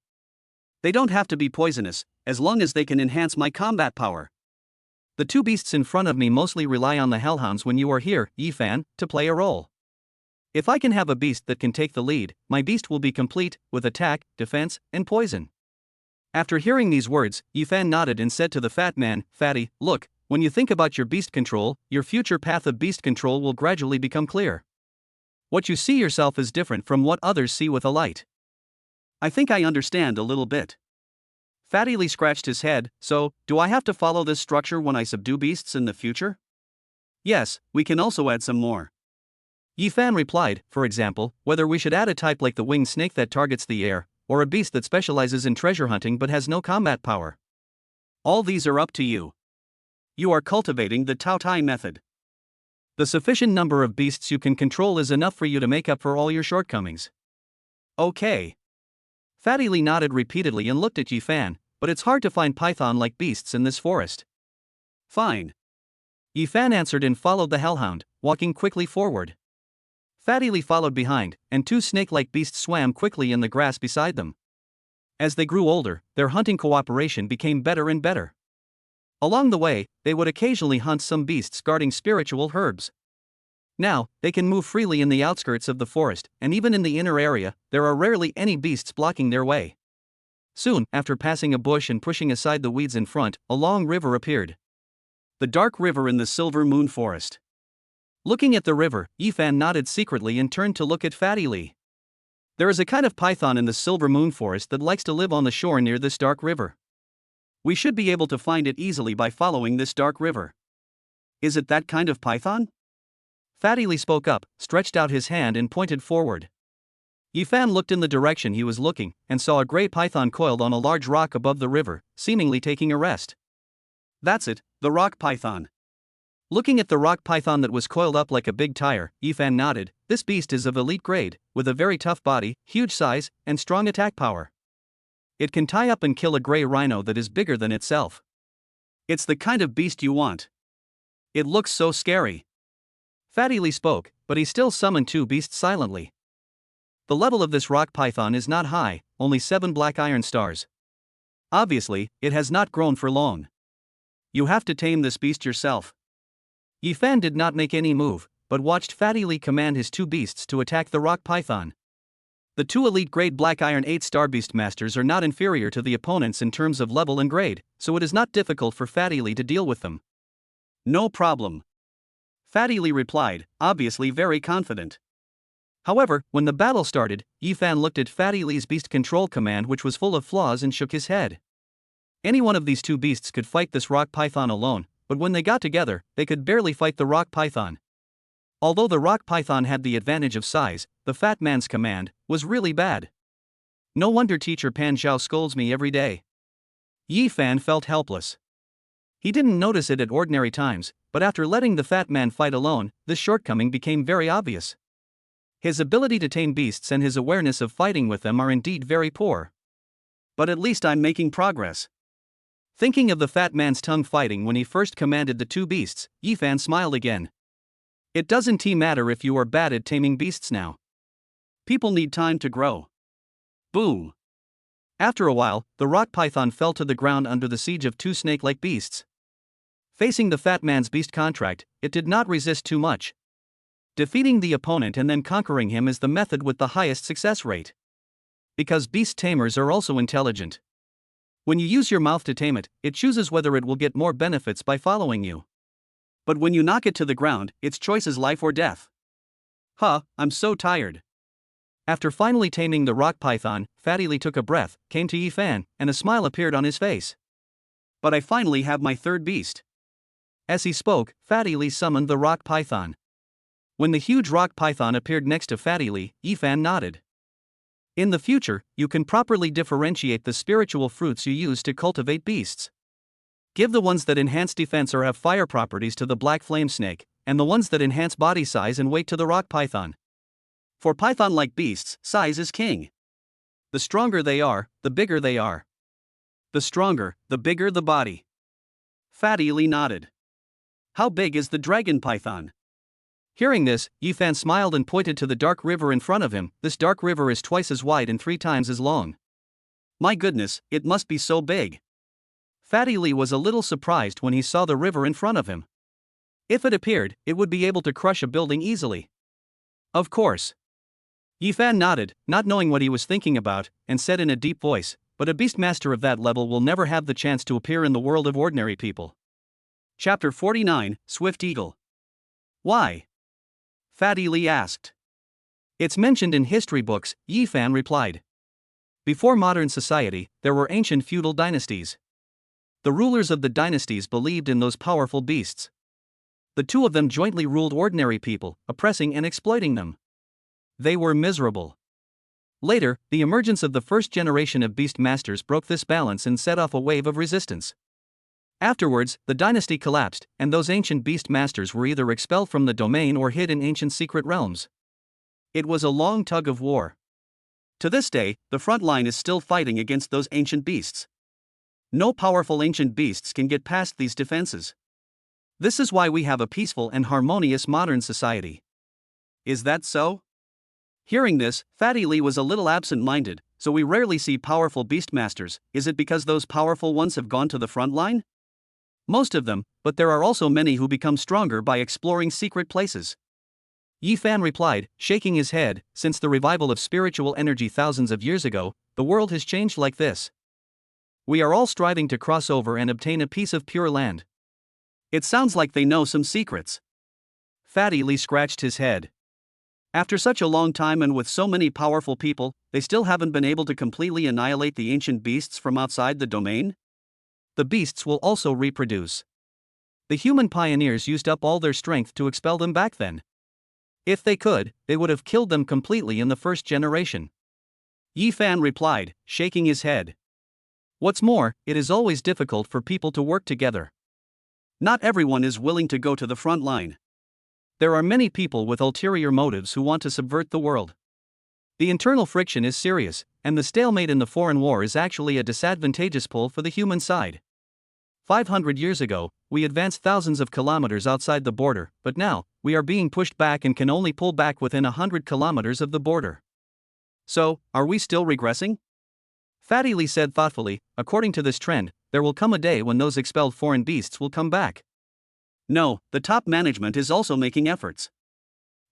They don't have to be poisonous, as long as they can enhance my combat power. The 2 beasts in front of me mostly rely on the hellhounds when you are here, Ephan, to play a role. If I can have a beast that can take the lead, my beast will be complete, with attack, defense, and poison. After hearing these words, Ephan nodded and said to the fat man, Fatty, look, when you think about your beast control, your future path of beast control will gradually become clear. What you see yourself is different from what others see with a light. I think I understand a little bit. Fatty Lee scratched his head, so, do I have to follow this structure when I subdue beasts in the future? Yes, we can also add some more. Ephan replied, for example, whether we should add a type like the winged snake that targets the air, or a beast that specializes in treasure hunting but has no combat power. All these are up to you. You are cultivating the Taai method. The sufficient number of beasts you can control is enough for you to make up for all your shortcomings. Okay. Fatty Lee nodded repeatedly and looked at Ephan, but it's hard to find python-like beasts in this forest. Fine. Ephan answered and followed the hellhound, walking quickly forward. Fatty Lee followed behind, and 2 snake-like beasts swam quickly in the grass beside them. As they grew older, their hunting cooperation became better and better. Along the way, they would occasionally hunt some beasts guarding spiritual herbs. Now, they can move freely in the outskirts of the forest, and even in the inner area, there are rarely any beasts blocking their way. Soon, after passing a bush and pushing aside the weeds in front, a long river appeared. The dark river in the Silver Moon Forest. Looking at the river, Ephan nodded secretly and turned to look at Fatty Lee. There is a kind of python in the Silver Moon Forest that likes to live on the shore near this dark river. We should be able to find it easily by following this dark river. Is it that kind of python? Fatty Lee spoke up, stretched out his hand and pointed forward. Ephan looked in the direction he was looking, and saw a gray python coiled on a large rock above the river, seemingly taking a rest. That's it, the rock python. Looking at the rock python that was coiled up like a big tire, Ephan nodded. This beast is of elite grade, with a very tough body, huge size, and strong attack power. It can tie up and kill a gray rhino that is bigger than itself. It's the kind of beast you want. It looks so scary. Fatty Lee spoke, but he still summoned two beasts silently. The level of this rock python is not high, only 7 black iron stars. Obviously, it has not grown for long. You have to tame this beast yourself. Ephan did not make any move, but watched Fatty Lee command his two beasts to attack the rock python. The two elite grade black iron 8-star beast masters are not inferior to the opponents in terms of level and grade, so it is not difficult for Fatty Lee to deal with them. No problem. Fatty Lee replied, obviously very confident. However, when the battle started, Ephan looked at Fatty Lee's beast control command, which was full of flaws, and shook his head. Any one of these two beasts could fight this rock python alone, but when they got together, they could barely fight the rock python. Although the rock python had the advantage of size, the fat man's command was really bad. No wonder Teacher Pan Zhao scolds me every day. Ephan felt helpless. He didn't notice it at ordinary times, but after letting the fat man fight alone, this shortcoming became very obvious. His ability to tame beasts and his awareness of fighting with them are indeed very poor. But at least I'm making progress. Thinking of the fat man's tongue fighting when he first commanded the two beasts, Ephan smiled again. It doesn't matter if you are bad at taming beasts now. People need time to grow. Boom. After a while, the rock python fell to the ground under the siege of two snake-like beasts. Facing the fat man's beast contract, it did not resist too much. Defeating the opponent and then conquering him is the method with the highest success rate. Because beast tamers are also intelligent. When you use your mouth to tame it, it chooses whether it will get more benefits by following you. But when you knock it to the ground, its choice is life or death. I'm so tired. After finally taming the rock python, Fatty Lee took a breath, came to Ephan, and a smile appeared on his face. But I finally have my third beast. As he spoke, Fatty Lee summoned the rock python. When the huge rock python appeared next to Fatty Lee, Ephan nodded. In the future, you can properly differentiate the spiritual fruits you use to cultivate beasts. Give the ones that enhance defense or have fire properties to the black flame snake, and the ones that enhance body size and weight to the rock python. For python-like beasts, size is king. The stronger they are, the bigger they are. The stronger, the bigger the body. Fatty Lee nodded. How big is the dragon python? Hearing this, Ephan smiled and pointed to the dark river in front of him. This dark river is twice as wide and 3 times as long. My goodness, it must be so big. Fatty Lee was a little surprised when he saw the river in front of him. If it appeared, it would be able to crush a building easily. Of course. Ephan nodded, not knowing what he was thinking about, and said in a deep voice, but a beastmaster of that level will never have the chance to appear in the world of ordinary people. Chapter 49, Swift Eagle. Why? Fatty Lee asked. It's mentioned in history books, Ephan replied. Before modern society, there were ancient feudal dynasties. The rulers of the dynasties believed in those powerful beasts. The two of them jointly ruled ordinary people, oppressing and exploiting them. They were miserable. Later, the emergence of the first generation of beast masters broke this balance and set off a wave of resistance. Afterwards, the dynasty collapsed, and those ancient beast masters were either expelled from the domain or hid in ancient secret realms. It was a long tug of war. To this day, the front line is still fighting against those ancient beasts. No powerful ancient beasts can get past these defenses. This is why we have a peaceful and harmonious modern society. Is that so? Hearing this, Fatty Lee was a little absent-minded, So we rarely see powerful beastmasters. Is it because those powerful ones have gone to the front line? Most of them, but there are also many who become stronger by exploring secret places. Ephan replied, shaking his head. Since the revival of spiritual energy thousands of years ago, the world has changed like this. We are all striving to cross over and obtain a piece of pure land. It sounds like they know some secrets. Fatty Lee scratched his head. After such a long time and with so many powerful people, they still haven't been able to completely annihilate the ancient beasts from outside the domain? The beasts will also reproduce. The human pioneers used up all their strength to expel them back then. If they could, they would have killed them completely in the first generation. Ephan replied, shaking his head. What's more, it is always difficult for people to work together. Not everyone is willing to go to the front line. There are many people with ulterior motives who want to subvert the world. The internal friction is serious, and the stalemate in the foreign war is actually a disadvantageous pull for the human side. 500 years ago, we advanced thousands of kilometers outside the border, but now, we are being pushed back and can only pull back within 100 kilometers of the border. So, are we still regressing? Fatty Lee said thoughtfully, according to this trend, there will come a day when those expelled foreign beasts will come back. No, the top management is also making efforts.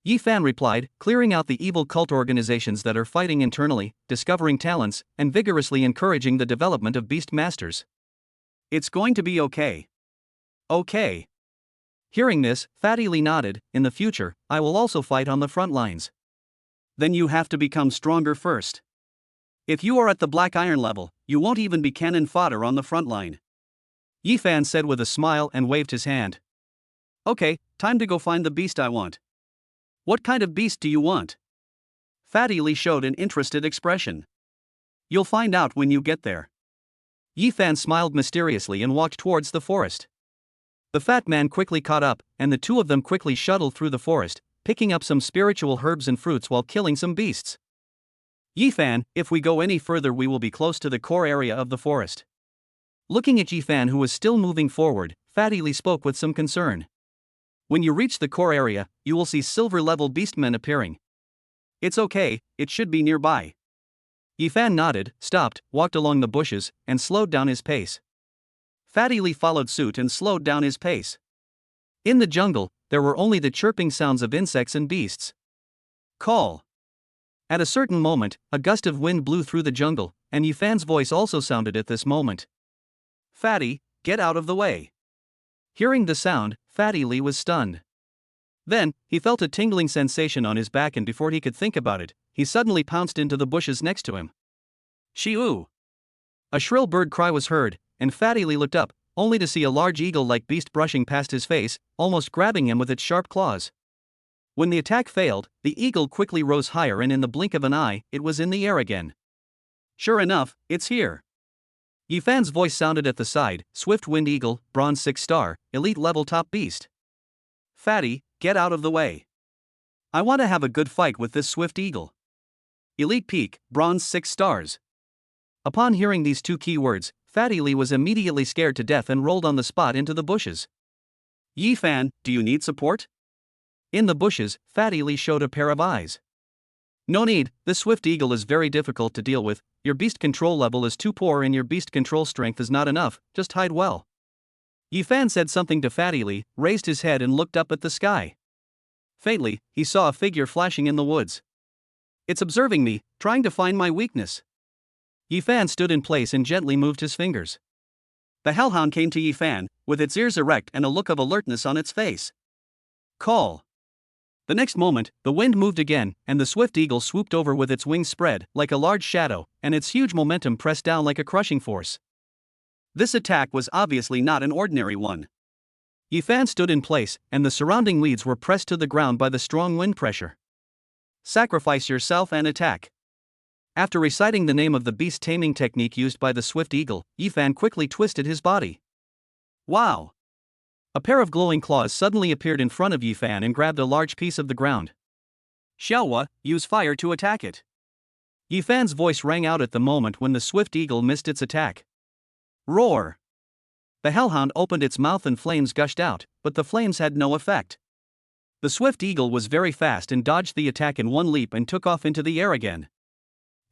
Ephan replied, clearing out the evil cult organizations that are fighting internally, discovering talents, and vigorously encouraging the development of beast masters. It's going to be okay. Okay. Hearing this, Fatty Lee nodded. In the future, I will also fight on the front lines. Then you have to become stronger first. If you are at the black iron level, you won't even be cannon fodder on the front line. Ephan said with a smile and waved his hand. Okay, time to go find the beast I want. What kind of beast do you want? Fatty Lee showed an interested expression. You'll find out when you get there. Ephan smiled mysteriously and walked towards the forest. The fat man quickly caught up, and the two of them quickly shuttled through the forest, picking up some spiritual herbs and fruits while killing some beasts. Ephan, if we go any further we will be close to the core area of the forest. Looking at Ephan who was still moving forward, Fatty Lee spoke with some concern. When you reach the core area, you will see silver-level beastmen appearing. It's okay, it should be nearby. Ephan nodded, stopped, walked along the bushes, and slowed down his pace. Fatty Lee followed suit and slowed down his pace. In the jungle, there were only the chirping sounds of insects and beasts. Call. At a certain moment, a gust of wind blew through the jungle, and Ephan's voice also sounded at this moment. Fatty, get out of the way. Hearing the sound, Fatty Lee was stunned. Then, he felt a tingling sensation on his back, and before he could think about it, he suddenly pounced into the bushes next to him. Shoo! A shrill bird cry was heard, and Fatty Lee looked up, only to see a large eagle-like beast brushing past his face, almost grabbing him with its sharp claws. When the attack failed, the eagle quickly rose higher, and in the blink of an eye, it was in the air again. Sure enough, it's here. Ephan's voice sounded at the side, Swift Wind Eagle, Bronze 6-star, Elite Level Top Beast. Fatty, get out of the way. I want to have a good fight with this Swift Eagle. Elite Peak, Bronze 6 stars. Upon hearing these two keywords, Fatty Lee was immediately scared to death and rolled on the spot into the bushes. Ephan, do you need support? In the bushes, Fatty Lee showed a pair of eyes. No need, this Swift Eagle is very difficult to deal with, your beast control level is too poor and your beast control strength is not enough, just hide well. Ephan said something to Fatty Lee, raised his head and looked up at the sky. Faintly, he saw a figure flashing in the woods. It's observing me, trying to find my weakness. Ephan stood in place and gently moved his fingers. The hellhound came to Ephan, with its ears erect and a look of alertness on its face. Call. The next moment, the wind moved again, and the Swift Eagle swooped over with its wings spread, like a large shadow, and its huge momentum pressed down like a crushing force. This attack was obviously not an ordinary one. Ephan stood in place, and the surrounding weeds were pressed to the ground by the strong wind pressure. Sacrifice yourself and attack. After reciting the name of the beast taming technique used by the Swift Eagle, Ephan quickly twisted his body. Wow! A pair of glowing claws suddenly appeared in front of Ephan and grabbed a large piece of the ground. Xiaohua, use fire to attack it. Ephan's voice rang out at the moment when the Swift Eagle missed its attack. Roar! The hellhound opened its mouth and flames gushed out, but the flames had no effect. The Swift Eagle was very fast and dodged the attack in one leap and took off into the air again.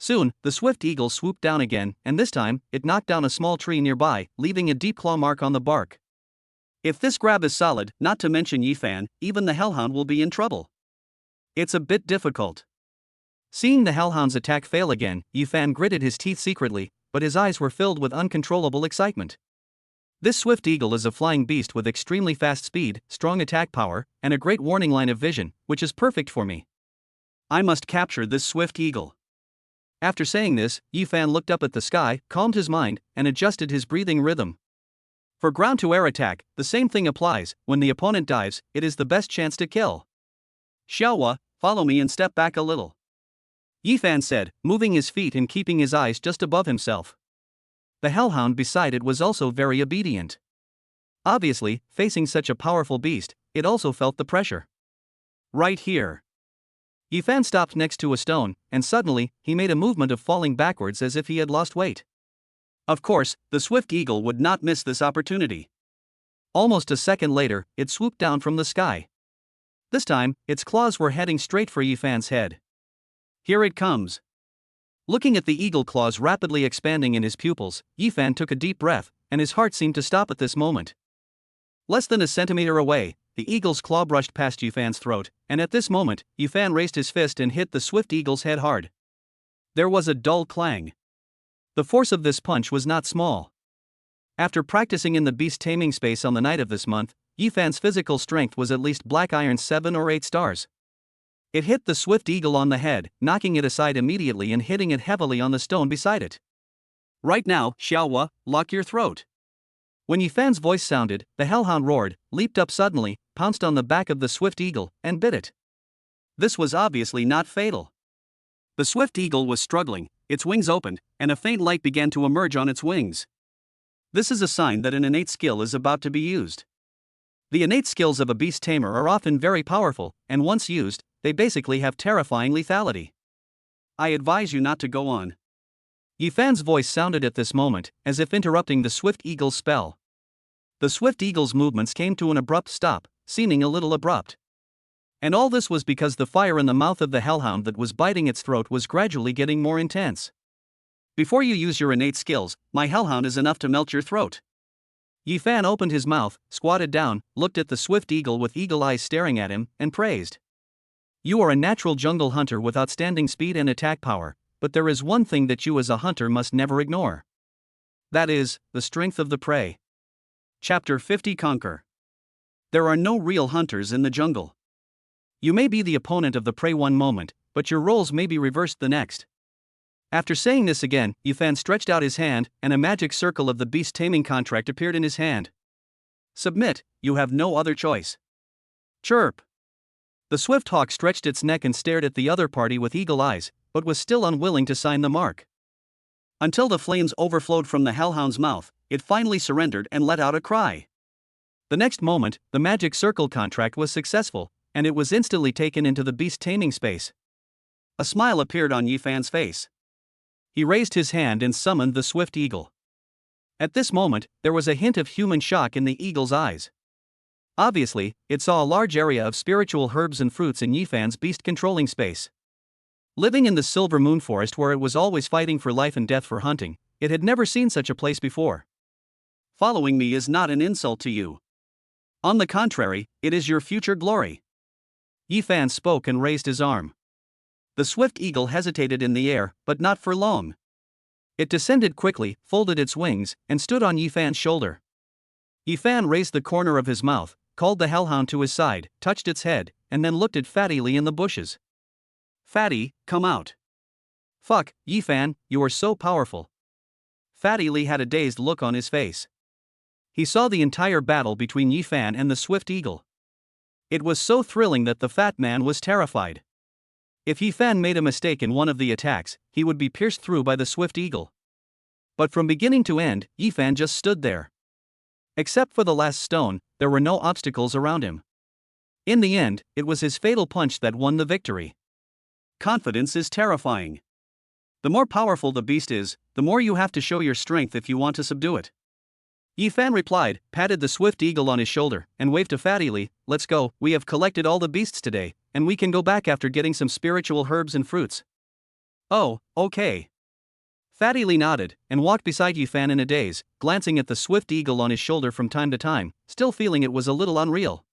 Soon, the swift eagle swooped down again, and this time, it knocked down a small tree nearby, leaving a deep claw mark on the bark. If this grab is solid, not to mention Ephan, even the hellhound will be in trouble. It's a bit difficult. Seeing the hellhound's attack fail again, Ephan gritted his teeth secretly, but his eyes were filled with uncontrollable excitement. This swift eagle is a flying beast with extremely fast speed, strong attack power, and a great warning line of vision, which is perfect for me. I must capture this swift eagle. After saying this, Ephan looked up at the sky, calmed his mind, and adjusted his breathing rhythm. For ground-to-air attack, the same thing applies. When the opponent dives, it is the best chance to kill. Xiaohua, follow me and step back a little, Ephan said, moving his feet and keeping his eyes just above himself. The hellhound beside it was also very obedient. Obviously, facing such a powerful beast, it also felt the pressure. Right here. Ephan stopped next to a stone, and suddenly, he made a movement of falling backwards as if he had lost weight. Of course, the swift eagle would not miss this opportunity. Almost a second later, it swooped down from the sky. This time, its claws were heading straight for Ephan's head. Here it comes. Looking at the eagle claws rapidly expanding in his pupils, Ephan took a deep breath, and his heart seemed to stop at this moment. Less than a centimeter away, the eagle's claw brushed past Ephan's throat, and at this moment, Ephan raised his fist and hit the swift eagle's head hard. There was a dull clang. The force of this punch was not small. After practicing in the beast taming space on the night of this month, Ephan's physical strength was at least black iron 7 or 8 stars. It hit the swift eagle on the head, knocking it aside immediately and hitting it heavily on the stone beside it. Right now, Xiaohua, lock your throat. When Ephan's voice sounded, the hellhound roared, leaped up suddenly, pounced on the back of the swift eagle, and bit it. This was obviously not fatal. The swift eagle was struggling, its wings opened, and a faint light began to emerge on its wings. This is a sign that an innate skill is about to be used. The innate skills of a beast tamer are often very powerful, and once used, they basically have terrifying lethality. I advise you not to go on. Ephan's voice sounded at this moment, as if interrupting the swift eagle's spell. The swift eagle's movements came to an abrupt stop, seeming a little abrupt. And all this was because the fire in the mouth of the hellhound that was biting its throat was gradually getting more intense. Before you use your innate skills, my hellhound is enough to melt your throat. Ephan opened his mouth, squatted down, looked at the swift eagle with eagle eyes staring at him, and praised. You are a natural jungle hunter with outstanding speed and attack power, but there is one thing that you as a hunter must never ignore. That is, the strength of the prey. Chapter 50 Conquer. There are no real hunters in the jungle. You may be the opponent of the prey one moment, but your roles may be reversed the next. After saying this again, Ephan stretched out his hand, and a magic circle of the beast taming contract appeared in his hand. Submit, you have no other choice. Chirp. The swift hawk stretched its neck and stared at the other party with eagle eyes, but was still unwilling to sign the mark. Until the flames overflowed from the hellhound's mouth, it finally surrendered and let out a cry. The next moment, the magic circle contract was successful, and it was instantly taken into the beast taming space. A smile appeared on Ephan's face. He raised his hand and summoned the swift eagle. At this moment, there was a hint of human shock in the eagle's eyes. Obviously, it saw a large area of spiritual herbs and fruits in Ephan's beast controlling space. Living in the Silver Moon Forest where it was always fighting for life and death for hunting, it had never seen such a place before. Following me is not an insult to you. On the contrary, it is your future glory. Ephan spoke and raised his arm. The swift eagle hesitated in the air, but not for long. It descended quickly, folded its wings, and stood on Ephan's shoulder. Ephan raised the corner of his mouth, called the hellhound to his side, touched its head, and then looked at Fatty Lee in the bushes. Fatty, come out. Fuck, Ephan, you are so powerful. Fatty Lee had a dazed look on his face. He saw the entire battle between Ephan and the swift eagle. It was so thrilling that the fat man was terrified. If Ephan made a mistake in one of the attacks, he would be pierced through by the swift eagle. But from beginning to end, Ephan just stood there. Except for the last stone, there were no obstacles around him. In the end, it was his fatal punch that won the victory. Confidence is terrifying. The more powerful the beast is, the more you have to show your strength if you want to subdue it. Ephan replied, patted the swift eagle on his shoulder, and waved to Fatty Lee, let's go, we have collected all the beasts today, and we can go back after getting some spiritual herbs and fruits. Oh, okay. Fatty Lee nodded, and walked beside Ephan in a daze, glancing at the swift eagle on his shoulder from time to time, still feeling it was a little unreal.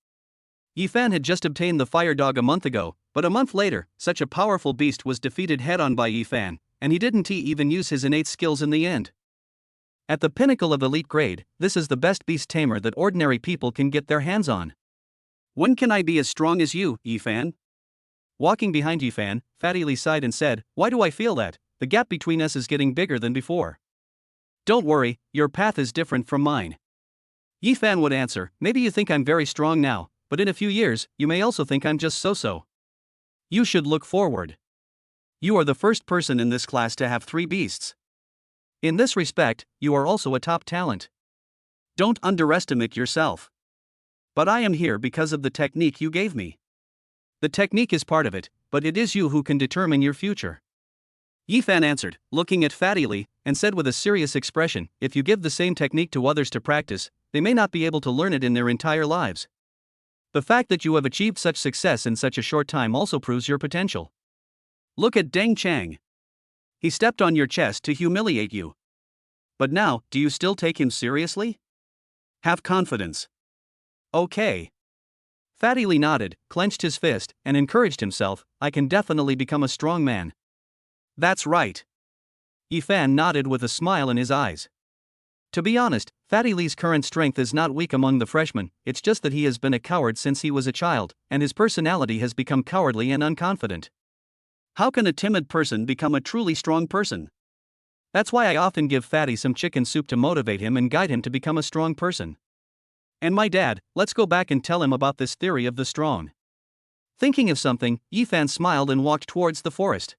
Ephan had just obtained the fire dog a month ago, but a month later, such a powerful beast was defeated head-on by Ephan, and he didn't even use his innate skills in the end. At the pinnacle of elite grade, this is the best beast tamer that ordinary people can get their hands on. When can I be as strong as you, Ephan? Walking behind Ephan, Fatty Lee sighed and said, why do I feel that? The gap between us is getting bigger than before. Don't worry, your path is different from mine. Ephan would answer, maybe you think I'm very strong now, but in a few years, you may also think I'm just so-so. You should look forward. You are the first person in this class to have 3 beasts. In this respect, you are also a top talent. Don't underestimate yourself. But I am here because of the technique you gave me. The technique is part of it, but it is you who can determine your future. Ephan answered, looking at Fatty Lee, and said with a serious expression, if you give the same technique to others to practice, they may not be able to learn it in their entire lives. The fact that you have achieved such success in such a short time also proves your potential. Look at Deng Chang. He stepped on your chest to humiliate you. But now, do you still take him seriously? Have confidence. Okay. Fatty Lee nodded, clenched his fist, and encouraged himself, I can definitely become a strong man. That's right. Ephan nodded with a smile in his eyes. To be honest, Fatty Lee's current strength is not weak among the freshmen, it's just that he has been a coward since he was a child, and his personality has become cowardly and unconfident. How can a timid person become a truly strong person? That's why I often give Fatty some chicken soup to motivate him and guide him to become a strong person. And my dad, let's go back and tell him about this theory of the strong. Thinking of something, Ephan smiled and walked towards the forest.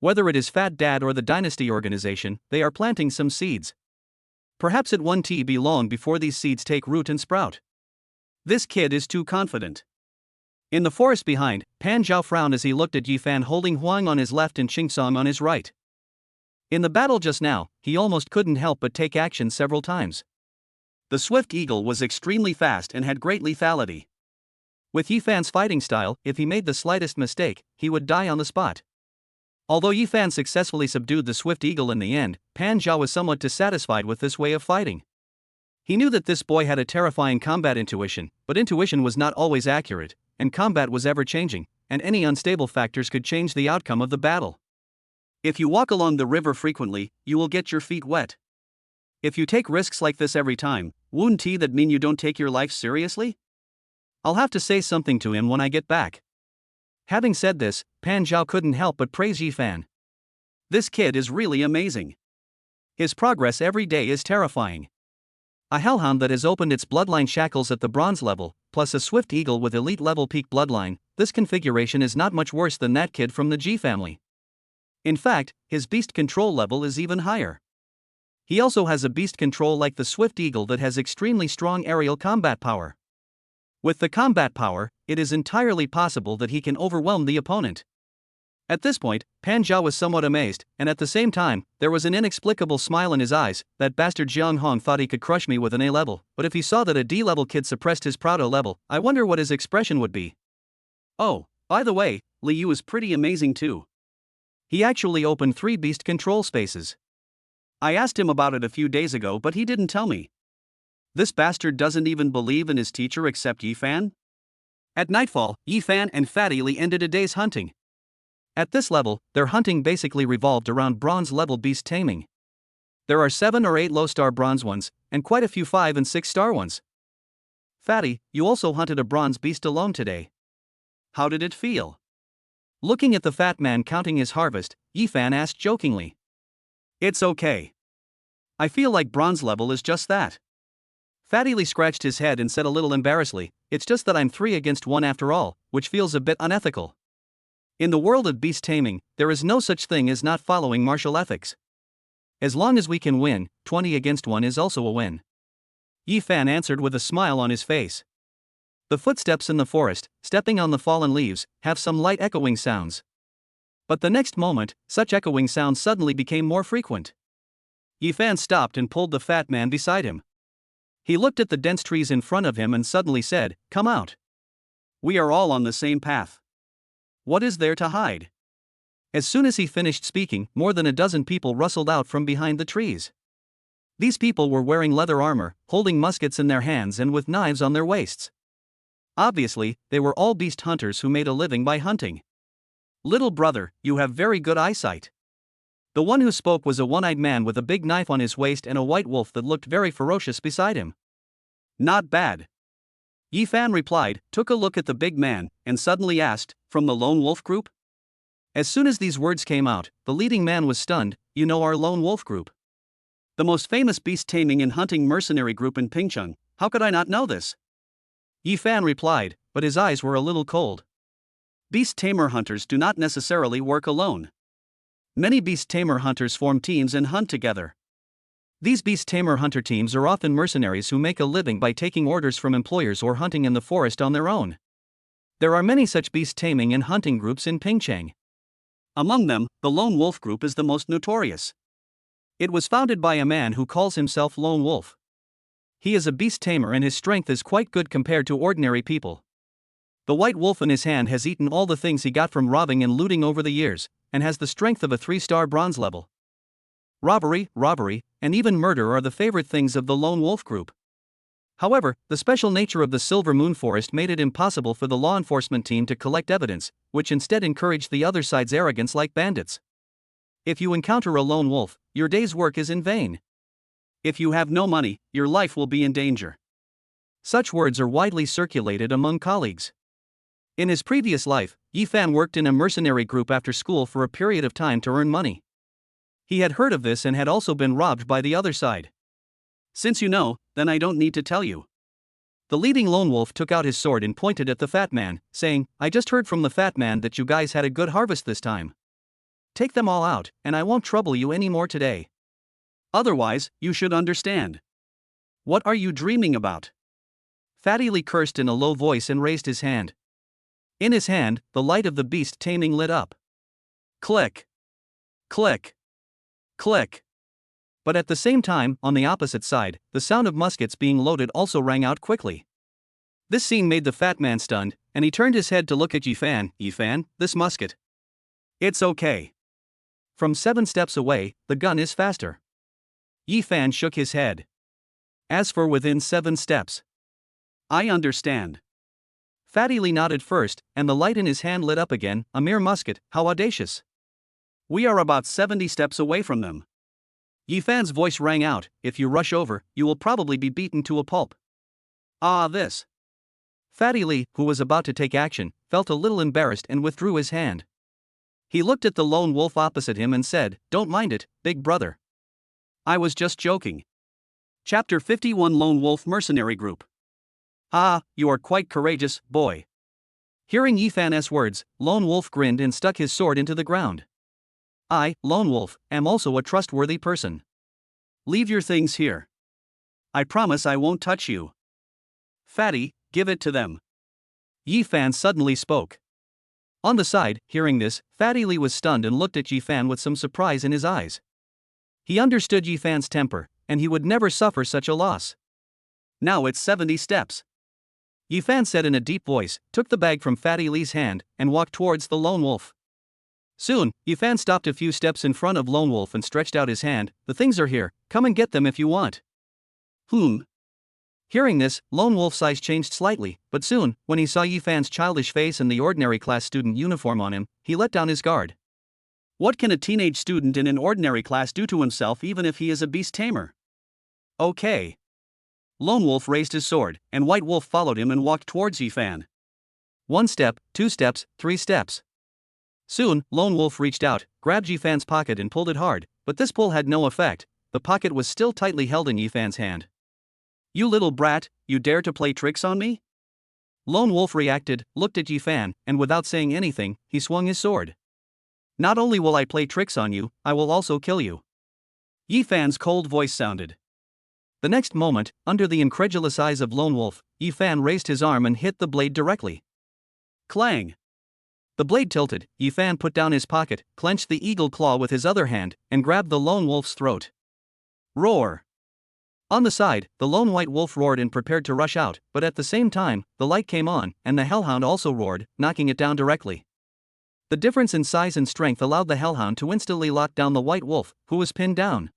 Whether it is Fat Dad or the Dynasty organization, they are planting some seeds. Perhaps it won't be long before these seeds take root and sprout. This kid is too confident. In the forest behind, Pan Zhao frowned as he looked at Ephan holding Huang on his left and Qingsong on his right. In the battle just now, he almost couldn't help but take action several times. The swift eagle was extremely fast and had great lethality. With Ephan's fighting style, if he made the slightest mistake, he would die on the spot. Although Ephan successfully subdued the swift eagle in the end, Pan Zhao was somewhat dissatisfied with this way of fighting. He knew that this boy had a terrifying combat intuition, but intuition was not always accurate, and combat was ever-changing, and any unstable factors could change the outcome of the battle. If you walk along the river frequently, you will get your feet wet. If you take risks like this every time, wouldn't that mean you don't take your life seriously? I'll have to say something to him when I get back. Having said this, Pan Zhao couldn't help but praise Ephan. This kid is really amazing. His progress every day is terrifying. A hellhound that has opened its bloodline shackles at the bronze level, plus a swift eagle with elite level peak bloodline, this configuration is not much worse than that kid from the G family. In fact, his beast control level is even higher. He also has a beast control like the swift eagle that has extremely strong aerial combat power. With the combat power, it is entirely possible that he can overwhelm the opponent. At this point, Pan Zhao was somewhat amazed, and at the same time, there was an inexplicable smile in his eyes. That bastard Jiang Hong thought he could crush me with an A level, but if he saw that a D level kid suppressed his proud O level, I wonder what his expression would be. Oh, by the way, Li Yu is pretty amazing too. He actually opened 3 beast control spaces. I asked him about it a few days ago, but he didn't tell me. This bastard doesn't even believe in his teacher except Ephan? At nightfall, Ephan and Fatty Lee ended a day's hunting. At this level, their hunting basically revolved around bronze-level beast taming. There are 7 or 8 low-star bronze ones, and quite a few 5 and 6-star ones. Fatty, you also hunted a bronze beast alone today. How did it feel? Looking at the fat man counting his harvest, Ephan asked jokingly. It's okay. I feel like bronze level is just that. Fatty Lee scratched his head and said a little embarrassedly, it's just that I'm 3 against 1 after all, which feels a bit unethical. In the world of beast taming, there is no such thing as not following martial ethics. As long as we can win, 20 against 1 is also a win. Ephan answered with a smile on his face. The footsteps in the forest, stepping on the fallen leaves, have some light echoing sounds. But the next moment, such echoing sounds suddenly became more frequent. Ephan stopped and pulled the fat man beside him. He looked at the dense trees in front of him and suddenly said, "Come out. We are all on the same path. What is there to hide?" As soon as he finished speaking, more than a dozen people rustled out from behind the trees. These people were wearing leather armor, holding muskets in their hands and with knives on their waists. Obviously, they were all beast hunters who made a living by hunting. "Little brother, you have very good eyesight." The one who spoke was a one-eyed man with a big knife on his waist and a white wolf that looked very ferocious beside him. "Not bad," Ephan replied, took a look at the big man, and suddenly asked, "From the lone wolf group?" As soon as these words came out, the leading man was stunned. "You know our lone wolf group? The most famous beast taming and hunting mercenary group in Pingcheng. How could I not know this?" Ephan replied, but his eyes were a little cold. Beast tamer hunters do not necessarily work alone. Many beast tamer hunters form teams and hunt together. These beast tamer hunter teams are often mercenaries who make a living by taking orders from employers or hunting in the forest on their own. There are many such beast taming and hunting groups in Pingcheng. Among them, the Lone Wolf Group is the most notorious. It was founded by a man who calls himself Lone Wolf. He is a beast tamer and his strength is quite good compared to ordinary people. The white wolf in his hand has eaten all the things he got from robbing and looting over the years, and has the strength of a 3-star bronze level. Robbery, and even murder are the favorite things of the Lone Wolf Group. However, the special nature of the Silver Moon Forest made it impossible for the law enforcement team to collect evidence, which instead encouraged the other side's arrogance like bandits. If you encounter a lone wolf, your day's work is in vain. If you have no money, your life will be in danger. Such words are widely circulated among colleagues. In his previous life, Ephan worked in a mercenary group after school for a period of time to earn money. He had heard of this and had also been robbed by the other side. "Since you know, then I don't need to tell you." The leading lone wolf took out his sword and pointed at the fat man, saying, "I just heard from the fat man that you guys had a good harvest this time. Take them all out, and I won't trouble you any more today. Otherwise, you should understand." "What are you dreaming about?" Fatty Lee cursed in a low voice and raised his hand. In his hand, the light of the beast taming lit up. Click. Click. Click. But at the same time, on the opposite side, the sound of muskets being loaded also rang out quickly. This scene made the fat man stunned, and he turned his head to look at Ephan. "Ephan, this musket." "It's okay. From 7 steps away, the gun is faster." Ephan shook his head. "As for within 7 steps. I understand." Fatty Lee nodded first, and the light in his hand lit up again. "A mere musket, how audacious." "We are about 70 steps away from them." Ephan's voice rang out, "If you rush over, you will probably be beaten to a pulp." This. Fatty Lee, who was about to take action, felt a little embarrassed and withdrew his hand. He looked at the lone wolf opposite him and said, "Don't mind it, big brother. I was just joking." Chapter 51 Lone Wolf Mercenary Group. You are quite courageous, boy." Hearing Ephan's words, Lone Wolf grinned and stuck his sword into the ground. "I, Lone Wolf, am also a trustworthy person. Leave your things here. I promise I won't touch you." "Fatty, give it to them." Ephan suddenly spoke. On the side, hearing this, Fatty Lee was stunned and looked at Ephan with some surprise in his eyes. He understood Ephan's temper, and he would never suffer such a loss. "Now it's 70 steps." Ephan said in a deep voice, took the bag from Fatty Lee's hand, and walked towards the lone wolf. Soon, Ephan stopped a few steps in front of Lone Wolf and stretched out his hand. "The things are here, come and get them if you want." Hearing this, Lone Wolf's eyes changed slightly, but soon, when he saw Ephan's childish face and the ordinary class student uniform on him, he let down his guard. What can a teenage student in an ordinary class do to himself even if he is a beast tamer? Okay. Lone Wolf raised his sword, and White Wolf followed him and walked towards Ephan. 1 step, 2 steps, 3 steps. Soon, Lone Wolf reached out, grabbed Ephan's pocket and pulled it hard, but this pull had no effect. The pocket was still tightly held in Ephan's hand. "You little brat, you dare to play tricks on me?" Lone Wolf reacted, looked at Ephan, and without saying anything, he swung his sword. "Not only will I play tricks on you, I will also kill you." Ephan's cold voice sounded. The next moment, under the incredulous eyes of Lone Wolf, Ephan raised his arm and hit the blade directly. Clang! The blade tilted. Ephan put down his pocket, clenched the eagle claw with his other hand, and grabbed the lone wolf's throat. Roar! On the side, the lone white wolf roared and prepared to rush out, but at the same time, the light came on, and the hellhound also roared, knocking it down directly. The difference in size and strength allowed the hellhound to instantly lock down the white wolf, who was pinned down.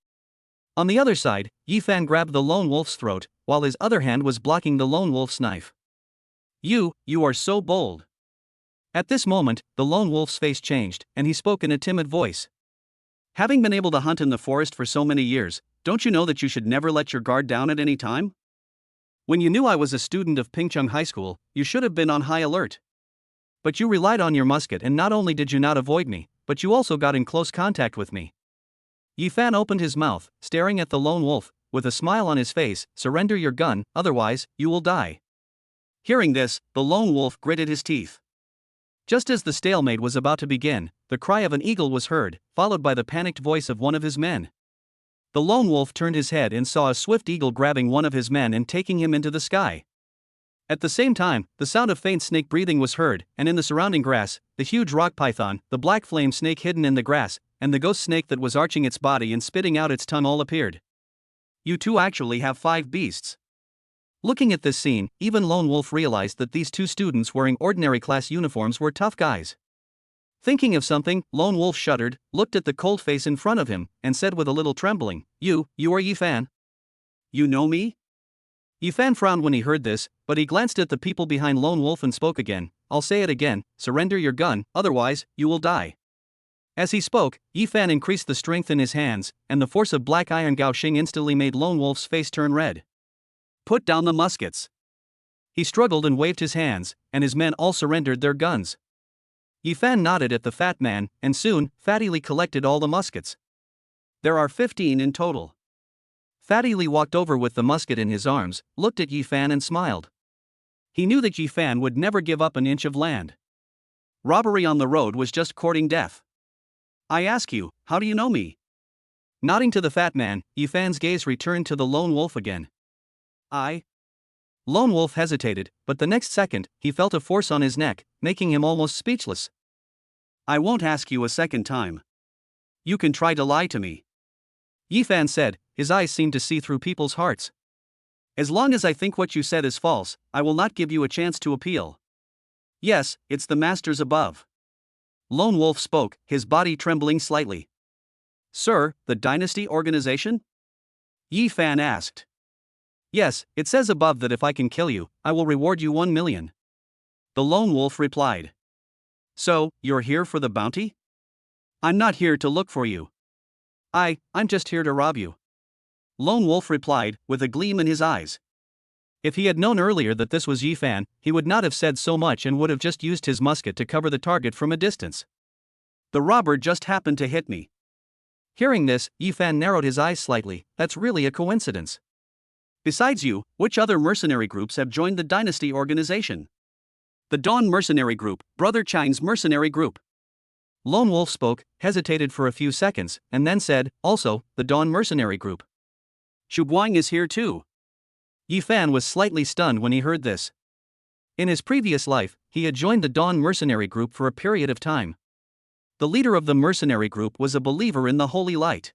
On the other side, Ephan grabbed the lone wolf's throat, while his other hand was blocking the lone wolf's knife. You are so bold. At this moment, the lone wolf's face changed, and he spoke in a timid voice. Having been able to hunt in the forest for so many years, don't you know that you should never let your guard down at any time? When you knew I was a student of Pingcheng High School, you should have been on high alert. But you relied on your musket, and not only did you not avoid me, but you also got in close contact with me. Ephan opened his mouth, staring at the lone wolf, with a smile on his face. Surrender your gun, otherwise, you will die. Hearing this, the lone wolf gritted his teeth. Just as the stalemate was about to begin, the cry of an eagle was heard, followed by the panicked voice of one of his men. The lone wolf turned his head and saw a swift eagle grabbing one of his men and taking him into the sky. At the same time, the sound of faint snake breathing was heard, and in the surrounding grass, the huge rock python, the black flame snake hidden in the grass, and the ghost snake that was arching its body and spitting out its tongue all appeared. You two actually have 5 beasts. Looking at this scene, even Lone Wolf realized that these 2 students wearing ordinary class uniforms were tough guys. Thinking of something, Lone Wolf shuddered, looked at the cold face in front of him, and said with a little trembling, You are Ephan? You know me? Ephan frowned when he heard this, but he glanced at the people behind Lone Wolf and spoke again. I'll say it again, surrender your gun, otherwise, you will die. As he spoke, Ephan increased the strength in his hands, and the force of black iron Gaoxing instantly made Lone Wolf's face turn red. Put down the muskets. He struggled and waved his hands, and his men all surrendered their guns. Ephan nodded at the fat man, and soon, Fatty Lee collected all the muskets. There are 15 in total. Fatty Lee walked over with the musket in his arms, looked at Ephan and smiled. He knew that Ephan would never give up an inch of land. Robbery on the road was just courting death. I ask you, how do you know me? Nodding to the fat man, Ephan's gaze returned to the lone wolf again. Lone Wolf hesitated, but the next second, he felt a force on his neck, making him almost speechless. I won't ask you a second time. You can try to lie to me. Ephan said, his eyes seemed to see through people's hearts. As long as I think what you said is false, I will not give you a chance to appeal. Yes, it's the masters above. Lone Wolf spoke, his body trembling slightly. Sir, the dynasty organization? Ephan asked. Yes, it says above that if I can kill you, I will reward you 1 million. The lone wolf replied. So, you're here for the bounty? I'm not here to look for you. I'm just here to rob you. Lone Wolf replied, with a gleam in his eyes. If he had known earlier that this was Ephan, he would not have said so much and would have just used his musket to cover the target from a distance. The robber just happened to hit me. Hearing this, Ephan narrowed his eyes slightly. That's really a coincidence. Besides you, which other mercenary groups have joined the dynasty organization? The Dawn Mercenary Group, Brother Chang's mercenary group. Lone Wolf spoke, hesitated for a few seconds, and then said, also, the Dawn Mercenary Group. Shuguang is here too. Ephan was slightly stunned when he heard this. In his previous life, he had joined the Dawn Mercenary Group for a period of time. The leader of the mercenary group was a believer in the holy light.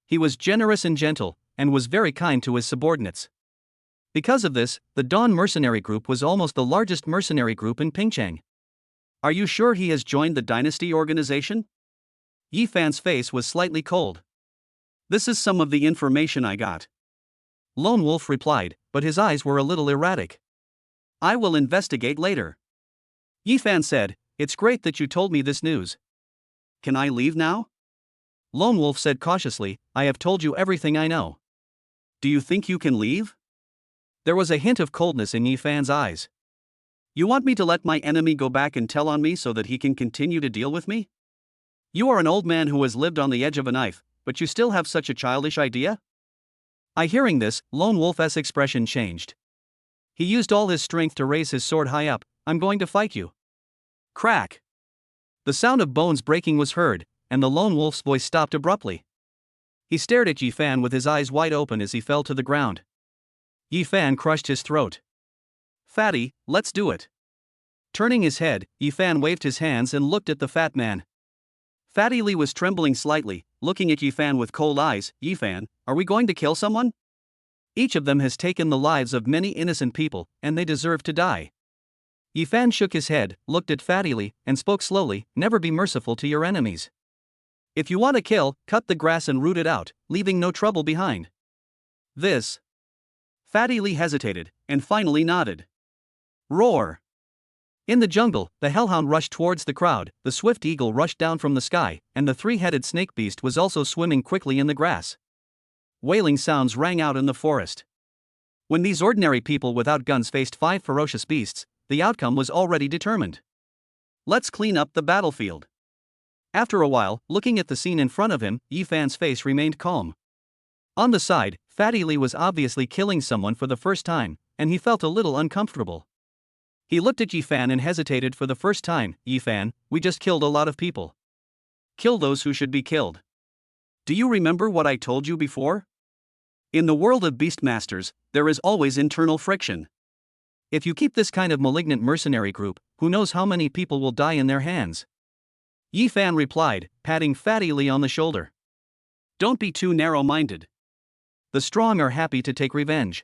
He was generous and gentle, and was very kind to his subordinates. Because of this, the Dawn Mercenary Group was almost the largest mercenary group in Pingcheng. Are you sure he has joined the dynasty organization? Ephan's face was slightly cold. This is some of the information I got. Lone Wolf replied, but his eyes were a little erratic. I will investigate later. Ephan said, it's great that you told me this news. Can I leave now? Lone Wolf said cautiously, I have told you everything I know. Do you think you can leave? There was a hint of coldness in Ephan's eyes. You want me to let my enemy go back and tell on me so that he can continue to deal with me? You are an old man who has lived on the edge of a knife, but you still have such a childish idea? Hearing this, Lone Wolf's expression changed. He used all his strength to raise his sword high up. I'm going to fight you. Crack! The sound of bones breaking was heard, and the Lone Wolf's voice stopped abruptly. He stared at Ephan with his eyes wide open as he fell to the ground. Ephan crushed his throat. Fatty, let's do it. Turning his head, Ephan waved his hands and looked at the fat man. Fatty Lee was trembling slightly, looking at Ephan with cold eyes. Ephan, are we going to kill someone? Each of them has taken the lives of many innocent people, and they deserve to die. Ephan shook his head, looked at Fatty Lee, and spoke slowly, "Never be merciful to your enemies. If you want to kill, cut the grass and root it out, leaving no trouble behind." This. Fatty Lee hesitated, and finally nodded. Roar. In the jungle, the hellhound rushed towards the crowd, the swift eagle rushed down from the sky, and the three-headed snake beast was also swimming quickly in the grass. Wailing sounds rang out in the forest. When these ordinary people without guns faced 5 ferocious beasts, the outcome was already determined. Let's clean up the battlefield. After a while, looking at the scene in front of him, Ephan's face remained calm. On the side, Fatty Lee was obviously killing someone for the first time, and he felt a little uncomfortable. He looked at Ephan and hesitated for the first time. "Ephan, we just killed a lot of people. Kill those who should be killed. Do you remember what I told you before? In the world of Beastmasters, there is always internal friction. If you keep this kind of malignant mercenary group, who knows how many people will die in their hands?" Ephan replied, patting Fatty Lee on the shoulder. "Don't be too narrow-minded. The strong are happy to take revenge.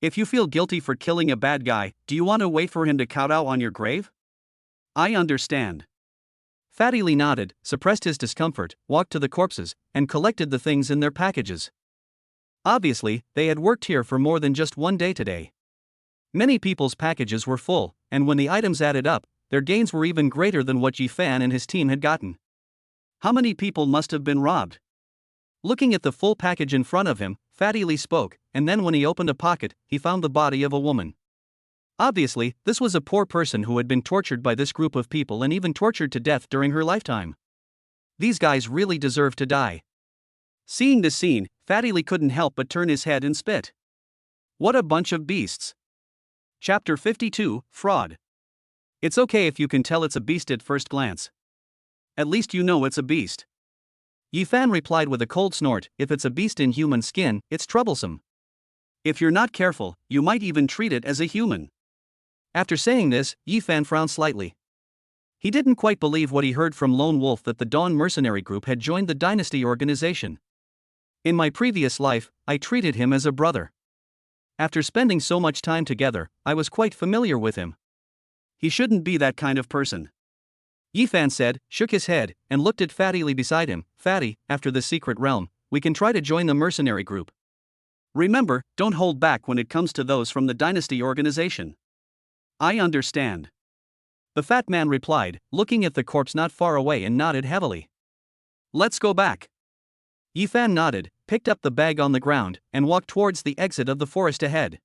If you feel guilty for killing a bad guy, do you want to wait for him to kowtow on your grave? I understand." Fatty Lee nodded, suppressed his discomfort, walked to the corpses, and collected the things in their packages. Obviously, they had worked here for more than just one day today. Many people's packages were full, and when the items added up, their gains were even greater than what Ephan and his team had gotten. How many people must have been robbed? Looking at the full package in front of him, Fatty Lee spoke, and then when he opened a pocket, he found the body of a woman. Obviously, this was a poor person who had been tortured by this group of people and even tortured to death during her lifetime. These guys really deserve to die. Seeing this scene, Fatty Lee couldn't help but turn his head and spit. What a bunch of beasts. Chapter 52, Fraud. It's okay if you can tell it's a beast at first glance. At least you know it's a beast. Ephan replied with a cold snort, "If it's a beast in human skin, it's troublesome. If you're not careful, you might even treat it as a human." After saying this, Ephan frowned slightly. He didn't quite believe what he heard from Lone Wolf that the Dawn mercenary group had joined the Dynasty organization. In my previous life, I treated him as a brother. After spending so much time together, I was quite familiar with him. He shouldn't be that kind of person. Ephan said, shook his head, and looked at Fatty Lee beside him. "Fatty, after the secret realm, we can try to join the mercenary group. Remember, don't hold back when it comes to those from the Dynasty organization." I understand. The fat man replied, looking at the corpse not far away and nodded heavily. Let's go back. Ephan nodded, picked up the bag on the ground, and walked towards the exit of the forest ahead.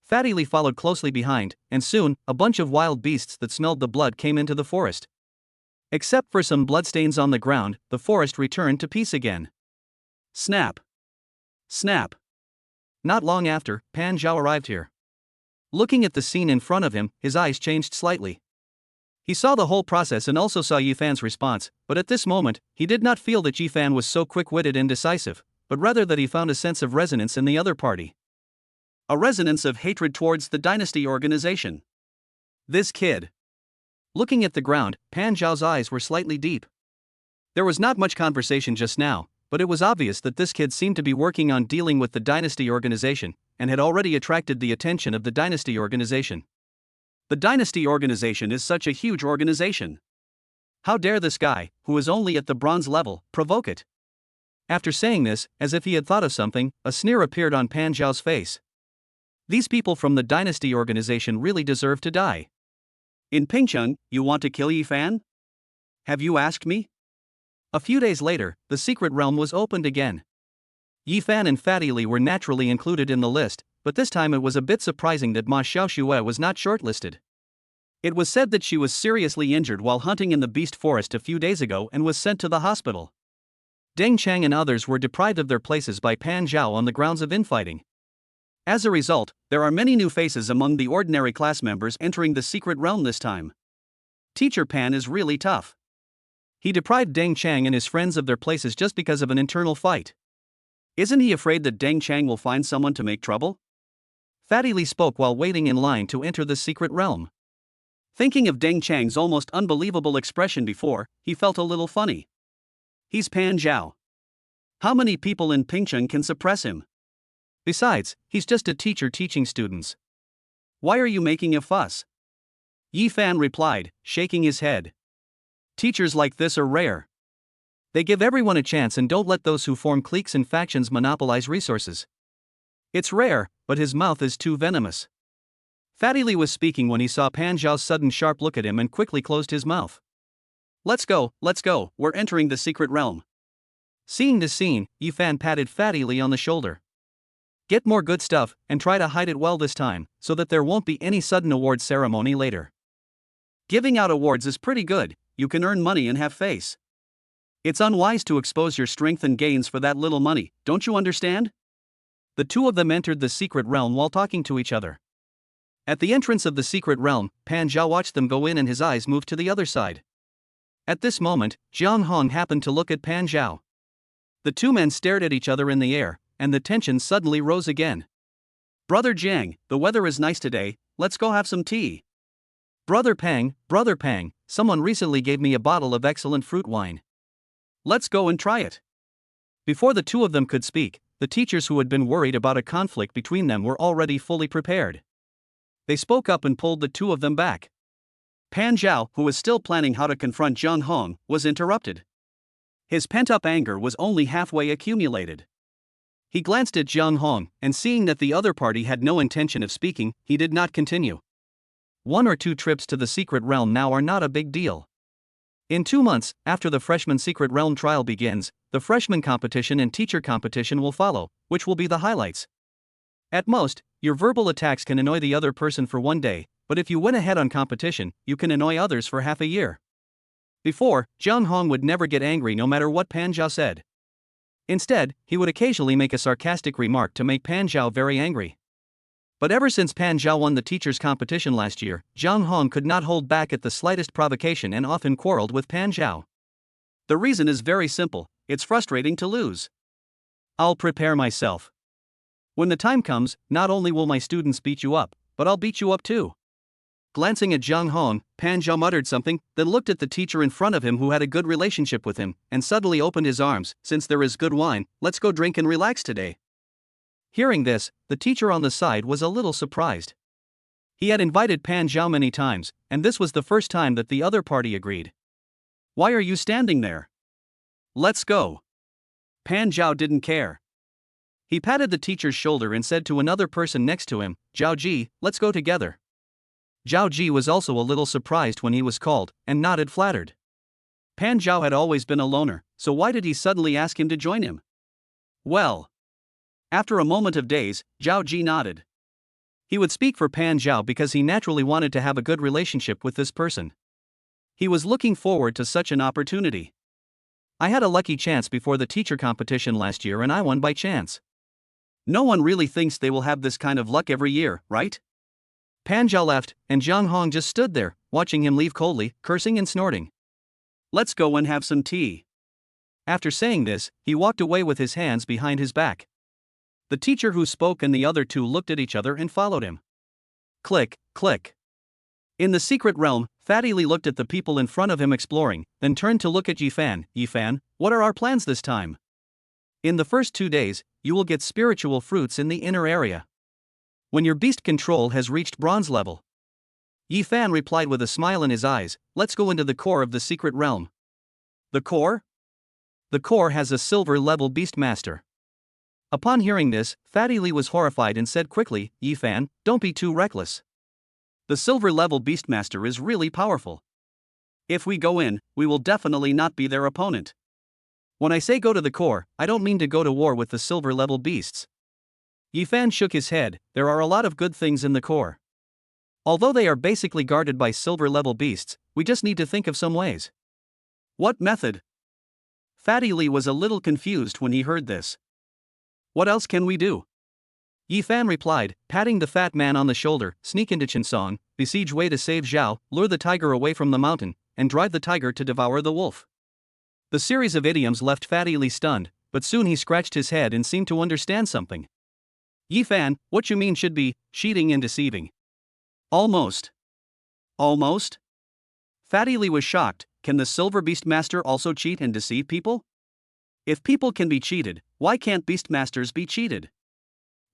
Fatty Lee followed closely behind, and soon, a bunch of wild beasts that smelled the blood came into the forest. Except for some bloodstains on the ground, the forest returned to peace again. Snap. Snap. Not long after, Pan Zhao arrived here. Looking at the scene in front of him, his eyes changed slightly. He saw the whole process and also saw Ephan's response, but at this moment, he did not feel that Ephan was so quick-witted and decisive, but rather that he found a sense of resonance in the other party. A resonance of hatred towards the Dynasty organization. This kid. Looking at the ground, Pan Zhao's eyes were slightly deep. There was not much conversation just now, but it was obvious that this kid seemed to be working on dealing with the Dynasty organization, and had already attracted the attention of the Dynasty organization. The Dynasty organization is such a huge organization. How dare this guy, who is only at the bronze level, provoke it? After saying this, as if he had thought of something, a sneer appeared on Pan Zhao's face. These people from the Dynasty organization really deserve to die. In Pingcheng, you want to kill Ephan? Have you asked me? A few days later, the secret realm was opened again. Ephan and Fatty Lee were naturally included in the list, but this time it was a bit surprising that Ma Xiaoxue was not shortlisted. It was said that she was seriously injured while hunting in the beast forest a few days ago and was sent to the hospital. Deng Chang and others were deprived of their places by Pan Zhao on the grounds of infighting. As a result, there are many new faces among the ordinary class members entering the secret realm this time. Teacher Pan is really tough. He deprived Deng Chang and his friends of their places just because of an internal fight. Isn't he afraid that Deng Chang will find someone to make trouble? Fatty Lee spoke while waiting in line to enter the secret realm. Thinking of Deng Chang's almost unbelievable expression before, he felt a little funny. He's Pan Zhao. How many people in Pingcheng can suppress him? Besides, he's just a teacher teaching students. Why are you making a fuss? Ephan replied, shaking his head. Teachers like this are rare. They give everyone a chance and don't let those who form cliques and factions monopolize resources. It's rare, but his mouth is too venomous. Fatty Lee was speaking when he saw Pan Zhao's sudden sharp look at him and quickly closed his mouth. Let's go, we're entering the secret realm. Seeing this scene, Ephan patted Fatty Lee on the shoulder. Get more good stuff, and try to hide it well this time, so that there won't be any sudden award ceremony later. Giving out awards is pretty good, you can earn money and have face. It's unwise to expose your strength and gains for that little money, don't you understand? The two of them entered the secret realm while talking to each other. At the entrance of the secret realm, Pan Zhao watched them go in and his eyes moved to the other side. At this moment, Jiang Hong happened to look at Pan Zhao. The two men stared at each other in the air, and the tension suddenly rose again. Brother Jiang, the weather is nice today, let's go have some tea. Brother Pang, someone recently gave me a bottle of excellent fruit wine. Let's go and try it. Before the two of them could speak, the teachers who had been worried about a conflict between them were already fully prepared. They spoke up and pulled the two of them back. Pan Zhao, who was still planning how to confront Jiang Hong, was interrupted. His pent-up anger was only halfway accumulated. He glanced at Jiang Hong, and seeing that the other party had no intention of speaking, he did not continue. 1 or 2 trips to the secret realm now are not a big deal. In 2 months, after the freshman secret realm trial begins, the freshman competition and teacher competition will follow, which will be the highlights. At most, your verbal attacks can annoy the other person for 1 day, but if you win ahead on competition, you can annoy others for half a year. Before, Jiang Hong would never get angry no matter what Pan Zhao said. Instead, he would occasionally make a sarcastic remark to make Pan Zhao very angry. But ever since Pan Zhao won the teachers' competition last year, Jiang Hong could not hold back at the slightest provocation and often quarreled with Pan Zhao. The reason is very simple, it's frustrating to lose. I'll prepare myself. When the time comes, not only will my students beat you up, but I'll beat you up too. Glancing at Jiang Hong, Pan Zhao muttered something, then looked at the teacher in front of him who had a good relationship with him, and suddenly opened his arms. Since there is good wine, let's go drink and relax today. Hearing this, the teacher on the side was a little surprised. He had invited Pan Zhao many times, and this was the first time that the other party agreed. Why are you standing there? Let's go. Pan Zhao didn't care. He patted the teacher's shoulder and said to another person next to him, Zhao Ji, let's go together. Zhao Ji was also a little surprised when he was called, and nodded flattered. Pan Zhao had always been a loner, so why did he suddenly ask him to join him? Well. After a moment of daze, Zhao Ji nodded. He would speak for Pan Zhao because he naturally wanted to have a good relationship with this person. He was looking forward to such an opportunity. I had a lucky chance before the teacher competition last year and I won by chance. No one really thinks they will have this kind of luck every year, right? Pan Zhao left, and Jiang Hong just stood there, watching him leave coldly, cursing and snorting. Let's go and have some tea. After saying this, he walked away with his hands behind his back. The teacher who spoke and the other two looked at each other and followed him. Click, click. In the secret realm, Fatty Lee looked at the people in front of him exploring, then turned to look at Ephan. Ephan, what are our plans this time? In the first 2 days, you will get spiritual fruits in the inner area. When your beast control has reached bronze level. Ephan replied with a smile in his eyes, let's go into the core of the secret realm. The core? The core has a silver level beast master. Upon hearing this, Fatty Lee was horrified and said quickly, Ephan, don't be too reckless. The silver level beastmaster is really powerful. If we go in, we will definitely not be their opponent. When I say go to the core, I don't mean to go to war with the silver level beasts. Ephan shook his head, there are a lot of good things in the core. Although they are basically guarded by silver level beasts, we just need to think of some ways. What method? Fatty Lee was a little confused when he heard this. What else can we do? Ephan replied, patting the fat man on the shoulder, sneak into Chinsong, besiege Wei to save Zhao, lure the tiger away from the mountain, and drive the tiger to devour the wolf. The series of idioms left Fatty Lee stunned, but soon he scratched his head and seemed to understand something. Ephan, what you mean should be, cheating and deceiving. Almost. Almost? Fatty Lee was shocked, can the Silver Beastmaster also cheat and deceive people? If people can be cheated, why can't Beastmasters be cheated?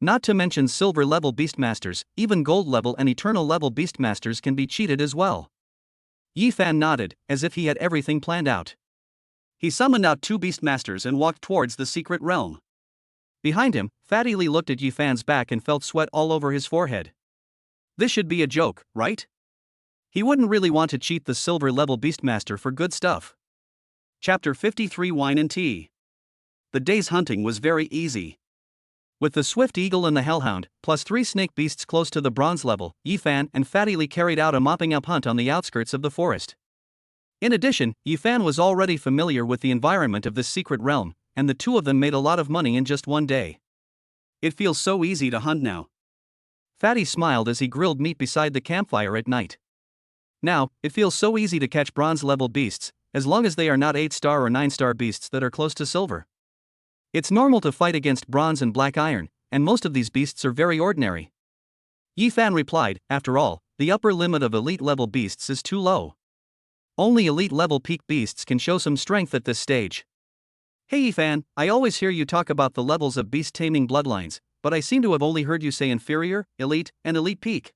Not to mention silver level beastmasters, even gold level and eternal level beastmasters can be cheated as well. Ephan nodded, as if he had everything planned out. He summoned out 2 beastmasters and walked towards the secret realm. Behind him, Fatty Lee looked at Ephan's back and felt sweat all over his forehead. This should be a joke, right? He wouldn't really want to cheat the silver level beastmaster for good stuff. Chapter 53 Wine and Tea. The day's hunting was very easy. With the swift eagle and the hellhound, plus 3 snake beasts close to the bronze level, Ephan and Fatty Lee carried out a mopping-up hunt on the outskirts of the forest. In addition, Ephan was already familiar with the environment of this secret realm, and the 2 of them made a lot of money in just one day. It feels so easy to hunt now. Fatty smiled as he grilled meat beside the campfire at night. Now, it feels so easy to catch bronze-level beasts, as long as they are not 8-star or 9-star beasts that are close to silver. It's normal to fight against bronze and black iron, and most of these beasts are very ordinary. Ephan replied, after all, the upper limit of elite-level beasts is too low. Only elite-level peak beasts can show some strength at this stage. Hey Ephan, I always hear you talk about the levels of beast-taming bloodlines, but I seem to have only heard you say inferior, elite, and elite peak.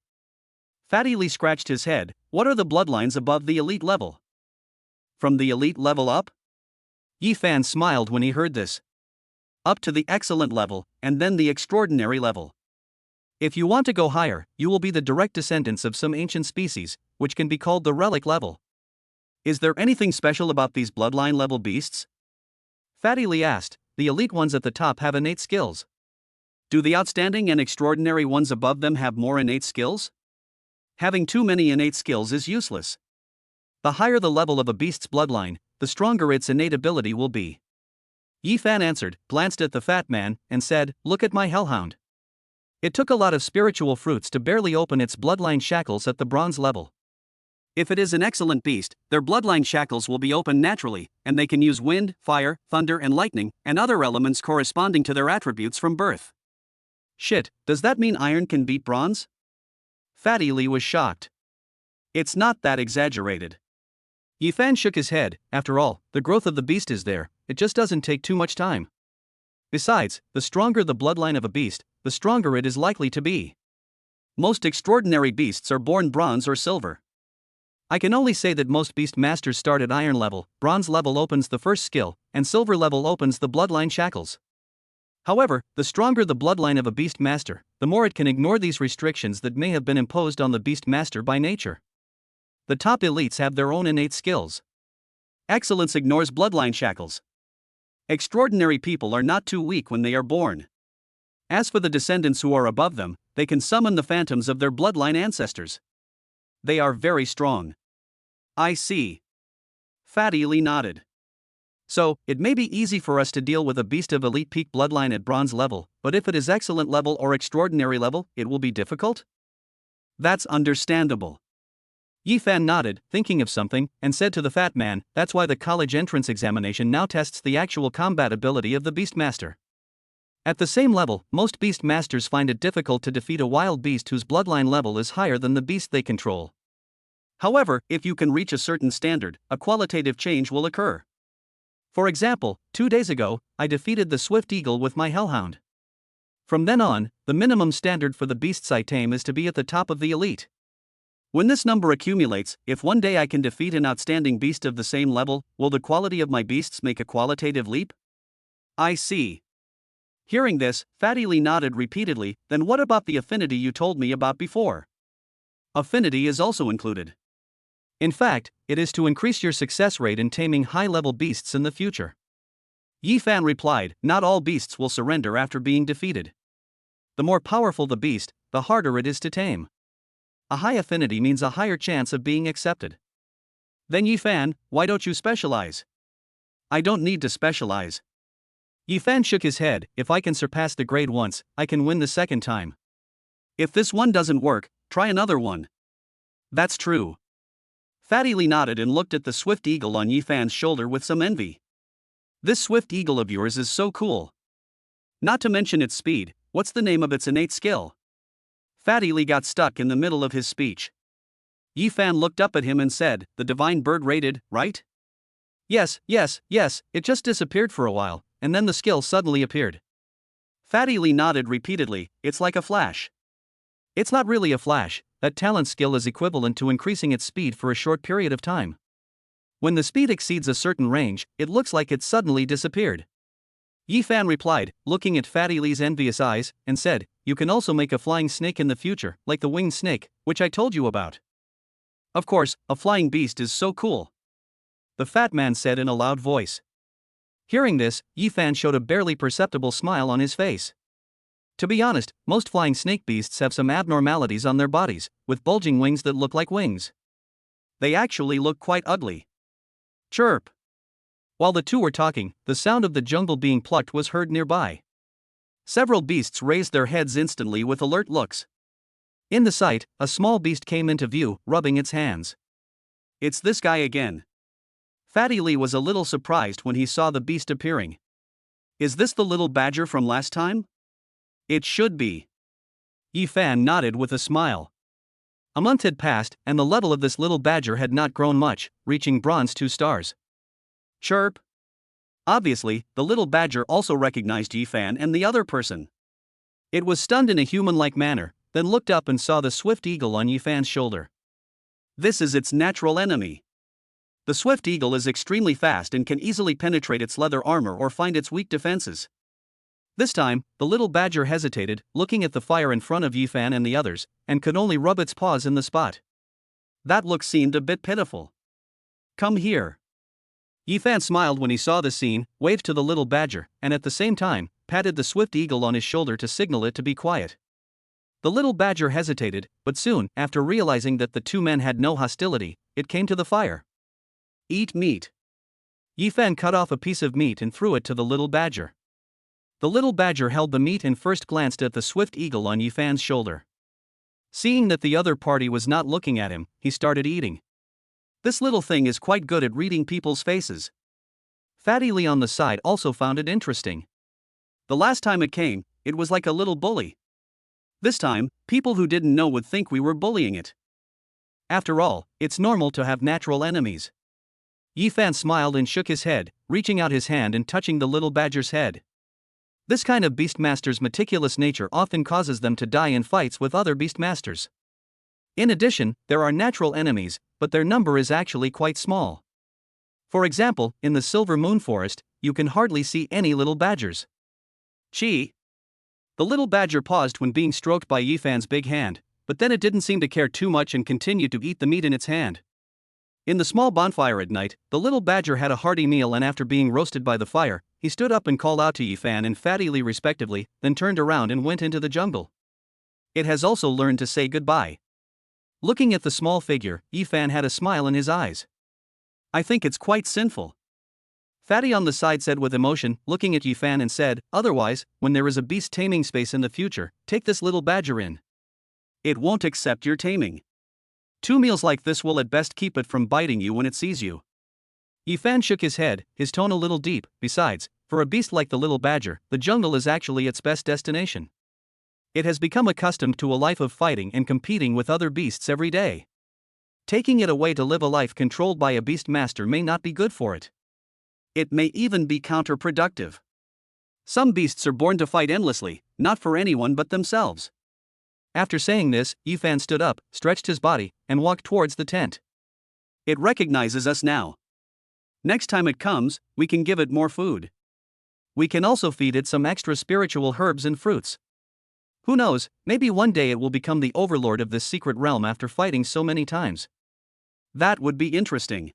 Fatty Lee scratched his head. What are the bloodlines above the elite level? From the elite level up? Ephan smiled when he heard this. Up to the excellent level, and then the extraordinary level. If you want to go higher, you will be the direct descendants of some ancient species, which can be called the relic level. Is there anything special about these bloodline level beasts? Fatty Lee asked. The elite ones at the top have innate skills. Do the outstanding and extraordinary ones above them have more innate skills? Having too many innate skills is useless. The higher the level of a beast's bloodline, the stronger its innate ability will be. Ephan answered, glanced at the fat man, and said, look at my hellhound. It took a lot of spiritual fruits to barely open its bloodline shackles at the bronze level. If it is an excellent beast, their bloodline shackles will be opened naturally, and they can use wind, fire, thunder and lightning, and other elements corresponding to their attributes from birth. Shit, does that mean iron can beat bronze? Fatty Lee was shocked. It's not that exaggerated. Ephan shook his head. After all, the growth of the beast is there, it just doesn't take too much time. Besides, the stronger the bloodline of a beast, the stronger it is likely to be. Most extraordinary beasts are born bronze or silver. I can only say that most beast masters start at iron level, bronze level opens the first skill, and silver level opens the bloodline shackles. However, the stronger the bloodline of a beast master, the more it can ignore these restrictions that may have been imposed on the beast master by nature. The top elites have their own innate skills. Excellence ignores bloodline shackles. Extraordinary people are not too weak when they are born. As for the descendants who are above them, they can summon the phantoms of their bloodline ancestors. They are very strong. I see. Fatty Lee nodded. So, it may be easy for us to deal with a beast of elite peak bloodline at bronze level, but if it is excellent level or extraordinary level, it will be difficult? That's understandable. Ephan nodded, thinking of something, and said to the fat man, that's why the college entrance examination now tests the actual combat ability of the beastmaster. At the same level, most beastmasters find it difficult to defeat a wild beast whose bloodline level is higher than the beast they control. However, if you can reach a certain standard, a qualitative change will occur. For example, 2 days ago, I defeated the swift eagle with my hellhound. From then on, the minimum standard for the beasts I tame is to be at the top of the elite. When this number accumulates, if one day I can defeat an outstanding beast of the same level, will the quality of my beasts make a qualitative leap? I see. Hearing this, Fatty Lee nodded repeatedly. Then what about the affinity you told me about before? Affinity is also included. In fact, it is to increase your success rate in taming high-level beasts in the future. Ephan replied, not all beasts will surrender after being defeated. The more powerful the beast, the harder it is to tame. A high affinity means a higher chance of being accepted. Then Ephan, why don't you specialize? I don't need to specialize. Ephan shook his head, if I can surpass the grade once, I can win the second time. If this one doesn't work, try another one. That's true. Fatty Lee nodded and looked at the swift eagle on Ephan's shoulder with some envy. This swift eagle of yours is so cool. Not to mention its speed, what's the name of its innate skill? Fatty Lee got stuck in the middle of his speech. Ephan looked up at him and said, the divine bird rated, right? Yes, it just disappeared for a while, and then the skill suddenly appeared. Fatty Lee nodded repeatedly, it's like a flash. It's not really a flash, that talent skill is equivalent to increasing its speed for a short period of time. When the speed exceeds a certain range, it looks like it suddenly disappeared. Ephan replied, looking at Fatty Lee's envious eyes, and said, you can also make a flying snake in the future, like the winged snake, which I told you about. Of course, a flying beast is so cool. The fat man said in a loud voice. Hearing this, Ephan showed a barely perceptible smile on his face. To be honest, most flying snake beasts have some abnormalities on their bodies, with bulging wings that look like wings. They actually look quite ugly. Chirp. While the two were talking, the sound of the jungle being plucked was heard nearby. Several beasts raised their heads instantly with alert looks. In the sight, a small beast came into view, rubbing its hands. It's this guy again. Fatty Lee was a little surprised when he saw the beast appearing. Is this the little badger from last time? It should be. Ephan nodded with a smile. A month had passed, and the level of this little badger had not grown much, reaching bronze 2 stars. Chirp. Obviously, the little badger also recognized Ephan and the other person. It was stunned in a human-like manner, then looked up and saw the swift eagle on Ephan's shoulder. This is its natural enemy. The swift eagle is extremely fast and can easily penetrate its leather armor or find its weak defenses. This time, the little badger hesitated, looking at the fire in front of Ephan and the others, and could only rub its paws in the spot. That look seemed a bit pitiful. Come here. Ephan smiled when he saw the scene, waved to the little badger, and at the same time, patted the swift eagle on his shoulder to signal it to be quiet. The little badger hesitated, but soon, after realizing that the two men had no hostility, it came to the fire. Eat meat. Ephan cut off a piece of meat and threw it to the little badger. The little badger held the meat and first glanced at the swift eagle on Ephan's shoulder. Seeing that the other party was not looking at him, he started eating. This little thing is quite good at reading people's faces. Fatty Lee on the side also found it interesting. The last time it came, it was like a little bully. This time, people who didn't know would think we were bullying it. After all, it's normal to have natural enemies. Ephan smiled and shook his head, reaching out his hand and touching the little badger's head. This kind of beastmaster's meticulous nature often causes them to die in fights with other beastmasters. In addition, there are natural enemies, but their number is actually quite small. For example, in the Silver Moon Forest, you can hardly see any little badgers. Chee. The little badger paused when being stroked by Ephan's big hand, but then it didn't seem to care too much and continued to eat the meat in its hand. In the small bonfire at night, the little badger had a hearty meal, and after being roasted by the fire, he stood up and called out to Ephan and Fatty Lee respectively, then turned around and went into the jungle. It has also learned to say goodbye. Looking at the small figure, Ephan had a smile in his eyes. I think it's quite sinful. Fatty on the side said with emotion, looking at Ephan, and said, otherwise, when there is a beast taming space in the future, take this little badger in. It won't accept your taming. 2 meals like this will at best keep it from biting you when it sees you. Ephan shook his head, his tone a little deep. Besides, for a beast like the little badger, the jungle is actually its best destination. It has become accustomed to a life of fighting and competing with other beasts every day. Taking it away to live a life controlled by a beast master may not be good for it. It may even be counterproductive. Some beasts are born to fight endlessly, not for anyone but themselves. After saying this, Ephan stood up, stretched his body, and walked towards the tent. It recognizes us now. Next time it comes, we can give it more food. We can also feed it some extra spiritual herbs and fruits. Who knows, maybe one day it will become the overlord of this secret realm after fighting so many times. That would be interesting.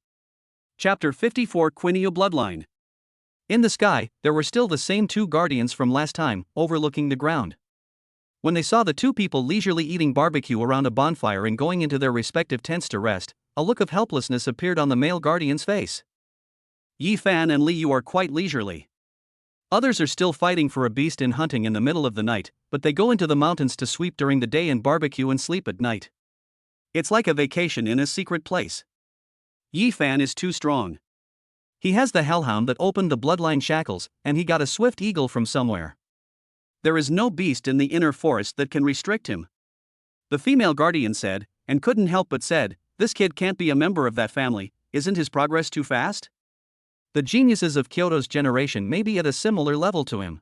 Chapter 54 Quinio Bloodline. In the sky, there were still the same 2 guardians from last time, overlooking the ground. When they saw the 2 people leisurely eating barbecue around a bonfire and going into their respective tents to rest, a look of helplessness appeared on the male guardian's face. Ephan and Lee, you are quite leisurely. Others are still fighting for a beast and hunting in the middle of the night, but they go into the mountains to sweep during the day and barbecue and sleep at night. It's like a vacation in a secret place. Ephan is too strong. He has the hellhound that opened the bloodline shackles, and he got a swift eagle from somewhere. There is no beast in the inner forest that can restrict him. The female guardian said, and couldn't help but said, this kid can't be a member of that family, isn't his progress too fast? The geniuses of Kyoto's generation may be at a similar level to him.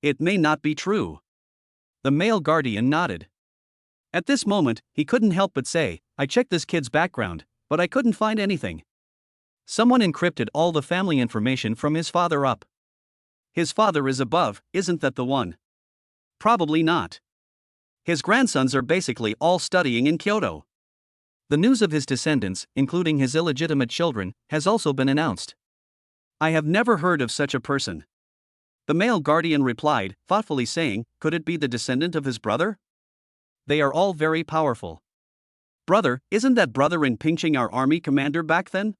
It may not be true. The male guardian nodded. At this moment, he couldn't help but say, I checked this kid's background, but I couldn't find anything. Someone encrypted all the family information from his father up. His father is above, isn't that the one? Probably not. His grandsons are basically all studying in Kyoto. The news of his descendants, including his illegitimate children, has also been announced. I have never heard of such a person. The male guardian replied, thoughtfully saying, could it be the descendant of his brother? They are all very powerful. Brother, isn't that brother in Pingching our army commander back then?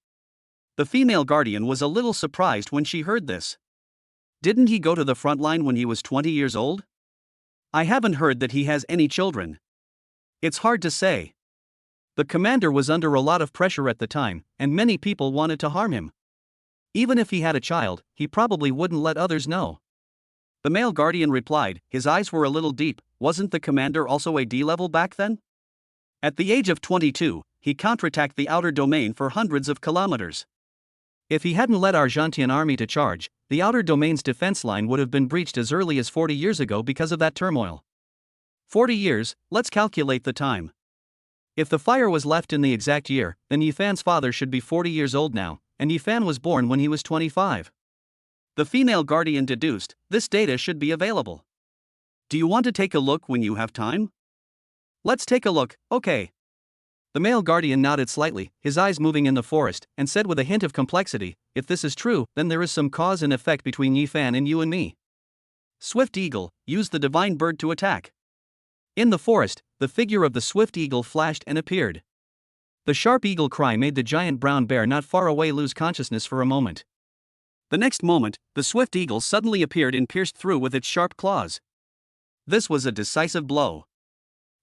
The female guardian was a little surprised when she heard this. Didn't he go to the front line when he was 20 years old? I haven't heard that he has any children. It's hard to say. The commander was under a lot of pressure at the time, and many people wanted to harm him. Even if he had a child, he probably wouldn't let others know. The male guardian replied, his eyes were a little deep, wasn't the commander also a D-level back then? At the age of 22, he counterattacked the outer domain for hundreds of kilometers. If he hadn't led Argentian army to charge, the outer domain's defense line would have been breached as early as 40 years ago because of that turmoil. 40 years, let's calculate the time. If the fire was left in the exact year, then Ephan's father should be 40 years old now, and Ephan was born when he was 25. The female guardian deduced, this data should be available. Do you want to take a look when you have time? Let's take a look, okay. The male guardian nodded slightly, his eyes moving in the forest, and said with a hint of complexity, if this is true, then there is some cause and effect between Ephan and you and me. Swift Eagle, use the divine bird to attack. In the forest, the figure of the swift eagle flashed and appeared. The sharp eagle cry made the giant brown bear not far away lose consciousness for a moment. The next moment, the swift eagle suddenly appeared and pierced through with its sharp claws. This was a decisive blow.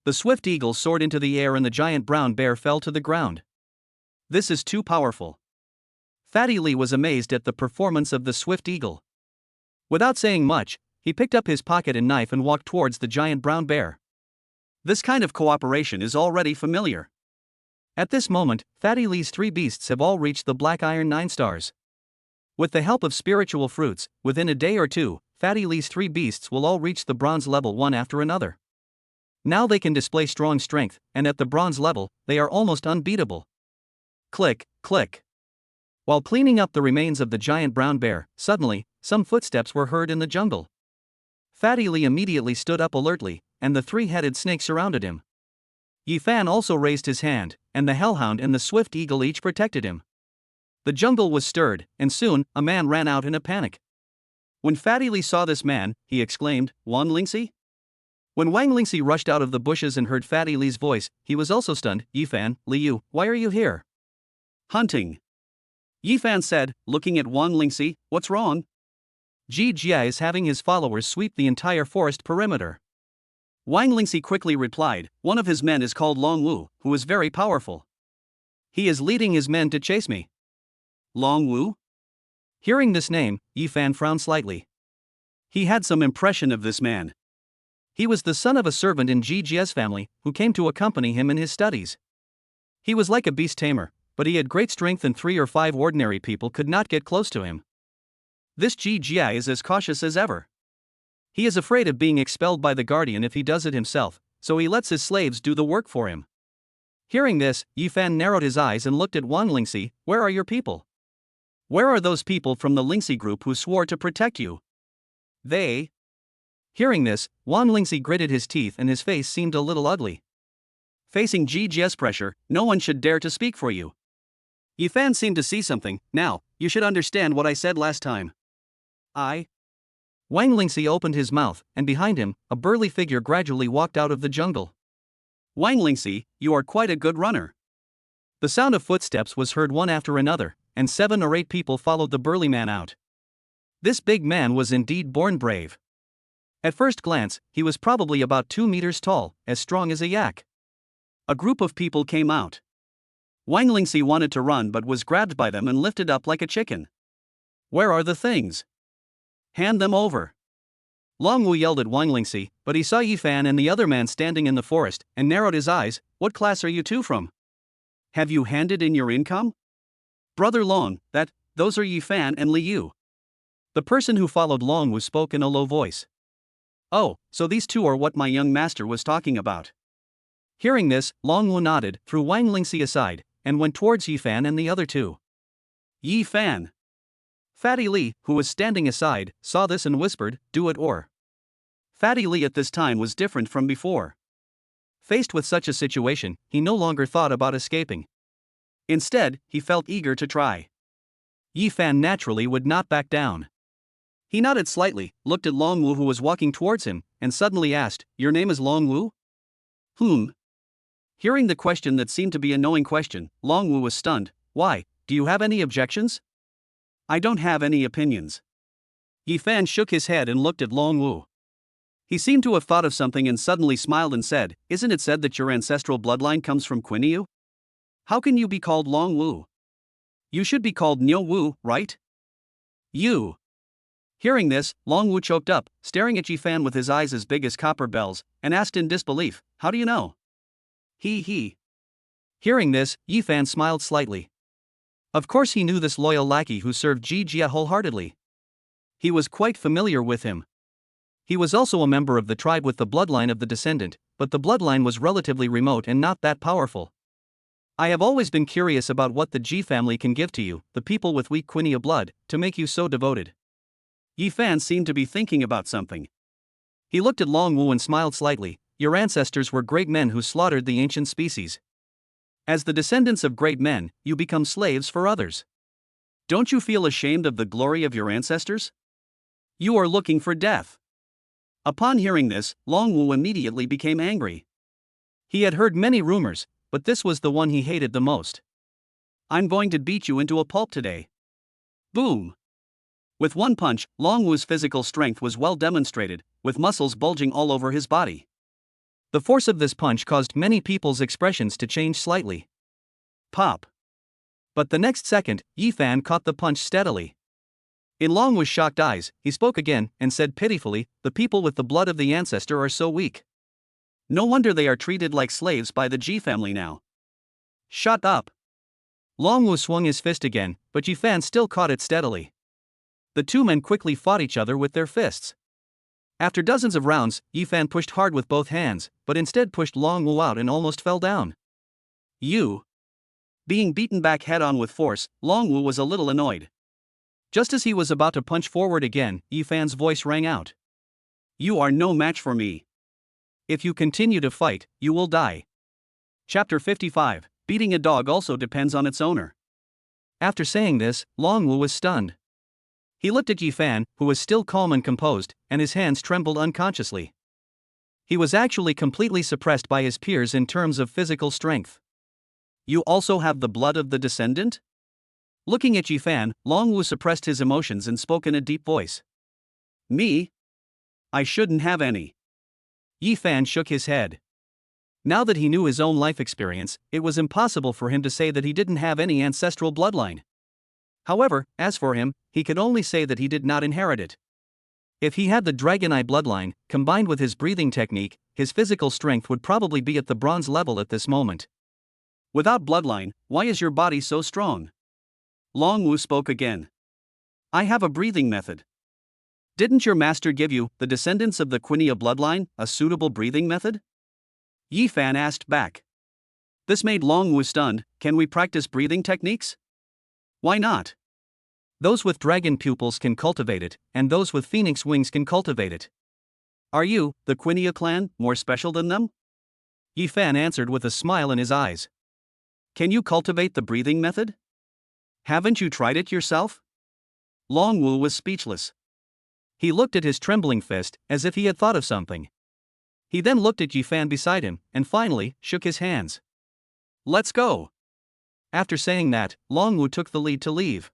The swift eagle soared into the air and the giant brown bear fell to the ground. This is too powerful. Fatty Lee was amazed at the performance of the swift eagle. Without saying much, he picked up his pocket and knife and walked towards the giant brown bear. This kind of cooperation is already familiar. At this moment, Fatty Lee's 3 beasts have all reached the Black Iron 9 stars. With the help of spiritual fruits, within a day or two, Fatty Lee's 3 beasts will all reach the bronze level one after another. Now they can display strong strength, and at the bronze level, they are almost unbeatable. Click, click. While cleaning up the remains of the giant brown bear, suddenly, some footsteps were heard in the jungle. Fatty Lee immediately stood up alertly, and the 3-headed snake surrounded him. Ephan also raised his hand, and the hellhound and the swift eagle each protected him. The jungle was stirred, and soon, a man ran out in a panic. When Fatty Lee saw this man, he exclaimed, Wang Lingxi? When Wang Lingxi rushed out of the bushes and heard Fatty Lee's voice, he was also stunned. Ephan, Liu, why are you here? Hunting. Ephan said, looking at Wang Lingxi, what's wrong? Ji Jia is having his followers sweep the entire forest perimeter. Wang Lingxi quickly replied, one of his men is called Long Wu, who is very powerful. He is leading his men to chase me. Long Wu? Hearing this name, Ephan frowned slightly. He had some impression of this man. He was the son of a servant in Ji Jia's family, who came to accompany him in his studies. He was like a beast tamer, but he had great strength and 3 or 5 ordinary people could not get close to him. This Ji Jia is as cautious as ever. He is afraid of being expelled by the guardian if he does it himself, so he lets his slaves do the work for him. Hearing this, Ephan narrowed his eyes and looked at Wang Lingxi, where are your people? Where are those people from the Lingxi group who swore to protect you? They. Hearing this, Wang Lingxi gritted his teeth and his face seemed a little ugly. Facing Ji Jia's pressure, no one should dare to speak for you. Ephan seemed to see something. Now, you should understand what I said last time. Wang Lingxi opened his mouth, and behind him, a burly figure gradually walked out of the jungle. Wang Lingxi, you are quite a good runner. The sound of footsteps was heard one after another, and 7 or 8 people followed the burly man out. This big man was indeed born brave. At first glance, he was probably about 2 meters tall, as strong as a yak. A group of people came out. Wang Lingxi wanted to run but was grabbed by them and lifted up like a chicken. Where are the things? Hand them over. Long Wu yelled at Wang Lingxi, but he saw Ephan and the other man standing in the forest, and narrowed his eyes. What class are you 2 from? Have you handed in your income? Brother Long, those are Ephan and Liu. The person who followed Long Wu spoke in a low voice. Oh, so these two are what my young master was talking about. Hearing this, Long Wu nodded, threw Wang Lingxi aside, and went towards Ephan and the other two. Ephan. Fatty Li, who was standing aside, saw this and whispered, "Do it or." Fatty Li at this time was different from before. Faced with such a situation, he no longer thought about escaping. Instead, he felt eager to try. Ephan naturally would not back down. He nodded slightly, looked at Long Wu who was walking towards him, and suddenly asked, "Your name is Long Wu?" Hearing the question that seemed to be a knowing question, Long Wu was stunned. "Why, do you have any objections?" "I don't have any opinions." Ephan shook his head and looked at Long Wu. He seemed to have thought of something and suddenly smiled and said, "Isn't it said that your ancestral bloodline comes from Quinyu? How can you be called Long Wu? You should be called Nyo Wu, right?" "You." Hearing this, Long Wu choked up, staring at Ephan with his eyes as big as copper bells, and asked in disbelief, "How do you know?" He. Hearing this, Ephan smiled slightly. Of course he knew this loyal lackey who served Jia wholeheartedly. He was quite familiar with him. He was also a member of the tribe with the bloodline of the descendant, but the bloodline was relatively remote and not that powerful. "I have always been curious about what the Ji family can give to you, the people with weak Quinyu blood, to make you so devoted." Ephan seemed to be thinking about something. He looked at Long Wu and smiled slightly. "Your ancestors were great men who slaughtered the ancient species. As the descendants of great men, you become slaves for others. Don't you feel ashamed of the glory of your ancestors? You are looking for death." Upon hearing this, Long Wu immediately became angry. He had heard many rumors, but this was the one he hated the most. "I'm going to beat you into a pulp today." Boom! With one punch, Long Wu's physical strength was well demonstrated, with muscles bulging all over his body. The force of this punch caused many people's expressions to change slightly. Pop! But the next second, Ephan caught the punch steadily. In Long Wu's shocked eyes, he spoke again and said pitifully, "The people with the blood of the ancestor are so weak. No wonder they are treated like slaves by the Ji family now." "Shut up!" Long Wu swung his fist again, but Ephan still caught it steadily. The two men quickly fought each other with their fists. After dozens of rounds, Ephan pushed hard with both hands, but instead pushed Long Wu out and almost fell down. "You." Being beaten back head-on with force, Long Wu was a little annoyed. Just as he was about to punch forward again, Ephan's voice rang out. "You are no match for me. If you continue to fight, you will die." Chapter 55, Beating a dog also depends on its owner. After saying this, Long Wu was stunned. He looked at Ephan, who was still calm and composed, and his hands trembled unconsciously. He was actually completely suppressed by his peers in terms of physical strength. "You also have the blood of the descendant?" Looking at Ephan, Long Wu suppressed his emotions and spoke in a deep voice. "Me? I shouldn't have any." Ephan shook his head. Now that he knew his own life experience, it was impossible for him to say that he didn't have any ancestral bloodline. However, as for him, he could only say that he did not inherit it. If he had the Dragon Eye bloodline, combined with his breathing technique, his physical strength would probably be at the bronze level at this moment. "Without bloodline, why is your body so strong?" Long Wu spoke again. "I have a breathing method." "Didn't your master give you, the descendants of the Quinyu bloodline, a suitable breathing method?" Ephan asked back. This made Long Wu stunned. "Can we practice breathing techniques?" "Why not? Those with dragon pupils can cultivate it, and those with phoenix wings can cultivate it. Are you, the Quinyu clan, more special than them?" Ephan answered with a smile in his eyes. "Can you cultivate the breathing method? Haven't you tried it yourself?" Long Wu was speechless. He looked at his trembling fist, as if he had thought of something. He then looked at Ephan beside him, and finally, shook his hands. "Let's go." After saying that, Long Wu took the lead to leave.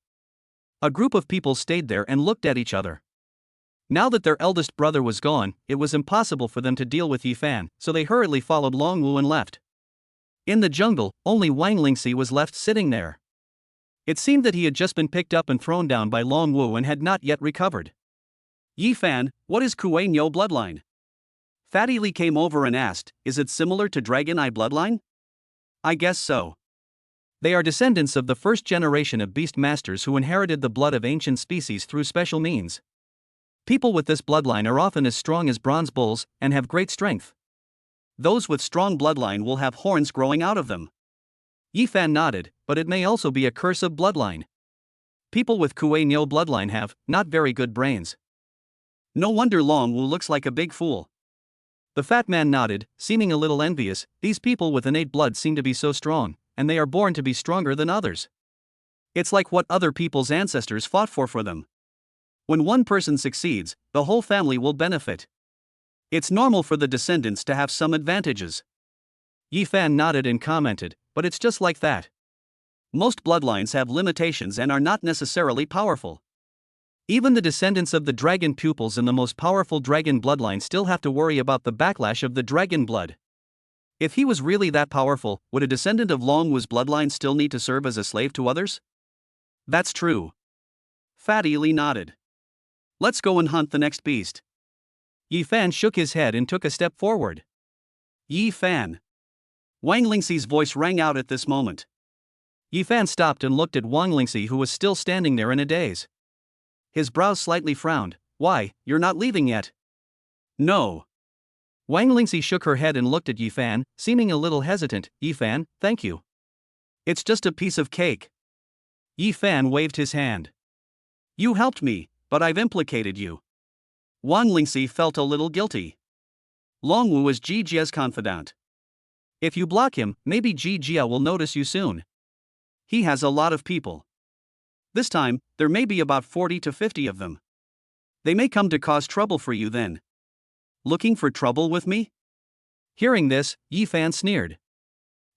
A group of people stayed there and looked at each other. Now that their eldest brother was gone, it was impossible for them to deal with Ephan, so they hurriedly followed Long Wu and left. In the jungle, only Wang Lingxi was left sitting there. It seemed that he had just been picked up and thrown down by Long Wu and had not yet recovered. "Ephan, what is Kuei-Nyo bloodline?" Fatty Li came over and asked, "Is it similar to Dragon Eye bloodline?" "I guess so. They are descendants of the first generation of beast masters who inherited the blood of ancient species through special means. People with this bloodline are often as strong as bronze bulls and have great strength. Those with strong bloodline will have horns growing out of them. Ephan nodded, but it may also be a curse of bloodline. People with Kuei Nyo bloodline have not very good brains. No wonder Long Wu looks like a big fool. The fat man nodded, seeming a little envious. These people with innate blood seem to be so strong, and they are born to be stronger than others. It's like what other people's ancestors fought for them. When one person succeeds, the whole family will benefit. It's normal for the descendants to have some advantages. Ephan nodded and commented, but it's just like that. Most bloodlines have limitations and are not necessarily powerful. Even the descendants of the dragon pupils in the most powerful dragon bloodline still have to worry about the backlash of the dragon blood. If he was really that powerful, would a descendant of Long Wu's bloodline still need to serve as a slave to others? That's true. Fatty Lee nodded. Let's go and hunt the next beast. Ephan shook his head and took a step forward. Ephan. Wang Lingxi's voice rang out at this moment. Ephan stopped and looked at Wang Lingxi, who was still standing there in a daze. His brows slightly frowned. Why, you're not leaving yet? No. Wang Lingxi shook her head and looked at Ephan, seeming a little hesitant. Ephan, thank you. It's just a piece of cake. Ephan waved his hand. You helped me, but I've implicated you. Wang Lingxi felt a little guilty. Long Wu is Ji Jia's confidant. If you block him, maybe Ji Jia will notice you soon. He has a lot of people. This time, there may be about 40 to 50 of them. They may come to cause trouble for you then. Looking for trouble with me? Hearing this, Ephan sneered.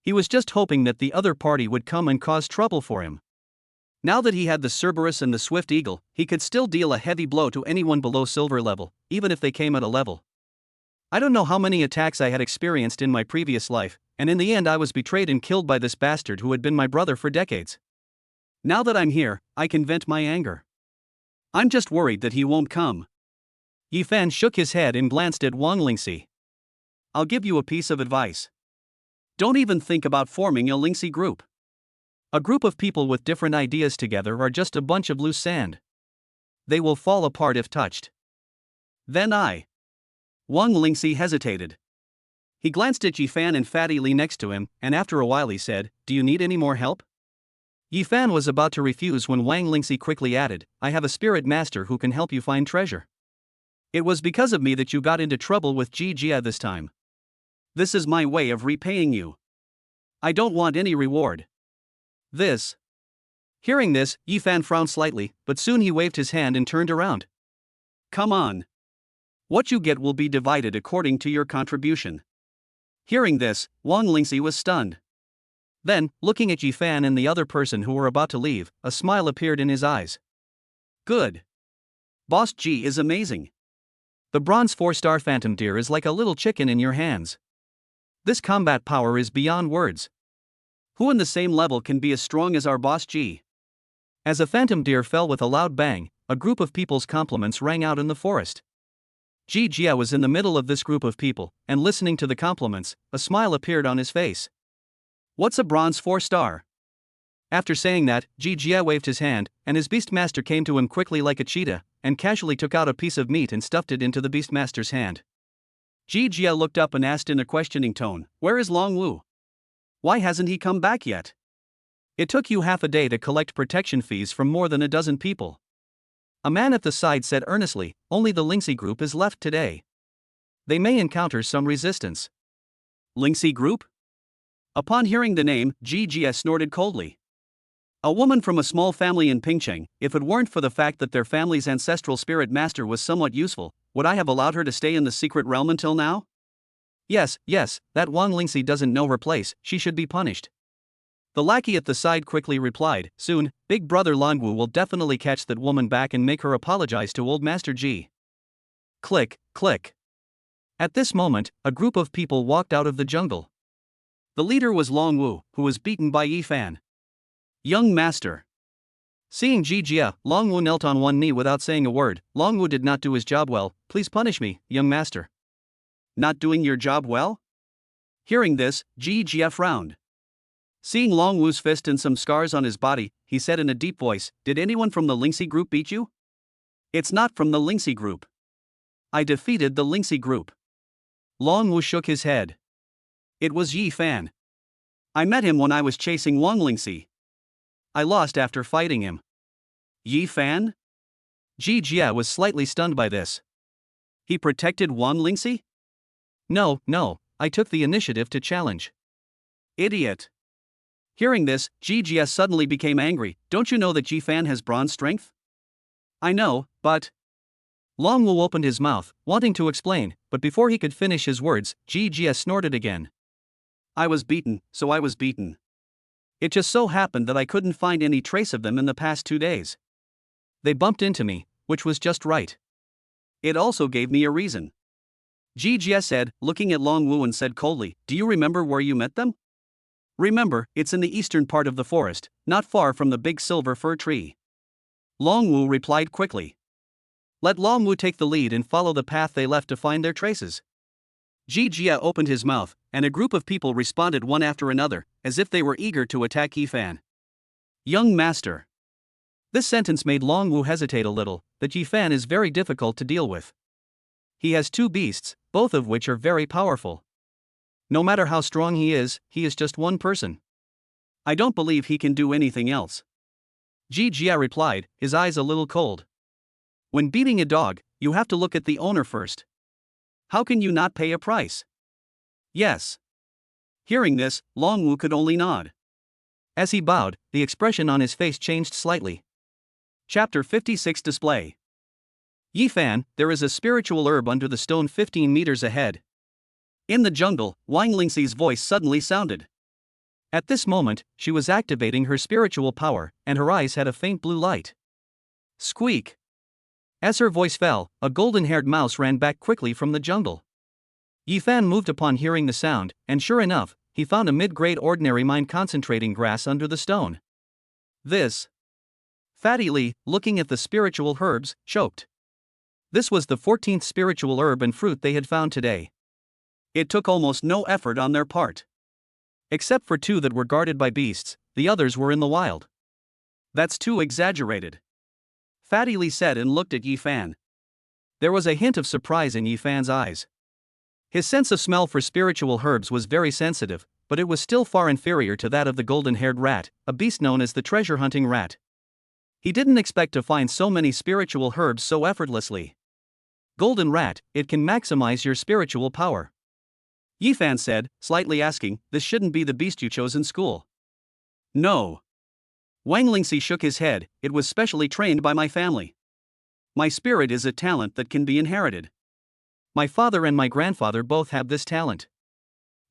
He was just hoping that the other party would come and cause trouble for him. Now that he had the Cerberus and the Swift Eagle, he could still deal a heavy blow to anyone below silver level, even if they came at a level. I don't know how many attacks I had experienced in my previous life, and in the end I was betrayed and killed by this bastard who had been my brother for decades. Now that I'm here, I can vent my anger. I'm just worried that he won't come. Ephan shook his head and glanced at Wang Lingxi. I'll give you a piece of advice. Don't even think about forming a Lingxi group. A group of people with different ideas together are just a bunch of loose sand. They will fall apart if touched. Then Wang Lingxi hesitated. He glanced at Ephan and Fatty Lee next to him, and after a while he said, Do you need any more help? Ephan was about to refuse when Wang Lingxi quickly added, I have a spirit master who can help you find treasure. It was because of me that you got into trouble with Ji Jia this time. This is my way of repaying you. I don't want any reward. Hearing this, Ephan frowned slightly, but soon he waved his hand and turned around. Come on. What you get will be divided according to your contribution. Hearing this, Wang Lingxi was stunned. Then, looking at Ephan and the other person who were about to leave, a smile appeared in his eyes. Good. Boss G is amazing. The bronze 4-star phantom deer is like a little chicken in your hands. This combat power is beyond words. Who in the same level can be as strong as our boss G? As a phantom deer fell with a loud bang, a group of people's compliments rang out in the forest. Ji Jia was in the middle of this group of people, and listening to the compliments, a smile appeared on his face. What's a bronze 4-star? After saying that, Ji Jia waved his hand, and his beastmaster came to him quickly like a cheetah, and casually took out a piece of meat and stuffed it into the beastmaster's hand. Ji Jia looked up and asked in a questioning tone, Where is Long Wu? Why hasn't he come back yet? It took you half a day to collect protection fees from more than a dozen people. A man at the side said earnestly, Only the Lingxi group is left today. They may encounter some resistance. Lingxi group? Upon hearing the name, Ji Jia snorted coldly. A woman from a small family in Pingcheng, if it weren't for the fact that their family's ancestral spirit master was somewhat useful, would I have allowed her to stay in the secret realm until now? Yes, that Wang Lingxi doesn't know her place, she should be punished. The lackey at the side quickly replied, Soon, Big Brother Langwu will definitely catch that woman back and make her apologize to Old Master Ji. Click, click. At this moment, a group of people walked out of the jungle. The leader was Long Wu, who was beaten by Ephan. Young master. Seeing Ji Jia, Long Wu knelt on one knee without saying a word. Long Wu did not do his job well, please punish me, young master. Not doing your job well? Hearing this, Ji Jia frowned. Seeing Long Wu's fist and some scars on his body, he said in a deep voice, Did anyone from the Lingxi group beat you? It's not from the Lingxi group. I defeated the Lingxi group. Long Wu shook his head. It was Ephan. I met him when I was chasing Wang Lingxi. I lost after fighting him. Ephan? Ji Jia was slightly stunned by this. He protected Wang Lingxi? No, I took the initiative to challenge. Idiot. Hearing this, Ji Jia suddenly became angry. Don't you know that Ephan has bronze strength? I know, but... Long Wu opened his mouth, wanting to explain, but before he could finish his words, Ji Jia snorted again. I was beaten, so I was beaten. It just so happened that I couldn't find any trace of them in the past 2 days. They bumped into me, which was just right. It also gave me a reason. Ji Jia said, looking at Long Wu and said coldly, do you remember where you met them? Remember, it's in the eastern part of the forest, not far from the big silver fir tree. Long Wu replied quickly. Let Long Wu take the lead and follow the path they left to find their traces. Ji Jia opened his mouth, and a group of people responded one after another, as if they were eager to attack Ephan. Young master. This sentence made Long Wu hesitate a little, that Ephan is very difficult to deal with. He has 2 beasts, both of which are very powerful. No matter how strong he is just one person. I don't believe he can do anything else. Ji Jia replied, his eyes a little cold. When beating a dog, you have to look at the owner first. How can you not pay a price? Yes. Hearing this, Long Wu could only nod. As he bowed, the expression on his face changed slightly. Chapter 56 Display. Ephan, there is a spiritual herb under the stone 15 meters ahead. In the jungle, Wang Lingxi's voice suddenly sounded. At this moment, she was activating her spiritual power, and her eyes had a faint blue light. Squeak! As her voice fell, a golden-haired mouse ran back quickly from the jungle. Ephan moved upon hearing the sound, and sure enough, he found a mid-grade ordinary mind-concentrating grass under the stone. This. Fatty Li, looking at the spiritual herbs, choked. This was the 14th spiritual herb and fruit they had found today. It took almost no effort on their part. Except for 2 that were guarded by beasts, the others were in the wild. That's too exaggerated. Fatty Li said and looked at Ephan. There was a hint of surprise in Ephan's eyes. His sense of smell for spiritual herbs was very sensitive, but it was still far inferior to that of the golden-haired rat, a beast known as the treasure-hunting rat. He didn't expect to find so many spiritual herbs so effortlessly. Golden rat, it can maximize your spiritual power. Ephan said, slightly asking, this shouldn't be the beast you chose in school. No. Wang Lingxi shook his head, it was specially trained by my family. My spirit is a talent that can be inherited. My father and my grandfather both have this talent.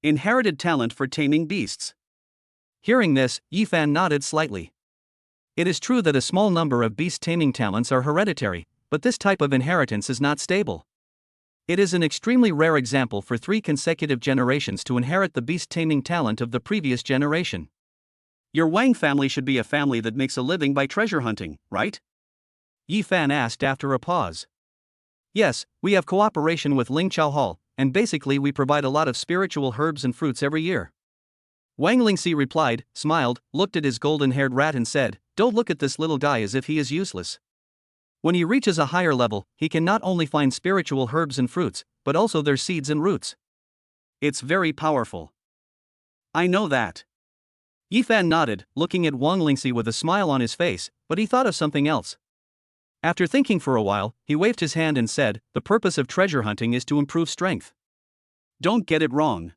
Inherited talent for taming beasts. Hearing this, Ephan nodded slightly. It is true that a small number of beast taming talents are hereditary, but this type of inheritance is not stable. It is an extremely rare example for 3 consecutive generations to inherit the beast taming talent of the previous generation. Your Wang family should be a family that makes a living by treasure hunting, right? Ephan asked after a pause. Yes, we have cooperation with Ling Chao Hall, and basically we provide a lot of spiritual herbs and fruits every year. Wang Lingxi replied, smiled, looked at his golden-haired rat and said, don't look at this little guy as if he is useless. When he reaches a higher level, he can not only find spiritual herbs and fruits, but also their seeds and roots. It's very powerful. I know that. Ephan nodded, looking at Wang Lingxi with a smile on his face, but he thought of something else. After thinking for a while, he waved his hand and said, the purpose of treasure hunting is to improve strength. Don't get it wrong.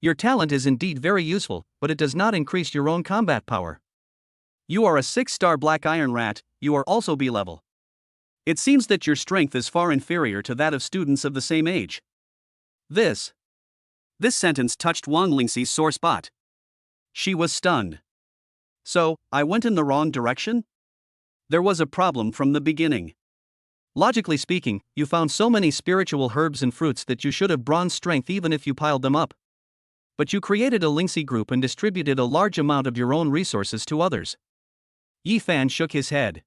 Your talent is indeed very useful, but it does not increase your own combat power. You are a 6-star black iron rat, you are also B level. It seems that your strength is far inferior to that of students of the same age. This sentence touched Wang Lingxi's sore spot. She was stunned. So, I went in the wrong direction? There was a problem from the beginning. Logically speaking, you found so many spiritual herbs and fruits that you should have bronze strength even if you piled them up. But you created a Lingxi group and distributed a large amount of your own resources to others. Ephan shook his head.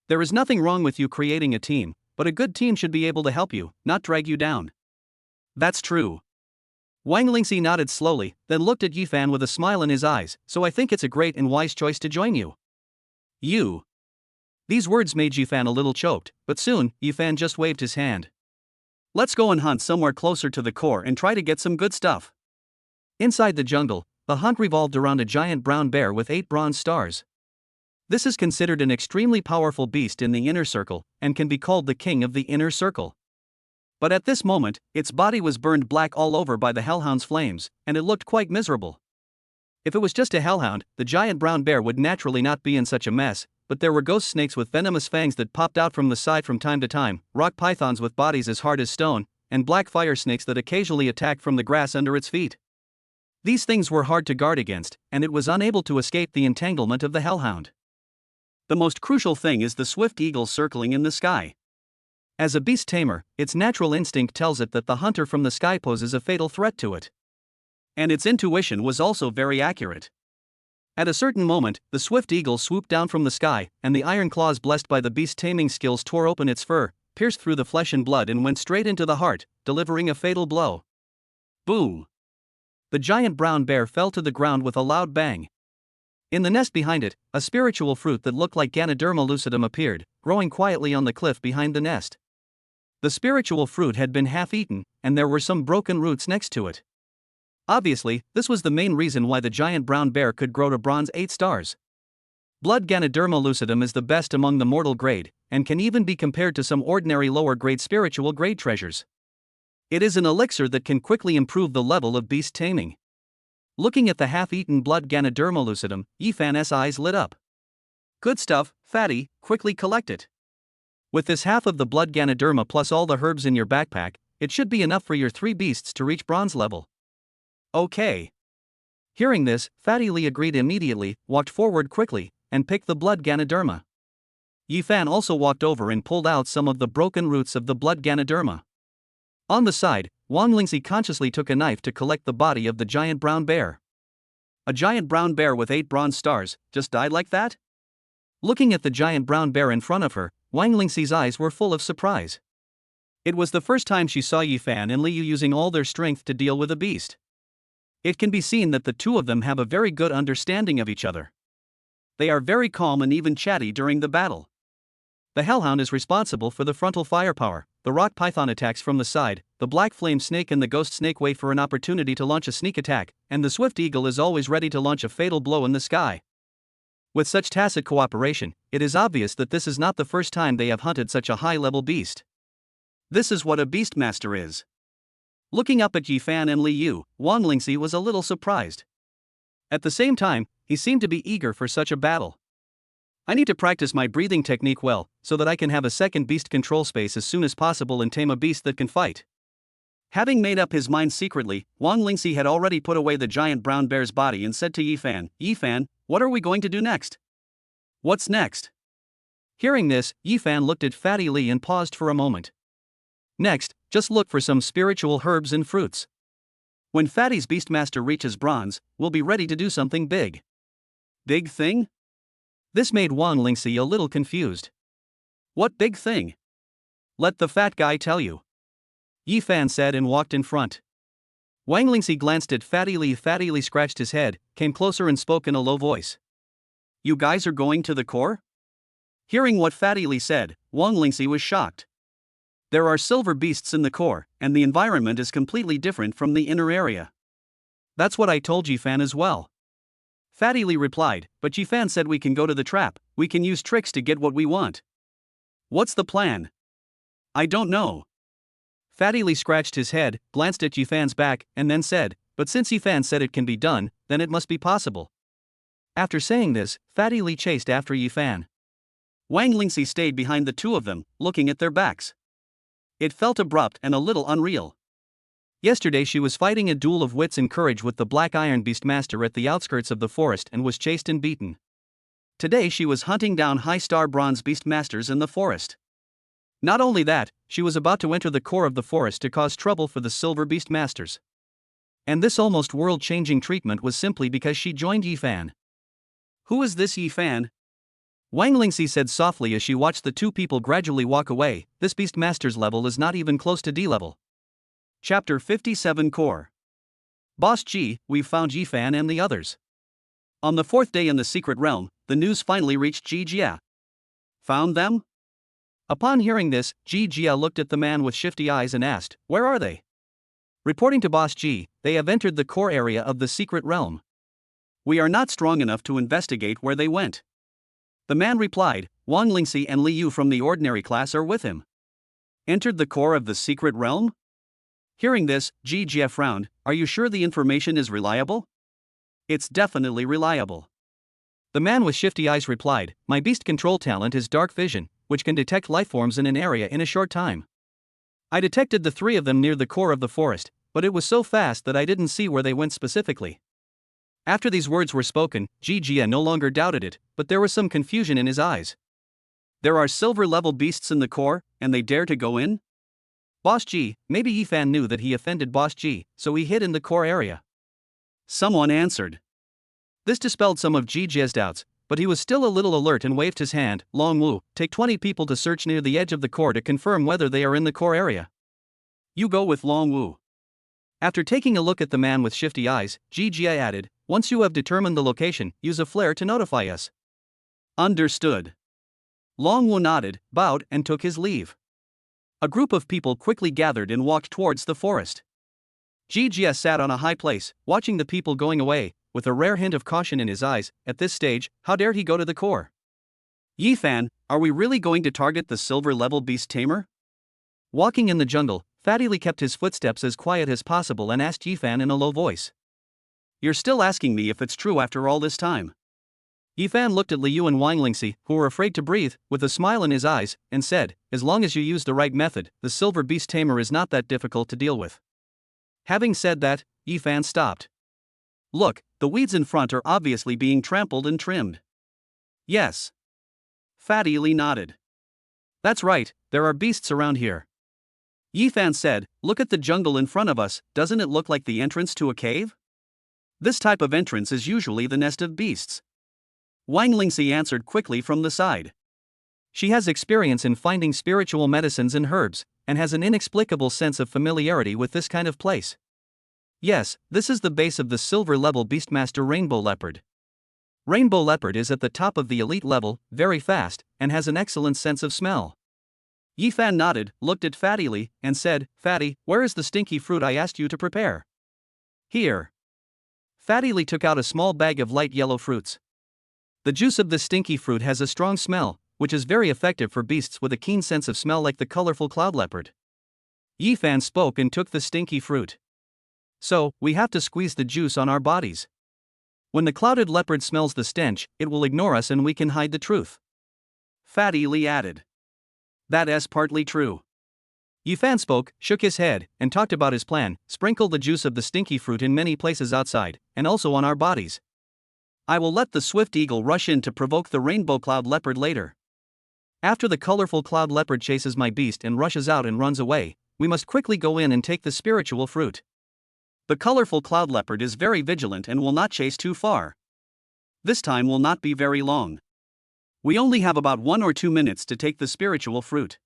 There is nothing wrong with you creating a team, but a good team should be able to help you, not drag you down. That's true. Wang Lingxi nodded slowly, then looked at Ephan with a smile in his eyes, so I think it's a great and wise choice to join you. You. These words made Ephan a little choked, but soon, Ephan just waved his hand. Let's go and hunt somewhere closer to the core and try to get some good stuff. Inside the jungle, the hunt revolved around a giant brown bear with 8 bronze stars. This is considered an extremely powerful beast in the inner circle, and can be called the king of the inner circle. But at this moment, its body was burned black all over by the hellhound's flames, and it looked quite miserable. If it was just a hellhound, the giant brown bear would naturally not be in such a mess, but there were ghost snakes with venomous fangs that popped out from the side from time to time, rock pythons with bodies as hard as stone, and black fire snakes that occasionally attacked from the grass under its feet. These things were hard to guard against, and it was unable to escape the entanglement of the hellhound. The most crucial thing is the swift eagle circling in the sky. As a beast tamer, its natural instinct tells it that the hunter from the sky poses a fatal threat to it. And its intuition was also very accurate. At a certain moment, the swift eagle swooped down from the sky, and the iron claws blessed by the beast taming skills tore open its fur, pierced through the flesh and blood and went straight into the heart, delivering a fatal blow. Boom! The giant brown bear fell to the ground with a loud bang. In the nest behind it, a spiritual fruit that looked like Ganoderma lucidum appeared, growing quietly on the cliff behind the nest. The spiritual fruit had been half-eaten, and there were some broken roots next to it. Obviously, this was the main reason why the giant brown bear could grow to bronze 8 stars. Blood Ganoderma lucidum is the best among the mortal grade, and can even be compared to some ordinary lower-grade spiritual grade treasures. It is an elixir that can quickly improve the level of beast taming. Looking at the half-eaten blood Ganoderma lucidum, Ephan's eyes lit up. Good stuff, fatty, quickly collect it. With this half of the blood Ganoderma plus all the herbs in your backpack, it should be enough for your 3 beasts to reach bronze level. Okay. Hearing this, Fatty Lee agreed immediately, walked forward quickly, and picked the blood Ganoderma. Ephan also walked over and pulled out some of the broken roots of the blood Ganoderma. On the side, Wang Lingxi consciously took a knife to collect the body of the giant brown bear. A giant brown bear with 8 bronze stars, just died like that? Looking at the giant brown bear in front of her, Wang Lingxi's eyes were full of surprise. It was the first time she saw Ephan and Liu using all their strength to deal with a beast. It can be seen that the two of them have a very good understanding of each other. They are very calm and even chatty during the battle. The hellhound is responsible for the frontal firepower, the rock python attacks from the side, the black flame snake and the ghost snake wait for an opportunity to launch a sneak attack, and the swift eagle is always ready to launch a fatal blow in the sky. With such tacit cooperation, it is obvious that this is not the first time they have hunted such a high-level beast. This is what a beastmaster is. Looking up at Ephan and Liu, Wang Lingxi was a little surprised. At the same time, he seemed to be eager for such a battle. I need to practice my breathing technique well, so that I can have a second beast control space as soon as possible and tame a beast that can fight. Having made up his mind secretly, Wang Lingxi had already put away the giant brown bear's body and said to Ephan, "Ephan, what are we going to do next?" "What's next?" Hearing this, Ephan looked at Fatty Lee and paused for a moment. "Next, just look for some spiritual herbs and fruits. When Fatty's Beastmaster reaches bronze, we'll be ready to do something big." "Big thing?" This made Wang Lingxi a little confused. "What big thing?" "Let the fat guy tell you," Ephan said and walked in front. Wang Lingxi glanced at Fatty Lee. Fatty Lee scratched his head, came closer and spoke in a low voice. "You guys are going to the core?" Hearing what Fatty Lee said, Wang Lingxi was shocked. There are silver beasts in the core, and the environment is completely different from the inner area. "That's what I told Ephan as well." Fatty Lee replied, "But Ephan said we can go to the trap, we can use tricks to get what we want." "What's the plan?" "I don't know." Fatty Lee scratched his head, glanced at Ephan's back, and then said, "But since Ephan said it can be done, then it must be possible." After saying this, Fatty Lee chased after Ephan. Wang Lingxi stayed behind the two of them, looking at their backs. It felt abrupt and a little unreal. Yesterday she was fighting a duel of wits and courage with the Black Iron Beastmaster at the outskirts of the forest and was chased and beaten. Today she was hunting down high-star bronze Beastmasters in the forest. Not only that, she was about to enter the core of the forest to cause trouble for the Silver Beastmasters. And this almost world-changing treatment was simply because she joined Ephan. "Who is this Ephan?" Wang Lingxi said softly as she watched the two people gradually walk away. "This Beastmaster's level is not even close to D level." Chapter 57 Core. "Boss G, we've found Ephan and the others." On the 4th day in the secret realm, the news finally reached Ji Jia. Found them? Upon hearing this, Jia looked at the man with shifty eyes and asked, "Where are they?" Reporting to Boss G, they have entered the core area of the secret realm. We are not strong enough to investigate where they went. The man replied, Wang Lingxi and Li Yu from the ordinary class are with him. Entered the core of the secret realm? Hearing this, Jia frowned. Are you sure the information is reliable? It's definitely reliable. The man with shifty eyes replied, my beast control talent is dark vision, which can detect lifeforms in an area in a short time. I detected the three of them near the core of the forest, but it was so fast that I didn't see where they went specifically. After these words were spoken, Jia no longer doubted it, but there was some confusion in his eyes. There are silver-level beasts in the core, and they dare to go in? Boss G, maybe Ephan knew that he offended Boss G, so he hid in the core area. Someone answered. This dispelled some of Jia's doubts, but he was still a little alert and waved his hand. Long Wu, take 20 people to search near the edge of the core to confirm whether they are in the core area. You go with Long Wu. After taking a look at the man with shifty eyes, Jia added, once you have determined the location, use a flare to notify us. Understood. Long Wu nodded, bowed, and took his leave. A group of people quickly gathered and walked towards the forest. Jia sat on a high place, watching the people going away, with a rare hint of caution in his eyes. At this stage, how dared he go to the core? Ephan, are we really going to target the silver-level beast tamer? Walking in the jungle, Fatty Li kept his footsteps as quiet as possible and asked Ephan in a low voice. You're still asking me if it's true after all this time? Ephan looked at Li Yu and Wang Lingxi, who were afraid to breathe, with a smile in his eyes, and said, as long as you use the right method, the silver beast tamer is not that difficult to deal with. Having said that, Ephan stopped. Look, the weeds in front are obviously being trampled and trimmed. Yes. Fatty Li nodded. That's right, there are beasts around here. Ephan said, look at the jungle in front of us, doesn't it look like the entrance to a cave? This type of entrance is usually the nest of beasts. Wang Lingxi answered quickly from the side. She has experience in finding spiritual medicines and herbs, and has an inexplicable sense of familiarity with this kind of place. Yes, this is the base of the silver-level beastmaster Rainbow Leopard. Rainbow Leopard is at the top of the elite level, very fast, and has an excellent sense of smell. Ephan nodded, looked at Fatty Li, and said, Fatty, where is the stinky fruit I asked you to prepare? Here. Fatty Li took out a small bag of light yellow fruits. The juice of this stinky fruit has a strong smell, which is very effective for beasts with a keen sense of smell like the colorful cloud leopard. Ephan spoke and took the stinky fruit. So, we have to squeeze the juice on our bodies. When the clouded leopard smells the stench, it will ignore us and we can hide the truth. Fatty Li added. That is partly true. Ephan spoke, shook his head, and talked about his plan, sprinkle the juice of the stinky fruit in many places outside, and also on our bodies. I will let the swift eagle rush in to provoke the rainbow cloud leopard later. After the colorful cloud leopard chases my beast and rushes out and runs away, we must quickly go in and take the spiritual fruit. The colorful cloud leopard is very vigilant and will not chase too far. This time will not be very long. We only have about 1 or 2 minutes to take the spiritual fruit.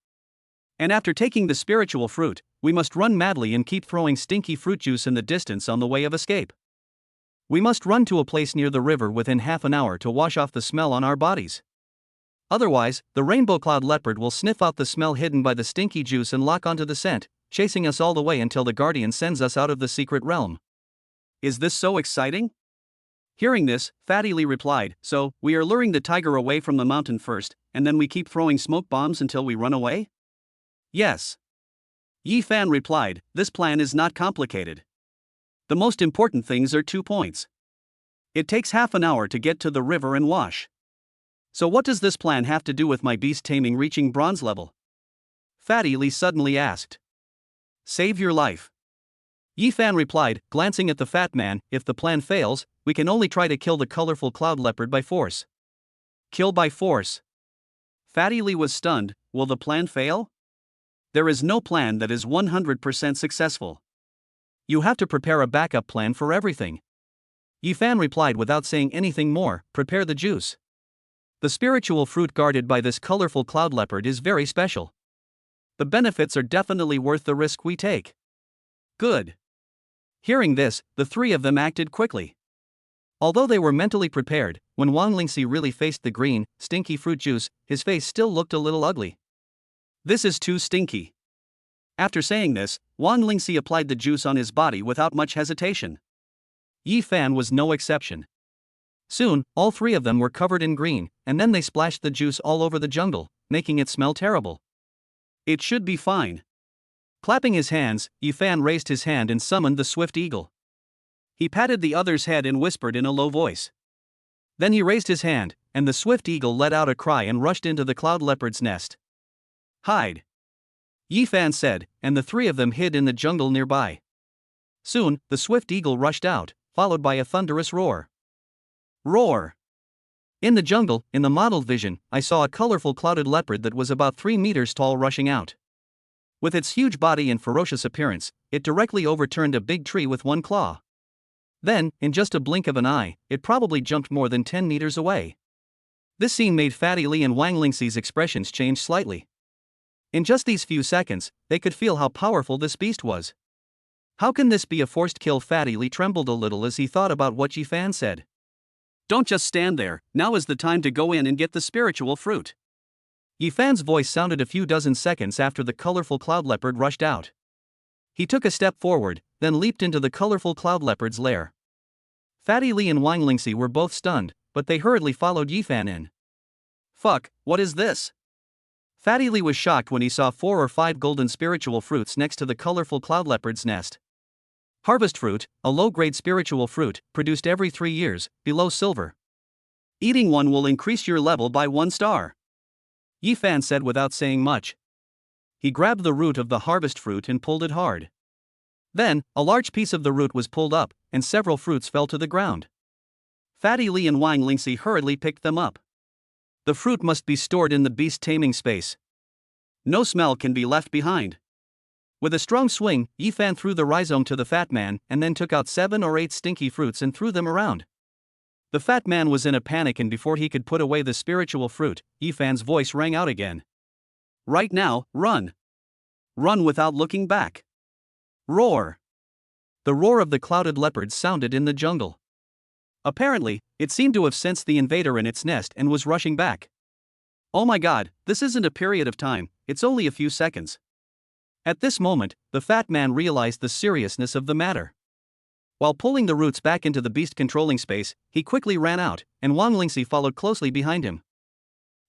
And after taking the spiritual fruit, we must run madly and keep throwing stinky fruit juice in the distance on the way of escape. We must run to a place near the river within half an hour to wash off the smell on our bodies. Otherwise, the rainbow cloud leopard will sniff out the smell hidden by the stinky juice and lock onto the scent, chasing us all the way until the guardian sends us out of the secret realm. Is this so exciting? Hearing this, Fatty Li replied, so, we are luring the tiger away from the mountain first, and then we keep throwing smoke bombs until we run away? Yes. Ephan replied, this plan is not complicated. The most important things are 2 points. It takes half an hour to get to the river and wash. So what does this plan have to do with my beast taming reaching bronze level? Fatty Li suddenly asked. Save your life. Ephan replied, glancing at the fat man, if the plan fails, we can only try to kill the colorful cloud leopard by force. Kill by force. Fatty Li was stunned, will the plan fail? There is no plan that is 100% successful. You have to prepare a backup plan for everything. Ephan replied without saying anything more, prepare the juice. The spiritual fruit guarded by this colorful cloud leopard is very special. The benefits are definitely worth the risk we take. Good. Hearing this, the 3 of them acted quickly. Although they were mentally prepared, when Wang Lingxi really faced the green, stinky fruit juice, his face still looked a little ugly. This is too stinky. After saying this, Wang Lingxi applied the juice on his body without much hesitation. Ephan was no exception. Soon, all three of them were covered in green, and then they splashed the juice all over the jungle, making it smell terrible. It should be fine. Clapping his hands, Ephan raised his hand and summoned the swift eagle. He patted the other's head and whispered in a low voice. Then he raised his hand, and the swift eagle let out a cry and rushed into the cloud leopard's nest. Hide! Ephan said, and the three of them hid in the jungle nearby. Soon, the swift eagle rushed out, followed by a thunderous roar. Roar! In the jungle, in the modeled vision, I saw a colorful clouded leopard that was about 3 meters tall rushing out. With its huge body and ferocious appearance, it directly overturned a big tree with one claw. Then, in just a blink of an eye, it probably jumped more than 10 meters away. This scene made Fatty Li and Wang Lingxi's expressions change slightly. In just these few seconds, they could feel how powerful this beast was. How can this be a forced kill? Fatty Li trembled a little as he thought about what Ephan said. Don't just stand there, now is the time to go in and get the spiritual fruit. Ephan's voice sounded a few dozen seconds after the colorful cloud leopard rushed out. He took a step forward, then leaped into the colorful cloud leopard's lair. Fatty Li and Wang Lingxi were both stunned, but they hurriedly followed Ephan in. Fuck, what is this? Fatty Li was shocked when he saw 4 or 5 golden spiritual fruits next to the colorful cloud leopard's nest. Harvest fruit, a low-grade spiritual fruit, produced every 3 years, below silver. Eating one will increase your level by 1 star. Ephan said without saying much. He grabbed the root of the harvest fruit and pulled it hard. Then, a large piece of the root was pulled up, and several fruits fell to the ground. Fatty Li and Wang Lingxi hurriedly picked them up. The fruit must be stored in the beast taming space. No smell can be left behind. With a strong swing, Ephan threw the rhizome to the fat man and then took out 7 or 8 stinky fruits and threw them around. The fat man was in a panic, and before he could put away the spiritual fruit, Ephan's voice rang out again. Right now, run! Run without looking back! Roar! The roar of the clouded leopard sounded in the jungle. Apparently, it seemed to have sensed the invader in its nest and was rushing back. Oh my god, this isn't a period of time, it's only a few seconds. At this moment, the fat man realized the seriousness of the matter. While pulling the roots back into the beast controlling space, he quickly ran out, and Wang Lingxi followed closely behind him.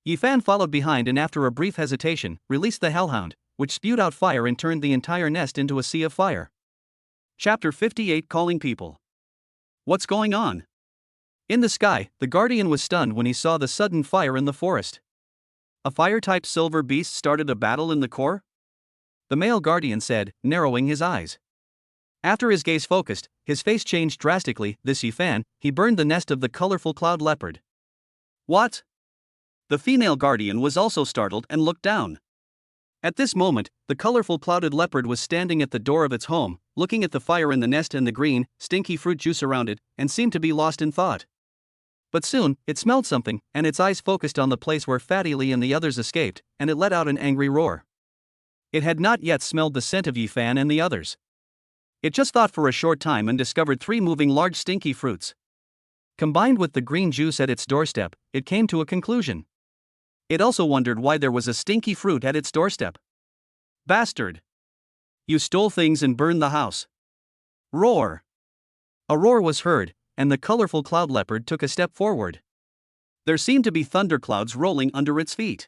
Ephan followed behind and after a brief hesitation, released the hellhound, which spewed out fire and turned the entire nest into a sea of fire. Chapter 58 Calling People. What's going on? In the sky, the guardian was stunned when he saw the sudden fire in the forest. A fire-type silver beast started a battle in the core? The male guardian said, narrowing his eyes. After his gaze focused, his face changed drastically. This Ephan, he burned the nest of the colorful cloud leopard. What? The female guardian was also startled and looked down. At this moment, the colorful clouded leopard was standing at the door of its home, looking at the fire in the nest and the green, stinky fruit juice around it, and seemed to be lost in thought. But soon, it smelled something, and its eyes focused on the place where Fatty Li and the others escaped, and it let out an angry roar. It had not yet smelled the scent of Ephan and the others. It just thought for a short time and discovered 3 moving large stinky fruits. Combined with the green juice at its doorstep, it came to a conclusion. It also wondered why there was a stinky fruit at its doorstep. Bastard! You stole things and burned the house. Roar! A roar was heard, and the colorful cloud leopard took a step forward. There seemed to be thunderclouds rolling under its feet.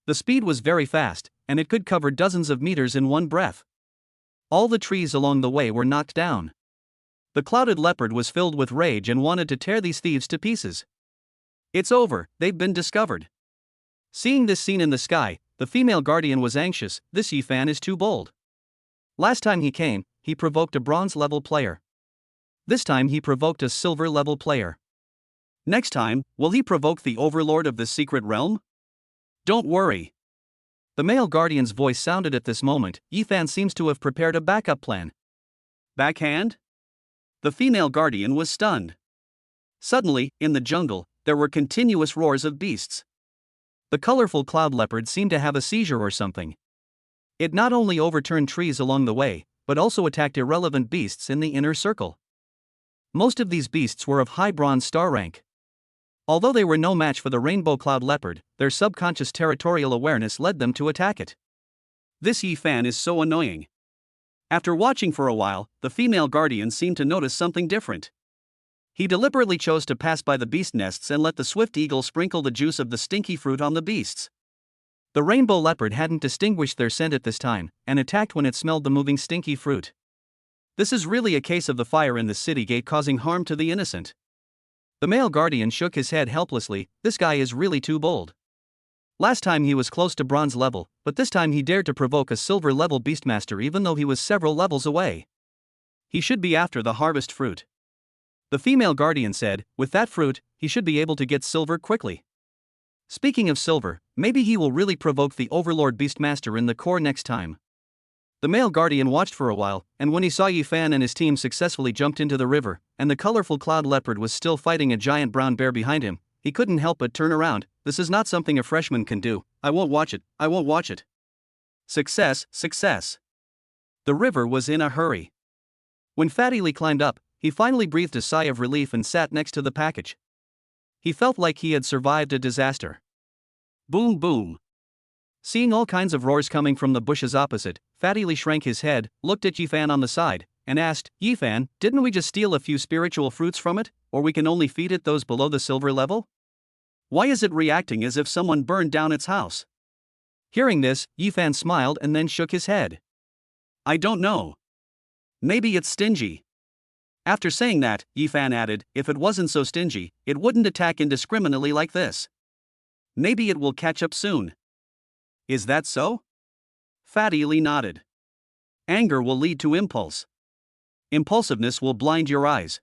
The speed was very fast, and it could cover dozens of meters in one breath. All the trees along the way were knocked down. The clouded leopard was filled with rage and wanted to tear these thieves to pieces. It's over, they've been discovered. Seeing this scene in the sky, the female guardian was anxious. This Ephan is too bold. Last time he came, he provoked a bronze-level player. This time he provoked a silver-level player. Next time, will he provoke the overlord of the secret realm? Don't worry. The male guardian's voice sounded at this moment. Ephan seems to have prepared a backup plan. Backhand? The female guardian was stunned. Suddenly, in the jungle, there were continuous roars of beasts. The colorful cloud leopard seemed to have a seizure or something. It not only overturned trees along the way, but also attacked irrelevant beasts in the inner circle. Most of these beasts were of high bronze star rank. Although they were no match for the rainbow cloud leopard, their subconscious territorial awareness led them to attack it. This Ephan is so annoying. After watching for a while, the female guardian seemed to notice something different. He deliberately chose to pass by the beast nests and let the swift eagle sprinkle the juice of the stinky fruit on the beasts. The rainbow leopard hadn't distinguished their scent at this time, and attacked when it smelled the moving stinky fruit. This is really a case of the fire in the city gate causing harm to the innocent. The male guardian shook his head helplessly. This guy is really too bold. Last time he was close to bronze level, but this time he dared to provoke a silver level beastmaster even though he was several levels away. He should be after the harvest fruit. The female guardian said, with that fruit, he should be able to get silver quickly. Speaking of silver, maybe he will really provoke the overlord beastmaster in the core next time. The male guardian watched for a while, and when he saw Ephan and his team successfully jumped into the river, and the colorful cloud leopard was still fighting a giant brown bear behind him, he couldn't help but turn around. This is not something a freshman can do. I won't watch it, I won't watch it. Success, success. The river was in a hurry. When Fatty Lee climbed up, he finally breathed a sigh of relief and sat next to the package. He felt like he had survived a disaster. Boom boom. Seeing all kinds of roars coming from the bushes opposite, Fatty Lee shrank his head, looked at Ephan on the side, and asked, Ephan, didn't we just steal a few spiritual fruits from it, or we can only feed it those below the silver level? Why is it reacting as if someone burned down its house? Hearing this, Ephan smiled and then shook his head. I don't know. Maybe it's stingy. After saying that, Ephan added, if it wasn't so stingy, it wouldn't attack indiscriminately like this. Maybe it will catch up soon. Is that so? Fatty Lee nodded. Anger will lead to impulse. Impulsiveness will blind your eyes.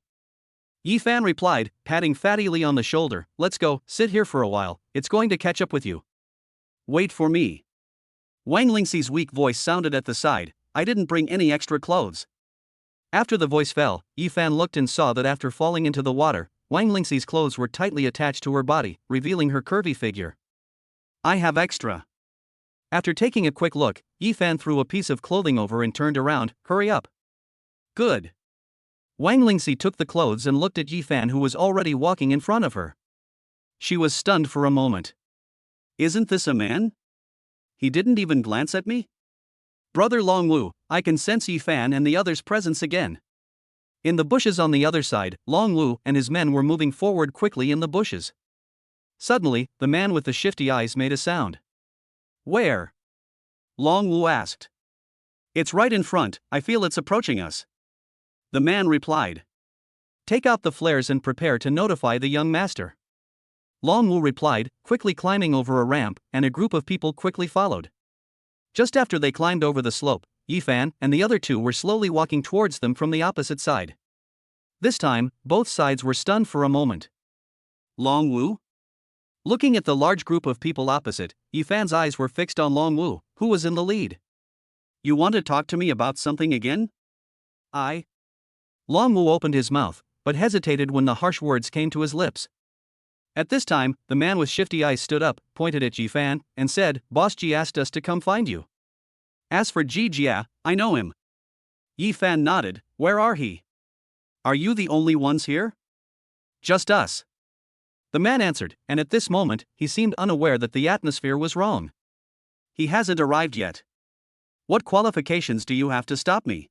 Ephan replied, patting Fatty Lee on the shoulder, let's go, sit here for a while, it's going to catch up with you. Wait for me. Wang Lingxi's weak voice sounded at the side, I didn't bring any extra clothes. After the voice fell, Ephan looked and saw that after falling into the water, Wang Lingxi's clothes were tightly attached to her body, revealing her curvy figure. I have extra. After taking a quick look, Ephan threw a piece of clothing over and turned around, hurry up. Good. Wang Lingxi took the clothes and looked at Ephan who was already walking in front of her. She was stunned for a moment. Isn't this a man? He didn't even glance at me? Brother Longwu, I can sense Ephan and the others' presence again. In the bushes on the other side, Longwu and his men were moving forward quickly in the bushes. Suddenly, the man with the shifty eyes made a sound. Where? Longwu asked. It's right in front, I feel it's approaching us. The man replied. Take out the flares and prepare to notify the young master. Longwu replied, quickly climbing over a ramp, and a group of people quickly followed. Just after they climbed over the slope, Ephan and the other two were slowly walking towards them from the opposite side. This time, both sides were stunned for a moment. Longwu? Looking at the large group of people opposite, Ephan's eyes were fixed on Longwu, who was in the lead. You want to talk to me about something again? Longwu opened his mouth, but hesitated when the harsh words came to his lips. At this time, the man with shifty eyes stood up, pointed at Ephan, and said, Boss Ji asked us to come find you. As for Ji Jia, I know him. Ephan nodded, where are he? Are you the only ones here? Just us. The man answered, and at this moment, he seemed unaware that the atmosphere was wrong. He hasn't arrived yet. What qualifications do you have to stop me?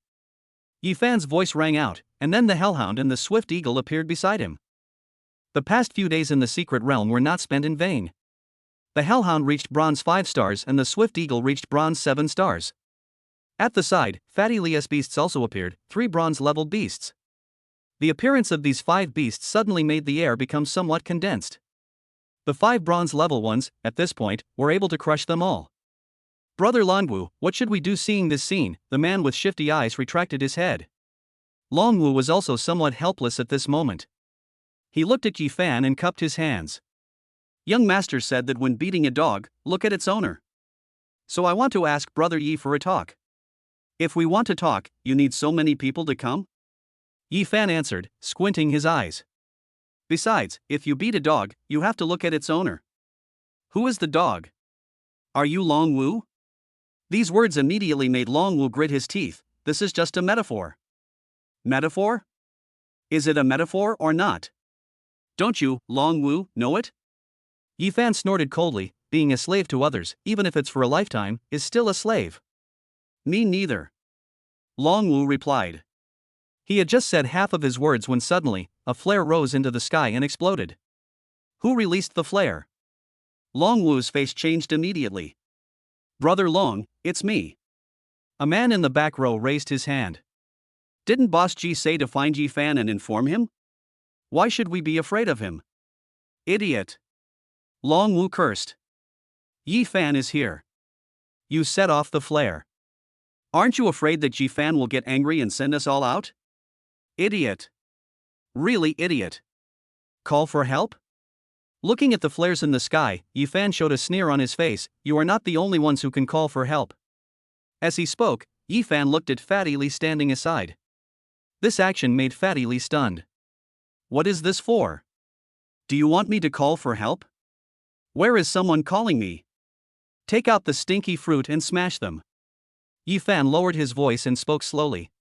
Ephan's voice rang out, and then the Hellhound and the Swift Eagle appeared beside him. The past few days in the secret realm were not spent in vain. The Hellhound reached bronze 5 stars and the Swift Eagle reached bronze 7 stars. At the side, Fatty Lee's beasts also appeared, 3 bronze-level beasts. The appearance of these 5 beasts suddenly made the air become somewhat condensed. The 5 bronze-level ones, at this point, were able to crush them all. Brother Longwu, what should we do seeing this scene? The man with shifty eyes retracted his head. Longwu was also somewhat helpless at this moment. He looked at Ephan and cupped his hands. Young master said that when beating a dog, look at its owner. So I want to ask Brother Yi for a talk. If we want to talk, you need so many people to come? Ephan answered, squinting his eyes. Besides, if you beat a dog, you have to look at its owner. Who is the dog? Are you Longwu? These words immediately made Longwu grit his teeth. This is just a metaphor. Metaphor? Is it a metaphor or not? Don't you, Long Wu, know it? Ephan snorted coldly. Being a slave to others, even if it's for a lifetime, is still a slave. Me neither. Long Wu replied. He had just said half of his words when suddenly, a flare rose into the sky and exploded. Who released the flare? Long Wu's face changed immediately. Brother Long, it's me. A man in the back row raised his hand. Didn't Boss G say to find Ephan and inform him? Why should we be afraid of him? Idiot. Long Wu cursed. Ephan is here. You set off the flare. Aren't you afraid that Ephan will get angry and send us all out? Idiot. Really idiot. Call for help? Looking at the flares in the sky, Ephan showed a sneer on his face. You are not the only ones who can call for help. As he spoke, Ephan looked at Fatty Lee standing aside. This action made Fatty Lee stunned. What is this for? Do you want me to call for help? Where is someone calling me? Take out the stinky fruit and smash them. Ephan lowered his voice and spoke slowly.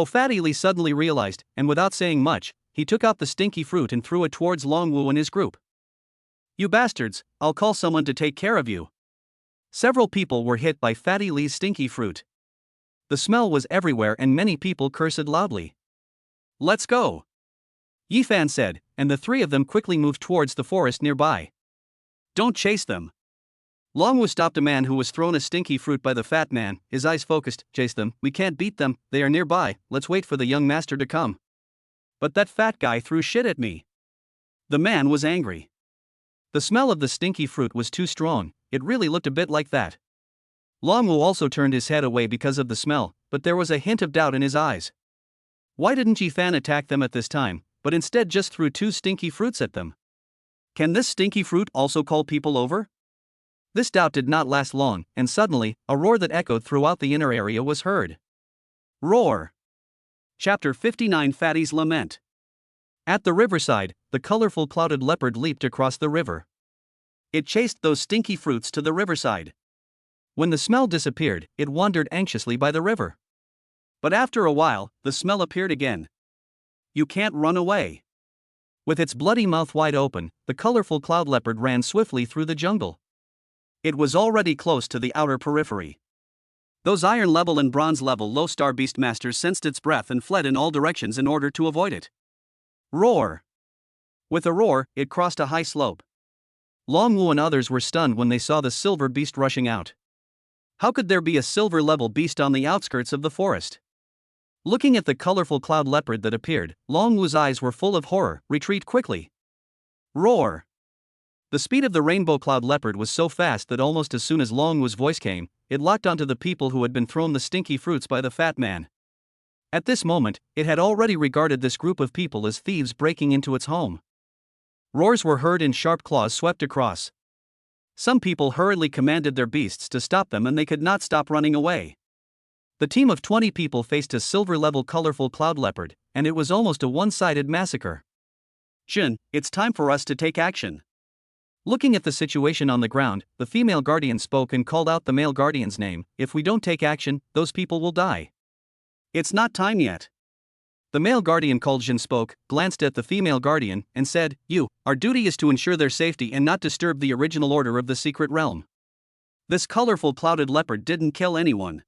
Fatty Lee suddenly realized, and without saying much, he took out the stinky fruit and threw it towards Long Wu and his group. You bastards, I'll call someone to take care of you. Several people were hit by Fatty Lee's stinky fruit. The smell was everywhere and many people cursed loudly. Let's go. Ephan said, and the three of them quickly moved towards the forest nearby. Don't chase them. Long Wu stopped a man who was thrown a stinky fruit by the fat man, his eyes focused. Chase them, we can't beat them, they are nearby, let's wait for the young master to come. But that fat guy threw shit at me. The man was angry. The smell of the stinky fruit was too strong, it really looked a bit like that. Long Wu also turned his head away because of the smell, but there was a hint of doubt in his eyes. Why didn't Ephan attack them at this time, but instead just threw two stinky fruits at them? Can this stinky fruit also call people over? This doubt did not last long, and suddenly, a roar that echoed throughout the inner area was heard. Roar. Chapter 59 Fatty's Lament. At the riverside, the colorful clouded leopard leaped across the river. It chased those stinky fruits to the riverside. When the smell disappeared, it wandered anxiously by the river. But after a while, the smell appeared again. You can't run away. With its bloody mouth wide open, the colorful cloud leopard ran swiftly through the jungle. It was already close to the outer periphery. Those iron level and bronze level low star beastmasters sensed its breath and fled in all directions in order to avoid it. Roar. With a roar, it crossed a high slope. Long Wu and others were stunned when they saw the silver beast rushing out. How could there be a silver level beast on the outskirts of the forest? Looking at the colorful cloud leopard that appeared, Long Wu's eyes were full of horror. Retreat quickly. Roar. The speed of the rainbow cloud leopard was so fast that almost as soon as Long Wu's voice came, it locked onto the people who had been thrown the stinky fruits by the fat man. At this moment, it had already regarded this group of people as thieves breaking into its home. Roars were heard and sharp claws swept across. Some people hurriedly commanded their beasts to stop them and they could not stop running away. The team of 20 people faced a silver-level colorful cloud leopard, and it was almost a one-sided massacre. Jin, it's time for us to take action. Looking at the situation on the ground, the female guardian spoke and called out the male guardian's name. If we don't take action, those people will die. It's not time yet. The male guardian called Jin spoke, glanced at the female guardian, and said, our duty is to ensure their safety and not disturb the original order of the secret realm. This colorful clouded leopard didn't kill anyone.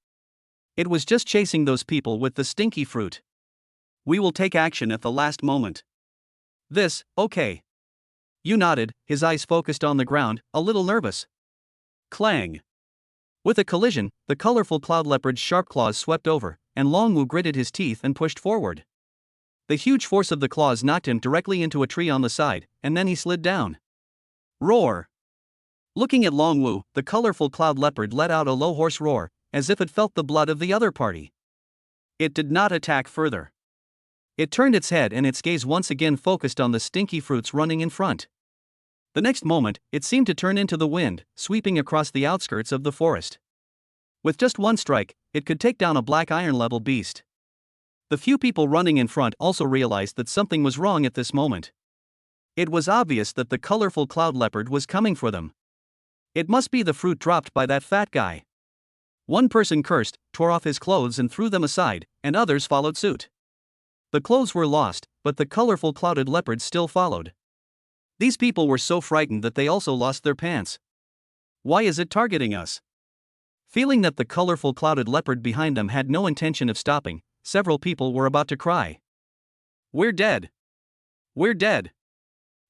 It was just chasing those people with the stinky fruit. We will take action at the last moment. Okay. Yu nodded, his eyes focused on the ground, a little nervous. Clang. With a collision, the colorful cloud leopard's sharp claws swept over, and Long Wu gritted his teeth and pushed forward. The huge force of the claws knocked him directly into a tree on the side, and then he slid down. Roar. Looking at Long Wu, the colorful cloud leopard let out a low hoarse roar, as if it felt the blood of the other party. It did not attack further. It turned its head and its gaze once again focused on the stinky fruits running in front. The next moment, it seemed to turn into the wind, sweeping across the outskirts of the forest. With just one strike, it could take down a black iron-level beast. The few people running in front also realized that something was wrong at this moment. It was obvious that the colorful cloud leopard was coming for them. It must be the fruit dropped by that fat guy. One person cursed, tore off his clothes and threw them aside, and others followed suit. The clothes were lost, but the colorful clouded leopards still followed. These people were so frightened that they also lost their pants. Why is it targeting us? Feeling that the colorful clouded leopard behind them had no intention of stopping, several people were about to cry. We're dead. We're dead.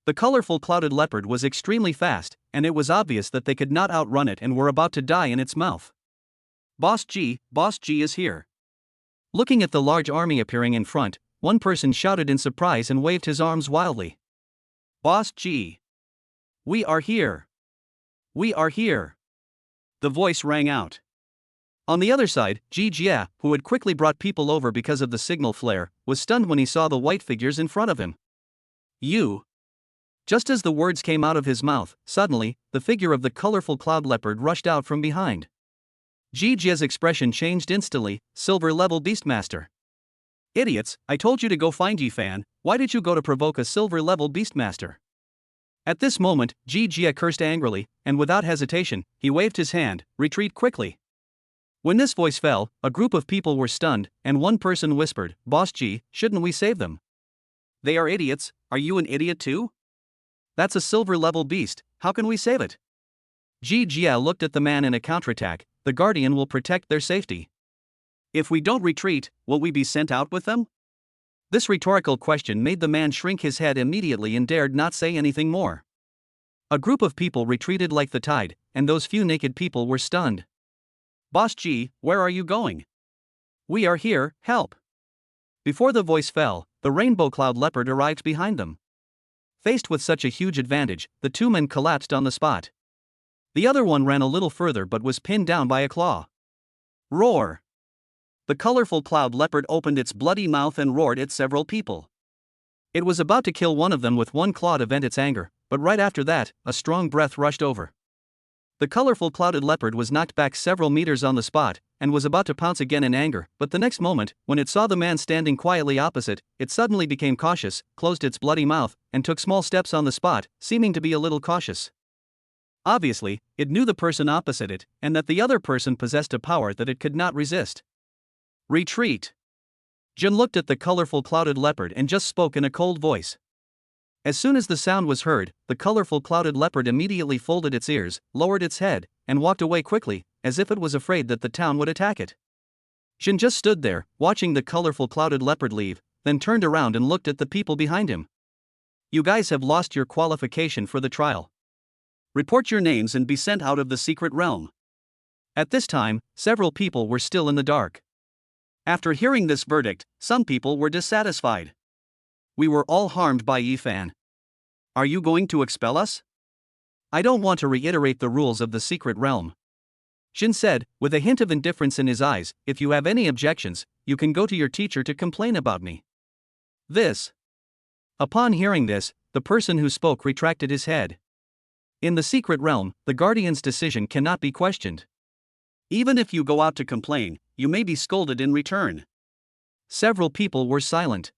The colorful clouded leopard was extremely fast, and it was obvious that they could not outrun it and were about to die in its mouth. Boss G is here. Looking at the large army appearing in front, one person shouted in surprise and waved his arms wildly. Boss G. We are here. We are here. The voice rang out. On the other side, Ji Jia, who had quickly brought people over because of the signal flare, was stunned when he saw the white figures in front of him. You. Just as the words came out of his mouth, suddenly, the figure of the colorful cloud leopard rushed out from behind. Ji Jia's expression changed instantly. Silver-level Beastmaster. Idiots, I told you to go find Ephan, why did you go to provoke a silver-level Beastmaster? At this moment, Ji Jia cursed angrily, and without hesitation, he waved his hand, retreat quickly. When this voice fell, a group of people were stunned, and one person whispered, Boss G, shouldn't we save them? They are idiots, are you an idiot too? That's a silver-level beast, how can we save it? Ji Jia looked at the man in a counterattack. The Guardian will protect their safety. If we don't retreat, will we be sent out with them? This rhetorical question made the man shrink his head immediately and dared not say anything more. A group of people retreated like the tide, and those few naked people were stunned. Boss G, where are you going? We are here, help. Before the voice fell, the rainbow cloud leopard arrived behind them. Faced with such a huge advantage, the two men collapsed on the spot. The other one ran a little further but was pinned down by a claw. Roar! The colorful cloud leopard opened its bloody mouth and roared at several people. It was about to kill one of them with one claw to vent its anger, but right after that, a strong breath rushed over. The colorful clouded leopard was knocked back several meters on the spot, and was about to pounce again in anger, but the next moment, when it saw the man standing quietly opposite, it suddenly became cautious, closed its bloody mouth, and took small steps on the spot, seeming to be a little cautious. Obviously, it knew the person opposite it, and that the other person possessed a power that it could not resist. Retreat! Jin looked at the colorful clouded leopard and just spoke in a cold voice. As soon as the sound was heard, the colorful clouded leopard immediately folded its ears, lowered its head, and walked away quickly, as if it was afraid that the town would attack it. Jin just stood there, watching the colorful clouded leopard leave, then turned around and looked at the people behind him. You guys have lost your qualification for the trial. Report your names and be sent out of the secret realm. At this time, several people were still in the dark. After hearing this verdict, some people were dissatisfied. We were all harmed by Ephan. Are you going to expel us? I don't want to reiterate the rules of the secret realm. Jin said, with a hint of indifference in his eyes, if you have any objections, you can go to your teacher to complain about me. This. Upon hearing this, the person who spoke retracted his head. In the secret realm, the Guardian's decision cannot be questioned. Even if you go out to complain, you may be scolded in return. Several people were silent.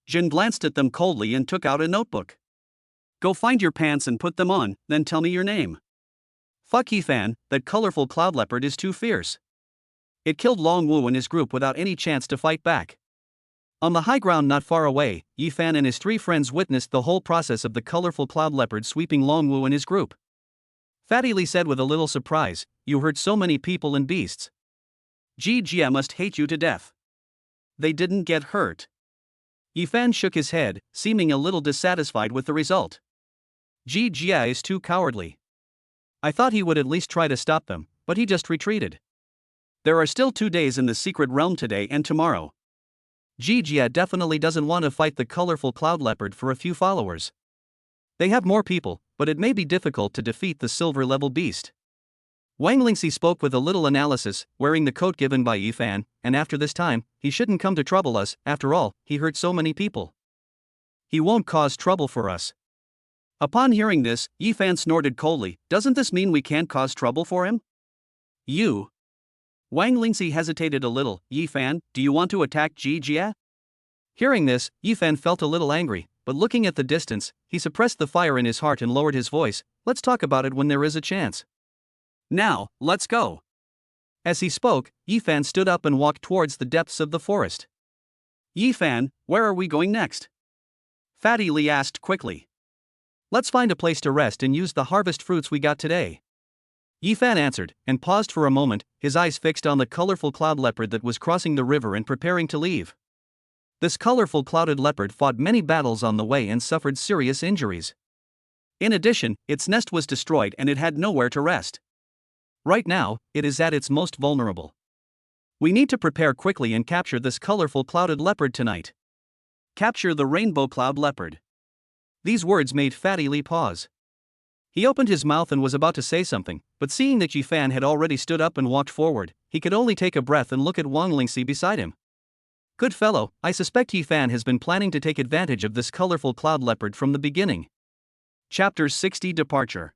Jin glanced at them coldly and took out a notebook. Go find your pants and put them on, then tell me your name. Fuck Ephan, that colorful cloud leopard is too fierce. It killed Long Wu and his group without any chance to fight back. On the high ground not far away, Ephan and his three friends witnessed the whole process of the colorful cloud leopard sweeping Long Wu and his group. Fatty Lee said with a little surprise, you hurt so many people and beasts. Ji Jia must hate you to death. They didn't get hurt. Ephan shook his head, seeming a little dissatisfied with the result. Ji Jia is too cowardly. I thought he would at least try to stop them, but he just retreated. There are still 2 days in the secret realm today and tomorrow. Ji Jia definitely doesn't want to fight the colorful cloud leopard for a few followers. They have more people, but it may be difficult to defeat the silver-level beast. Wang Lingxi spoke with a little analysis, wearing the coat given by Ephan, and after this time, he shouldn't come to trouble us, after all, he hurt so many people. He won't cause trouble for us. Upon hearing this, Ephan snorted coldly, doesn't this mean we can't cause trouble for him? You. Wang Lingxi hesitated a little, Ephan, do you want to attack Ji Jia? Hearing this, Ephan felt a little angry, but looking at the distance, he suppressed the fire in his heart and lowered his voice, let's talk about it when there is a chance. Now, let's go. As he spoke, Ephan stood up and walked towards the depths of the forest. Ephan, where are we going next? Fatty Lee asked quickly. Let's find a place to rest and use the harvest fruits we got today. Ephan answered, and paused for a moment, his eyes fixed on the colorful cloud leopard that was crossing the river and preparing to leave. This colorful clouded leopard fought many battles on the way and suffered serious injuries. In addition, its nest was destroyed and it had nowhere to rest. Right now, it is at its most vulnerable. We need to prepare quickly and capture this colorful clouded leopard tonight. Capture the rainbow cloud leopard. These words made Fatty Lee pause. He opened his mouth and was about to say something, but seeing that Ephan had already stood up and walked forward, he could only take a breath and look at Wang Lingxi beside him. Good fellow, I suspect Ephan has been planning to take advantage of this colorful cloud leopard from the beginning. Chapter 60 Departure.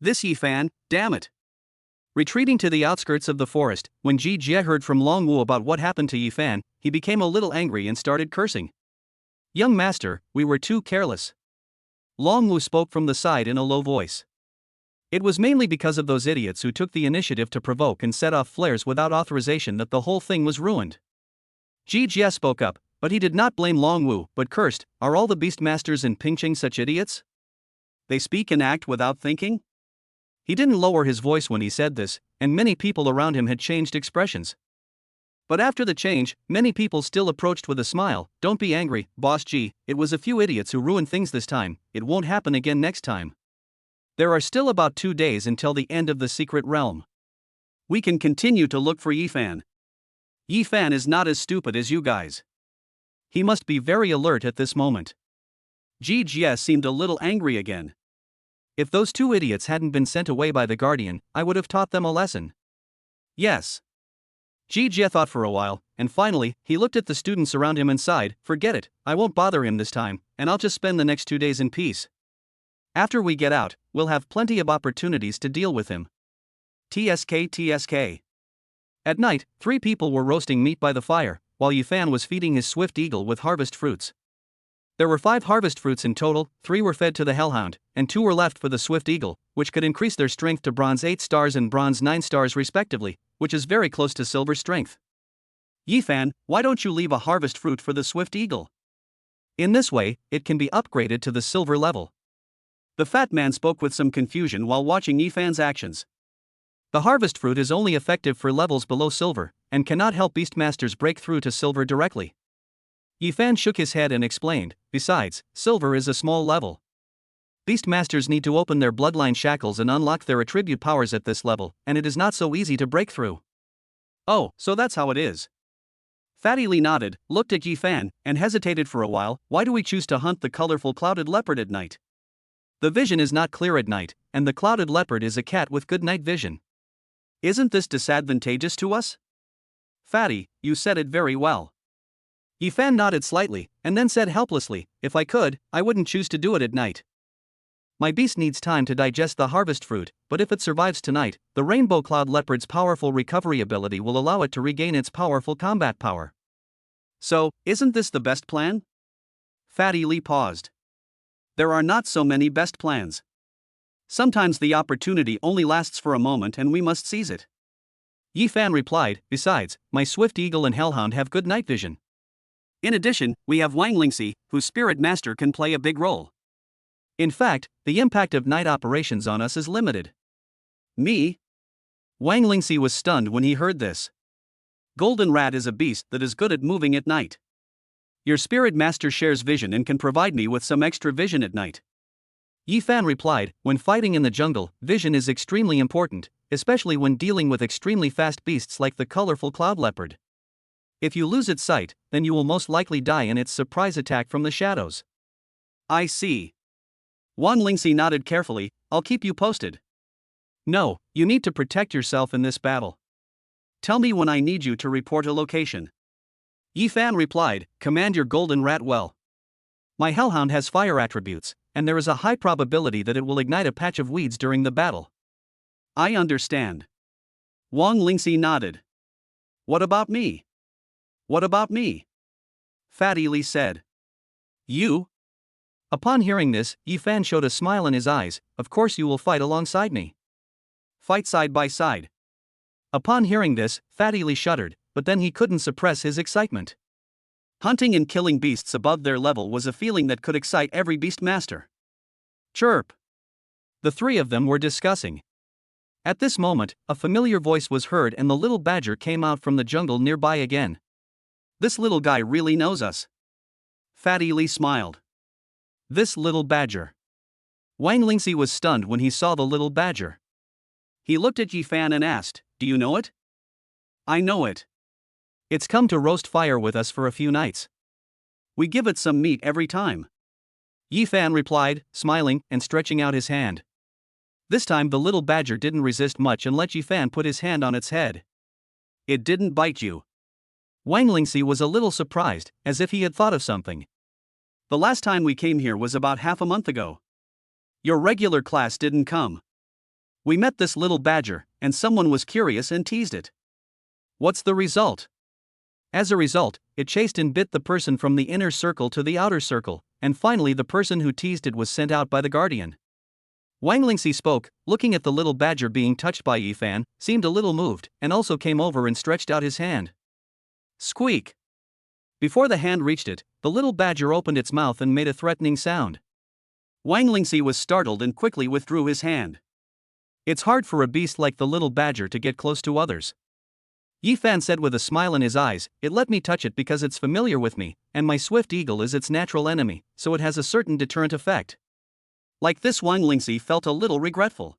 This Ephan, damn it. Retreating to the outskirts of the forest, when Ji Jie heard from Long Wu about what happened to Ephan, he became a little angry and started cursing. Young master, we were too careless. Long Wu spoke from the side in a low voice. It was mainly because of those idiots who took the initiative to provoke and set off flares without authorization that the whole thing was ruined. Ji Jie spoke up, but he did not blame Long Wu, but cursed, are all the beastmasters in Pingqing such idiots? They speak and act without thinking? He didn't lower his voice when he said this, and many people around him had changed expressions. But after the change, many people still approached with a smile. Don't be angry, Boss G, it was a few idiots who ruined things this time, it won't happen again next time. There are still about 2 days until the end of the secret realm. We can continue to look for Ephan. Ephan is not as stupid as you guys. He must be very alert at this moment. Ji Jie seemed a little angry again. If those 2 idiots hadn't been sent away by the Guardian, I would have taught them a lesson. Yes. Ji Jie thought for a while, and finally, he looked at the students around him and sighed, forget it, I won't bother him this time, and I'll just spend the next 2 days in peace. After we get out, we'll have plenty of opportunities to deal with him. TSK. At night, 3 people were roasting meat by the fire, while Ephan was feeding his swift eagle with harvest fruits. There were 5 harvest fruits in total, 3 were fed to the hellhound, and 2 were left for the swift eagle, which could increase their strength to bronze 8 stars and bronze 9 stars respectively, which is very close to silver strength. Ephan, why don't you leave a harvest fruit for the swift eagle? In this way, it can be upgraded to the silver level. The fat man spoke with some confusion while watching Ephan's actions. The harvest fruit is only effective for levels below silver, and cannot help beastmasters break through to silver directly. Ephan shook his head and explained, besides, silver is a small level. Beastmasters need to open their bloodline shackles and unlock their attribute powers at this level, and it is not so easy to break through. Oh, so that's how it is. Fatty Lee nodded, looked at Ephan, and hesitated for a while. Why do we choose to hunt the colorful clouded leopard at night? The vision is not clear at night, and the clouded leopard is a cat with good night vision. Isn't this disadvantageous to us? Fatty, you said it very well. Ephan nodded slightly, and then said helplessly, if I could, I wouldn't choose to do it at night. My beast needs time to digest the harvest fruit, but if it survives tonight, the rainbow cloud leopard's powerful recovery ability will allow it to regain its powerful combat power. So, isn't this the best plan? Fatty Lee paused. There are not so many best plans. Sometimes the opportunity only lasts for a moment and we must seize it. Ephan replied, besides, my swift eagle and hellhound have good night vision. In addition, we have Wang Lingxi, whose spirit master can play a big role. In fact, the impact of night operations on us is limited. Me? Wang Lingxi was stunned when he heard this. Golden Rat is a beast that is good at moving at night. Your spirit master shares vision and can provide me with some extra vision at night. Ephan replied, when fighting in the jungle, vision is extremely important, especially when dealing with extremely fast beasts like the colorful cloud leopard. If you lose its sight, then you will most likely die in its surprise attack from the shadows. I see. Wang Lingxi nodded carefully, I'll keep you posted. No, you need to protect yourself in this battle. Tell me when I need you to report a location. Ephan replied, command your golden rat well. My hellhound has fire attributes, and there is a high probability that it will ignite a patch of weeds during the battle. I understand. Wang Lingxi nodded. What about me? What about me? Fatty Lee said. You? Upon hearing this, Ephan showed a smile in his eyes, of course you will fight alongside me. Fight side by side. Upon hearing this, Fatty Lee shuddered, but then he couldn't suppress his excitement. Hunting and killing beasts above their level was a feeling that could excite every beast master. Chirp! The three of them were discussing. At this moment, a familiar voice was heard and the little badger came out from the jungle nearby again. This little guy really knows us. Fatty Lee smiled. This little badger. Wang Lingxi was stunned when he saw the little badger. He looked at Ephan and asked, "Do you know it?" "I know it. It's come to roast fire with us for a few nights. We give it some meat every time." Ephan replied, smiling and stretching out his hand. This time the little badger didn't resist much and let Ephan put his hand on its head. "It didn't bite you." Wang Lingxi was a little surprised, as if he had thought of something. "The last time we came here was about half a month ago. Your regular class didn't come. We met this little badger, and someone was curious and teased it. What's the result?" As a result, it chased and bit the person from the inner circle to the outer circle, and finally the person who teased it was sent out by the guardian. Wang Lingxi spoke, looking at the little badger being touched by Ephan, seemed a little moved, and also came over and stretched out his hand. Squeak! Before the hand reached it, the little badger opened its mouth and made a threatening sound. Wang Lingxi was startled and quickly withdrew his hand. It's hard for a beast like the little badger to get close to others. Ephan said with a smile in his eyes, "It let me touch it because it's familiar with me, and my swift eagle is its natural enemy, so it has a certain deterrent effect." Like this, Wang Lingxi felt a little regretful.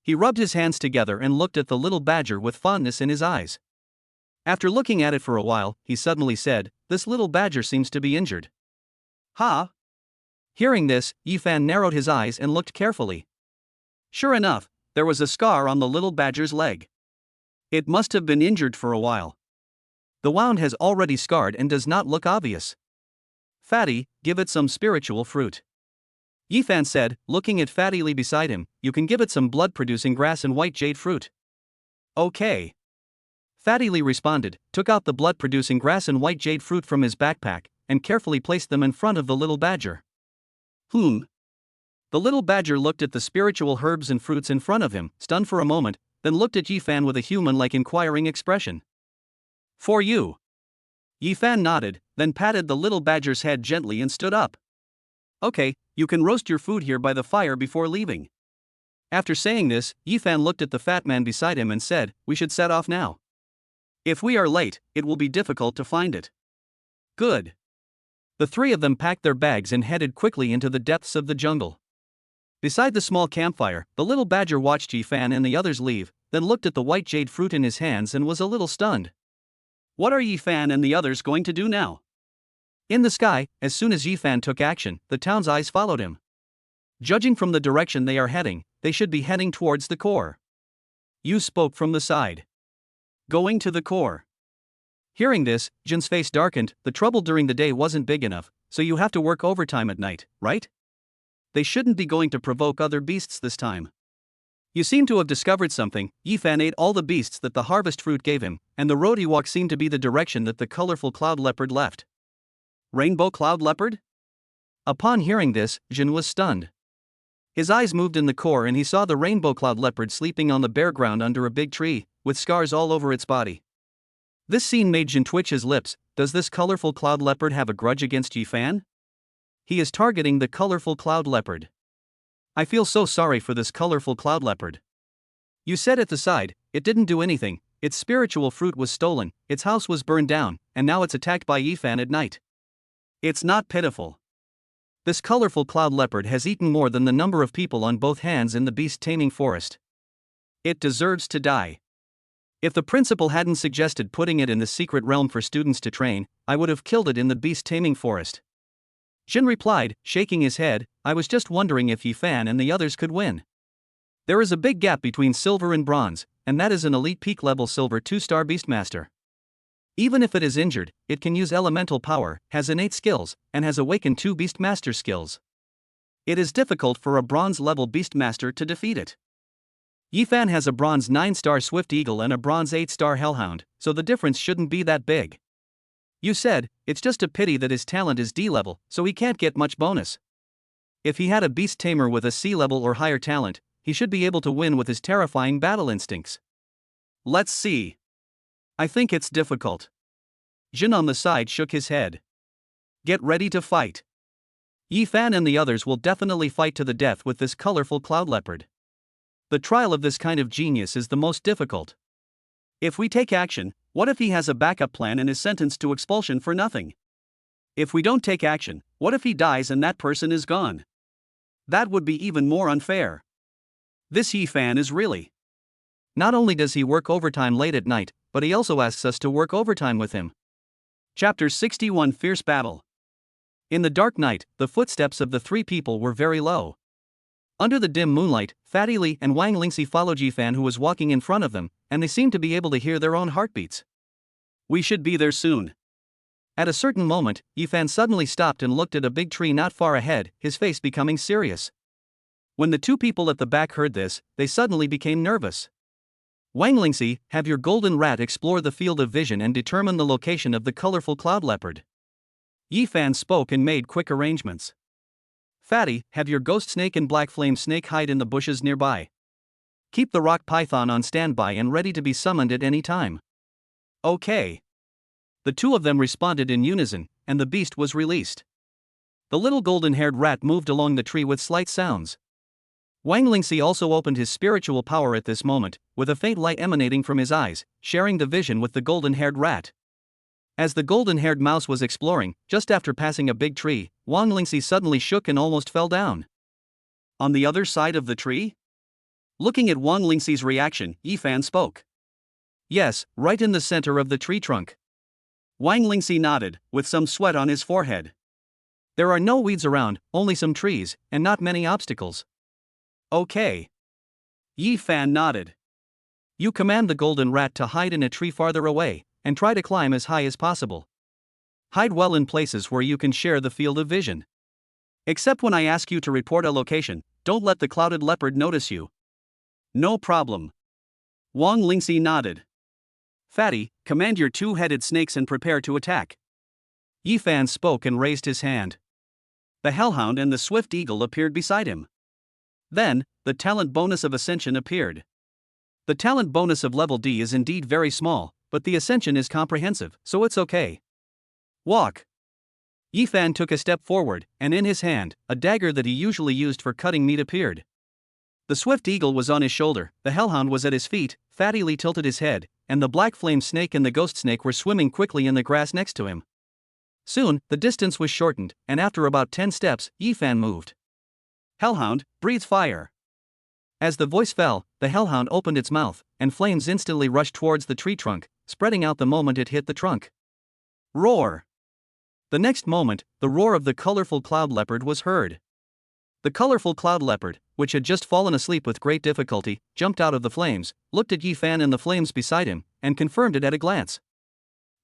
He rubbed his hands together and looked at the little badger with fondness in his eyes. After looking at it for a while, he suddenly said, "This little badger seems to be injured." "Ha!" Hearing this, Ephan narrowed his eyes and looked carefully. Sure enough, there was a scar on the little badger's leg. It must have been injured for a while. The wound has already scarred and does not look obvious. "Fatty, give it some spiritual fruit." Ephan said, looking at Fatty Lee beside him, "You can give it some blood-producing grass and white jade fruit." "Okay." Fatty Lee responded, took out the blood-producing grass and white jade fruit from his backpack, and carefully placed them in front of the little badger. The little badger looked at the spiritual herbs and fruits in front of him, stunned for a moment, then looked at Ephan with a human-like inquiring expression. "For you." Ephan nodded, then patted the little badger's head gently and stood up. "Okay, you can roast your food here by the fire before leaving." After saying this, Ephan looked at the fat man beside him and said, "We should set off now. If we are late, it will be difficult to find it." "Good." The three of them packed their bags and headed quickly into the depths of the jungle. Beside the small campfire, the little badger watched Ephan and the others leave, then looked at the white jade fruit in his hands and was a little stunned. What are Ephan and the others going to do now? In the sky, as soon as Ephan took action, the town's eyes followed him. Judging from the direction they are heading, they should be heading towards the core. You spoke from the side. Going to the core. Hearing this, Jin's face darkened. The trouble during the day wasn't big enough, so you have to work overtime at night, right? They shouldn't be going to provoke other beasts this time. You seem to have discovered something. Ephan ate all the beasts that the harvest fruit gave him, and the road he walked seemed to be the direction that the colorful cloud leopard left. Rainbow cloud leopard? Upon hearing this, Jin was stunned. His eyes moved in the core and he saw the rainbow cloud leopard sleeping on the bare ground under a big tree, with scars all over its body. This scene made Jin twitch his lips. Does this colorful cloud leopard have a grudge against Ephan? He is targeting the colorful cloud leopard. I feel so sorry for this colorful cloud leopard. You said at the side, it didn't do anything, its spiritual fruit was stolen, its house was burned down, and now it's attacked by Ephan at night. It's not pitiful. This colorful cloud leopard has eaten more than the number of people on both hands in the beast-taming forest. It deserves to die. If the principal hadn't suggested putting it in the secret realm for students to train, I would have killed it in the beast-taming forest. Jin replied, shaking his head, I was just wondering if Ephan and the others could win. There is a big gap between silver and bronze, and that is an elite peak level silver 2-star beastmaster. Even if it is injured, it can use elemental power, has innate skills, and has awakened 2 beastmaster skills. It is difficult for a bronze level beastmaster to defeat it. Ephan has a bronze 9-star swift eagle and a bronze 8-star hellhound, so the difference shouldn't be that big. You said, it's just a pity that his talent is D level, so he can't get much bonus. If he had a beast tamer with a C level or higher talent, he should be able to win with his terrifying battle instincts. Let's see. I think it's difficult. Jin on the side shook his head. Get ready to fight. Ephan and the others will definitely fight to the death with this colorful cloud leopard. The trial of this kind of genius is the most difficult. If we take action, what if he has a backup plan and is sentenced to expulsion for nothing? If we don't take action, what if he dies and that person is gone? That would be even more unfair. This Ephan is really. Not only does he work overtime late at night, but he also asks us to work overtime with him. Chapter 61 Fierce Battle. In the dark night, the footsteps of the three people were very low. Under the dim moonlight, Fatty Li and Wang Lingxi followed Ephan, who was walking in front of them, and they seemed to be able to hear their own heartbeats. We should be there soon. At a certain moment, Ephan suddenly stopped and looked at a big tree not far ahead, his face becoming serious. When the two people at the back heard this, they suddenly became nervous. Wang Lingxi, have your golden rat explore the field of vision and determine the location of the colorful cloud leopard. Ephan spoke and made quick arrangements. Fatty, have your ghost snake and black flame snake hide in the bushes nearby. Keep the rock python on standby and ready to be summoned at any time. Okay. The two of them responded in unison, and the beast was released. The little golden-haired rat moved along the tree with slight sounds. Wang Lingxi also opened his spiritual power at this moment, with a faint light emanating from his eyes, sharing the vision with the golden-haired rat. As the golden-haired mouse was exploring, just after passing a big tree, Wang Lingxi suddenly shook and almost fell down. On the other side of the tree? Looking at Wang Lingxi's reaction, Ephan spoke. Yes, right in the center of the tree trunk. Wang Lingxi nodded, with some sweat on his forehead. There are no weeds around, only some trees, and not many obstacles. Okay. Ephan nodded. You command the golden rat to hide in a tree farther away, and try to climb as high as possible. Hide well in places where you can share the field of vision. Except when I ask you to report a location, don't let the clouded leopard notice you. No problem. Wang Lingxi nodded. Fatty, command your two-headed snakes and prepare to attack. Ephan spoke and raised his hand. The hellhound and the swift eagle appeared beside him. Then, the talent bonus of Ascension appeared. The talent bonus of level D is indeed very small, but the Ascension is comprehensive, so it's okay. Walk. Ephan took a step forward, and in his hand, a dagger that he usually used for cutting meat appeared. The swift eagle was on his shoulder, the hellhound was at his feet, Fatty Li tilted his head, and the black flame snake and the ghost snake were swimming quickly in the grass next to him. Soon, the distance was shortened, and after about 10 steps, Ephan moved. Hellhound, breathe fire. As the voice fell, the hellhound opened its mouth, and flames instantly rushed towards the tree trunk, spreading out the moment it hit the trunk. Roar! The next moment, the roar of the colorful cloud leopard was heard. The colorful cloud leopard, which had just fallen asleep with great difficulty, jumped out of the flames, looked at Ephan and the flames beside him, and confirmed it at a glance.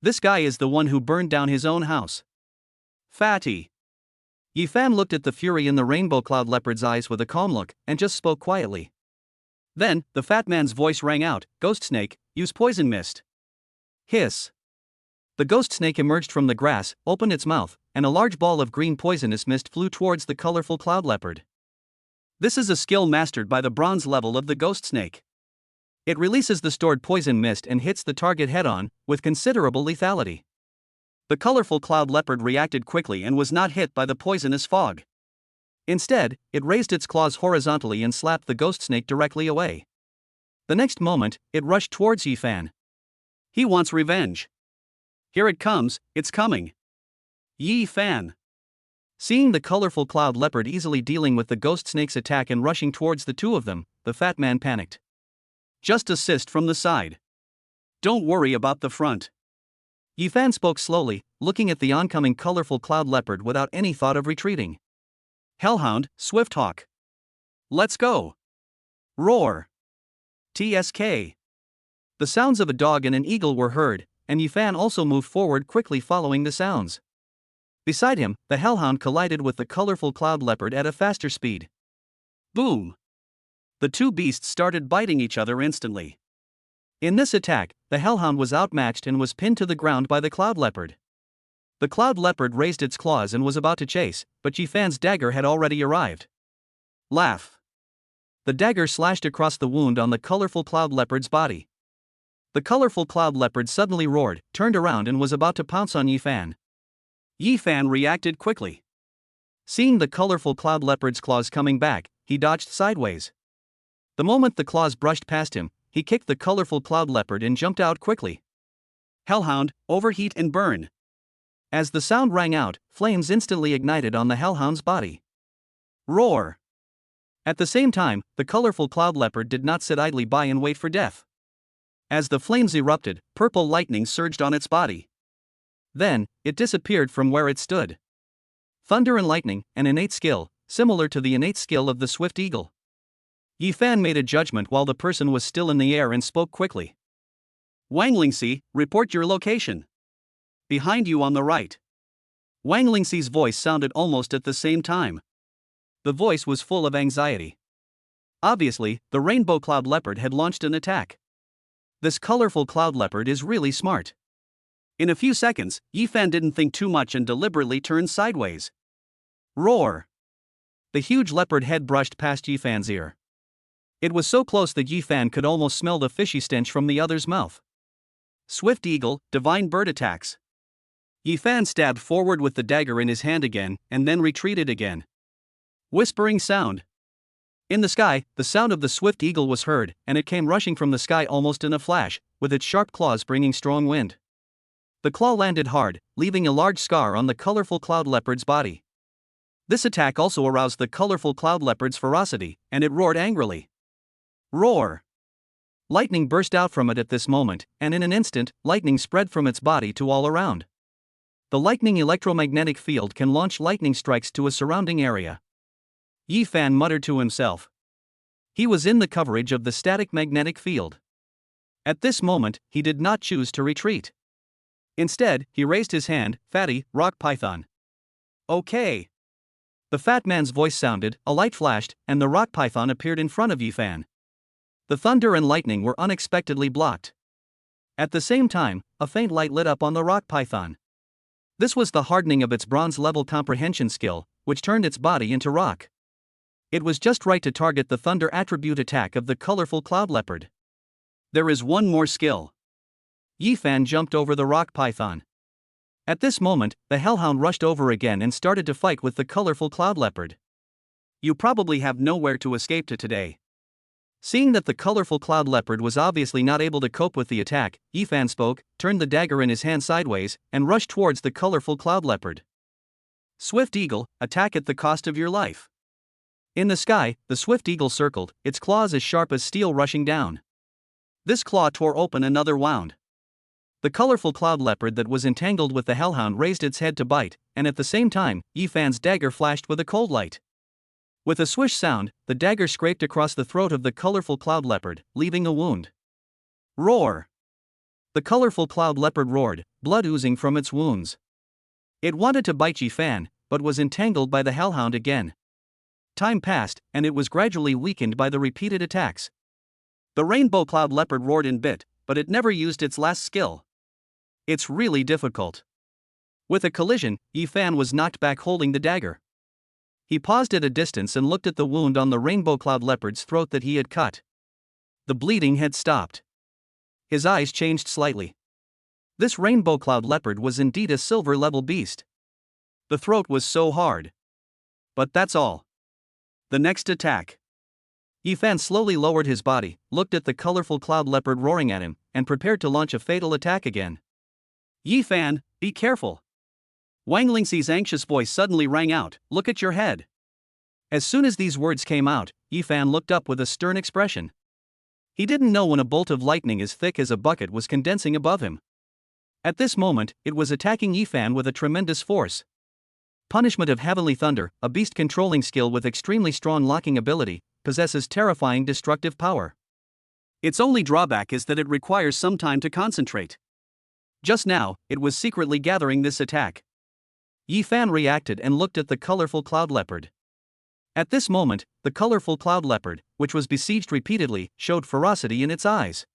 This guy is the one who burned down his own house. Fatty. Ephan looked at the fury in the rainbow cloud leopard's eyes with a calm look, and just spoke quietly. Then, the fat man's voice rang out, Ghost snake, use poison mist. Hiss. The ghost snake emerged from the grass, opened its mouth, and a large ball of green poisonous mist flew towards the colorful cloud leopard. This is a skill mastered by the bronze level of the ghost snake. It releases the stored poison mist and hits the target head-on, with considerable lethality. The colorful cloud leopard reacted quickly and was not hit by the poisonous fog. Instead, it raised its claws horizontally and slapped the ghost snake directly away. The next moment, it rushed towards Ephan. He wants revenge. Here it comes, it's coming. Ephan. Seeing the colorful cloud leopard easily dealing with the ghost snake's attack and rushing towards the two of them, the fat man panicked. Just assist from the side. Don't worry about the front. Ephan spoke slowly, looking at the oncoming colorful cloud leopard without any thought of retreating. Hellhound, Swift Hawk. Let's go. Roar. TSK. The sounds of a dog and an eagle were heard, and Ephan also moved forward quickly following the sounds. Beside him, the hellhound collided with the colorful cloud leopard at a faster speed. Boom! The two beasts started biting each other instantly. In this attack, the hellhound was outmatched and was pinned to the ground by the cloud leopard. The cloud leopard raised its claws and was about to chase, but Ephan's dagger had already arrived. Laugh! The dagger slashed across the wound on the colorful cloud leopard's body. The colorful cloud leopard suddenly roared, turned around and was about to pounce on Ephan. Ephan reacted quickly. Seeing the colorful cloud leopard's claws coming back, he dodged sideways. The moment the claws brushed past him, he kicked the colorful cloud leopard and jumped out quickly. Hellhound, overheat and burn. As the sound rang out, flames instantly ignited on the hellhound's body. Roar. At the same time, the colorful cloud leopard did not sit idly by and wait for death. As the flames erupted, purple lightning surged on its body. Then, it disappeared from where it stood. Thunder and lightning, an innate skill, similar to the innate skill of the swift eagle. Ephan made a judgment while the person was still in the air and spoke quickly. Wanglingxi, report your location. Behind you on the right. Wanglingxi's voice sounded almost at the same time. The voice was full of anxiety. Obviously, the rainbow cloud leopard had launched an attack. This colorful cloud leopard is really smart. In a few seconds, Ephan didn't think too much and deliberately turned sideways. Roar! The huge leopard head brushed past Ephan's ear. It was so close that Ephan could almost smell the fishy stench from the other's mouth. Swift eagle, divine bird attacks. Ephan stabbed forward with the dagger in his hand again, and then retreated again. Whispering sound. In the sky, the sound of the swift eagle was heard, and it came rushing from the sky almost in a flash, with its sharp claws bringing strong wind. The claw landed hard, leaving a large scar on the colorful cloud leopard's body. This attack also aroused the colorful cloud leopard's ferocity, and it roared angrily. Roar! Lightning burst out from it at this moment, and in an instant, lightning spread from its body to all around. The lightning electromagnetic field can launch lightning strikes to a surrounding area. Ephan muttered to himself. He was in the coverage of the static magnetic field. At this moment, he did not choose to retreat. Instead, he raised his hand, Fatty, rock python. Okay. The fat man's voice sounded, a light flashed, and the rock python appeared in front of Ephan. The thunder and lightning were unexpectedly blocked. At the same time, a faint light lit up on the rock python. This was the hardening of its bronze-level comprehension skill, which turned its body into rock. It was just right to target the thunder attribute attack of the colorful cloud leopard. There is one more skill. Ephan jumped over the rock python. At this moment, the hellhound rushed over again and started to fight with the colorful cloud leopard. You probably have nowhere to escape to today. Seeing that the colorful cloud leopard was obviously not able to cope with the attack, Ephan spoke, turned the dagger in his hand sideways, and rushed towards the colorful cloud leopard. Swift eagle, attack at the cost of your life. In the sky, the swift eagle circled, its claws as sharp as steel rushing down. This claw tore open another wound. The colorful cloud leopard that was entangled with the hellhound raised its head to bite, and at the same time, Ephan's dagger flashed with a cold light. With a swish sound, the dagger scraped across the throat of the colorful cloud leopard, leaving a wound. Roar! The colorful cloud leopard roared, blood oozing from its wounds. It wanted to bite Ephan, but was entangled by the hellhound again. Time passed, and it was gradually weakened by the repeated attacks. The rainbow cloud leopard roared and bit, but it never used its last skill. It's really difficult. With a collision, Ephan was knocked back holding the dagger. He paused at a distance and looked at the wound on the rainbow cloud leopard's throat that he had cut. The bleeding had stopped. His eyes changed slightly. This rainbow cloud leopard was indeed a silver-level beast. The throat was so hard. But that's all. The next attack. Ephan slowly lowered his body, looked at the colorful cloud leopard roaring at him, and prepared to launch a fatal attack again. Ephan, be careful. Wanglingxi's anxious voice suddenly rang out, look at your head. As soon as these words came out, Ephan looked up with a stern expression. He didn't know when a bolt of lightning as thick as a bucket was condensing above him. At this moment, it was attacking Ephan with a tremendous force. Punishment of Heavenly Thunder, a beast controlling skill with extremely strong locking ability, possesses terrifying destructive power. Its only drawback is that it requires some time to concentrate. Just now, it was secretly gathering this attack. Ephan reacted and looked at the colorful cloud leopard. At this moment, the colorful cloud leopard, which was besieged repeatedly, showed ferocity in its eyes.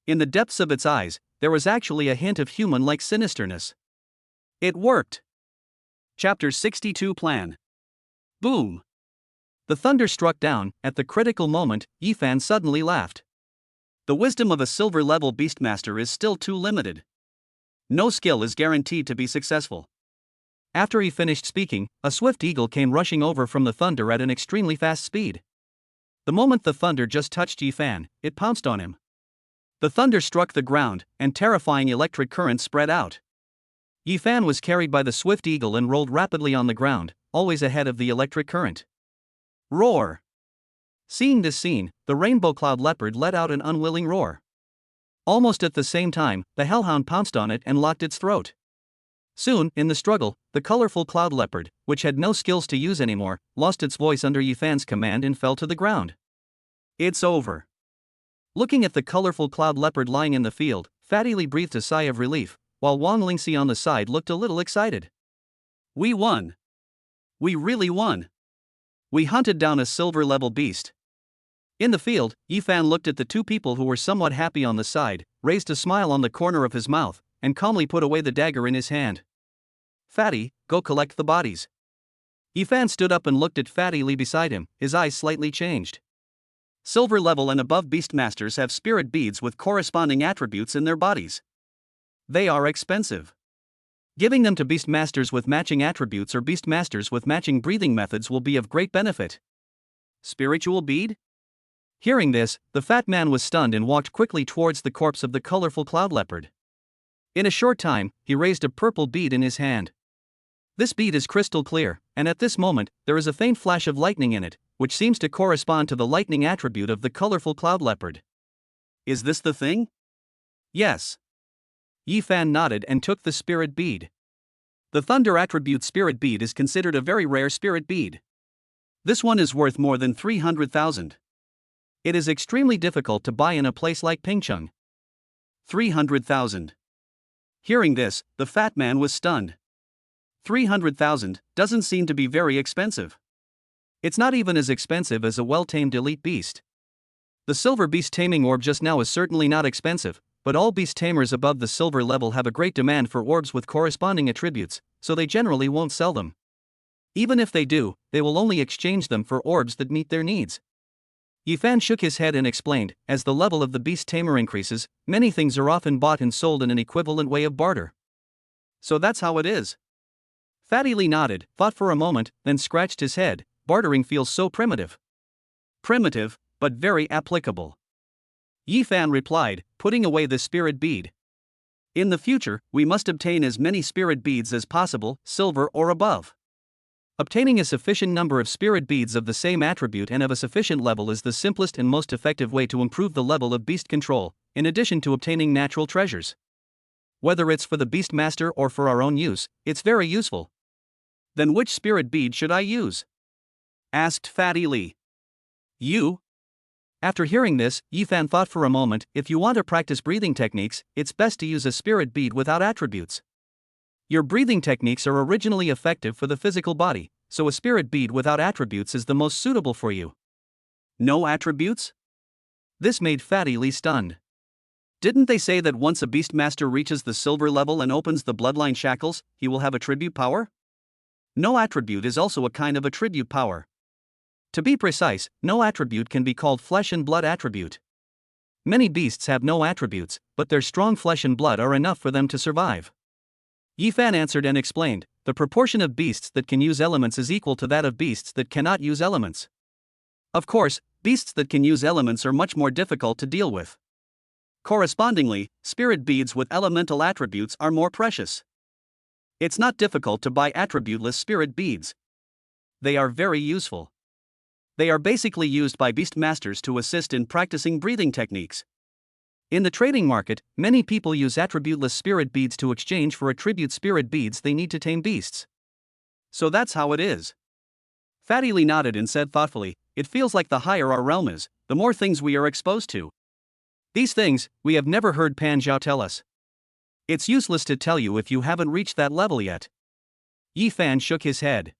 In the depths of its eyes, there was actually a hint of human-like sinisterness. It worked. Chapter 62 Plan. Boom. The thunder struck down. At the critical moment, Ephan suddenly laughed. The wisdom of a silver level beastmaster is still too limited. No skill is guaranteed to be successful. After he finished speaking, a swift eagle came rushing over from the thunder at an extremely fast speed. The moment the thunder just touched Ephan, it pounced on him. The thunder struck the ground, and terrifying electric currents spread out. Ephan was carried by the swift eagle and rolled rapidly on the ground, always ahead of the electric current. Roar! Seeing this scene, the rainbow cloud leopard let out an unwilling roar. Almost at the same time, the hellhound pounced on it and locked its throat. Soon, in the struggle, the colorful cloud leopard, which had no skills to use anymore, lost its voice under Ephan's command and fell to the ground. It's over. Looking at the colorful cloud leopard lying in the field, Fatty Lee breathed a sigh of relief, while Wang Lingxi on the side looked a little excited. We won. We really won. We hunted down a silver-level beast. In the field, Ephan looked at the two people who were somewhat happy on the side, raised a smile on the corner of his mouth, and calmly put away the dagger in his hand. Fatty, go collect the bodies. Ephan stood up and looked at Fatty Lee beside him, his eyes slightly changed. Silver level and above beastmasters have spirit beads with corresponding attributes in their bodies. They are expensive. Giving them to beastmasters with matching attributes or beastmasters with matching breathing methods will be of great benefit. Spiritual bead? Hearing this, the fat man was stunned and walked quickly towards the corpse of the colorful cloud leopard. In a short time, he raised a purple bead in his hand. This bead is crystal clear, and at this moment, there is a faint flash of lightning in it, which seems to correspond to the lightning attribute of the colorful cloud leopard. Is this the thing? Yes. Ephan nodded and took the spirit bead. The thunder attribute spirit bead is considered a very rare spirit bead. This one is worth more than 300,000. It is extremely difficult to buy in a place like Pingcheng. 300,000. Hearing this, the fat man was stunned. 300,000 doesn't seem to be very expensive. It's not even as expensive as a well-tamed elite beast. The silver beast taming orb just now is certainly not expensive, but all beast tamers above the silver level have a great demand for orbs with corresponding attributes, so they generally won't sell them. Even if they do, they will only exchange them for orbs that meet their needs. Ephan shook his head and explained, as the level of the beast tamer increases, many things are often bought and sold in an equivalent way of barter. So that's how it is. Fatty Lee nodded, thought for a moment, then scratched his head. Bartering feels so primitive. Primitive, but very applicable. Ephan replied, putting away the spirit bead. In the future, we must obtain as many spirit beads as possible, silver or above. Obtaining a sufficient number of spirit beads of the same attribute and of a sufficient level is the simplest and most effective way to improve the level of beast control, in addition to obtaining natural treasures. Whether it's for the beastmaster or for our own use, it's very useful. Then which spirit bead should I use? Asked Fatty Lee. You? After hearing this, Ephan thought for a moment, if you want to practice breathing techniques, it's best to use a spirit bead without attributes. Your breathing techniques are originally effective for the physical body, so a spirit bead without attributes is the most suitable for you. No attributes? This made Fatty Lee stunned. Didn't they say that once a beastmaster reaches the silver level and opens the bloodline shackles, he will have attribute power? No attribute is also a kind of attribute power. To be precise, no attribute can be called flesh and blood attribute. Many beasts have no attributes, but their strong flesh and blood are enough for them to survive. Ephan answered and explained, the proportion of beasts that can use elements is equal to that of beasts that cannot use elements. Of course, beasts that can use elements are much more difficult to deal with. Correspondingly, spirit beads with elemental attributes are more precious. It's not difficult to buy attributeless spirit beads. They are very useful. They are basically used by beastmasters to assist in practicing breathing techniques. In the trading market, many people use attributeless spirit beads to exchange for attribute spirit beads they need to tame beasts. So that's how it is. Fatty Lee nodded and said thoughtfully, it feels like the higher our realm is, the more things we are exposed to. These things, we have never heard Pan Zhao tell us. It's useless to tell you if you haven't reached that level yet. Ephan shook his head.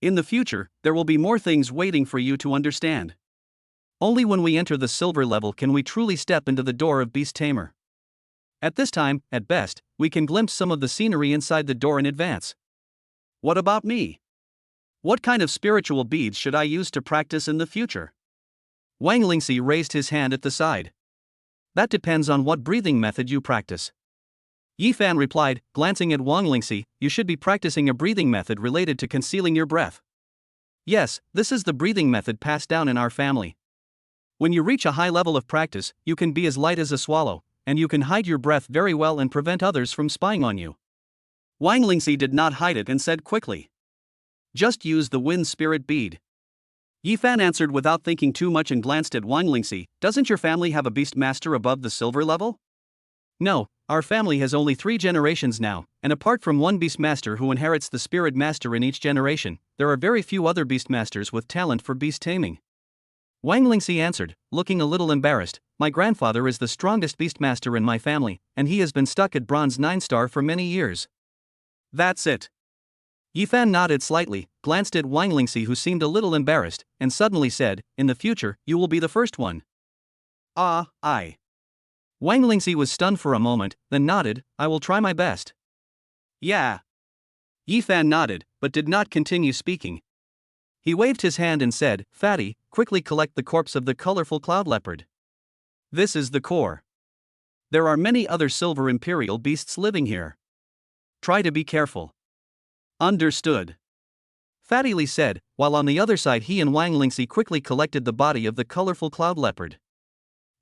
In the future, there will be more things waiting for you to understand. Only when we enter the silver level can we truly step into the door of Beast Tamer. At this time, at best, we can glimpse some of the scenery inside the door in advance. What about me? What kind of spiritual beads should I use to practice in the future? Wang Lingxi raised his hand at the side. That depends on what breathing method you practice. Ephan replied, glancing at Wang Lingxi, you should be practicing a breathing method related to concealing your breath. Yes, this is the breathing method passed down in our family. When you reach a high level of practice, you can be as light as a swallow, and you can hide your breath very well and prevent others from spying on you. Wang Lingxi did not hide it and said quickly, just use the wind spirit bead. Ephan answered without thinking too much and glanced at Wang Lingxi, doesn't your family have a beast master above the silver level? No, our family has only 3 generations now, and apart from one beast master who inherits the spirit master in each generation, there are very few other beast masters with talent for beast taming. Wang Lingxi answered, looking a little embarrassed, my grandfather is the strongest beast master in my family, and he has been stuck at bronze 9-star for many years. That's it. Ephan nodded slightly, glanced at Wang Lingxi who seemed a little embarrassed, and suddenly said, in the future, you will be the first one. I. Wang Lingxi was stunned for a moment, then nodded, I will try my best. Yeah. Ephan nodded, but did not continue speaking. He waved his hand and said, Fatty, quickly collect the corpse of the colorful cloud leopard. This is the core. There are many other silver imperial beasts living here. Try to be careful. Understood. Fatty Li said, while on the other side he and Wang Lingxi quickly collected the body of the colorful cloud leopard.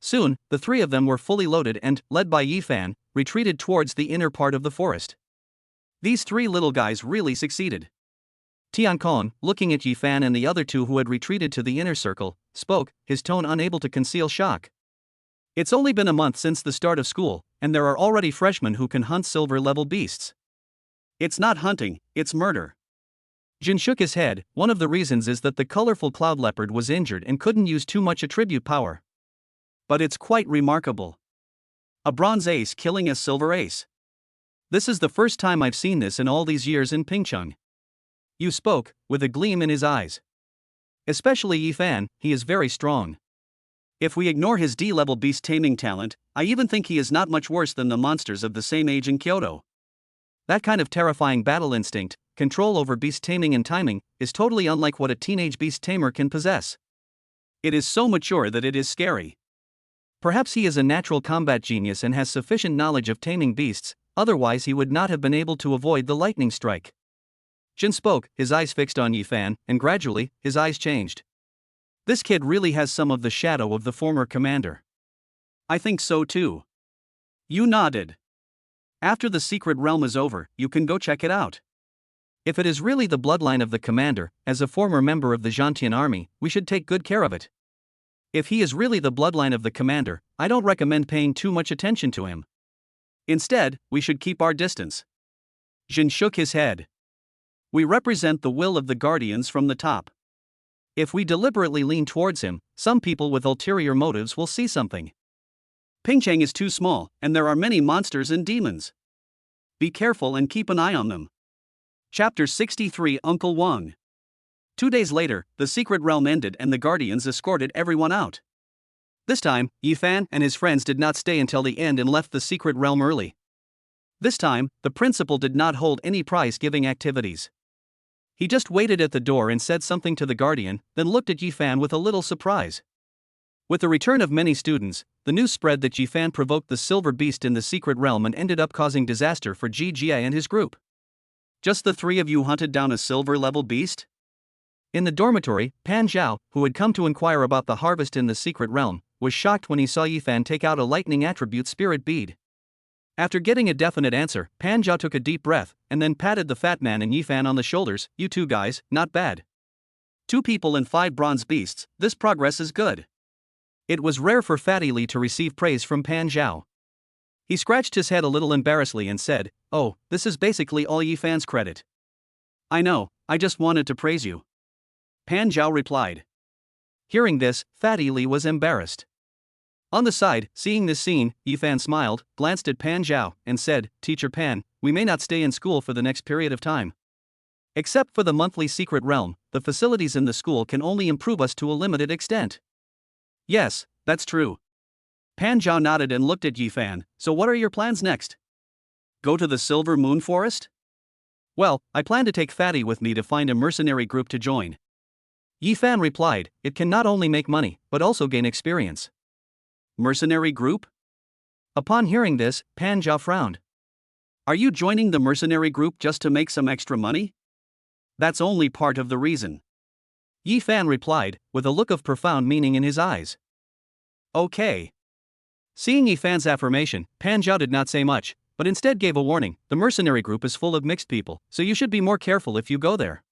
Soon, the 3 of them were fully loaded and, led by Ephan, retreated towards the inner part of the forest. These 3 little guys really succeeded. Tiancong, looking at Ephan and the other 2 who had retreated to the inner circle, spoke, his tone unable to conceal shock. It's only been a month since the start of school, and there are already freshmen who can hunt silver-level beasts. It's not hunting, it's murder. Jin shook his head, one of the reasons is that the colorful cloud leopard was injured and couldn't use too much attribute power. But it's quite remarkable. A bronze ace killing a silver ace. This is the first time I've seen this in all these years in Pingcheng. Yu spoke, with a gleam in his eyes. Especially Ephan, he is very strong. If we ignore his D-level beast taming talent, I even think he is not much worse than the monsters of the same age in Kyoto. That kind of terrifying battle instinct, control over beast taming and timing, is totally unlike what a teenage beast tamer can possess. It is so mature that it is scary. Perhaps he is a natural combat genius and has sufficient knowledge of taming beasts, otherwise he would not have been able to avoid the lightning strike. Jin spoke, his eyes fixed on Ephan, and gradually, his eyes changed. This kid really has some of the shadow of the former commander. I think so too. Yu nodded. After the secret realm is over, you can go check it out. If it is really the bloodline of the commander, as a former member of the Zhantian army, we should take good care of it. If he is really the bloodline of the commander, I don't recommend paying too much attention to him. Instead, we should keep our distance. Jin shook his head. We represent the will of the guardians from the top. If we deliberately lean towards him, some people with ulterior motives will see something. Pingcheng is too small, and there are many monsters and demons. Be careful and keep an eye on them. Chapter 63 Uncle Wang. 2 days later, the secret realm ended and the guardians escorted everyone out. This time, Ephan and his friends did not stay until the end and left the secret realm early. This time, the principal did not hold any prize-giving activities. He just waited at the door and said something to the guardian, then looked at Ephan with a little surprise. With the return of many students, the news spread that Ephan provoked the silver beast in the secret realm and ended up causing disaster for Ji Jie and his group. Just the 3 of you hunted down a silver-level beast? In the dormitory, Pan Zhao, who had come to inquire about the harvest in the secret realm, was shocked when he saw Ephan take out a lightning attribute spirit bead. After getting a definite answer, Pan Zhao took a deep breath, and then patted the fat man and Ephan on the shoulders, you 2 guys, not bad. 2 people and 5 bronze beasts, this progress is good. It was rare for Fatty Li to receive praise from Pan Zhao. He scratched his head a little embarrassedly and said, oh, this is basically all Ephan's credit. I know, I just wanted to praise you. Pan Zhao replied. Hearing this, Fatty Li was embarrassed. On the side, seeing this scene, Ephan smiled, glanced at Pan Zhao, and said, Teacher Pan, we may not stay in school for the next period of time. Except for the monthly secret realm, the facilities in the school can only improve us to a limited extent. Yes, that's true. Pan Zhao nodded and looked at Ephan, so what are your plans next? Go to the Silver Moon Forest? Well, I plan to take Fatty with me to find a mercenary group to join. Ephan replied, it can not only make money, but also gain experience. Mercenary group? Upon hearing this, Pan Zhao frowned. Are you joining the mercenary group just to make some extra money? That's only part of the reason. Ephan replied, with a look of profound meaning in his eyes. Okay. Seeing Ephan's affirmation, Pan Zhao did not say much, but instead gave a warning. The mercenary group is full of mixed people, so you should be more careful if you go there.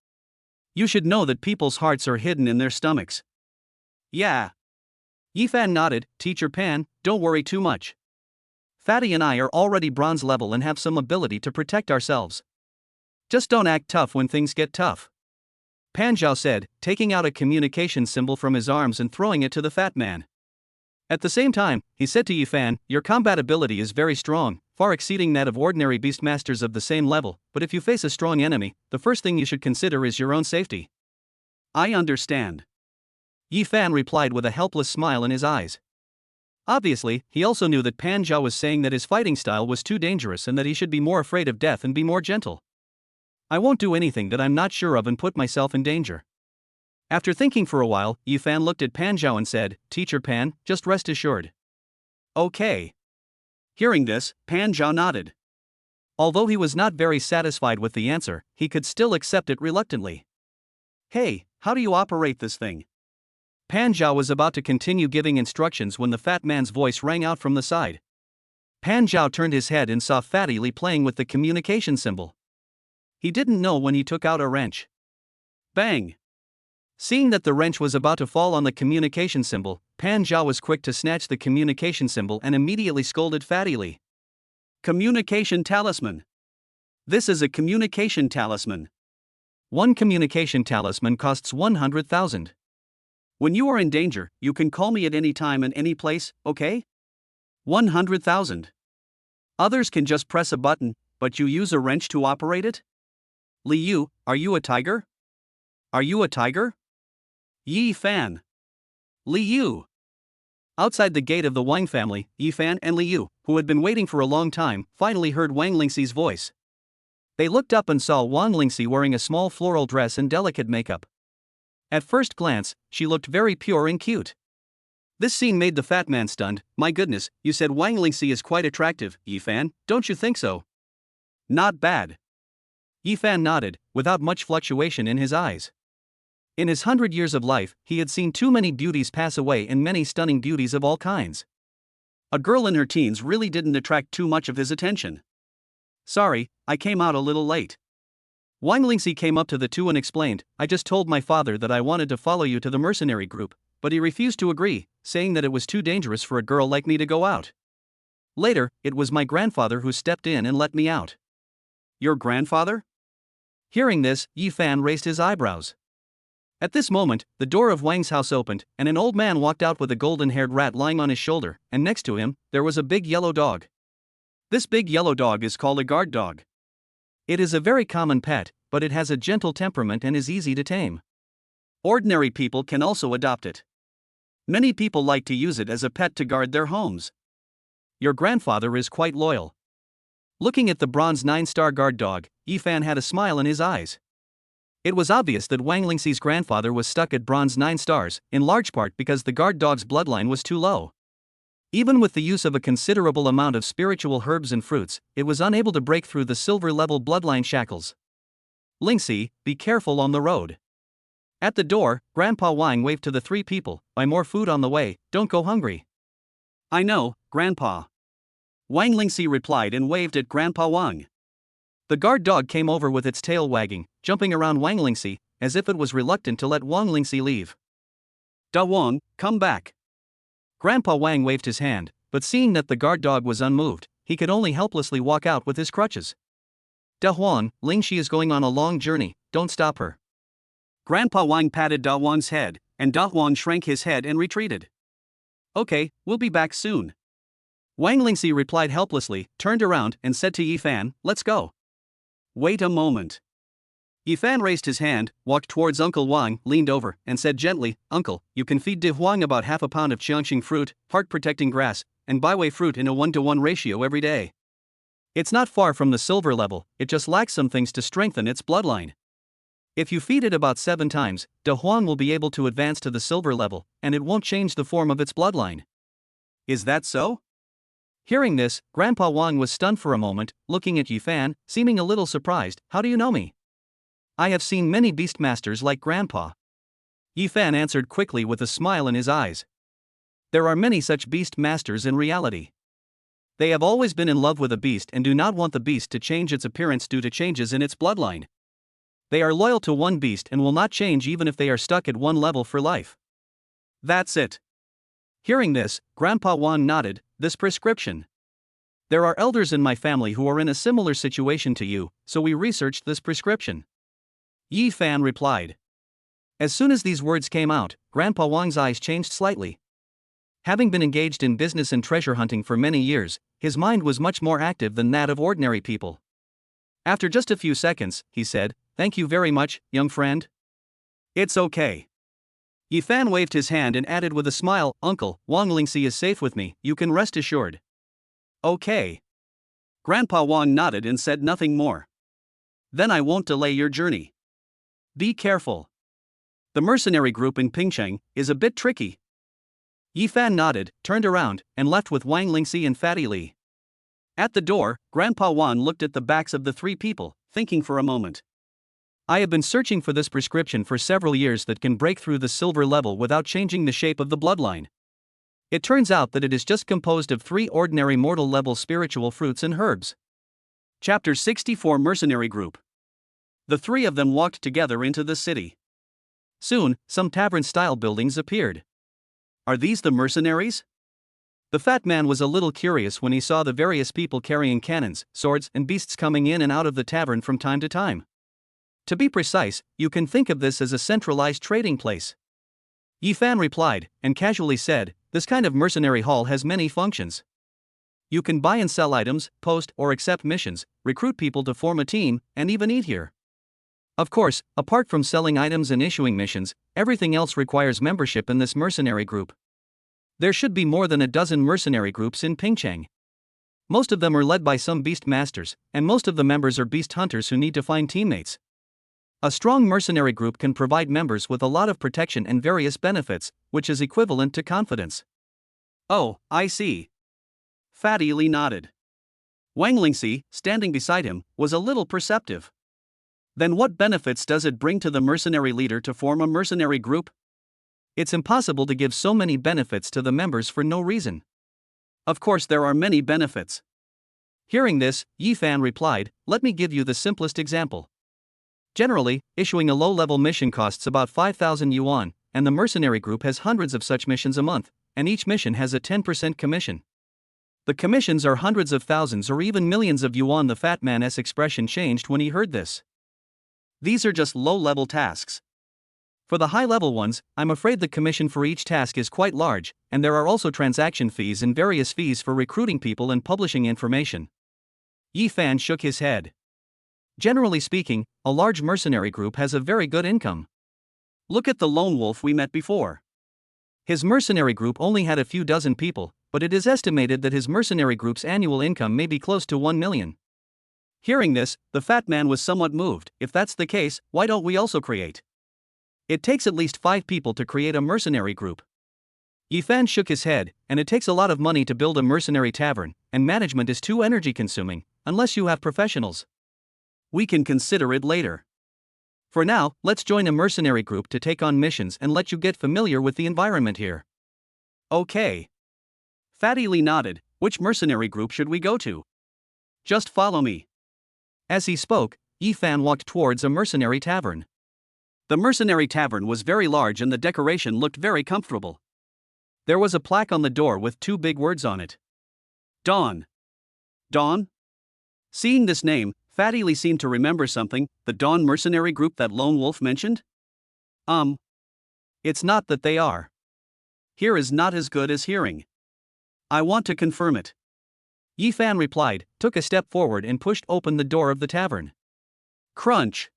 You should know that people's hearts are hidden in their stomachs. Yeah. Ephan nodded. Teacher Pan, don't worry too much. Fatty and I are already bronze level and have some ability to protect ourselves. Just don't act tough when things get tough. Pan Zhao said, taking out a communication symbol from his arms and throwing it to the fat man. At the same time, he said to Ephan, your combat ability is very strong, far exceeding that of ordinary beastmasters of the same level, but if you face a strong enemy, the first thing you should consider is your own safety. I understand. Ephan replied with a helpless smile in his eyes. Obviously, he also knew that Pan Zhao was saying that his fighting style was too dangerous and that he should be more afraid of death and be more gentle. I won't do anything that I'm not sure of and put myself in danger. After thinking for a while, Ephan looked at Pan Zhao and said, Teacher Pan, just rest assured. Okay. Hearing this, Pan Zhao nodded. Although he was not very satisfied with the answer, he could still accept it reluctantly. Hey, how do you operate this thing? Pan Zhao was about to continue giving instructions when the fat man's voice rang out from the side. Pan Zhao turned his head and saw Fatty Li playing with the communication symbol. He didn't know when he took out a wrench. Bang! Seeing that the wrench was about to fall on the communication symbol, Pan Zhao was quick to snatch the communication symbol and immediately scolded Fatty Li. Communication talisman. This is a communication talisman. One communication talisman costs 100,000. When you are in danger, you can call me at any time and any place, okay? 100,000. Others can just press a button, but you use a wrench to operate it? Li Yu, are you a tiger? Are you a tiger? Ephan. Li Yu. Outside the gate of the Wang family, Ephan and Li Yu, who had been waiting for a long time, finally heard Wang Lingxi's voice. They looked up and saw Wang Lingxi wearing a small floral dress and delicate makeup. At first glance, she looked very pure and cute. This scene made the fat man stunned. My goodness, you said Wang Lingxi is quite attractive, Ephan, don't you think so? Not bad. Ephan nodded, without much fluctuation in his eyes. In his 100 years of life, he had seen too many beauties pass away and many stunning beauties of all kinds. A girl in her teens really didn't attract too much of his attention. Sorry, I came out a little late. Wang Lingxi came up to the two and explained, I just told my father that I wanted to follow you to the mercenary group, but he refused to agree, saying that it was too dangerous for a girl like me to go out. Later, it was my grandfather who stepped in and let me out. Your grandfather? Hearing this, Ephan raised his eyebrows. At this moment, the door of Wang's house opened, and an old man walked out with a golden-haired rat lying on his shoulder, and next to him, there was a big yellow dog. This big yellow dog is called a guard dog. It is a very common pet, but it has a gentle temperament and is easy to tame. Ordinary people can also adopt it. Many people like to use it as a pet to guard their homes. Your grandfather is quite loyal. Looking at the bronze 9-star guard dog, Ephan had a smile in his eyes. It was obvious that Wang Lingxi's grandfather was stuck at bronze 9 stars, in large part because the guard dog's bloodline was too low. Even with the use of a considerable amount of spiritual herbs and fruits, it was unable to break through the silver-level bloodline shackles. Lingxi, be careful on the road. At the door, Grandpa Wang waved to the three people, buy more food on the way, don't go hungry. I know, Grandpa. Wang Lingxi replied and waved at Grandpa Wang. The guard dog came over with its tail wagging, jumping around Wang Lingxi, as if it was reluctant to let Wang Lingxi leave. Da Wang, come back. Grandpa Wang waved his hand, but seeing that the guard dog was unmoved, he could only helplessly walk out with his crutches. Da Huan, Lingxi is going on a long journey, don't stop her. Grandpa Wang patted Da Huan's head, and Da Huan shrank his head and retreated. Okay, we'll be back soon. Wang Lingxi replied helplessly, turned around, and said to Ephan, let's go. Wait a moment. Ephan raised his hand, walked towards Uncle Wang, leaned over, and said gently, Uncle, you can feed De Huang about half a pound of Qiangxing fruit, heart-protecting grass, and Baiwei fruit in a 1-to-1 ratio every day. It's not far from the silver level, it just lacks some things to strengthen its bloodline. If you feed it about 7 times, De Huang will be able to advance to the silver level, and it won't change the form of its bloodline. Is that so? Hearing this, Grandpa Wang was stunned for a moment, looking at Ephan, seeming a little surprised. How do you know me? I have seen many beastmasters like Grandpa. Ephan answered quickly with a smile in his eyes. There are many such beastmasters in reality. They have always been in love with a beast and do not want the beast to change its appearance due to changes in its bloodline. They are loyal to one beast and will not change even if they are stuck at one level for life. That's it. Hearing this, Grandpa Wang nodded. This prescription. There are elders in my family who are in a similar situation to you, so we researched this prescription. Ephan replied. As soon as these words came out, Grandpa Wang's eyes changed slightly. Having been engaged in business and treasure hunting for many years, his mind was much more active than that of ordinary people. After just a few seconds, he said, "Thank you very much, young friend." "It's okay." Ephan waved his hand and added with a smile, "Uncle, Wang Lingxi is safe with me, you can rest assured." "Okay." Grandpa Wang nodded and said nothing more. "Then I won't delay your journey. Be careful. The mercenary group in Pingcheng is a bit tricky." Ephan nodded, turned around, and left with Wang Lingxi and Fatty Li. At the door, Grandpa Wan looked at the backs of the three people, thinking for a moment. I have been searching for this prescription for several years that can break through the silver level without changing the shape of the bloodline. It turns out that it is just composed of 3 ordinary mortal level spiritual fruits and herbs. Chapter 64 Mercenary Group. The 3 of them walked together into the city. Soon, some tavern-style buildings appeared. Are these the mercenaries? The fat man was a little curious when he saw the various people carrying cannons, swords, and beasts coming in and out of the tavern from time to time. To be precise, you can think of this as a centralized trading place. Ephan replied, and casually said, this kind of mercenary hall has many functions. You can buy and sell items, post or accept missions, recruit people to form a team, and even eat here. Of course, apart from selling items and issuing missions, everything else requires membership in this mercenary group. There should be more than a dozen mercenary groups in Pingcheng. Most of them are led by some beast masters, and most of the members are beast hunters who need to find teammates. A strong mercenary group can provide members with a lot of protection and various benefits, which is equivalent to confidence. Oh, I see. Fatty Li nodded. Wang Lingxi, standing beside him, was a little perceptive. Then what benefits does it bring to the mercenary leader to form a mercenary group? It's impossible to give so many benefits to the members for no reason. Of course there are many benefits. Hearing this, Ephan replied, let me give you the simplest example. Generally, issuing a low-level mission costs about 5,000 yuan, and the mercenary group has hundreds of such missions a month, and each mission has a 10% commission. The commissions are hundreds of thousands or even millions of yuan. The fat man's expression changed when he heard this. These are just low-level tasks. For the high-level ones, I'm afraid the commission for each task is quite large, and there are also transaction fees and various fees for recruiting people and publishing information. Ephan shook his head. Generally speaking, a large mercenary group has a very good income. Look at the lone wolf we met before. His mercenary group only had a few dozen people, but it is estimated that his mercenary group's annual income may be close to 1 million. Hearing this, the fat man was somewhat moved. If that's the case, why don't we also create? It takes at least 5 people to create a mercenary group. Ephan shook his head, and it takes a lot of money to build a mercenary tavern, and management is too energy consuming, unless you have professionals. We can consider it later. For now, let's join a mercenary group to take on missions and let you get familiar with the environment here. Okay. Fatty Li nodded. Which mercenary group should we go to? Just follow me. As he spoke, Ephan walked towards a mercenary tavern. The mercenary tavern was very large and the decoration looked very comfortable. There was a plaque on the door with 2 big words on it. Dawn. Dawn? Seeing this name, Fatty Li seemed to remember something, the Dawn mercenary group that Lone Wolf mentioned? It's not that they are. Here is not as good as hearing. I want to confirm it. Ephan replied, took a step forward and pushed open the door of the tavern. Crunch!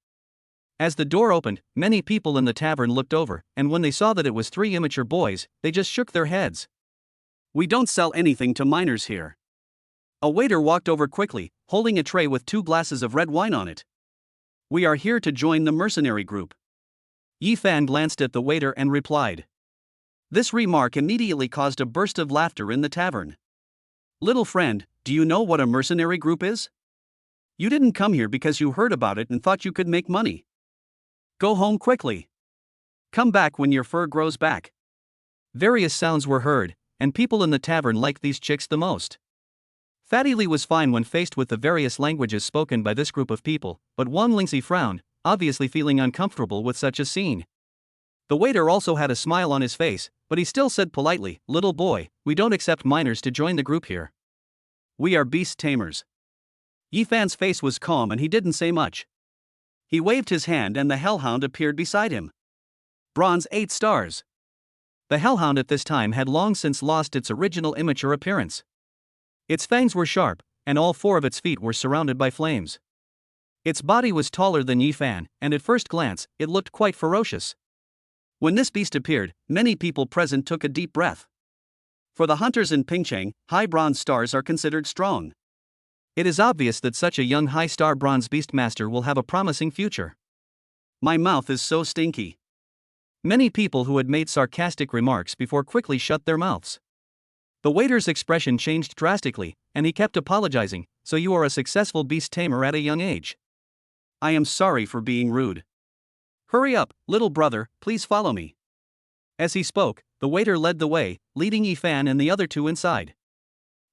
As the door opened, many people in the tavern looked over, and when they saw that it was 3 immature boys, they just shook their heads. We don't sell anything to minors here. A waiter walked over quickly, holding a tray with 2 glasses of red wine on it. We are here to join the mercenary group. Ephan glanced at the waiter and replied. This remark immediately caused a burst of laughter in the tavern. Little friend, do you know what a mercenary group is? You didn't come here because you heard about it and thought you could make money. Go home quickly. Come back when your fur grows back. Various sounds were heard, and people in the tavern liked these chicks the most. Fatty Lee was fine when faced with the various languages spoken by this group of people, but Wang Lingxi frowned, obviously feeling uncomfortable with such a scene. The waiter also had a smile on his face, but he still said politely, "Little boy, we don't accept minors to join the group here. We are beast tamers." Ephan's face was calm and he didn't say much. He waved his hand and the hellhound appeared beside him. Bronze 8 stars. The hellhound at this time had long since lost its original immature appearance. Its fangs were sharp, and all 4 of its feet were surrounded by flames. Its body was taller than Ephan, and at first glance, it looked quite ferocious. When this beast appeared, many people present took a deep breath. For the hunters in Pingcheng, high bronze stars are considered strong. It is obvious that such a young high-star bronze beastmaster will have a promising future. My mouth is so stinky. Many people who had made sarcastic remarks before quickly shut their mouths. The waiter's expression changed drastically, and he kept apologizing. "So you are a successful beast tamer at a young age. I am sorry for being rude. Hurry up, little brother, please follow me." As he spoke, the waiter led the way, leading Ephan and the other 2 inside.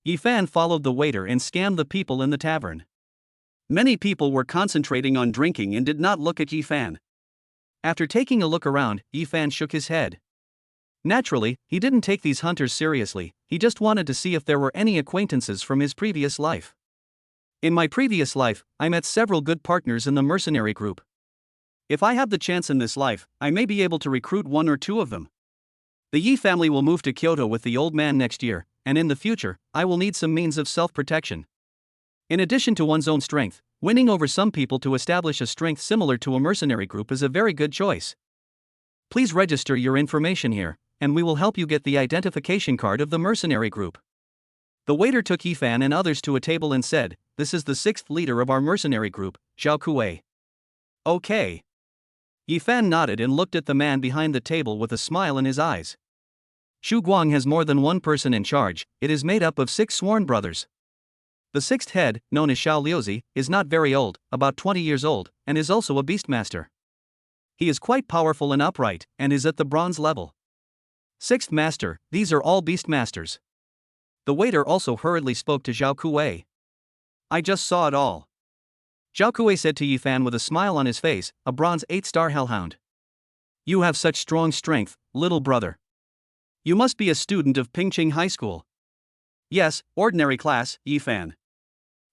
Ephan followed the waiter and scanned the people in the tavern. Many people were concentrating on drinking and did not look at Ephan. After taking a look around, Ephan shook his head. Naturally, he didn't take these hunters seriously, he just wanted to see if there were any acquaintances from his previous life. In my previous life, I met several good partners in the mercenary group. If I have the chance in this life, I may be able to recruit 1 or 2 of them. The Yi family will move to Kyoto with the old man next year, and in the future, I will need some means of self-protection. In addition to one's own strength, winning over some people to establish a strength similar to a mercenary group is a very good choice. Please register your information here, and we will help you get the identification card of the mercenary group. The waiter took Ephan and others to a table and said, "This is the 6th leader of our mercenary group, Zhao Kuei." "Okay." Ephan nodded and looked at the man behind the table with a smile in his eyes. Shu Guang has more than one person in charge, it is made up of 6 sworn brothers. The 6th head, known as Xiao Liuzi, is not very old, about 20 years old, and is also a beastmaster. He is quite powerful and upright, and is at the bronze level. 6th master, these are all beastmasters. The waiter also hurriedly spoke to Zhao Kuei. "I just saw it all." Zhao Kuei said to Ephan with a smile on his face, "A bronze 8-star hellhound. You have such strong strength, little brother. You must be a student of Pingcheng High School." "Yes, ordinary class, Ephan."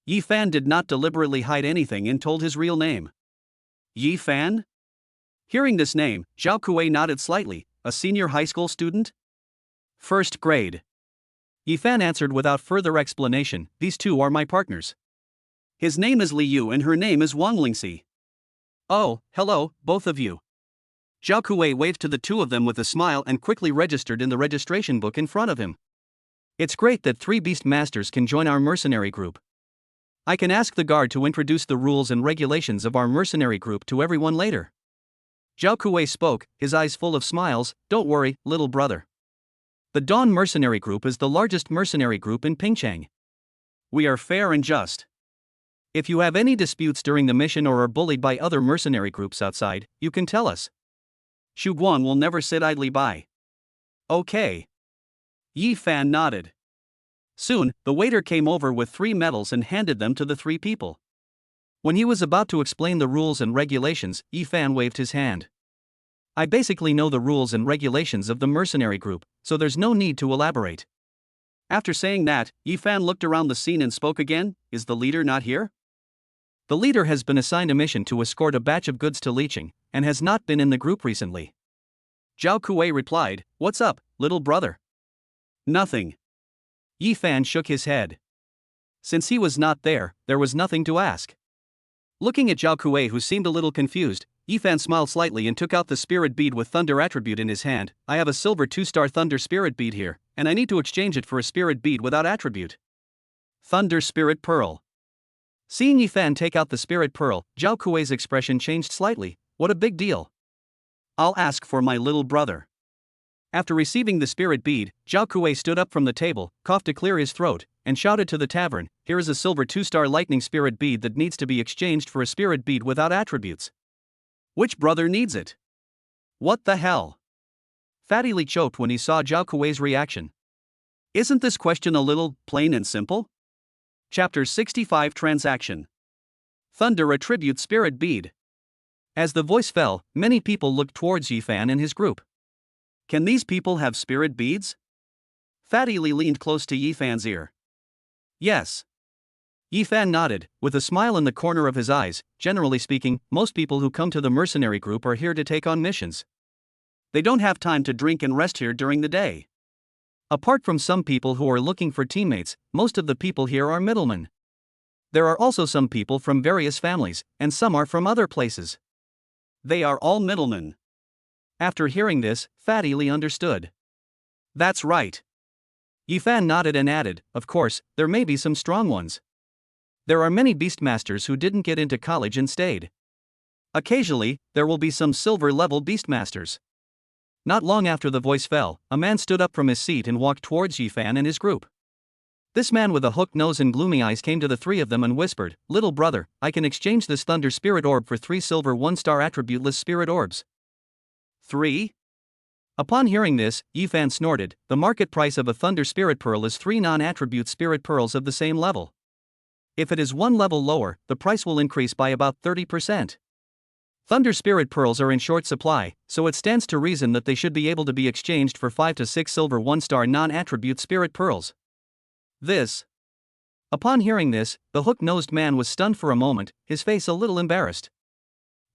Ephan did not deliberately hide anything and told his real name. Ephan? Hearing this name, Zhao Kuei nodded slightly. "A senior high school student?" "First grade." Ephan answered without further explanation, "These 2 are my partners. His name is Li Yu and her name is Wang Lingxi." "Oh, hello, both of you." Zhao Kuei waved to the 2 of them with a smile and quickly registered in the registration book in front of him. "It's great that 3 beast masters can join our mercenary group. I can ask the guard to introduce the rules and regulations of our mercenary group to everyone later." Zhao Kuei spoke, his eyes full of smiles. "Don't worry, little brother. The Dawn Mercenary Group is the largest mercenary group in Pingcheng. We are fair and just. If you have any disputes during the mission or are bullied by other mercenary groups outside, you can tell us. Shu Guan will never sit idly by." "Okay." Ephan nodded. Soon, the waiter came over with 3 medals and handed them to the 3 people. When he was about to explain the rules and regulations, Ephan waved his hand. "I basically know the rules and regulations of the mercenary group, so there's no need to elaborate." After saying that, Ephan looked around the scene and spoke again. "Is the leader not here?" The leader has been assigned a mission to escort a batch of goods to Licheng, and has not been in the group recently. Zhao Kuei replied, "What's up, little brother?" "Nothing." Ephan shook his head. Since he was not there was nothing to ask. Looking at Zhao Kuei, who seemed a little confused, Ephan smiled slightly and took out the spirit bead with thunder attribute in his hand. "I have a silver 2-star thunder spirit bead here, and I need to exchange it for a spirit bead without attribute. Thunder spirit pearl." Seeing Ephan take out the spirit pearl, Zhao Kuei's expression changed slightly. "What a big deal. I'll ask for my little brother." After receiving the spirit bead, Zhao Kuei stood up from the table, coughed to clear his throat, and shouted to the tavern, "Here is a silver 2-star lightning spirit bead that needs to be exchanged for a spirit bead without attributes. Which brother needs it?" "What the hell?" Fatty Lee choked when he saw Zhao Kuei's reaction. Isn't this question a little plain and simple? Chapter 65 Transaction. Thunder Attribute Spirit Bead. As the voice fell, many people looked towards Ephan and his group. Can these people have spirit beads? Fatty Lee leaned close to Ephan's ear. Yes. Ephan nodded, with a smile in the corner of his eyes. Generally speaking, most people who come to the mercenary group are here to take on missions. They don't have time to drink and rest here during the day. Apart from some people who are looking for teammates, most of the people here are middlemen. There are also some people from various families, and some are from other places. They are all middlemen. After hearing this, Fatty Lee understood. That's right. Ephan nodded and added, of course, there may be some strong ones. There are many beastmasters who didn't get into college and stayed. Occasionally, there will be some silver-level beastmasters. Not long after the voice fell, a man stood up from his seat and walked towards Ephan and his group. This man with a hooked nose and gloomy eyes came to the three of them and whispered, "Little brother, I can exchange this thunder spirit orb for 3 silver 1-star attributeless spirit orbs." 3? Upon hearing this, Ephan snorted. The market price of a thunder spirit pearl is 3 non-attribute spirit pearls of the same level. If it is 1 level lower, the price will increase by about 30%. Thunder spirit pearls are in short supply, so it stands to reason that they should be able to be exchanged for 5 to 6 silver 1-star non-attribute spirit pearls. Upon hearing this, the hook-nosed man was stunned for a moment, his face a little embarrassed.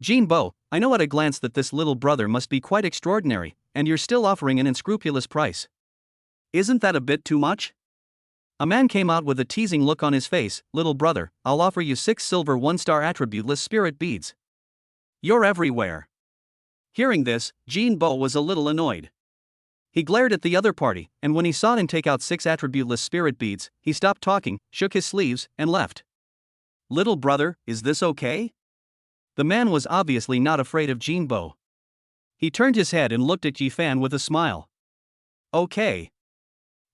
Jinbo, I know at a glance that this little brother must be quite extraordinary, and you're still offering an unscrupulous price. Isn't that a bit too much? A man came out with a teasing look on his face. Little brother, I'll offer you 6 silver 1-star attributeless spirit beads. You're everywhere. Hearing this, Jinbo was a little annoyed. He glared at the other party, and when he saw him take out 6 attributeless spirit beads, he stopped talking, shook his sleeves, and left. Little brother, is this okay? The man was obviously not afraid of Jinbo. He turned his head and looked at Ephan with a smile. Okay.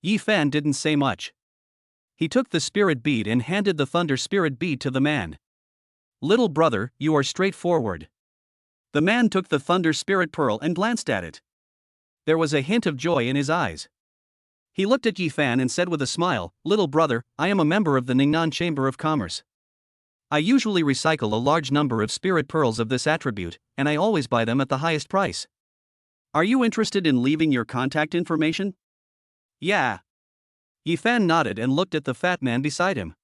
Ephan didn't say much. He took the spirit bead and handed the thunder spirit bead to the man. Little brother, you are straightforward. The man took the thunder spirit pearl and glanced at it. There was a hint of joy in his eyes. He looked at Ephan and said with a smile, Little brother, I am a member of the Ningnan Chamber of Commerce. I usually recycle a large number of spirit pearls of this attribute, and I always buy them at the highest price. Are you interested in leaving your contact information? Yeah. Ephan nodded and looked at the fat man beside him.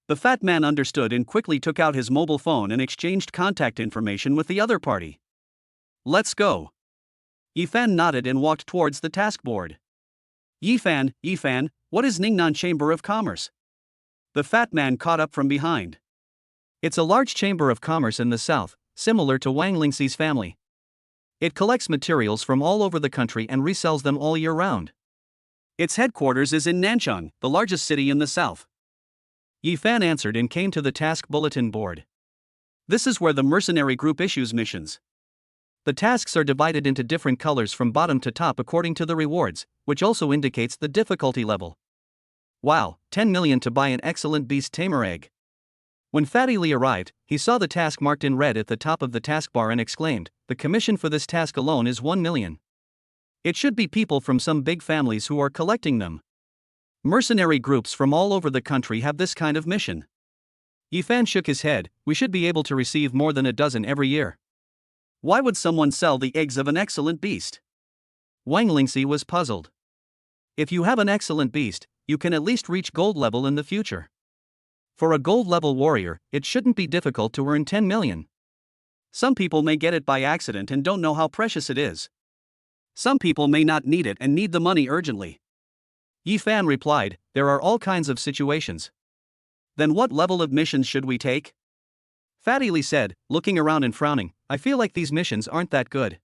The fat man understood and quickly took out his mobile phone and exchanged contact information with the other party. Let's go. Ephan nodded and walked towards the task board. Ephan, what is Ningnan Chamber of Commerce? The fat man caught up from behind. It's a large chamber of commerce in the south, similar to Wang Lingxi's family. It collects materials from all over the country and resells them all year round. Its headquarters is in Nanchang, the largest city in the south. Ephan answered and came to the task bulletin board. This is where the mercenary group issues missions. The tasks are divided into different colors from bottom to top according to the rewards, which also indicates the difficulty level. Wow, 10 million to buy an excellent beast tamer egg. When Fatty Lee arrived, he saw the task marked in red at the top of the taskbar and exclaimed, the commission for this task alone is 1 million. It should be people from some big families who are collecting them. Mercenary groups from all over the country have this kind of mission. Ephan shook his head, we should be able to receive more than a dozen every year. Why would someone sell the eggs of an excellent beast? Wang Lingxi was puzzled. If you have an excellent beast, you can at least reach gold level in the future. For a gold level warrior, it shouldn't be difficult to earn 10 million. Some people may get it by accident and don't know how precious it is. Some people may not need it and need the money urgently. Ephan replied, there are all kinds of situations. Then what level of missions should we take? Fatty Lee said, looking around and frowning, I feel like these missions aren't that good.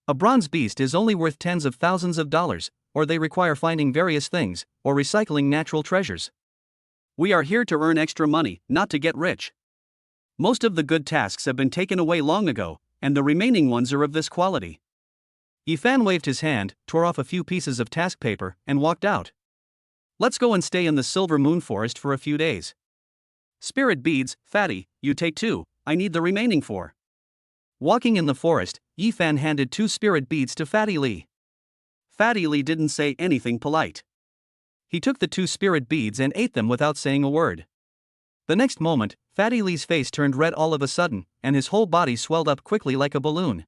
A bronze beast is only worth tens of thousands of dollars, or they require finding various things, or recycling natural treasures. We are here to earn extra money, not to get rich. Most of the good tasks have been taken away long ago, and the remaining ones are of this quality. Ephan waved his hand, tore off a few pieces of task paper, and walked out. Let's go and stay in the Silver Moon Forest for a few days. Spirit beads, Fatty, you take 2, I need the remaining 4. Walking in the forest, Ephan handed 2 spirit beads to Fatty Lee. Fatty Lee didn't say anything polite. He took the 2 spirit beads and ate them without saying a word. The next moment, Fatty Lee's face turned red all of a sudden, and his whole body swelled up quickly like a balloon.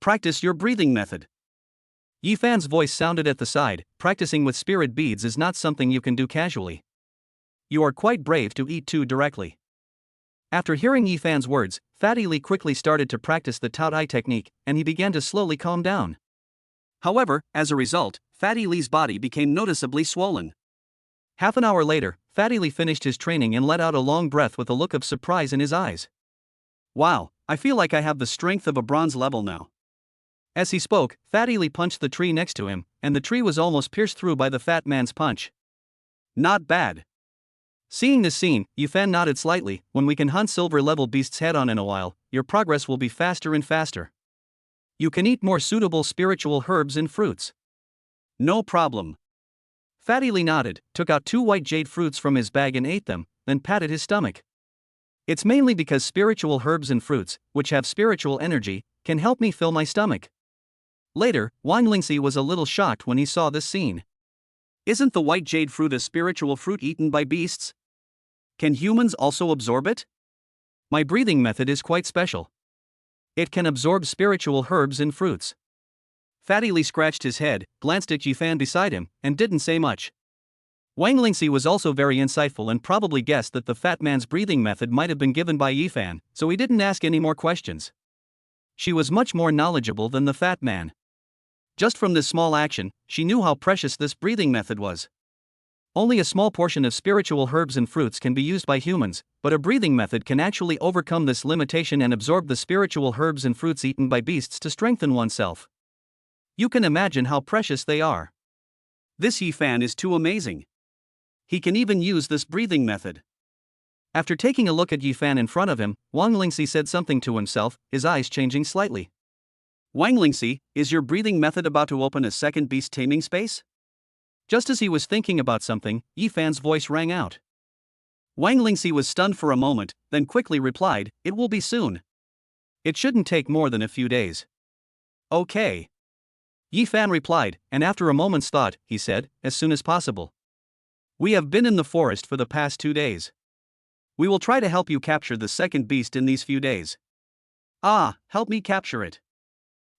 Practice your breathing method. Ephan's voice sounded at the side. Practicing with spirit beads is not something you can do casually. You are quite brave to eat 2 directly. After hearing Ephan's words, Fatty Lee quickly started to practice the Taai technique, and he began to slowly calm down. However, as a result, Fatty Lee's body became noticeably swollen. Half an hour later, Fatty Lee finished his training and let out a long breath with a look of surprise in his eyes. Wow, I feel like I have the strength of a bronze level now. As he spoke, Fatty Lee punched the tree next to him, and the tree was almost pierced through by the fat man's punch. Not bad. Seeing this scene, Ephan nodded slightly. When we can hunt silver-level beasts head-on in a while, your progress will be faster and faster. You can eat more suitable spiritual herbs and fruits. No problem. Fatty Lee nodded, took out 2 white jade fruits from his bag and ate them, then patted his stomach. It's mainly because spiritual herbs and fruits, which have spiritual energy, can help me fill my stomach. Later, Wang Lingxi was a little shocked when he saw this scene. Isn't the white jade fruit a spiritual fruit eaten by beasts? Can humans also absorb it? My breathing method is quite special. It can absorb spiritual herbs and fruits. Fatty Lee scratched his head, glanced at Ephan beside him, and didn't say much. Wang Lingxi was also very insightful and probably guessed that the fat man's breathing method might have been given by Ephan, so he didn't ask any more questions. She was much more knowledgeable than the fat man. Just from this small action, she knew how precious this breathing method was. Only a small portion of spiritual herbs and fruits can be used by humans, but a breathing method can actually overcome this limitation and absorb the spiritual herbs and fruits eaten by beasts to strengthen oneself. You can imagine how precious they are. This Ephan is too amazing. He can even use this breathing method. After taking a look at Ephan in front of him, Wang Lingxi said something to himself, his eyes changing slightly. Wang Lingxi, is your breathing method about to open a second beast taming space? Just as he was thinking about something, Ephan's voice rang out. Wang Lingxi was stunned for a moment, then quickly replied, it will be soon. It shouldn't take more than a few days. Okay. Ephan replied, and after a moment's thought, he said, as soon as possible. We have been in the forest for the past 2 days. We will try to help you capture the second beast in these few days. Ah, help me capture it.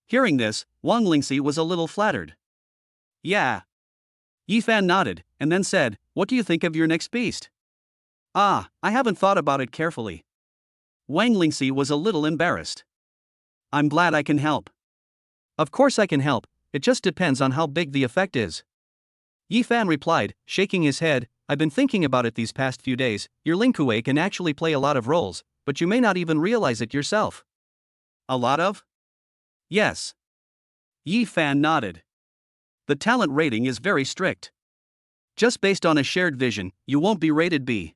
Hearing this, Wang Lingxi was a little flattered. Yeah. Ephan nodded, and then said, what do you think of your next beast? Ah, I haven't thought about it carefully. Wang Lingxi was a little embarrassed. I'm glad I can help. Of course I can help, it just depends on how big the effect is. Ephan replied, shaking his head, I've been thinking about it these past few days. Your Lingkue can actually play a lot of roles, but you may not even realize it yourself. A lot of? Yes. Ephan nodded. The talent rating is very strict. Just based on a shared vision, you won't be rated B.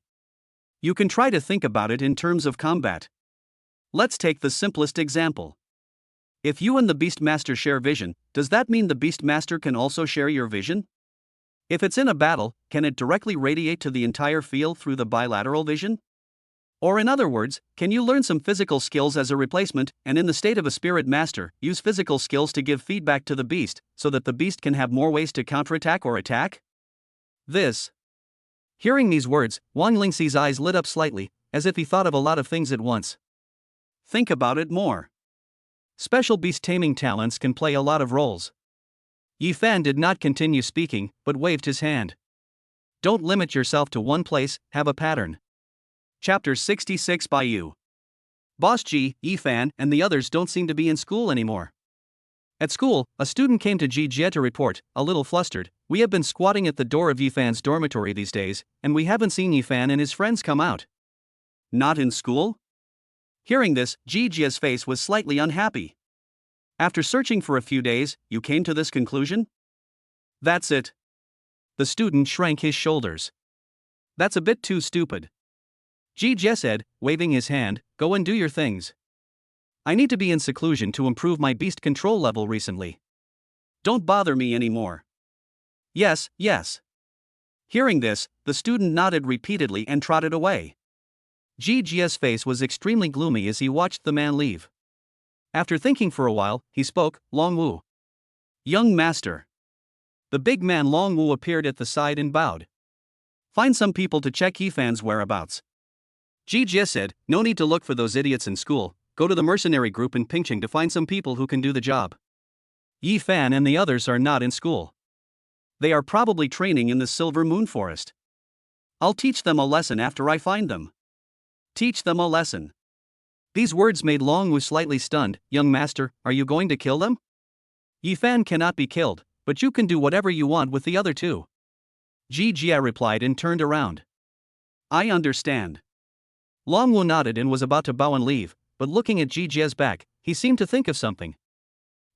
You can try to think about it in terms of combat. Let's take the simplest example. If you and the Beastmaster share vision, does that mean the Beastmaster can also share your vision? If it's in a battle, can it directly radiate to the entire field through the bilateral vision? Or in other words, can you learn some physical skills as a replacement, and in the state of a spirit master, use physical skills to give feedback to the beast, so that the beast can have more ways to counterattack or attack? Hearing these words, Wang Lingxi's eyes lit up slightly, as if he thought of a lot of things at once. Think about it more. Special beast taming talents can play a lot of roles. Ephan did not continue speaking, but waved his hand. Don't limit yourself to one place, have a pattern. Chapter 66 by you. Boss G, Ephan, and the others don't seem to be in school anymore. At school, a student came to Jie to report, a little flustered, we have been squatting at the door of Ephan's dormitory these days, and we haven't seen Ephan and his friends come out. Not in school? Hearing this, Jie's face was slightly unhappy. After searching for a few days, you came to this conclusion? That's it. The student shrank his shoulders. That's a bit too stupid. Jie said, waving his hand, go and do your things. I need to be in seclusion to improve my beast control level recently. Don't bother me anymore. Yes. Hearing this, the student nodded repeatedly and trotted away. Ji's face was extremely gloomy as he watched the man leave. After thinking for a while, he spoke, Longwu. Young master. The big man Longwu appeared at the side and bowed. Find some people to check Ephan's whereabouts. Ji said, no need to look for those idiots in school, go to the mercenary group in Pingching to find some people who can do the job. Ephan and the others are not in school. They are probably training in the Silver Moon Forest. I'll teach them a lesson after I find them. Teach them a lesson. These words made Longwu slightly stunned. Young master, are you going to kill them? Ephan cannot be killed, but you can do whatever you want with the other two. Ji replied and turned around. I understand. Longwu nodded and was about to bow and leave, but looking at Ji's back, he seemed to think of something.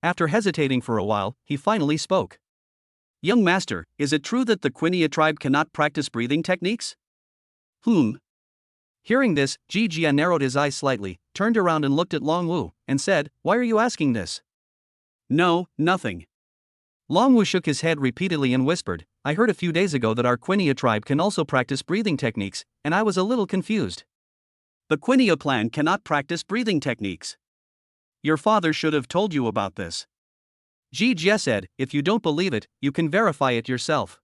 After hesitating for a while, he finally spoke. Young master, is it true that the Quinia tribe cannot practice breathing techniques? Hearing this, Ji narrowed his eyes slightly, turned around and looked at Longwu, and said, why are you asking this? No, nothing. Longwu shook his head repeatedly and whispered, I heard a few days ago that our Quinia tribe can also practice breathing techniques, and I was a little confused. The Quinia clan cannot practice breathing techniques. Your father should have told you about this. Ji said, if you don't believe it, you can verify it yourself.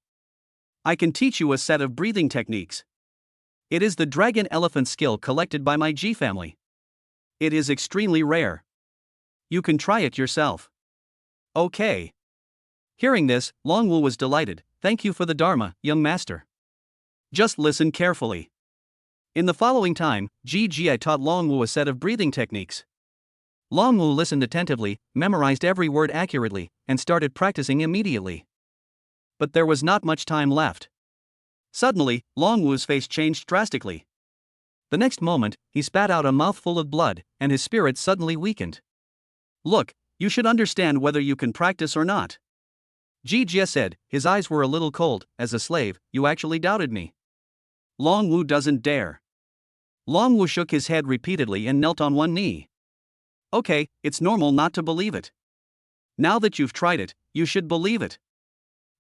I can teach you a set of breathing techniques. It is the dragon elephant skill collected by my Ji family. It is extremely rare. You can try it yourself. Okay. Hearing this, Longwu was delighted. Thank you for the Dharma, young master. Just listen carefully. In the following time, Ji taught Longwu a set of breathing techniques. Longwu listened attentively, memorized every word accurately, and started practicing immediately. But there was not much time left. Suddenly, Longwu's face changed drastically. The next moment, he spat out a mouthful of blood, and his spirit suddenly weakened. Look, you should understand whether you can practice or not. Ji said, his eyes were a little cold. As a slave, you actually doubted me. Longwu doesn't dare. Longwu shook his head repeatedly and knelt on one knee. Okay, it's normal not to believe it. Now that you've tried it, you should believe it.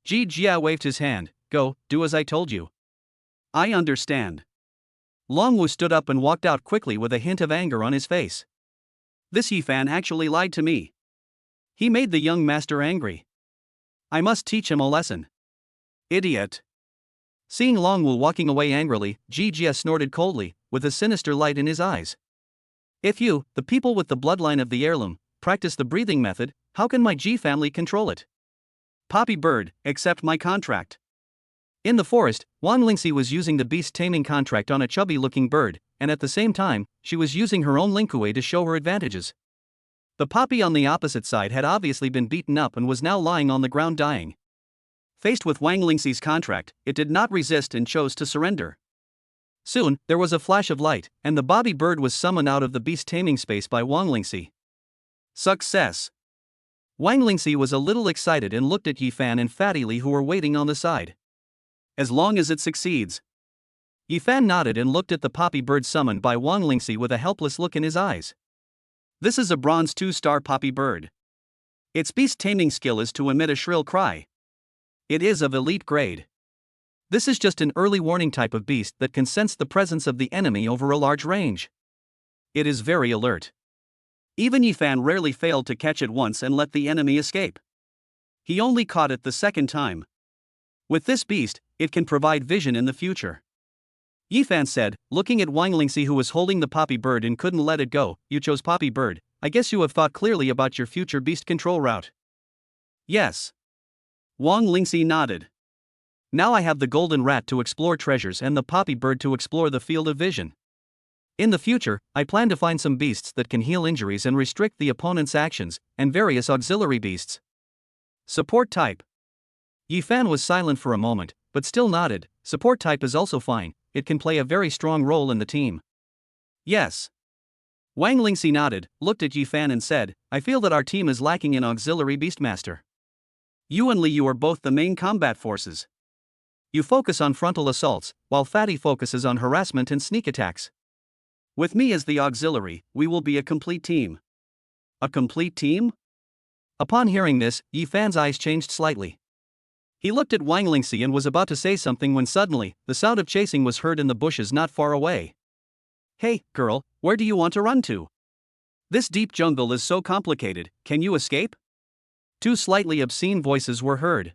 Ji waved his hand. Go, do as I told you. I understand. Longwu stood up and walked out quickly with a hint of anger on his face. This Ephan actually lied to me. He made the young master angry. I must teach him a lesson. Idiot. Seeing Longwu walking away angrily, Ji snorted coldly, with a sinister light in his eyes. If you, the people with the bloodline of the heirloom, practice the breathing method, how can my Ji family control it? Poppy Bird, accept my contract. In the forest, Wang Lingxi was using the beast taming contract on a chubby-looking bird, and at the same time, she was using her own Lingkue to show her advantages. The poppy on the opposite side had obviously been beaten up and was now lying on the ground dying. Faced with Wang Lingxi's contract, it did not resist and chose to surrender. Soon, there was a flash of light, and the bobby bird was summoned out of the beast taming space by Wang Lingxi. Success! Wang Lingxi was a little excited and looked at Ephan and Fatty Li who were waiting on the side. As long as it succeeds. Ephan nodded and looked at the poppy bird summoned by Wang Lingxi with a helpless look in his eyes. This is a bronze 2-star poppy bird. Its beast taming skill is to emit a shrill cry. It is of elite grade. This is just an early warning type of beast that can sense the presence of the enemy over a large range. It is very alert. Even Ephan rarely failed to catch it once and let the enemy escape. He only caught it the second time. With this beast, it can provide vision in the future. Ephan said, looking at Wang Lingxi who was holding the poppy bird and couldn't let it go, you chose poppy bird, I guess you have thought clearly about your future beast control route. Yes. Wang Lingxi nodded. Now I have the golden rat to explore treasures and the poppy bird to explore the field of vision. In the future, I plan to find some beasts that can heal injuries and restrict the opponent's actions, and various auxiliary beasts. Support type. Ephan was silent for a moment, but still nodded. Support type is also fine, it can play a very strong role in the team. Yes. Wang Lingxi nodded, looked at Ephan and said, I feel that our team is lacking in auxiliary beastmaster. You and Li you are both the main combat forces. You focus on frontal assaults, while Fatty focuses on harassment and sneak attacks. With me as the auxiliary, we will be a complete team. A complete team? Upon hearing this, Ephan's eyes changed slightly. He looked at Wang Lingxi and was about to say something when suddenly, the sound of chasing was heard in the bushes not far away. Hey, girl, where do you want to run to? This deep jungle is so complicated, can you escape? Two slightly obscene voices were heard.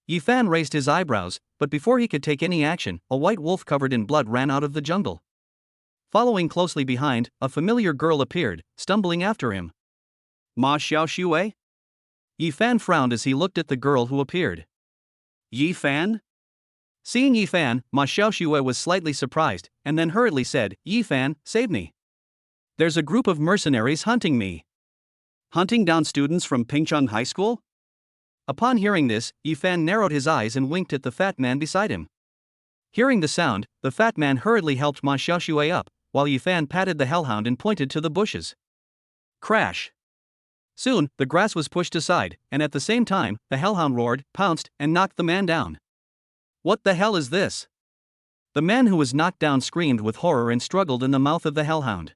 Ephan raised his eyebrows, but before he could take any action, a white wolf covered in blood ran out of the jungle. Following closely behind, a familiar girl appeared, stumbling after him. Ma Xiaoxue? Ephan frowned as he looked at the girl who appeared. Ephan? Seeing Ephan, Ma Xiaoxue was slightly surprised, and then hurriedly said, Ephan, save me. There's a group of mercenaries hunting me. Hunting down students from Pingcheng High School? Upon hearing this, Ephan narrowed his eyes and winked at the fat man beside him. Hearing the sound, the fat man hurriedly helped Ma Xiaoxue up, while Ephan patted the hellhound and pointed to the bushes. Crash! Soon, the grass was pushed aside, and at the same time, the hellhound roared, pounced, and knocked the man down. What the hell is this? The man who was knocked down screamed with horror and struggled in the mouth of the hellhound.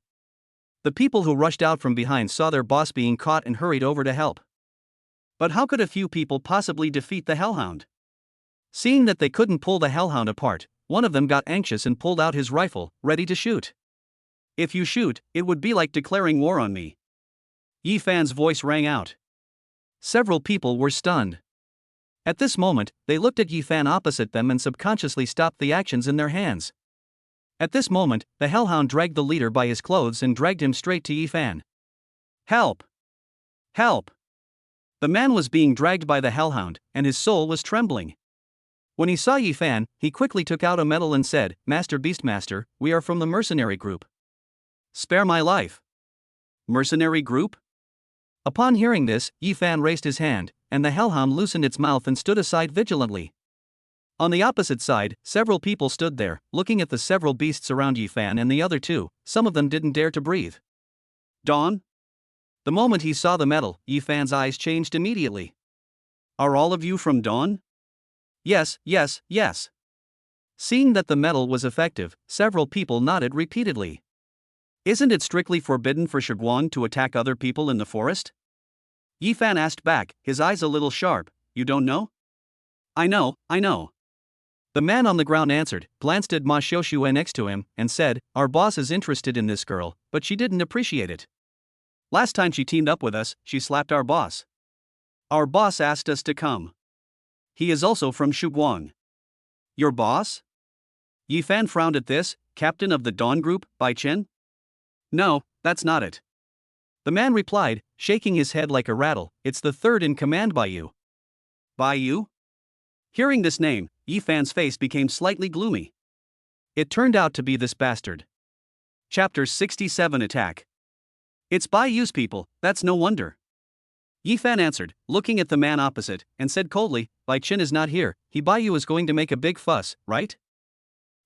The people who rushed out from behind saw their boss being caught and hurried over to help. But how could a few people possibly defeat the hellhound? Seeing that they couldn't pull the hellhound apart, one of them got anxious and pulled out his rifle, ready to shoot. If you shoot, it would be like declaring war on me. Ephan's voice rang out. Several people were stunned. At this moment, they looked at Ephan opposite them and subconsciously stopped the actions in their hands. At this moment, the hellhound dragged the leader by his clothes and dragged him straight to Ephan. Help! Help! The man was being dragged by the hellhound, and his soul was trembling. When he saw Ephan, he quickly took out a medal and said, Master Beastmaster, we are from the mercenary group. Spare my life. Mercenary group? Upon hearing this, Ephan raised his hand, and the hellhound loosened its mouth and stood aside vigilantly. On the opposite side, several people stood there, looking at the several beasts around Ephan and the other two. Some of them didn't dare to breathe. Dawn? The moment he saw the medal, Ephan's eyes changed immediately. Are all of you from Dawn? Yes, yes, yes. Seeing that the medal was effective, several people nodded repeatedly. Isn't it strictly forbidden for Shiguang to attack other people in the forest? Ephan asked back, his eyes a little sharp. You don't know? I know. The man on the ground answered, glanced at Ma Xiaoxue next to him, and said, Our boss is interested in this girl, but she didn't appreciate it. Last time she teamed up with us, she slapped our boss. Our boss asked us to come. He is also from Shiguang. Your boss? Ephan frowned at this, captain of the Dawn Group, Bai Chen? No, that's not it. The man replied, shaking his head like a rattle, it's the third in command by you. By you? Hearing this name, Ephan's face became slightly gloomy. It turned out to be this bastard. Chapter 67 Attack. It's Bai Yu's people, that's no wonder. Ephan answered, looking at the man opposite, and said coldly, Bai Chen is not here, Bai Yu is going to make a big fuss, right?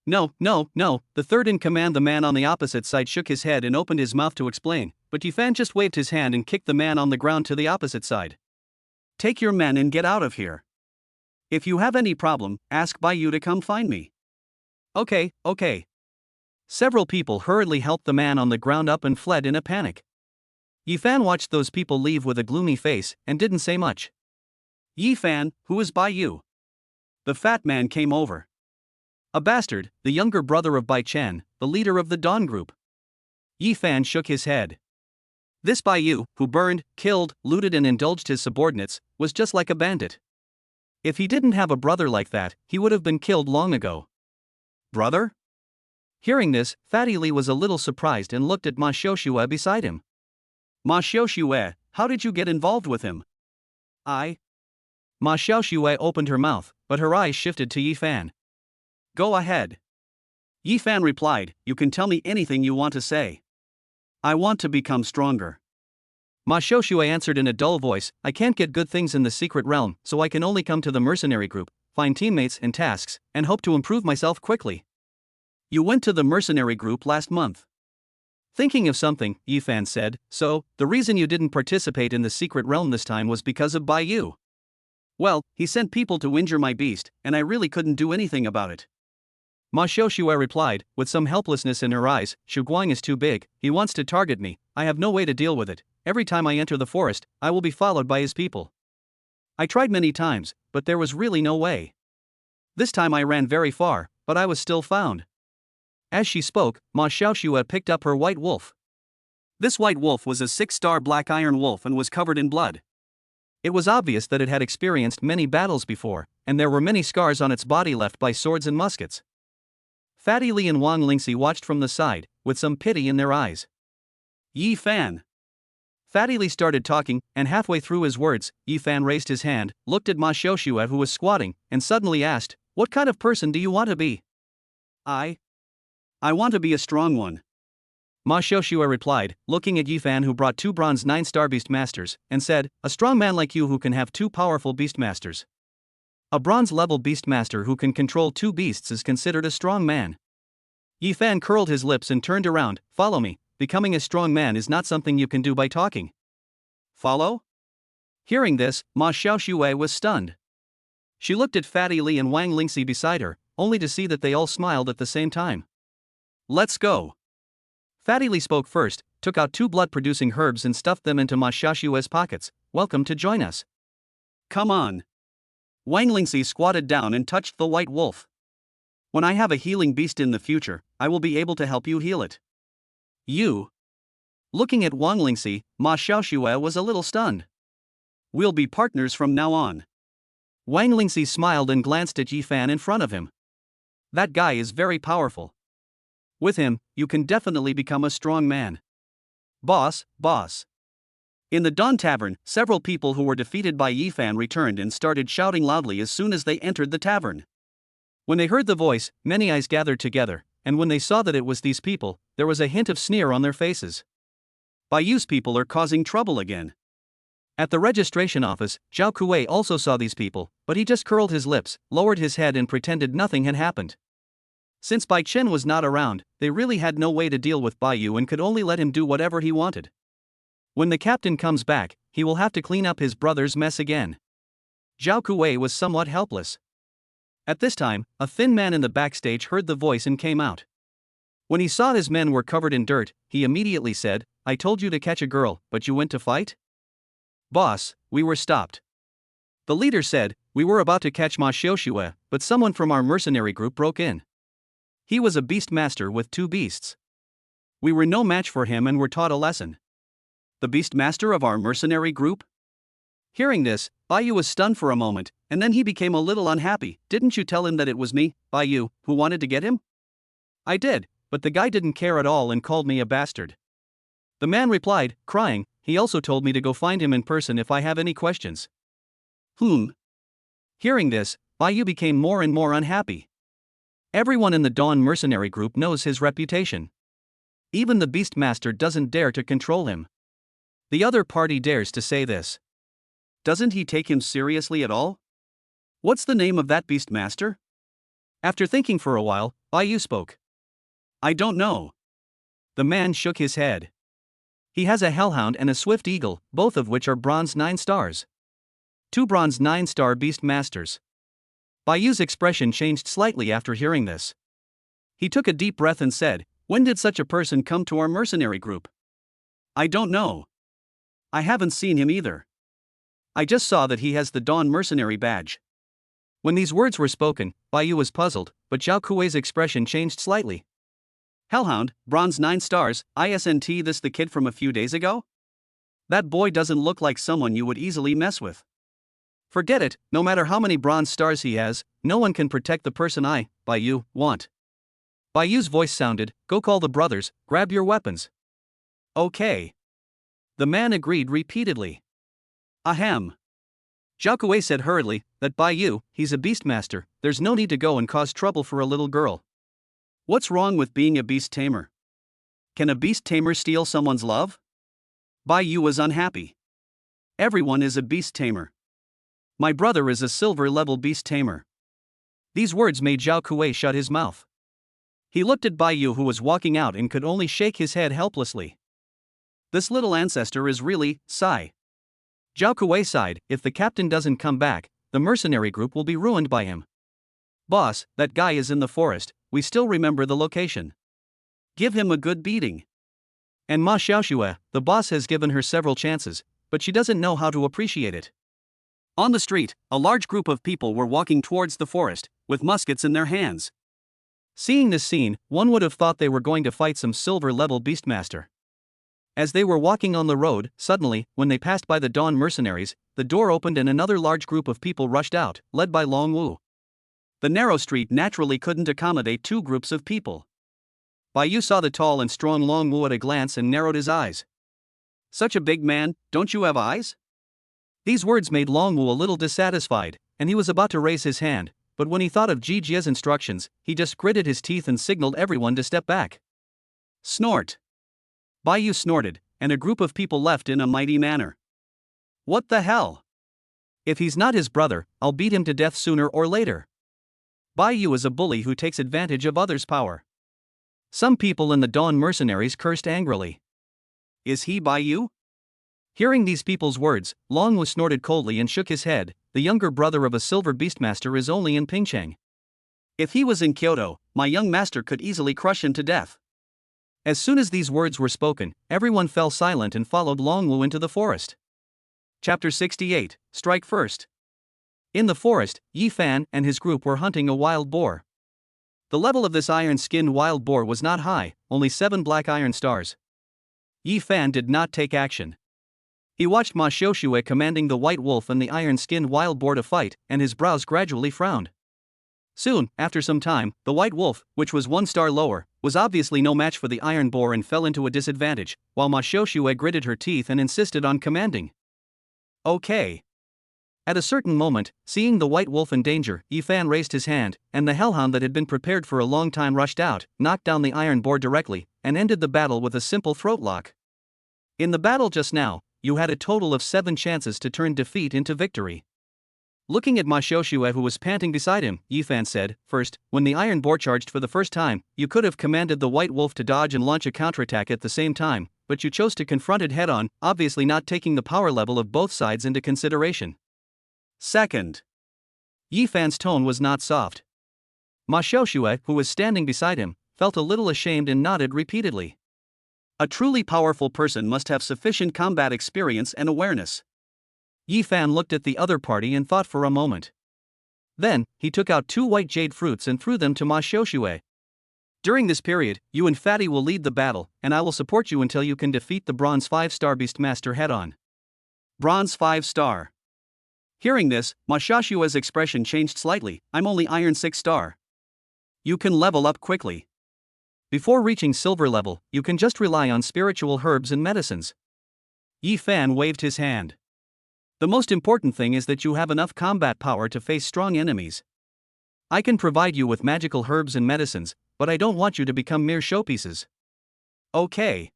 No, the third in command. The man on the opposite side shook his head and opened his mouth to explain, but Ephan just waved his hand and kicked the man on the ground to the opposite side. Take your men and get out of here. If you have any problem, ask Bai Yu to come find me. Okay. Several people hurriedly helped the man on the ground up and fled in a panic. Ephan watched those people leave with a gloomy face and didn't say much. Ephan, who is Bai Yu? The fat man came over. A bastard, the younger brother of Bai Chen, the leader of the Dawn Group. Ephan shook his head. This Bai Yu, who burned, killed, looted and indulged his subordinates, was just like a bandit. If he didn't have a brother like that, he would have been killed long ago. Brother? Hearing this, Fatty Li was a little surprised and looked at Ma Xiaoxue beside him. Ma Xiaoxue, how did you get involved with him? Ma Xiaoxue opened her mouth, but her eyes shifted to Ephan. Go ahead. Ephan replied, you can tell me anything you want to say. I want to become stronger. Ma Xiaoxue answered in a dull voice, I can't get good things in the secret realm, so I can only come to the mercenary group, find teammates and tasks, and hope to improve myself quickly. You went to the mercenary group last month. Thinking of something, Ephan said, so, the reason you didn't participate in the secret realm this time was because of Bai Yu. Well, he sent people to injure my beast, and I really couldn't do anything about it. Ma Xiaoxue replied, with some helplessness in her eyes, Shiguang is too big, he wants to target me, I have no way to deal with it, every time I enter the forest, I will be followed by his people. I tried many times, but there was really no way. This time I ran very far, but I was still found. As she spoke, Ma Xiaoxue picked up her white wolf. This white wolf was a 6-star black iron wolf and was covered in blood. It was obvious that it had experienced many battles before, and there were many scars on its body left by swords and muskets. Fatty Li and Wang Lingxi watched from the side, with some pity in their eyes. Ephan. Fatty Li started talking, and halfway through his words, Ephan raised his hand, looked at Ma Xiaoxue who was squatting, and suddenly asked, "What kind of person do you want to be?" I want to be a strong one. Ma Xiaoxue replied, looking at Ephan who brought 2 bronze 9-star beastmasters, and said, "A strong man like you who can have 2 powerful beastmasters. A bronze-level beastmaster who can control 2 beasts is considered a strong man." Ephan curled his lips and turned around. "Follow me, becoming a strong man is not something you can do by talking." Follow? Hearing this, Ma Xiaoxue was stunned. She looked at Fatty Li and Wang Lingxi beside her, only to see that they all smiled at the same time. "Let's go." Fatty Li spoke first, took out 2 blood-producing herbs and stuffed them into Ma Xiaoxue's pockets. "Welcome to join us." "Come on." Wang Lingxi squatted down and touched the white wolf. "When I have a healing beast in the future, I will be able to help you heal it." "You?" Looking at Wang Lingxi, Ma Xiaoxue was a little stunned. "We'll be partners from now on." Wang Lingxi smiled and glanced at Ephan in front of him. "That guy is very powerful. With him, you can definitely become a strong man." Boss. In the Dawn Tavern, several people who were defeated by Ephan returned and started shouting loudly as soon as they entered the tavern. When they heard the voice, many eyes gathered together, and when they saw that it was these people, there was a hint of sneer on their faces. Bayu's people are causing trouble again. At the registration office, Zhao Kuei also saw these people, but he just curled his lips, lowered his head and pretended nothing had happened. Since Bai Chen was not around, they really had no way to deal with Baiyu and could only let him do whatever he wanted. When the captain comes back, he will have to clean up his brother's mess again. Zhao Kuei was somewhat helpless. At this time, a thin man in the backstage heard the voice and came out. When he saw his men were covered in dirt, he immediately said, "I told you to catch a girl, but you went to fight?" "Boss, we were stopped." The leader said, "We were about to catch Ma Xiaoxue, but someone from our mercenary group broke in. He was a beast master with 2 beasts. We were no match for him and were taught a lesson." "The beast master of our mercenary group?" Hearing this, Baiyu was stunned for a moment, and then he became a little unhappy. "Didn't you tell him that it was me, Baiyu, who wanted to get him?" "I did, but the guy didn't care at all and called me a bastard." The man replied, crying, "He also told me to go find him in person if I have any questions." Hearing this, Baiyu became more and more unhappy. Everyone in the Dawn mercenary group knows his reputation. Even the Beastmaster doesn't dare to control him. The other party dares to say this. Doesn't he take him seriously at all? What's the name of that Beastmaster? After thinking for a while, Baiyu spoke. "I don't know." The man shook his head. "He has a hellhound and a swift eagle, both of which are bronze 9 stars. 2 bronze 9-star Beastmasters." Baiyu's expression changed slightly after hearing this. He took a deep breath and said, "When did such a person come to our mercenary group?" "I don't know. I haven't seen him either. I just saw that he has the Dawn mercenary badge." When these words were spoken, Baiyu was puzzled, but Zhao Kuei's expression changed slightly. "Hellhound, bronze 9 stars, isn't this the kid from a few days ago? That boy doesn't look like someone you would easily mess with." "Forget it, no matter how many bronze stars he has, no one can protect the person I, Baiyu, want." Baiyu's voice sounded, "Go call the brothers, grab your weapons." "Okay." The man agreed repeatedly. "Ahem." Zhao Kuei said hurriedly, "That Baiyu, he's a beastmaster, there's no need to go and cause trouble for a little girl. What's wrong with being a beast tamer? Can a beast tamer steal someone's love?" Baiyu was unhappy. "Everyone is a beast tamer. My brother is a silver-level beast tamer." These words made Zhao Kuei shut his mouth. He looked at Baiyu who was walking out and could only shake his head helplessly. This little ancestor is really, sigh. Zhao Kuei sighed, "If the captain doesn't come back, the mercenary group will be ruined by him." "Boss, that guy is in the forest, we still remember the location. Give him a good beating." And Ma Xiaoxue, the boss has given her several chances, but she doesn't know how to appreciate it. On the street, a large group of people were walking towards the forest, with muskets in their hands. Seeing this scene, one would have thought they were going to fight some silver-level beastmaster. As they were walking on the road, suddenly, when they passed by the Dawn mercenaries, the door opened and another large group of people rushed out, led by Long Wu. The narrow street naturally couldn't accommodate two groups of people. Bai Yu saw the tall and strong Long Wu at a glance and narrowed his eyes. "Such a big man, don't you have eyes?" These words made Long Wu a little dissatisfied, and he was about to raise his hand, but when he thought of Ji Jie's instructions, he just gritted his teeth and signaled everyone to step back. Snort. Bai Yu snorted, and a group of people left in a mighty manner. What the hell? If he's not his brother, I'll beat him to death sooner or later. Bai Yu is a bully who takes advantage of others' power. Some people in the Dawn mercenaries cursed angrily. Is he Bai Yu? Hearing these people's words, Long Wu snorted coldly and shook his head. The younger brother of a silver beastmaster is only in Pingcheng. If he was in Kyoto, my young master could easily crush him to death. As soon as these words were spoken, everyone fell silent and followed Long Wu into the forest. Chapter 68, Strike First. In the forest, Ephan and his group were hunting a wild boar. The level of this iron-skinned wild boar was not high, only 7 black iron stars. Ephan did not take action. He watched Ma Xiaoxue commanding the white wolf and the iron-skinned wild boar to fight, and his brows gradually frowned. Soon, after some time, the white wolf, which was 1 star lower, was obviously no match for the iron boar and fell into a disadvantage, while Ma Xiaoxue gritted her teeth and insisted on commanding. Okay. At a certain moment, seeing the white wolf in danger, Ephan raised his hand, and the hellhound that had been prepared for a long time rushed out, knocked down the iron boar directly, and ended the battle with a simple throat lock. In the battle just now, you had a total of 7 chances to turn defeat into victory. Looking at Ma Xiaoxue who was panting beside him, Ephan said, "First, when the iron boar charged for the first time, you could have commanded the white wolf to dodge and launch a counterattack at the same time, but you chose to confront it head-on, obviously not taking the power level of both sides into consideration. Second." Ephan's tone was not soft. Ma Xiaoxue, who was standing beside him, felt a little ashamed and nodded repeatedly. A truly powerful person must have sufficient combat experience and awareness. Ephan looked at the other party and thought for a moment. Then, he took out 2 white jade fruits and threw them to Ma Xiaoxue. During this period, you and Fatty will lead the battle, and I will support you until you can defeat the Bronze 5-star Beastmaster head-on. Bronze 5-star. Hearing this, Ma Xiaoxue's expression changed slightly. I'm only Iron 6-star. You can level up quickly. Before reaching silver level, you can just rely on spiritual herbs and medicines. Ephan waved his hand. The most important thing is that you have enough combat power to face strong enemies. I can provide you with magical herbs and medicines, but I don't want you to become mere showpieces. Okay.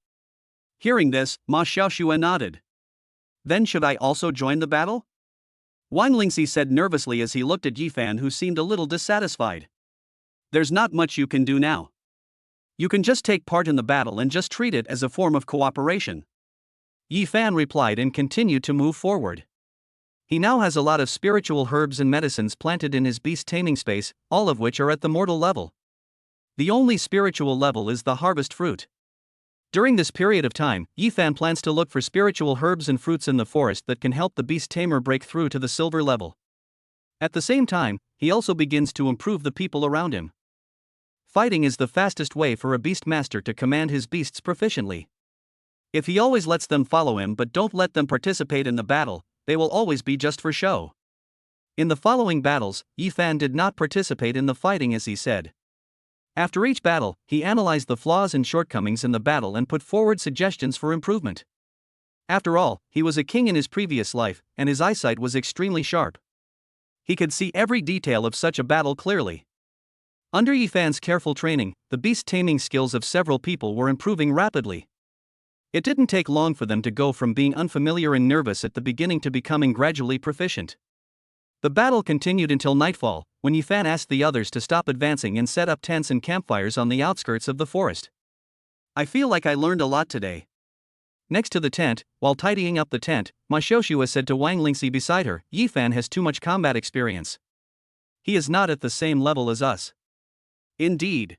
Hearing this, Ma Xiaoxue nodded. Then should I also join the battle? Wang Lingxi said nervously as he looked at Ephan who seemed a little dissatisfied. There's not much you can do now. You can just take part in the battle and just treat it as a form of cooperation. Ephan replied and continued to move forward. He now has a lot of spiritual herbs and medicines planted in his beast taming space, all of which are at the mortal level. The only spiritual level is the harvest fruit. During this period of time, Ephan plans to look for spiritual herbs and fruits in the forest that can help the beast tamer break through to the silver level. At the same time, he also begins to improve the people around him. Fighting is the fastest way for a beast master to command his beasts proficiently. If he always lets them follow him but don't let them participate in the battle, they will always be just for show. In the following battles, Ephan did not participate in the fighting as he said. After each battle, he analyzed the flaws and shortcomings in the battle and put forward suggestions for improvement. After all, he was a king in his previous life, and his eyesight was extremely sharp. He could see every detail of such a battle clearly. Under Ephan's careful training, the beast taming skills of several people were improving rapidly. It didn't take long for them to go from being unfamiliar and nervous at the beginning to becoming gradually proficient. The battle continued until nightfall, when Ephan asked the others to stop advancing and set up tents and campfires on the outskirts of the forest. I feel like I learned a lot today. Next to the tent, while tidying up the tent, Ma Xiaoxue said to Wang Lingxi beside her, Ephan has too much combat experience. He is not at the same level as us. Indeed.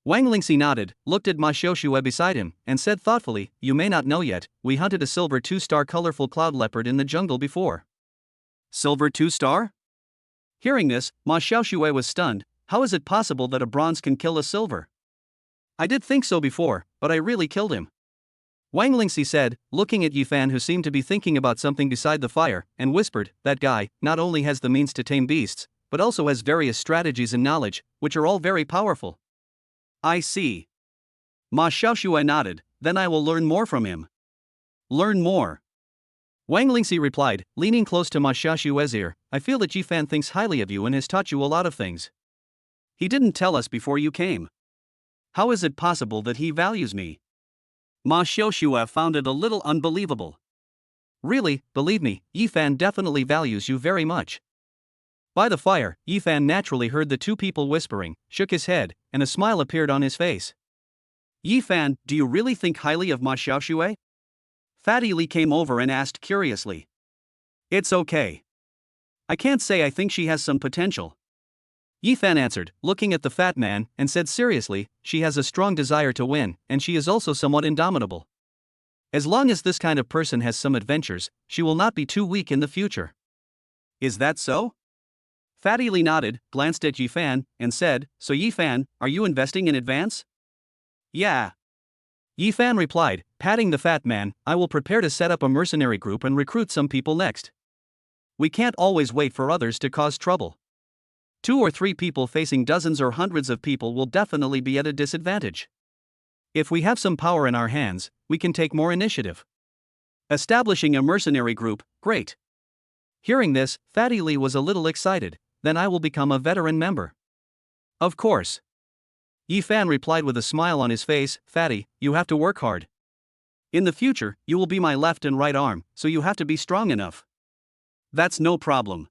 Wang Lingxi nodded, looked at Ma Xiaoxue beside him, and said thoughtfully, You may not know yet, we hunted a silver 2-star colorful cloud leopard in the jungle before. Silver 2-star? Hearing this, Ma Xiaoxue was stunned. How is it possible that a bronze can kill a silver? I did think so before, but I really killed him. Wang Lingxi said, looking at Ephan, who seemed to be thinking about something beside the fire, and whispered, that guy not only has the means to tame beasts, but also has various strategies and knowledge, which are all very powerful. I see. Ma Xiaoxue nodded, then I will learn more from him. Learn more. Wang Lingxi replied, leaning close to Ma Xiaoxue's ear, I feel that Ephan thinks highly of you and has taught you a lot of things. He didn't tell us before you came. How is it possible that he values me? Ma Xiaoxue found it a little unbelievable. Really, believe me, Ephan definitely values you very much. By the fire, Ephan naturally heard the two people whispering, shook his head, and a smile appeared on his face. Ephan, do you really think highly of Ma Xiaoxue? Fatty Li came over and asked curiously. It's okay. I can't say I think she has some potential. Ephan answered, looking at the fat man, and said seriously, she has a strong desire to win, and she is also somewhat indomitable. As long as this kind of person has some adventures, she will not be too weak in the future. Is that so? Fatty Li nodded, glanced at Ephan, and said, so Ephan, are you investing in advance? Yeah. Ephan replied, patting the fat man, I will prepare to set up a mercenary group and recruit some people next. We can't always wait for others to cause trouble. 2 or 3 people facing dozens or hundreds of people will definitely be at a disadvantage. If we have some power in our hands, we can take more initiative. Establishing a mercenary group, great. Hearing this, Fatty Li was a little excited, then I will become a veteran member. Of course. Ephan replied with a smile on his face, Fatty, you have to work hard. In the future, you will be my left and right arm, so you have to be strong enough. That's no problem.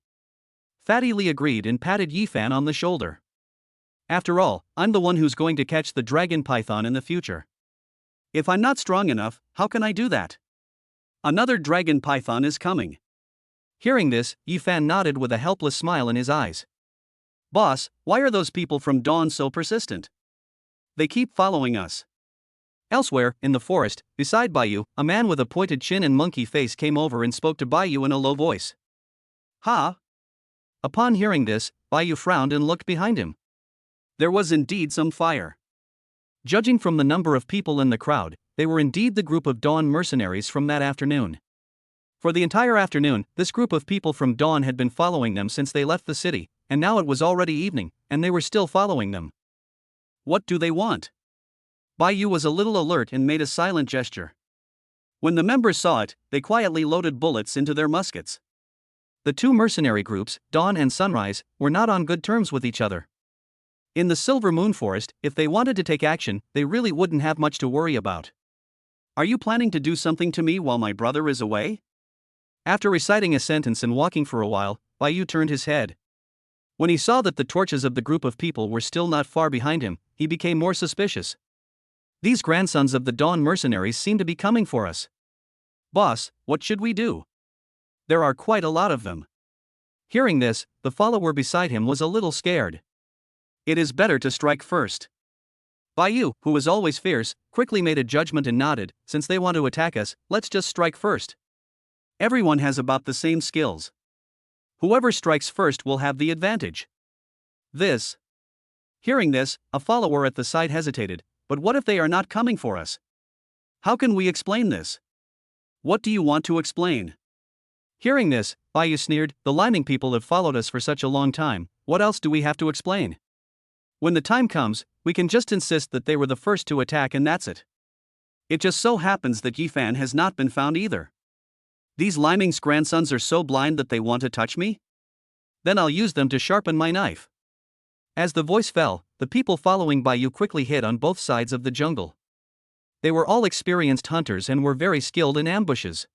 Fatty Li agreed and patted Ephan on the shoulder. After all, I'm the one who's going to catch the dragon python in the future. If I'm not strong enough, how can I do that? Another dragon python is coming. Hearing this, Ephan nodded with a helpless smile in his eyes. Boss, why are those people from Dawn so persistent? They keep following us. Elsewhere, in the forest, beside Baiyu, a man with a pointed chin and monkey face came over and spoke to Baiyu in a low voice. Ha! Upon hearing this, Baiyu frowned and looked behind him. There was indeed some fire. Judging from the number of people in the crowd, they were indeed the group of Dawn mercenaries from that afternoon. For the entire afternoon, this group of people from Dawn had been following them since they left the city, and now it was already evening, and they were still following them. What do they want? Baiyu was a little alert and made a silent gesture. When the members saw it, they quietly loaded bullets into their muskets. The two mercenary groups, Dawn and Sunrise, were not on good terms with each other. In the Silver Moon Forest, if they wanted to take action, they really wouldn't have much to worry about. Are you planning to do something to me while my brother is away? After reciting a sentence and walking for a while, Baiyu turned his head. When he saw that the torches of the group of people were still not far behind him, he became more suspicious. These grandsons of the Dawn mercenaries seem to be coming for us. Boss, what should we do? There are quite a lot of them. Hearing this, the follower beside him was a little scared. It is better to strike first. Baiyu, who was always fierce, quickly made a judgment and nodded, since they want to attack us, let's just strike first. Everyone has about the same skills. Whoever strikes first will have the advantage. Hearing this, a follower at the side hesitated, but what if they are not coming for us? How can we explain this? What do you want to explain? Hearing this, Baiyu sneered, the Liming people have followed us for such a long time, what else do we have to explain? When the time comes, we can just insist that they were the first to attack and that's it. It just so happens that Ephan has not been found either. These Liming's grandsons are so blind that they want to touch me? Then I'll use them to sharpen my knife. As the voice fell, the people following Baiyu quickly hid on both sides of the jungle. They were all experienced hunters and were very skilled in ambushes.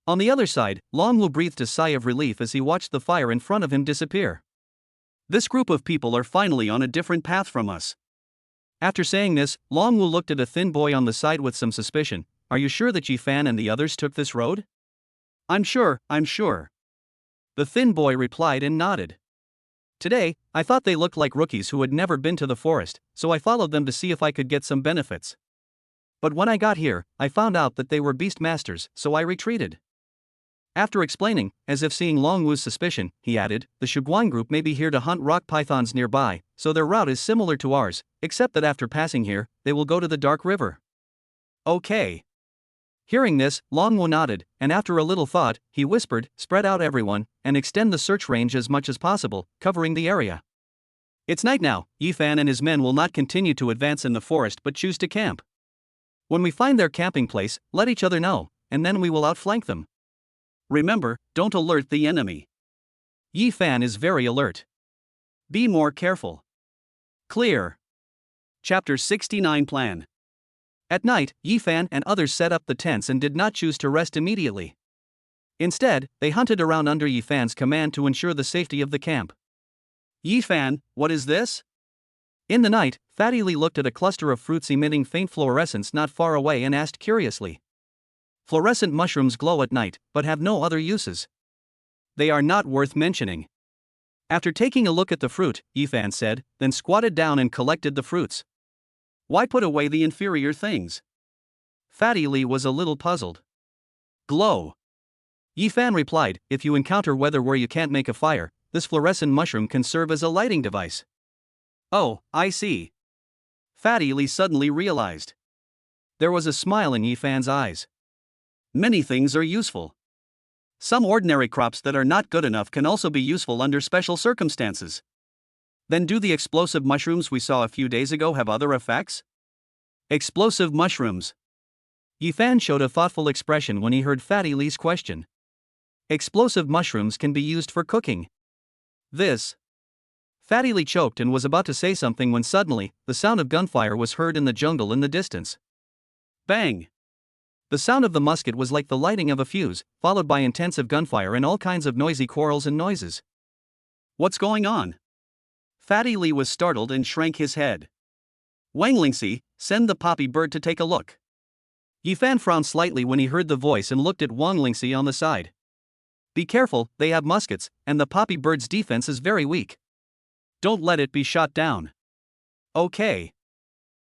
On the other side, Longwu breathed a sigh of relief as he watched the fire in front of him disappear. This group of people are finally on a different path from us. After saying this, Longwu looked at a thin boy on the side with some suspicion. Are you sure that Ephan and the others took this road? I'm sure. The thin boy replied and nodded. Today, I thought they looked like rookies who had never been to the forest, so I followed them to see if I could get some benefits. But when I got here, I found out that they were beast masters, so I retreated. After explaining, as if seeing Long Wu's suspicion, he added, the Shuguang group may be here to hunt rock pythons nearby, so their route is similar to ours, except that after passing here, they will go to the Dark River. Okay. Hearing this, Long Wu nodded, and after a little thought, he whispered, spread out everyone, and extend the search range as much as possible, covering the area. It's night now. Ephan and his men will not continue to advance in the forest but choose to camp. When we find their camping place, let each other know, and then we will outflank them. Remember, don't alert the enemy. Ephan is very alert. Be more careful. Clear. Chapter 69 Plan. At night, Ephan and others set up the tents and did not choose to rest immediately. Instead, they hunted around under Ephan's command to ensure the safety of the camp. Ephan, what is this? In the night, Fatty Lee looked at a cluster of fruits emitting faint fluorescence not far away and asked curiously. Fluorescent mushrooms glow at night, but have no other uses. They are not worth mentioning. After taking a look at the fruit, Ephan said, then squatted down and collected the fruits. Why put away the inferior things? Fatty Lee was a little puzzled. Glow. Ephan replied, if you encounter weather where you can't make a fire, this fluorescent mushroom can serve as a lighting device. Oh, I see. Fatty Lee suddenly realized. There was a smile in Ephan's eyes. Many things are useful. Some ordinary crops that are not good enough can also be useful under special circumstances. Then do the explosive mushrooms we saw a few days ago have other effects? Explosive mushrooms. Ephan showed a thoughtful expression when he heard Fatty Lee's question. Explosive mushrooms can be used for cooking. This. Fatty Lee choked and was about to say something when suddenly, the sound of gunfire was heard in the jungle in the distance. Bang! The sound of the musket was like the lighting of a fuse, followed by intensive gunfire and all kinds of noisy quarrels and noises. What's going on? Fatty Lee was startled and shrank his head. Wang Lingxi, send the poppy bird to take a look. Ephan frowned slightly when he heard the voice and looked at Wang Lingxi on the side. Be careful, they have muskets, and the poppy bird's defense is very weak. Don't let it be shot down. Okay.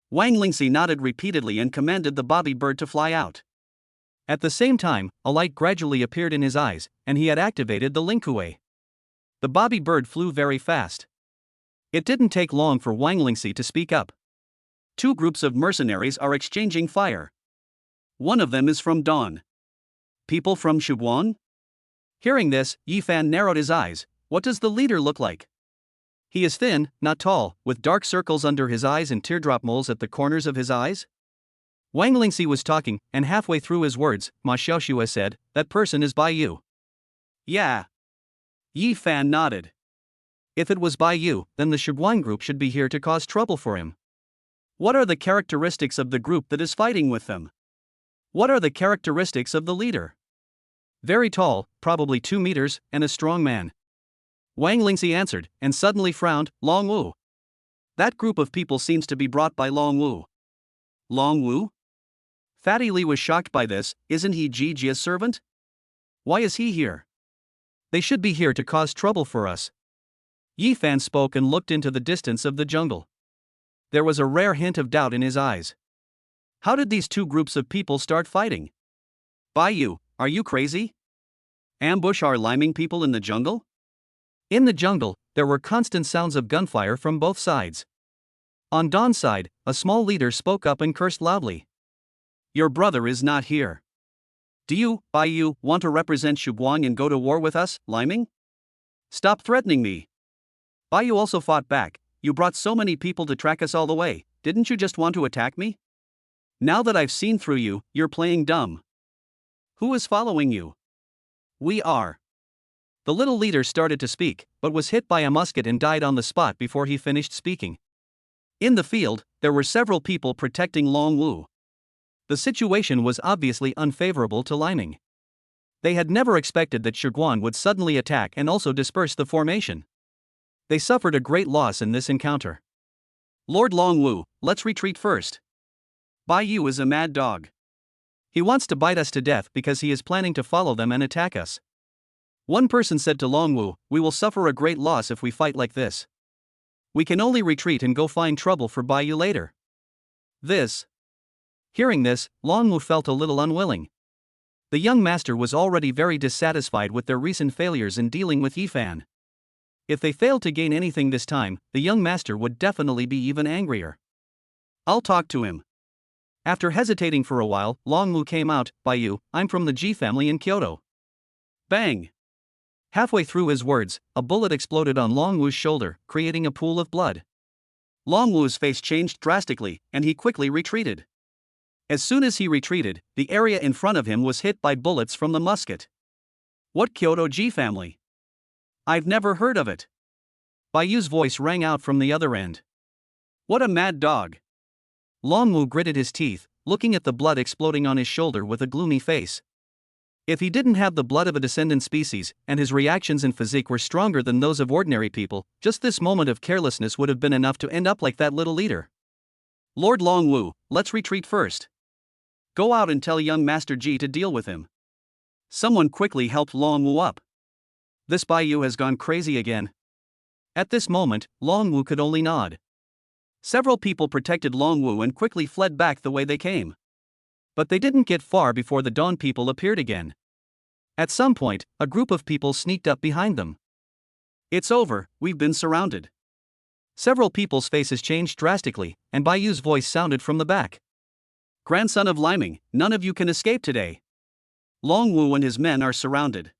Wang Lingxi nodded repeatedly and commanded the bobby bird to fly out. At the same time, a light gradually appeared in his eyes, and he had activated the Lingkue. The bobby bird flew very fast. It didn't take long for Wang Lingxi to speak up. Two groups of mercenaries are exchanging fire. One of them is from Dawn. People from Shuguang? Hearing this, Ephan narrowed his eyes. What does the leader look like? He is thin, not tall, with dark circles under his eyes and teardrop moles at the corners of his eyes. Wang Lingxi was talking, and halfway through his words, Ma Xiaoxue said, that person is Bai Yu. Yeah. Ephan nodded. If it was Bai Yu, then the Shuguang group should be here to cause trouble for him. What are the characteristics of the group that is fighting with them? What are the characteristics of the leader? Very tall, probably 2 meters, and a strong man. Wang Lingxi answered, and suddenly frowned, Long Wu. That group of people seems to be brought by Long Wu. Long Wu? Fatty Lee was shocked by this. Isn't he Jijia's servant? Why is he here? They should be here to cause trouble for us. Ephan spoke and looked into the distance of the jungle. There was a rare hint of doubt in his eyes. How did these two groups of people start fighting? Bai Yu, are you crazy? Ambush our liming people in the jungle? In the jungle, there were constant sounds of gunfire from both sides. On Dawn's side, a small leader spoke up and cursed loudly. Your brother is not here. Do you, Bai Yu, want to represent Shuguang and go to war with us, liming? Stop threatening me. Bai Yu also fought back. You brought so many people to track us all the way, didn't you just want to attack me? Now that I've seen through you, you're playing dumb. Who is following you? We are. The little leader started to speak, but was hit by a musket and died on the spot before he finished speaking. In the field, there were several people protecting Long Wu. The situation was obviously unfavorable to liming. They had never expected that Shuguang would suddenly attack and also disperse the formation. They suffered a great loss in this encounter. Lord Long Wu, let's retreat first. Bai Yu is a mad dog. He wants to bite us to death because he is planning to follow them and attack us. One person said to Long Wu, we will suffer a great loss if we fight like this. We can only retreat and go find trouble for Bai Yu later. Hearing this, Long Wu felt a little unwilling. The young master was already very dissatisfied with their recent failures in dealing with Ephan. If they failed to gain anything this time, the young master would definitely be even angrier. I'll talk to him. After hesitating for a while, Longwu came out. "Baiyu, I'm from the G family in Kyoto." Bang! Halfway through his words, a bullet exploded on Longwu's shoulder, creating a pool of blood. Longwu's face changed drastically, and he quickly retreated. As soon as he retreated, the area in front of him was hit by bullets from the musket. What Kyoto G family? I've never heard of it. Baiyu's voice rang out from the other end. What a mad dog! Longwu gritted his teeth, looking at the blood exploding on his shoulder with a gloomy face. If he didn't have the blood of a descendant species, and his reactions and physique were stronger than those of ordinary people, just this moment of carelessness would have been enough to end up like that little leader. Lord Longwu, let's retreat first. Go out and tell young Master Ji to deal with him. Someone quickly helped Longwu up. This Baiyu has gone crazy again. At this moment, Longwu could only nod. Several people protected Longwu and quickly fled back the way they came. But they didn't get far before the Dawn people appeared again. At some point, a group of people sneaked up behind them. It's over, we've been surrounded. Several people's faces changed drastically, and Baiyu's voice sounded from the back. Grandson of Liming, none of you can escape today. Longwu and his men are surrounded.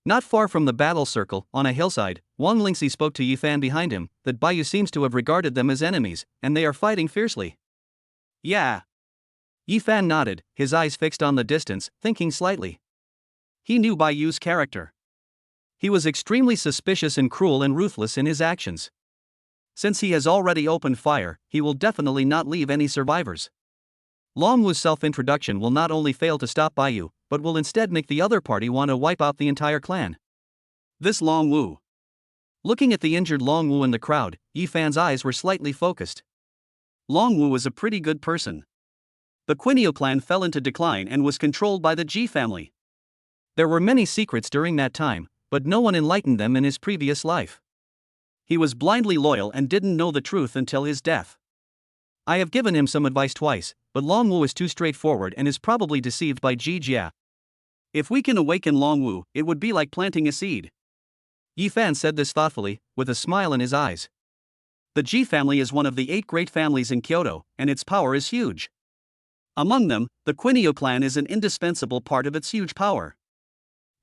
Not far from the battle circle, on a hillside, Wang Lingxi spoke to Ephan behind him, that Baiyu seems to have regarded them as enemies, and they are fighting fiercely. Yeah. Ephan nodded, his eyes fixed on the distance, thinking slightly. He knew Baiyu's character. He was extremely suspicious and cruel and ruthless in his actions. Since he has already opened fire, he will definitely not leave any survivors. Longwu's self-introduction will not only fail to stop Baiyu, but will instead make the other party want to wipe out the entire clan. This Longwu. Looking at the injured Longwu in the crowd, Ephan's eyes were slightly focused. Longwu was a pretty good person. The Quinio clan fell into decline and was controlled by the Ji family. There were many secrets during that time, but no one enlightened them in his previous life. He was blindly loyal and didn't know the truth until his death. I have given him some advice twice, but Longwu is too straightforward and is probably deceived by Ji Jia. If we can awaken Longwu, it would be like planting a seed. Ephan said this thoughtfully, with a smile in his eyes. The Ji family is one of the 8 great families in Kyoto, and its power is huge. Among them, the Quinio clan is an indispensable part of its huge power.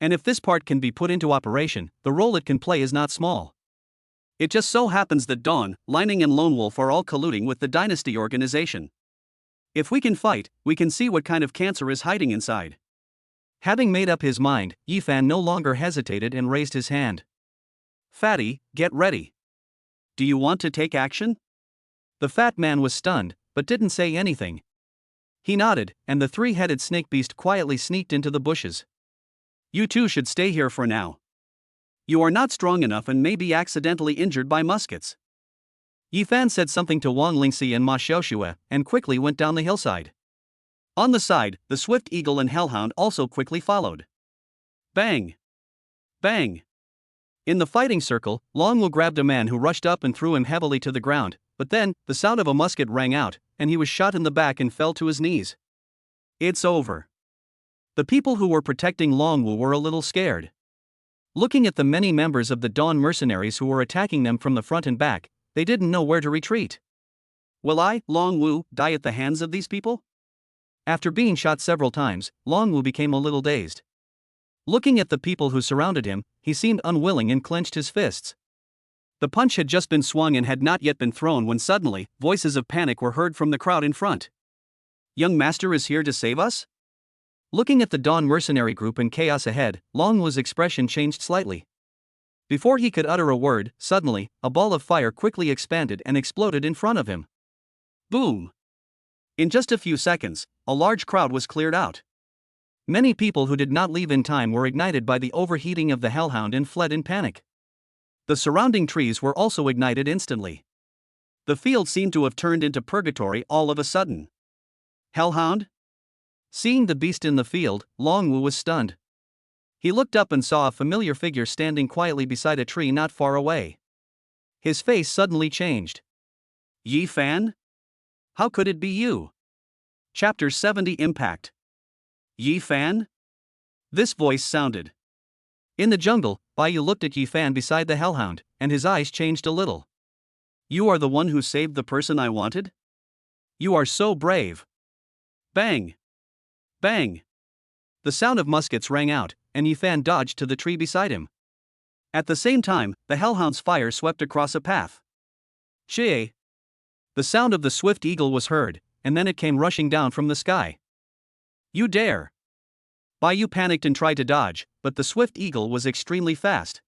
And if this part can be put into operation, the role it can play is not small. It just so happens that Dawn, Lining and Lone Wolf are all colluding with the dynasty organization. If we can fight, we can see what kind of cancer is hiding inside. Having made up his mind, Ephan no longer hesitated and raised his hand. Fatty, get ready. Do you want to take action? The fat man was stunned, but didn't say anything. He nodded, and the 3-headed snake beast quietly sneaked into the bushes. You two should stay here for now. You are not strong enough and may be accidentally injured by muskets. Ephan said something to Wang Lingxi and Ma Xiaoxue, and quickly went down the hillside. On the side, the Swift Eagle and Hellhound also quickly followed. Bang! Bang! In the fighting circle, Longwu grabbed a man who rushed up and threw him heavily to the ground, but then, the sound of a musket rang out, and he was shot in the back and fell to his knees. It's over. The people who were protecting Longwu were a little scared. Looking at the many members of the Dawn mercenaries who were attacking them from the front and back, they didn't know where to retreat. Will I, Longwu, die at the hands of these people? After being shot several times, Longwu became a little dazed. Looking at the people who surrounded him, he seemed unwilling and clenched his fists. The punch had just been swung and had not yet been thrown when suddenly, voices of panic were heard from the crowd in front. Young Master is here to save us? Looking at the Dawn mercenary group and chaos ahead, Longwu's expression changed slightly. Before he could utter a word, suddenly, a ball of fire quickly expanded and exploded in front of him. Boom! In just a few seconds, a large crowd was cleared out. Many people who did not leave in time were ignited by the overheating of the Hellhound and fled in panic. The surrounding trees were also ignited instantly. The field seemed to have turned into purgatory all of a sudden. Hellhound? Seeing the beast in the field, Longwu was stunned. He looked up and saw a familiar figure standing quietly beside a tree not far away. His face suddenly changed. Ephan? How could it be you? Chapter 70 Impact. Ephan? This voice sounded. In the jungle, Bai Yu looked at Ephan beside the hellhound, and his eyes changed a little. You are the one who saved the person I wanted? You are so brave. Bang! Bang! The sound of muskets rang out, and Ephan dodged to the tree beside him. At the same time, the hellhound's fire swept across a path. Shee! The sound of the swift eagle was heard, and then it came rushing down from the sky. You dare! Bai Yu panicked and tried to dodge, but the swift eagle was extremely fast.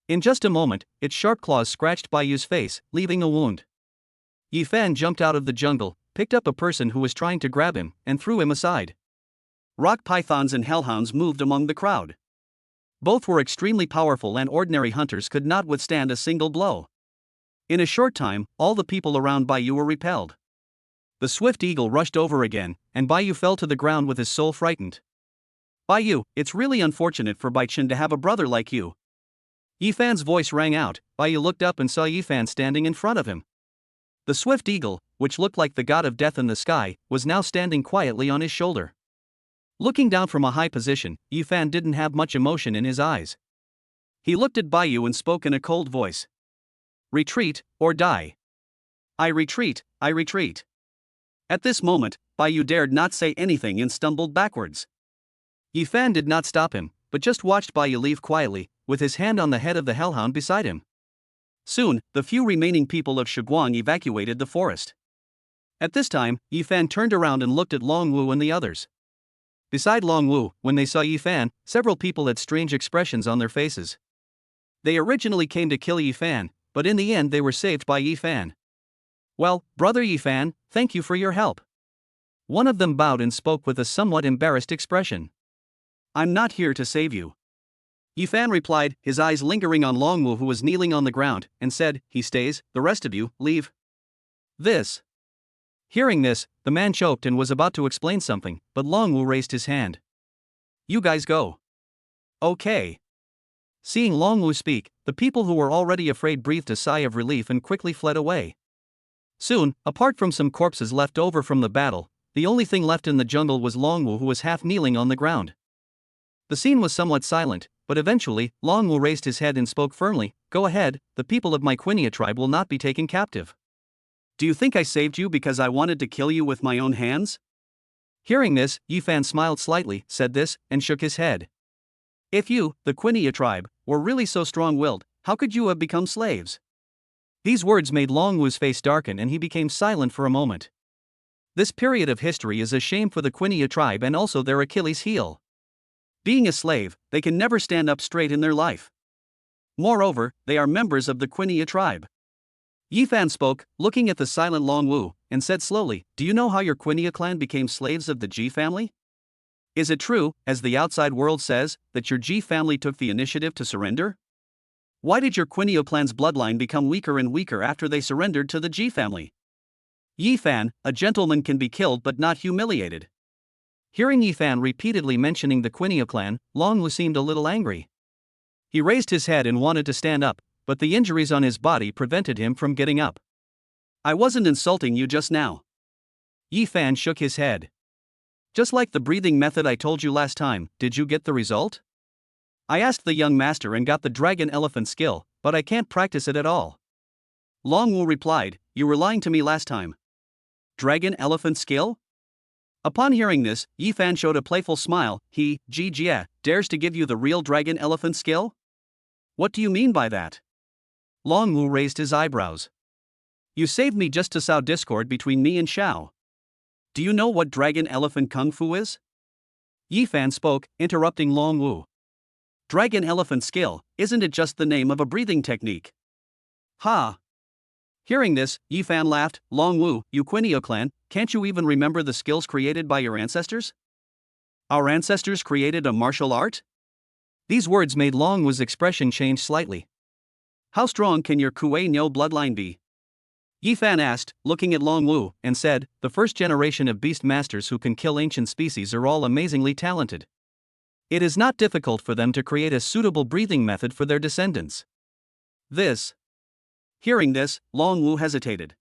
In just a moment, its sharp claws scratched Bai Yu's face, leaving a wound. Ephan jumped out of the jungle, picked up a person who was trying to grab him, and threw him aside. Rock pythons and hellhounds moved among the crowd. Both were extremely powerful and ordinary hunters could not withstand a single blow. In a short time, all the people around Bai Yu were repelled. The swift eagle rushed over again, and Bai Yu fell to the ground with his soul frightened. Bai Yu, it's really unfortunate for Bai Chen to have a brother like you. Ephan's voice rang out. Bai Yu looked up and saw Ephan standing in front of him. The swift eagle, which looked like the god of death in the sky, was now standing quietly on his shoulder. Looking down from a high position, Ephan didn't have much emotion in his eyes. He looked at Bai Yu and spoke in a cold voice. Retreat, or die. I retreat, I retreat. At this moment, Bai Yu dared not say anything and stumbled backwards. Ephan did not stop him, but just watched Bai Yu leave quietly, with his hand on the head of the hellhound beside him. Soon, the few remaining people of Shiguang evacuated the forest. At this time, Ephan turned around and looked at Long Wu and the others. Beside Long Wu, when they saw Ephan, several people had strange expressions on their faces. They originally came to kill Ephan, but in the end they were saved by Ephan. Well, brother Ephan, thank you for your help. One of them bowed and spoke with a somewhat embarrassed expression. I'm not here to save you. Ephan replied, his eyes lingering on Long Wu who was kneeling on the ground, and said, he stays, the rest of you, leave. This. Hearing this, the man choked and was about to explain something, but Long Wu raised his hand. You guys go. Okay. Seeing Long Wu speak, the people who were already afraid breathed a sigh of relief and quickly fled away. Soon, apart from some corpses left over from the battle, the only thing left in the jungle was Long Wu who was half kneeling on the ground. The scene was somewhat silent, but eventually, Long Wu raised his head and spoke firmly, Go ahead, the people of my Quinia tribe will not be taken captive. Do you think I saved you because I wanted to kill you with my own hands? Hearing this, Ephan smiled slightly, said this, and shook his head. If you, the Quinia tribe, were really so strong-willed, how could you have become slaves? These words made Long Wu's face darken and he became silent for a moment. This period of history is a shame for the Quinia tribe and also their Achilles heel. Being a slave, they can never stand up straight in their life. Moreover, they are members of the Quinia tribe. Ephan spoke, looking at the silent Long Wu, and said slowly, Do you know how your Quinia clan became slaves of the Ji family? Is it true, as the outside world says, that your Ji family took the initiative to surrender? Why did your Quinia clan's bloodline become weaker and weaker after they surrendered to the Ji family? Ephan, a gentleman can be killed but not humiliated. Hearing Ephan repeatedly mentioning the Quinia clan, Long Wu seemed a little angry. He raised his head and wanted to stand up, but the injuries on his body prevented him from getting up. I wasn't insulting you just now. Ephan shook his head. Just like the breathing method I told you last time, did you get the result? I asked the young master and got the dragon elephant skill, but I can't practice it at all. Long Wu replied, You were lying to me last time. Dragon elephant skill? Upon hearing this, Ephan showed a playful smile. He, Ji Jie, dares to give you the real dragon elephant skill? What do you mean by that? Long Wu raised his eyebrows. You saved me just to sow discord between me and Shao. Do you know what dragon elephant kung fu is? Ephan spoke, interrupting Long Wu. Dragon elephant skill, isn't it just the name of a breathing technique? Ha! Hearing this, Ephan laughed. Long Wu, you Quinia clan, can't you even remember the skills created by your ancestors? Our ancestors created a martial art? These words made Long Wu's expression change slightly. How strong can your Kuei No bloodline be? Ephan asked, looking at Long Wu, and said, The first generation of beast masters who can kill ancient species are all amazingly talented. It is not difficult for them to create a suitable breathing method for their descendants. Hearing this, Long Wu hesitated.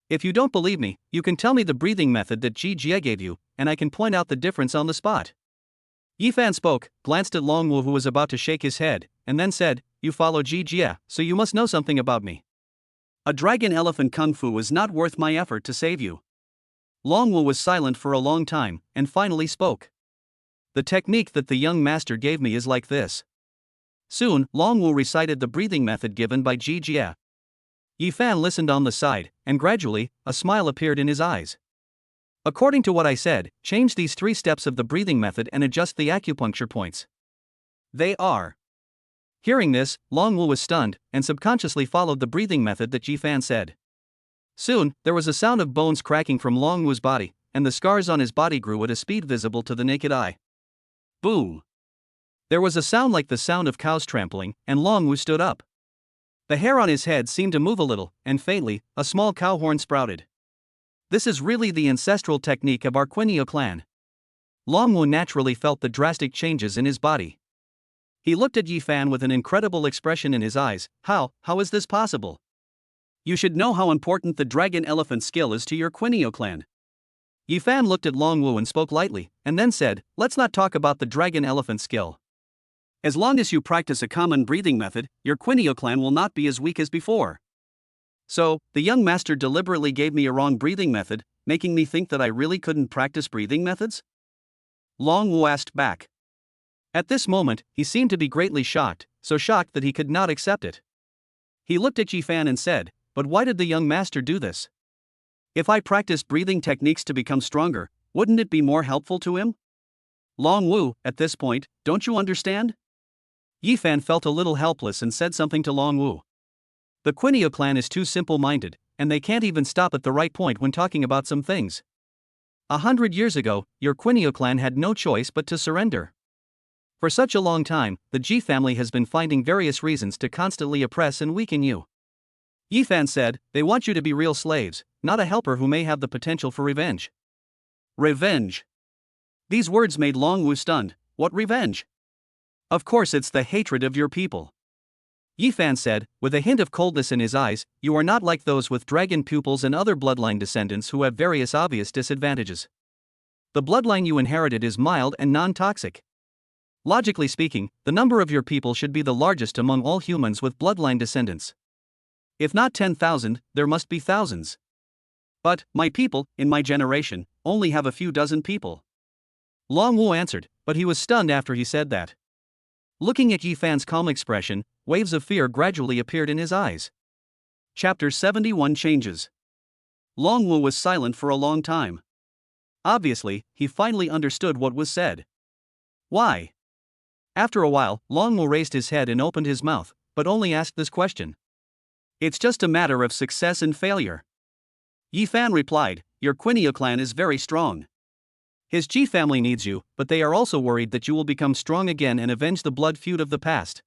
If you don't believe me, you can tell me the breathing method that Ji Jie gave you, and I can point out the difference on the spot. Ephan spoke, glanced at Long Wu who was about to shake his head, and then said, "You follow Jie, so you must know something about me. A dragon elephant kung fu is not worth my effort to save you." Long Wu was silent for a long time, and finally spoke. "The technique that the young master gave me is like this." Soon, Long Wu recited the breathing method given by Jie. Ephan listened on the side, and gradually, a smile appeared in his eyes. "According to what I said, change these 3 steps of the breathing method and adjust the acupuncture points. They are." Hearing this, Long Wu was stunned, and subconsciously followed the breathing method that Ephan said. Soon, there was a sound of bones cracking from Long Wu's body, and the scars on his body grew at a speed visible to the naked eye. Boom! There was a sound like the sound of cows trampling, and Long Wu stood up. The hair on his head seemed to move a little, and faintly, a small cow horn sprouted. This is really the ancestral technique of our Quinio clan. Long Wu naturally felt the drastic changes in his body. He looked at Ephan with an incredible expression in his eyes. How is this possible? You should know how important the dragon elephant skill is to your Quinio clan." Ephan looked at Long Wu and spoke lightly, and then said, "Let's not talk about the dragon elephant skill. As long as you practice a common breathing method, your Quinio clan will not be as weak as before." So, the young master deliberately gave me a wrong breathing method, making me think that I really couldn't practice breathing methods? Long Wu asked back. At this moment, he seemed to be greatly shocked, so shocked that he could not accept it. He looked at Ephan and said, "But why did the young master do this? If I practiced breathing techniques to become stronger, wouldn't it be more helpful to him?" Long Wu, at this point, "Don't you understand?" Ephan felt a little helpless and said something to Long Wu. The Quinio clan is too simple-minded, and they can't even stop at the right point when talking about some things. 100 years ago, your Quinio clan had no choice but to surrender. For such a long time, the Ji family has been finding various reasons to constantly oppress and weaken you. Ephan said, "They want you to be real slaves, not a helper who may have the potential for revenge." Revenge. These words made Long Wu stunned. What revenge? Of course it's the hatred of your people. Ephan said, with a hint of coldness in his eyes, "You are not like those with dragon pupils and other bloodline descendants who have various obvious disadvantages. The bloodline you inherited is mild and non-toxic. Logically speaking, the number of your people should be the largest among all humans with bloodline descendants. If not 10,000, there must be thousands. But, my people, in my generation, only have a few dozen people." Long Wu answered, but he was stunned after he said that. Looking at Ephan's calm expression, waves of fear gradually appeared in his eyes. Chapter 71 Changes. Long Wu was silent for a long time. Obviously, he finally understood what was said. Why? After a while, Long Wu raised his head and opened his mouth, but only asked this question. "It's just a matter of success and failure." Ephan replied, "Your Quinio clan is very strong. His Ji family needs you, but they are also worried that you will become strong again and avenge the blood feud of the past.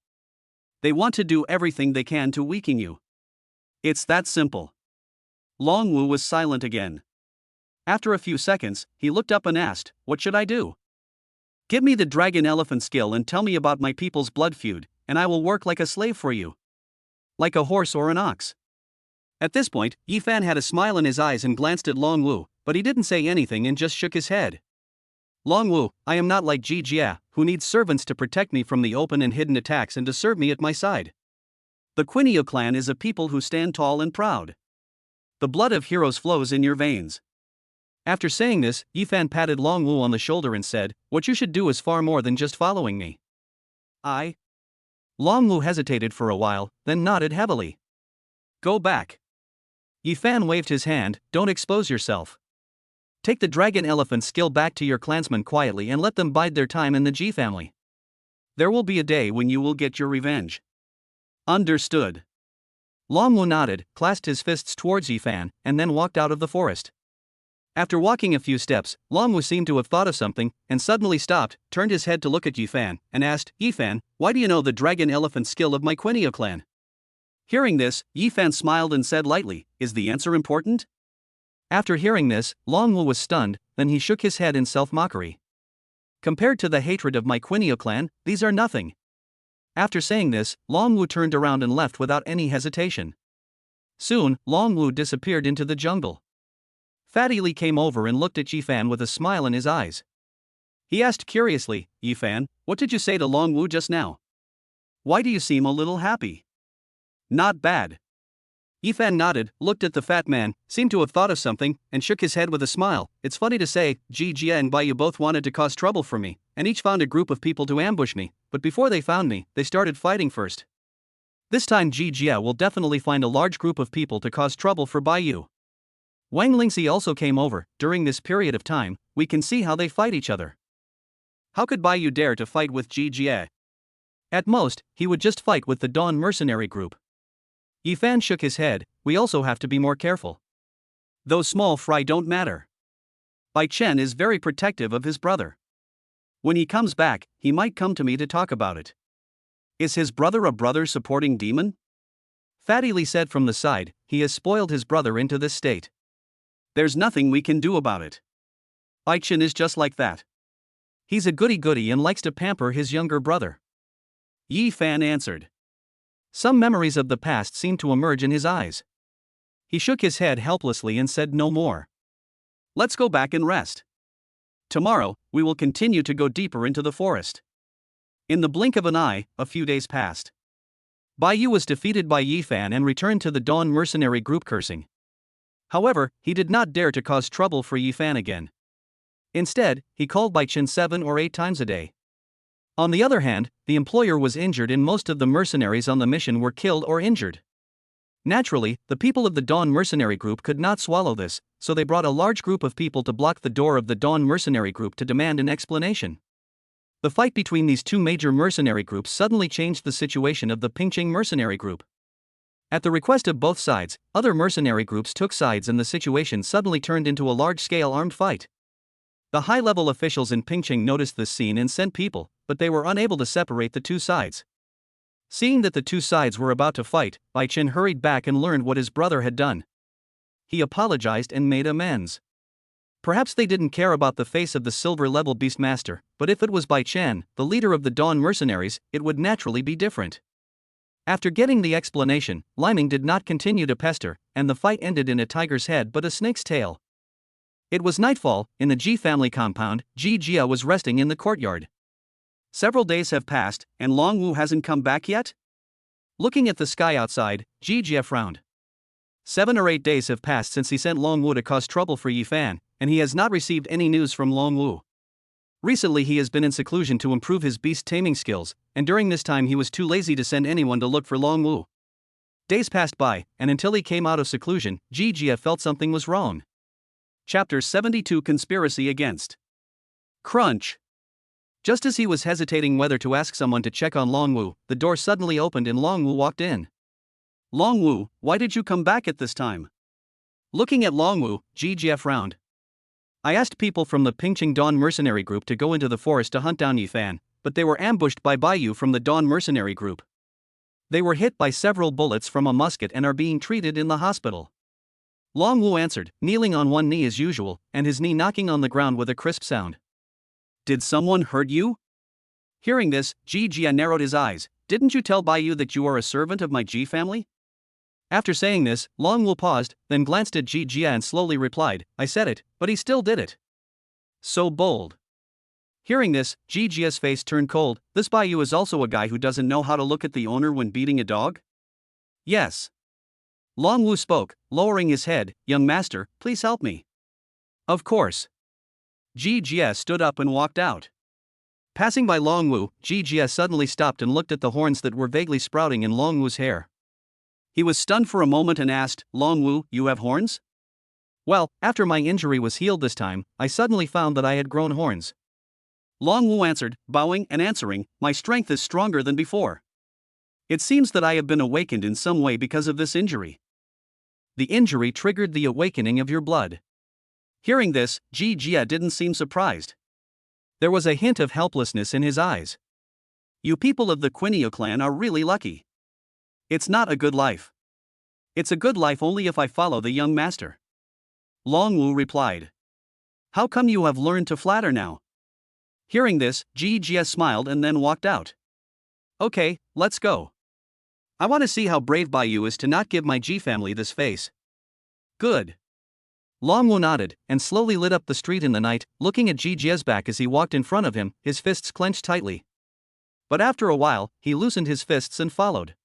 They want to do everything they can to weaken you. It's that simple." Long Wu was silent again. After a few seconds, he looked up and asked, "What should I do?" "Give me the dragon elephant skill and tell me about my people's blood feud, and I will work like a slave for you. Like a horse or an ox." At this point, Ephan had a smile in his eyes and glanced at Long Wu, but he didn't say anything and just shook his head. "Long Wu, I am not like Jie, who needs servants to protect me from the open and hidden attacks and to serve me at my side. The Quinio clan is a people who stand tall and proud. The blood of heroes flows in your veins." After saying this, Ephan patted Long Wu on the shoulder and said, "What you should do is far more than just following me." Long Wu hesitated for a while, then nodded heavily. "Go back." Ephan waved his hand, "Don't expose yourself. Take the dragon elephant skill back to your clansmen quietly and let them bide their time in the Ji family. There will be a day when you will get your revenge." Understood. Long Wu nodded, clasped his fists towards Ephan, and then walked out of the forest. After walking a few steps, Long Wu seemed to have thought of something, and suddenly stopped, turned his head to look at Ephan, and asked, "Ephan, why do you know the dragon elephant skill of my Quinio clan?" Hearing this, Ephan smiled and said lightly, "Is the answer important?" After hearing this, Long Wu was stunned, then he shook his head in self-mockery. "Compared to the hatred of my Quinio clan, these are nothing." After saying this, Long Wu turned around and left without any hesitation. Soon, Long Wu disappeared into the jungle. Fatty Lee came over and looked at Ephan with a smile in his eyes. He asked curiously, Ephan, what did you say to Long Wu just now? Why do you seem a little happy? Not bad. Ephan nodded, looked at the fat man, seemed to have thought of something, and shook his head with a smile. It's funny to say, Jia and Baiyu both wanted to cause trouble for me, and each found a group of people to ambush me, but before they found me, they started fighting first. This time Jia will definitely find a large group of people to cause trouble for Baiyu. Wang Lingxi also came over. During this period of time, we can see how they fight each other. How could Baiyu dare to fight with Jia? At most, he would just fight with the Dawn mercenary group. Ephan shook his head. We also have to be more careful. Those small fry don't matter. Bai Chen is very protective of his brother. When he comes back, he might come to me to talk about it. Is his brother a brother-supporting demon? Fatty Lee said from the side. He has spoiled his brother into this state. There's nothing we can do about it. Bai Chen is just like that. He's a goody-goody and likes to pamper his younger brother. Ephan answered. Some memories of the past seemed to emerge in his eyes. He shook his head helplessly and said no more. Let's go back and rest. Tomorrow, we will continue to go deeper into the forest. In the blink of an eye, a few days passed. Baiyu was defeated by Ephan and returned to the Dawn mercenary group cursing. However, he did not dare to cause trouble for Ephan again. Instead, he called Bai Chen 7 or 8 times a day. On the other hand, the employer was injured and most of the mercenaries on the mission were killed or injured. Naturally, the people of the Dawn mercenary group could not swallow this, so they brought a large group of people to block the door of the Dawn mercenary group to demand an explanation. The fight between these two major mercenary groups suddenly changed the situation of the Pingqing mercenary group. At the request of both sides, other mercenary groups took sides and the situation suddenly turned into a large-scale armed fight. The high-level officials in Pingqing noticed this scene and sent people, but they were unable to separate the two sides. Seeing that the two sides were about to fight, Bai Chen hurried back and learned what his brother had done. He apologized and made amends. Perhaps they didn't care about the face of the silver-level beastmaster, but if it was Bai Chen, the leader of the Dawn mercenaries, it would naturally be different. After getting the explanation, Liming did not continue to pester, and the fight ended in a tiger's head but a snake's tail. It was nightfall. In the Ji family compound, Jia was resting in the courtyard. Several days have passed, and Long Wu hasn't come back yet? Looking at the sky outside, Jia frowned. 7 or 8 days have passed since he sent Long Wu to cause trouble for Ephan, and he has not received any news from Long Wu. Recently he has been in seclusion to improve his beast taming skills, and during this time he was too lazy to send anyone to look for Long Wu. Days passed by, and until he came out of seclusion, Jia felt something was wrong. Chapter 72 Conspiracy Against Crunch. Just as he was hesitating whether to ask someone to check on Long Wu, the door suddenly opened and Long Wu walked in. Long Wu, why did you come back at this time? Looking at Long Wu, Jia frowned. I asked people from the Pingqing Dawn mercenary group to go into the forest to hunt down Ephan, but they were ambushed by Baiyu from the Dawn mercenary group. They were hit by several bullets from a musket and are being treated in the hospital. Long Wu answered, kneeling on one knee as usual, and his knee knocking on the ground with a crisp sound. Did someone hurt you? Hearing this, Jia narrowed his eyes. Didn't you tell Baiyu that you are a servant of my Ji family? After saying this, Long Wu paused, then glanced at Jia and slowly replied, I said it, but he still did it. So bold. Hearing this, Jia's face turned cold. This Baiyu is also a guy who doesn't know how to look at the owner when beating a dog? Yes. Long Wu spoke, lowering his head, young master, please help me. Of course. Jia stood up and walked out. Passing by Long Wu, Jia suddenly stopped and looked at the horns that were vaguely sprouting in Long Wu's hair. He was stunned for a moment and asked, Long Wu, you have horns? Well, after my injury was healed this time, I suddenly found that I had grown horns. Long Wu answered, bowing and answering, my strength is stronger than before. It seems that I have been awakened in some way because of this injury. The injury triggered the awakening of your blood. Hearing this, Jia didn't seem surprised. There was a hint of helplessness in his eyes. You people of the Quinio clan are really lucky. It's not a good life. It's a good life only if I follow the young master. Long Wu replied. How come you have learned to flatter now? Hearing this, Jia smiled and then walked out. Okay, let's go. I want to see how brave Baiyu is to not give my Ji family this face. Good. Long Wu nodded, and slowly lit up the street in the night, looking at Ji Jie's back as he walked in front of him, his fists clenched tightly. But after a while, he loosened his fists and followed.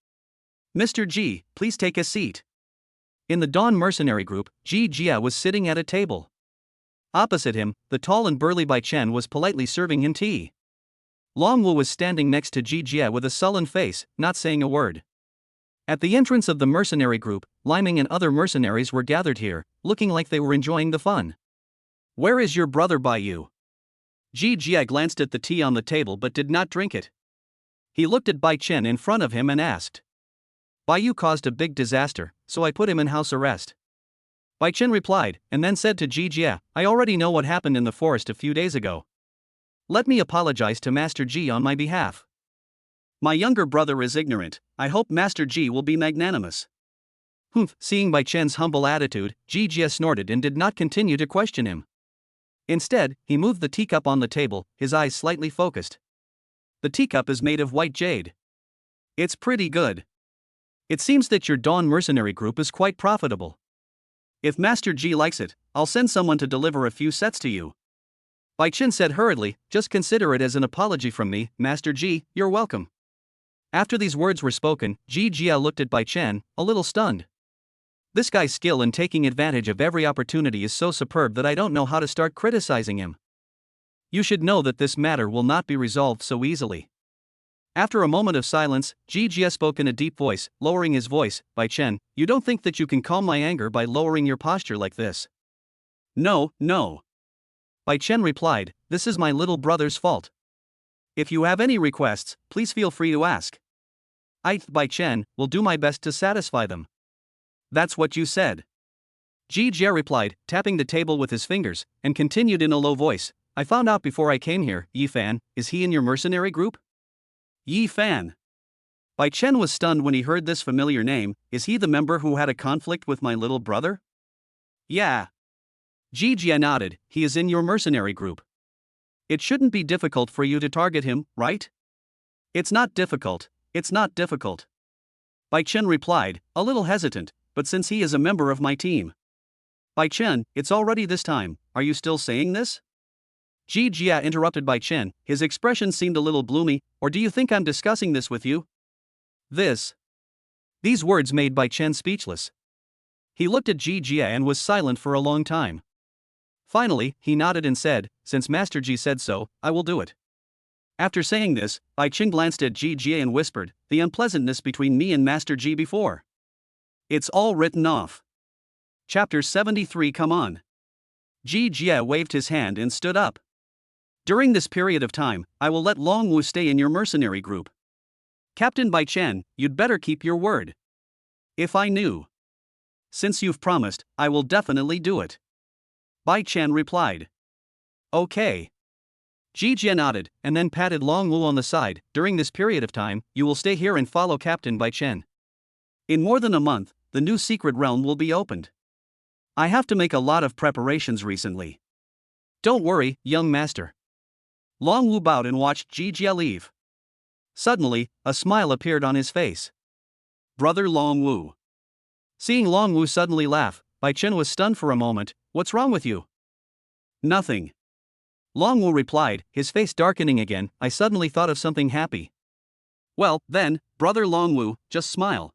"Mr. Ji, please take a seat." In the Dawn mercenary group, Ji Jie was sitting at a table. Opposite him, the tall and burly Bai Chen was politely serving him tea. Long Wu was standing next to Ji Jie with a sullen face, not saying a word. At the entrance of the mercenary group, Liming and other mercenaries were gathered here, looking like they were enjoying the fun. "Where is your brother Bai Yu?" Ji Jie glanced at the tea on the table but did not drink it. He looked at Bai Chen in front of him and asked. "Bai Yu caused a big disaster, so I put him in house arrest." Bai Chen replied, and then said to Ji Jie, "I already know what happened in the forest a few days ago. Let me apologize to Master Ji on my behalf. My younger brother is ignorant, I hope Master Ji will be magnanimous." Humph! Seeing Bai Chen's humble attitude, Ji Jie snorted and did not continue to question him. Instead, he moved the teacup on the table, his eyes slightly focused. "The teacup is made of white jade. It's pretty good. It seems that your Dawn mercenary group is quite profitable. If Master Ji likes it, I'll send someone to deliver a few sets to you." Bai Chen said hurriedly, "Just consider it as an apology from me, Master Ji, you're welcome." After these words were spoken, Ji Jie looked at Bai Chen, a little stunned. This guy's skill in taking advantage of every opportunity is so superb that I don't know how to start criticizing him. You should know that this matter will not be resolved so easily. After a moment of silence, Ji Jie spoke in a deep voice, lowering his voice, "Bai Chen, you don't think that you can calm my anger by lowering your posture like this?" "No, no." Bai Chen replied, "This is my little brother's fault. If you have any requests, please feel free to ask. I, Bai Chen, will do my best to satisfy them." "That's what you said." Ji Jie replied, tapping the table with his fingers, and continued in a low voice, "I found out before I came here, Ephan, is he in your mercenary group?" "Ephan." Bai Chen was stunned when he heard this familiar name. "Is he the member who had a conflict with my little brother?" "Yeah." Ji Jie nodded, "He is in your mercenary group. It shouldn't be difficult for you to target him, right?" It's not difficult. Bai Chen replied, a little hesitant, "But since he is a member of my team." "Bai Chen, it's already this time, are you still saying this?" Ji Jie interrupted Bai Chen, his expression seemed a little gloomy. "Or do you think I'm discussing this with you?" These words made Bai Chen speechless. He looked at Ji Jie and was silent for a long time. Finally, he nodded and said, "Since Master Ji said so, I will do it." After saying this, Bai Chen glanced at Ji Jie and whispered, "The unpleasantness between me and Master Ji before. It's all written off." Chapter 73. Come on. Ji Jie waved his hand and stood up. "During this period of time, I will let Long Wu stay in your mercenary group. Captain Bai Chen, you'd better keep your word." "If I knew." "Since you've promised, I will definitely do it." Bai Chen replied. "Okay." Ji Jie nodded, and then patted Long Wu on the side. "During this period of time, you will stay here and follow Captain Bai Chen. In more than a month, the new secret realm will be opened. I have to make a lot of preparations recently. Don't worry, young master." Long Wu bowed and watched Ji Jie leave. Suddenly, a smile appeared on his face. "Brother Long Wu." Seeing Long Wu suddenly laugh, Bai Chen was stunned for a moment. "What's wrong with you?" "Nothing." Long Wu replied, his face darkening again. "I suddenly thought of something happy." "Well, then, Brother Long Wu, just smile.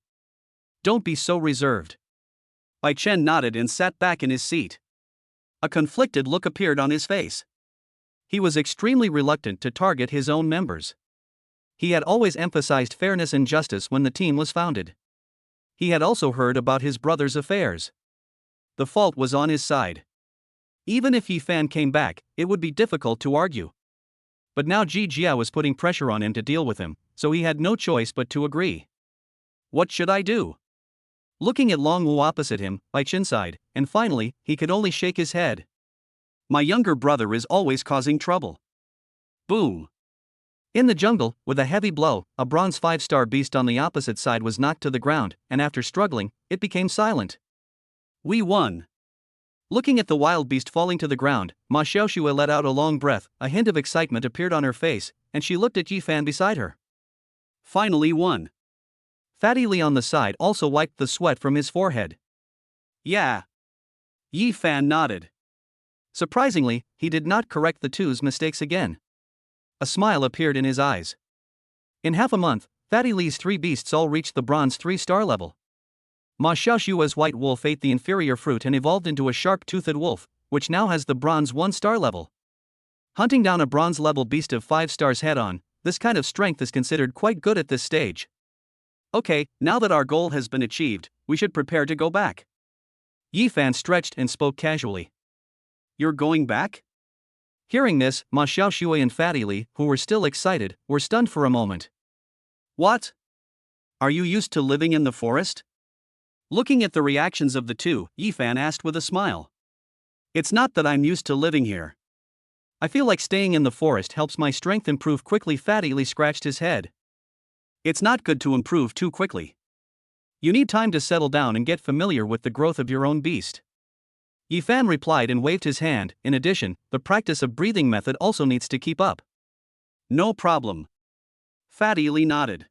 Don't be so reserved." Bai Chen nodded and sat back in his seat. A conflicted look appeared on his face. He was extremely reluctant to target his own members. He had always emphasized fairness and justice when the team was founded. He had also heard about his brother's affairs. The fault was on his side. Even if Ephan came back, it would be difficult to argue. But now Ji Jie was putting pressure on him to deal with him, so he had no choice but to agree. "What should I do?" Looking at Long Wu opposite him, Bai Chen sighed, and finally, he could only shake his head. "My younger brother is always causing trouble." Boom! In the jungle, with a heavy blow, a bronze 5-star beast on the opposite side was knocked to the ground, and after struggling, it became silent. "We won." Looking at the wild beast falling to the ground, Ma Xiaoxue let out a long breath. A hint of excitement appeared on her face, and she looked at Ephan beside her. "Finally won." Fatty Lee on the side also wiped the sweat from his forehead. "Yeah. Ephan nodded. Surprisingly, he did not correct the two's mistakes again. A smile appeared in his eyes. In half a month, Fatty Lee's 3 beasts all reached the bronze 3-star level. Ma Xiaoshua's white wolf ate the inferior fruit and evolved into a sharp-toothed wolf, which now has the bronze 1-star level. Hunting down a bronze-level beast of 5 stars head-on, this kind of strength is considered quite good at this stage. Okay, now that our goal has been achieved, we should prepare to go back. Ephan stretched and spoke casually. You're going back? Hearing this, Ma Xiaoshue and Fatty Lee, who were still excited, were stunned for a moment. What? Are you used to living in the forest? Looking at the reactions of the two, Ephan asked with a smile. It's not that I'm used to living here. I feel like staying in the forest helps my strength improve quickly. Fatty Lee scratched his head. It's not good to improve too quickly. You need time to settle down and get familiar with the growth of your own beast. Ephan replied and waved his hand. In addition, the practice of breathing method also needs to keep up. No problem. Fatty Lee nodded.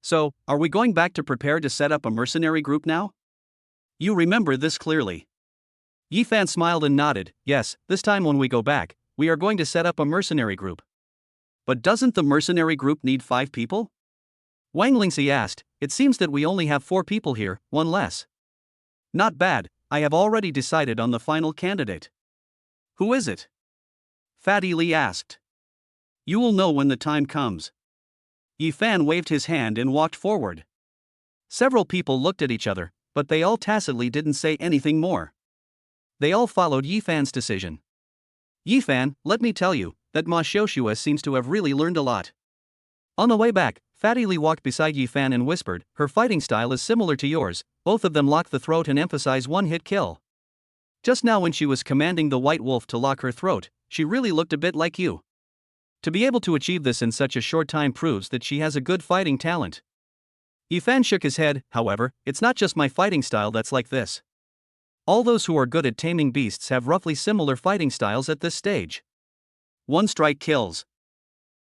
So, are we going back to prepare to set up a mercenary group now? You remember this clearly. Ephan smiled and nodded. Yes, this time when we go back, we are going to set up a mercenary group. But doesn't the mercenary group need 5 people? Wang Lingxi asked. It seems that we only have 4 people here, 1 less. Not bad. I have already decided on the final candidate. Who is it? Fatty Lee asked. You will know when the time comes. Ephan waved his hand and walked forward. Several people looked at each other, but they all tacitly didn't say anything more. They all followed Ephan's decision. Ephan, let me tell you, that Ma Xiaoshue seems to have really learned a lot. On the way back, Fatty Lee walked beside Ephan and whispered, her fighting style is similar to yours. Both of them lock the throat and emphasize one-hit kill. Just now when she was commanding the white wolf to lock her throat, she really looked a bit like you. To be able to achieve this in such a short time proves that she has a good fighting talent. Ephan shook his head. However, it's not just my fighting style that's like this. All those who are good at taming beasts have roughly similar fighting styles at this stage. One strike kills.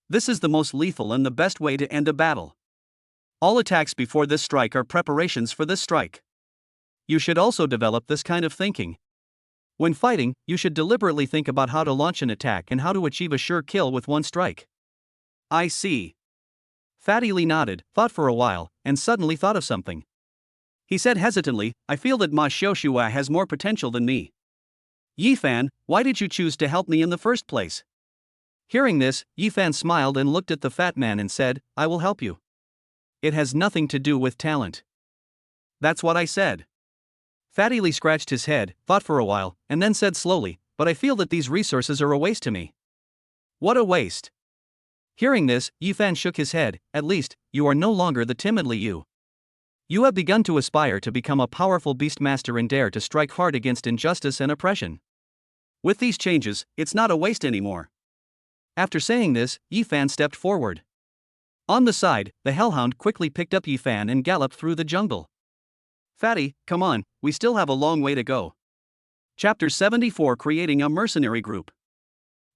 This is the most lethal and the best way to end a battle. All attacks before this strike are preparations for this strike. You should also develop this kind of thinking. When fighting, you should deliberately think about how to launch an attack and how to achieve a sure kill with one strike. I see. Fatty Lee nodded, thought for a while, and suddenly thought of something. He said hesitantly, I feel that Ma Xiaoshue has more potential than me. Ephan, why did you choose to help me in the first place? Hearing this, Ephan smiled and looked at the fat man and said, I will help you. It has nothing to do with talent. That's what I said. Fatty Lee scratched his head, thought for a while, and then said slowly, but I feel that these resources are a waste to me. What a waste. Hearing this, Ephan shook his head. At least, you are no longer the timidly you. You have begun to aspire to become a powerful beastmaster and dare to strike hard against injustice and oppression. With these changes, it's not a waste anymore. After saying this, Ephan stepped forward. On the side, the hellhound quickly picked up Ephan and galloped through the jungle. Fatty, come on, we still have a long way to go. Chapter 74, Creating a Mercenary Group.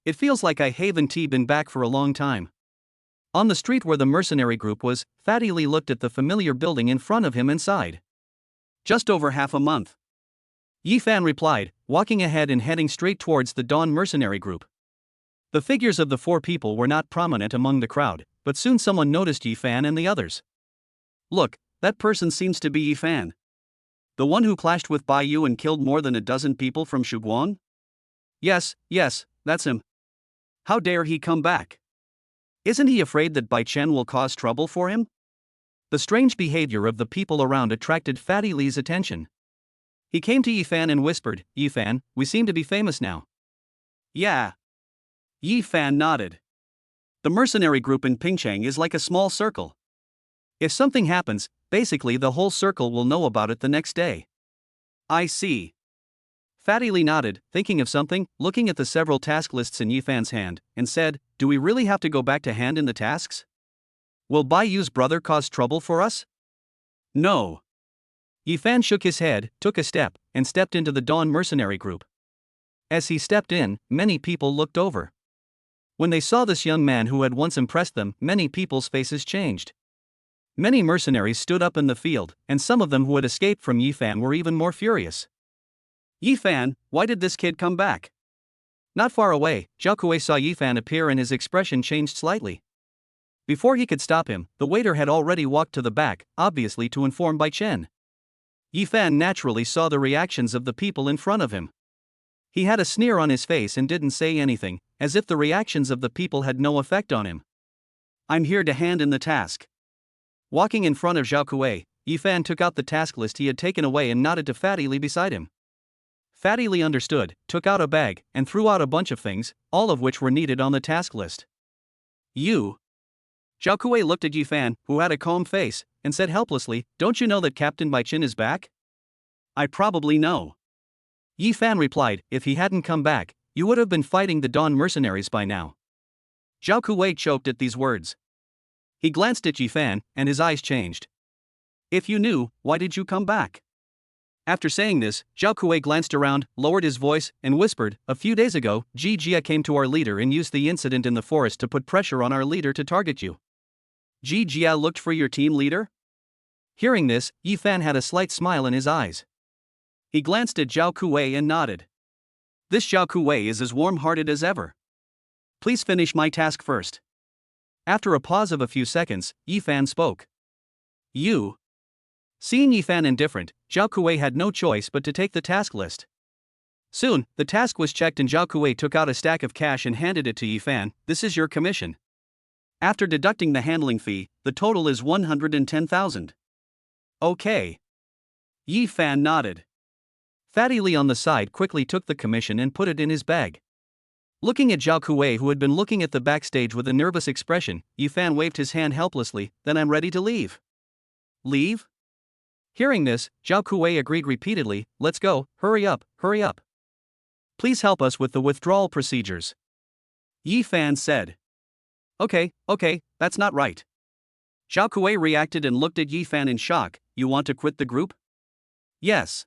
It feels like I haven't been back for a long time. On the street where the mercenary group was, Fatty Lee looked at the familiar building in front of him and sighed. Just over half a month. Ephan replied, walking ahead and heading straight towards the Dawn mercenary group. The figures of the 4 people were not prominent among the crowd, but soon someone noticed Ephan and the others. Look, that person seems to be Ephan. The one who clashed with Bai Yu and killed more than a dozen people from Shuguang? Yes, that's him. How dare he come back? Isn't he afraid that Bai Chen will cause trouble for him? The strange behavior of the people around attracted Fatty Lee's attention. He came to Ephan and whispered, Ephan, we seem to be famous now. Yeah. Ephan nodded. The mercenary group in Pingchang is like a small circle. If something happens, basically the whole circle will know about it the next day. I see. Fatty Lee nodded, thinking of something, looking at the several task lists in Ephan's hand, and said, do we really have to go back to hand in the tasks? Will Bai Yu's brother cause trouble for us? No. Ephan shook his head, took a step, and stepped into the Dawn mercenary group. As he stepped in, many people looked over. When they saw this young man who had once impressed them, many people's faces changed. Many mercenaries stood up in the field, and some of them who had escaped from Ephan were even more furious. Ephan, why did this kid come back? Not far away, Zhao Kuei saw Ephan appear and his expression changed slightly. Before he could stop him, the waiter had already walked to the back, obviously to inform Bai Chen. Ephan naturally saw the reactions of the people in front of him. He had a sneer on his face and didn't say anything, as if the reactions of the people had no effect on him. I'm here to hand in the task. Walking in front of Zhao Kuei, Ephan took out the task list he had taken away and nodded to Fatty Li beside him. Fatty Li understood, took out a bag, and threw out a bunch of things, all of which were needed on the task list. You. Zhao Kuei looked at Ephan, who had a calm face, and said helplessly, don't you know that Captain Bai Chen is back? I probably know. Ephan replied, if he hadn't come back, you would have been fighting the Dawn mercenaries by now. Zhao Kuei choked at these words. He glanced at Ephan, and his eyes changed. If you knew, why did you come back? After saying this, Zhao Kuei glanced around, lowered his voice, and whispered, a few days ago, Ji Jia came to our leader and used the incident in the forest to put pressure on our leader to target you. Ji Jia looked for your team leader? Hearing this, Ephan had a slight smile in his eyes. He glanced at Zhao Kuei and nodded. This Zhao Kuei is as warm-hearted as ever. Please finish my task first. After a pause of a few seconds, Ephan spoke. You. Seeing Ephan indifferent, Zhao Kuei had no choice but to take the task list. Soon, the task was checked and Zhao Kuei took out a stack of cash and handed it to Ephan. This is your commission. After deducting the handling fee, the total is 110,000. Okay. Ephan nodded. Fatty Li on the side quickly took the commission and put it in his bag. Looking at Zhao Kuei, who had been looking at the backstage with a nervous expression, Ephan waved his hand helplessly, then I'm ready to leave. Leave? Hearing this, Zhao Kuei agreed repeatedly, let's go, hurry up, hurry up. Please help us with the withdrawal procedures. Ephan said. Okay, that's not right. Zhao Kuei reacted and looked at Ephan in shock, you want to quit the group? Yes.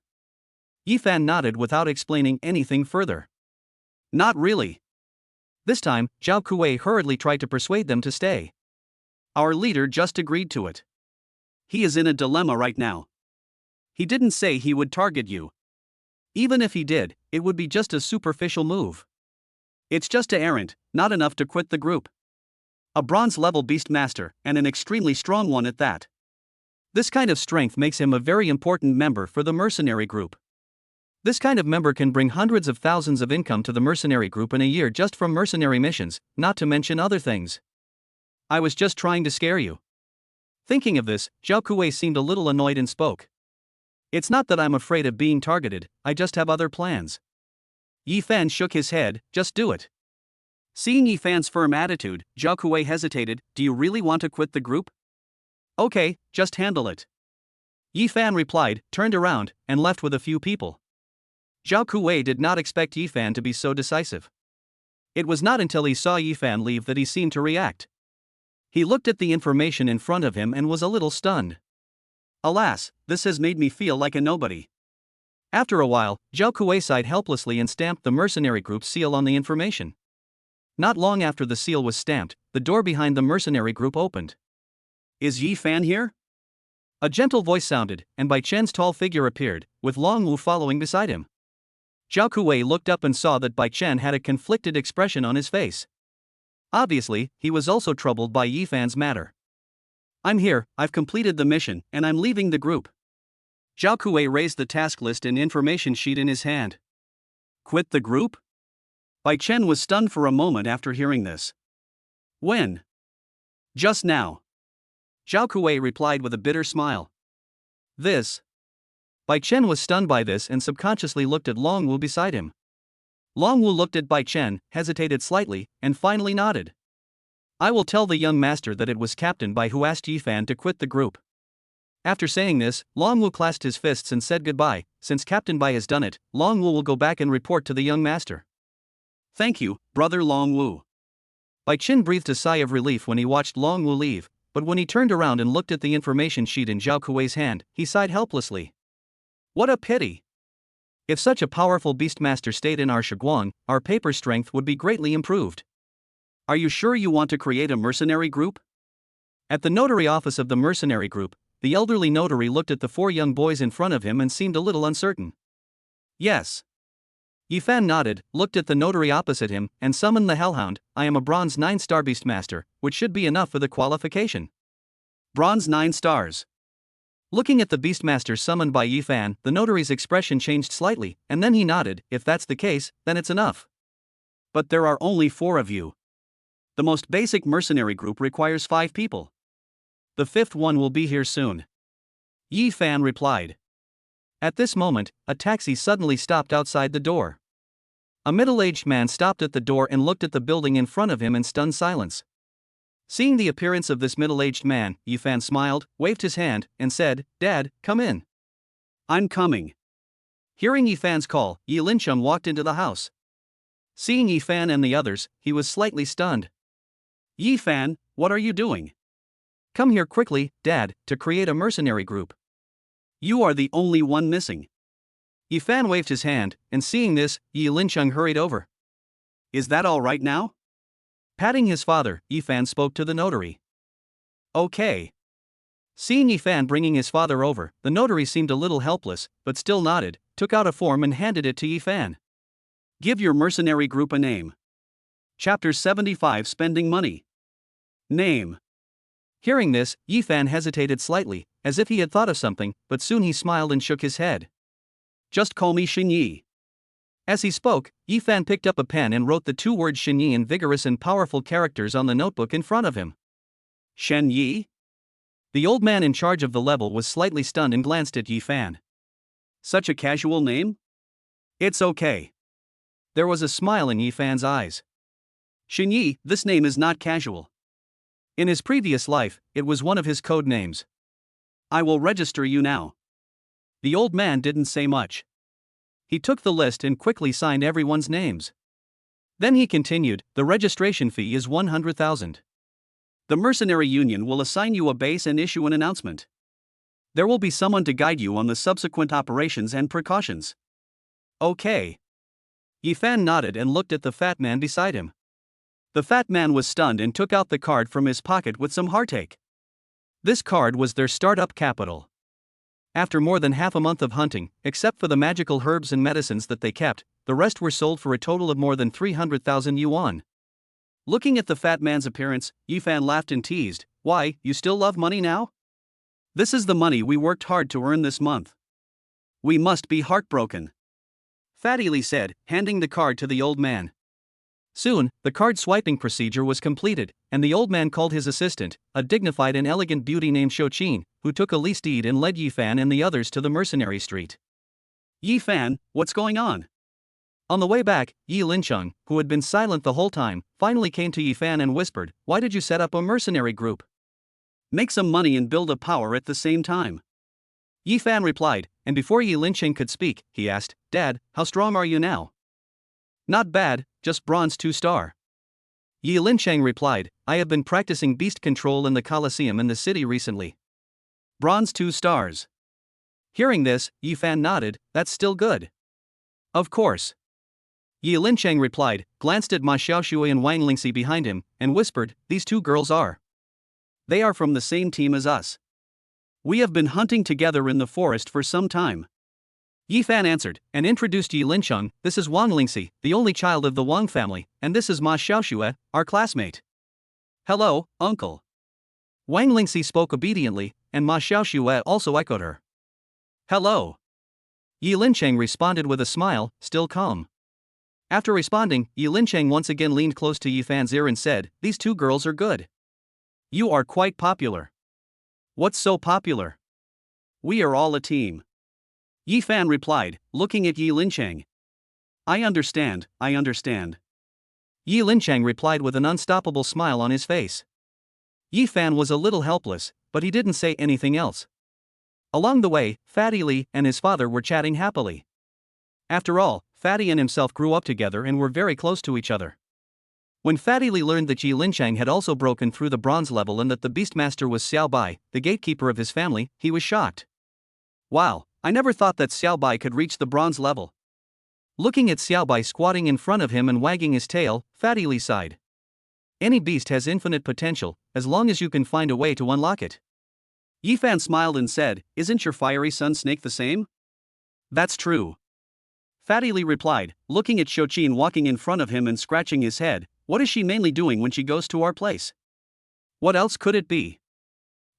Ephan nodded without explaining anything further. Not really. This time, Zhao Kuei hurriedly tried to persuade them to stay. Our leader just agreed to it. He is in a dilemma right now. He didn't say he would target you. Even if he did, it would be just a superficial move. It's just a errand, not enough to quit the group. A bronze-level beast master, and an extremely strong one at that. This kind of strength makes him a very important member for the mercenary group. This kind of member can bring hundreds of thousands of income to the mercenary group in a year just from mercenary missions, not to mention other things. I was just trying to scare you. Thinking of this, Zhao Kuei seemed a little annoyed and spoke. It's not that I'm afraid of being targeted, I just have other plans. Ephan shook his head, just do it. Seeing Ephan's firm attitude, Zhao Kuei hesitated, do you really want to quit the group? Okay, just handle it. Ephan replied, turned around, and left with a few people. Zhao Kuei did not expect Ephan to be so decisive. It was not until he saw Ephan leave that he seemed to react. He looked at the information in front of him and was a little stunned. Alas, this has made me feel like a nobody. After a while, Zhao Kuei sighed helplessly and stamped the mercenary group's seal on the information. Not long after the seal was stamped, the door behind the mercenary group opened. Is Ephan here? A gentle voice sounded, and Bai Chen's tall figure appeared, with Long Wu following beside him. Zhao Kuei looked up and saw that Bai Chen had a conflicted expression on his face. Obviously, he was also troubled by Ephan's matter. I'm here, I've completed the mission, and I'm leaving the group. Zhao Kuei raised the task list and information sheet in his hand. Quit the group? Bai Chen was stunned for a moment after hearing this. When? Just now. Zhao Kuei replied with a bitter smile. This. Bai Chen was stunned by this and subconsciously looked at Long Wu beside him. Long Wu looked at Bai Chen, hesitated slightly, and finally nodded. I will tell the young master that it was Captain Bai who asked Ephan to quit the group. After saying this, Long Wu clasped his fists and said goodbye. Since Captain Bai has done it, Long Wu will go back and report to the young master. Thank you, brother Long Wu. Bai Chen breathed a sigh of relief when he watched Long Wu leave, but when he turned around and looked at the information sheet in Zhao Kuei's hand, he sighed helplessly. What a pity! If such a powerful beastmaster stayed in our Shiguang, our paper strength would be greatly improved. Are you sure you want to create a mercenary group? At the notary office of the mercenary group, the elderly notary looked at the four young boys in front of him and seemed a little uncertain. Yes. Ephan nodded, looked at the notary opposite him, and summoned the Hellhound. I am a Bronze 9-star Beastmaster, which should be enough for the qualification. Bronze 9 stars. Looking at the Beastmaster summoned by Ephan, the notary's expression changed slightly, and then he nodded. If that's the case, then it's enough. But there are only 4 of you. The most basic mercenary group requires 5 people. The 5th one will be here soon. Ephan replied. At this moment, a taxi suddenly stopped outside the door. A middle-aged man stopped at the door and looked at the building in front of him in stunned silence. Seeing the appearance of this middle-aged man, Ephan smiled, waved his hand, and said, "Dad, come in." "I'm coming." Hearing Ephan's call, Yi Lincheng walked into the house. Seeing Ephan and the others, he was slightly stunned. "Ephan, what are you doing?" "Come here quickly, Dad, to create a mercenary group. You are the only one missing." Ephan waved his hand, and seeing this, Yi Lincheng hurried over. "Is that all right now?" Patting his father, Ephan spoke to the notary. "Okay." Seeing Ephan bringing his father over, the notary seemed a little helpless, but still nodded, took out a form and handed it to Ephan. "Give your mercenary group a name." Chapter 75 Spending Money. Name. Hearing this, Ephan hesitated slightly, as if he had thought of something, but soon he smiled and shook his head. "Just call me Shenyi." As he spoke, Ephan picked up a pen and wrote the 2 words Shenyi in vigorous and powerful characters on the notebook in front of him. "Shenyi?" The old man in charge of the level was slightly stunned and glanced at Ephan. "Such a casual name?" "It's okay." There was a smile in Ephan's eyes. "Shenyi, this name is not casual. In his previous life, it was one of his code names. I will register you now." The old man didn't say much. He took the list and quickly signed everyone's names. Then he continued, "The registration fee is 100,000. The mercenary union will assign you a base and issue an announcement. There will be someone to guide you on the subsequent operations and precautions." "Okay." Ephan nodded and looked at the fat man beside him. The fat man was stunned and took out the card from his pocket with some heartache. This card was their startup capital. After more than half a month of hunting, except for the magical herbs and medicines that they kept, the rest were sold for a total of more than 300,000 yuan. Looking at the fat man's appearance, Ephan laughed and teased, "Why, you still love money now? This is the money we worked hard to earn this month. We must be heartbroken," Fatty Lee said, handing the card to the old man. Soon, the card swiping procedure was completed, and the old man called his assistant, a dignified and elegant beauty named Shochin, who took a steed and led Ephan and the others to the mercenary street. "Ephan, what's going on?" On the way back, Yi Lincheng, who had been silent the whole time, finally came to Ephan and whispered, "Why did you set up a mercenary group?" "Make some money and build a power at the same time." Ephan replied, and before Yi Lincheng could speak, he asked, "Dad, how strong are you now?" "Not bad, just bronze 2-star. Yi Lincheng replied, "I have been practicing beast control in the Colosseum in the city recently." "Bronze 2 stars. Hearing this, Ephan nodded, "That's still good." "Of course." Yi Lincheng replied, glanced at Ma Xiaoshui and Wang Lingxi behind him, and whispered, "These 2 girls are. They are from the same team as us. We have been hunting together in the forest for some time." Ephan answered, and introduced Yi Lincheng, "This is Wang Lingxi, the only child of the Wang family, and this is Ma Xiaoshui, our classmate." "Hello, uncle." Wang Lingxi spoke obediently, and Ma Xiaoshui also echoed her. "Hello." Yi Lincheng responded with a smile, still calm. After responding, Yi Lincheng once again leaned close to Ephan's ear and said, "These 2 girls are good. You are quite popular." "What's so popular?" "We are all a team." Ephan replied, looking at Yi Lincheng. I understand. Yi Lincheng replied with an unstoppable smile on his face. Ephan was a little helpless, but he didn't say anything else. Along the way, Fatty Lee and his father were chatting happily. After all, Fatty and himself grew up together and were very close to each other. When Fatty Lee learned that Yi Lincheng had also broken through the bronze level and that the Beastmaster was Xiao Bai, the gatekeeper of his family, he was shocked. "Wow, I never thought that Xiao Bai could reach the bronze level." Looking at Xiao Bai squatting in front of him and wagging his tail, Fatty Lee sighed. Any beast has infinite potential, as long as you can find a way to unlock it. Ephan smiled and said, "Isn't your fiery son Snake the same?" "That's true." Fatty Lee replied, looking at Xiaoqin walking in front of him and scratching his head. What is she mainly doing when she goes to our place? What else could it be?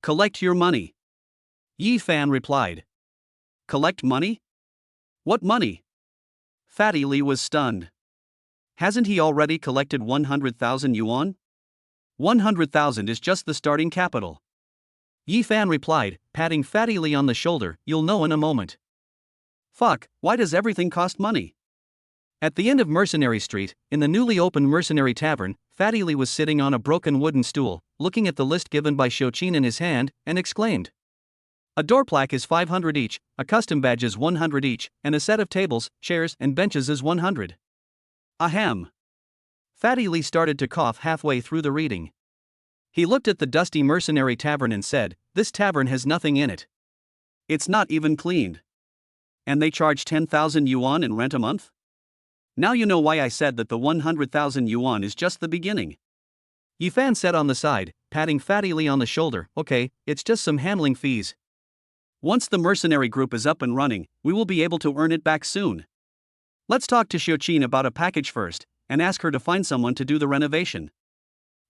Collect your money. Ephan replied. Collect money? What money? Fatty Lee was stunned. Hasn't he already collected 100,000 yuan? 100,000 is just the starting capital. Ephan replied, patting Fatty Lee on the shoulder. You'll know in a moment. Fuck, why does everything cost money? At the end of Mercenary Street, in the newly opened Mercenary Tavern, Fatty Lee was sitting on a broken wooden stool, looking at the list given by Xiaoqin in his hand, and exclaimed. A door plaque is 500 each, a custom badge is 100 each, and a set of tables, chairs, and benches is 100. Ahem. Fatty Lee started to cough halfway through the reading. He looked at the dusty Mercenary Tavern and said, this tavern has nothing in it. It's not even cleaned. And they charge 10,000 yuan in rent a month? Now you know why I said that the 100,000 yuan is just the beginning. Ephan said on the side, patting Fatty Lee on the shoulder. Okay, it's just some handling fees. Once the mercenary group is up and running, we will be able to earn it back soon. Let's talk to Xiaoqin about a package first, and ask her to find someone to do the renovation.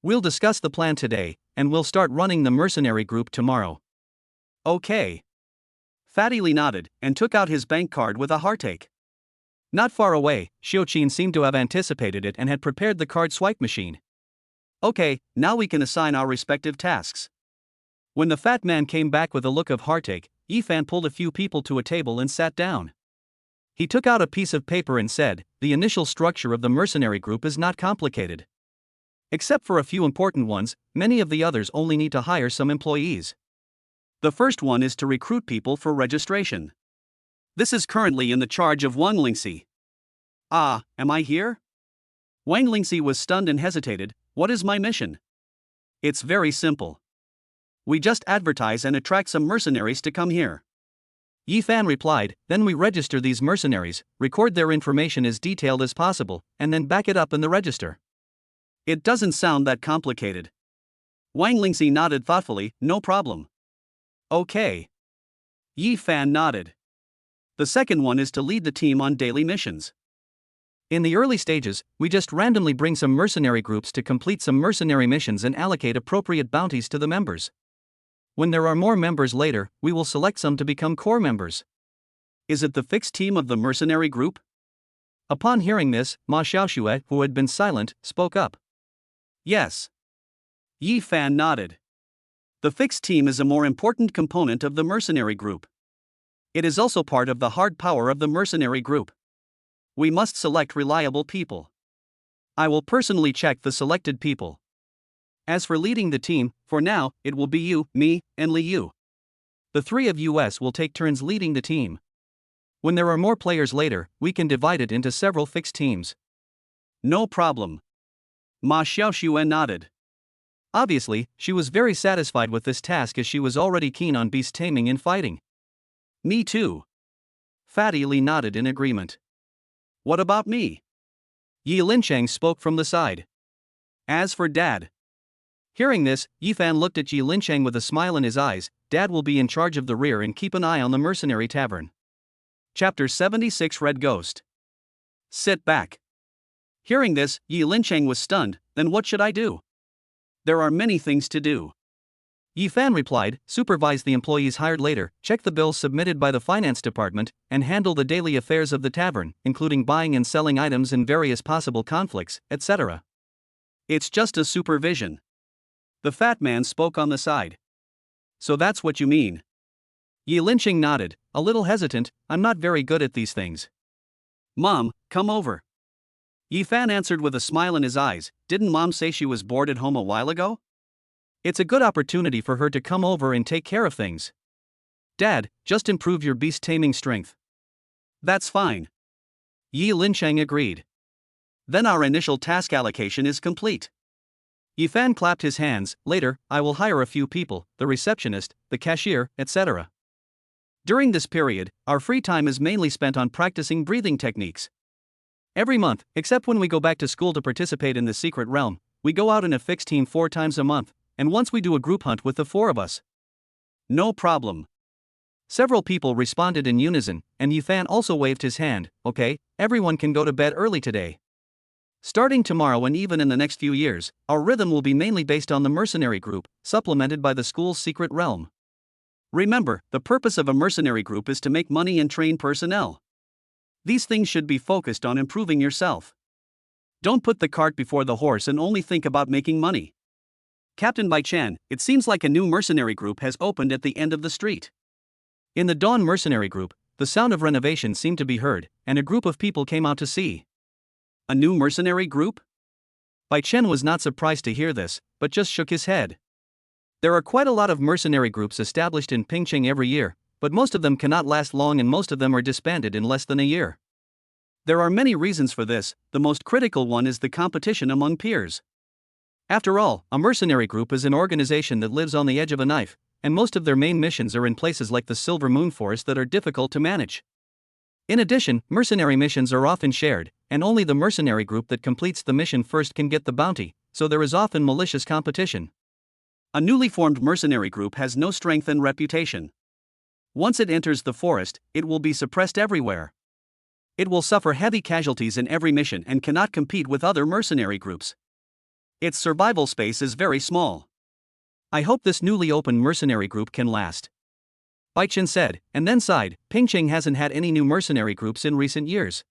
We'll discuss the plan today, and we'll start running the mercenary group tomorrow. Okay. Fatty Lee nodded, and took out his bank card with a heartache. Not far away, Xiaoqin seemed to have anticipated it and had prepared the card swipe machine. Okay, now we can assign our respective tasks. When the fat man came back with a look of heartache, Ephan pulled a few people to a table and sat down. He took out a piece of paper and said, the initial structure of the mercenary group is not complicated. Except for a few important ones, many of the others only need to hire some employees. The first one is to recruit people for registration. This is currently in the charge of Wang Lingxi. Ah, am I here? Wang Lingxi was stunned and hesitated. What is my mission? It's very simple. We just advertise and attract some mercenaries to come here. Ephan replied, then we register these mercenaries, record their information as detailed as possible, and then back it up in the register. It doesn't sound that complicated. Wang Lingxi nodded thoughtfully. No problem. Okay. Ephan nodded. The second one is to lead the team on daily missions. In the early stages, we just randomly bring some mercenary groups to complete some mercenary missions and allocate appropriate bounties to the members. When there are more members later, we will select some to become core members. Is it the fixed team of the mercenary group? Upon hearing this, Ma Xiaoxue, who had been silent, spoke up. Yes. Ephan nodded. The fixed team is a more important component of the mercenary group. It is also part of the hard power of the mercenary group. We must select reliable people. I will personally check the selected people. As for leading the team, for now, it will be you, me, and Li Yu. The three of us will take turns leading the team. When there are more players later, we can divide it into several fixed teams. No problem. Ma Xiaoxue nodded. Obviously, she was very satisfied with this task as she was already keen on beast taming and fighting. Me too. Fatty Lee nodded in agreement. What about me? Yi Lincheng spoke from the side. As for Dad. Hearing this, Ephan looked at Yi Lincheng with a smile in his eyes. Dad will be in charge of the rear and keep an eye on the mercenary tavern. Chapter 76 Red Ghost. Sit back. Hearing this, Yi Lincheng was stunned. Then what should I do? There are many things to do. Ephan replied, supervise the employees hired later, check the bills submitted by the finance department, and handle the daily affairs of the tavern, including buying and selling items and various possible conflicts, etc. It's just a supervision. The fat man spoke on the side. So that's what you mean. Yi Lincheng nodded, a little hesitant. I'm not very good at these things. Mom, come over. Ephan answered with a smile in his eyes. Didn't Mom say she was bored at home a while ago? It's a good opportunity for her to come over and take care of things. Dad, just improve your beast taming strength. That's fine. Yi Lincheng agreed. Then our initial task allocation is complete. Ephan clapped his hands. Later, I will hire a few people, the receptionist, the cashier, etc. During this period, our free time is mainly spent on practicing breathing techniques. Every month, except when we go back to school to participate in the secret realm, we go out in a fixed team 4 times a month, and once we do a group hunt with the 4 of us. No problem. Several people responded in unison, and Ephan also waved his hand. Okay, everyone can go to bed early today. Starting tomorrow and even in the next few years, our rhythm will be mainly based on the mercenary group, supplemented by the school's secret realm. Remember, the purpose of a mercenary group is to make money and train personnel. These things should be focused on improving yourself. Don't put the cart before the horse and only think about making money. Captain Bai Chen, it seems like a new mercenary group has opened at the end of the street. In the Dawn mercenary group, the sound of renovation seemed to be heard, and a group of people came out to see. A new mercenary group? Bai Chen was not surprised to hear this, but just shook his head. There are quite a lot of mercenary groups established in Pingcheng every year, but most of them cannot last long and most of them are disbanded in less than a year. There are many reasons for this, the most critical one is the competition among peers. After all, a mercenary group is an organization that lives on the edge of a knife, and most of their main missions are in places like the Silver Moon Forest that are difficult to manage. In addition, mercenary missions are often shared, and only the mercenary group that completes the mission first can get the bounty, so there is often malicious competition. A newly formed mercenary group has no strength and reputation. Once it enters the forest, it will be suppressed everywhere. It will suffer heavy casualties in every mission and cannot compete with other mercenary groups. Its survival space is very small. I hope this newly opened mercenary group can last. Bai Chen said, and then sighed. Pingcheng hasn't had any new mercenary groups in recent years.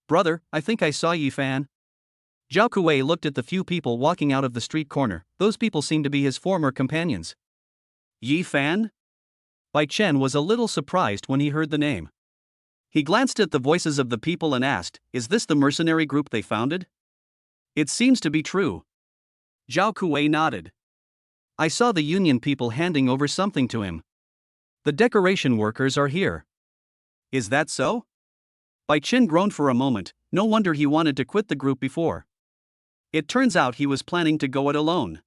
Brother, I think I saw Ephan. Zhao Kuei looked at the few people walking out of the street corner. Those people seemed to be his former companions. Ephan? Bai Chen was a little surprised when he heard the name. He glanced at the voices of the people and asked, is this the mercenary group they founded? It seems to be true. Zhao Kuei nodded. I saw the union people handing over something to him. The decoration workers are here. Is that so? Bai Chen groaned for a moment. No wonder he wanted to quit the group before. It turns out he was planning to go it alone.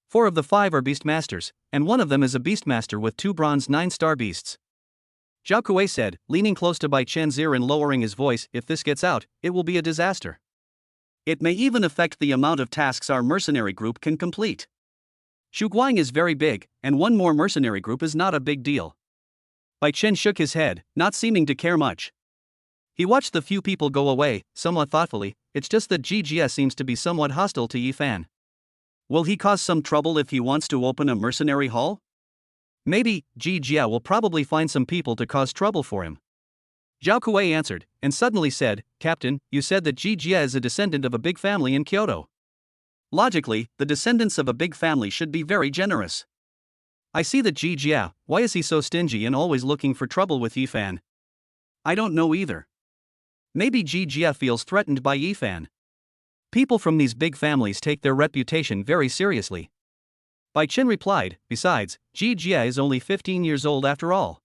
4 of the 5 are beastmasters, and one of them is a beastmaster with 2 bronze 9-star beasts. Zhao Kuei said, leaning close to Bai Chen's ear and lowering his voice, if this gets out, it will be a disaster. It may even affect the amount of tasks our mercenary group can complete. Shuguang is very big, and one more mercenary group is not a big deal. Bai Chen shook his head, not seeming to care much. He watched the few people go away, somewhat thoughtfully. It's just that GGS seems to be somewhat hostile to Ephan. Will he cause some trouble if he wants to open a mercenary hall? Maybe. Jia will probably find some people to cause trouble for him. Zhao Kuei answered, and suddenly said, Captain, you said that Jia is a descendant of a big family in Kyoto. Logically, the descendants of a big family should be very generous. I see that Jia, why is he so stingy and always looking for trouble with Ephan? I don't know either. Maybe Jia feels threatened by Ephan. People from these big families take their reputation very seriously. Bai Chen replied, besides, Jia is only 15 years old after all.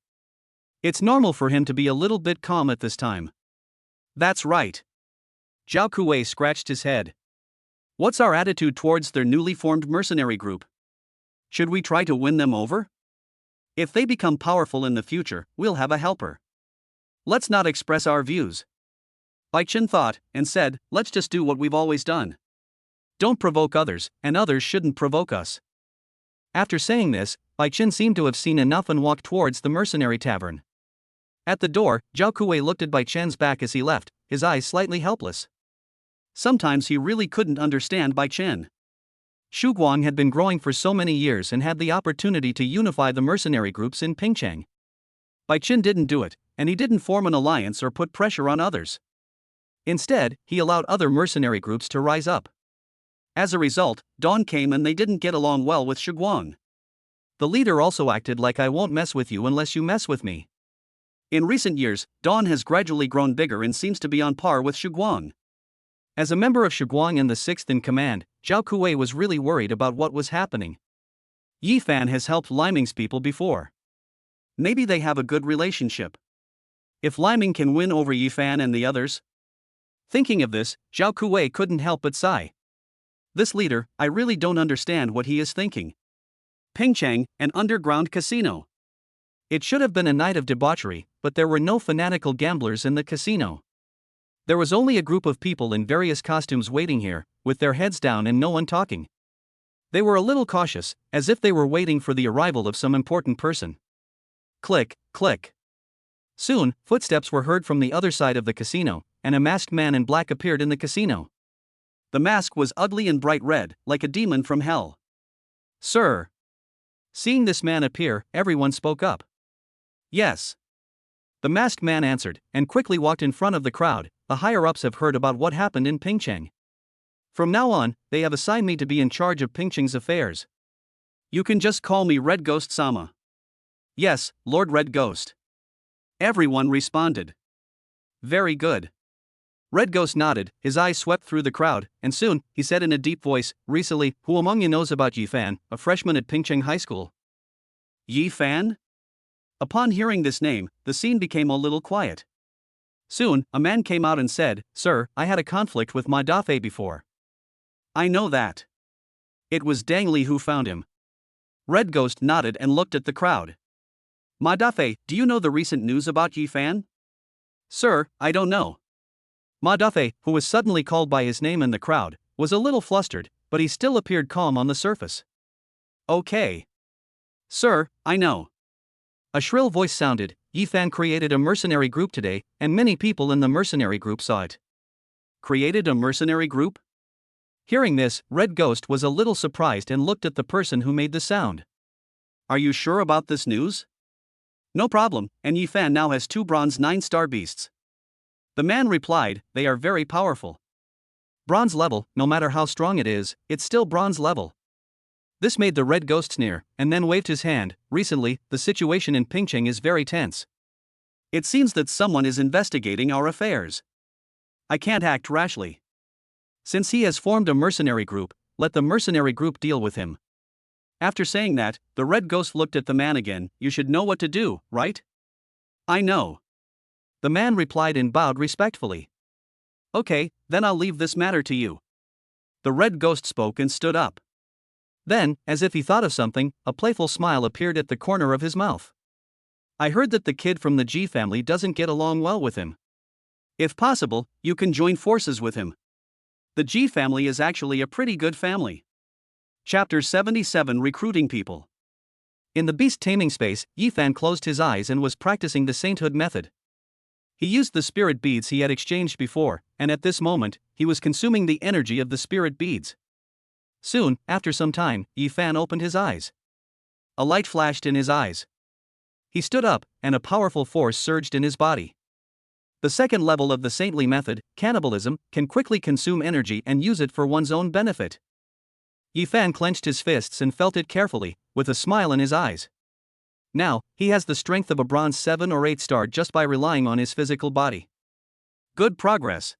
It's normal for him to be a little bit calm at this time. That's right. Zhao Kuei scratched his head. What's our attitude towards their newly formed mercenary group? Should we try to win them over? If they become powerful in the future, we'll have a helper. Let's not express our views. Bai Chen thought, and said, let's just do what we've always done. Don't provoke others, and others shouldn't provoke us. After saying this, Bai Chen seemed to have seen enough and walked towards the mercenary tavern. At the door, Zhao Kuei looked at Bai Chen's back as he left, his eyes slightly helpless. Sometimes he really couldn't understand Bai Chen. Shuguang had been growing for so many years and had the opportunity to unify the mercenary groups in Pingcheng. Bai Chen didn't do it, and he didn't form an alliance or put pressure on others. Instead, he allowed other mercenary groups to rise up. As a result, Dawn came and they didn't get along well with Shuguang. The leader also acted like I won't mess with you unless you mess with me. In recent years, Dawn has gradually grown bigger and seems to be on par with Shuguang. As a member of Shuguang and the 6th in command, Zhao Kuei was really worried about what was happening. Ephan has helped Liming's people before. Maybe they have a good relationship. If Liming can win over Ephan and the others? Thinking of this, Zhao Kuei couldn't help but sigh. This leader, I really don't understand what he is thinking. Pingcheng, an underground casino. It should have been a night of debauchery, but there were no fanatical gamblers in the casino. There was only a group of people in various costumes waiting here, with their heads down and no one talking. They were a little cautious, as if they were waiting for the arrival of some important person. click, click. Soon, footsteps were heard from the other side of the casino, and a masked man in black appeared in the casino. The mask was ugly and bright red, like a demon from hell. "Sir." Seeing this man appear, everyone spoke up. "Yes." The masked man answered, and quickly walked in front of the crowd. "The higher-ups have heard about what happened in Pingcheng. From now on, they have assigned me to be in charge of Pingcheng's affairs. You can just call me Red Ghost Sama." "Yes, Lord Red Ghost." Everyone responded. "Very good." Red Ghost nodded, his eyes swept through the crowd, and soon, he said in a deep voice, "Recently, who among you knows about Ephan, a freshman at Pingcheng High School?" "Ephan?" Upon hearing this name, the scene became a little quiet. Soon, a man came out and said, "Sir, I had a conflict with my Taai before." "I know that. It was Dang Li who found him." Red Ghost nodded and looked at the crowd. "My Taai, do you know the recent news about Ephan?" "Sir, I don't know." Ma Taai, who was suddenly called by his name in the crowd, was a little flustered, but he still appeared calm on the surface. "Okay. Sir, I know." A shrill voice sounded. "Ephan created a mercenary group today, and many people in the mercenary group saw it." "Created a mercenary group?" Hearing this, Red Ghost was a little surprised and looked at the person who made the sound. "Are you sure about this news?" "No problem, and Ephan now has 2 bronze 9-star beasts." The man replied, "They are very powerful. Bronze level, no matter how strong it is, it's still bronze level." This made the Red Ghost sneer, and then waved his hand. "Recently, the situation in Pingcheng is very tense. It seems that someone is investigating our affairs. I can't act rashly. Since he has formed a mercenary group, let the mercenary group deal with him." After saying that, the Red Ghost looked at the man again. "You should know what to do, right?" "I know." The man replied and bowed respectfully. "Okay, then I'll leave this matter to you." The Red Ghost spoke and stood up. Then, as if he thought of something, a playful smile appeared at the corner of his mouth. "I heard that the kid from the G family doesn't get along well with him. If possible, you can join forces with him. The G family is actually a pretty good family." Chapter 77 Recruiting People. In the beast taming space, Ephan closed his eyes and was practicing the sainthood method. He used the spirit beads he had exchanged before, and at this moment, he was consuming the energy of the spirit beads. Soon, after some time, Ephan opened his eyes. A light flashed in his eyes. He stood up, and a powerful force surged in his body. The second level of the saintly method, cannibalism, can quickly consume energy and use it for one's own benefit. Ephan clenched his fists and felt it carefully, with a smile in his eyes. Now, he has the strength of a bronze 7 or 8 star just by relying on his physical body. Good progress.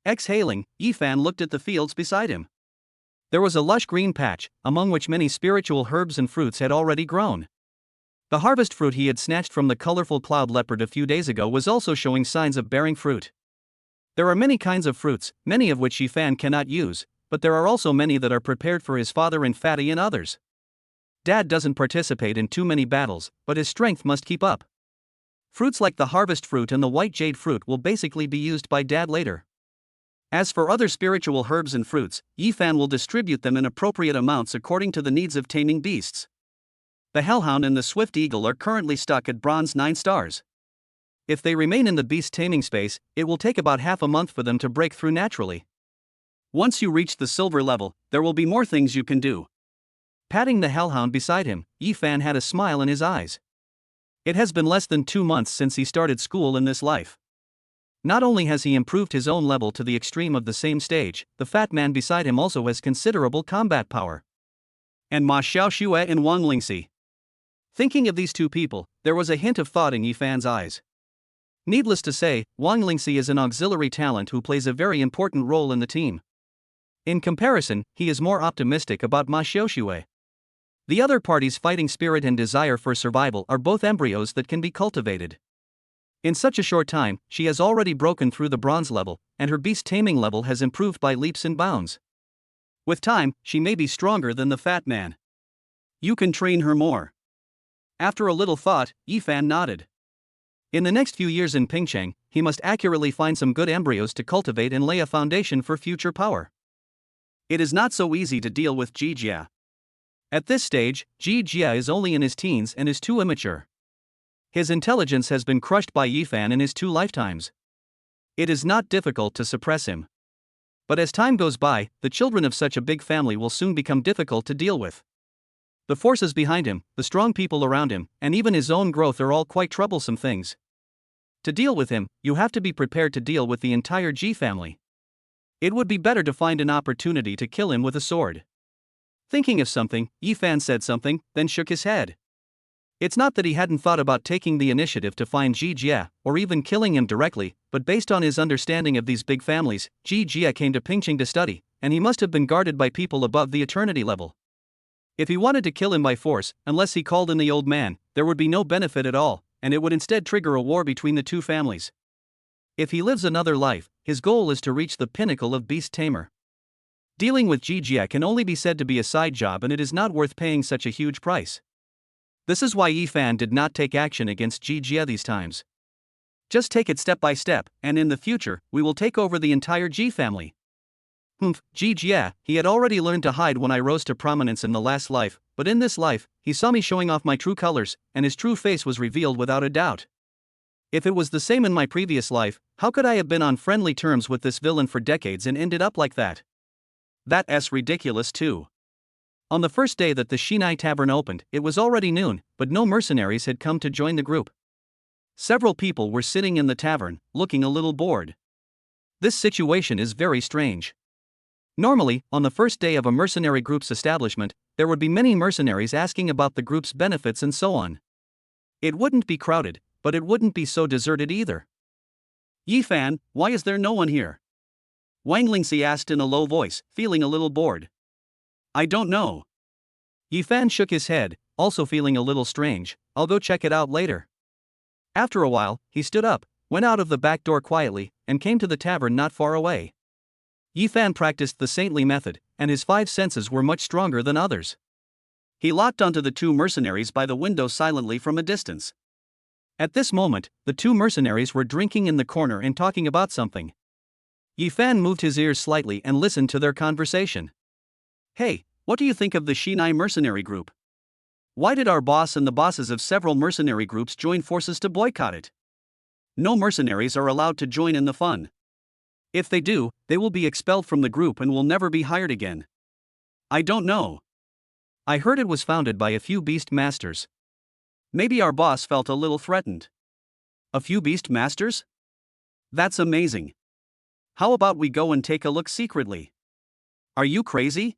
Exhaling, Ephan looked at the fields beside him. There was a lush green patch, among which many spiritual herbs and fruits had already grown. The harvest fruit he had snatched from the colorful cloud leopard a few days ago was also showing signs of bearing fruit. There are many kinds of fruits, many of which Ephan cannot use, but there are also many that are prepared for his father and Fatty and others. Dad doesn't participate in too many battles, but his strength must keep up. Fruits like the harvest fruit and the white jade fruit will basically be used by Dad later. As for other spiritual herbs and fruits, Ephan will distribute them in appropriate amounts according to the needs of taming beasts. The Hellhound and the Swift Eagle are currently stuck at bronze 9 stars. If they remain in the beast taming space, it will take about half a month for them to break through naturally. Once you reach the silver level, there will be more things you can do. Patting the Hellhound beside him, Ephan had a smile in his eyes. It has been less than 2 months since he started school in this life. Not only has he improved his own level to the extreme of the same stage, the fat man beside him also has considerable combat power. And Ma Xiaoxue and Wang Lingxi. Thinking of these two people, there was a hint of thought in Ephan's eyes. Needless to say, Wang Lingxi is an auxiliary talent who plays a very important role in the team. In comparison, he is more optimistic about Ma Xiaoxue. The other party's fighting spirit and desire for survival are both embryos that can be cultivated. In such a short time, she has already broken through the bronze level, and her beast taming level has improved by leaps and bounds. With time, she may be stronger than the fat man. You can train her more. After a little thought, Ephan nodded. In the next few years in Pingcheng, he must accurately find some good embryos to cultivate and lay a foundation for future power. It is not so easy to deal with Ji Jia. At this stage, Ji Jia is only in his teens and is too immature. His intelligence has been crushed by Ephan in his 2 lifetimes. It is not difficult to suppress him. But as time goes by, the children of such a big family will soon become difficult to deal with. The forces behind him, the strong people around him, and even his own growth are all quite troublesome things. To deal with him, you have to be prepared to deal with the entire G family. It would be better to find an opportunity to kill him with a sword. Thinking of something, Ephan said something, then shook his head. It's not that he hadn't thought about taking the initiative to find Ji Jie, or even killing him directly, but based on his understanding of these big families, Ji Jie came to Pingqing to study, and he must have been guarded by people above the eternity level. If he wanted to kill him by force, unless he called in the old man, there would be no benefit at all, and it would instead trigger a war between the 2 families. If he lives another life, his goal is to reach the pinnacle of beast tamer. Dealing with Ji Jie can only be said to be a side job, and it is not worth paying such a huge price. This is why Ephan did not take action against Ji Jie these times. Just take it step by step, and in the future, we will take over the entire Ji family. Ji Jie, he had already learned to hide when I rose to prominence in the last life, but in this life, he saw me showing off my true colors, and his true face was revealed without a doubt. If it was the same in my previous life, how could I have been on friendly terms with this villain for decades and ended up like that? That's ridiculous too. On the first day that the Shinai Tavern opened, it was already noon, but no mercenaries had come to join the group. Several people were sitting in the tavern, looking a little bored. This situation is very strange. Normally, on the first day of a mercenary group's establishment, there would be many mercenaries asking about the group's benefits and so on. It wouldn't be crowded, but it wouldn't be so deserted either. Ephan, why is there no one here? Wang Lingxi asked in a low voice, feeling a little bored. I don't know. Ephan shook his head, also feeling a little strange. I'll go check it out later. After a while, he stood up, went out of the back door quietly, and came to the tavern not far away. Ephan practiced the saintly method, and his 5 senses were much stronger than others. He locked onto the 2 mercenaries by the window silently from a distance. At this moment, the 2 mercenaries were drinking in the corner and talking about something. Ephan moved his ears slightly and listened to their conversation. Hey, what do you think of the Shinai mercenary group? Why did our boss and the bosses of several mercenary groups join forces to boycott it? No mercenaries are allowed to join in the fun. If they do, they will be expelled from the group and will never be hired again. I don't know. I heard it was founded by a few beast masters. Maybe our boss felt a little threatened. A few beast masters? That's amazing. How about we go and take a look secretly? Are you crazy?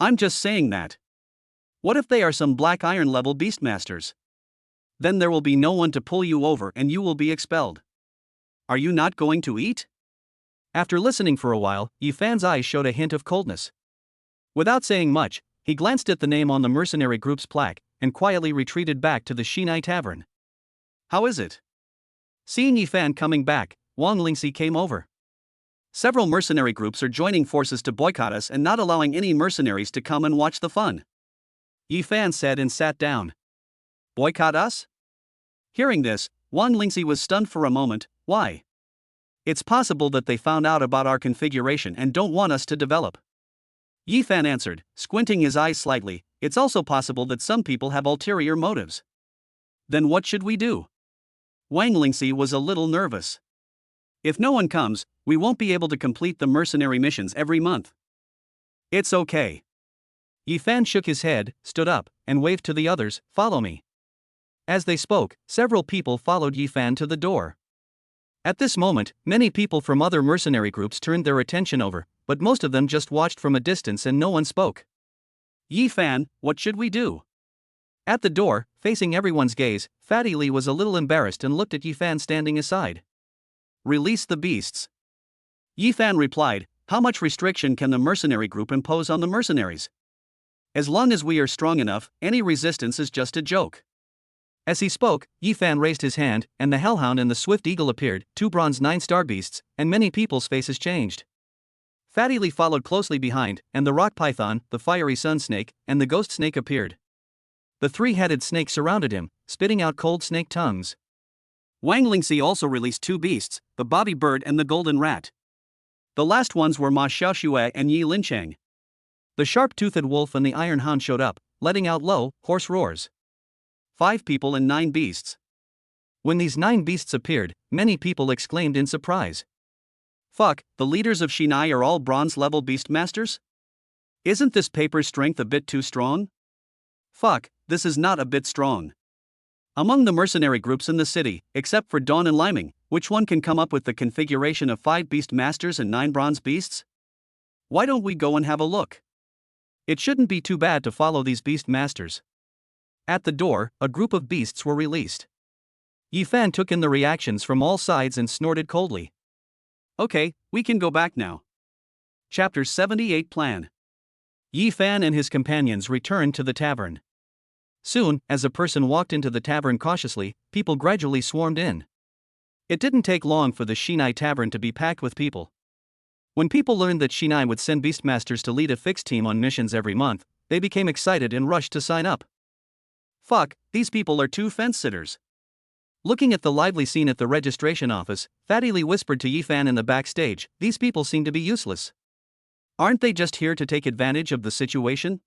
I'm just saying that. What if they are some black iron level beastmasters? Then there will be no one to pull you over and you will be expelled. Are you not going to eat? After listening for a while, Ephan's eyes showed a hint of coldness. Without saying much, he glanced at the name on the mercenary group's plaque and quietly retreated back to the Shinai Tavern. How is it? Seeing Ephan coming back, Wang Lingxi came over. Several mercenary groups are joining forces to boycott us and not allowing any mercenaries to come and watch the fun. Ephan said and sat down. Boycott us? Hearing this, Wang Lingxi was stunned for a moment. Why? It's possible that they found out about our configuration and don't want us to develop. Ephan answered, squinting his eyes slightly. It's also possible that some people have ulterior motives. Then what should we do? Wang Lingxi was a little nervous. If no one comes, we won't be able to complete the mercenary missions every month. It's okay. Ephan shook his head, stood up, and waved to the others, follow me. As they spoke, several people followed Ephan to the door. At this moment, many people from other mercenary groups turned their attention over, but most of them just watched from a distance and no one spoke. Ephan, what should we do? At the door, facing everyone's gaze, Fatty Lee was a little embarrassed and looked at Ephan standing aside. Release the beasts. Ephan replied, how much restriction can the mercenary group impose on the mercenaries? As long as we are strong enough, any resistance is just a joke. As he spoke, Ephan raised his hand, and the Hellhound and the Swift Eagle appeared, 2 bronze 9-star beasts, and many people's faces changed. Fatty Lee followed closely behind, and the rock python, the fiery sun snake, and the ghost snake appeared. The 3-headed snake surrounded him, spitting out cold snake tongues. Wang Lingxi also released 2 beasts, the bobby bird and the golden rat. The last ones were Ma Xiaoxue and Yi Lincheng. The sharp-toothed wolf and the iron hound showed up, letting out low, hoarse roars. 5 people and 9 beasts. When these 9 beasts appeared, many people exclaimed in surprise. Fuck, the leaders of Shinai are all bronze-level beastmasters? Isn't this paper's strength a bit too strong? Fuck, this is not a bit strong. Among the mercenary groups in the city, except for Dawn and Liming, which one can come up with the configuration of 5 beastmasters and 9 bronze beasts? Why don't we go and have a look? It shouldn't be too bad to follow these beastmasters. At the door, a group of beasts were released. Ephan took in the reactions from all sides and snorted coldly. Okay, we can go back now. Chapter 78 Plan. Ephan and his companions returned to the tavern. Soon, as a person walked into the tavern cautiously, people gradually swarmed in. It didn't take long for the Shinai tavern to be packed with people. When people learned that Shinai would send beastmasters to lead a fixed team on missions every month, they became excited and rushed to sign up. Fuck, these people are 2 fence-sitters. Looking at the lively scene at the registration office, Fatty Lee whispered to Ephan in the backstage, these people seem to be useless. Aren't they just here to take advantage of the situation?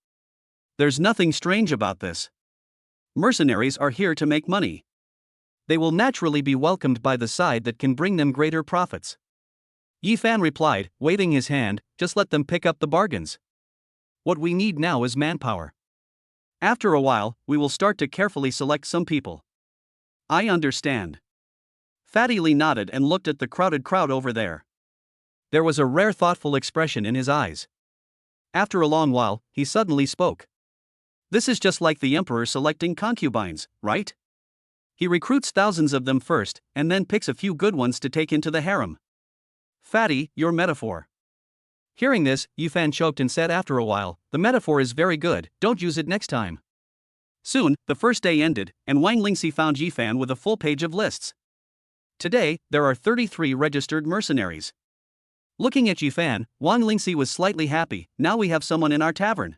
There's nothing strange about this. Mercenaries are here to make money. They will naturally be welcomed by the side that can bring them greater profits. Ephan replied, waving his hand, just let them pick up the bargains. What we need now is manpower. After a while, we will start to carefully select some people. I understand. Fatty Lee nodded and looked at the crowded crowd over there. There was a rare thoughtful expression in his eyes. After a long while, he suddenly spoke. This is just like the emperor selecting concubines, right? He recruits thousands of them first, and then picks a few good ones to take into the harem. Fatty, your metaphor. Hearing this, Ephan choked and said after a while, the metaphor is very good, don't use it next time. Soon, the first day ended, and Wang Lingxi found Ephan with a full page of lists. Today, there are 33 registered mercenaries. Looking at Ephan, Wang Lingxi was slightly happy, now we have someone in our tavern.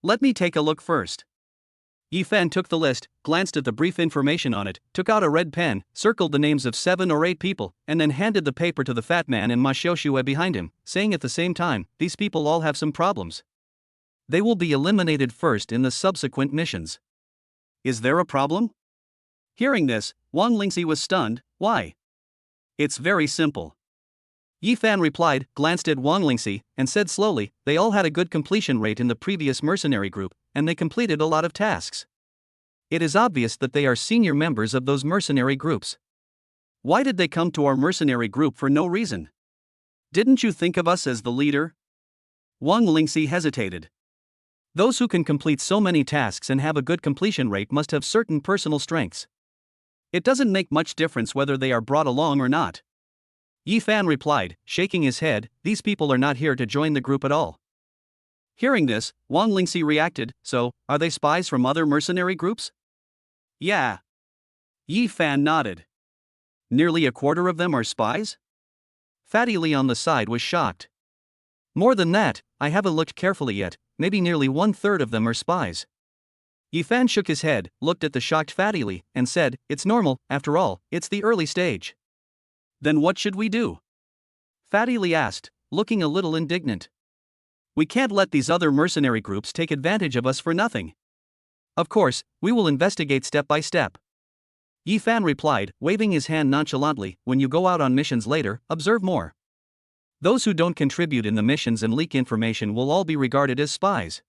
Let me take a look first. Ephan took the list, glanced at the brief information on it, took out a red pen, circled the names of 7 or 8 people, and then handed the paper to the fat man and Ma Xiaoxue behind him, saying at the same time, these people all have some problems. They will be eliminated first in the subsequent missions. Is there a problem? Hearing this, Wang Lingxi was stunned. Why? It's very simple. Ephan replied, glanced at Wang Lingxi, and said slowly, they all had a good completion rate in the previous mercenary group, and they completed a lot of tasks. It is obvious that they are senior members of those mercenary groups. Why did they come to our mercenary group for no reason? Didn't you think of us as the leader? Wang Lingxi hesitated. Those who can complete so many tasks and have a good completion rate must have certain personal strengths. It doesn't make much difference whether they are brought along or not. Ephan replied, shaking his head, these people are not here to join the group at all. Hearing this, Wang Lingxi reacted, so, are they spies from other mercenary groups? Yeah. Ephan nodded. Nearly a quarter of them are spies? Fatty Lee on the side was shocked. More than that, I haven't looked carefully yet, maybe nearly 1/3 of them are spies. Ephan shook his head, looked at the shocked Fatty Lee, and said, it's normal, after all, it's the early stage. Then what should we do? Fatty Lee asked, looking a little indignant. We can't let these other mercenary groups take advantage of us for nothing. Of course, we will investigate step by step. Ephan replied, waving his hand nonchalantly, when you go out on missions later, observe more. Those who don't contribute in the missions and leak information will all be regarded as spies.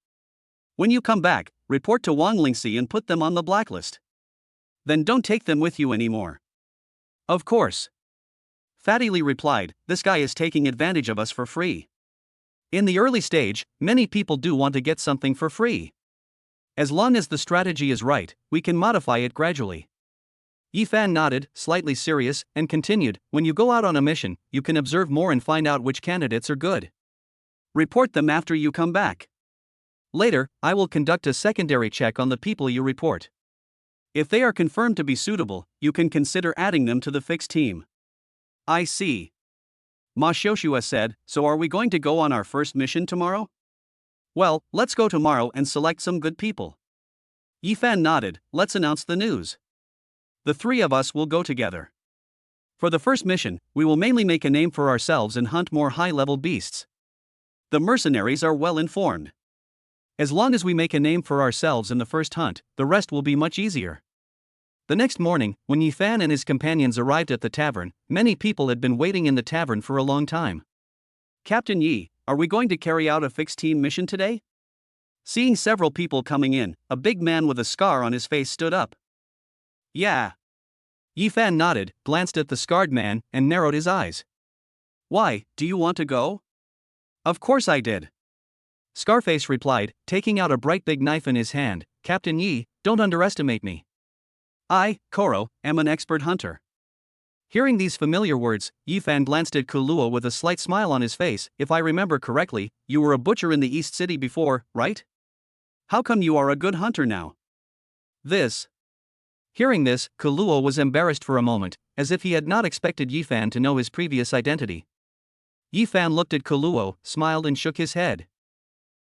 When you come back, report to Wang Lingxi and put them on the blacklist. Then don't take them with you anymore. Of course. Fatty Lee replied, this guy is taking advantage of us for free. In the early stage, many people do want to get something for free. As long as the strategy is right, we can modify it gradually. Ephan nodded, slightly serious, and continued, when you go out on a mission, you can observe more and find out which candidates are good. Report them after you come back. Later, I will conduct a secondary check on the people you report. If they are confirmed to be suitable, you can consider adding them to the fixed team. I see. Ma Xiaoxue said, so are we going to go on our first mission tomorrow? Well, let's go tomorrow and select some good people. Ephan nodded, let's announce the news. The 3 of us will go together. For the first mission, we will mainly make a name for ourselves and hunt more high-level beasts. The mercenaries are well informed. As long as we make a name for ourselves in the first hunt, the rest will be much easier. The next morning, when Ephan and his companions arrived at the tavern, many people had been waiting in the tavern for a long time. Captain Yi, are we going to carry out a fixed team mission today? Seeing several people coming in, a big man with a scar on his face stood up. Yeah. Ephan nodded, glanced at the scarred man, and narrowed his eyes. Why, do you want to go? Of course I did. Scarface replied, taking out a bright big knife in his hand. Captain Yi, don't underestimate me. I, Koro, am an expert hunter. Hearing these familiar words, Ephan glanced at Kuluo with a slight smile on his face. If I remember correctly, you were a butcher in the East City before, right? How come you are a good hunter now? Hearing this, Kuluo was embarrassed for a moment, as if he had not expected Ephan to know his previous identity. Ephan looked at Kuluo, smiled and shook his head.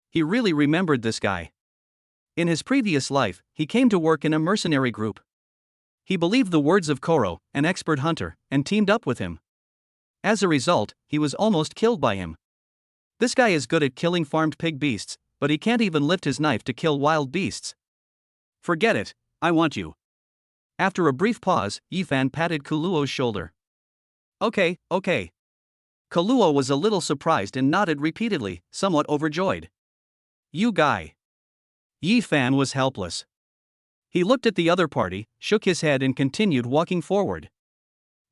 He really remembered this guy. In his previous life, he came to work in a mercenary group. He believed the words of Koro, an expert hunter, and teamed up with him. As a result, he was almost killed by him. This guy is good at killing farmed pig beasts, but he can't even lift his knife to kill wild beasts. Forget it, I want you. After a brief pause, Ephan patted Kuluo's shoulder. Okay. Kuluo was a little surprised and nodded repeatedly, somewhat overjoyed. You guy. Ephan was helpless. He looked at the other party, shook his head and continued walking forward.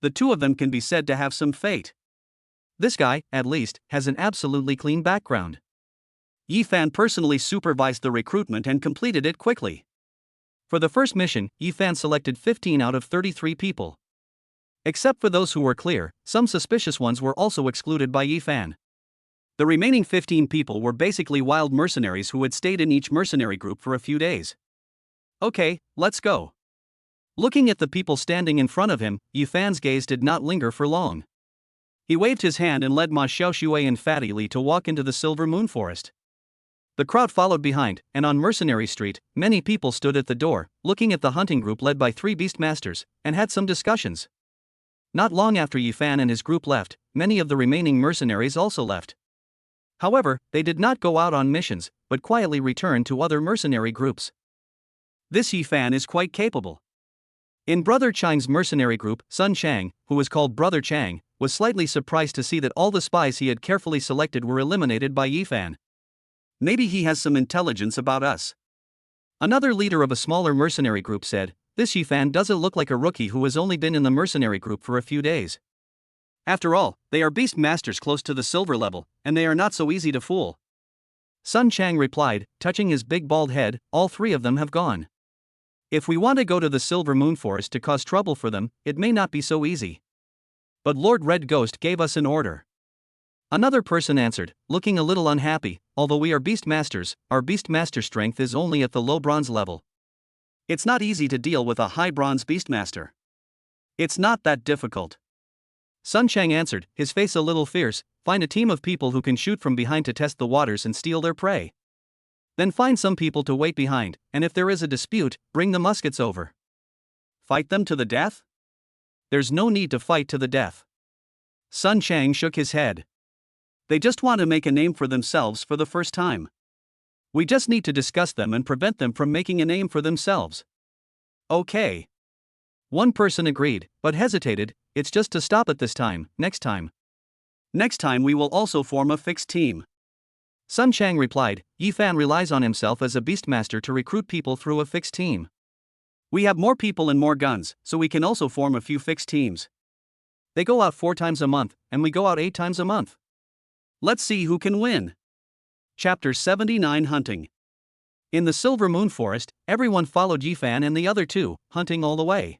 The two of them can be said to have some fate. This guy, at least, has an absolutely clean background. Ephan personally supervised the recruitment and completed it quickly. For the first mission, Ephan selected 15 out of 33 people. Except for those who were clear, some suspicious ones were also excluded by Ephan. The remaining 15 people were basically wild mercenaries who had stayed in each mercenary group for a few days. Okay, let's go. Looking at the people standing in front of him, Ephan's gaze did not linger for long. He waved his hand and led Ma Xiaoshui and Fatty Li to walk into the Silver Moon Forest. The crowd followed behind, and on Mercenary Street, many people stood at the door, looking at the hunting group led by 3 Beastmasters, and had some discussions. Not long after Ephan and his group left, many of the remaining mercenaries also left. However, they did not go out on missions, but quietly returned to other mercenary groups. This Ephan is quite capable. In Brother Chang's mercenary group, Sun Chang, who was called Brother Chang, was slightly surprised to see that all the spies he had carefully selected were eliminated by Ephan. Maybe he has some intelligence about us. Another leader of a smaller mercenary group said, this Ephan doesn't look like a rookie who has only been in the mercenary group for a few days. After all, they are beast masters close to the silver level, and they are not so easy to fool. Sun Chang replied, touching his big bald head, all 3 of them have gone. If we want to go to the Silver Moon Forest to cause trouble for them, it may not be so easy. But Lord Red Ghost gave us an order. Another person answered, looking a little unhappy, although we are Beastmasters, our Beastmaster strength is only at the low bronze level. It's not easy to deal with a high bronze Beastmaster. It's not that difficult. Sun Chang answered, his face a little fierce, find a team of people who can shoot from behind to test the waters and steal their prey. Then find some people to wait behind, and if there is a dispute, bring the muskets over. Fight them to the death? There's no need to fight to the death. Sun Chang shook his head. They just want to make a name for themselves for the first time. We just need to discuss them and prevent them from making a name for themselves. Okay. One person agreed, but hesitated, it's just to stop it this time, next time. Next time we will also form a fixed team. Sun Chang replied, Ephan relies on himself as a Beastmaster to recruit people through a fixed team. We have more people and more guns, so we can also form a few fixed teams. They go out 4 times a month, and we go out 8 times a month. Let's see who can win. Chapter 79 Hunting. In the Silver Moon Forest, everyone followed Ephan and the other 2, hunting all the way.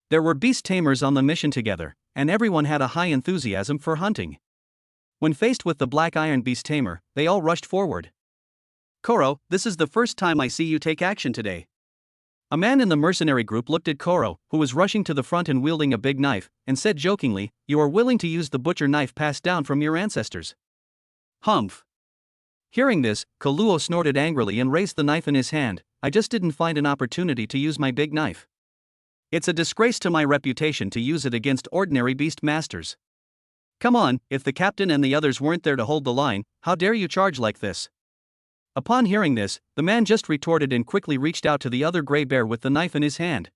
There were beast tamers on the mission together, and everyone had a high enthusiasm for hunting. When faced with the Black Iron Beast Tamer, they all rushed forward. Koro, this is the first time I see you take action today. A man in the mercenary group looked at Koro, who was rushing to the front and wielding a big knife, and said jokingly, you are willing to use the butcher knife passed down from your ancestors. Humph. Hearing this, Kuluo snorted angrily and raised the knife in his hand, I just didn't find an opportunity to use my big knife. It's a disgrace to my reputation to use it against ordinary beast masters. Come on, if the captain and the others weren't there to hold the line, how dare you charge like this? Upon hearing this, the man just retorted and quickly reached out to the other gray bear with the knife in his hand.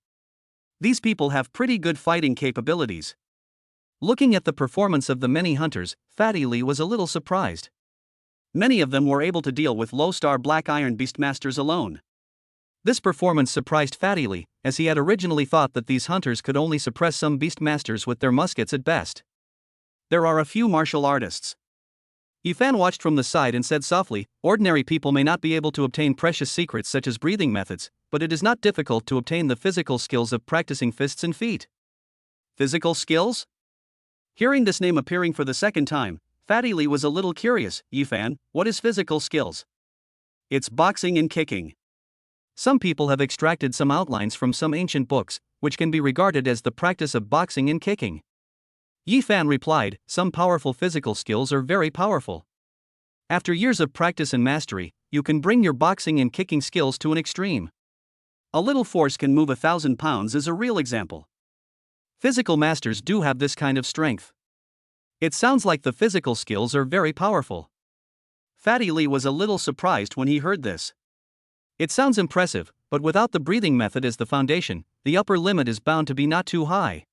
These people have pretty good fighting capabilities. Looking at the performance of the many hunters, Fatty Lee was a little surprised. Many of them were able to deal with low-star Black Iron Beastmasters alone. This performance surprised Fatty Lee, as he had originally thought that these hunters could only suppress some Beastmasters with their muskets at best. There are a few martial artists. Ephan watched from the side and said softly, ordinary people may not be able to obtain precious secrets such as breathing methods, but it is not difficult to obtain the physical skills of practicing fists and feet. Physical skills? Hearing this name appearing for the second time, Fatty Lee was a little curious. Ephan, what is physical skills? It's boxing and kicking. Some people have extracted some outlines from some ancient books, which can be regarded as the practice of boxing and kicking. Ephan replied, some powerful physical skills are very powerful. After years of practice and mastery, you can bring your boxing and kicking skills to an extreme. A little force can move 1,000 pounds is a real example. Physical masters do have this kind of strength. It sounds like the physical skills are very powerful. Fatty Lee was a little surprised when he heard this. It sounds impressive, but without the breathing method as the foundation, the upper limit is bound to be not too high.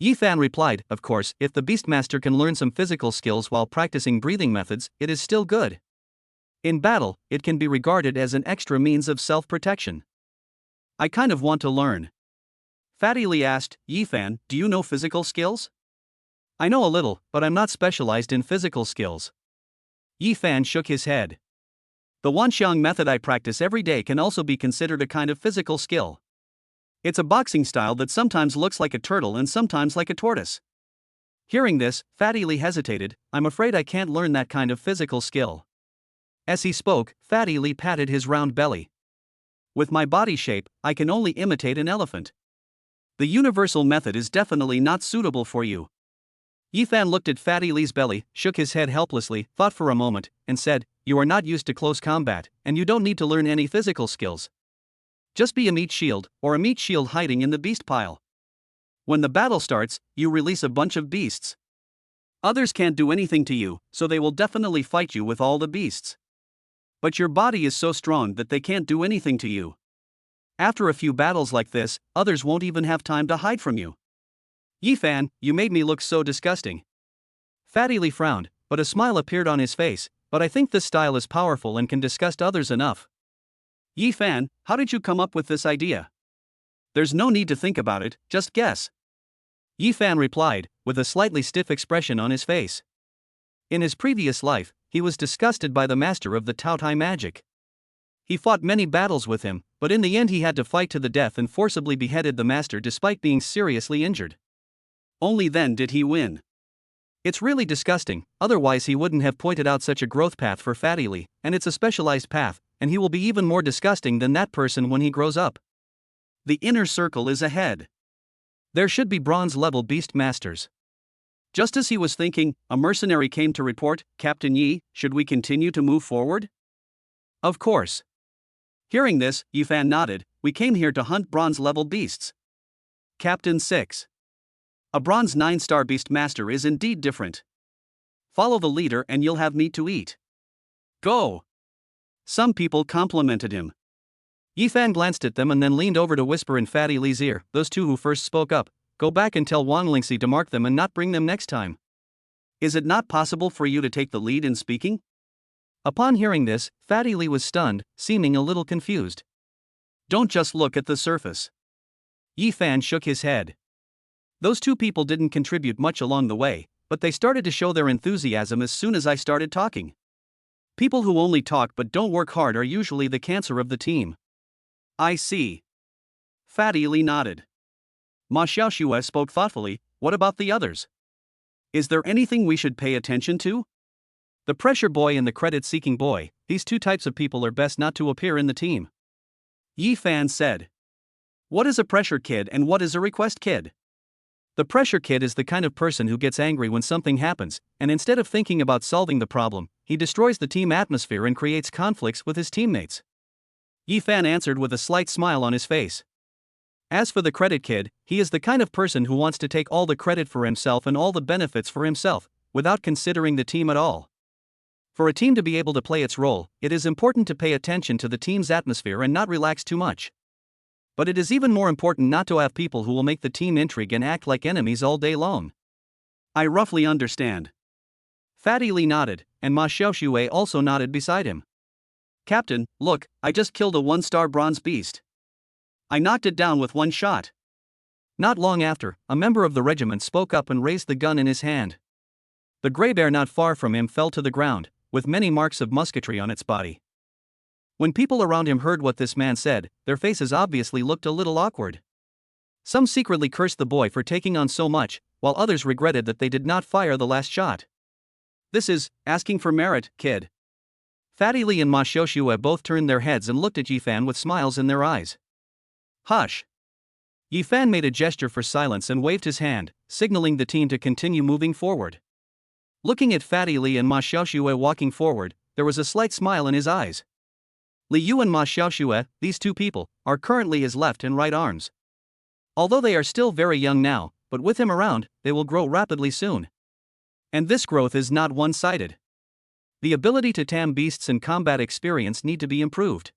Ephan replied, of course, if the Beastmaster can learn some physical skills while practicing breathing methods, it is still good. In battle, it can be regarded as an extra means of self-protection. I kind of want to learn. Fatty Lee asked, Ephan, do you know physical skills? I know a little, but I'm not specialized in physical skills. Ephan shook his head. The Wanxiang method I practice every day can also be considered a kind of physical skill. It's a boxing style that sometimes looks like a turtle and sometimes like a tortoise. Hearing this, Fatty Lee hesitated, I'm afraid I can't learn that kind of physical skill. As he spoke, Fatty Lee patted his round belly. With my body shape, I can only imitate an elephant. The universal method is definitely not suitable for you. Ephan looked at Fatty Lee's belly, shook his head helplessly, thought for a moment, and said, you are not used to close combat, and you don't need to learn any physical skills. Just be a meat shield, or a meat shield hiding in the beast pile. When the battle starts, you release a bunch of beasts. Others can't do anything to you, so they will definitely fight you with all the beasts. But your body is so strong that they can't do anything to you. After a few battles like this, others won't even have time to hide from you. Ephan, you made me look so disgusting. Fatty Lee frowned, but a smile appeared on his face, but I think this style is powerful and can disgust others enough. Ephan, how did you come up with this idea? There's no need to think about it, just guess. Ephan replied, with a slightly stiff expression on his face. In his previous life, he was disgusted by the master of the Taai magic. He fought many battles with him, but in the end he had to fight to the death and forcibly beheaded the master despite being seriously injured. Only then did he win. It's really disgusting, otherwise he wouldn't have pointed out such a growth path for Fatty Lee, and it's a specialized path, and he will be even more disgusting than that person when he grows up. The inner circle is ahead. There should be bronze-level beast masters. Just as he was thinking, a mercenary came to report, Captain Yi, should we continue to move forward? Of course. Hearing this, Ephan nodded, we came here to hunt bronze-level beasts. Captain 6. A bronze 9-star beast master is indeed different. Follow the leader and you'll have meat to eat. Go! Some people complimented him. Ephan glanced at them and then leaned over to whisper in Fatty Lee's ear, those two who first spoke up, go back and tell Wang Lingxi to mark them and not bring them next time. Is it not possible for you to take the lead in speaking? Upon hearing this, Fatty Lee was stunned, seeming a little confused. Don't just look at the surface. Ephan shook his head. Those two people didn't contribute much along the way, but they started to show their enthusiasm as soon as I started talking. People who only talk but don't work hard are usually the cancer of the team. I see. Fatty Lee nodded. Ma Xiaoxue spoke thoughtfully, what about the others? Is there anything we should pay attention to? The pressure boy and the credit-seeking boy, these two types of people are best not to appear in the team. Ephan said. What is a pressure kid and what is a request kid? The pressure kid is the kind of person who gets angry when something happens, and instead of thinking about solving the problem, he destroys the team atmosphere and creates conflicts with his teammates. Ephan answered with a slight smile on his face. As for the credit kid, he is the kind of person who wants to take all the credit for himself and all the benefits for himself, without considering the team at all. For a team to be able to play its role, it is important to pay attention to the team's atmosphere and not relax too much. But it is even more important not to have people who will make the team intrigue and act like enemies all day long. I roughly understand. Fatty Lee nodded, and Ma Xiaoxue also nodded beside him. Captain, look, I just killed a 1-star bronze beast. I knocked it down with one shot. Not long after, a member of the regiment spoke up and raised the gun in his hand. The gray bear not far from him fell to the ground, with many marks of musketry on its body. When people around him heard what this man said, their faces obviously looked a little awkward. Some secretly cursed the boy for taking on so much, while others regretted that they did not fire the last shot. This is asking for merit, kid. Fatty Lee and Ma Xiaoxue both turned their heads and looked at Ephan with smiles in their eyes. Hush. Ephan made a gesture for silence and waved his hand, signaling the team to continue moving forward. Looking at Fatty Lee and Ma Xiaoxue walking forward, there was a slight smile in his eyes. Li Yu and Ma Xiaoxue, these two people, are currently his left and right arms. Although they are still very young now, but with him around, they will grow rapidly soon. And this growth is not one-sided. The ability to tame beasts and combat experience need to be improved.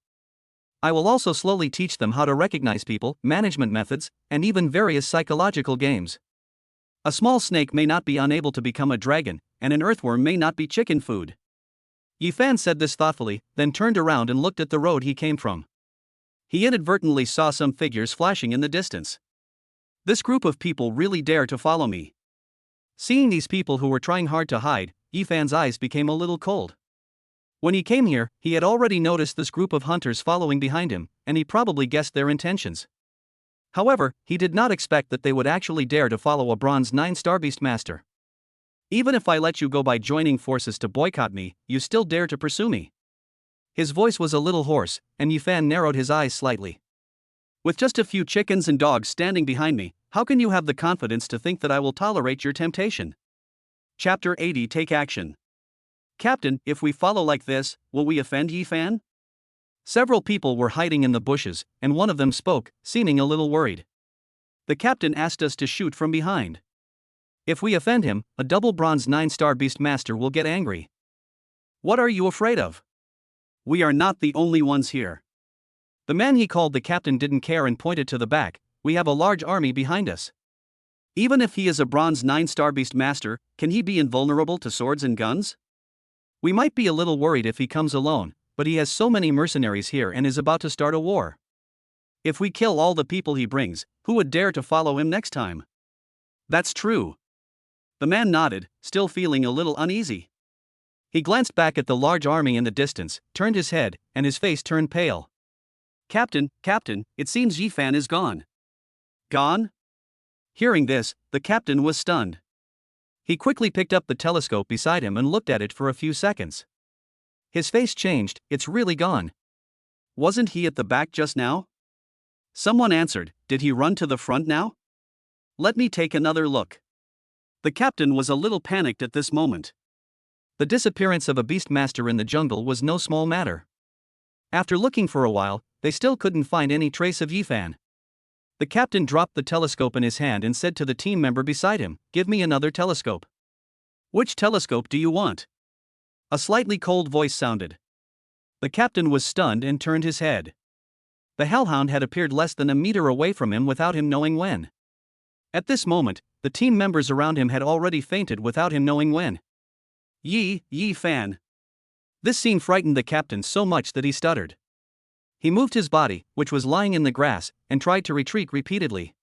I will also slowly teach them how to recognize people, management methods, and even various psychological games. A small snake may not be unable to become a dragon, and an earthworm may not be chicken food. Ephan said this thoughtfully, then turned around and looked at the road he came from. He inadvertently saw some figures flashing in the distance. This group of people really dare to follow me. Seeing these people who were trying hard to hide, Ephan's eyes became a little cold. When he came here, he had already noticed this group of hunters following behind him, and he probably guessed their intentions. However, he did not expect that they would actually dare to follow a bronze 9-star beastmaster. Even if I let you go by joining forces to boycott me, you still dare to pursue me. His voice was a little hoarse, and Ephan narrowed his eyes slightly. With just a few chickens and dogs standing behind me, how can you have the confidence to think that I will tolerate your temptation? Chapter 80 Take Action. Captain, if we follow like this, will we offend Ephan? Several people were hiding in the bushes, and one of them spoke, seeming a little worried. The captain asked us to shoot from behind. If we offend him, a double bronze 9-star beastmaster will get angry. What are you afraid of? We are not the only ones here. The man he called the captain didn't care and pointed to the back. We have a large army behind us. Even if he is a bronze 9-star beastmaster, can he be invulnerable to swords and guns? We might be a little worried if he comes alone, but he has so many mercenaries here and is about to start a war. If we kill all the people he brings, who would dare to follow him next time? That's true. The man nodded, still feeling a little uneasy. He glanced back at the large army in the distance, turned his head, and his face turned pale. Captain, it seems Ephan is gone. Gone? Hearing this, the captain was stunned. He quickly picked up the telescope beside him and looked at it for a few seconds. His face changed. It's really gone. Wasn't he at the back just now? Someone answered, did he run to the front now? Let me take another look. The captain was a little panicked at this moment. The disappearance of a beastmaster in the jungle was no small matter. After looking for a while, they still couldn't find any trace of Ephan. The captain dropped the telescope in his hand and said to the team member beside him, give me another telescope. Which telescope do you want? A slightly cold voice sounded. The captain was stunned and turned his head. The hellhound had appeared less than a meter away from him without him knowing when. At this moment, the team members around him had already fainted without him knowing when. Ephan. This scene frightened the captain so much that he stuttered. He moved his body, which was lying in the grass, and tried to retreat repeatedly.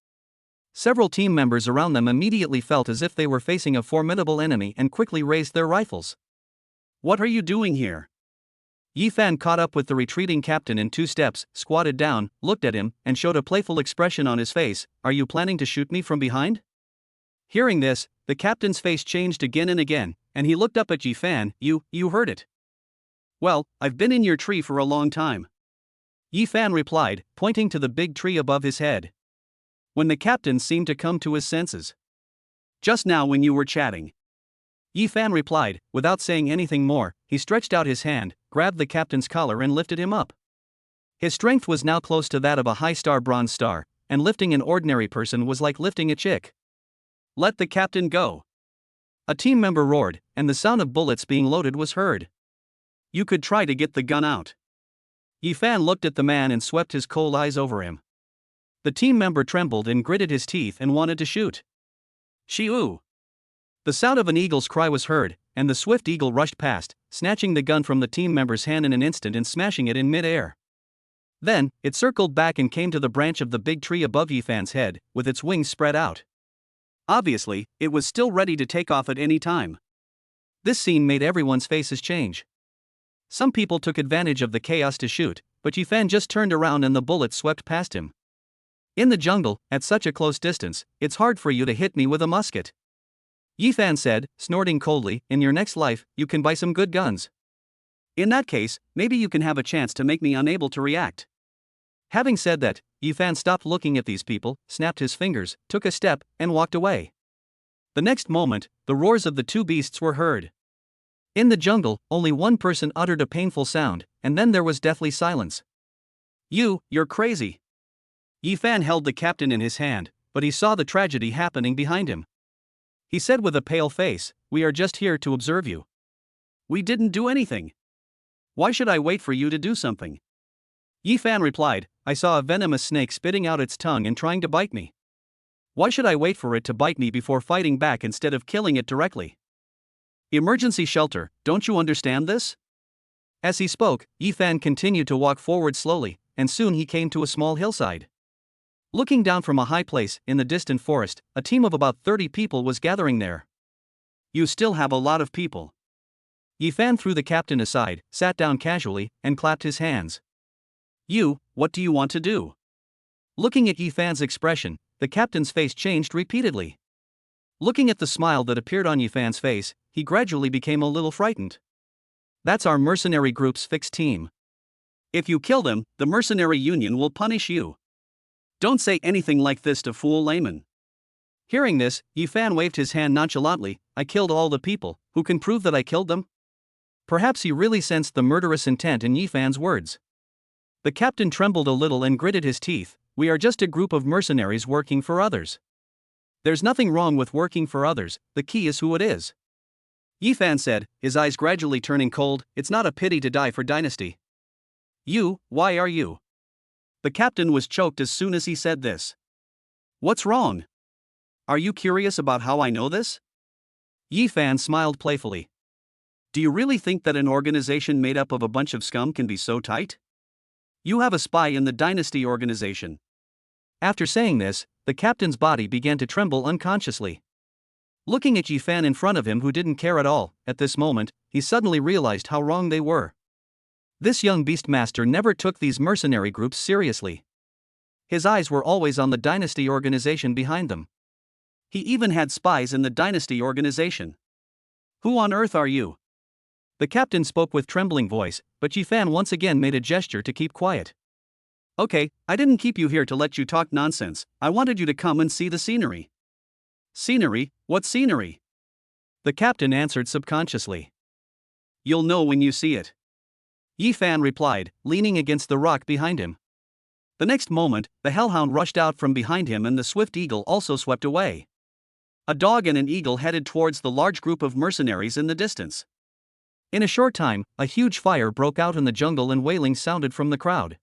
Several team members around them immediately felt as if they were facing a formidable enemy and quickly raised their rifles. What are you doing here? Ephan caught up with the retreating captain in 2 steps, squatted down, looked at him, and showed a playful expression on his face. Are you planning to shoot me from behind? Hearing this, the captain's face changed again and again, and he looked up at Ephan. You heard it. Well, I've been in your tree for a long time. Ephan replied, pointing to the big tree above his head. When the captain seemed to come to his senses. Just now when you were chatting. Ephan replied, without saying anything more. He stretched out his hand, grabbed the captain's collar and lifted him up. His strength was now close to that of a high-star bronze star, and lifting an ordinary person was like lifting a chick. Let the captain go. A team member roared, and the sound of bullets being loaded was heard. You could try to get the gun out. Ephan looked at the man and swept his cold eyes over him. The team member trembled and gritted his teeth and wanted to shoot. Shoo! The sound of an eagle's cry was heard, and the swift eagle rushed past, snatching the gun from the team member's hand in an instant and smashing it in mid-air. Then, it circled back and came to the branch of the big tree above Ephan's head, with its wings spread out. Obviously, it was still ready to take off at any time. This scene made everyone's faces change. Some people took advantage of the chaos to shoot, but Ephan just turned around and the bullet swept past him. In the jungle, at such a close distance, it's hard for you to hit me with a musket. Ephan said, snorting coldly, in your next life, you can buy some good guns. In that case, maybe you can have a chance to make me unable to react. Having said that, Ephan stopped looking at these people, snapped his fingers, took a step, and walked away. The next moment, the roars of the two beasts were heard. In the jungle, only one person uttered a painful sound, and then there was deathly silence. You're crazy. Ephan held the captain in his hand, but he saw the tragedy happening behind him. He said with a pale face, we are just here to observe you. We didn't do anything. Why should I wait for you to do something? Ephan replied, I saw a venomous snake spitting out its tongue and trying to bite me. Why should I wait for it to bite me before fighting back instead of killing it directly? Emergency shelter, don't you understand this? As he spoke, Ephan continued to walk forward slowly, and soon he came to a small hillside. Looking down from a high place in the distant forest, a team of about 30 people was gathering there. You still have a lot of people. Ephan threw the captain aside, sat down casually, and clapped his hands. What do you want to do? Looking at Ephan's expression, the captain's face changed repeatedly. Looking at the smile that appeared on Ephan's face, he gradually became a little frightened. That's our mercenary group's fixed team. If you kill them, the mercenary union will punish you. Don't say anything like this to fool laymen. Hearing this, Ephan waved his hand nonchalantly, I killed all the people, who can prove that I killed them? Perhaps he really sensed the murderous intent in Ephan's words. The captain trembled a little and gritted his teeth, we are just a group of mercenaries working for others. There's nothing wrong with working for others, the key is who it is. Ephan said, his eyes gradually turning cold, it's not a pity to die for dynasty. Why are you? The captain was choked as soon as he said this. What's wrong? Are you curious about how I know this? Ephan smiled playfully. Do you really think that an organization made up of a bunch of scum can be so tight? You have a spy in the dynasty organization. After saying this, the captain's body began to tremble unconsciously. Looking at Ephan in front of him who didn't care at all, at this moment, he suddenly realized how wrong they were. This young beastmaster never took these mercenary groups seriously. His eyes were always on the dynasty organization behind them. He even had spies in the dynasty organization. Who on earth are you? The captain spoke with trembling voice, but Ephan once again made a gesture to keep quiet. Okay, I didn't keep you here to let you talk nonsense, I wanted you to come and see the scenery. Scenery? What scenery? The captain answered subconsciously. You'll know when you see it. Ephan replied, leaning against the rock behind him. The next moment, the hellhound rushed out from behind him and the swift eagle also swept away. A dog and an eagle headed towards the large group of mercenaries in the distance. In a short time, a huge fire broke out in the jungle and wailing sounded from the crowd.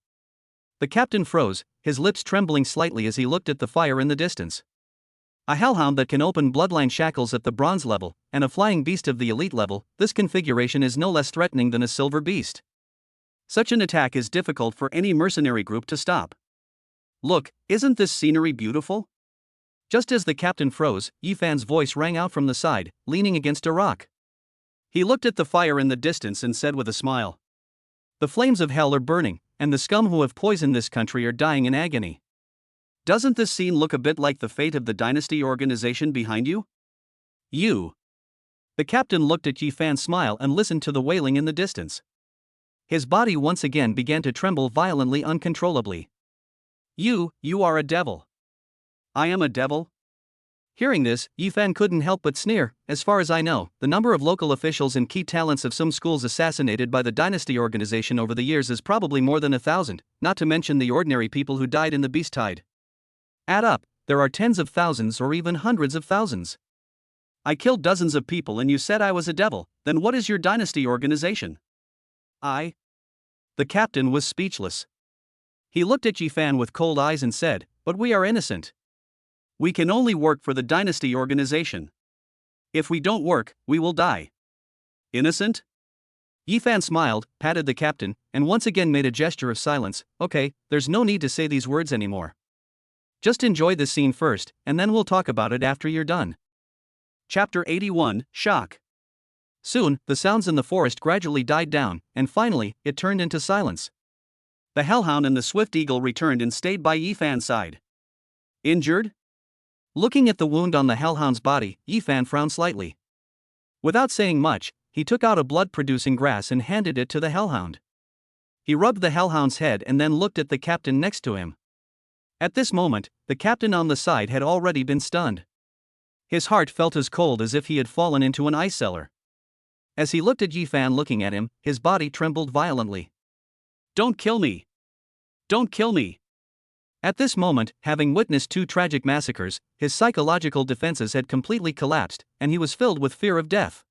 The captain froze, his lips trembling slightly as he looked at the fire in the distance. A hellhound that can open bloodline shackles at the bronze level, and a flying beast of the elite level, this configuration is no less threatening than a silver beast. Such an attack is difficult for any mercenary group to stop. Look, isn't this scenery beautiful? Just as the captain froze, Ephan's voice rang out from the side, leaning against a rock. He looked at the fire in the distance and said with a smile. The flames of hell are burning, and the scum who have poisoned this country are dying in agony. Doesn't this scene look a bit like the fate of the dynasty organization behind you? The captain looked at Ephan's smile and listened to the wailing in the distance. His body once again began to tremble violently uncontrollably. You are a devil. I am a devil? Hearing this, Ephan couldn't help but sneer. As far as I know, the number of local officials and key talents of some schools assassinated by the dynasty organization over the years is probably more than 1,000, not to mention the ordinary people who died in the beast tide. Add up, there are tens of thousands or even hundreds of thousands. I killed dozens of people and you said I was a devil, then what is your dynasty organization? The captain was speechless. He looked at Ephan with cold eyes and said, But we are innocent. We can only work for the dynasty organization. If we don't work, we will die. Innocent? Ephan smiled, patted the captain, and once again made a gesture of silence. Okay, there's no need to say these words anymore. Just enjoy this scene first, and then we'll talk about it after you're done. Chapter 81, Shock. Soon, the sounds in the forest gradually died down, and finally, it turned into silence. The hellhound and the swift eagle returned and stayed by Ephan's side. Injured? Looking at the wound on the hellhound's body, Ephan frowned slightly. Without saying much, he took out a blood-producing grass and handed it to the hellhound. He rubbed the hellhound's head and then looked at the captain next to him. At this moment, the captain on the side had already been stunned. His heart felt as cold as if he had fallen into an ice cellar. As he looked at Ephan looking at him, his body trembled violently. Don't kill me! Don't kill me! At this moment, having witnessed two tragic massacres, his psychological defenses had completely collapsed, and he was filled with fear of death.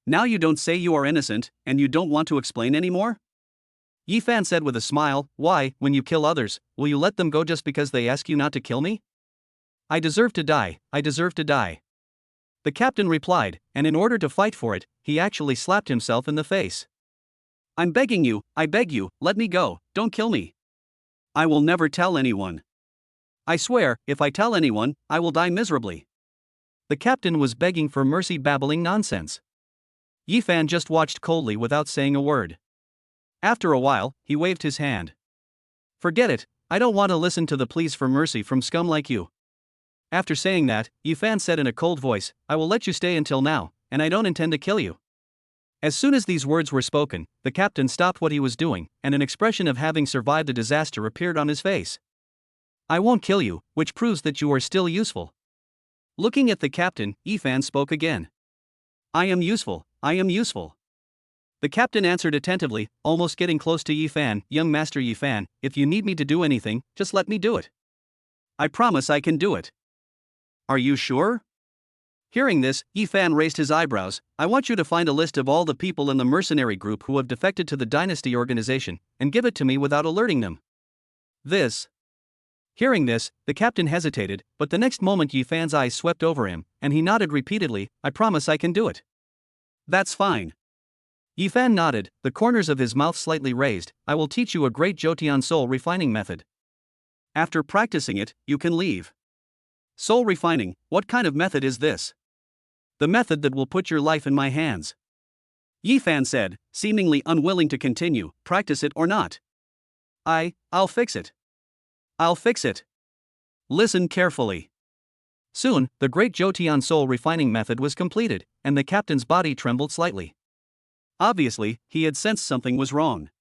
Now you don't say you are innocent, and you don't want to explain anymore? Ephan said with a smile. Why, when you kill others, will you let them go just because they ask you not to kill me? I deserve to die, I deserve to die. The captain replied, and in order to fight for it, he actually slapped himself in the face. I'm begging you, I beg you, let me go, don't kill me. I will never tell anyone. I swear, if I tell anyone, I will die miserably. The captain was begging for mercy, babbling nonsense. Ephan just watched coldly without saying a word. After a while, he waved his hand. Forget it, I don't want to listen to the pleas for mercy from scum like you. After saying that, Ephan said in a cold voice, I will let you stay until now, and I don't intend to kill you. As soon as these words were spoken, the captain stopped what he was doing, and an expression of having survived a disaster appeared on his face. I won't kill you, which proves that you are still useful. Looking at the captain, Ephan spoke again. I am useful, I am useful. The captain answered attentively, almost getting close to Ephan. Young Master Ephan, if you need me to do anything, just let me do it. I promise I can do it. Are you sure? Hearing this, Ephan raised his eyebrows. I want you to find a list of all the people in the mercenary group who have defected to the dynasty organization, and give it to me without alerting them. This. Hearing this, the captain hesitated, but the next moment Ephan's eyes swept over him, and he nodded repeatedly. I promise I can do it. That's fine. Ephan nodded, the corners of his mouth slightly raised. I will teach you a great Jotian soul refining method. After practicing it, you can leave. Soul refining, what kind of method is this? The method that will put your life in my hands. Ephan said, seemingly unwilling to continue. Practice it or not. I'll fix it. I'll fix it. Listen carefully. Soon, the great Jotian soul refining method was completed, and the captain's body trembled slightly. Obviously, he had sensed something was wrong.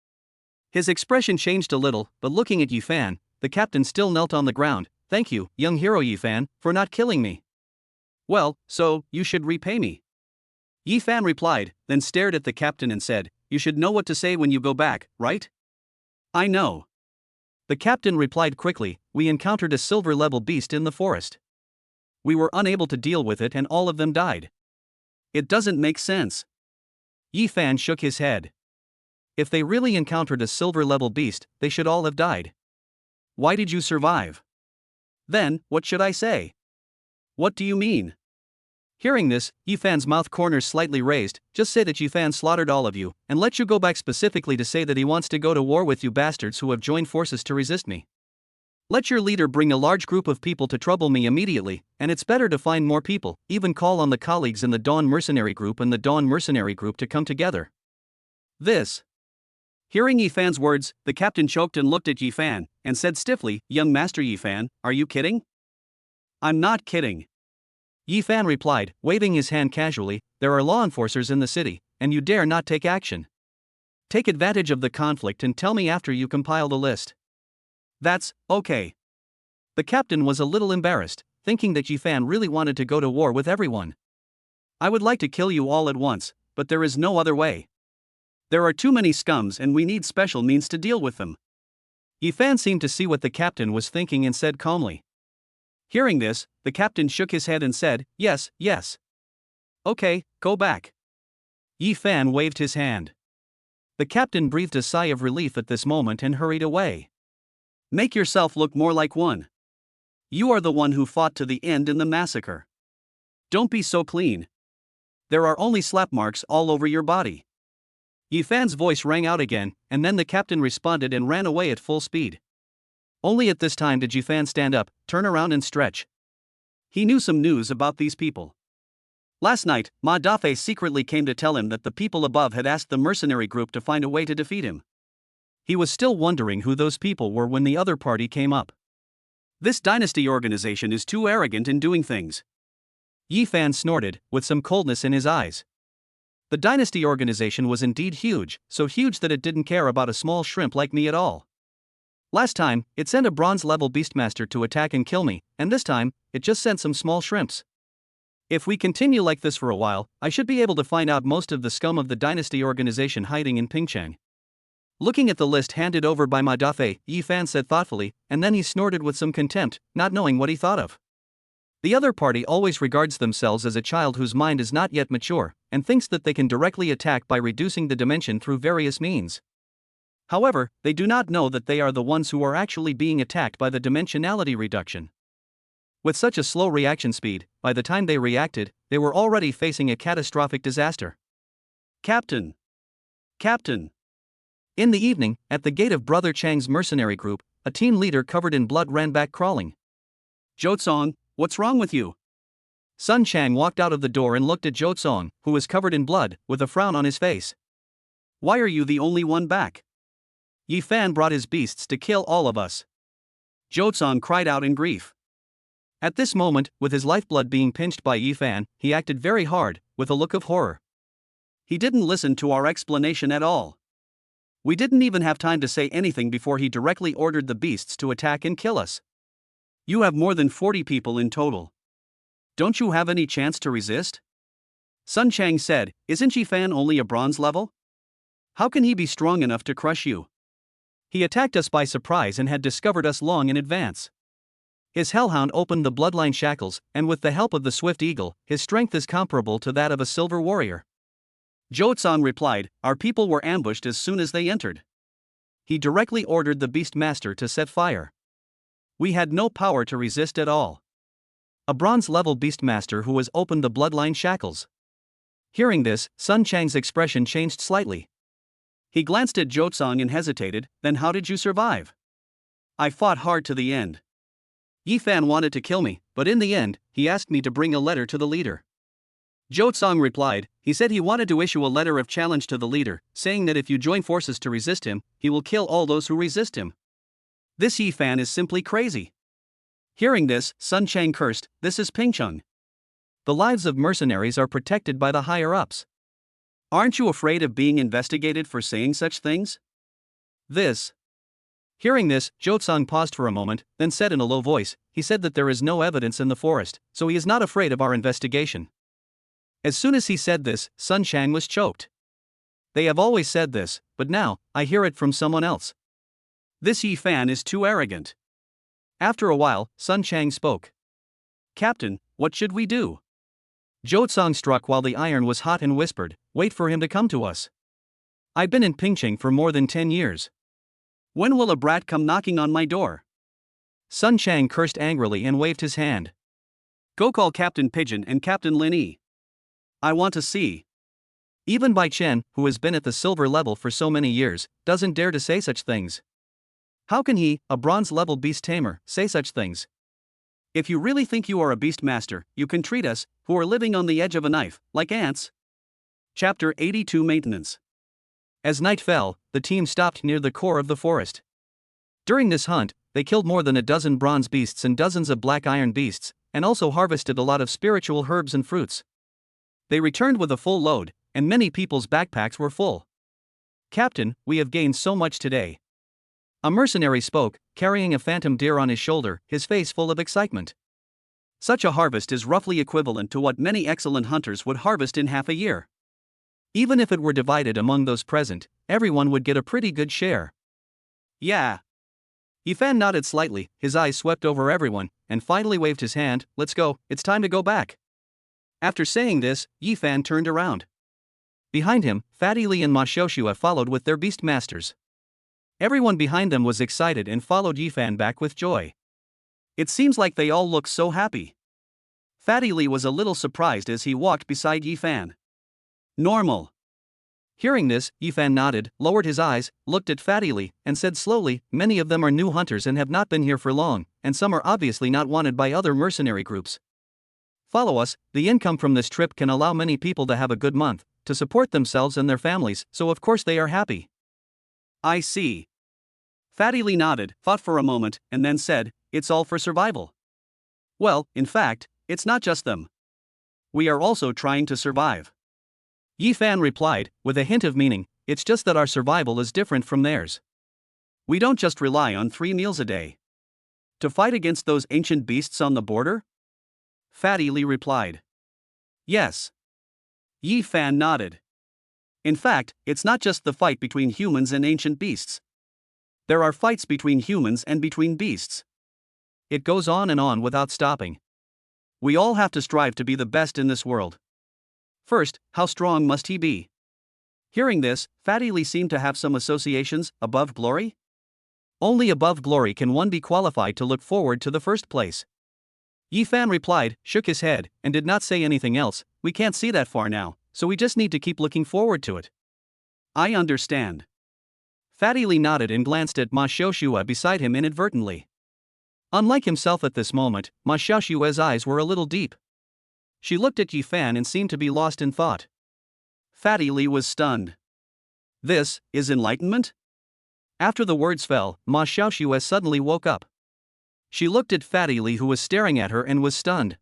His expression changed a little, but looking at Ephan, the captain still knelt on the ground. Thank you, young hero Ephan, for not killing me. Well, so, you should repay me. Ephan replied, then stared at the captain and said, you should know what to say when you go back, right? I know. The captain replied quickly, we encountered a silver-level beast in the forest. We were unable to deal with it and all of them died. It doesn't make sense. Ephan shook his head. If they really encountered a silver-level beast, they should all have died. Why did you survive? Then, what should I say? What do you mean? Hearing this, Ephan's mouth corners slightly raised. Just say that Ephan slaughtered all of you, and let you go back specifically to say that he wants to go to war with you bastards who have joined forces to resist me. Let your leader bring a large group of people to trouble me immediately, and it's better to find more people, even call on the colleagues in the Dawn Mercenary Group and the Dawn Mercenary Group to come together. This. Hearing Ephan's words, the captain choked and looked at Ephan, and said stiffly, young Master Ephan, are you kidding? I'm not kidding. Ephan replied, waving his hand casually, there are law enforcers in the city, and you dare not take action. Take advantage of the conflict and tell me after you compile the list. That's okay. The captain was a little embarrassed, thinking that Ephan really wanted to go to war with everyone. I would like to kill you all at once, but there is no other way. There are too many scums and we need special means to deal with them. Ephan seemed to see what the captain was thinking and said calmly. Hearing this, the captain shook his head and said, yes, yes. Okay, go back. Ephan waved his hand. The captain breathed a sigh of relief at this moment and hurried away. Make yourself look more like one. You are the one who fought to the end in the massacre. Don't be so clean. There are only slap marks all over your body. Ephan's voice rang out again, and then the captain responded and ran away at full speed. Only at this time did Ephan stand up, turn around and stretch. He knew some news about these people. Last night, Taai secretly came to tell him that the people above had asked the mercenary group to find a way to defeat him. He was still wondering who those people were when the other party came up. This dynasty organization is too arrogant in doing things. Ephan snorted, with some coldness in his eyes. The dynasty organization was indeed huge, so huge that it didn't care about a small shrimp like me at all. Last time, it sent a bronze-level beastmaster to attack and kill me, and this time, it just sent some small shrimps. If we continue like this for a while, I should be able to find out most of the scum of the dynasty organization hiding in Pingchang. Looking at the list handed over by Taai, Ephan said thoughtfully, and then he snorted with some contempt, not knowing what he thought of. The other party always regards themselves as a child whose mind is not yet mature, and thinks that they can directly attack by reducing the dimension through various means. However, they do not know that they are the ones who are actually being attacked by the dimensionality reduction. With such a slow reaction speed, by the time they reacted, they were already facing a catastrophic disaster. Captain! Captain! In the evening, at the gate of Brother Chang's mercenary group, a team leader covered in blood ran back crawling. Jotsong, what's wrong with you? Sun Chang walked out of the door and looked at Jotsong, who was covered in blood, with a frown on his face. Why are you the only one back? Ephan brought his beasts to kill all of us. Jotsong cried out in grief. At this moment, with his lifeblood being pinched by Ephan, he acted very hard, with a look of horror. He didn't listen to our explanation at all. We didn't even have time to say anything before he directly ordered the beasts to attack and kill us. You have more than 40 people in total. Don't you have any chance to resist? Sun Chang said, isn't Ephan only a bronze level? How can he be strong enough to crush you? He attacked us by surprise and had discovered us long in advance. His hellhound opened the bloodline shackles, and with the help of the swift eagle, his strength is comparable to that of a silver warrior. Jotsong replied, our people were ambushed as soon as they entered. He directly ordered the beastmaster to set fire. We had no power to resist at all. A bronze-level beastmaster who has opened the bloodline shackles. Hearing this, Sun Chang's expression changed slightly. He glanced at Jotsong and hesitated, then how did you survive? I fought hard to the end. Ephan wanted to kill me, but in the end, he asked me to bring a letter to the leader. Jotsong replied, he said he wanted to issue a letter of challenge to the leader, saying that if you join forces to resist him, he will kill all those who resist him. This Ephan is simply crazy. Hearing this, Sun Chang cursed, this is Pingcheng. The lives of mercenaries are protected by the higher-ups. Aren't you afraid of being investigated for saying such things? Hearing this, Jotsong paused for a moment, then said in a low voice, he said that there is no evidence in the forest, so he is not afraid of our investigation. As soon as he said this, Sun Chang was choked. They have always said this, but now, I hear it from someone else. This Ephan is too arrogant. After a while, Sun Chang spoke. Captain, what should we do? Jotsong struck while the iron was hot and whispered, wait for him to come to us. I've been in Pingcheng for more than 10 years. When will a brat come knocking on my door? Sun Chang cursed angrily and waved his hand. Go call Captain Pigeon and Captain Lin Yi. I want to see. Even Bai Chen, who has been at the silver level for so many years, doesn't dare to say such things. How can he, a bronze-level beast tamer, say such things? If you really think you are a beast master, you can treat us, who are living on the edge of a knife, like ants. Chapter 82 Maintenance. As night fell, the team stopped near the core of the forest. During this hunt, they killed more than a dozen bronze beasts and dozens of black iron beasts, and also harvested a lot of spiritual herbs and fruits. They returned with a full load, and many people's backpacks were full. Captain, we have gained so much today. A mercenary spoke, carrying a phantom deer on his shoulder, his face full of excitement. Such a harvest is roughly equivalent to what many excellent hunters would harvest in half a year. Even if it were divided among those present, everyone would get a pretty good share. Yeah. Ephan nodded slightly, his eyes swept over everyone, and finally waved his hand, let's go, it's time to go back. After saying this, Ephan turned around. Behind him, Fatty Li and Ma Xiaoxue followed with their beast masters. Everyone behind them was excited and followed Ephan back with joy. It seems like they all look so happy. Fatty Lee was a little surprised as he walked beside Ephan. Normal. Hearing this, Ephan nodded, lowered his eyes, looked at Fatty Lee, and said slowly, many of them are new hunters and have not been here for long, and some are obviously not wanted by other mercenary groups. Follow us, the income from this trip can allow many people to have a good month, to support themselves and their families, so of course they are happy. I see. Fatty Lee nodded, thought for a moment, and then said, it's all for survival. Well, in fact, it's not just them. We are also trying to survive. Ephan replied, with a hint of meaning, it's just that our survival is different from theirs. We don't just rely on 3 meals a day. To fight against those ancient beasts on the border? Fatty Lee replied. Yes. Ephan nodded. In fact, it's not just the fight between humans and ancient beasts. There are fights between humans and between beasts. It goes on and on without stopping. We all have to strive to be the best in this world. First, how strong must he be? Hearing this, Fatty Lee seemed to have some associations. Above glory? Only above glory can one be qualified to look forward to the first place. Ephan replied, shook his head, and did not say anything else. We can't see that far now, so we just need to keep looking forward to it. I understand. Fatty Lee nodded and glanced at Ma Xiaoxue beside him inadvertently. Unlike himself at this moment, Ma Xiaoxue's eyes were a little deep. She looked at Ephan and seemed to be lost in thought. Fatty Lee was stunned. This is enlightenment? After the words fell, Ma Xiaoxue suddenly woke up. She looked at Fatty Lee, who was staring at her, and was stunned.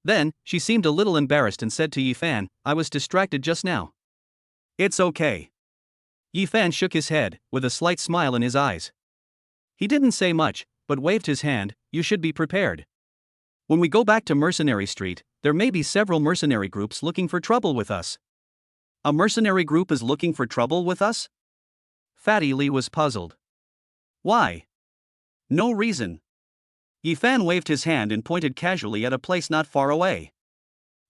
Then, she seemed a little embarrassed and said to Ephan, I was distracted just now. It's okay. Ephan shook his head, with a slight smile in his eyes. He didn't say much, but waved his hand, you should be prepared. When we go back to Mercenary Street, there may be several mercenary groups looking for trouble with us. A mercenary group is looking for trouble with us? Fatty Lee was puzzled. Why? No reason. Ephan waved his hand and pointed casually at a place not far away.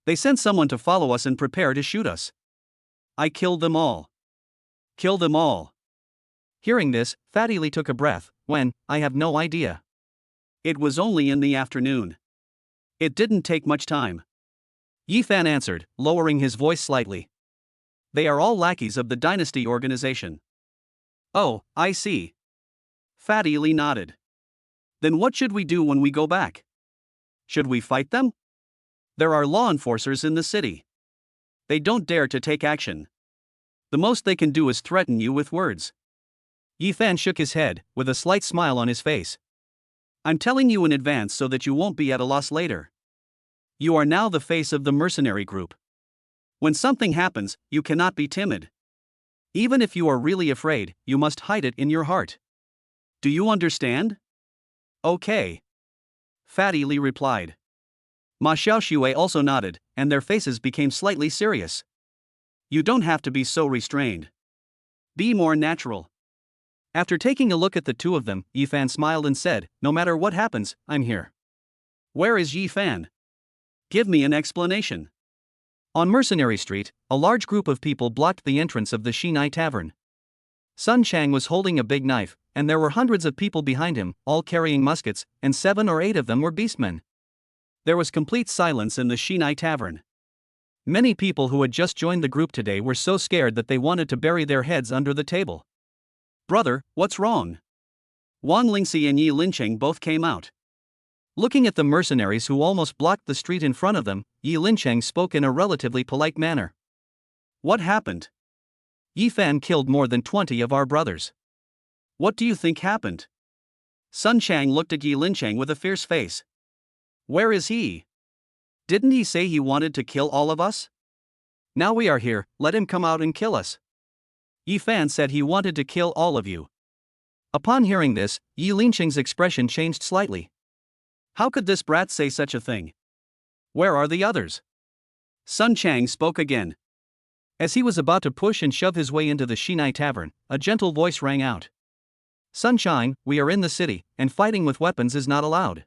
They sent someone to follow us and prepare to shoot us. I killed them all. Kill them all. Hearing this, Fatty Lee took a breath. When? I have no idea. It was only in the afternoon. It didn't take much time. Ephan answered, lowering his voice slightly. They are all lackeys of the dynasty organization. Oh, I see. Fatty Lee nodded. Then what should we do when we go back? Should we fight them? There are law enforcers in the city. They don't dare to take action. The most they can do is threaten you with words. Ephan shook his head, with a slight smile on his face. I'm telling you in advance so that you won't be at a loss later. You are now the face of the mercenary group. When something happens, you cannot be timid. Even if you are really afraid, you must hide it in your heart. Do you understand? Okay. Fatty Lee replied. Ma Xiaoxue also nodded, and their faces became slightly serious. You don't have to be so restrained. Be more natural. After taking a look at the two of them, Ephan smiled and said, no matter what happens, I'm here. Where is Ephan? Give me an explanation. On Mercenary Street, a large group of people blocked the entrance of the Shinai Tavern. Sun Chang was holding a big knife, and there were hundreds of people behind him, all carrying muskets, and 7 or 8 of them were beastmen. There was complete silence in the Shinai Tavern. Many people who had just joined the group today were so scared that they wanted to bury their heads under the table. Brother, what's wrong? Wang Lingxi and Yi Lincheng both came out. Looking at the mercenaries who almost blocked the street in front of them, Yi Lincheng spoke in a relatively polite manner. What happened? Ephan killed more than 20 of our brothers. What do you think happened? Sun Chang looked at Yi Lincheng with a fierce face. Where is he? Didn't he say he wanted to kill all of us? Now we are here, let him come out and kill us. Ephan said he wanted to kill all of you. Upon hearing this, Yi Lincheng's expression changed slightly. How could this brat say such a thing? Where are the others? Sun Chang spoke again. As he was about to push and shove his way into the Shinai Tavern, a gentle voice rang out. Sunshine, we are in the city, and fighting with weapons is not allowed.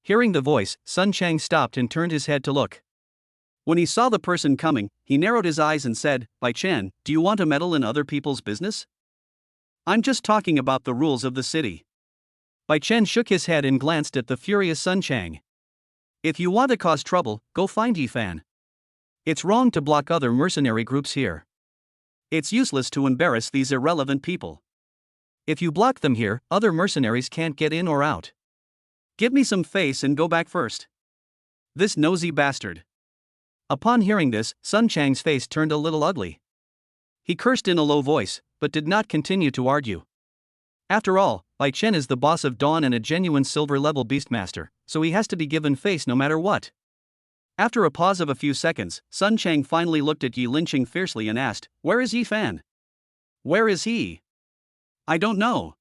Hearing the voice, Sun Chang stopped and turned his head to look. When he saw the person coming, he narrowed his eyes and said, Bai Chen, do you want to meddle in other people's business? I'm just talking about the rules of the city. Bai Chen shook his head and glanced at the furious Sun Chang. If you want to cause trouble, go find Ephan. It's wrong to block other mercenary groups here. It's useless to embarrass these irrelevant people. If you block them here, other mercenaries can't get in or out. Give me some face and go back first. This nosy bastard. Upon hearing this, Sun Chang's face turned a little ugly. He cursed in a low voice, but did not continue to argue. After all, Bai Chen is the boss of Dawn and a genuine silver-level beastmaster, so he has to be given face no matter what. After a pause of a few seconds, Sun Chang finally looked at Yi Linqing fiercely and asked, "Where is Ephan? Where is he?" "I don't know."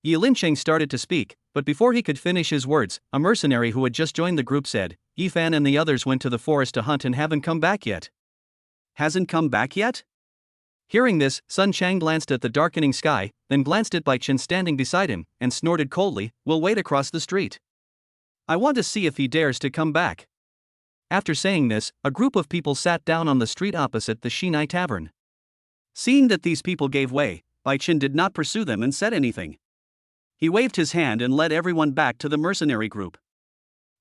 Yi Linqing started to speak, but before he could finish his words, a mercenary who had just joined the group said, "Ephan and the others went to the forest to hunt and haven't come back yet." "Hasn't come back yet?" Hearing this, Sun Chang glanced at the darkening sky, then glanced at Bai Chen standing beside him, and snorted coldly, "We'll wait across the street. I want to see if he dares to come back." After saying this, a group of people sat down on the street opposite the Shinai Tavern. Seeing that these people gave way, Bai Chen did not pursue them and said anything. He waved his hand and led everyone back to the mercenary group.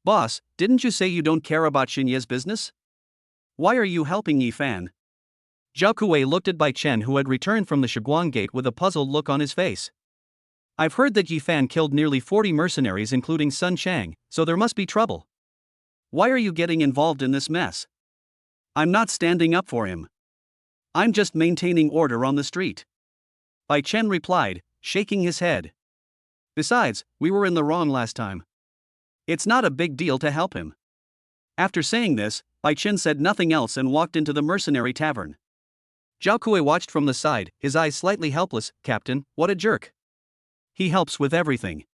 "Boss, didn't you say you don't care about Xinye's business? Why are you helping Ephan?" Zhao Kuei looked at Bai Chen, who had returned from the Shiguang Gate with a puzzled look on his face. "I've heard that Ephan killed nearly 40 mercenaries including Sun Chang, so there must be trouble. Why are you getting involved in this mess?" "I'm not standing up for him. I'm just maintaining order on the street," Bai Chen replied, shaking his head. "Besides, we were in the wrong last time. It's not a big deal to help him." After saying this, Bai Chen said nothing else and walked into the mercenary tavern. Zhao Kuei watched from the side, his eyes slightly helpless. "Captain, what a jerk. He helps with everything."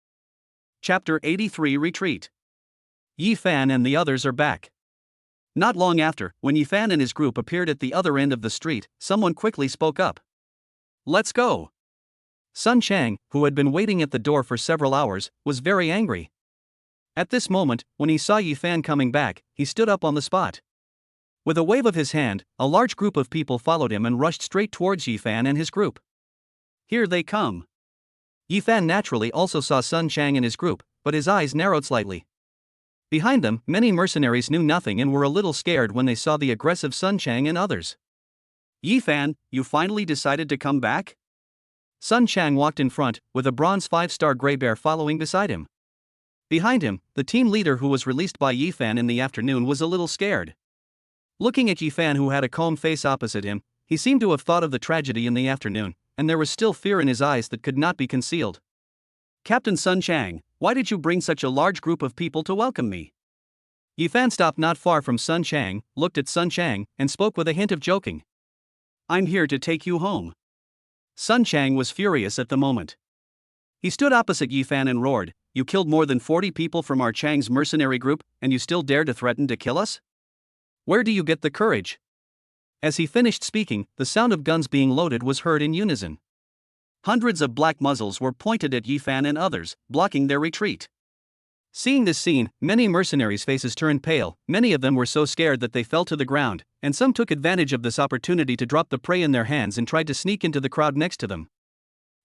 Chapter 83 Retreat. Ephan and the others are back. Not long after, when Ephan and his group appeared at the other end of the street, someone quickly spoke up. "Let's go." Sun Chang, who had been waiting at the door for several hours, was very angry. At this moment, when he saw Ephan coming back, he stood up on the spot. With a wave of his hand, a large group of people followed him and rushed straight towards Ephan and his group. "Here they come." Ephan naturally also saw Sun Chang and his group, but his eyes narrowed slightly. Behind them, many mercenaries knew nothing and were a little scared when they saw the aggressive Sun Chang and others. "Ephan, you finally decided to come back?" Sun Chang walked in front, with a bronze 5-star gray bear following beside him. Behind him, the team leader who was released by Ephan in the afternoon was a little scared. Looking at Ephan, who had a calm face opposite him, he seemed to have thought of the tragedy in the afternoon, and there was still fear in his eyes that could not be concealed. "Captain Sun Chang, why did you bring such a large group of people to welcome me?" Ephan stopped not far from Sun Chang, looked at Sun Chang, and spoke with a hint of joking. "I'm here to take you home." Sun Chang was furious at the moment. He stood opposite Ephan and roared, "You killed more than 40 people from our Chang's mercenary group, and you still dare to threaten to kill us? Where do you get the courage?" As he finished speaking, the sound of guns being loaded was heard in unison. Hundreds of black muzzles were pointed at Ephan and others, blocking their retreat. Seeing this scene, many mercenaries' faces turned pale. Many of them were so scared that they fell to the ground, and some took advantage of this opportunity to drop the prey in their hands and tried to sneak into the crowd next to them.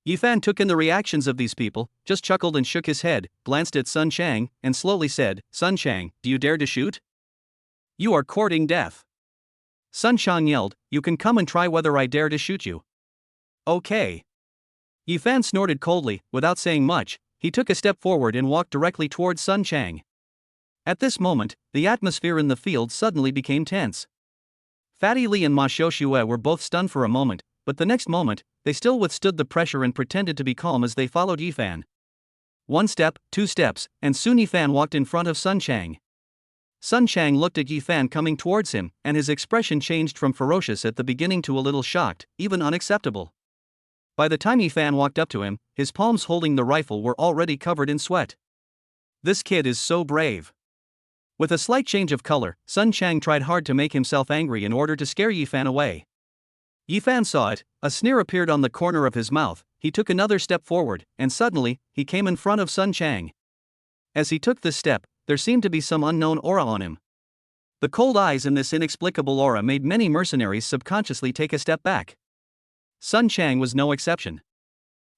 Ephan took in the reactions of these people, just chuckled and shook his head, glanced at Sun Chang, and slowly said, "Sun Chang, do you dare to shoot? You are courting death." Sun Chang yelled, "You can come and try whether I dare to shoot you." "Okay." Ephan snorted coldly. Without saying much, he took a step forward and walked directly towards Sun Chang. At this moment, the atmosphere in the field suddenly became tense. Fatty Li and Ma Xiaoxue were both stunned for a moment, but the next moment, they still withstood the pressure and pretended to be calm as they followed Ephan. 1 step, 2 steps, and soon Ephan walked in front of Sun Chang. Sun Chang looked at Ephan coming towards him, and his expression changed from ferocious at the beginning to a little shocked, even unacceptable. By the time Ephan walked up to him, his palms holding the rifle were already covered in sweat. "This kid is so brave." With a slight change of color, Sun Chang tried hard to make himself angry in order to scare Ephan away. Ephan saw it, a sneer appeared on the corner of his mouth, he took another step forward, and suddenly, he came in front of Sun Chang. As he took this step, there seemed to be some unknown aura on him. The cold eyes in this inexplicable aura made many mercenaries subconsciously take a step back. Sun Chang was no exception.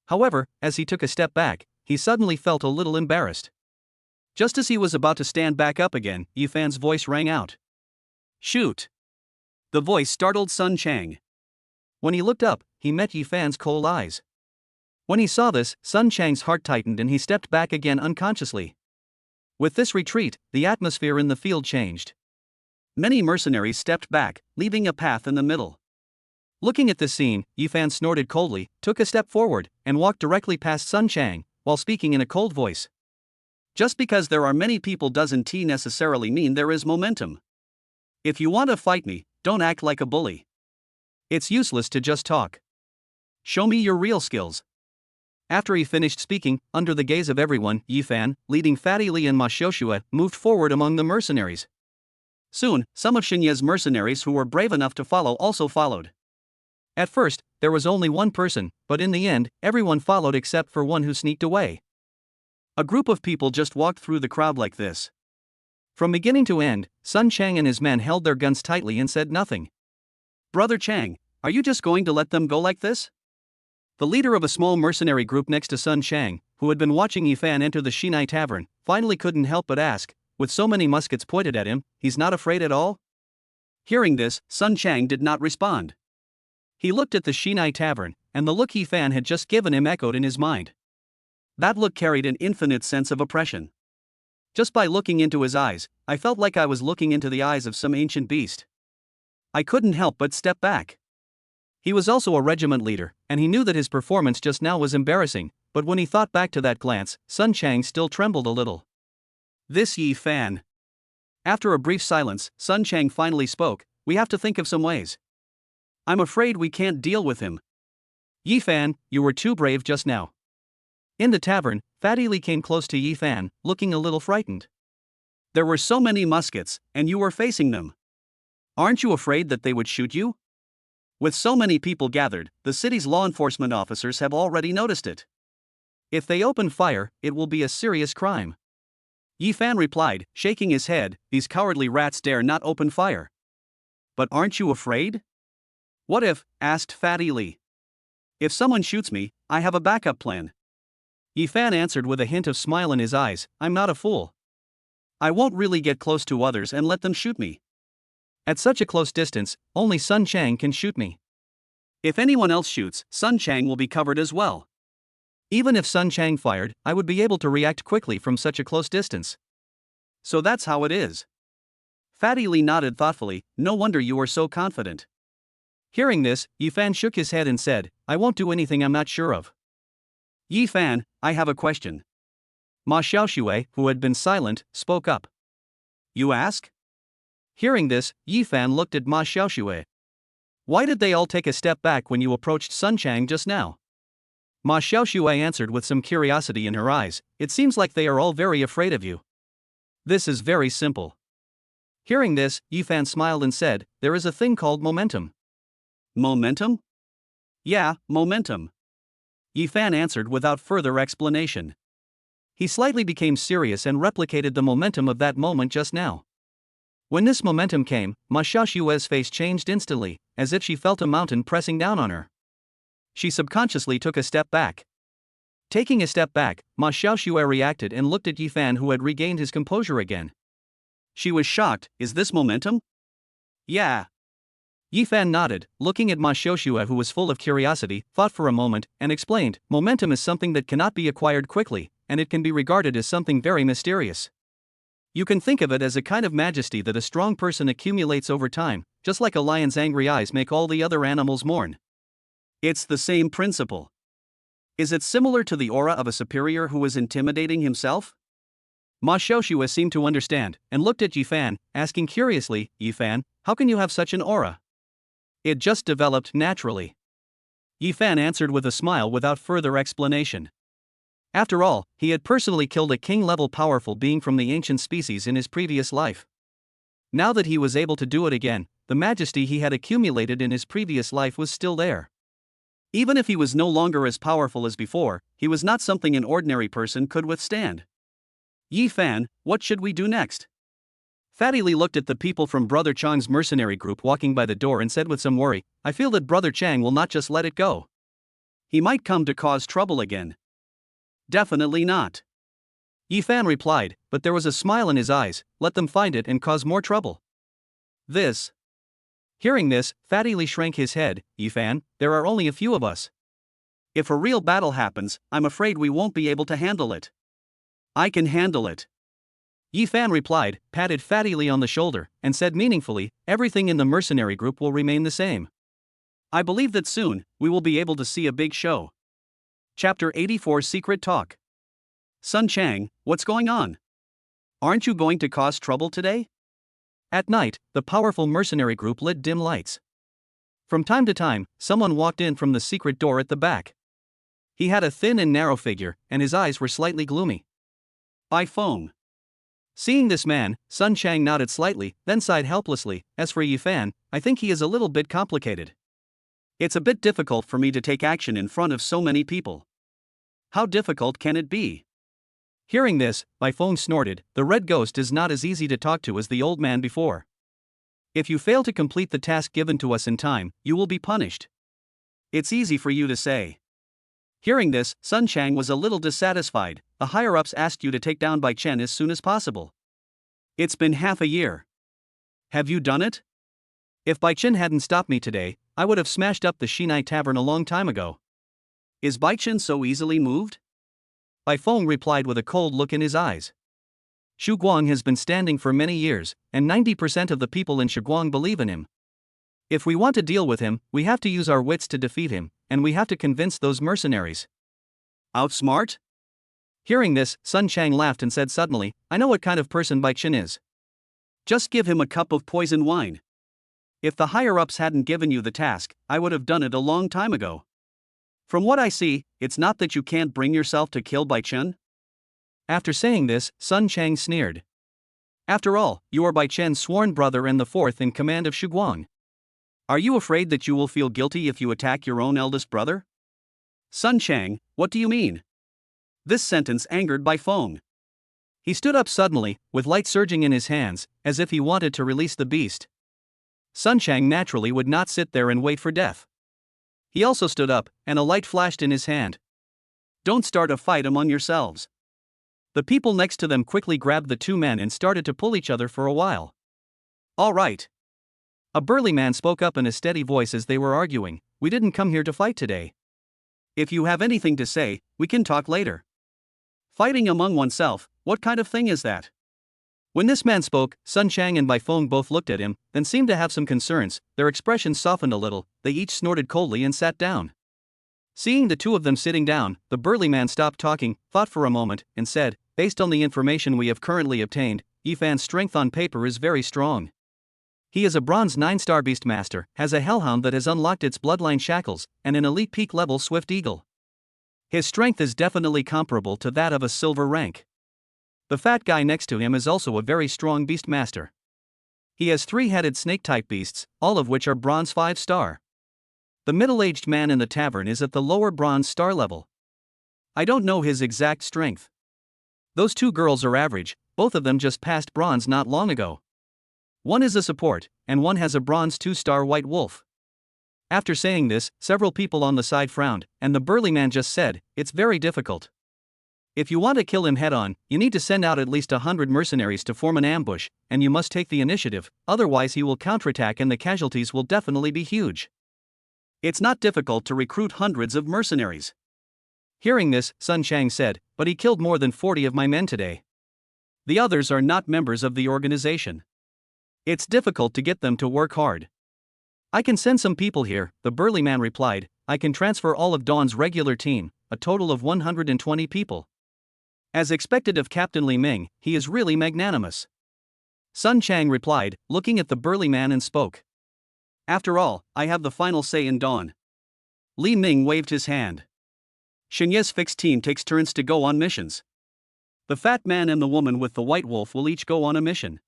However, as he took a step back, he suddenly felt a little embarrassed. Just as he was about to stand back up again, Ephan's voice rang out. "Shoot!" The voice startled Sun Chang. When he looked up, he met Ephan's cold eyes. When he saw this, Sun Chang's heart tightened and he stepped back again unconsciously. With this retreat, the atmosphere in the field changed. Many mercenaries stepped back, leaving a path in the middle. Looking at this scene, Ephan snorted coldly, took a step forward, and walked directly past Sun Chang, while speaking in a cold voice. "Just because there are many people doesn't necessarily mean there is momentum. If you want to fight me, don't act like a bully. It's useless to just talk. Show me your real skills." After he finished speaking, under the gaze of everyone, Ephan, leading Fatty Li and Ma Xiaoxue, moved forward among the mercenaries. Soon, some of Xinye's mercenaries who were brave enough to follow also followed. At first, there was only one person, but in the end, everyone followed except for one who sneaked away. A group of people just walked through the crowd like this. From beginning to end, Sun Chang and his men held their guns tightly and said nothing. "Brother Chang, are you just going to let them go like this?" The leader of a small mercenary group next to Sun Chang, who had been watching Ephan enter the Xinai tavern, finally couldn't help but ask, with so many muskets pointed at him, "He's not afraid at all?" Hearing this, Sun Chang did not respond. He looked at the Xinai tavern, and the look Ephan had just given him echoed in his mind. That look carried an infinite sense of oppression. Just by looking into his eyes, I felt like I was looking into the eyes of some ancient beast. I couldn't help but step back. He was also a regiment leader, and he knew that his performance just now was embarrassing, but when he thought back to that glance, Sun Chang still trembled a little. "This Ephan." After a brief silence, Sun Chang finally spoke, "We have to think of some ways. I'm afraid we can't deal with him." "Ephan, you were too brave just now." In the tavern, Fatty Li came close to Ephan, looking a little frightened. "There were so many muskets, and you were facing them. Aren't you afraid that they would shoot you? With so many people gathered, the city's law enforcement officers have already noticed it. If they open fire, it will be a serious crime." Ephan replied, shaking his head, "These cowardly rats dare not open fire." "But aren't you afraid?" "What if?" asked Fatty Li. "If someone shoots me, I have a backup plan." Ephan answered with a hint of smile in his eyes, "I'm not a fool. I won't really get close to others and let them shoot me. At such a close distance, only Sun Chang can shoot me. If anyone else shoots, Sun Chang will be covered as well. Even if Sun Chang fired, I would be able to react quickly from such a close distance. So that's how it is." Fatty Li nodded thoughtfully, "No wonder you are so confident." Hearing this, Ephan shook his head and said, "I won't do anything I'm not sure of." "Ephan, I have a question." Ma Xiaoxue, who had been silent, spoke up. "You ask?" Hearing this, Ephan looked at Ma Xiaoxue. "Why did they all take a step back when you approached Sun Chang just now?" Ma Xiaoxue answered with some curiosity in her eyes, "It seems like they are all very afraid of you." "This is very simple." Hearing this, Ephan smiled and said, "There is a thing called momentum." "Momentum?" "Yeah, momentum." Ephan answered without further explanation. He slightly became serious and replicated the momentum of that moment just now. When this momentum came, Ma Xiaoxue's face changed instantly, as if she felt a mountain pressing down on her. She subconsciously took a step back. Taking a step back, Ma Xiaoxue reacted and looked at Ephan, who had regained his composure again. She was shocked. "Is this momentum?" "Yeah." Ephan nodded, looking at Ma Xiaoxue, who was full of curiosity, thought for a moment, and explained, "Momentum is something that cannot be acquired quickly, and it can be regarded as something very mysterious. You can think of it as a kind of majesty that a strong person accumulates over time, just like a lion's angry eyes make all the other animals mourn. It's the same principle. Is it similar to the aura of a superior who is intimidating himself?" Ma Xiaoxue seemed to understand, and looked at Ephan, asking curiously, "Ephan, how can you have such an aura?" "It just developed naturally." Ephan answered with a smile without further explanation. After all, he had personally killed a king-level powerful being from the ancient species in his previous life. Now that he was able to do it again, the majesty he had accumulated in his previous life was still there. Even if he was no longer as powerful as before, he was not something an ordinary person could withstand. "Ephan, what should we do next?" Fatty Li looked at the people from Brother Chang's mercenary group walking by the door and said with some worry, "I feel that Brother Chang will not just let it go. He might come to cause trouble again." Definitely not. Ephan replied, but there was a smile in his eyes. Let them find it and cause more trouble. This. Hearing this, Fatty Lee shrank his head. Ephan, there are only a few of us. If a real battle happens, I'm afraid we won't be able to handle it. I can handle it. Ephan replied, patted Fatty Lee on the shoulder, and said meaningfully, everything in the mercenary group will remain the same. I believe that soon, we will be able to see a big show. Chapter 84 Secret Talk. Sun Chang, what's going on? Aren't you going to cause trouble today? At night, the powerful mercenary group lit dim lights. From time to time, someone walked in from the secret door at the back. He had a thin and narrow figure, and his eyes were slightly gloomy. By phone. Seeing this man, Sun Chang nodded slightly, then sighed helplessly. As for Ephan, I think he is a little bit complicated. It's a bit difficult for me to take action in front of so many people. How difficult can it be? Hearing this, By phone snorted, the red ghost is not as easy to talk to as the old man before. If you fail to complete the task given to us in time, you will be punished. It's easy for you to say. Hearing this, Sun Chang was a little dissatisfied. The higher-ups asked you to take down Bai Chen as soon as possible. It's been half a year. Have you done it? If Bai Chen hadn't stopped me today, I would have smashed up the Shinai Tavern a long time ago. Is Bai Chen so easily moved? Bai Feng replied with a cold look in his eyes. Shu Guang has been standing for many years, and 90% of the people in Shiguang believe in him. If we want to deal with him, we have to use our wits to defeat him, and we have to convince those mercenaries. Outsmart? Hearing this, Sun Chang laughed and said suddenly, I know what kind of person Bai Chen is. Just give him a cup of poison wine. If the higher-ups hadn't given you the task, I would have done it a long time ago. From what I see, it's not that you can't bring yourself to kill Bai Chen? After saying this, Sun Chang sneered. After all, you are Bai Chen's sworn brother and the fourth in command of Shiguang. Are you afraid that you will feel guilty if you attack your own eldest brother? Sun Chang, what do you mean? This sentence angered Bai Feng. He stood up suddenly, with light surging in his hands, as if he wanted to release the beast. Sun Chang naturally would not sit there and wait for death. He also stood up, and a light flashed in his hand. Don't start a fight among yourselves. The people next to them quickly grabbed the two men and started to pull each other for a while. All right. A burly man spoke up in a steady voice as they were arguing. We didn't come here to fight today. If you have anything to say, we can talk later. Fighting among oneself, what kind of thing is that? When this man spoke, Sun Chang and Bai Feng both looked at him, then seemed to have some concerns. Their expressions softened a little, they each snorted coldly and sat down. Seeing the two of them sitting down, the burly man stopped talking, thought for a moment, and said, based on the information we have currently obtained, Ephan's strength on paper is very strong. He is a bronze 9-star beastmaster, has a hellhound that has unlocked its bloodline shackles, and an elite peak level swift eagle. His strength is definitely comparable to that of a silver rank. The fat guy next to him is also a very strong beastmaster. He has 3-headed snake-type beasts, all of which are bronze 5-star. The middle-aged man in the tavern is at the lower bronze star level. I don't know his exact strength. Those two girls are average, both of them just passed bronze not long ago. One is a support, and one has a bronze 2-star white wolf. After saying this, several people on the side frowned, and the burly man just said, it's very difficult. If you want to kill him head-on, you need to send out at least 100 mercenaries to form an ambush, and you must take the initiative, otherwise he will counterattack and the casualties will definitely be huge. It's not difficult to recruit hundreds of mercenaries. Hearing this, Sun Chang said, but he killed more than 40 of my men today. The others are not members of the organization. It's difficult to get them to work hard. I can send some people here, the burly man replied. I can transfer all of Dawn's regular team, a total of 120 people. As expected of Captain Li Ming, he is really magnanimous. Sun Chang replied, looking at the burly man and spoke. After all, I have the final say in Dawn. Li Ming waved his hand. Xingye's fixed team takes turns to go on missions. The fat man and the woman with the white wolf will each go on a mission.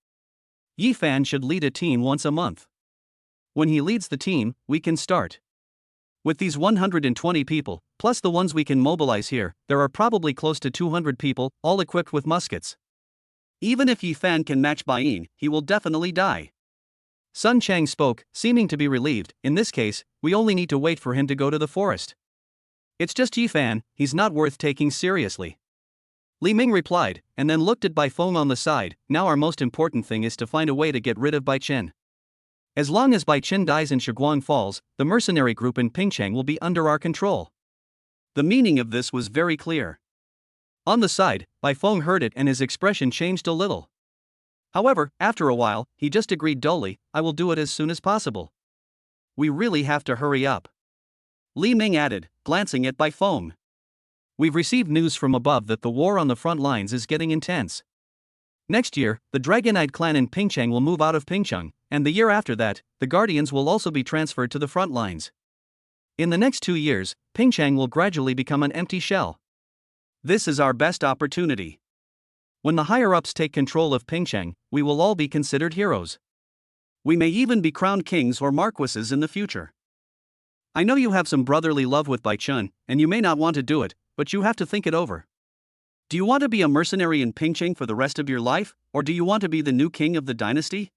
Ephan should lead a team once a month. When he leads the team, we can start. With these 120 people, plus the ones we can mobilize here, there are probably close to 200 people, all equipped with muskets. Even if Ephan can match Bai Yin, he will definitely die. Sun Chang spoke, seeming to be relieved. In this case, we only need to wait for him to go to the forest. It's just Ephan, he's not worth taking seriously. Li Ming replied, and then looked at Bai Feng on the side. Now our most important thing is to find a way to get rid of Bai Chen. As long as Bai Chen dies in Shiguang Falls, the mercenary group in Pingcheng will be under our control. The meaning of this was very clear. On the side, Bai Feng heard it and his expression changed a little. However, after a while, he just agreed dully, I will do it as soon as possible. We really have to hurry up. Li Ming added, glancing at Bai Feng. We've received news from above that the war on the front lines is getting intense. Next year, the Dragonite clan in Pingcheng will move out of Pingcheng, and the year after that, the Guardians will also be transferred to the front lines. In the next 2 years, Pingcheng will gradually become an empty shell. This is our best opportunity. When the higher-ups take control of Pingcheng, we will all be considered heroes. We may even be crowned kings or marquises in the future. I know you have some brotherly love with Bai Chen, and you may not want to do it, but you have to think it over. Do you want to be a mercenary in Pingcheng for the rest of your life, or do you want to be the new king of the dynasty?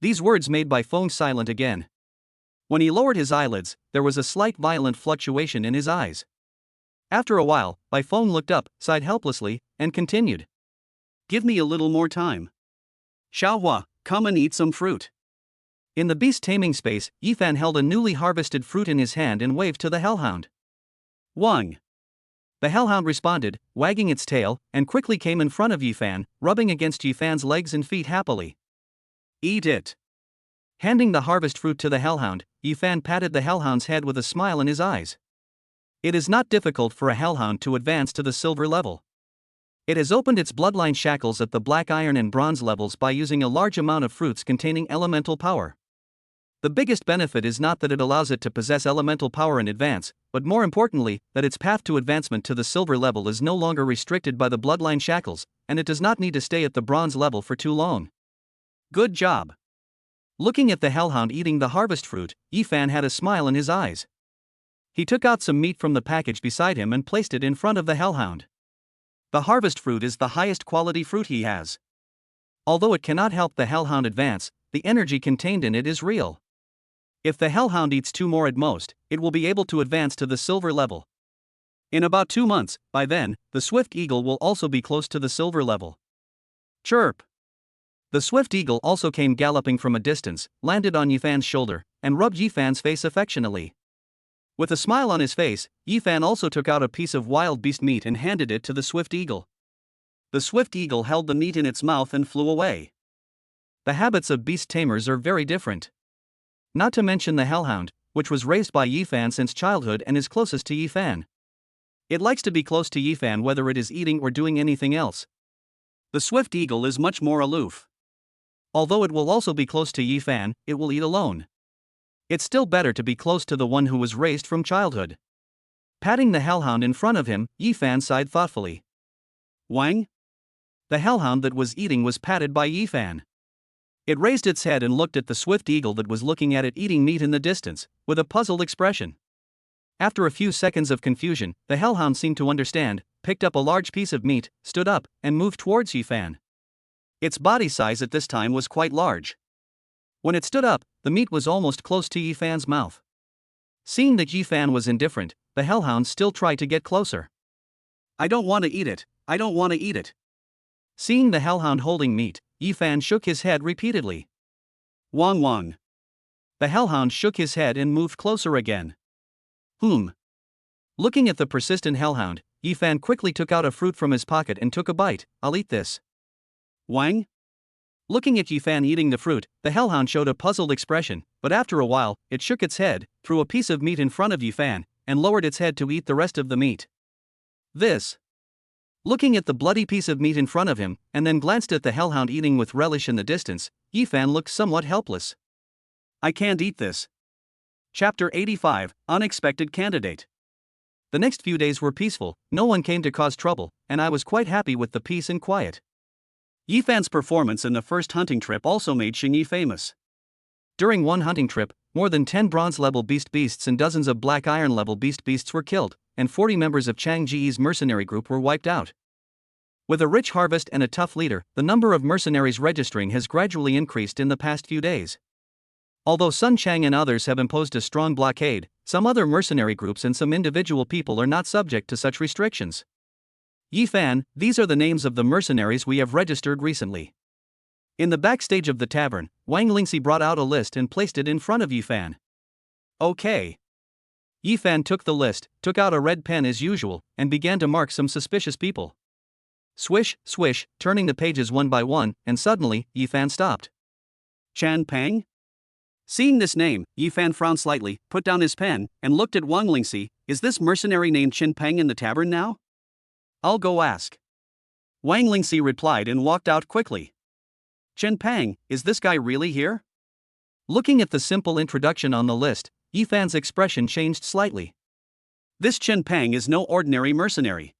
These words made Bai Feng silent again. When he lowered his eyelids, there was a slight violent fluctuation in his eyes. After a while, Bai Feng looked up, sighed helplessly, and continued. Give me a little more time. Xiaohua, come and eat some fruit. In the beast taming space, Ephan held a newly harvested fruit in his hand and waved to the hellhound. Wang. The hellhound responded, wagging its tail, and quickly came in front of Ephan, rubbing against Ephan's legs and feet happily. Eat it. Handing the harvest fruit to the hellhound, Ephan patted the hellhound's head with a smile in his eyes. It is not difficult for a hellhound to advance to the silver level. It has opened its bloodline shackles at the black iron and bronze levels by using a large amount of fruits containing elemental power. The biggest benefit is not that it allows it to possess elemental power in advance, but more importantly, that its path to advancement to the silver level is no longer restricted by the bloodline shackles, and it does not need to stay at the bronze level for too long. Good job. Looking at the hellhound eating the harvest fruit, Ephan had a smile in his eyes. He took out some meat from the package beside him and placed it in front of the hellhound. The harvest fruit is the highest quality fruit he has. Although it cannot help the hellhound advance, the energy contained in it is real. If the hellhound eats 2 more at most, it will be able to advance to the silver level. In about 2 months, by then, the swift eagle will also be close to the silver level. Chirp! The swift eagle also came galloping from a distance, landed on Ephan's shoulder, and rubbed Ephan's face affectionately. With a smile on his face, Ephan also took out a piece of wild beast meat and handed it to the swift eagle. The swift eagle held the meat in its mouth and flew away. The habits of beast tamers are very different. Not to mention the hellhound, which was raised by Ephan since childhood and is closest to Ephan. It likes to be close to Ephan whether it is eating or doing anything else. The swift eagle is much more aloof. Although it will also be close to Ephan, it will eat alone. It's still better to be close to the one who was raised from childhood. Patting the hellhound in front of him, Ephan sighed thoughtfully. Wang? The hellhound that was eating was patted by Ephan. It raised its head and looked at the swift eagle that was looking at it eating meat in the distance, with a puzzled expression. After a few seconds of confusion, the hellhound seemed to understand, picked up a large piece of meat, stood up, and moved towards Ephan. Its body size at this time was quite large. When it stood up, the meat was almost close to Ephan's mouth. Seeing that Ephan was indifferent, the hellhound still tried to get closer. I don't want to eat it, I don't want to eat it. Seeing the hellhound holding meat, Ephan shook his head repeatedly. Wang Wang. The hellhound shook his head and moved closer again. Looking at the persistent hellhound, Ephan quickly took out a fruit from his pocket and took a bite. I'll eat this. Wang? Looking at Ephan eating the fruit, the hellhound showed a puzzled expression, but after a while, it shook its head, threw a piece of meat in front of Ephan, and lowered its head to eat the rest of the meat. This. Looking at the bloody piece of meat in front of him, and then glanced at the hellhound eating with relish in the distance, Ephan looked somewhat helpless. I can't eat this. Chapter 85, Unexpected Candidate. The next few days were peaceful, no one came to cause trouble, and I was quite happy with the peace and quiet. Ephan's performance in the first hunting trip also made Xingyi famous. During one hunting trip, more than 10 bronze-level beasts and dozens of black iron-level beasts were killed, and 40 members of Chang Ji's mercenary group were wiped out. With a rich harvest and a tough leader, the number of mercenaries registering has gradually increased in the past few days. Although Sun Chang and others have imposed a strong blockade, some other mercenary groups and some individual people are not subject to such restrictions. Ephan, these are the names of the mercenaries we have registered recently. In the backstage of the tavern, Wang Lingxi brought out a list and placed it in front of Ephan. Okay. Ephan took the list, took out a red pen as usual, and began to mark some suspicious people. Swish, swish, turning the pages one by one, and suddenly, Ephan stopped. Chan Pang? Seeing this name, Ephan frowned slightly, put down his pen, and looked at Wang Lingxi. Is this mercenary named Chin Pang in the tavern now? I'll go ask. Wang Lingxi replied and walked out quickly. Chin Pang, is this guy really here? Looking at the simple introduction on the list, Ephan's expression changed slightly. This Chin Pang is no ordinary mercenary.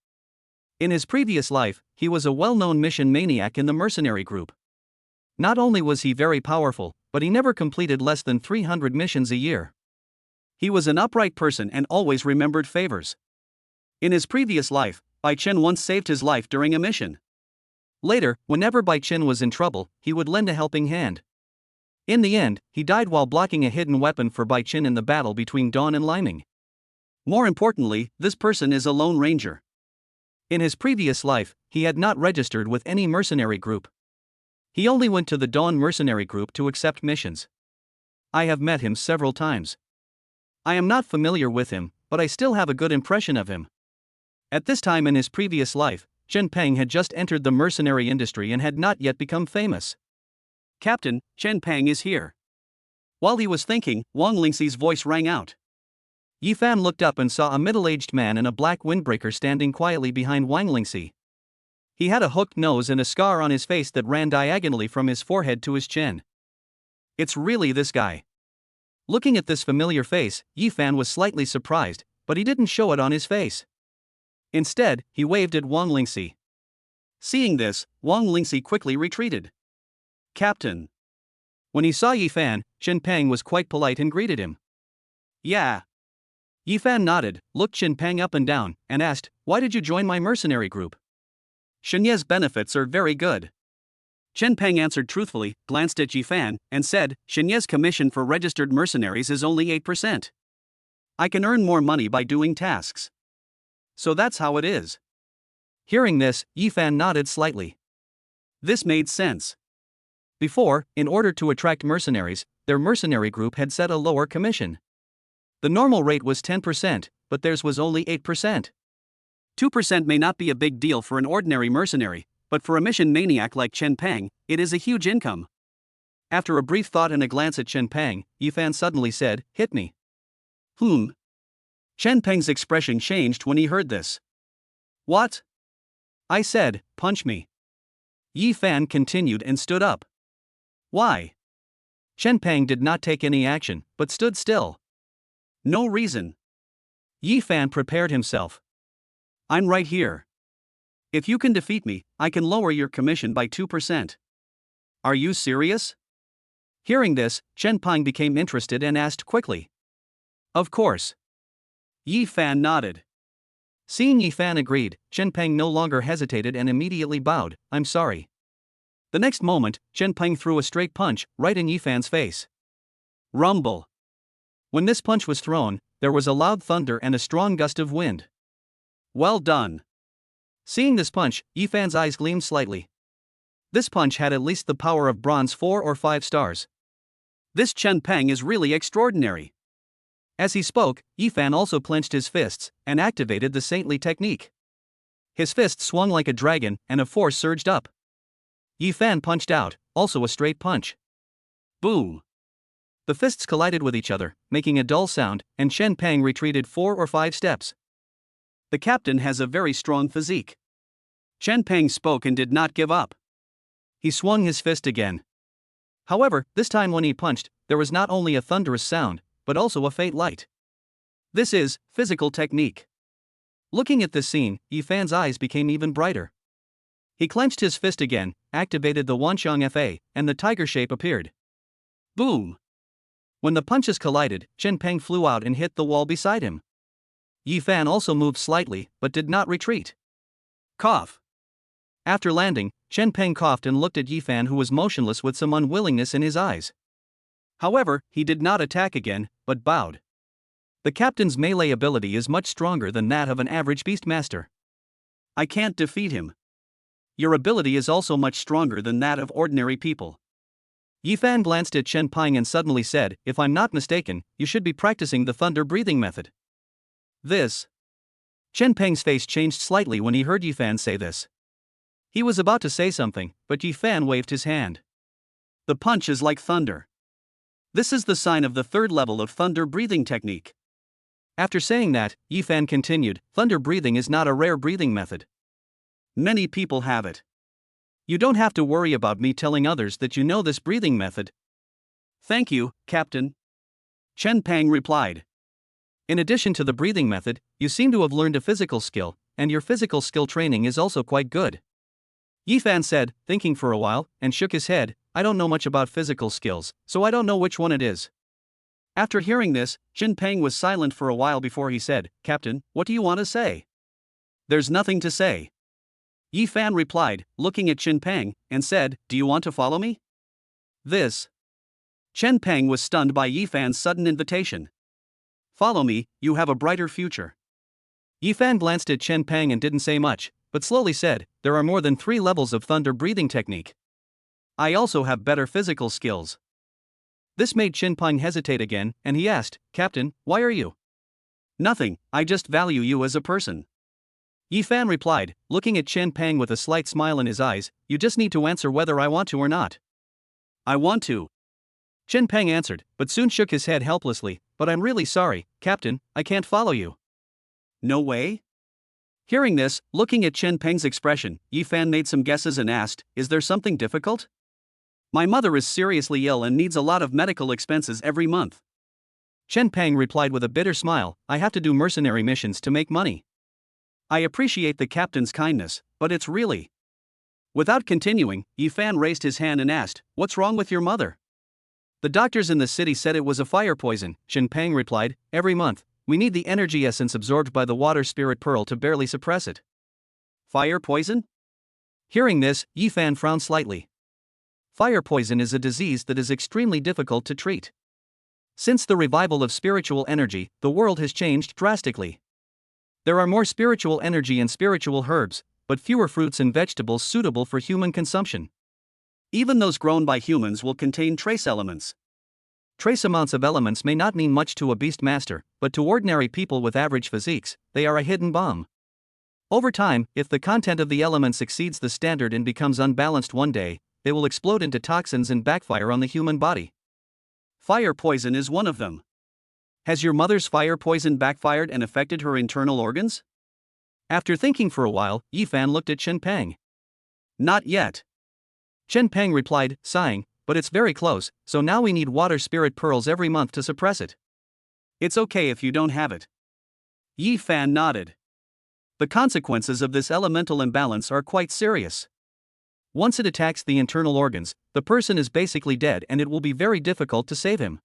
In his previous life, he was a well-known mission maniac in the mercenary group. Not only was he very powerful, but he never completed less than 300 missions a year. He was an upright person and always remembered favors. In his previous life, Bai Chen once saved his life during a mission. Later, whenever Bai Chen was in trouble, he would lend a helping hand. In the end, he died while blocking a hidden weapon for Bai Chen in the battle between Dawn and Liming. More importantly, this person is a lone ranger. In his previous life, he had not registered with any mercenary group. He only went to the Dawn mercenary group to accept missions. I have met him several times. I am not familiar with him, but I still have a good impression of him. At this time in his previous life, Chen Pang had just entered the mercenary industry and had not yet become famous. Captain, Chen Pang is here. While he was thinking, Wang Lingxi's voice rang out. Ephan looked up and saw a middle-aged man in a black windbreaker standing quietly behind Wang Lingxi. He had a hooked nose and a scar on his face that ran diagonally from his forehead to his chin. It's really this guy. Looking at this familiar face, Ephan was slightly surprised, but he didn't show it on his face. Instead, he waved at Wang Lingxi. Seeing this, Wang Lingxi quickly retreated. Captain. When he saw Ephan, Chen Pang was quite polite and greeted him. Yeah. Ephan nodded, looked Chen Pang up and down, and asked, why did you join my mercenary group? Shenye's benefits are very good. Chen Pang answered truthfully, glanced at Ephan, and said, Shenye's commission for registered mercenaries is only 8%. I can earn more money by doing tasks. So that's how it is. Hearing this, Ephan nodded slightly. This made sense. Before, in order to attract mercenaries, their mercenary group had set a lower commission. The normal rate was 10%, but theirs was only 8%. 2% may not be a big deal for an ordinary mercenary, but for a mission maniac like Chen Pang, it is a huge income. After a brief thought and a glance at Chen Pang, Ephan suddenly said, hit me. Chen Pang's expression changed when he heard this. What? I said, punch me. Ephan continued and stood up. Why? Chen Pang did not take any action, but stood still. No reason. Ephan prepared himself. I'm right here. If you can defeat me, I can lower your commission by 2%. Are you serious? Hearing this, Chen Pang became interested and asked quickly. Of course. Ephan nodded. Seeing Ephan agreed, Chen Pang no longer hesitated and immediately bowed, I'm sorry. The next moment, Chen Pang threw a straight punch right in Ephan's face. Rumble. When this punch was thrown, there was a loud thunder and a strong gust of wind. Well done. Seeing this punch, Ephan's eyes gleamed slightly. This punch had at least the power of bronze 4 or 5 stars. This Chen Pang is really extraordinary. As he spoke, Ephan also clenched his fists and activated the saintly technique. His fist swung like a dragon and a force surged up. Ephan punched out, also a straight punch. Boom! The fists collided with each other, making a dull sound, and Chen Pang retreated 4 or 5 steps. The captain has a very strong physique. Chen Pang spoke and did not give up. He swung his fist again. However, this time when he punched, there was not only a thunderous sound, but also a faint light. This is physical technique. Looking at this scene, Ephan's eyes became even brighter. He clenched his fist again, activated the Wanxiang Fa, and the tiger shape appeared. Boom! When the punches collided, Chen Pang flew out and hit the wall beside him. Ephan also moved slightly, but did not retreat. Cough. After landing, Chen Pang coughed and looked at Ephan, who was motionless with some unwillingness in his eyes. However, he did not attack again, but bowed. The captain's melee ability is much stronger than that of an average beastmaster. I can't defeat him. Your ability is also much stronger than that of ordinary people. Ephan glanced at Chen Ping and suddenly said, if I'm not mistaken, you should be practicing the thunder breathing method. This. Chen Ping's face changed slightly when he heard Ephan say this. He was about to say something, but Ephan waved his hand. The punch is like thunder. This is the sign of the third level of thunder breathing technique. After saying that, Ephan continued, thunder breathing is not a rare breathing method. Many people have it. You don't have to worry about me telling others that you know this breathing method. Thank you, Captain. Chen Ping replied. In addition to the breathing method, you seem to have learned a physical skill, and your physical skill training is also quite good. Ephan said, thinking for a while, and shook his head, I don't know much about physical skills, so I don't know which one it is. After hearing this, Chen Ping was silent for a while before he said, Captain, what do you want to say? There's nothing to say. Ephan replied, looking at Chen Ping, and said, do you want to follow me? This. Chen Ping was stunned by Ephan's sudden invitation. Follow me, you have a brighter future. Ephan glanced at Chen Ping and didn't say much, but slowly said, there are more than 3 levels of thunder breathing technique. I also have better physical skills. This made Chen Ping hesitate again, and he asked, Captain, why are you? Nothing, I just value you as a person. Ephan replied, looking at Chen Ping with a slight smile in his eyes, you just need to answer whether I want to or not. I want to. Chen Ping answered, but soon shook his head helplessly, but I'm really sorry, Captain, I can't follow you. No way? Hearing this, looking at Chen Ping's expression, Ephan made some guesses and asked, is there something difficult? My mother is seriously ill and needs a lot of medical expenses every month. Chen Ping replied with a bitter smile, I have to do mercenary missions to make money. I appreciate the captain's kindness, but it's really. Without continuing, Ephan raised his hand and asked, what's wrong with your mother? The doctors in the city said it was a fire poison, Chen Ping replied, every month, we need the energy essence absorbed by the water spirit pearl to barely suppress it. Fire poison? Hearing this, Ephan frowned slightly. Fire poison is a disease that is extremely difficult to treat. Since the revival of spiritual energy, the world has changed drastically. There are more spiritual energy and spiritual herbs, but fewer fruits and vegetables suitable for human consumption. Even those grown by humans will contain trace elements. Trace amounts of elements may not mean much to a beastmaster, but to ordinary people with average physiques, they are a hidden bomb. Over time, if the content of the elements exceeds the standard and becomes unbalanced one day, they will explode into toxins and backfire on the human body. Fire poison is one of them. Has your mother's fire poison backfired and affected her internal organs? After thinking for a while, Ephan looked at Chen Ping. Not yet. Chen Ping replied, sighing, but it's very close, so now we need water spirit pearls every month to suppress it. It's okay if you don't have it. Ephan nodded. The consequences of this elemental imbalance are quite serious. Once it attacks the internal organs, the person is basically dead and it will be very difficult to save him.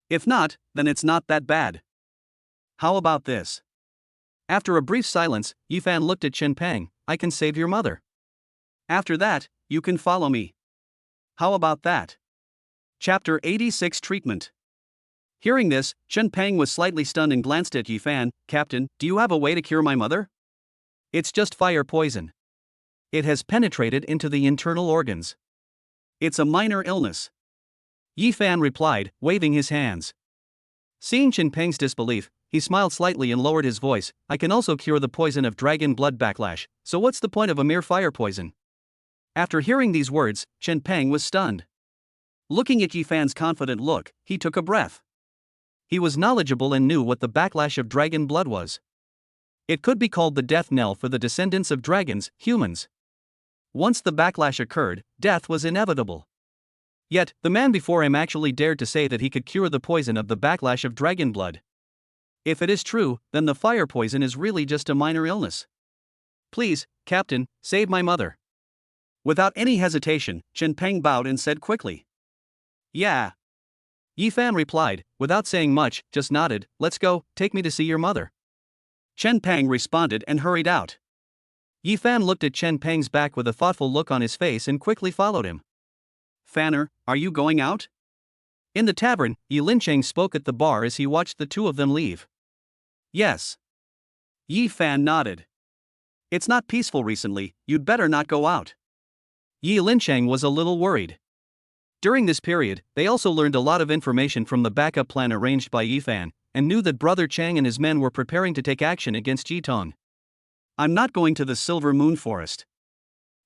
If not, then it's not that bad. How about this? After a brief silence, Ephan looked at Chen Ping, I can save your mother. After that, you can follow me. How about that? Chapter 86 Treatment. Hearing this, Chen Ping was slightly stunned and glanced at Ephan, Captain, do you have a way to cure my mother? It's just fire poison. It has penetrated into the internal organs. It's a minor illness. Ephan replied, waving his hands. Seeing Chen Ping's disbelief, he smiled slightly and lowered his voice, I can also cure the poison of dragon blood backlash, so what's the point of a mere fire poison? After hearing these words, Chen Ping was stunned. Looking at Ephan's confident look, he took a breath. He was knowledgeable and knew what the backlash of dragon blood was. It could be called the death knell for the descendants of dragons, humans. Once the backlash occurred, death was inevitable. Yet, the man before him actually dared to say that he could cure the poison of the backlash of dragon blood. If it is true, then the fire poison is really just a minor illness. Please, Captain, save my mother. Without any hesitation, Chen Ping bowed and said quickly. Yeah. Ephan replied, without saying much, just nodded, let's go, take me to see your mother. Chen Ping responded and hurried out. Ephan looked at Chen Ping's back with a thoughtful look on his face and quickly followed him. Fanner, are you going out? In the tavern, Yi Lincheng spoke at the bar as he watched the two of them leave. Yes. Yi Fan nodded. It's not peaceful recently, you'd better not go out. Yi Lincheng was a little worried. During this period, they also learned a lot of information from the backup plan arranged by Ephan, and knew that Brother Chang and his men were preparing to take action against Jitong. I'm not going to the Silver Moon Forest.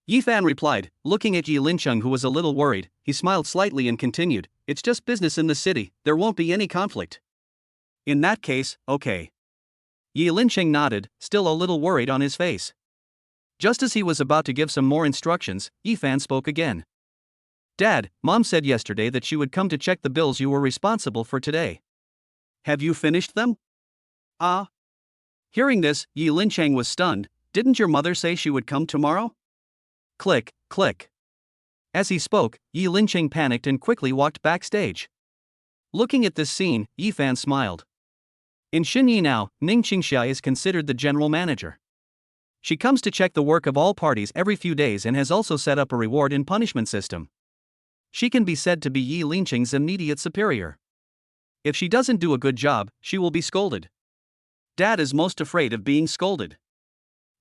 Ephan replied, looking at Yi Lincheng, who was a little worried. He smiled slightly and continued, it's just business in the city, there won't be any conflict. In that case, okay. Yi Lincheng nodded, still a little worried on his face. Just as he was about to give some more instructions, Ephan spoke again. Dad, Mom said yesterday that she would come to check the bills you were responsible for today. Have you finished them? Ah. Hearing this, Yi Lincheng was stunned. Didn't your mother say she would come tomorrow? Click, click. As he spoke, Yi Lincheng panicked and quickly walked backstage. Looking at this scene, Ephan smiled. In Xinyi now, Ning Qingxia is considered the general manager. She comes to check the work of all parties every few days and has also set up a reward and punishment system. She can be said to be Yi Lincheng's immediate superior. If she doesn't do a good job, she will be scolded. Dad is most afraid of being scolded.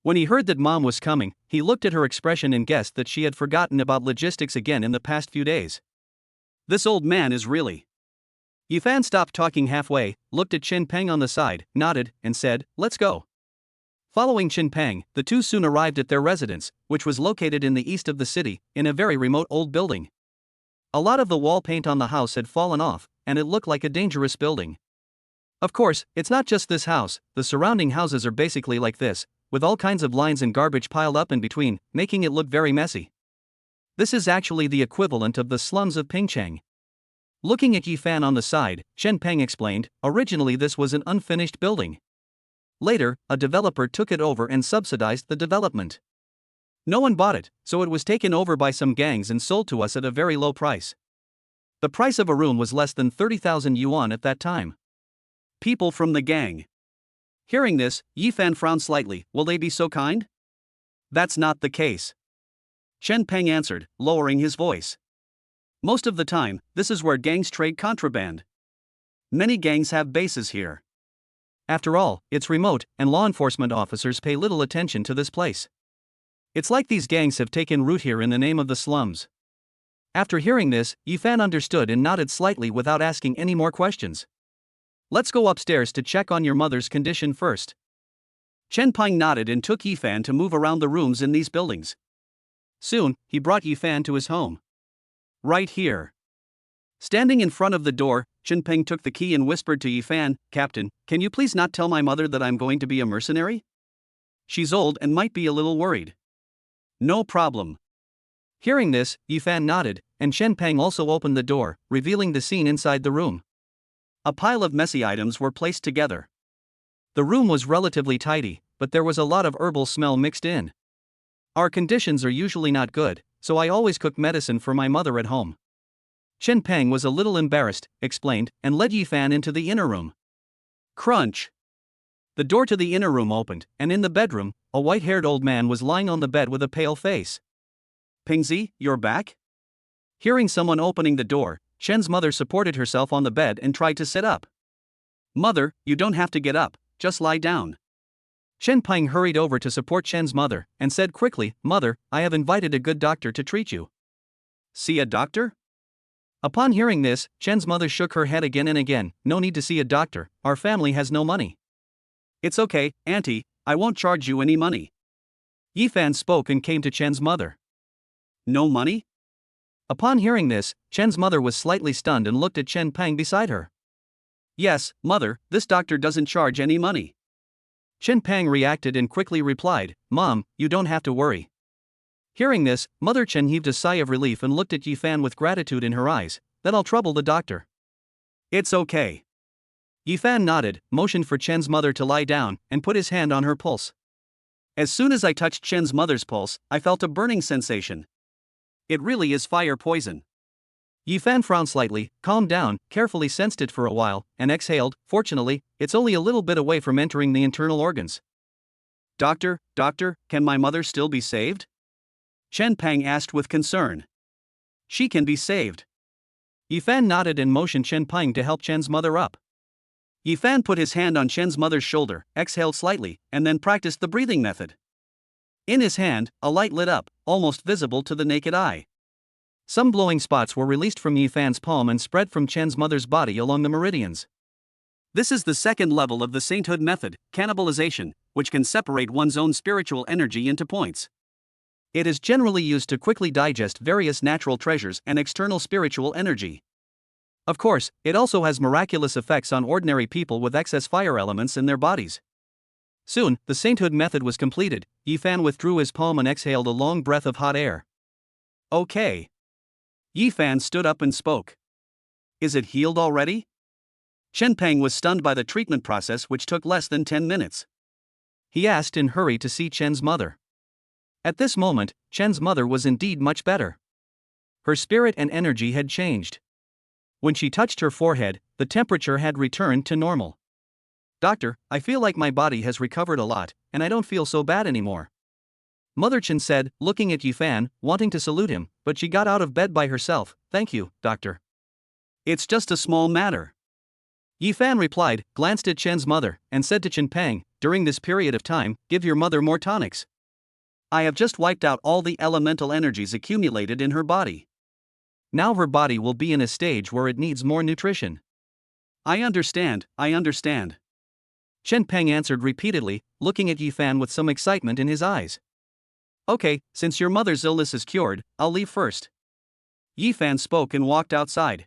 When he heard that Mom was coming, he looked at her expression and guessed that she had forgotten about logistics again in the past few days. This old man is really. Ephan stopped talking halfway, looked at Chen Peng on the side, nodded, and said, let's go. Following Chen Peng, the two soon arrived at their residence, which was located in the east of the city, in a very remote old building. A lot of the wall paint on the house had fallen off, and it looked like a dangerous building. Of course, it's not just this house, the surrounding houses are basically like this, with all kinds of lines and garbage piled up in between, making it look very messy. This is actually the equivalent of the slums of Pingcheng. Looking at Ephan on the side, Chen Peng explained, originally this was an unfinished building. Later, a developer took it over and subsidized the development. No one bought it, so it was taken over by some gangs and sold to us at a very low price. The price of a room was less than 30,000 yuan at that time. People from the gang. Hearing this, Ephan frowned slightly. Will they be so kind? That's not the case. Chen Peng answered, lowering his voice. Most of the time, this is where gangs trade contraband. Many gangs have bases here. After all, it's remote, and law enforcement officers pay little attention to this place. It's like these gangs have taken root here in the name of the slums. After hearing this, Ephan understood and nodded slightly without asking any more questions. Let's go upstairs to check on your mother's condition first. Chen Peng nodded and took Ephan to move around the rooms in these buildings. Soon, he brought Ephan to his home. Right here. Standing in front of the door, Chen Peng took the key and whispered to Ephan, Captain, can you please not tell my mother that I'm going to be a mercenary? She's old and might be a little worried. No problem. Hearing this, Ephan nodded, and Chen Peng also opened the door, revealing the scene inside the room. A pile of messy items were placed together. The room was relatively tidy, but there was a lot of herbal smell mixed in. Our conditions are usually not good, so I always cook medicine for my mother at home. Chen Peng was a little embarrassed, explained, and led Ephan into the inner room. Crunch! The door to the inner room opened, and in the bedroom, a white-haired old man was lying on the bed with a pale face. Pingzi, you're back? Hearing someone opening the door, Chen's mother supported herself on the bed and tried to sit up. Mother, you don't have to get up, just lie down. Chen Peng hurried over to support Chen's mother, and said quickly, Mother, I have invited a good doctor to treat you. See a doctor? Upon hearing this, Chen's mother shook her head again and again, no need to see a doctor, our family has no money. It's okay, Auntie, I won't charge you any money. Ephan spoke and came to Chen's mother. No money? Upon hearing this, Chen's mother was slightly stunned and looked at Chen Peng beside her. Yes, Mother, this doctor doesn't charge any money. Chen Peng reacted and quickly replied, Mom, you don't have to worry. Hearing this, Mother Chen heaved a sigh of relief and looked at Ephan with gratitude in her eyes. Then I'll trouble the doctor. It's okay. Ephan nodded, motioned for Chen's mother to lie down, and put his hand on her pulse. As soon as I touched Chen's mother's pulse, I felt a burning sensation. It really is fire poison. Ephan frowned slightly, calmed down, carefully sensed it for a while, and exhaled. Fortunately, it's only a little bit away from entering the internal organs. Doctor, can my mother still be saved? Chen Peng asked with concern. She can be saved. Ephan nodded and motioned Chen Peng to help Chen's mother up. Ephan put his hand on Chen's mother's shoulder, exhaled slightly, and then practiced the breathing method. In his hand, a light lit up, almost visible to the naked eye. Some glowing spots were released from Ephan's palm and spread from Chen's mother's body along the meridians. This is the second level of the sainthood method, cannibalization, which can separate one's own spiritual energy into points. It is generally used to quickly digest various natural treasures and external spiritual energy. Of course, it also has miraculous effects on ordinary people with excess fire elements in their bodies. Soon, the sainthood method was completed. Ephan withdrew his palm and exhaled a long breath of hot air. Okay. Ephan stood up and spoke. Is it healed already? Chen Peng was stunned by the treatment process, which took less than 10 minutes. He asked in hurry to see Chen's mother. At this moment, Chen's mother was indeed much better. Her spirit and energy had changed. When she touched her forehead, the temperature had returned to normal. Doctor, I feel like my body has recovered a lot, and I don't feel so bad anymore. Mother Chen said, looking at Ephan, wanting to salute him, but she got out of bed by herself. Thank you, doctor. It's just a small matter. Ephan replied, glanced at Chen's mother, and said to Chen Peng, during this period of time, give your mother more tonics. I have just wiped out all the elemental energies accumulated in her body. Now her body will be in a stage where it needs more nutrition. I understand. Chen Peng answered repeatedly, looking at Ephan with some excitement in his eyes. Okay, since your mother's illness is cured, I'll leave first. Ephan spoke and walked outside.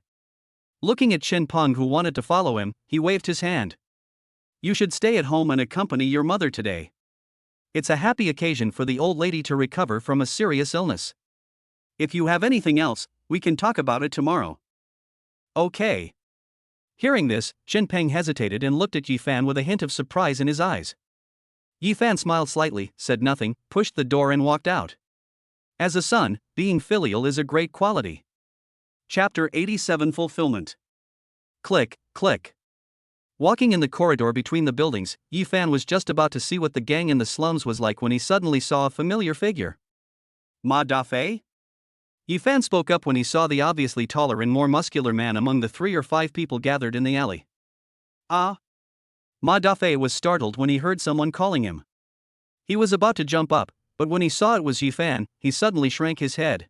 Looking at Chen Peng, who wanted to follow him, he waved his hand. You should stay at home and accompany your mother today. It's a happy occasion for the old lady to recover from a serious illness. If you have anything else, we can talk about it tomorrow. Okay. Hearing this, Chen Peng hesitated and looked at Ephan with a hint of surprise in his eyes. Ephan smiled slightly, said nothing, pushed the door and walked out. As a son, being filial is a great quality. Chapter 87 Fulfillment. Click, click. Walking in the corridor between the buildings, Ephan was just about to see what the gang in the slums was like when he suddenly saw a familiar figure. Ma Dafei? Ephan spoke up when he saw the obviously taller and more muscular man among the 3 or 5 people gathered in the alley. Ah? Ma Dafei was startled when he heard someone calling him. He was about to jump up, but when he saw it was Ephan, he suddenly shrank his head.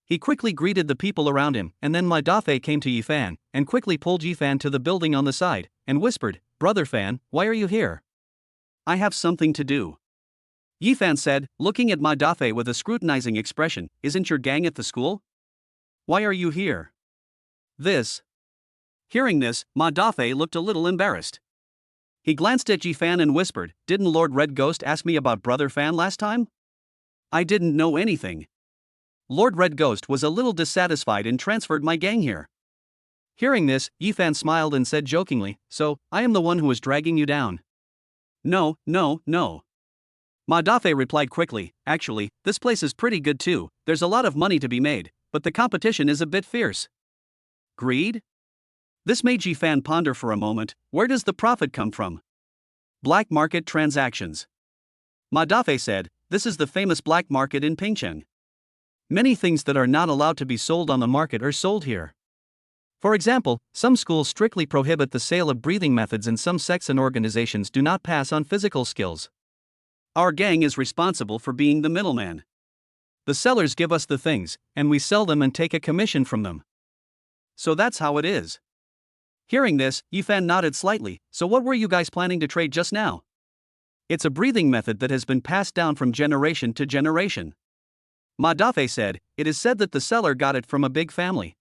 He quickly greeted the people around him, and then Ma Dafei came to Ephan, and quickly pulled Ephan to the building on the side, and whispered, Brother Fan, why are you here? I have something to do. Ephan said, looking at Ma Dafei with a scrutinizing expression, isn't your gang at the school? Why are you here? Hearing this, Ma Dafei looked a little embarrassed. He glanced at Ephan and whispered, didn't Lord Red Ghost ask me about Brother Fan last time? I didn't know anything. Lord Red Ghost was a little dissatisfied and transferred my gang here. Hearing this, Ephan smiled and said jokingly, so, I am the one who is dragging you down. No. Ma Dafei replied quickly, actually, this place is pretty good too, there's a lot of money to be made, but the competition is a bit fierce. Greed? This made Ephan ponder for a moment, where does the profit come from? Black market transactions. Ma Dafei said, this is the famous black market in Pingcheng. Many things that are not allowed to be sold on the market are sold here. For example, some schools strictly prohibit the sale of breathing methods and some sects and organizations do not pass on physical skills. Our gang is responsible for being the middleman. The sellers give us the things, and we sell them and take a commission from them. So that's how it is. Hearing this, Ephan nodded slightly, so what were you guys planning to trade just now? It's a breathing method that has been passed down from generation to generation. Ma Dafei said, it is said that the seller got it from a big family.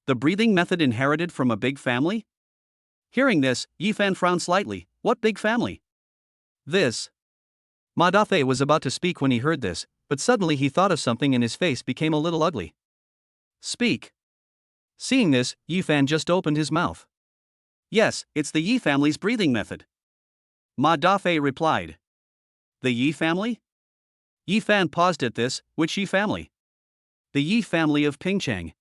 The breathing method inherited from a big family? Hearing this, Ephan frowned slightly, what big family? Ma Dafei was about to speak when he heard this, but suddenly he thought of something and his face became a little ugly. Speak. Seeing this, Ephan just opened his mouth. Yes, it's the Yi family's breathing method. Ma Dafei replied. The Yi family? Ephan paused at this, which Yi family? The Yi family of Pingcheng.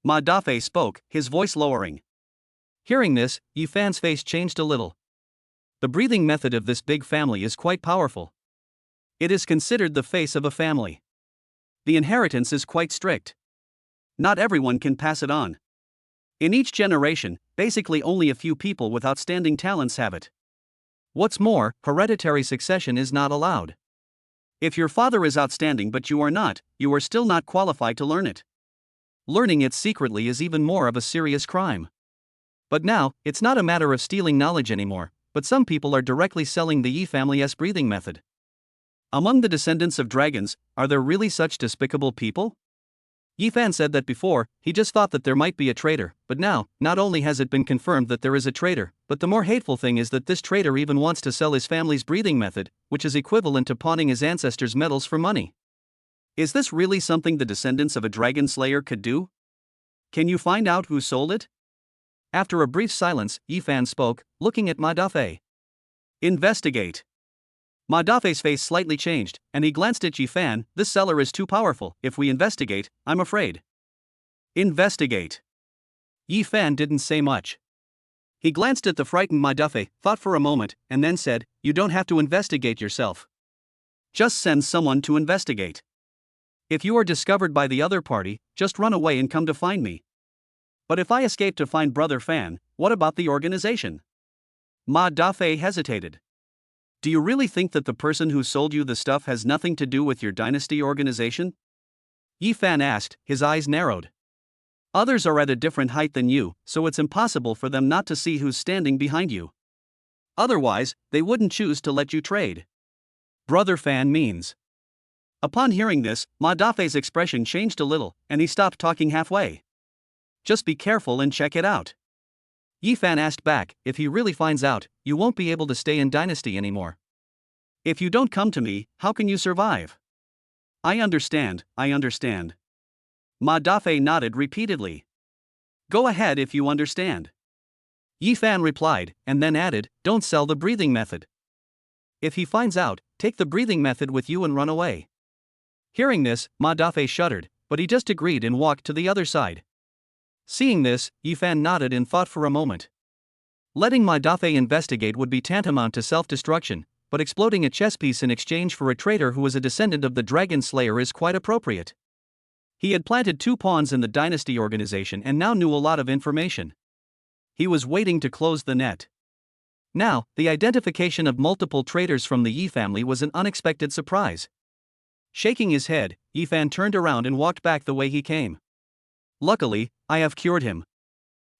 Ma Dafei spoke, his voice lowering. Hearing this, Ephan's face changed a little. The breathing method of this big family is quite powerful. It is considered the face of a family. The inheritance is quite strict. Not everyone can pass it on. In each generation, basically only a few people with outstanding talents have it. What's more, hereditary succession is not allowed. If your father is outstanding but you are not, you are still not qualified to learn it. Learning it secretly is even more of a serious crime. But now, it's not a matter of stealing knowledge anymore, but some people are directly selling the Yi family's breathing method. Among the descendants of dragons, are there really such despicable people? Ephan said that before, he just thought that there might be a traitor, but now, not only has it been confirmed that there is a traitor, but the more hateful thing is that this traitor even wants to sell his family's breathing method, which is equivalent to pawning his ancestors' metals for money. Is this really something the descendants of a dragon slayer could do? Can you find out who sold it? After a brief silence, Ephan spoke, looking at Madafe. Investigate. Madafe's face slightly changed, and he glanced at Ephan. This seller is too powerful. If we investigate, I'm afraid. Investigate. Ephan didn't say much. He glanced at the frightened Madafe, thought for a moment, and then said, "You don't have to investigate yourself. Just send someone to investigate. If you are discovered by the other party, just run away and come to find me. But if I escape to find Brother Fan, what about the organization?" Madafe hesitated. "Do you really think that the person who sold you the stuff has nothing to do with your dynasty organization?" Ephan asked, his eyes narrowed. "Others are at a different height than you, so it's impossible for them not to see who's standing behind you. Otherwise, they wouldn't choose to let you trade. Brother Fan means." Upon hearing this, Madafe's expression changed a little, and he stopped talking halfway. "Just be careful and check it out." Ephan asked back, "If he really finds out, you won't be able to stay in dynasty anymore. If you don't come to me, how can you survive?" I understand. Madafe nodded repeatedly. "Go ahead if you understand." Ephan replied, and then added, "Don't sell the breathing method. If he finds out, take the breathing method with you and run away." Hearing this, Madafe shuddered, but he just agreed and walked to the other side. Seeing this, Ephan nodded and thought for a moment. Letting Madafe investigate would be tantamount to self-destruction, but exploding a chess piece in exchange for a traitor who is a descendant of the Dragon Slayer is quite appropriate. He had planted 2 pawns in the dynasty organization and now knew a lot of information. He was waiting to close the net. Now, the identification of multiple traitors from the Yi family was an unexpected surprise. Shaking his head, Ephan turned around and walked back the way he came. "Luckily, I have cured him.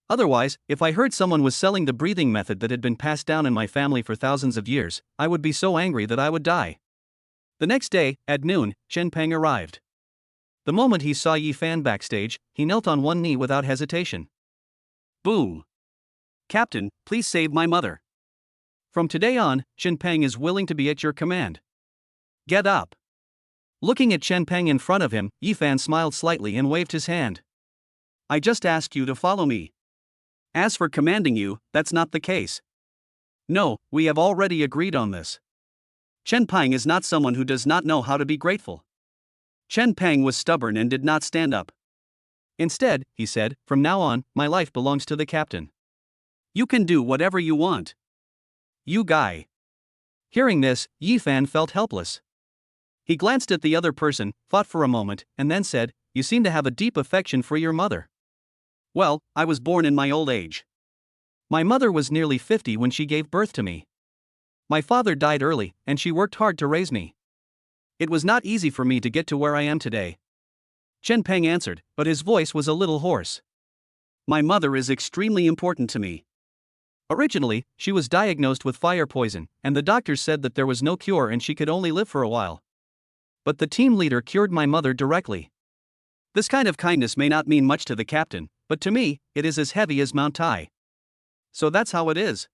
Otherwise, if I heard someone was selling the breathing method that had been passed down in my family for thousands of years, I would be so angry that I would die." The next day, at noon, Shenpeng arrived. The moment he saw Ephan backstage, he knelt on one knee without hesitation. "Boom! Captain, please save my mother. From today on, Shenpeng is willing to be at your command. Get up." Looking at Shenpeng in front of him, Ephan smiled slightly and waved his hand. "I just asked you to follow me. As for commanding you, that's not the case. No, we have already agreed on this." Shenpeng is not someone who does not know how to be grateful. Shenpeng was stubborn and did not stand up. Instead, he said, "From now on, my life belongs to the captain. You can do whatever you want. You guy." Hearing this, Ephan felt helpless. He glanced at the other person, thought for a moment, and then said, "You seem to have a deep affection for your mother." "Well, I was born in my old age. My mother was nearly 50 when she gave birth to me. My father died early, and she worked hard to raise me. It was not easy for me to get to where I am today." Shenpeng answered, but his voice was a little hoarse. "My mother is extremely important to me. Originally, she was diagnosed with fire poison, and the doctors said that there was no cure and she could only live for a while. But the team leader cured my mother directly. This kind of kindness may not mean much to the captain, but to me, it is as heavy as Mount Taai. So that's how it is."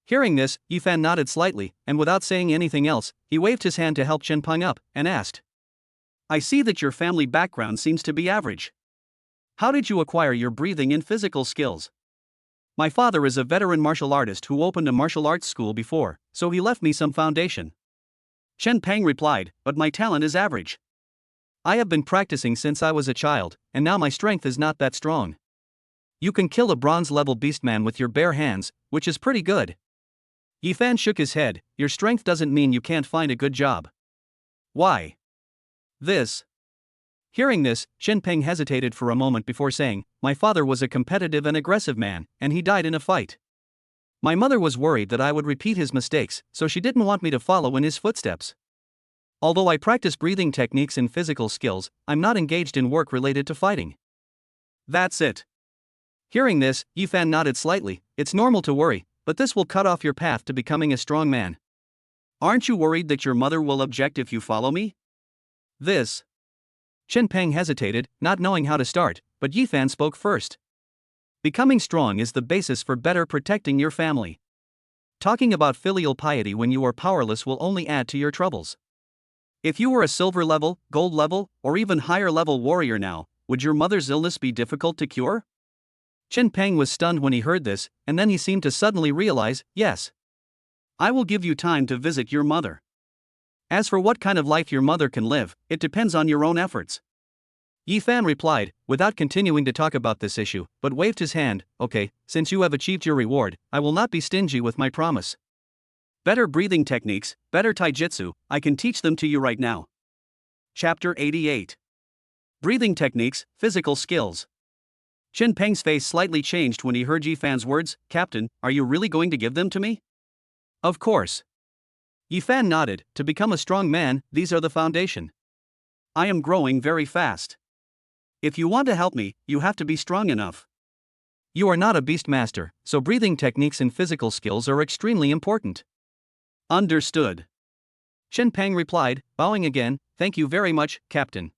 Hearing this, Ephan nodded slightly, and without saying anything else, he waved his hand to help Shenpeng up, and asked, "I see that your family background seems to be average. How did you acquire your breathing and physical skills?" "My father is a veteran martial artist who opened a martial arts school before, so he left me some foundation." Shenpeng replied, "But my talent is average. I have been practicing since I was a child, and now my strength is not that strong. You can kill a bronze-level beastman with your bare hands, which is pretty good." Ephan shook his head. "Your strength doesn't mean you can't find a good job." "Why?" "This. Hearing this, Shinpeng hesitated for a moment before saying, "My father was a competitive and aggressive man, and he died in a fight. My mother was worried that I would repeat his mistakes, so she didn't want me to follow in his footsteps. Although I practice breathing techniques and physical skills, I'm not engaged in work related to fighting." That's it. Hearing this, Ephan nodded slightly. "It's normal to worry, but this will cut off your path to becoming a strong man. Aren't you worried that your mother will object if you follow me?" This. Shinpeng hesitated, not knowing how to start, but Ephan spoke first. "Becoming strong is the basis for better protecting your family. Talking about filial piety when you are powerless will only add to your troubles. If you were a silver level, gold level, or even higher level warrior now, would your mother's illness be difficult to cure?" Shinpeng was stunned when he heard this, and then he seemed to suddenly realize, "Yes. I will give you time to visit your mother. As for what kind of life your mother can live, it depends on your own efforts." Ephan replied, without continuing to talk about this issue, but waved his hand. "Okay, since you have achieved your reward, I will not be stingy with my promise. Better breathing techniques, better taijutsu, I can teach them to you right now." Chapter 88. Breathing techniques, physical skills. Shinpeng's face slightly changed when he heard Ephan's words. "Captain, are you really going to give them to me?" "Of course." Ephan nodded. "To become a strong man, these are the foundation. I am growing very fast. If you want to help me, you have to be strong enough. You are not a beast master, so breathing techniques and physical skills are extremely important." "Understood." Shinpeng replied, bowing again. "Thank you very much, Captain.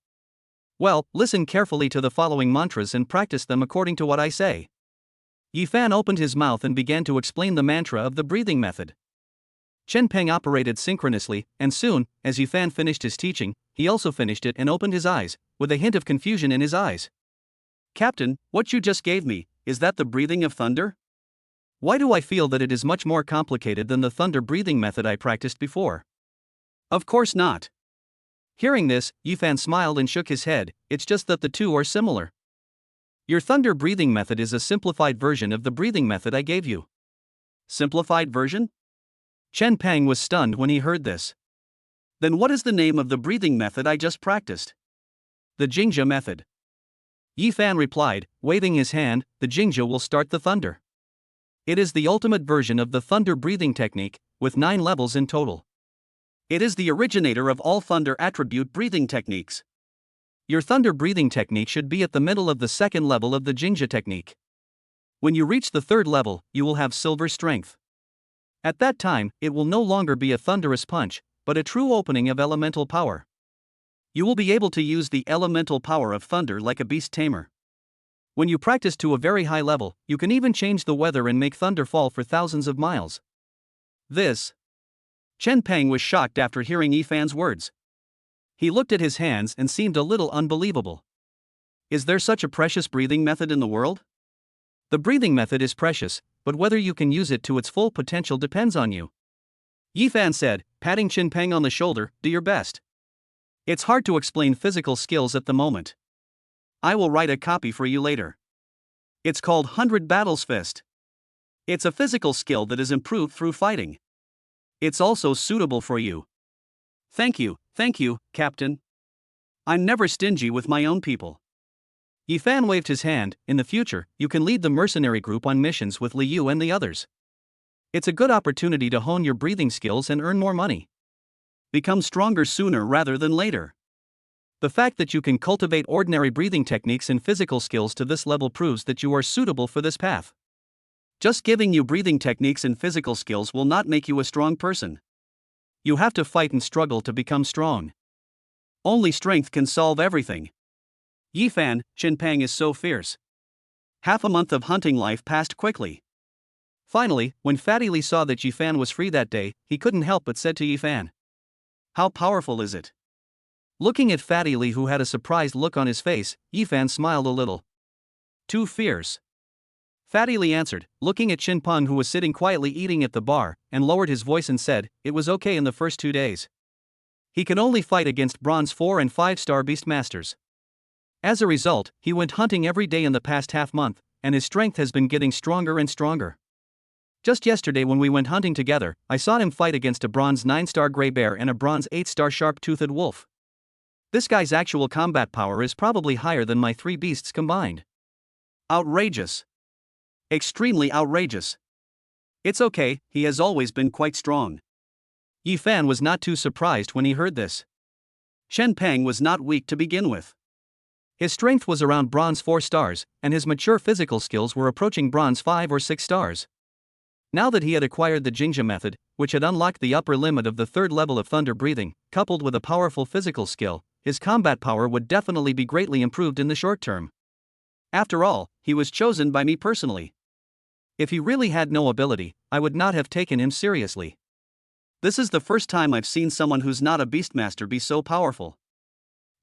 Well, listen carefully to the following mantras and practice them according to what I say." Ephan opened his mouth and began to explain the mantra of the breathing method. Shinpeng operated synchronously, and soon, as Ephan finished his teaching, he also finished it and opened his eyes, with a hint of confusion in his eyes. "Captain, what you just gave me, is that the breathing of thunder? Why do I feel that it is much more complicated than the thunder breathing method I practiced before?" "Of course not." Hearing this, Ephan smiled and shook his head. "It's just that the two are similar. Your thunder breathing method is a simplified version of the breathing method I gave you." "Simplified version?" Shinpeng was stunned when he heard this. "Then what is the name of the breathing method I just practiced?" "The Jingja method." Ephan replied, waving his hand. "The Jingja will start the thunder. It is the ultimate version of the thunder breathing technique, with 9 levels in total. It is the originator of all thunder attribute breathing techniques. Your thunder breathing technique should be at the middle of the second level of the Jingja technique. When you reach the third level, you will have silver strength. At that time, it will no longer be a thunderous punch, but a true opening of elemental power. You will be able to use the elemental power of thunder like a beast tamer. When you practice to a very high level, you can even change the weather and make thunder fall for thousands of miles." This. Shinpeng was shocked after hearing Ephan's words. He looked at his hands and seemed a little unbelievable. Is there such a precious breathing method in the world? The breathing method is precious, but whether you can use it to its full potential depends on you. Ephan said, patting Shinpeng on the shoulder. "Do your best. It's hard to explain physical skills at the moment. I will write a copy for you later. It's called 100 Battles Fist. It's a physical skill that is improved through fighting. It's also suitable for you." Thank you, Captain. I'm never stingy with my own people." Ephan waved his hand. "In the future, you can lead the mercenary group on missions with Liu and the others. It's a good opportunity to hone your breathing skills and earn more money. Become stronger sooner rather than later. The fact that you can cultivate ordinary breathing techniques and physical skills to this level proves that you are suitable for this path. Just giving you breathing techniques and physical skills will not make you a strong person. You have to fight and struggle to become strong. Only strength can solve everything." Ephan, Shinpeng is so fierce. Half a month of hunting life passed quickly. Finally, when Fatty Lee saw that Ephan was free that day, he couldn't help but said to Ephan, "How powerful is it?" Looking at Fatty Lee, who had a surprised look on his face, Ephan smiled a little. "Too fierce." Fatty Lee answered, looking at Shinpeng, who was sitting quietly eating at the bar, and lowered his voice and said, "It was okay in the first 2 days. He can only fight against bronze 4 and 5-star beast masters. As a result, he went hunting every day in the past half month, and his strength has been getting stronger and stronger. Just yesterday when we went hunting together, I saw him fight against a bronze 9-star gray bear and a bronze 8-star sharp-toothed wolf. This guy's actual combat power is probably higher than my 3 beasts combined. Outrageous. Extremely outrageous. It's okay, he has always been quite strong. Ephan was not too surprised when he heard this. Chen Peng was not weak to begin with. His strength was around bronze 4 stars, and his mature physical skills were approaching bronze 5 or 6 stars. Now that he had acquired the Jingja method, which had unlocked the upper limit of the 3rd level of thunder breathing, coupled with a powerful physical skill, his combat power would definitely be greatly improved in the short term. After all, he was chosen by me personally. If he really had no ability, I would not have taken him seriously. This is the first time I've seen someone who's not a beastmaster be so powerful.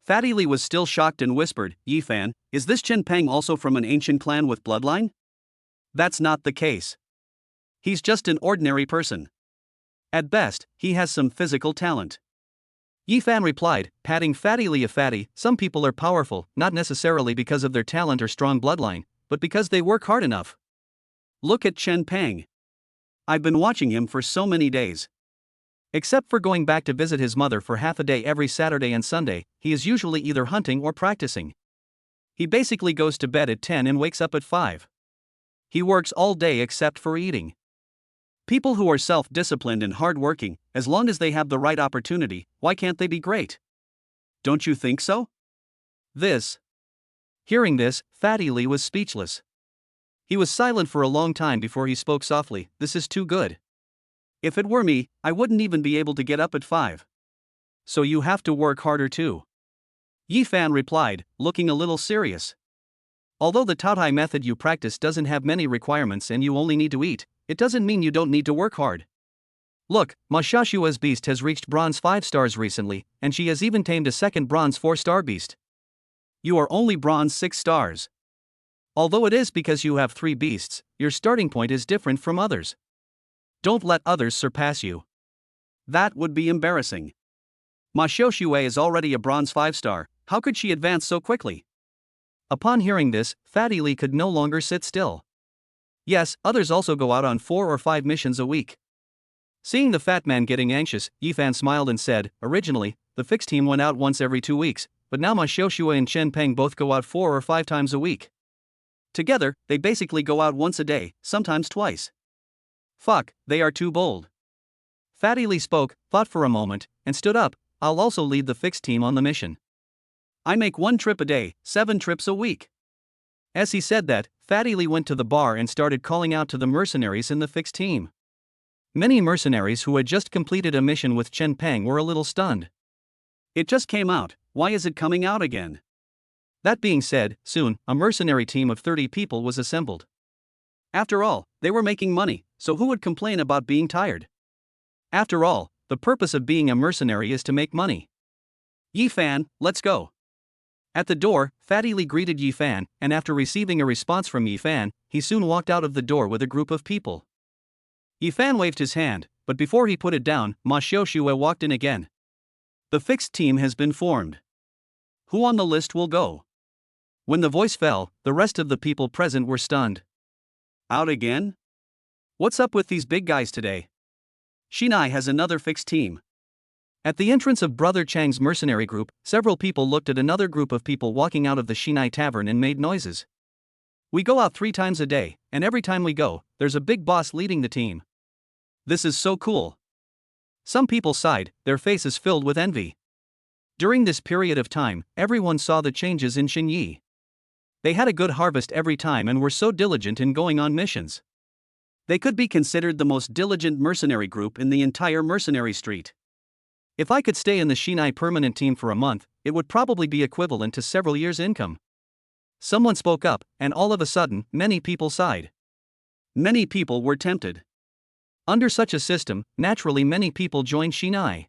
Fatty Li was still shocked and whispered, Ephan, is this Chen Peng also from an ancient clan with bloodline? That's not the case. He's just an ordinary person. At best, he has some physical talent. Ephan replied, patting Fatty Li. Fatty, some people are powerful, not necessarily because of their talent or strong bloodline, but because they work hard enough. Look at Chen Peng. I've been watching him for so many days. Except for going back to visit his mother for half a day every Saturday and Sunday, he is usually either hunting or practicing. He basically goes to bed at 10 and wakes up at 5. He works all day except for eating. People who are self-disciplined and hard-working, as long as they have the right opportunity, why can't they be great? Don't you think so? Hearing this, Fatty Li was speechless. He was silent for a long time before he spoke softly, this is too good. If it were me, I wouldn't even be able to get up at 5. So you have to work harder too. Ephan replied, looking a little serious. Although the Taai method you practice doesn't have many requirements and you only need to eat, it doesn't mean you don't need to work hard. Look, Ma Xiaoxua's beast has reached bronze 5 stars recently, and she has even tamed a second bronze 4-star beast. You are only bronze 6 stars. Although it is because you have 3 beasts, your starting point is different from others. Don't let others surpass you. That would be embarrassing. Ma Xiaoxua is already a bronze 5-star, how could she advance so quickly? Upon hearing this, Fatty Li could no longer sit still. Yes, others also go out on 4 or 5 missions a week. Seeing the fat man getting anxious, Ephan smiled and said, originally, the fixed team went out once every 2 weeks, but now Ma Xiaoxua and Chen Peng both go out 4 or 5 times a week. Together, they basically go out once a day, sometimes twice. Fuck, they are too bold. Fatty Li spoke, thought for a moment, and stood up, I'll also lead the fixed team on the mission. I make 1 trip a day, 7 trips a week. As he said that, Fatty Li went to the bar and started calling out to the mercenaries in the fixed team. Many mercenaries who had just completed a mission with Chen Peng were a little stunned. It just came out, why is it coming out again? That being said, soon, a mercenary team of 30 people was assembled. After all, they were making money, so who would complain about being tired? After all, the purpose of being a mercenary is to make money. Ephan, let's go. At the door, Fatty Li greeted Ephan, and after receiving a response from Ephan, he soon walked out of the door with a group of people. Ephan waved his hand, but before he put it down, Ma Xiaoxua walked in again. The fixed team has been formed. Who on the list will go? When the voice fell, the rest of the people present were stunned. Out again? What's up with these big guys today? Xinai has another fixed team. At the entrance of Brother Chang's mercenary group, several people looked at another group of people walking out of the Xinai tavern and made noises. We go out 3 times a day, and every time we go, there's a big boss leading the team. This is so cool. Some people sighed, their faces filled with envy. During this period of time, everyone saw the changes in Xinyi. They had a good harvest every time and were so diligent in going on missions. They could be considered the most diligent mercenary group in the entire mercenary street. If I could stay in the Xinai permanent team for a month, it would probably be equivalent to several years' income. Someone spoke up, and all of a sudden, many people sighed. Many people were tempted. Under such a system, naturally many people joined Xinai.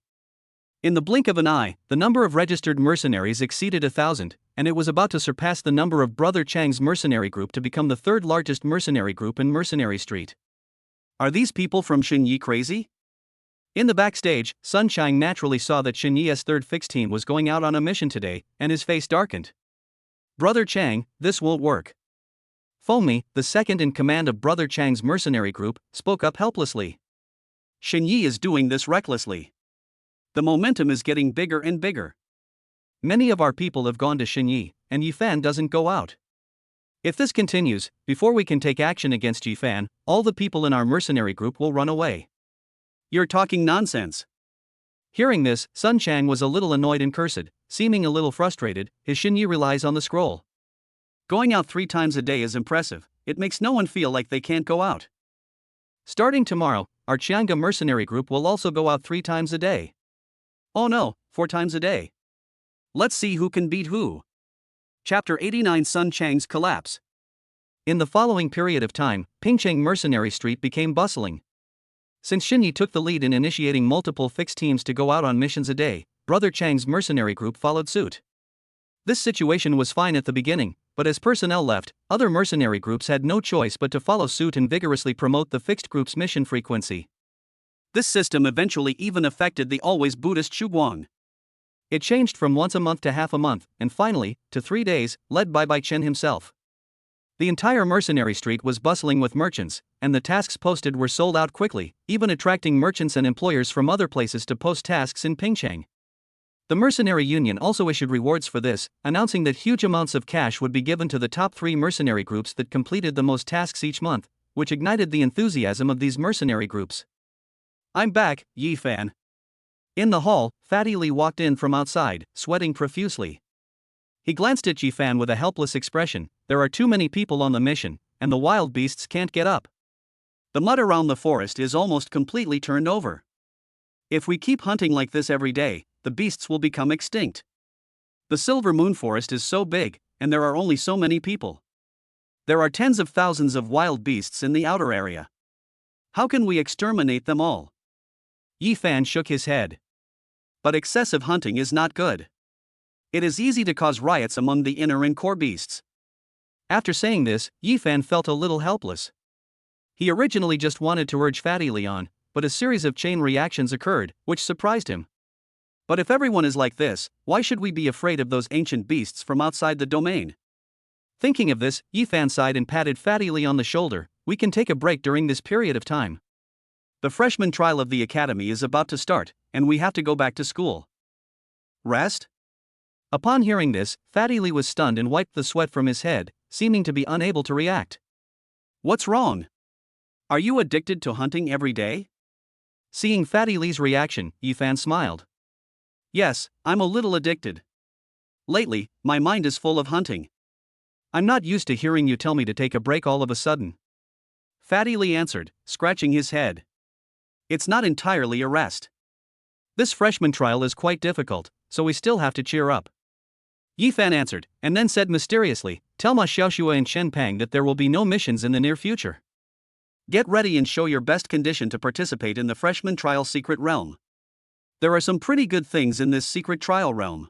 In the blink of an eye, the number of registered mercenaries exceeded 1,000, and it was about to surpass the number of Brother Chang's mercenary group to become the 3rd largest mercenary group in Mercenary Street. Are these people from Xinyi crazy? In the backstage, Sun Chang naturally saw that Xinyi's 3rd fixed team was going out on a mission today, and his face darkened. Brother Chang, this won't work. Fomi, the second in command of Brother Chang's mercenary group, spoke up helplessly. Xinyi is doing this recklessly. The momentum is getting bigger and bigger. Many of our people have gone to Xinyi, and Ephan doesn't go out. If this continues, before we can take action against Ephan, all the people in our mercenary group will run away. You're talking nonsense. Hearing this, Sun Chang was a little annoyed and cursed, seeming a little frustrated. His Xinyi relies on the scroll. Going out 3 times a day is impressive, it makes no one feel like they can't go out. Starting tomorrow, our Chianga mercenary group will also go out 3 times a day. Oh no, 4 times a day. Let's see who can beat who. Chapter 89 Sun Chang's Collapse. In the following period of time, Pingcheng Mercenary Street became bustling. Since Xinyi took the lead in initiating multiple fixed teams to go out on missions a day, Brother Chang's mercenary group followed suit. This situation was fine at the beginning, but as personnel left, other mercenary groups had no choice but to follow suit and vigorously promote the fixed group's mission frequency. This system eventually even affected the always Buddhist Shuguang. It changed from once a month to half a month, and finally, to 3 days, led by Bai Chen himself. The entire mercenary street was bustling with merchants, and the tasks posted were sold out quickly, even attracting merchants and employers from other places to post tasks in Pingcheng. The Mercenary Union also issued rewards for this, announcing that huge amounts of cash would be given to the top 3 mercenary groups that completed the most tasks each month, which ignited the enthusiasm of these mercenary groups. I'm back, Ephan. In the hall, Fatty Lee walked in from outside, sweating profusely. He glanced at Ephan with a helpless expression. There are too many people on the mission, and the wild beasts can't get up. The mud around the forest is almost completely turned over. If we keep hunting like this every day, the beasts will become extinct. The Silver Moon Forest is so big, and there are only so many people. There are tens of thousands of wild beasts in the outer area. How can we exterminate them all? Ephan shook his head. But excessive hunting is not good. It is easy to cause riots among the inner and core beasts. After saying this, Ephan felt a little helpless. He originally just wanted to urge Fatty Lee on, but a series of chain reactions occurred, which surprised him. But if everyone is like this, why should we be afraid of those ancient beasts from outside the domain? Thinking of this, Ephan sighed and patted Fatty Lee on the shoulder. We can take a break during this period of time. The freshman trial of the academy is about to start, and we have to go back to school. Rest? Upon hearing this, Fatty Lee was stunned and wiped the sweat from his head, seeming to be unable to react. What's wrong? Are you addicted to hunting every day? Seeing Fatty Lee's reaction, Ephan smiled. Yes, I'm a little addicted. Lately, my mind is full of hunting. I'm not used to hearing you tell me to take a break all of a sudden. Fatty Lee answered, scratching his head. It's not entirely a rest. This freshman trial is quite difficult, so we still have to cheer up. Ephan answered, and then said mysteriously, tell Ma Xiaoxua and Shen Pang that there will be no missions in the near future. Get ready and show your best condition to participate in the freshman trial secret realm. There are some pretty good things in this secret trial realm.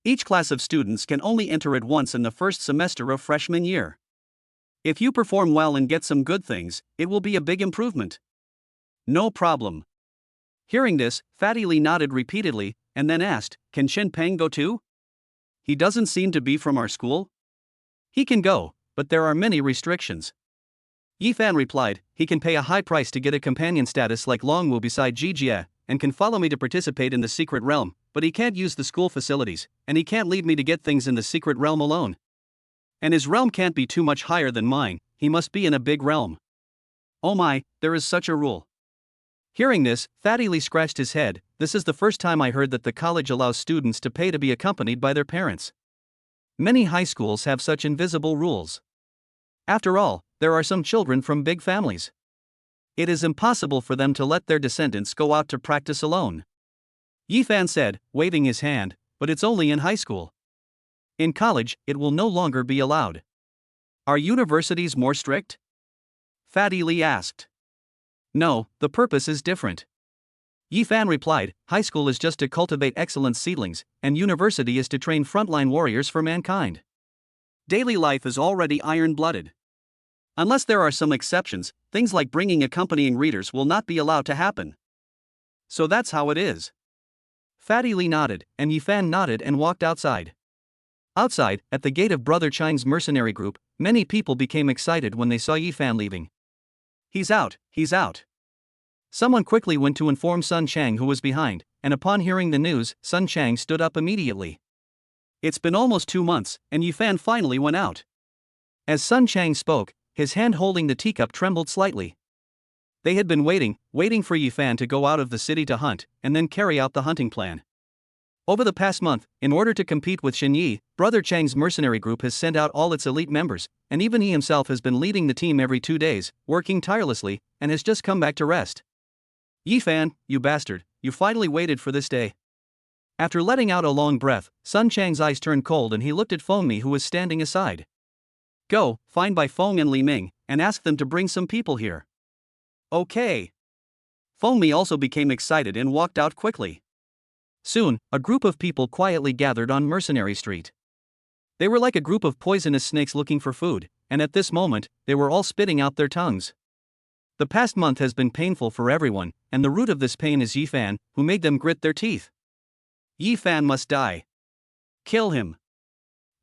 Each class of students can only enter it once in the first semester of freshman year. If you perform well and get some good things, it will be a big improvement. No problem. Hearing this, Fatty Lee nodded repeatedly, and then asked, can Shen Peng go too? He doesn't seem to be from our school? He can go, but there are many restrictions. Ephan replied, he can pay a high price to get a companion status like Longwu beside Jijie, and can follow me to participate in the secret realm, but he can't use the school facilities, and he can't leave me to get things in the secret realm alone. And his realm can't be too much higher than mine, he must be in a big realm. Oh my, there is such a rule. Hearing this, Fatty Lee scratched his head. This is the first time I heard that the college allows students to pay to be accompanied by their parents. Many high schools have such invisible rules. After all, there are some children from big families. It is impossible for them to let their descendants go out to practice alone. Ephan said, waving his hand, but it's only in high school. In college, it will no longer be allowed. Are universities more strict? Fatty Lee asked. No, the purpose is different. Ephan replied, high school is just to cultivate excellent seedlings, and university is to train frontline warriors for mankind. Daily life is already iron-blooded. Unless there are some exceptions, things like bringing accompanying readers will not be allowed to happen. So that's how it is. Fatty Lee nodded, and Ephan nodded and walked outside. Outside, at the gate of Brother Chang's mercenary group, many people became excited when they saw Ephan leaving. He's out, he's out. Someone quickly went to inform Sun Chang who was behind, and upon hearing the news, Sun Chang stood up immediately. It's been almost 2 months, and Ephan finally went out. As Sun Chang spoke, his hand holding the teacup trembled slightly. They had been waiting for Ephan to go out of the city to hunt, and then carry out the hunting plan. Over the past month, in order to compete with Shen Yi, Brother Chang's mercenary group has sent out all its elite members, and even he himself has been leading the team every 2 days, working tirelessly, and has just come back to rest. Ephan, you bastard, you finally waited for this day. After letting out a long breath, Sun Chang's eyes turned cold and he looked at Feng Mi, who was standing aside. Go, find Bai Feng and Li Ming, and ask them to bring some people here. Okay. Feng Mi also became excited and walked out quickly. Soon, a group of people quietly gathered on Mercenary Street. They were like a group of poisonous snakes looking for food, and at this moment, they were all spitting out their tongues. The past month has been painful for everyone, and the root of this pain is Ephan, who made them grit their teeth. Ephan must die. Kill him.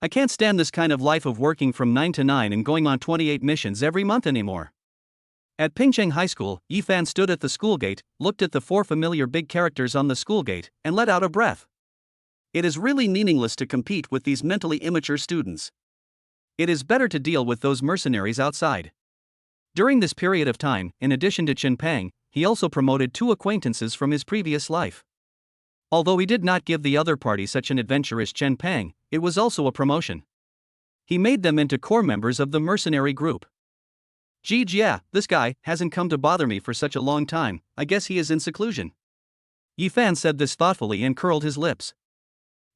I can't stand this kind of life of working from 9 to 9 and going on 28 missions every month anymore. At Pingcheng High School, Ephan stood at the school gate, looked at the 4 familiar big characters on the school gate, and let out a breath. It is really meaningless to compete with these mentally immature students. It is better to deal with those mercenaries outside. During this period of time, in addition to Chen Pang, he also promoted 2 acquaintances from his previous life. Although he did not give the other party such an adventure as Chen Pang, it was also a promotion. He made them into core members of the mercenary group. Geez, yeah, this guy hasn't come to bother me for such a long time, I guess he is in seclusion. Ephan said this thoughtfully and curled his lips.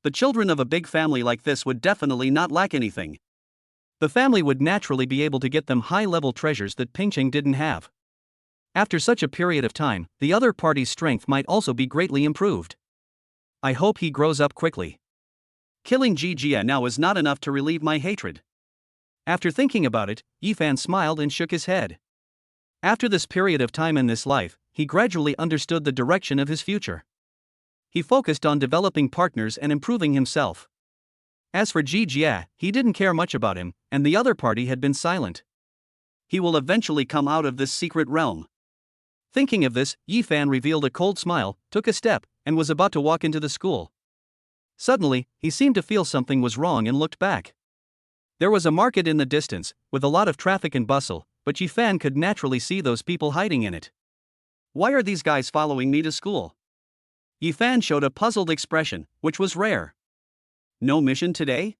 The children of a big family like this would definitely not lack anything. The family would naturally be able to get them high-level treasures that Pingcheng didn't have. After such a period of time, the other party's strength might also be greatly improved. I hope he grows up quickly. Killing Jia now is not enough to relieve my hatred. After thinking about it, Ephan smiled and shook his head. After this period of time in this life, he gradually understood the direction of his future. He focused on developing partners and improving himself. As for Jia, he didn't care much about him, and the other party had been silent. He will eventually come out of this secret realm. Thinking of this, Ephan revealed a cold smile, took a step, and was about to walk into the school. Suddenly, he seemed to feel something was wrong and looked back. There was a market in the distance, with a lot of traffic and bustle, but Ephan could naturally see those people hiding in it. Why are these guys following me to school? Ephan showed a puzzled expression, which was rare. No mission today?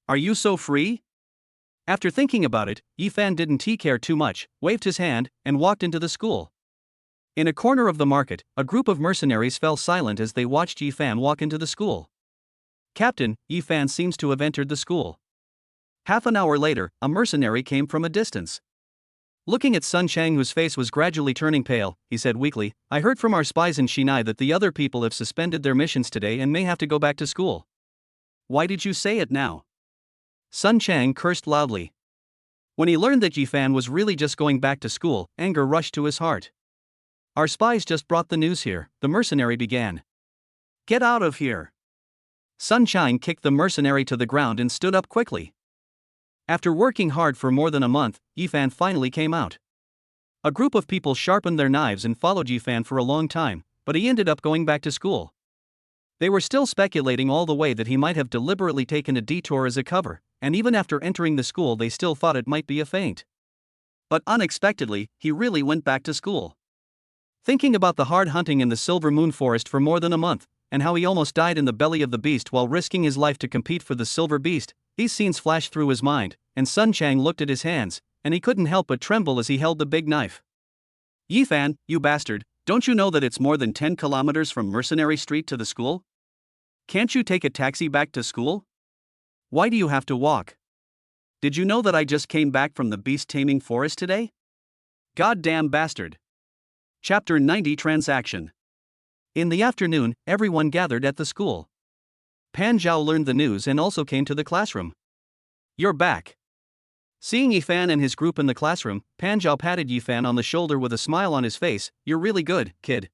Are you so free? After thinking about it, Ephan didn't care too much, waved his hand, and walked into the school. In a corner of the market, a group of mercenaries fell silent as they watched Ephan walk into the school. Captain, Ephan seems to have entered the school. Half an hour later, a mercenary came from a distance. Looking at Sun Chang, whose face was gradually turning pale, he said weakly, I heard from our spies in Shinai that the other people have suspended their missions today and may have to go back to school. Why did you say it now? Sun Chang cursed loudly. When he learned that Ephan was really just going back to school, anger rushed to his heart. Our spies just brought the news here, the mercenary began. Get out of here. Sun Chang kicked the mercenary to the ground and stood up quickly. After working hard for more than a month, Ephan finally came out. A group of people sharpened their knives and followed Ephan for a long time, but he ended up going back to school. They were still speculating all the way that he might have deliberately taken a detour as a cover, and even after entering the school they still thought it might be a feint. But unexpectedly, he really went back to school. Thinking about the hard hunting in the Silver Moon Forest for more than a month, and how he almost died in the belly of the beast while risking his life to compete for the Silver Beast, these scenes flashed through his mind, and Sun Chang looked at his hands, and he couldn't help but tremble as he held the big knife. Ephan, you bastard, don't you know that it's more than 10 kilometers from Mercenary Street to the school? Can't you take a taxi back to school? Why do you have to walk? Did you know that I just came back from the beast-taming forest today? Goddamn bastard. Chapter 90 Transaction. In the afternoon, everyone gathered at the school. Pan Zhao learned the news and also came to the classroom. You're back. Seeing Ephan and his group in the classroom, Pan Zhao patted Ephan on the shoulder with a smile on his face. You're really good, kid.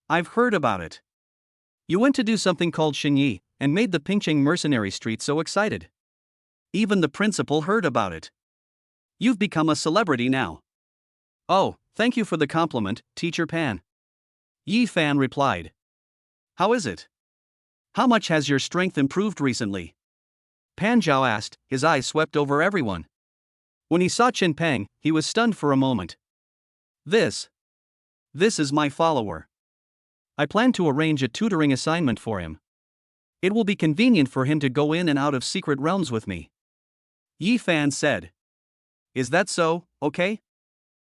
I've heard about it. You went to do something called Xinyi, and made the Pingcheng Mercenary Street so excited. Even the principal heard about it. You've become a celebrity now. Oh, thank you for the compliment, Teacher Pan. Ephan replied. How is it? How much has your strength improved recently? Pan Zhao asked, his eyes swept over everyone. When he saw Qin Peng, he was stunned for a moment. This is my follower. I plan to arrange a tutoring assignment for him. It will be convenient for him to go in and out of secret realms with me. Ephan said. Is that so, okay?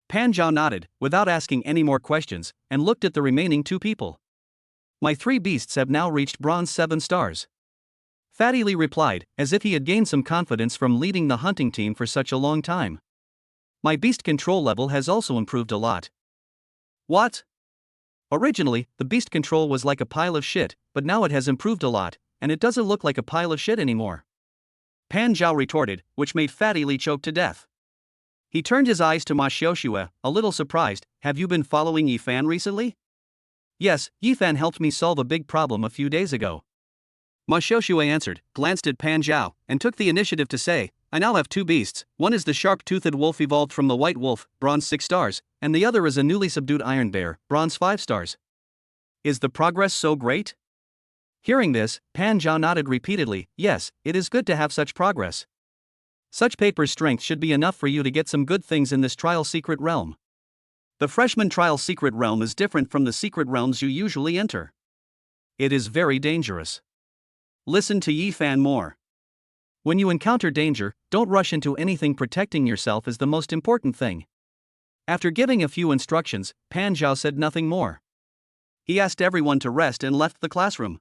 Pan Zhao nodded, without asking any more questions, and looked at the remaining two people. My 3 beasts have now reached bronze 7 stars. Fatty Lee replied, as if he had gained some confidence from leading the hunting team for such a long time. My beast control level has also improved a lot. What? Originally, the beast control was like a pile of shit, but now it has improved a lot, and it doesn't look like a pile of shit anymore. Pan Zhao retorted, which made Fatty Lee choke to death. He turned his eyes to Ma Xiaoxue, a little surprised. Have you been following Ephan recently? Yes, Ephan helped me solve a big problem a few days ago. Ma Xiaoxue answered, glanced at Pan Zhao, and took the initiative to say, I now have 2 beasts, one is the sharp-toothed wolf evolved from the white wolf, bronze 6 stars, and the other is a newly subdued iron bear, bronze 5 stars. Is the progress so great? Hearing this, Pan Zhao nodded repeatedly, yes, it is good to have such progress. Such paper strength should be enough for you to get some good things in this trial secret realm. The freshman trial secret realm is different from the secret realms you usually enter. It is very dangerous. Listen to Ephan more. When you encounter danger, don't rush into anything. Protecting yourself is the most important thing. After giving a few instructions, Pan Zhao said nothing more. He asked everyone to rest and left the classroom.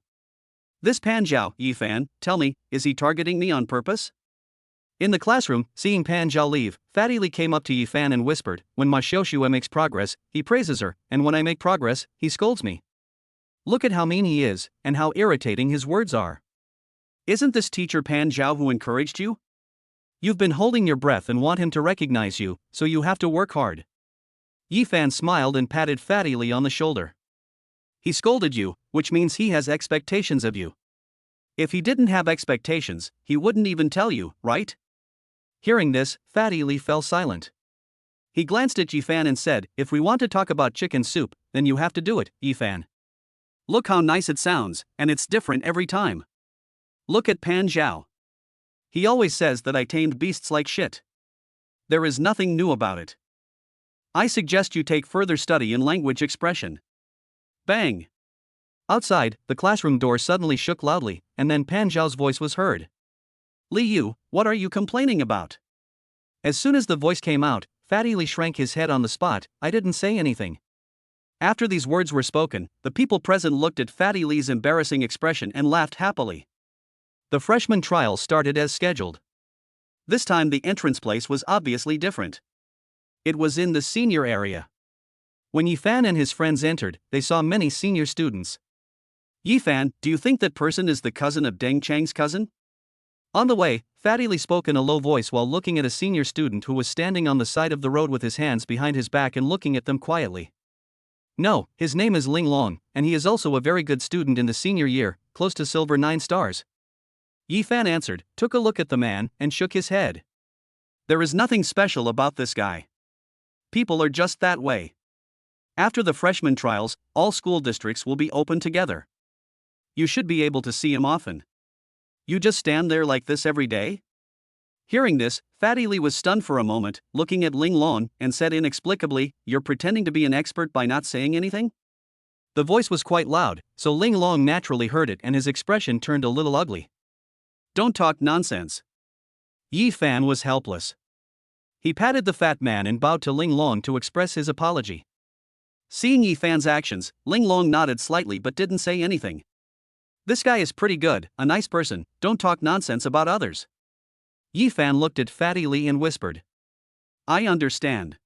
This Pan Zhao, Ephan, tell me, is he targeting me on purpose? In the classroom, seeing Pan Zhao leave, Fatty Lee came up to Ephan and whispered, when Ma Xiaoxue makes progress, he praises her, and when I make progress, he scolds me. Look at how mean he is, and how irritating his words are. Isn't this teacher Pan Zhao who encouraged you? You've been holding your breath and want him to recognize you, so you have to work hard. Ephan smiled and patted Fatty Lee on the shoulder. He scolded you, which means he has expectations of you. If he didn't have expectations, he wouldn't even tell you, right? Hearing this, Fatty Lee fell silent. He glanced at Ephan and said, if we want to talk about chicken soup, then you have to do it, Ephan. Look how nice it sounds, and it's different every time. Look at Pan Zhao. He always says that I tamed beasts like shit. There is nothing new about it. I suggest you take further study in language expression. Bang! Outside, the classroom door suddenly shook loudly, and then Pan Zhao's voice was heard. Li Yu, what are you complaining about? As soon as the voice came out, Fatty Lee shrank his head on the spot. I didn't say anything. After these words were spoken, the people present looked at Fatty Lee's embarrassing expression and laughed happily. The freshman trial started as scheduled. This time the entrance place was obviously different. It was in the senior area. When Ephan and his friends entered, they saw many senior students. Ephan, do you think that person is the cousin of Deng Chang's cousin? On the way, Fatty Lee spoke in a low voice while looking at a senior student who was standing on the side of the road with his hands behind his back and looking at them quietly. No, his name is Ling Long, and he is also a very good student in the senior year, close to silver 9 stars. Ephan answered, took a look at the man, and shook his head. There is nothing special about this guy. People are just that way. After the freshman trials, all school districts will be open together. You should be able to see him often. You just stand there like this every day? Hearing this, Fatty Lee was stunned for a moment, looking at Ling Long, and said inexplicably, you're pretending to be an expert by not saying anything? The voice was quite loud, so Ling Long naturally heard it and his expression turned a little ugly. Don't talk nonsense. Ephan was helpless. He patted the fat man and bowed to Ling Long to express his apology. Seeing Ephan's actions, Ling Long nodded slightly but didn't say anything. This guy is pretty good, a nice person, don't talk nonsense about others. Ephan looked at Fatty Lee and whispered. I understand.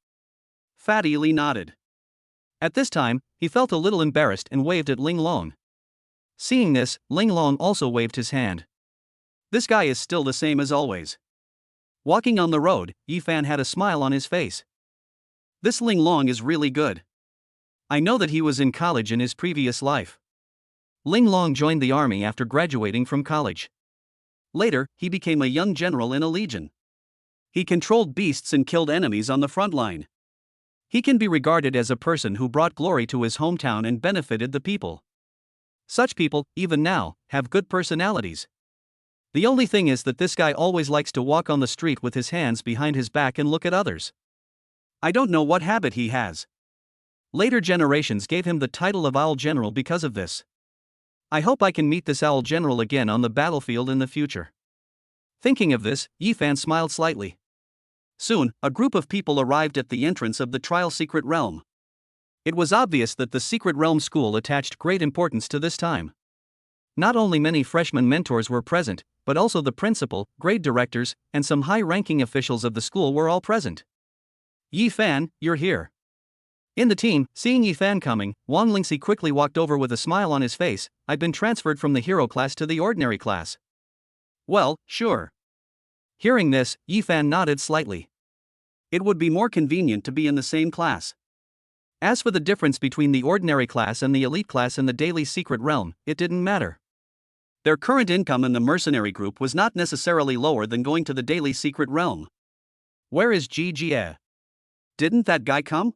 Fatty Lee nodded. At this time, he felt a little embarrassed and waved at Ling Long. Seeing this, Ling Long also waved his hand. This guy is still the same as always. Walking on the road, Ephan had a smile on his face. This Ling Long is really good. I know that he was in college in his previous life. Ling Long joined the army after graduating from college. Later, he became a young general in a legion. He controlled beasts and killed enemies on the front line. He can be regarded as a person who brought glory to his hometown and benefited the people. Such people, even now, have good personalities. The only thing is that this guy always likes to walk on the street with his hands behind his back and look at others. I don't know what habit he has. Later generations gave him the title of Owl General because of this. I hope I can meet this Owl General again on the battlefield in the future. Thinking of this, Ephan smiled slightly. Soon, a group of people arrived at the entrance of the trial secret realm. It was obvious that the Secret Realm School attached great importance to this time. Not only many freshman mentors were present, but also the principal, grade directors, and some high-ranking officials of the school were all present. Ephan, you're here. In the team, seeing Ephan coming, Wang Lingxi quickly walked over with a smile on his face. I've been transferred from the hero class to the ordinary class. Well, sure. Hearing this, Ephan nodded slightly. It would be more convenient to be in the same class. As for the difference between the ordinary class and the elite class in the daily secret realm, it didn't matter. Their current income in the mercenary group was not necessarily lower than going to the daily secret realm. Where is Jie? Didn't that guy come?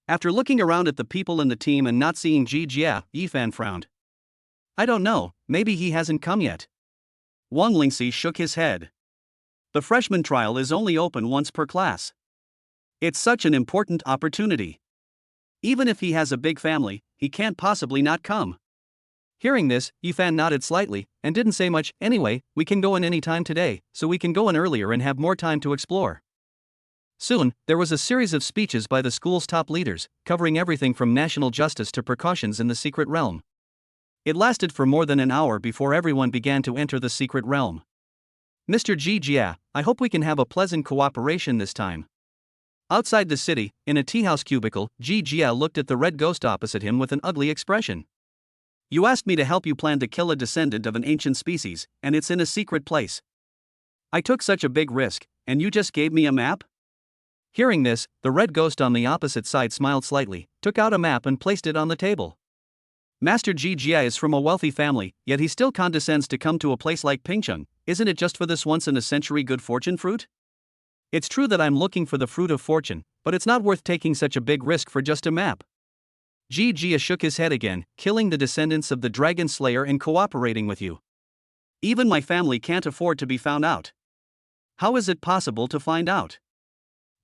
After looking around at the people in the team and not seeing Jie, Ephan frowned. I don't know, maybe he hasn't come yet. Wang Lingxi shook his head. The freshman trial is only open once per class. It's such an important opportunity. Even if he has a big family, he can't possibly not come. Hearing this, Ephan nodded slightly, and didn't say much. Anyway, we can go in any time today, so we can go in earlier and have more time to explore. Soon, there was a series of speeches by the school's top leaders, covering everything from national justice to precautions in the secret realm. It lasted for more than an hour before everyone began to enter the secret realm. Mr. Jie, I hope we can have a pleasant cooperation this time. Outside the city, in a teahouse cubicle, Jie looked at the red ghost opposite him with an ugly expression. You asked me to help you plan to kill a descendant of an ancient species, and it's in a secret place. I took such a big risk, and you just gave me a map? Hearing this, the red ghost on the opposite side smiled slightly, took out a map and placed it on the table. Master Jie is from a wealthy family, yet he still condescends to come to a place like Pingcheng. Isn't it just for this once-in-a-century good fortune fruit? It's true that I'm looking for the fruit of fortune, but it's not worth taking such a big risk for just a map. Jie shook his head again, killing the descendants of the Dragon Slayer and cooperating with you. Even my family can't afford to be found out. How is it possible to find out?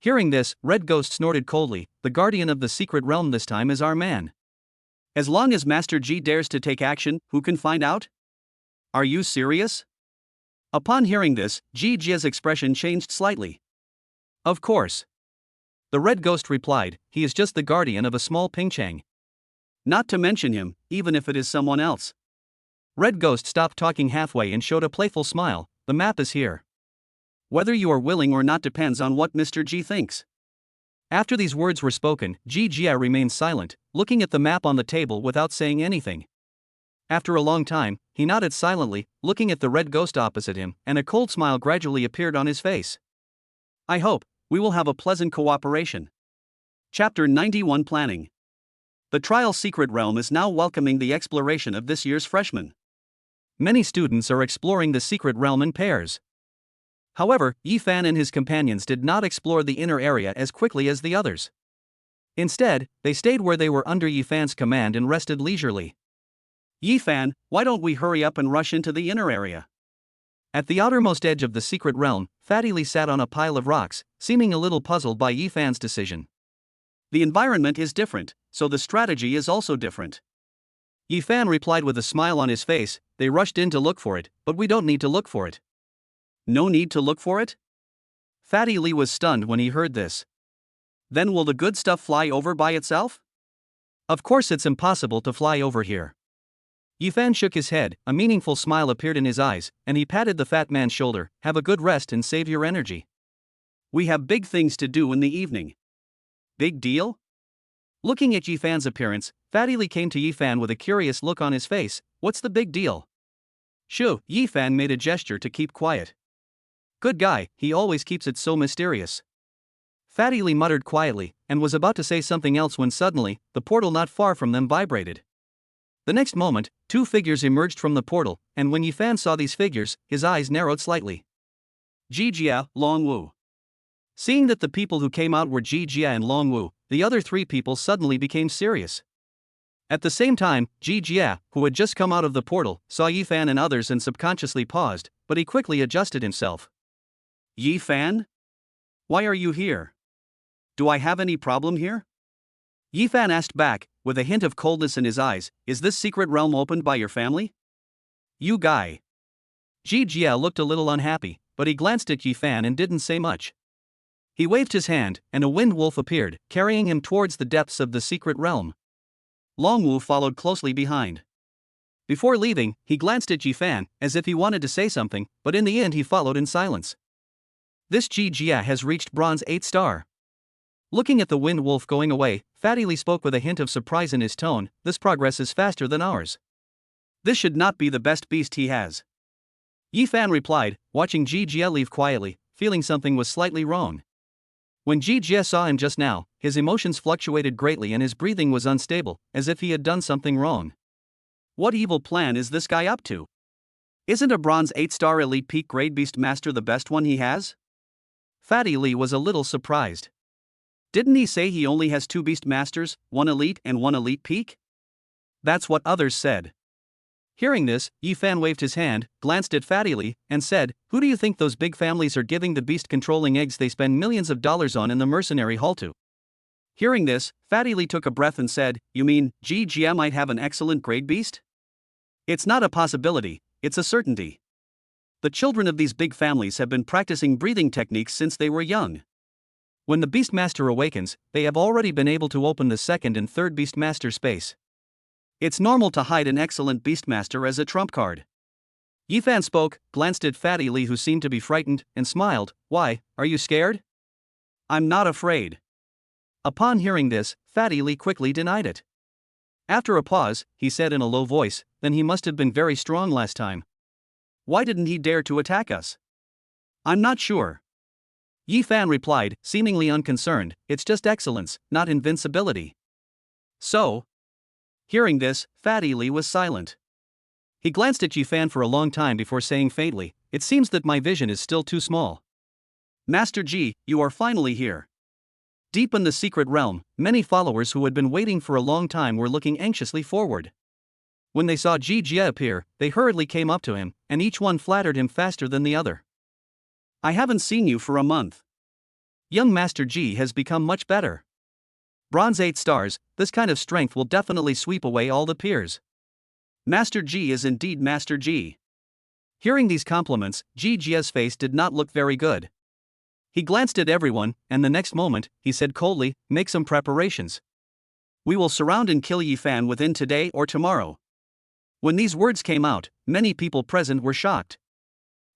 Hearing this, Red Ghost snorted coldly. The guardian of the secret realm this time is our man. As long as Master Ji dares to take action, who can find out? Are you serious? Upon hearing this, Jie's expression changed slightly. Of course. The Red Ghost replied, he is just the guardian of a small Pingcheng. Not to mention him, even if it is someone else. Red Ghost stopped talking halfway and showed a playful smile. The map is here. Whether you are willing or not depends on what Mr. Ji thinks. After these words were spoken, Jie remained silent, looking at the map on the table without saying anything. After a long time, he nodded silently, looking at the Red Ghost opposite him, and a cold smile gradually appeared on his face. I hope we will have a pleasant cooperation. Chapter 91 Planning. The Trial Secret Realm is now welcoming the exploration of this year's freshmen. Many students are exploring the secret realm in pairs. However, Ephan and his companions did not explore the inner area as quickly as the others. Instead, they stayed where they were under Ephan's command and rested leisurely. Ephan, why don't we hurry up and rush into the inner area? At the outermost edge of the secret realm, Fatty Lee sat on a pile of rocks, seeming a little puzzled by Ephan's decision. The environment is different, so the strategy is also different. Ephan replied with a smile on his face, they rushed in to look for it, but we don't need to look for it. No need to look for it? Fatty Lee was stunned when he heard this. Then will the good stuff fly over by itself? Of course it's impossible to fly over here. Ephan shook his head, a meaningful smile appeared in his eyes, and he patted the fat man's shoulder. Have a good rest and save your energy. We have big things to do in the evening. Big deal? Looking at Ephan's appearance, Fatty Lee came to Ephan with a curious look on his face. What's the big deal? Shoo, Ephan made a gesture to keep quiet. Good guy, he always keeps it so mysterious. Fatty Lee muttered quietly, and was about to say something else when suddenly, the portal not far from them vibrated. The next moment, two figures emerged from the portal, and when Ephan saw these figures, his eyes narrowed slightly. Jie, Longwu. Seeing that the people who came out were Jie and Longwu, the other three people suddenly became serious. At the same time, Ji Jia, who had just come out of the portal, saw Ephan and others and subconsciously paused, but he quickly adjusted himself. Ephan? Why are you here? Do I have any problem here? Ephan asked back, with a hint of coldness in his eyes, is this secret realm opened by your family? You guy. Ji Jia looked a little unhappy, but he glanced at Ephan and didn't say much. He waved his hand, and a wind wolf appeared, carrying him towards the depths of the secret realm. Longwu followed closely behind. Before leaving, he glanced at Ephan, as if he wanted to say something, but in the end he followed in silence. This Ji Jia has reached Bronze 8 star. Looking at the wind wolf going away, Fatty Lee spoke with a hint of surprise in his tone, this progress is faster than ours. This should not be the best beast he has. Ephan replied, watching Ji Jia leave quietly, feeling something was slightly wrong. When Ji Jia saw him just now, his emotions fluctuated greatly and his breathing was unstable, as if he had done something wrong. What evil plan is this guy up to? Isn't a Bronze 8 star elite peak grade beast master the best one he has? Fatty Lee was a little surprised. Didn't he say he only has 2 beast masters, 1 elite and 1 elite peak? That's what others said. Hearing this, Ephan waved his hand, glanced at Fatty Lee, and said, who do you think those big families are giving the beast-controlling eggs they spend millions of dollars on in the mercenary hall to? Hearing this, Fatty Lee took a breath and said, you mean, Ji Jia might have an excellent grade beast? It's not a possibility, it's a certainty. The children of these big families have been practicing breathing techniques since they were young. When the Beastmaster awakens, they have already been able to open the 2nd and 3rd Beastmaster space. It's normal to hide an excellent Beastmaster as a trump card. Ephan spoke, glanced at Fatty Lee who seemed to be frightened, and smiled, why, are you scared? I'm not afraid. Upon hearing this, Fatty Lee quickly denied it. After a pause, he said in a low voice, then he must have been very strong last time. Why didn't he dare to attack us? I'm not sure. Ephan replied, seemingly unconcerned, it's just excellence, not invincibility. So? Hearing this, Fatty Lee was silent. He glanced at Ephan for a long time before saying faintly, it seems that my vision is still too small. Master Ji, you are finally here. Deep in the secret realm, many followers who had been waiting for a long time were looking anxiously forward. When they saw Ji Jia appear, they hurriedly came up to him, and each one flattered him faster than the other. I haven't seen you for a month. Young Master Ji has become much better. Bronze 8 stars, this kind of strength will definitely sweep away all the peers. Master Ji is indeed Master Ji. Hearing these compliments, Ji Jia's face did not look very good. He glanced at everyone, and the next moment, he said coldly, make some preparations. We will surround and kill Ephan within today or tomorrow. When these words came out, many people present were shocked.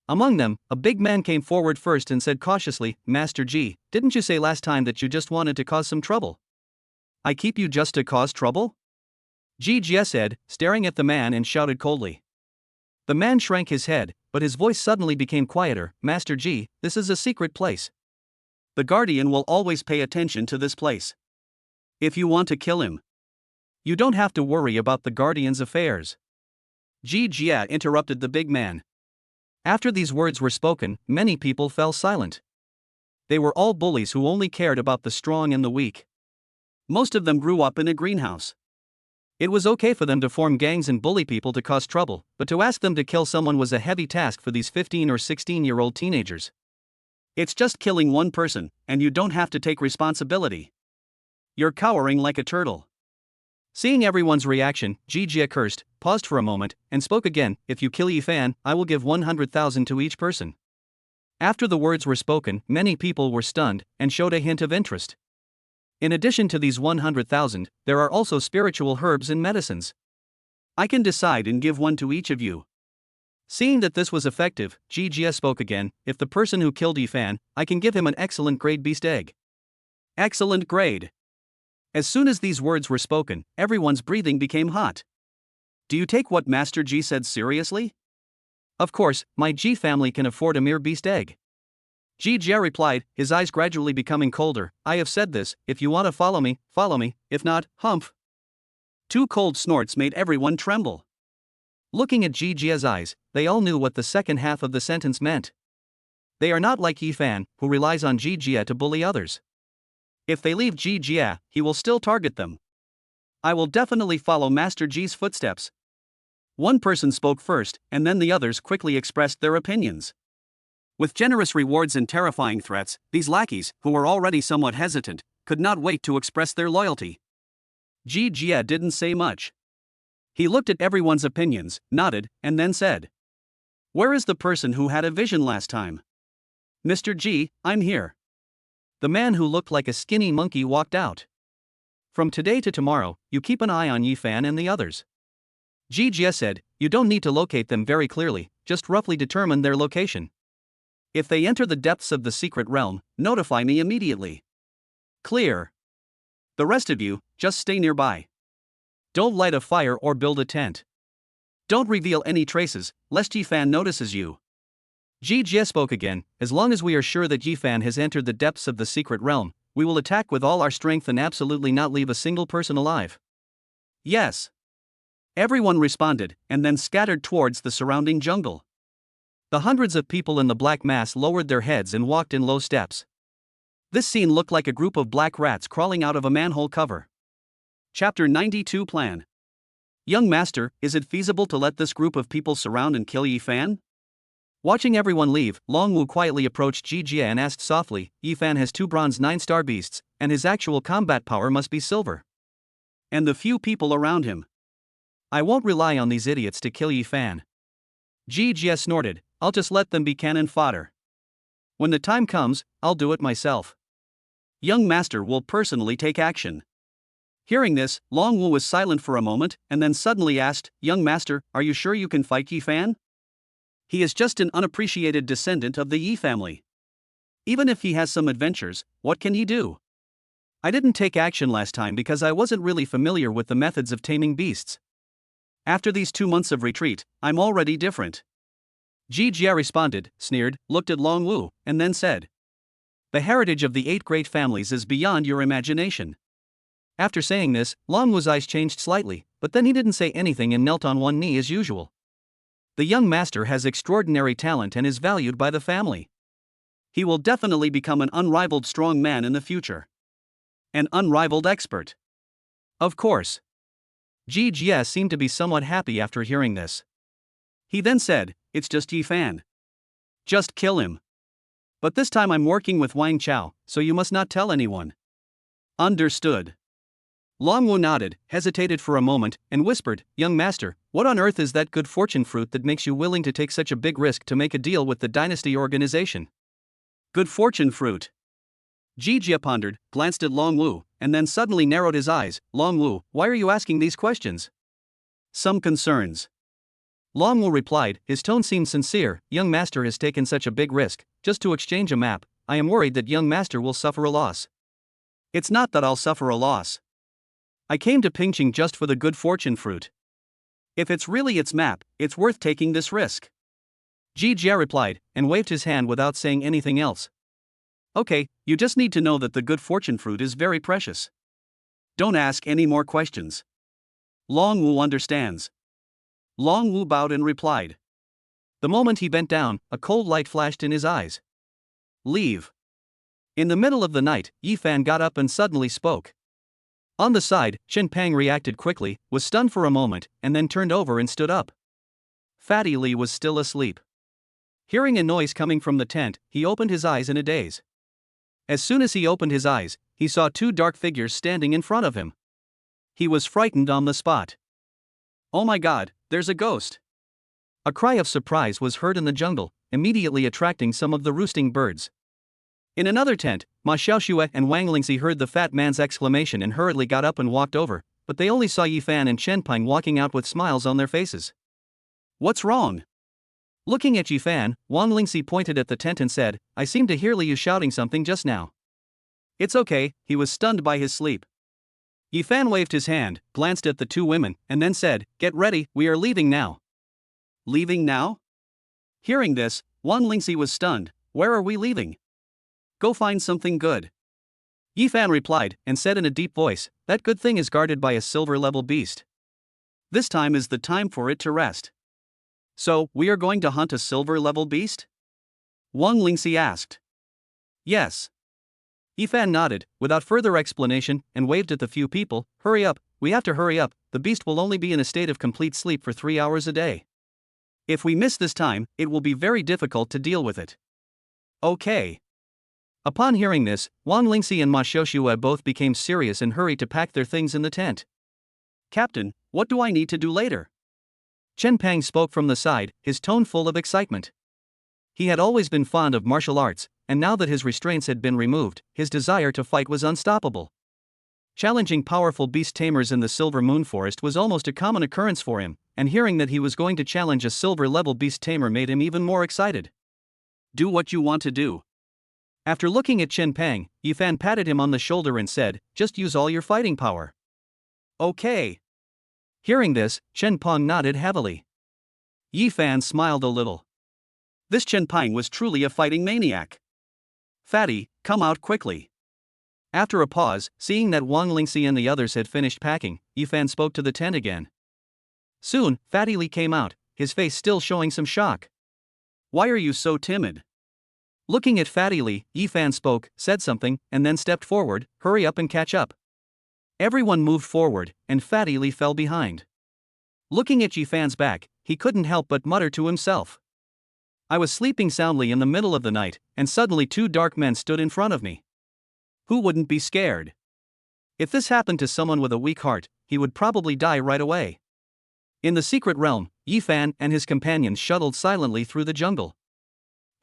Among them, a big man came forward first and said cautiously, Master Ji, didn't you say last time that you just wanted to cause some trouble? I keep you just to cause trouble? Ji Jia said, staring at the man and shouted coldly. The man shrank his head, but his voice suddenly became quieter, Master Ji, this is a secret place. The Guardian will always pay attention to this place. If you want to kill him, you don't have to worry about the Guardian's affairs. Ji Jia interrupted the big man. After these words were spoken, many people fell silent. They were all bullies who only cared about the strong and the weak. Most of them grew up in a greenhouse. It was okay for them to form gangs and bully people to cause trouble, but to ask them to kill someone was a heavy task for these 15 or 16-year-old teenagers. It's just killing one person, and you don't have to take responsibility. You're cowering like a turtle. Seeing everyone's reaction, Ji Jia cursed, paused for a moment, and spoke again, if you kill Ephan, I will give 100,000 to each person. After the words were spoken, many people were stunned, and showed a hint of interest. In addition to these 100,000, there are also spiritual herbs and medicines. I can decide and give one to each of you. Seeing that this was effective, Ji Jia spoke again, if the person who killed Ephan, I can give him an excellent grade beast egg. Excellent grade. As soon as these words were spoken, everyone's breathing became hot. Do you take what Master Ji said seriously? Of course, my Ji family can afford a mere beast egg. Ji Jia replied, his eyes gradually becoming colder, I have said this, if you want to follow me, if not, humph. 2 cold snorts made everyone tremble. Looking at Ji Jia's eyes, they all knew what the second half of the sentence meant. They are not like Ephan, who relies on Ji Jia to bully others. If they leave Ji Jia, he will still target them. I will definitely follow Master G's footsteps. One person spoke first, and then the others quickly expressed their opinions. With generous rewards and terrifying threats, these lackeys, who were already somewhat hesitant, could not wait to express their loyalty. Ji Jie didn't say much. He looked at everyone's opinions, nodded, and then said, "Where is the person who had a vision last time?" "Mr. G, I'm here." The man who looked like a skinny monkey walked out. "From today to tomorrow, you keep an eye on Ephan and the others." Ji Jie said, "You don't need to locate them very clearly, just roughly determine their location. If they enter the depths of the secret realm, notify me immediately." "Clear. The rest of you, just stay nearby. Don't light a fire or build a tent. Don't reveal any traces, lest Ephan notices you." Ji Jie spoke again, "As long as we are sure that Ephan has entered the depths of the secret realm, we will attack with all our strength and absolutely not leave a single person alive." "Yes." Everyone responded, and then scattered towards the surrounding jungle. The hundreds of people in the black mass lowered their heads and walked in low steps. This scene looked like a group of black rats crawling out of a manhole cover. Chapter 92 Plan. "Young master, is it feasible to let this group of people surround and kill Ephan?" Watching everyone leave, Long Wu quietly approached Ji Jie and asked softly, "Ephan has 2 bronze 9-star beasts, and his actual combat power must be silver. And the few people around him. I won't rely on these idiots to kill Ephan." Ji Jie snorted, "I'll just let them be cannon fodder. When the time comes, I'll do it myself. Young master will personally take action." Hearing this, Long Wu was silent for a moment, and then suddenly asked, "Young master, are you sure you can fight Ephan? He is just an unappreciated descendant of the Yi family. Even if he has some adventures, what can he do? I didn't take action last time because I wasn't really familiar with the methods of taming beasts. After these 2 months of retreat, I'm already different." Ji Jie responded, sneered, looked at Long Wu, and then said, "The heritage of the 8 great families is beyond your imagination." After saying this, Long Wu's eyes changed slightly, but then he didn't say anything and knelt on one knee as usual. The young master has extraordinary talent and is valued by the family. He will definitely become an unrivaled strong man in the future. An unrivaled expert. Of course. Ji Jie seemed to be somewhat happy after hearing this. He then said, "It's just Ephan. Just kill him. But this time I'm working with Wang Chao, so you must not tell anyone." "Understood." Long Wu nodded, hesitated for a moment, and whispered, "Young master, what on earth is that good fortune fruit that makes you willing to take such a big risk to make a deal with the dynasty organization?" "Good fortune fruit." Ji Jie pondered, glanced at Long Wu, and then suddenly narrowed his eyes. "Long Wu, why are you asking these questions?" "Some concerns." Long Wu replied, his tone seemed sincere. "Young master has taken such a big risk, just to exchange a map. I am worried that young master will suffer a loss." "It's not that I'll suffer a loss. I came to Pingqing just for the good fortune fruit. If it's really its map, it's worth taking this risk." Ji Jie replied, and waved his hand without saying anything else. "Okay, you just need to know that the good fortune fruit is very precious. Don't ask any more questions. Long Wu understands." Long Wu bowed and replied. The moment he bent down, a cold light flashed in his eyes. "Leave." In the middle of the night, Ephan got up and suddenly spoke. On the side, Chen Pang reacted quickly, was stunned for a moment, and then turned over and stood up. Fatty Li was still asleep. Hearing a noise coming from the tent, he opened his eyes in a daze. As soon as he opened his eyes, he saw 2 dark figures standing in front of him. He was frightened on the spot. "Oh my god, there's a ghost!" A cry of surprise was heard in the jungle, immediately attracting some of the roosting birds. In another tent, Ma Xiaoxue and Wang Lingxi heard the fat man's exclamation and hurriedly got up and walked over, but they only saw Ephan and Chen Pang walking out with smiles on their faces. "What's wrong?" Looking at Ephan, Wang Lingxi pointed at the tent and said, "I seem to hear Liu shouting something just now." "It's okay, he was stunned by his sleep." Ephan waved his hand, glanced at the 2 women, and then said, "Get ready, we are leaving now." "Leaving now?" Hearing this, Wang Lingxi was stunned. "Where are we leaving?" "Go find something good." Ephan replied, and said in a deep voice, "That good thing is guarded by a silver-level beast. This time is the time for it to rest." "So, we are going to hunt a silver-level beast?" Wang Lingxi asked. "Yes." Ephan nodded, without further explanation, and waved at the few people. Hurry up, we have to hurry up, the beast will only be in a state of complete sleep for 3 hours a day. If we miss this time, it will be very difficult to deal with it. Okay. Upon hearing this, Wang Lingxi and Ma Xiuxue both became serious and hurried to pack their things in the tent. Captain, what do I need to do later? Chen Pang spoke from the side, his tone full of excitement. He had always been fond of martial arts, and now that his restraints had been removed, his desire to fight was unstoppable. Challenging powerful beast tamers in the Silver Moon Forest was almost a common occurrence for him, and hearing that he was going to challenge a silver-level beast tamer made him even more excited. Do what you want to do. After looking at Chen Pang, Ephan patted him on the shoulder and said, just use all your fighting power. Okay. Hearing this, Chen Pang nodded heavily. Ephan smiled a little. This Chen Pang was truly a fighting maniac. Fatty, come out quickly. After a pause, seeing that Wang Lingxi and the others had finished packing, Ephan spoke to the tent again. Soon, Fatty Li came out, his face still showing some shock. Why are you so timid? Looking at Fatty Li, Ephan spoke, said something, and then stepped forward. Hurry up and catch up. Everyone moved forward, and Fatty Li fell behind. Looking at Ephan's back, he couldn't help but mutter to himself. I was sleeping soundly in the middle of the night, and suddenly 2 dark men stood in front of me. Who wouldn't be scared? If this happened to someone with a weak heart, he would probably die right away. In the secret realm, Ephan and his companions shuttled silently through the jungle.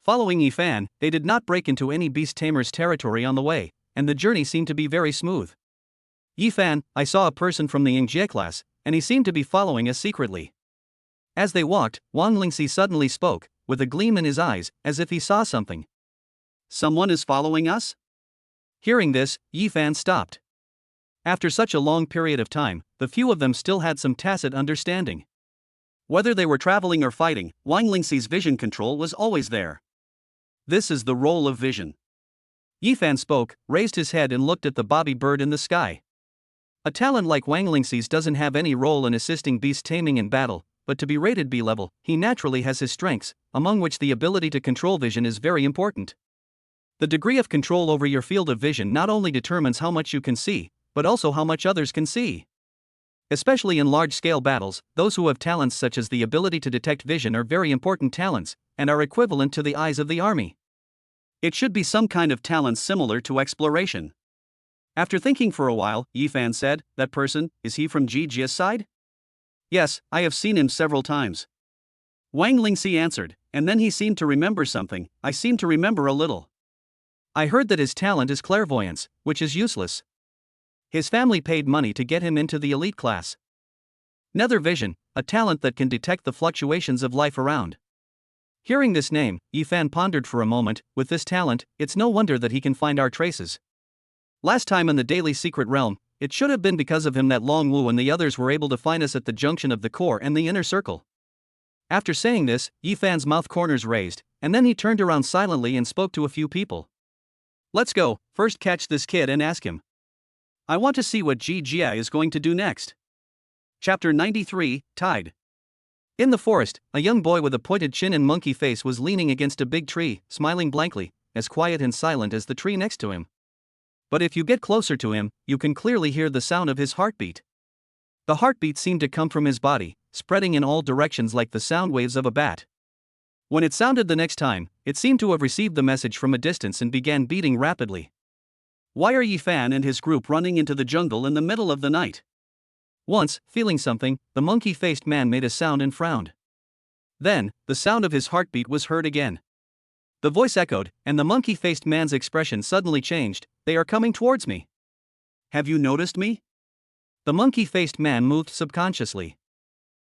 Following Ephan, they did not break into any beast tamer's territory on the way, and the journey seemed to be very smooth. Ephan, I saw a person from the Yingjie class, and he seemed to be following us secretly. As they walked, Wang Lingxi suddenly spoke, with a gleam in his eyes, as if he saw something. Someone is following us? Hearing this, Ephan stopped. After such a long period of time, the few of them still had some tacit understanding. Whether they were traveling or fighting, Wang Lingxi's vision control was always there. This is the role of vision. Ephan spoke, raised his head and looked at the bobby bird in the sky. A talent like Wang Lingxi's doesn't have any role in assisting beast taming in battle, but to be rated B level, he naturally has his strengths, among which the ability to control vision is very important. The degree of control over your field of vision not only determines how much you can see, but also how much others can see. Especially in large-scale battles, those who have talents such as the ability to detect vision are very important talents, and are equivalent to the eyes of the army. It should be some kind of talent similar to exploration. After thinking for a while, Ephan said, that person, is he from Jijia's side? Yes, I have seen him several times. Wang Lingxi answered, and then he seemed to remember something. I seem to remember a little. I heard that his talent is clairvoyance, which is useless. His family paid money to get him into the elite class. Nether vision, a talent that can detect the fluctuations of life around. Hearing this name, Ephan pondered for a moment. With this talent, it's no wonder that he can find our traces. Last time in the Daily Secret Realm, it should have been because of him that Long Wu and the others were able to find us at the junction of the core and the inner circle. After saying this, Ephan's mouth corners raised, and then he turned around silently and spoke to a few people. Let's go, first catch this kid and ask him. I want to see what Jia is going to do next. Chapter 93, Tide. In the forest, a young boy with a pointed chin and monkey face was leaning against a big tree, smiling blankly, as quiet and silent as the tree next to him. But if you get closer to him, you can clearly hear the sound of his heartbeat. The heartbeat seemed to come from his body, spreading in all directions like the sound waves of a bat. When it sounded the next time, it seemed to have received the message from a distance and began beating rapidly. Why are Ephan and his group running into the jungle in the middle of the night? Once, feeling something, the monkey-faced man made a sound and frowned. Then, the sound of his heartbeat was heard again. The voice echoed, and the monkey-faced man's expression suddenly changed. They are coming towards me. Have you noticed me? The monkey-faced man moved subconsciously.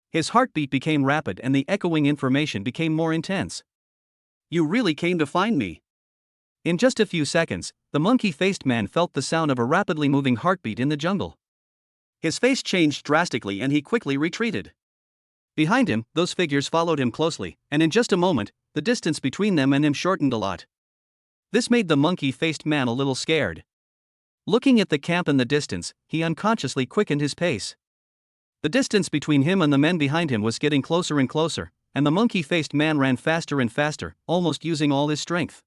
His heartbeat became rapid and the echoing information became more intense. You really came to find me. In just a few seconds, the monkey-faced man felt the sound of a rapidly moving heartbeat in the jungle. His face changed drastically and he quickly retreated. Behind him, those figures followed him closely, and in just a moment, the distance between them and him shortened a lot. This made the monkey-faced man a little scared. Looking at the camp in the distance, he unconsciously quickened his pace. The distance between him and the men behind him was getting closer and closer, and the monkey-faced man ran faster and faster, almost using all his strength.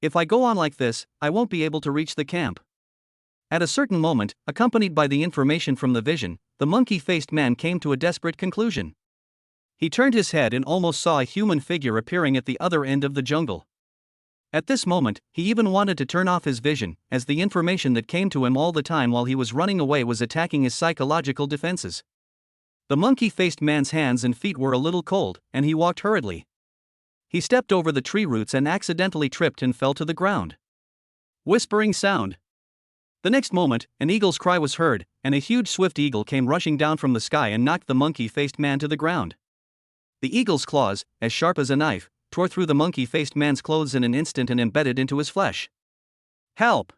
If I go on like this, I won't be able to reach the camp. At a certain moment, accompanied by the information from the vision, the monkey-faced man came to a desperate conclusion. He turned his head and almost saw a human figure appearing at the other end of the jungle. At this moment, he even wanted to turn off his vision, as the information that came to him all the time while he was running away was attacking his psychological defenses. The monkey-faced man's hands and feet were a little cold, and he walked hurriedly. He stepped over the tree roots and accidentally tripped and fell to the ground. Whispering sound. The next moment, an eagle's cry was heard, and a huge swift eagle came rushing down from the sky and knocked the monkey-faced man to the ground. The eagle's claws, as sharp as a knife, tore through the monkey-faced man's clothes in an instant and embedded into his flesh. Help!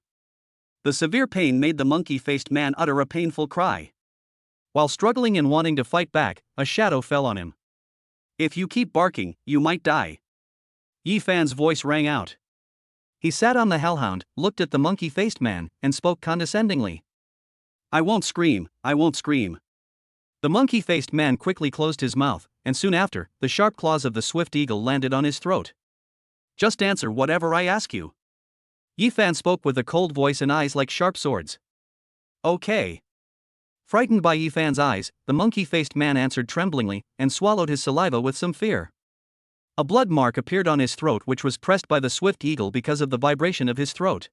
The severe pain made the monkey-faced man utter a painful cry. While struggling and wanting to fight back, a shadow fell on him. If you keep barking, you might die. Ephan's voice rang out. He sat on the hellhound, looked at the monkey-faced man, and spoke condescendingly. I won't scream, I won't scream. The monkey-faced man quickly closed his mouth, and soon after, the sharp claws of the swift eagle landed on his throat. Just answer whatever I ask you. Ephan spoke with a cold voice and eyes like sharp swords. Okay. Frightened by Ephan's eyes, the monkey-faced man answered tremblingly, and swallowed his saliva with some fear. A blood mark appeared on his throat, which was pressed by the swift eagle because of the vibration of his throat.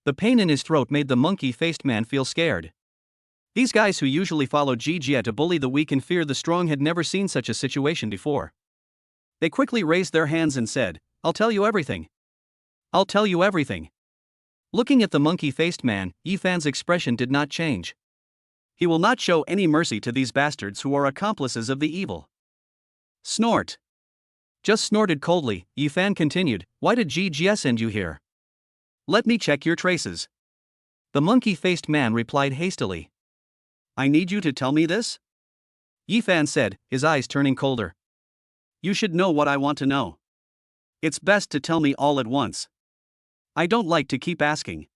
The pain in his throat made the monkey-faced man feel scared. These guys who usually follow Jie to bully the weak and fear the strong had never seen such a situation before. They quickly raised their hands and said, I'll tell you everything. I'll tell you everything. Looking at the monkey-faced man, Ephan's expression did not change. He will not show any mercy to these bastards who are accomplices of the evil. Snort. Just snorted coldly, Ephan continued, why did Jie send you here? Let me check your traces. The monkey-faced man replied hastily. I need you to tell me this? Ephan said, his eyes turning colder. You should know what I want to know. It's best to tell me all at once. I don't like to keep asking.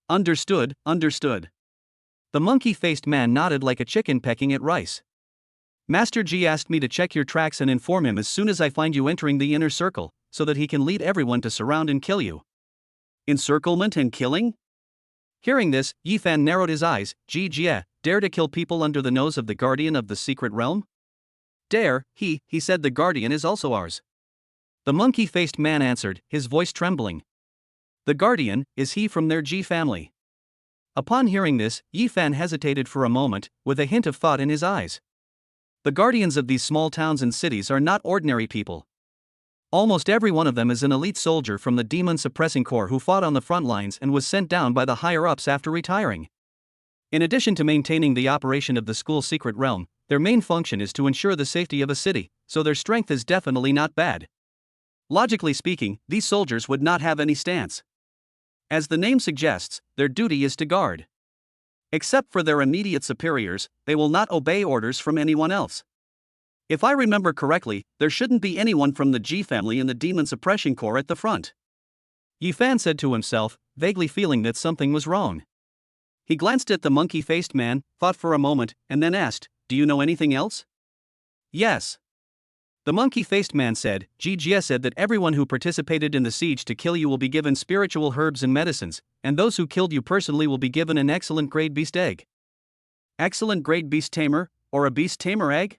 Understood, understood. The monkey-faced man nodded like a chicken pecking at rice. Master Ji asked me to check your tracks and inform him as soon as I find you entering the inner circle, so that he can lead everyone to surround and kill you. Encirclement and killing? Hearing this, Ephan narrowed his eyes. Jie, dare to kill people under the nose of the guardian of the secret realm? Dare, he said the guardian is also ours. The monkey-faced man answered, his voice trembling. The guardian, is he from their Ji family? Upon hearing this, Ephan hesitated for a moment, with a hint of thought in his eyes. The guardians of these small towns and cities are not ordinary people. Almost every one of them is an elite soldier from the demon suppressing corps who fought on the front lines and was sent down by the higher-ups after retiring. In addition to maintaining the operation of the school's secret realm, their main function is to ensure the safety of a city, so their strength is definitely not bad. Logically speaking, these soldiers would not have any stance. As the name suggests, their duty is to guard. Except for their immediate superiors, they will not obey orders from anyone else. If I remember correctly, there shouldn't be anyone from the Ji family in the Demon Suppression Corps at the front. Ephan said to himself, vaguely feeling that something was wrong. He glanced at the monkey-faced man, thought for a moment, and then asked, Do you know anything else? Yes. The monkey-faced man said, Jie said that everyone who participated in the siege to kill you will be given spiritual herbs and medicines, and those who killed you personally will be given an excellent grade beast egg. Excellent grade beast tamer, or a beast tamer egg?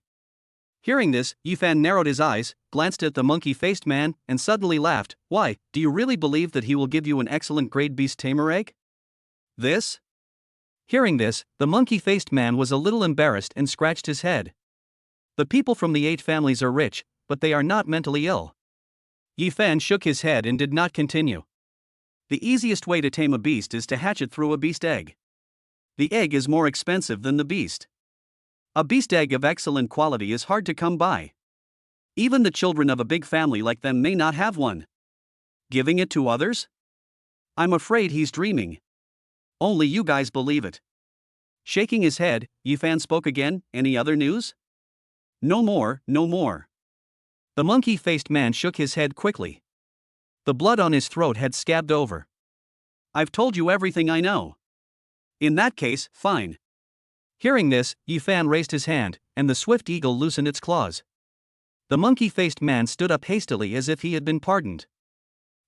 Hearing this, Ephan narrowed his eyes, glanced at the monkey-faced man, and suddenly laughed. Why, do you really believe that he will give you an excellent grade beast tamer egg? This? Hearing this, the monkey-faced man was a little embarrassed and scratched his head. The people from the 8 families are rich, but they are not mentally ill. Ephan shook his head and did not continue. The easiest way to tame a beast is to hatch it through a beast egg. The egg is more expensive than the beast. A beast egg of excellent quality is hard to come by. Even the children of a big family like them may not have one. Giving it to others? I'm afraid he's dreaming. Only you guys believe it. Shaking his head, Ephan spoke again. Any other news? No more, no more. The monkey-faced man shook his head quickly. The blood on his throat had scabbed over. I've told you everything I know. In that case, fine. Hearing this, Ephan raised his hand, and the swift eagle loosened its claws. The monkey-faced man stood up hastily as if he had been pardoned.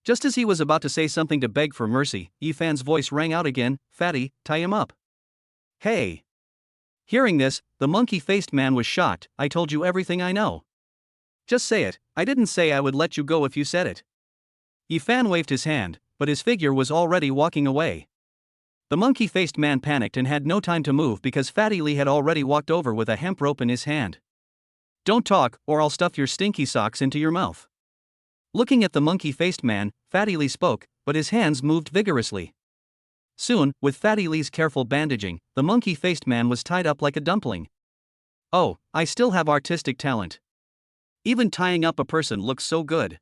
Just as he was about to say something to beg for mercy, Ephan's voice rang out again, "Fatty, tie him up." "Hey." Hearing this, the monkey-faced man was shocked. "I told you everything I know. Just say it. I didn't say I would let you go if you said it." Ephan waved his hand, but his figure was already walking away. The monkey-faced man panicked and had no time to move because Fatty Lee had already walked over with a hemp rope in his hand. "Don't talk, or I'll stuff your stinky socks into your mouth." Looking at the monkey-faced man, Fatty Lee spoke, but his hands moved vigorously. Soon, with Fatty Lee's careful bandaging, the monkey-faced man was tied up like a dumpling. "Oh, I still have artistic talent. Even tying up a person looks so good."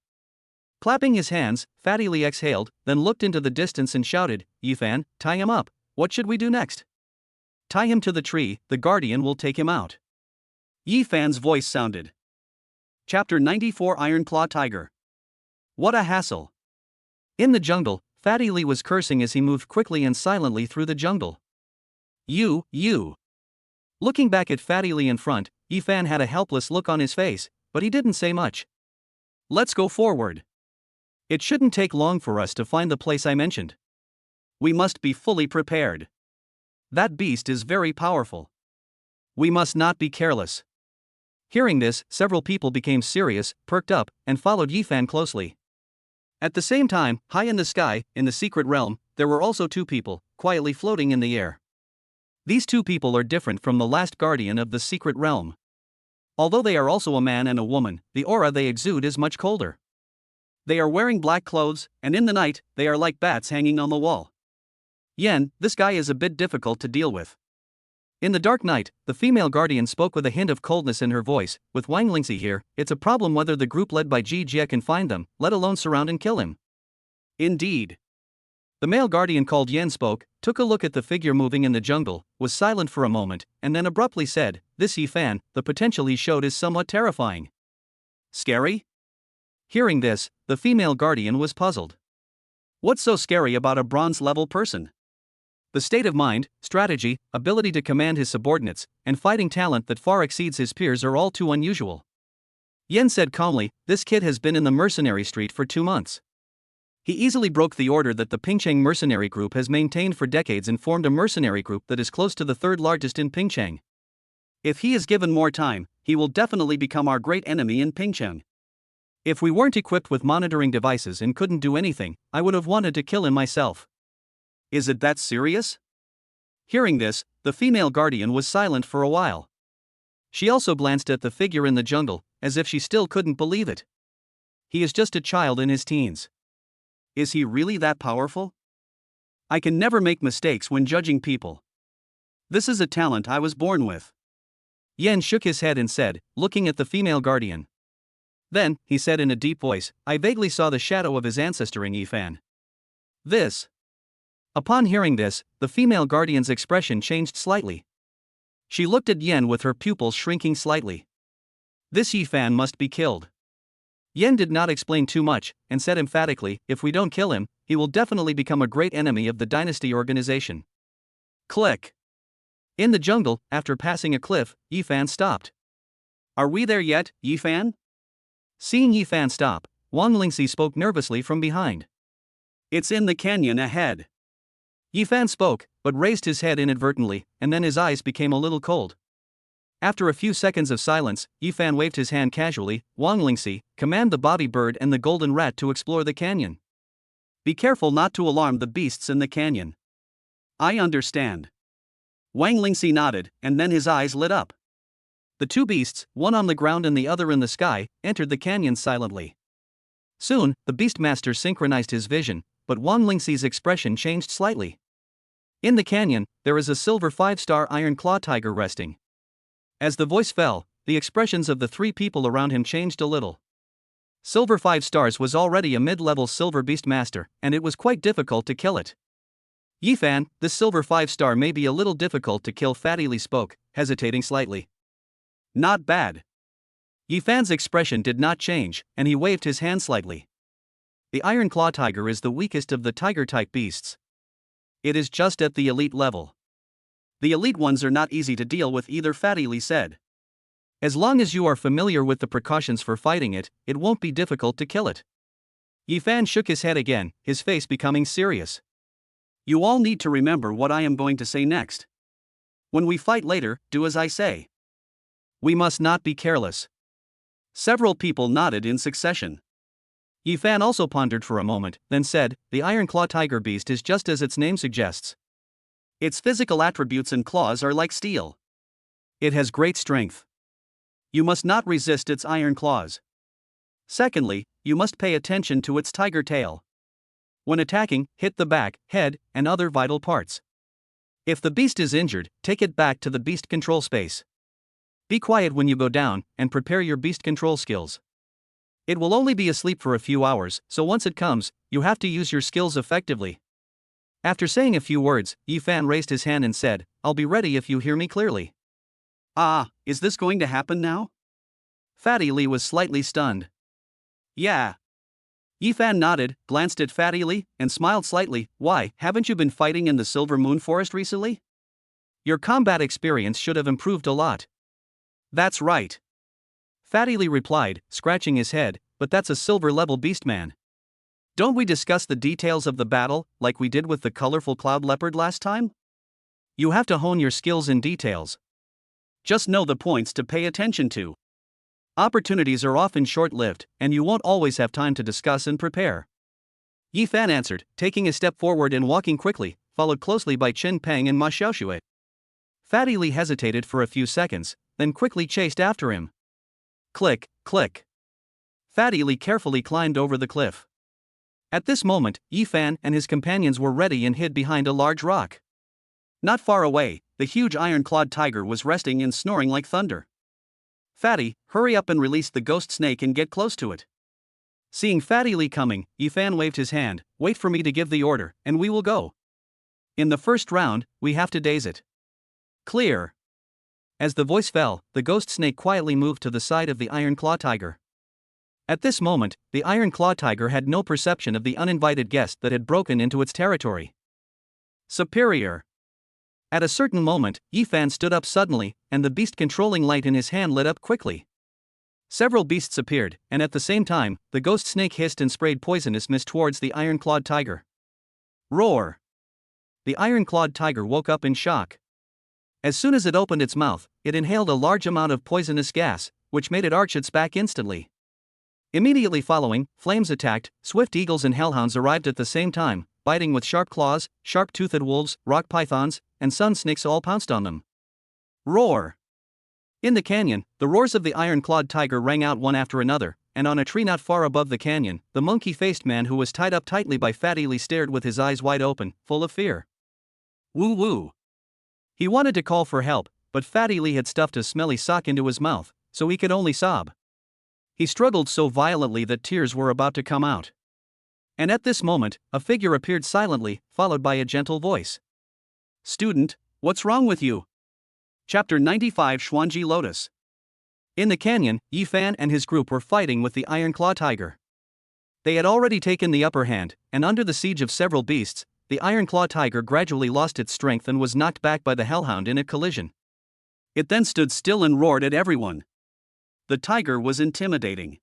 Clapping his hands, Fatty Lee exhaled, then looked into the distance and shouted, "Ephan, tie him up. What should we do next?" "Tie him to the tree, the guardian will take him out." Ephan's voice sounded. Chapter 94 Iron Claw Tiger. What a hassle. In the jungle, Fatty Lee was cursing as he moved quickly and silently through the jungle. You. Looking back at Fatty Lee in front, Ephan had a helpless look on his face, but he didn't say much. "Let's go forward. It shouldn't take long for us to find the place I mentioned. We must be fully prepared. That beast is very powerful. We must not be careless." Hearing this, several people became serious, perked up, and followed Ephan closely. At the same time, high in the sky, in the secret realm, there were also two people, quietly floating in the air. These two people are different from the last guardian of the secret realm. Although they are also a man and a woman, the aura they exude is much colder. They are wearing black clothes, and in the night, they are like bats hanging on the wall. Yen, this guy is a bit difficult to deal with. In the dark night, the female guardian spoke with a hint of coldness in her voice. "With Wang Lingxi here, it's a problem whether the group led by Ji Jie can find them, let alone surround and kill him." "Indeed." The male guardian called Yen spoke, took a look at the figure moving in the jungle, was silent for a moment, and then abruptly said, "This Ephan, the potential he showed is somewhat terrifying." "Scary?" Hearing this, the female guardian was puzzled. What's so scary about a bronze-level person? The state of mind, strategy, ability to command his subordinates, and fighting talent that far exceeds his peers are all too unusual. Yen said calmly, "This kid has been in the mercenary street for 2 months. He easily broke the order that the Pingcheng mercenary group has maintained for decades and formed a mercenary group that is close to the third largest in Pingcheng. If he is given more time, he will definitely become our great enemy in Pingcheng. If we weren't equipped with monitoring devices and couldn't do anything, I would have wanted to kill him myself." "Is it that serious?" Hearing this, the female guardian was silent for a while. She also glanced at the figure in the jungle, as if she still couldn't believe it. He is just a child in his teens. Is he really that powerful? I can never make mistakes when judging people. This is a talent I was born with. Yen shook his head and said, looking at the female guardian. Then, he said in a deep voice, "I vaguely saw the shadow of his ancestor in Ephan." This. Upon hearing this, the female guardian's expression changed slightly. She looked at Yen with her pupils shrinking slightly. "This Ephan must be killed." Yen did not explain too much, and said emphatically, "If we don't kill him, he will definitely become a great enemy of the dynasty organization." Click. In the jungle, after passing a cliff, Ephan stopped. "Are we there yet, Ephan?" Seeing Ephan stop, Wang Lingxi spoke nervously from behind. "It's in the canyon ahead." Ephan spoke, but raised his head inadvertently, and then his eyes became a little cold. After a few seconds of silence, Ephan waved his hand casually. "Wang Lingxi, command the bobby bird and the golden rat to explore the canyon. Be careful not to alarm the beasts in the canyon." "I understand." Wang Lingxi nodded, and then his eyes lit up. The two beasts, one on the ground and the other in the sky, entered the canyon silently. Soon, the Beastmaster synchronized his vision, but Wang Lingxi's expression changed slightly. In the canyon, there is a silver 5-star iron claw tiger resting. As the voice fell, the expressions of the three people around him changed a little. Silver 5 stars was already a mid-level silver Beastmaster, and it was quite difficult to kill it. "Ephan, this silver 5-star may be a little difficult to kill," Fatty Lee spoke, hesitating slightly. "Not bad." Ephan's expression did not change, and he waved his hand slightly. "The iron claw tiger is the weakest of the tiger-type beasts. It is just at the elite level. The elite ones are not easy to deal with either," Fatty Lee said. "As long as you are familiar with the precautions for fighting it, it won't be difficult to kill it." Ephan shook his head again, his face becoming serious. You all need to remember what I am going to say next. When we fight later, do as I say. We must not be careless. Several people nodded in succession. Ephan also pondered for a moment, then said, the Iron Claw Tiger Beast is just as its name suggests. Its physical attributes and claws are like steel. It has great strength. You must not resist its iron claws. Secondly, you must pay attention to its tiger tail. When attacking, hit the back, head, and other vital parts. If the beast is injured, take it back to the beast control space. Be quiet when you go down, and prepare your beast control skills. It will only be asleep for a few hours, so once it comes, you have to use your skills effectively. After saying a few words, Ephan raised his hand and said, I'll be ready if you hear me clearly. Ah, is this going to happen now? Fatty Lee was slightly stunned. Yeah. Ephan nodded, glanced at Fatty Lee, and smiled slightly. Why, haven't you been fighting in the Silver Moon Forest recently? Your combat experience should have improved a lot. That's right. Fatty Lee replied, scratching his head, but that's a silver-level beast man. Don't we discuss the details of the battle, like we did with the colorful cloud leopard last time? You have to hone your skills in details. Just know the points to pay attention to. Opportunities are often short-lived, and you won't always have time to discuss and prepare. Ephan answered, taking a step forward and walking quickly, followed closely by Chen Peng and Ma Xiaoshui. Fatty Lee hesitated for a few seconds, then quickly chased after him. Click, click. Fatty Lee carefully climbed over the cliff. At this moment, Ephan and his companions were ready and hid behind a large rock. Not far away, the huge iron-clawed tiger was resting and snoring like thunder. Fatty, hurry up and release the ghost snake and get close to it. Seeing Fatty Lee coming, Ephan waved his hand, wait for me to give the order, and we will go. In the first round, we have to daze it. Clear. As the voice fell, the ghost snake quietly moved to the side of the iron claw tiger. At this moment, the iron claw tiger had no perception of the uninvited guest that had broken into its territory. Superior. At a certain moment, Ephan stood up suddenly, and the beast controlling light in his hand lit up quickly. Several beasts appeared, and at the same time, the ghost snake hissed and sprayed poisonous mist towards the iron-clawed tiger. Roar! The iron-clawed tiger woke up in shock. As soon as it opened its mouth, it inhaled a large amount of poisonous gas, which made it arch its back instantly. Immediately following, flames attacked, swift eagles and hellhounds arrived at the same time, biting with sharp claws, sharp-toothed wolves, rock pythons, and sun snakes all pounced on them. Roar! In the canyon, the roars of the iron-clawed tiger rang out one after another, and on a tree not far above the canyon, the monkey-faced man who was tied up tightly by Fatty Lee stared with his eyes wide open, full of fear. Woo-woo! He wanted to call for help, but Fatty Lee had stuffed a smelly sock into his mouth, so he could only sob. He struggled so violently that tears were about to come out. And at this moment, a figure appeared silently, followed by a gentle voice. Student, what's wrong with you? Chapter 95 Xuanji Lotus. In the canyon, Ephan and his group were fighting with the iron claw tiger. They had already taken the upper hand, and under the siege of several beasts, the iron claw tiger gradually lost its strength and was knocked back by the hellhound in a collision. It then stood still and roared at everyone. The tiger was intimidating.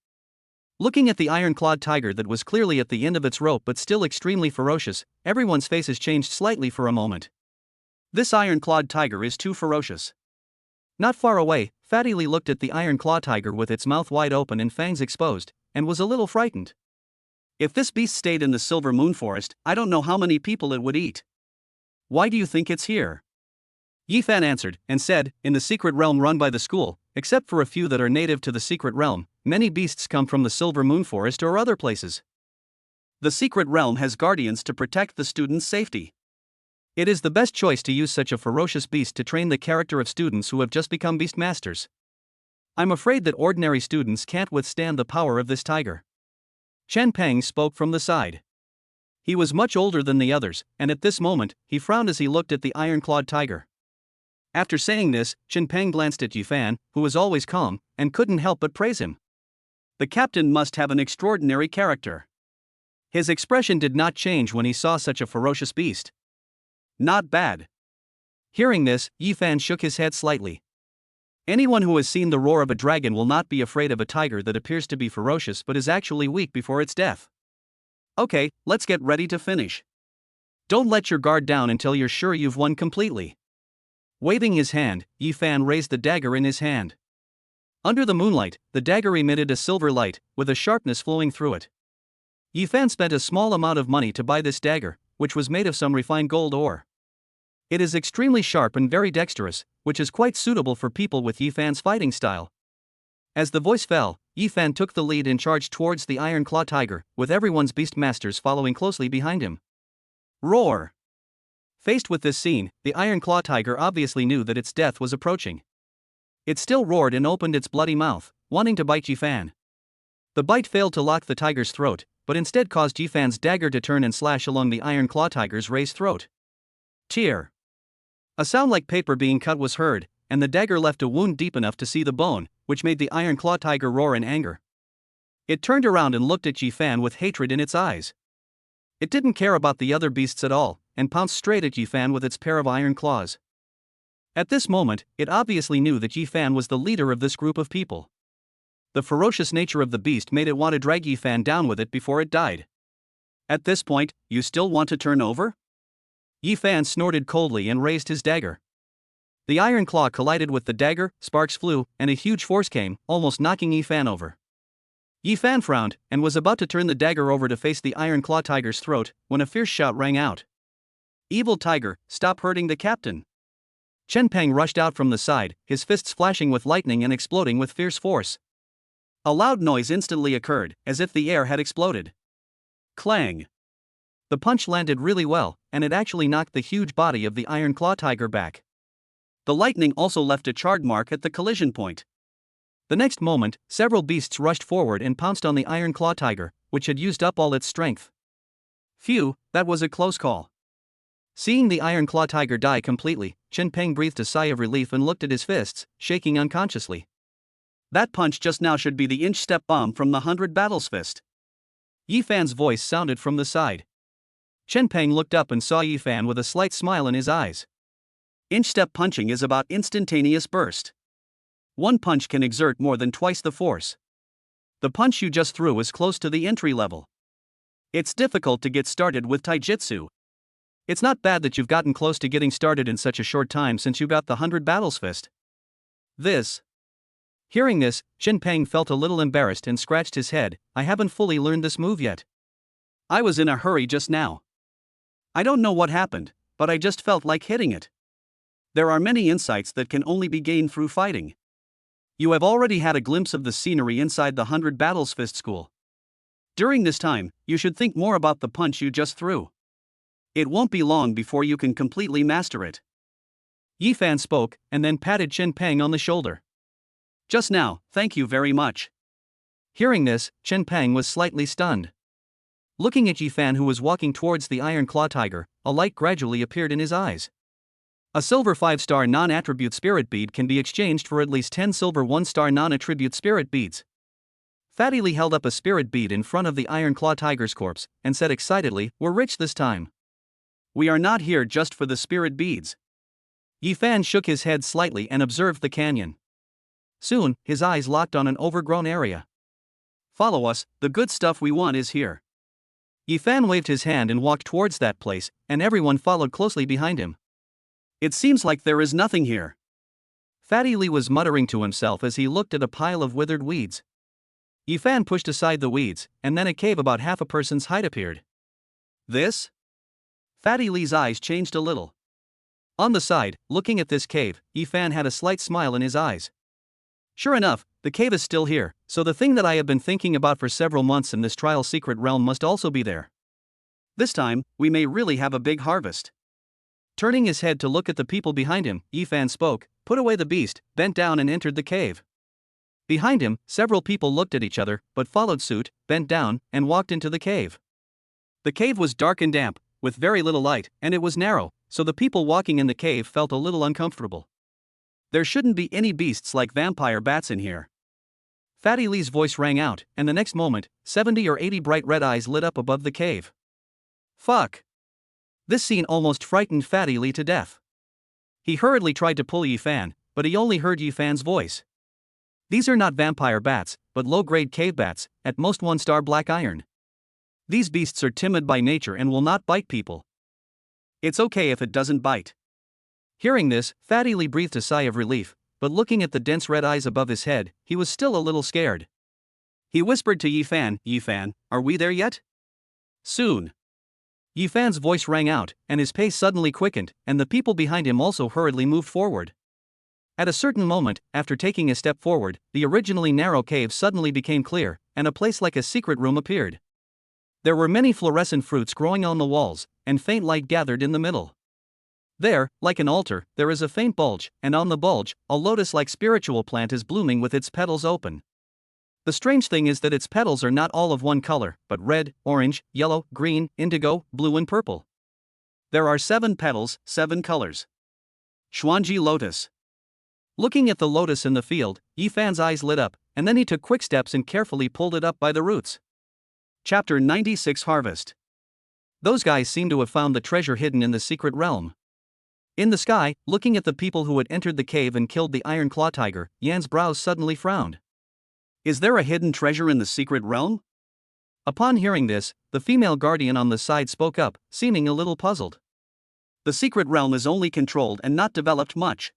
Looking at the iron-clawed tiger that was clearly at the end of its rope but still extremely ferocious, everyone's faces changed slightly for a moment. This iron-clawed tiger is too ferocious. Not far away, Fatty Lee looked at the iron-claw tiger with its mouth wide open and fangs exposed, and was a little frightened. If this beast stayed in the Silver Moon Forest, I don't know how many people it would eat. Why do you think it's here? Ephan answered, and said, in the secret realm run by the school, except for a few that are native to the secret realm, many beasts come from the Silver Moon Forest or other places. The secret realm has guardians to protect the students' safety. It is the best choice to use such a ferocious beast to train the character of students who have just become beast masters. I'm afraid that ordinary students can't withstand the power of this tiger. Chen Peng spoke from the side. He was much older than the others, and at this moment, he frowned as he looked at the iron-clawed tiger. After saying this, Chen Peng glanced at Ephan, who was always calm, and couldn't help but praise him. The captain must have an extraordinary character. His expression did not change when he saw such a ferocious beast. Not bad. Hearing this, Ephan shook his head slightly. Anyone who has seen the roar of a dragon will not be afraid of a tiger that appears to be ferocious but is actually weak before its death. Okay, let's get ready to finish. Don't let your guard down until you're sure you've won completely. Waving his hand, Ephan raised the dagger in his hand. Under the moonlight, the dagger emitted a silver light, with a sharpness flowing through it. Ephan spent a small amount of money to buy this dagger, which was made of some refined gold ore. It is extremely sharp and very dexterous, which is quite suitable for people with Ephan's fighting style. As the voice fell, Ephan took the lead and charged towards the Iron Claw Tiger, with everyone's beast masters following closely behind him. Roar! Faced with this scene, the Iron Claw Tiger obviously knew that its death was approaching. It still roared and opened its bloody mouth, wanting to bite Ephan. The bite failed to lock the tiger's throat, but instead caused Ephan's dagger to turn and slash along the Iron Claw Tiger's raised throat. Tear! A sound like paper being cut was heard, and the dagger left a wound deep enough to see the bone, which made the Iron Claw Tiger roar in anger. It turned around and looked at Ephan with hatred in its eyes. It didn't care about the other beasts at all, and pounced straight at Ephan with its pair of iron claws. At this moment, it obviously knew that Ephan was the leader of this group of people. The ferocious nature of the beast made it want to drag Ephan down with it before it died. At this point, you still want to turn over? Ephan snorted coldly and raised his dagger. The iron claw collided with the dagger, sparks flew, and a huge force came, almost knocking Ephan over. Ephan frowned, and was about to turn the dagger over to face the Iron Claw Tiger's throat, when a fierce shout rang out. "Evil tiger, stop hurting the captain!" Chen Peng rushed out from the side, his fists flashing with lightning and exploding with fierce force. A loud noise instantly occurred, as if the air had exploded. Clang! The punch landed really well, and it actually knocked the huge body of the Iron Claw Tiger back. The lightning also left a charred mark at the collision point. The next moment, several beasts rushed forward and pounced on the Iron Claw Tiger, which had used up all its strength. Phew, that was a close call. Seeing the Iron Claw Tiger die completely, Chen Peng breathed a sigh of relief and looked at his fists, shaking unconsciously. That punch just now should be the inch-step bomb from the 100 Battles fist. Ephan's voice sounded from the side. Chen Peng looked up and saw Ephan with a slight smile in his eyes. Inch-step punching is about instantaneous burst. One punch can exert more than twice the force. The punch you just threw is close to the entry level. It's difficult to get started with taijutsu. It's not bad that you've gotten close to getting started in such a short time since you got the 100 Battles fist. Hearing this, Chen Peng felt a little embarrassed and scratched his head. I haven't fully learned this move yet. I was in a hurry just now. I don't know what happened, but I just felt like hitting it. There are many insights that can only be gained through fighting. You have already had a glimpse of the scenery inside the 100 Battles Fist School. During this time, you should think more about the punch you just threw. It won't be long before you can completely master it. Ephan spoke, and then patted Chen Peng on the shoulder. Just now, thank you very much. Hearing this, Chen Peng was slightly stunned. Looking at Ephan, who was walking towards the Iron Claw Tiger, a light gradually appeared in his eyes. A silver 5-star non-attribute spirit bead can be exchanged for at least 10 silver 1-star non-attribute spirit beads. Fatty Lee held up a spirit bead in front of the Iron Claw Tiger's corpse, and said excitedly, "We're rich this time. We are not here just for the spirit beads." Ephan shook his head slightly and observed the canyon. Soon, his eyes locked on an overgrown area. "Follow us, the good stuff we want is here." Ephan waved his hand and walked towards that place, and everyone followed closely behind him. It seems like there is nothing here. Fatty Lee was muttering to himself as he looked at a pile of withered weeds. Ephan pushed aside the weeds, and then a cave about half a person's height appeared. This? Fatty Lee's eyes changed a little. On the side, looking at this cave, Ephan had a slight smile in his eyes. Sure enough, the cave is still here, so the thing that I have been thinking about for several months in this trial secret realm must also be there. This time, we may really have a big harvest. Turning his head to look at the people behind him, Ephan spoke, put away the beast, bent down and entered the cave. Behind him, several people looked at each other, but followed suit, bent down, and walked into the cave. The cave was dark and damp, with very little light, and it was narrow, so the people walking in the cave felt a little uncomfortable. There shouldn't be any beasts like vampire bats in here. Fatty Lee's voice rang out, and the next moment, 70 or 80 bright red eyes lit up above the cave. Fuck! This scene almost frightened Fatty Lee to death. He hurriedly tried to pull Ephan, but he only heard Ephan's voice. These are not vampire bats, but low-grade cave bats, at most 1-star black iron. These beasts are timid by nature and will not bite people. It's okay if it doesn't bite. Hearing this, Fatty Lee breathed a sigh of relief, but looking at the dense red eyes above his head, he was still a little scared. He whispered to Ephan, are we there yet? Soon. Ephan's voice rang out, and his pace suddenly quickened, and the people behind him also hurriedly moved forward. At a certain moment, after taking a step forward, the originally narrow cave suddenly became clear, and a place like a secret room appeared. There were many fluorescent fruits growing on the walls, and faint light gathered in the middle. There, like an altar, there is a faint bulge, and on the bulge, a lotus-like spiritual plant is blooming with its petals open. The strange thing is that its petals are not all of one color, but red, orange, yellow, green, indigo, blue and purple. There are 7 petals, 7 colors. Xuanji Lotus. Looking at the lotus in the field, Ephan's eyes lit up, and then he took quick steps and carefully pulled it up by the roots. Chapter 96 Harvest. Those guys seem to have found the treasure hidden in the secret realm. In the sky, looking at the people who had entered the cave and killed the iron claw tiger, Yan's brows suddenly frowned. Is there a hidden treasure in the secret realm? Upon hearing this, the female guardian on the side spoke up, seeming a little puzzled. The secret realm is only controlled and not developed much.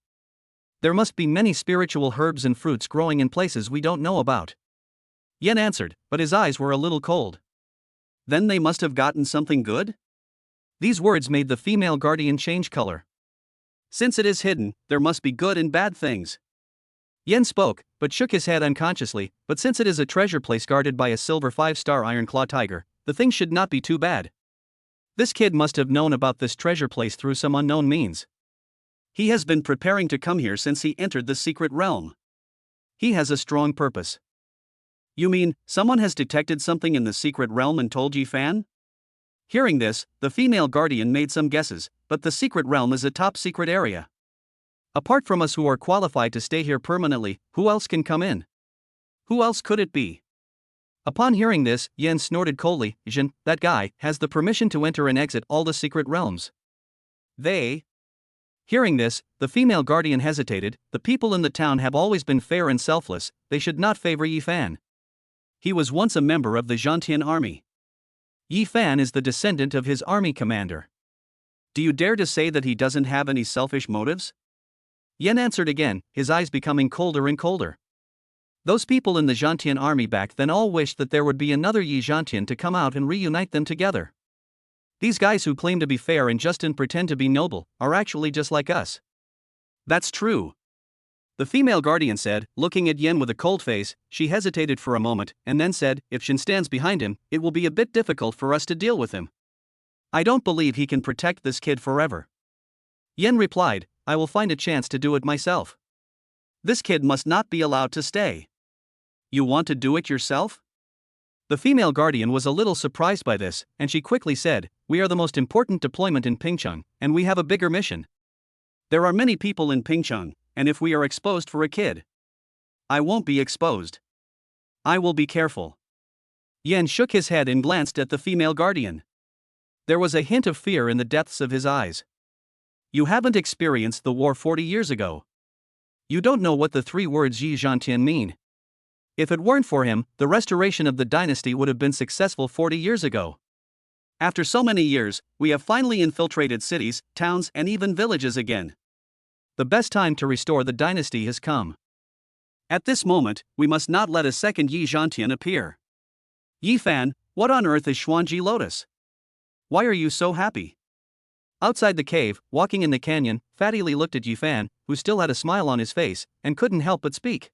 There must be many spiritual herbs and fruits growing in places we don't know about. Yan answered, but his eyes were a little cold. Then they must have gotten something good? These words made the female guardian change color. Since it is hidden, there must be good and bad things. Yen spoke, but shook his head unconsciously, but since it is a treasure place guarded by a silver 5-star iron claw tiger, the thing should not be too bad. This kid must have known about this treasure place through some unknown means. He has been preparing to come here since he entered the secret realm. He has a strong purpose. You mean, someone has detected something in the secret realm and told Ephan? Hearing this, the female guardian made some guesses, but the secret realm is a top secret area. Apart from us who are qualified to stay here permanently, who else can come in? Who else could it be? Upon hearing this, Yen snorted coldly. Jin, that guy, has the permission to enter and exit all the secret realms. They? Hearing this, the female guardian hesitated. The people in the town have always been fair and selfless, they should not favor Ephan. He was once a member of the Zhantian army. Ephan is the descendant of his army commander. Do you dare to say that he doesn't have any selfish motives? Yen answered again, his eyes becoming colder and colder. Those people in the Zhantian army back then all wished that there would be another Yi Zhantian to come out and reunite them together. These guys who claim to be fair and just and pretend to be noble are actually just like us. That's true. The female guardian said, looking at Yen with a cold face. She hesitated for a moment, and then said, if Shin stands behind him, it will be a bit difficult for us to deal with him. I don't believe he can protect this kid forever. Yen replied, I will find a chance to do it myself. This kid must not be allowed to stay. You want to do it yourself? The female guardian was a little surprised by this, and she quickly said, we are the most important deployment in Pingcheng, and we have a bigger mission. There are many people in Pingcheng, and if we are exposed for a kid, I won't be exposed. I will be careful. Yen shook his head and glanced at the female guardian. There was a hint of fear in the depths of his eyes. You haven't experienced the war 40 years ago. You don't know what the 3 words Yi Zhantian mean. If it weren't for him, the restoration of the dynasty would have been successful 40 years ago. After so many years, we have finally infiltrated cities, towns, and even villages again. The best time to restore the dynasty has come. At this moment, we must not let a second Yi Zhantian appear. Ephan, what on earth is Xuanji Lotus? Why are you so happy? Outside the cave, walking in the canyon, Fatty Lee looked at Ephan, who still had a smile on his face, and couldn't help but speak.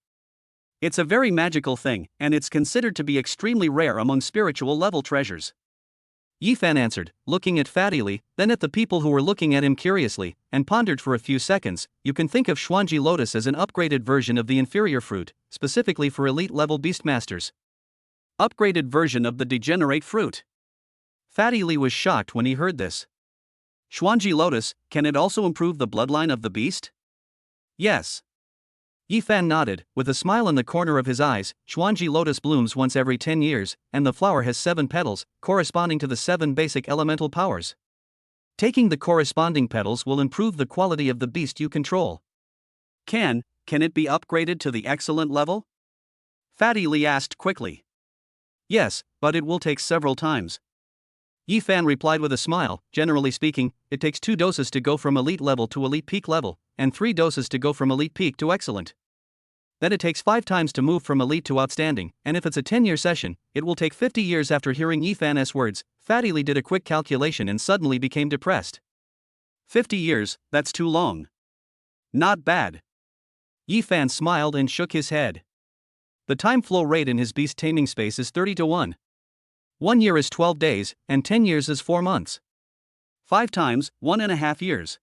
It's a very magical thing, and it's considered to be extremely rare among spiritual level treasures. Ephan answered, looking at Fatty Lee, then at the people who were looking at him curiously, and pondered for a few seconds. You can think of Xuanji Lotus as an upgraded version of the inferior fruit, specifically for elite-level beastmasters. Upgraded version of the degenerate fruit. Fatty Lee was shocked when he heard this. Xuanji Lotus, can it also improve the bloodline of the beast? Yes. Ephan nodded, with a smile in the corner of his eyes. Xuanji Lotus blooms once every 10 years, and the flower has 7 petals, corresponding to the 7 basic elemental powers. Taking the corresponding petals will improve the quality of the beast you control. Can it be upgraded to the excellent level? Fatty Lee asked quickly. Yes, but it will take several times. Ephan replied with a smile. Generally speaking, it takes 2 doses to go from elite level to elite peak level, and 3 doses to go from elite peak to excellent. Then it takes 5 times to move from elite to outstanding, and if it's a 10-year session, it will take 50 years. After hearing Ephan's words, Fatty Lee did a quick calculation and suddenly became depressed. 50 years, that's too long. Not bad. Ephan smiled and shook his head. The time flow rate in his beast taming space is 30 to 1. 1 year is 12 days, and 10 years is 4 months. 5 times, 1.5 years.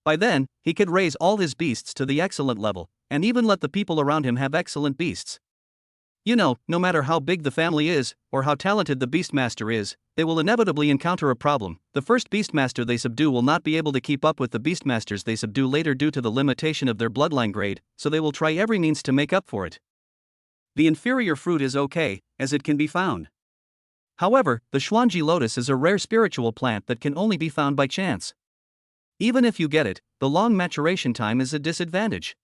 By then, he could raise all his beasts to the excellent level, and even let the people around him have excellent beasts. You know, no matter how big the family is, or how talented the Beastmaster is, they will inevitably encounter a problem. The first Beastmaster they subdue will not be able to keep up with the Beastmasters they subdue later due to the limitation of their bloodline grade, so they will try every means to make up for it. The inferior fruit is okay, as it can be found. However, the Xuanji lotus is a rare spiritual plant that can only be found by chance. Even if you get it, the long maturation time is a disadvantage.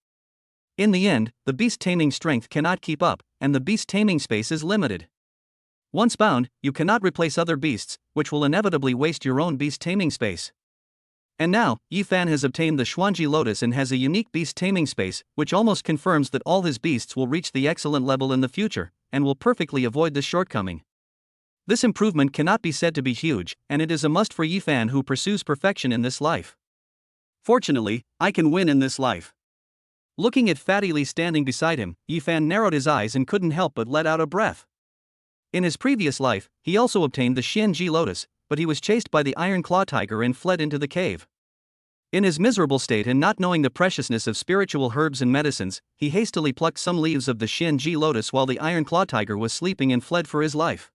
In the end, the beast taming strength cannot keep up, and the beast taming space is limited. Once bound, you cannot replace other beasts, which will inevitably waste your own beast taming space. And now, Ephan has obtained the Xuanji lotus and has a unique beast taming space, which almost confirms that all his beasts will reach the excellent level in the future, and will perfectly avoid this shortcoming. This improvement cannot be said to be huge, and it is a must for Ephan who pursues perfection in this life. Fortunately, I can win in this life. Looking at Fatty Lee standing beside him, Ephan narrowed his eyes and couldn't help but let out a breath. In his previous life, he also obtained the Xuanji lotus, but he was chased by the Iron Claw Tiger and fled into the cave. In his miserable state and not knowing the preciousness of spiritual herbs and medicines, he hastily plucked some leaves of the Xuanji lotus while the Iron Claw Tiger was sleeping and fled for his life.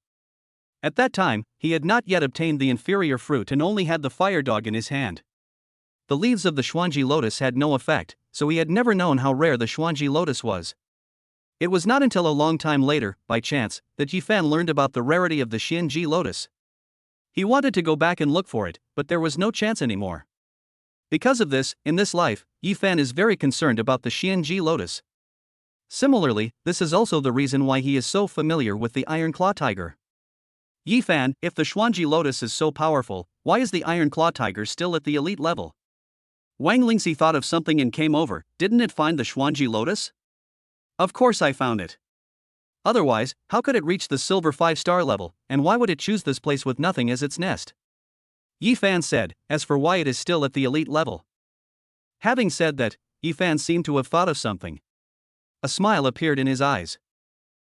At that time, he had not yet obtained the inferior fruit and only had the fire dog in his hand. The leaves of the Xuanji lotus had no effect, so he had never known how rare the Xuanji lotus was. It was not until a long time later, by chance, that Ephan learned about the rarity of the Xuanji lotus. He wanted to go back and look for it, but there was no chance anymore. Because of this, in this life, Ephan is very concerned about the Xuanji lotus. Similarly, this is also the reason why he is so familiar with the Iron Claw Tiger. Ephan, if the Xuanji lotus is so powerful, why is the Iron Claw Tiger still at the elite level? Wang Lingxi thought of something and came over. Didn't it find the Xuanji lotus? Of course I found it. Otherwise, how could it reach the silver 5-star level, and why would it choose this place with nothing as its nest? Ephan said, as for why it is still at the elite level. Having said that, Ephan seemed to have thought of something. A smile appeared in his eyes.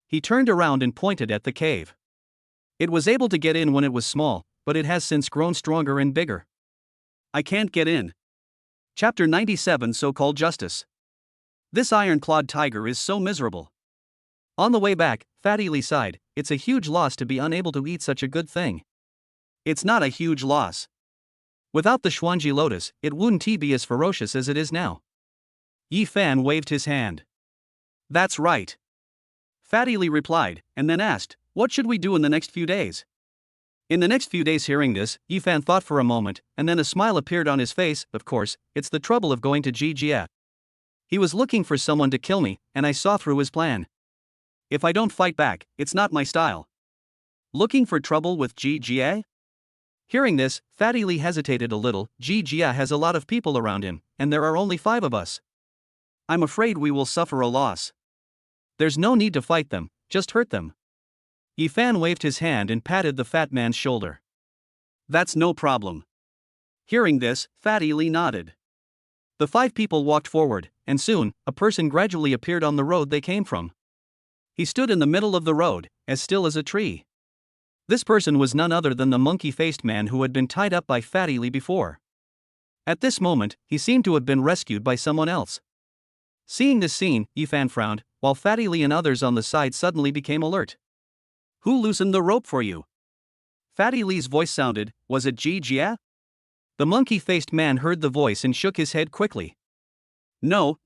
He turned around and pointed at the cave. It was able to get in when it was small, but it has since grown stronger and bigger. I can't get in. Chapter 97, So-Called Justice. This iron-clawed tiger is so miserable. On the way back, Fatty Lee sighed. It's a huge loss to be unable to eat such a good thing. It's not a huge loss. Without the Xuanji lotus, it wouldn't be as ferocious as it is now. Ephan waved his hand. That's right. Fatty Lee replied, and then asked, what should we do in the next few days? In the next few days, hearing this, Ephan thought for a moment, and then a smile appeared on his face. Of course, it's the trouble of going to Jijia. He was looking for someone to kill me, and I saw through his plan. If I don't fight back, it's not my style. Looking for trouble with Jijia? Hearing this, Fatty Lee hesitated a little. Jijia has a lot of people around him, and there are only 5 of us. I'm afraid we will suffer a loss. There's no need to fight them, just hurt them. Ephan waved his hand and patted the fat man's shoulder. That's no problem. Hearing this, Fatty Lee nodded. The 5 people walked forward, and soon, a person gradually appeared on the road they came from. He stood in the middle of the road, as still as a tree. This person was none other than the monkey-faced man who had been tied up by Fatty Lee before. At this moment, he seemed to have been rescued by someone else. Seeing this scene, Ephan frowned, while Fatty Lee and others on the side suddenly became alert. Who loosened the rope for you? Fatty Lee's voice sounded. Was it Jijia? The monkey-faced man heard the voice and shook his head quickly. No.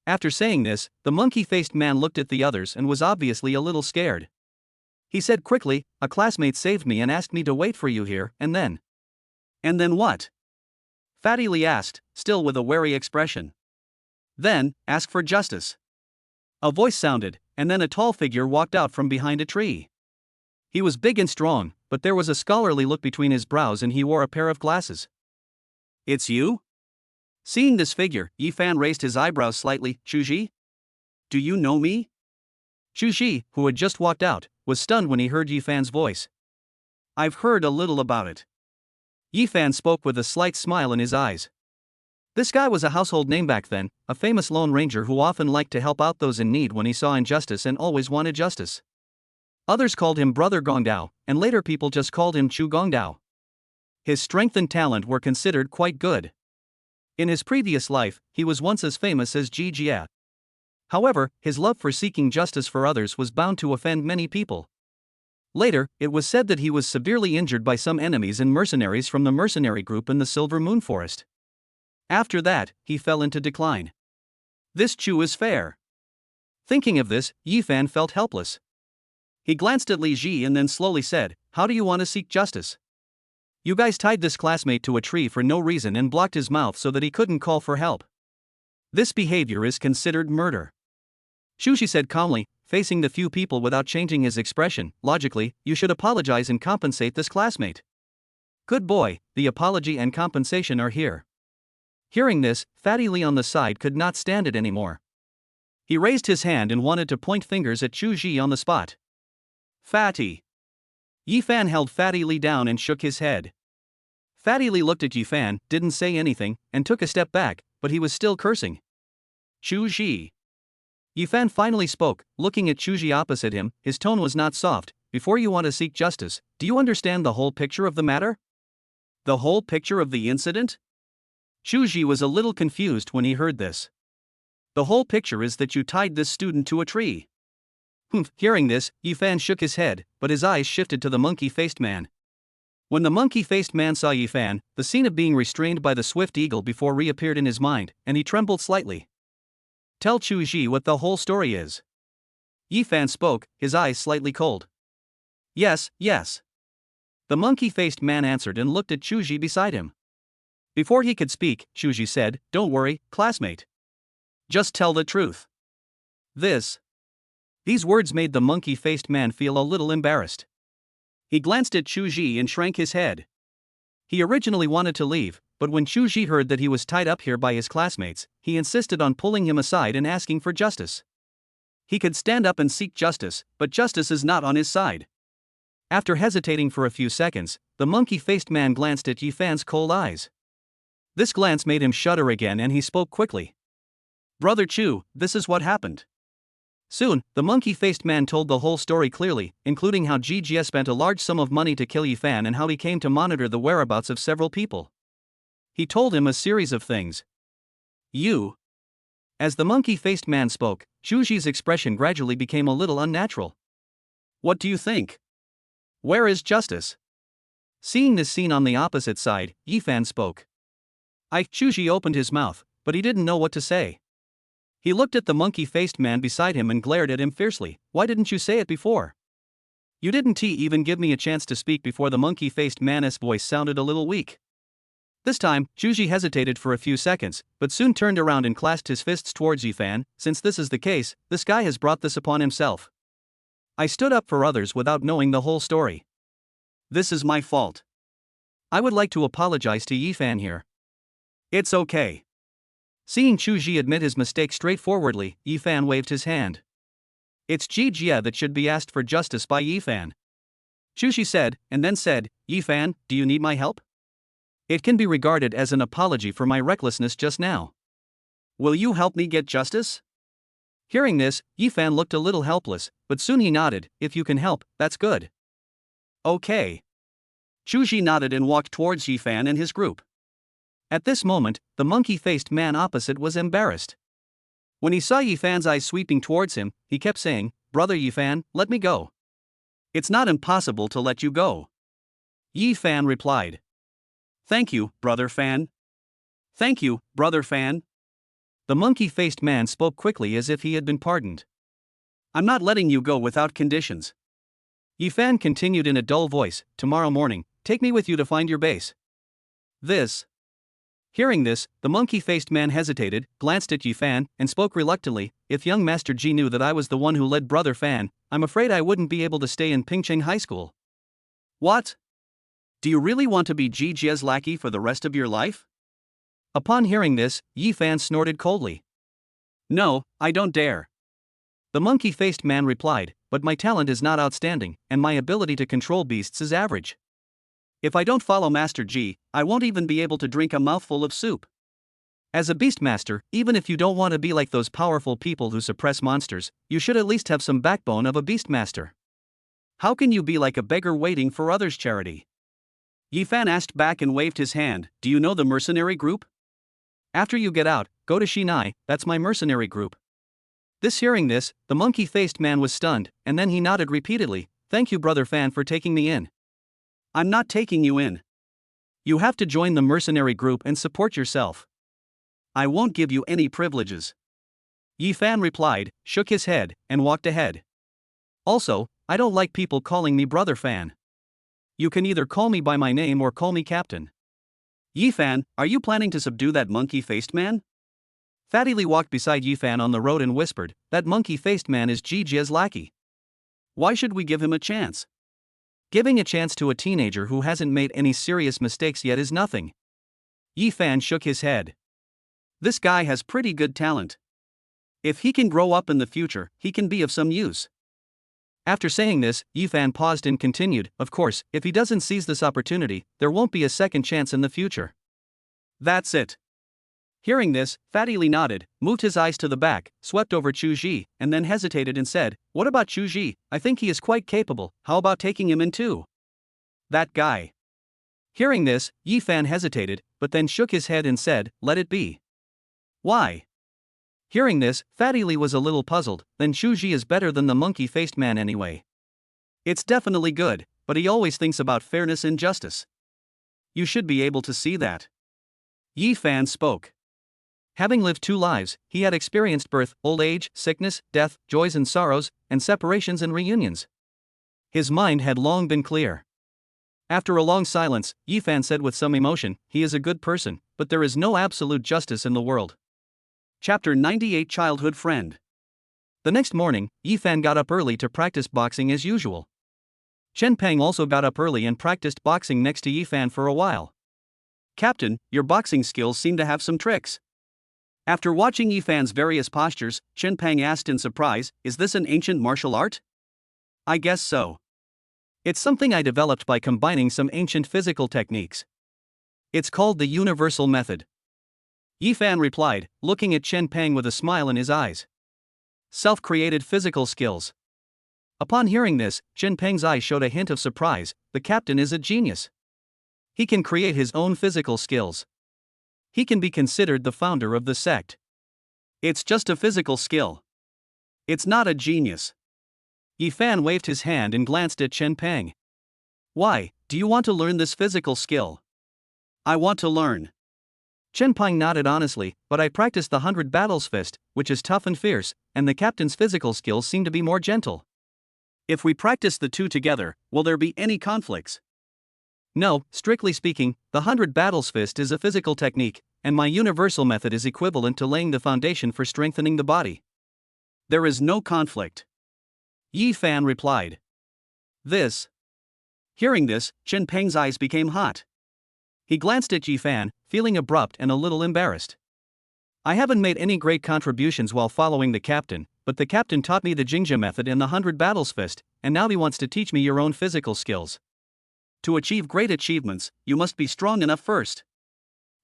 After saying this, the monkey-faced man looked at the others and was obviously a little scared. He said quickly, a classmate saved me and asked me to wait for you here, and then. And then what? Fatty Lee asked, still with a wary expression. Then, ask for justice. A voice sounded, and then a tall figure walked out from behind a tree. He was big and strong, but there was a scholarly look between his brows and he wore a pair of glasses. "It's you?" Seeing this figure, Ephan raised his eyebrows slightly. "Chuji? Do you know me?" Chuji, who had just walked out, was stunned when he heard Ephan's voice. "I've heard a little about it." Ephan spoke with a slight smile in his eyes. This guy was a household name back then, a famous lone ranger who often liked to help out those in need when he saw injustice and always wanted justice. Others called him Brother Gongdao, and later people just called him Chu Gongdao. His strength and talent were considered quite good. In his previous life, he was once as famous as Ji Jia. However, his love for seeking justice for others was bound to offend many people. Later, it was said that he was severely injured by some enemies and mercenaries from the mercenary group in the Silver Moon Forest. After that, he fell into decline. This Chu is fair. Thinking of this, Ephan felt helpless. He glanced at Li Ji and then slowly said, "How do you want to seek justice? You guys tied this classmate to a tree for no reason and blocked his mouth so that he couldn't call for help. This behavior is considered murder." Shushi said calmly, facing the few people without changing his expression. "Logically, you should apologize and compensate this classmate." "Good boy, the apology and compensation are here." Hearing this, Fatty Lee on the side could not stand it anymore. He raised his hand and wanted to point fingers at Chu Ji on the spot. "Fatty." Ephan held Fatty Lee down and shook his head. Fatty Lee looked at Ephan, didn't say anything, and took a step back, but he was still cursing. "Chu Ji." Ephan finally spoke, looking at Chu Ji opposite him. His tone was not soft. "Before you want to seek justice, do you understand the whole picture of the matter?" "The whole picture of the incident?" Chu Ji was a little confused when he heard this. "The whole picture is that you tied this student to a tree." Hearing this, Ephan shook his head, but his eyes shifted to the monkey-faced man. When the monkey-faced man saw Ephan, the scene of being restrained by the swift eagle before reappeared in his mind, and he trembled slightly. "Tell Chu Ji what the whole story is." Ephan spoke, his eyes slightly cold. Yes. The monkey-faced man answered and looked at Chu Ji beside him. Before he could speak, Chu Ji said, "Don't worry, classmate. Just tell the truth." These words made the monkey-faced man feel a little embarrassed. He glanced at Chu Ji and shrank his head. He originally wanted to leave, but when Chu Ji heard that he was tied up here by his classmates, he insisted on pulling him aside and asking for justice. He could stand up and seek justice, but justice is not on his side. After hesitating for a few seconds, the monkey-faced man glanced at Ephan's cold eyes. This glance made him shudder again and he spoke quickly. "Brother Chu, this is what happened." Soon, the monkey-faced man told the whole story clearly, including how Ji Jia spent a large sum of money to kill Ephan and how he came to monitor the whereabouts of several people. He told him a series of things. As the monkey-faced man spoke, Chu Ji's expression gradually became a little unnatural. "What do you think? Where is justice?" Seeing this scene on the opposite side, Ephan spoke. Chu Ji opened his mouth, but he didn't know what to say. He looked at the monkey-faced man beside him and glared at him fiercely. "Why didn't you say it before? You didn't even give me a chance to speak before." The monkey-faced man's voice sounded a little weak. This time, Chu Ji hesitated for a few seconds, but soon turned around and clasped his fists towards Ephan. "Since this is the case, this guy has brought this upon himself. I stood up for others without knowing the whole story. This is my fault. I would like to apologize to Ephan here." "It's okay." Seeing Chu Ji admit his mistake straightforwardly, Ephan waved his hand. "It's Ji Jia that should be asked for justice by Ephan." Chu Ji said, and then said, "Ephan, do you need my help? It can be regarded as an apology for my recklessness just now. Will you help me get justice?" Hearing this, Ephan looked a little helpless, but soon he nodded. "If you can help, that's good." "Okay." Chu Ji nodded and walked towards Ephan and his group. At this moment, the monkey-faced man opposite was embarrassed. When he saw Ephan's eyes sweeping towards him, he kept saying, "Brother Ephan, let me go." "It's not impossible to let you go." Ephan replied. "Thank you, Brother Fan. Thank you, Brother Fan." The monkey-faced man spoke quickly as if he had been pardoned. "I'm not letting you go without conditions." Ephan continued in a dull voice, "Tomorrow morning, take me with you to find your base." Hearing this, the monkey-faced man hesitated, glanced at Ephan, and spoke reluctantly. If young Master Ji knew that I was the one who led Brother Fan, I'm afraid I wouldn't be able to stay in Pingcheng High School. What? Do you really want to be Ji Jie's lackey for the rest of your life? Upon hearing this, Ephan snorted coldly. No, I don't dare. The monkey-faced man replied, but my talent is not outstanding, and my ability to control beasts is average. If I don't follow Master Ji, I won't even be able to drink a mouthful of soup. As a beastmaster, even if you don't want to be like those powerful people who suppress monsters, you should at least have some backbone of a beastmaster. How can you be like a beggar waiting for others' charity? Ephan asked back and waved his hand. Do you know the mercenary group? After you get out, go to Shinai, that's my mercenary group. Hearing this, the monkey-faced man was stunned, and then he nodded repeatedly. Thank you, Brother Fan, for taking me in. I'm not taking you in. You have to join the mercenary group and support yourself. I won't give you any privileges. Ephan replied, shook his head, and walked ahead. Also, I don't like people calling me Brother Fan. You can either call me by my name or call me Captain. Ephan, are you planning to subdue that monkey-faced man? Fatty Lee walked beside Ephan on the road and whispered, that monkey-faced man is Ji Jie's lackey. Why should we give him a chance? Giving a chance to a teenager who hasn't made any serious mistakes yet is nothing. Ephan shook his head. This guy has pretty good talent. If he can grow up in the future, he can be of some use. After saying this, Ephan paused and continued, of course, if he doesn't seize this opportunity, there won't be a second chance in the future. That's it. Hearing this, Fatty Lee nodded, moved his eyes to the back, swept over Chu Ji, and then hesitated and said, what about Chu Ji? I think he is quite capable, how about taking him in too? That guy. Hearing this, Ephan hesitated, but then shook his head and said, let it be. Why? Hearing this, Fatty Lee was a little puzzled, then Chu Ji is better than the monkey-faced man anyway. It's definitely good, but he always thinks about fairness and justice. You should be able to see that. Ephan spoke. Having lived 2 lives, he had experienced birth, old age, sickness, death, joys and sorrows, and separations and reunions. His mind had long been clear. After a long silence, Ephan said with some emotion, he is a good person, but there is no absolute justice in the world. Chapter 98 Childhood Friend. The next morning, Ephan got up early to practice boxing as usual. Chen Peng also got up early and practiced boxing next to Ephan for a while. Captain, your boxing skills seem to have some tricks. After watching Ephan's various postures, Chen Peng asked in surprise, is this an ancient martial art? I guess so. It's something I developed by combining some ancient physical techniques. It's called the universal method. Ephan replied, looking at Chen Peng with a smile in his eyes. Self-created physical skills. Upon hearing this, Chen Peng's eyes showed a hint of surprise. The captain is a genius. He can create his own physical skills. He can be considered the founder of the sect. It's just a physical skill. It's not a genius. Ephan waved his hand and glanced at Chen Peng. Why, do you want to learn this physical skill? I want to learn. Chen Peng nodded honestly, but I practiced the 100 battles fist, which is tough and fierce, and the captain's physical skills seem to be more gentle. If we practice the two together, will there be any conflicts? No, strictly speaking, the 100 battles fist is a physical technique, and my universal method is equivalent to laying the foundation for strengthening the body. There is no conflict. Ephan replied. Hearing this, Chen Peng's eyes became hot. He glanced at Ephan, feeling abrupt and a little embarrassed. I haven't made any great contributions while following the captain, but the captain taught me the Jingjia method and the 100 battles fist, and now he wants to teach me your own physical skills. To achieve great achievements, you must be strong enough first.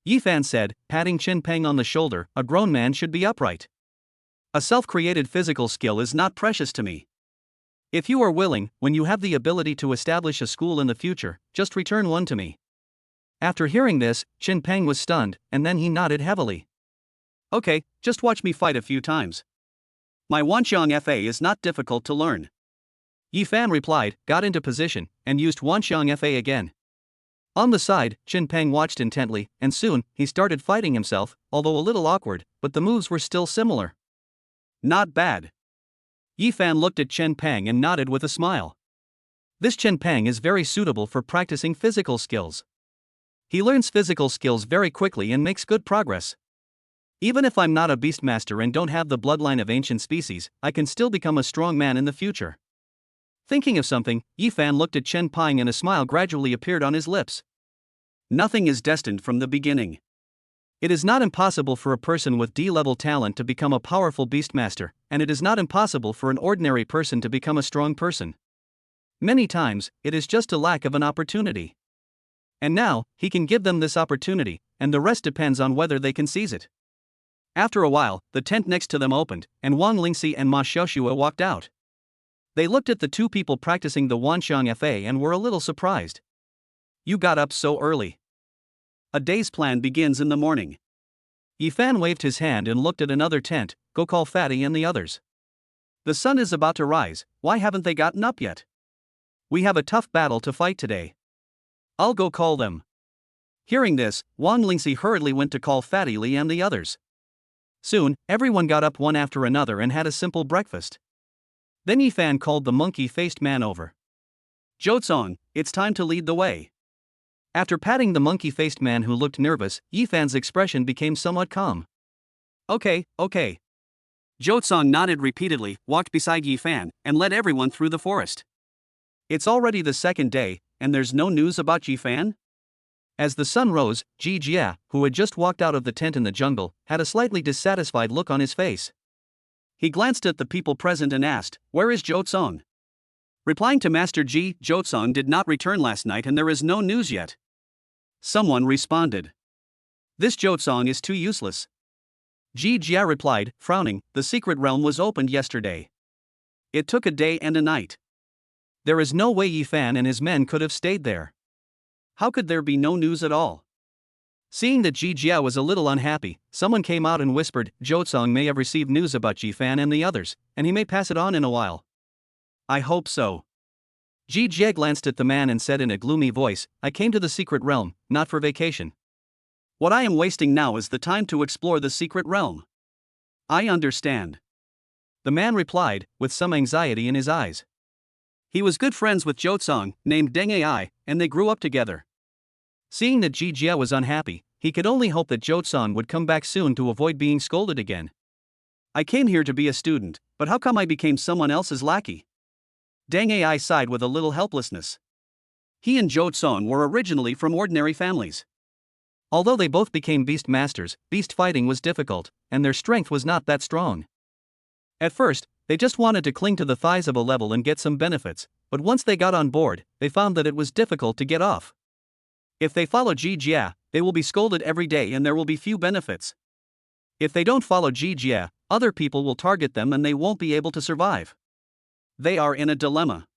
Ephan said, patting Chen Peng on the shoulder, a grown man should be upright. A self-created physical skill is not precious to me. If you are willing, when you have the ability to establish a school in the future, just return one to me. After hearing this, Chen Peng was stunned, and then he nodded heavily. Okay, just watch me fight a few times. My Wanxiang Fa is not difficult to learn. Ephan replied, got into position, and used Wanxiang Fa again. On the side, Chen Peng watched intently, and soon, he started fighting himself, although a little awkward, but the moves were still similar. Not bad. Ephan looked at Chen Peng and nodded with a smile. This Chen Peng is very suitable for practicing physical skills. He learns physical skills very quickly and makes good progress. Even if I'm not a beastmaster and don't have the bloodline of ancient species, I can still become a strong man in the future. Thinking of something, Ephan looked at Chen Ping and a smile gradually appeared on his lips. Nothing is destined from the beginning. It is not impossible for a person with D-level talent to become a powerful beastmaster, and it is not impossible for an ordinary person to become a strong person. Many times, it is just a lack of an opportunity. And now, he can give them this opportunity, and the rest depends on whether they can seize it. After a while, the tent next to them opened, and Wang Lingxi and Ma Xiaoxue walked out. They looked at the two people practicing the Wanxiang Fa and were a little surprised. You got up so early. A day's plan begins in the morning. Ephan waved his hand and looked at another tent. Go call Fatty and the others. The sun is about to rise, why haven't they gotten up yet? We have a tough battle to fight today. I'll go call them. Hearing this, Wang Lingxi hurriedly went to call Fatty Li and the others. Soon, everyone got up one after another and had a simple breakfast. Then Ephan called the monkey-faced man over. Zhou, it's time to lead the way. After patting the monkey-faced man who looked nervous, Ephan's expression became somewhat calm. Okay. Zhou nodded repeatedly, walked beside Ephan, and led everyone through the forest. It's already the second day, and there's no news about Ephan? As the sun rose, Ji Jia, who had just walked out of the tent in the jungle, had a slightly dissatisfied look on his face. He glanced at the people present and asked, "Where is Zhou?" Replying to Master Ji, Zhou did not return last night and there is no news yet. Someone responded. This Zhou is too useless. Ji Jia replied, frowning, the secret realm was opened yesterday. It took a day and a night. There is no way Ephan and his men could have stayed there. How could there be no news at all? Seeing that Ji Jia was a little unhappy, someone came out and whispered, Zhou may have received news about Ephan and the others, and he may pass it on in a while. I hope so. Ji Jia glanced at the man and said in a gloomy voice, I came to the secret realm, not for vacation. What I am wasting now is the time to explore the secret realm. I understand. The man replied, with some anxiety in his eyes. He was good friends with Zhou, named Deng Ai, and they grew up together. Seeing that Ji Jia was unhappy, he could only hope that Zhou would come back soon to avoid being scolded again. I came here to be a student, but how come I became someone else's lackey? Deng Ai sighed with a little helplessness. He and Zhou were originally from ordinary families. Although they both became beast masters, beast fighting was difficult, and their strength was not that strong. At first, they just wanted to cling to the thighs of a level and get some benefits, but once they got on board, they found that it was difficult to get off. If they follow Ji Jia, they will be scolded every day and there will be few benefits. If they don't follow Ji Jia, other people will target them and they won't be able to survive. They are in a dilemma.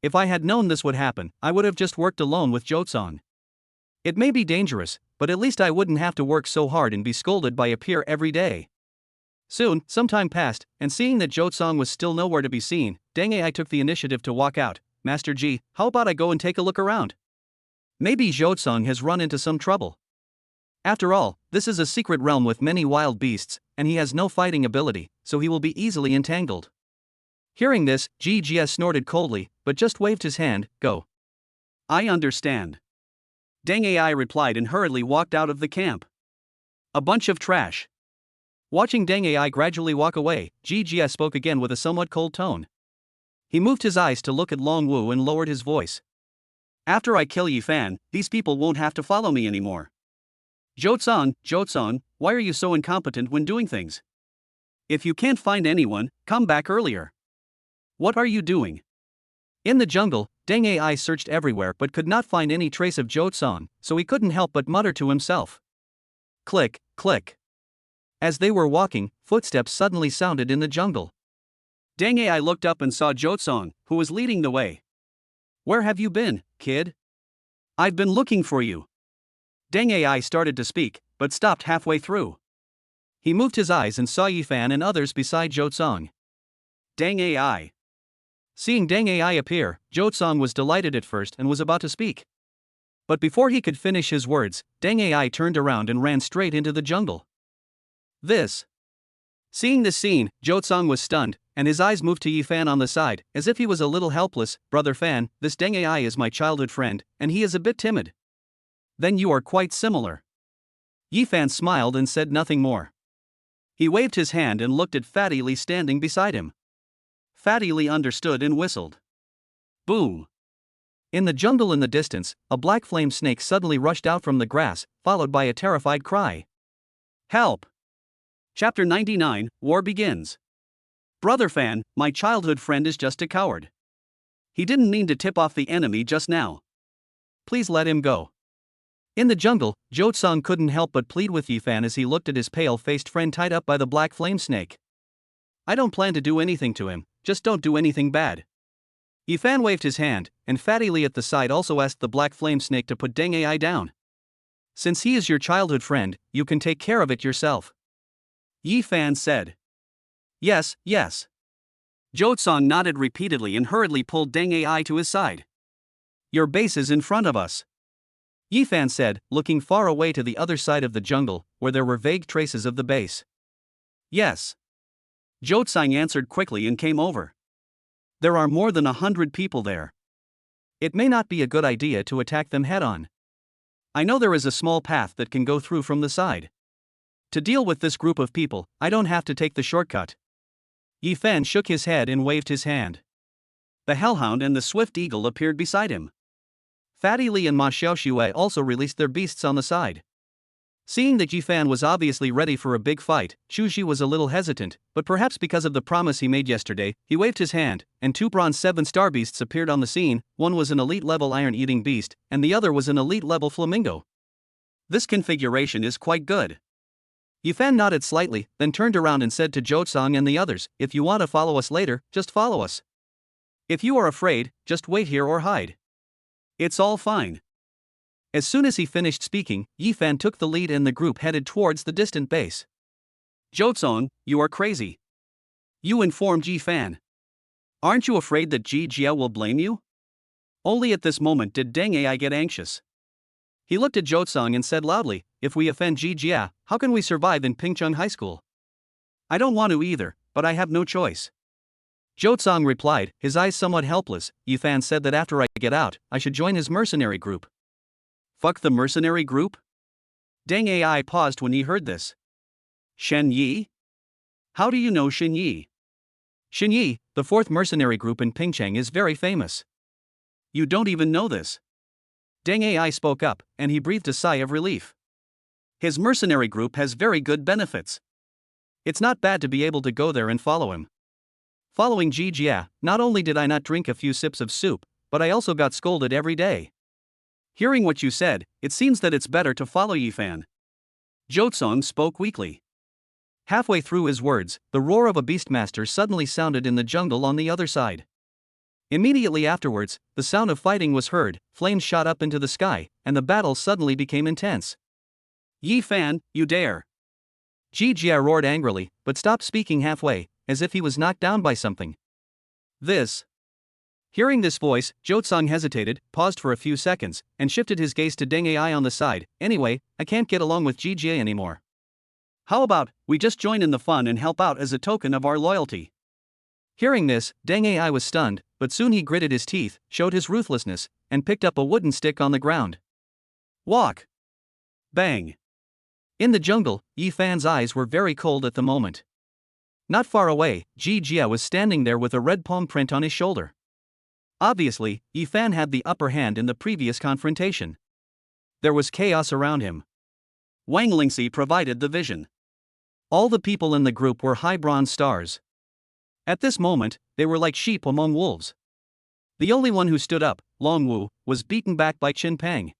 If I had known this would happen, I would have just worked alone with Zhou. It may be dangerous, but at least I wouldn't have to work so hard and be scolded by a peer every day. Soon, some time passed, and seeing that Zhou was still nowhere to be seen, Deng Ai took the initiative to walk out. Master Ji, how about I go and take a look around? Maybe Zhou has run into some trouble. After all, this is a secret realm with many wild beasts, and he has no fighting ability, so he will be easily entangled. Hearing this, Ji Jia snorted coldly, but just waved his hand, go. I understand. Deng Ai replied and hurriedly walked out of the camp. A bunch of trash. Watching Deng Ai gradually walk away, Ji Jia spoke again with a somewhat cold tone. He moved his eyes to look at Long Wu and lowered his voice. After I kill Ephan, these people won't have to follow me anymore. Zhou, why are you so incompetent when doing things? If you can't find anyone, come back earlier. What are you doing? In the jungle, Deng Ai searched everywhere but could not find any trace of Zhou, so he couldn't help but mutter to himself. Click, click. As they were walking, footsteps suddenly sounded in the jungle. Deng Ai looked up and saw Zhou, who was leading the way. Where have you been, kid? I've been looking for you. Deng Ai started to speak, but stopped halfway through. He moved his eyes and saw Ephan and others beside Zhou. Deng Ai. Seeing Deng Ai appear, Zhou was delighted at first and was about to speak. But before he could finish his words, Deng Ai turned around and ran straight into the jungle. Seeing this scene, Zhou was stunned, and his eyes moved to Ephan on the side, as if he was a little helpless. Brother Fan, this Deng Ai is my childhood friend, and he is a bit timid. Then you are quite similar. Ephan smiled and said nothing more. He waved his hand and looked at Fatty Lee standing beside him. Fatty Lee understood and whistled. Boom! In the jungle in the distance, a black flame snake suddenly rushed out from the grass, followed by a terrified cry. Help! Chapter 99, War Begins. Brother Fan, my childhood friend is just a coward. He didn't mean to tip off the enemy just now. Please let him go. In the jungle, Jotsung couldn't help but plead with Ephan as he looked at his pale-faced friend tied up by the black flame snake. I don't plan to do anything to him, just don't do anything bad. Ephan waved his hand, and Fatty Lee at the side also asked the black flame snake to put Deng Ai down. Since he is your childhood friend, you can take care of it yourself. Ephan said. Yes, yes. Jotsung nodded repeatedly and hurriedly pulled Deng Ai to his side. Your base is in front of us. Ephan said, looking far away to the other side of the jungle, where there were vague traces of the base. Yes. Jotsung answered quickly and came over. There are more than 100 people there. It may not be a good idea to attack them head-on. I know there is a small path that can go through from the side. To deal with this group of people, I don't have to take the shortcut. Ephan shook his head and waved his hand. The Hellhound and the Swift Eagle appeared beside him. Fatty Lee and Ma Xiaoshui also released their beasts on the side. Seeing that Ephan was obviously ready for a big fight, Chuji was a little hesitant, but perhaps because of the promise he made yesterday, he waved his hand, and two bronze 7-star beasts appeared on the scene. One was an elite-level iron-eating beast, and the other was an elite-level flamingo. This configuration is quite good. Ephan nodded slightly, then turned around and said to Jotsung and the others, if you want to follow us later, just follow us. If you are afraid, just wait here or hide. It's all fine. As soon as he finished speaking, Ephan took the lead and the group headed towards the distant base. Jotsung, you are crazy. You informed Ephan. Aren't you afraid that Ji Jia will blame you? Only at this moment did Deng Ai get anxious. He looked at Jotsung and said loudly, if we offend Ji Jia, how can we survive in Pingcheng High School? I don't want to either, but I have no choice. Jotsung replied, his eyes somewhat helpless. Ephan said that after I get out, I should join his mercenary group. Fuck the mercenary group? Deng Ai paused when he heard this. Shen Yi? How do you know Shen Yi? Shen Yi, the 4th mercenary group in Pingcheng, is very famous. You don't even know this. Deng Ai spoke up, and he breathed a sigh of relief. His mercenary group has very good benefits. It's not bad to be able to go there and follow him. Following Ji Jia, not only did I not drink a few sips of soup, but I also got scolded every day. Hearing what you said, it seems that it's better to follow Ephan. Jotsung spoke weakly. Halfway through his words, the roar of a beastmaster suddenly sounded in the jungle on the other side. Immediately afterwards, the sound of fighting was heard, flames shot up into the sky, and the battle suddenly became intense. Ephan, you dare! Ji Jia roared angrily, but stopped speaking halfway, as if he was knocked down by something. This. Hearing this voice, Jotsung hesitated, paused for a few seconds, and shifted his gaze to Deng Ai on the side. Anyway, I can't get along with Ji Jia anymore. How about, we just join in the fun and help out as a token of our loyalty? Hearing this, Deng Ai was stunned, but soon he gritted his teeth, showed his ruthlessness, and picked up a wooden stick on the ground. Walk! Bang! In the jungle, Ephan's eyes were very cold at the moment. Not far away, Ji Jia was standing there with a red palm print on his shoulder. Obviously, Ephan had the upper hand in the previous confrontation. There was chaos around him. Wang Lingxi provided the vision. All the people in the group were high bronze stars. At this moment, they were like sheep among wolves. The only one who stood up, Long Wu, was beaten back by Qin Peng.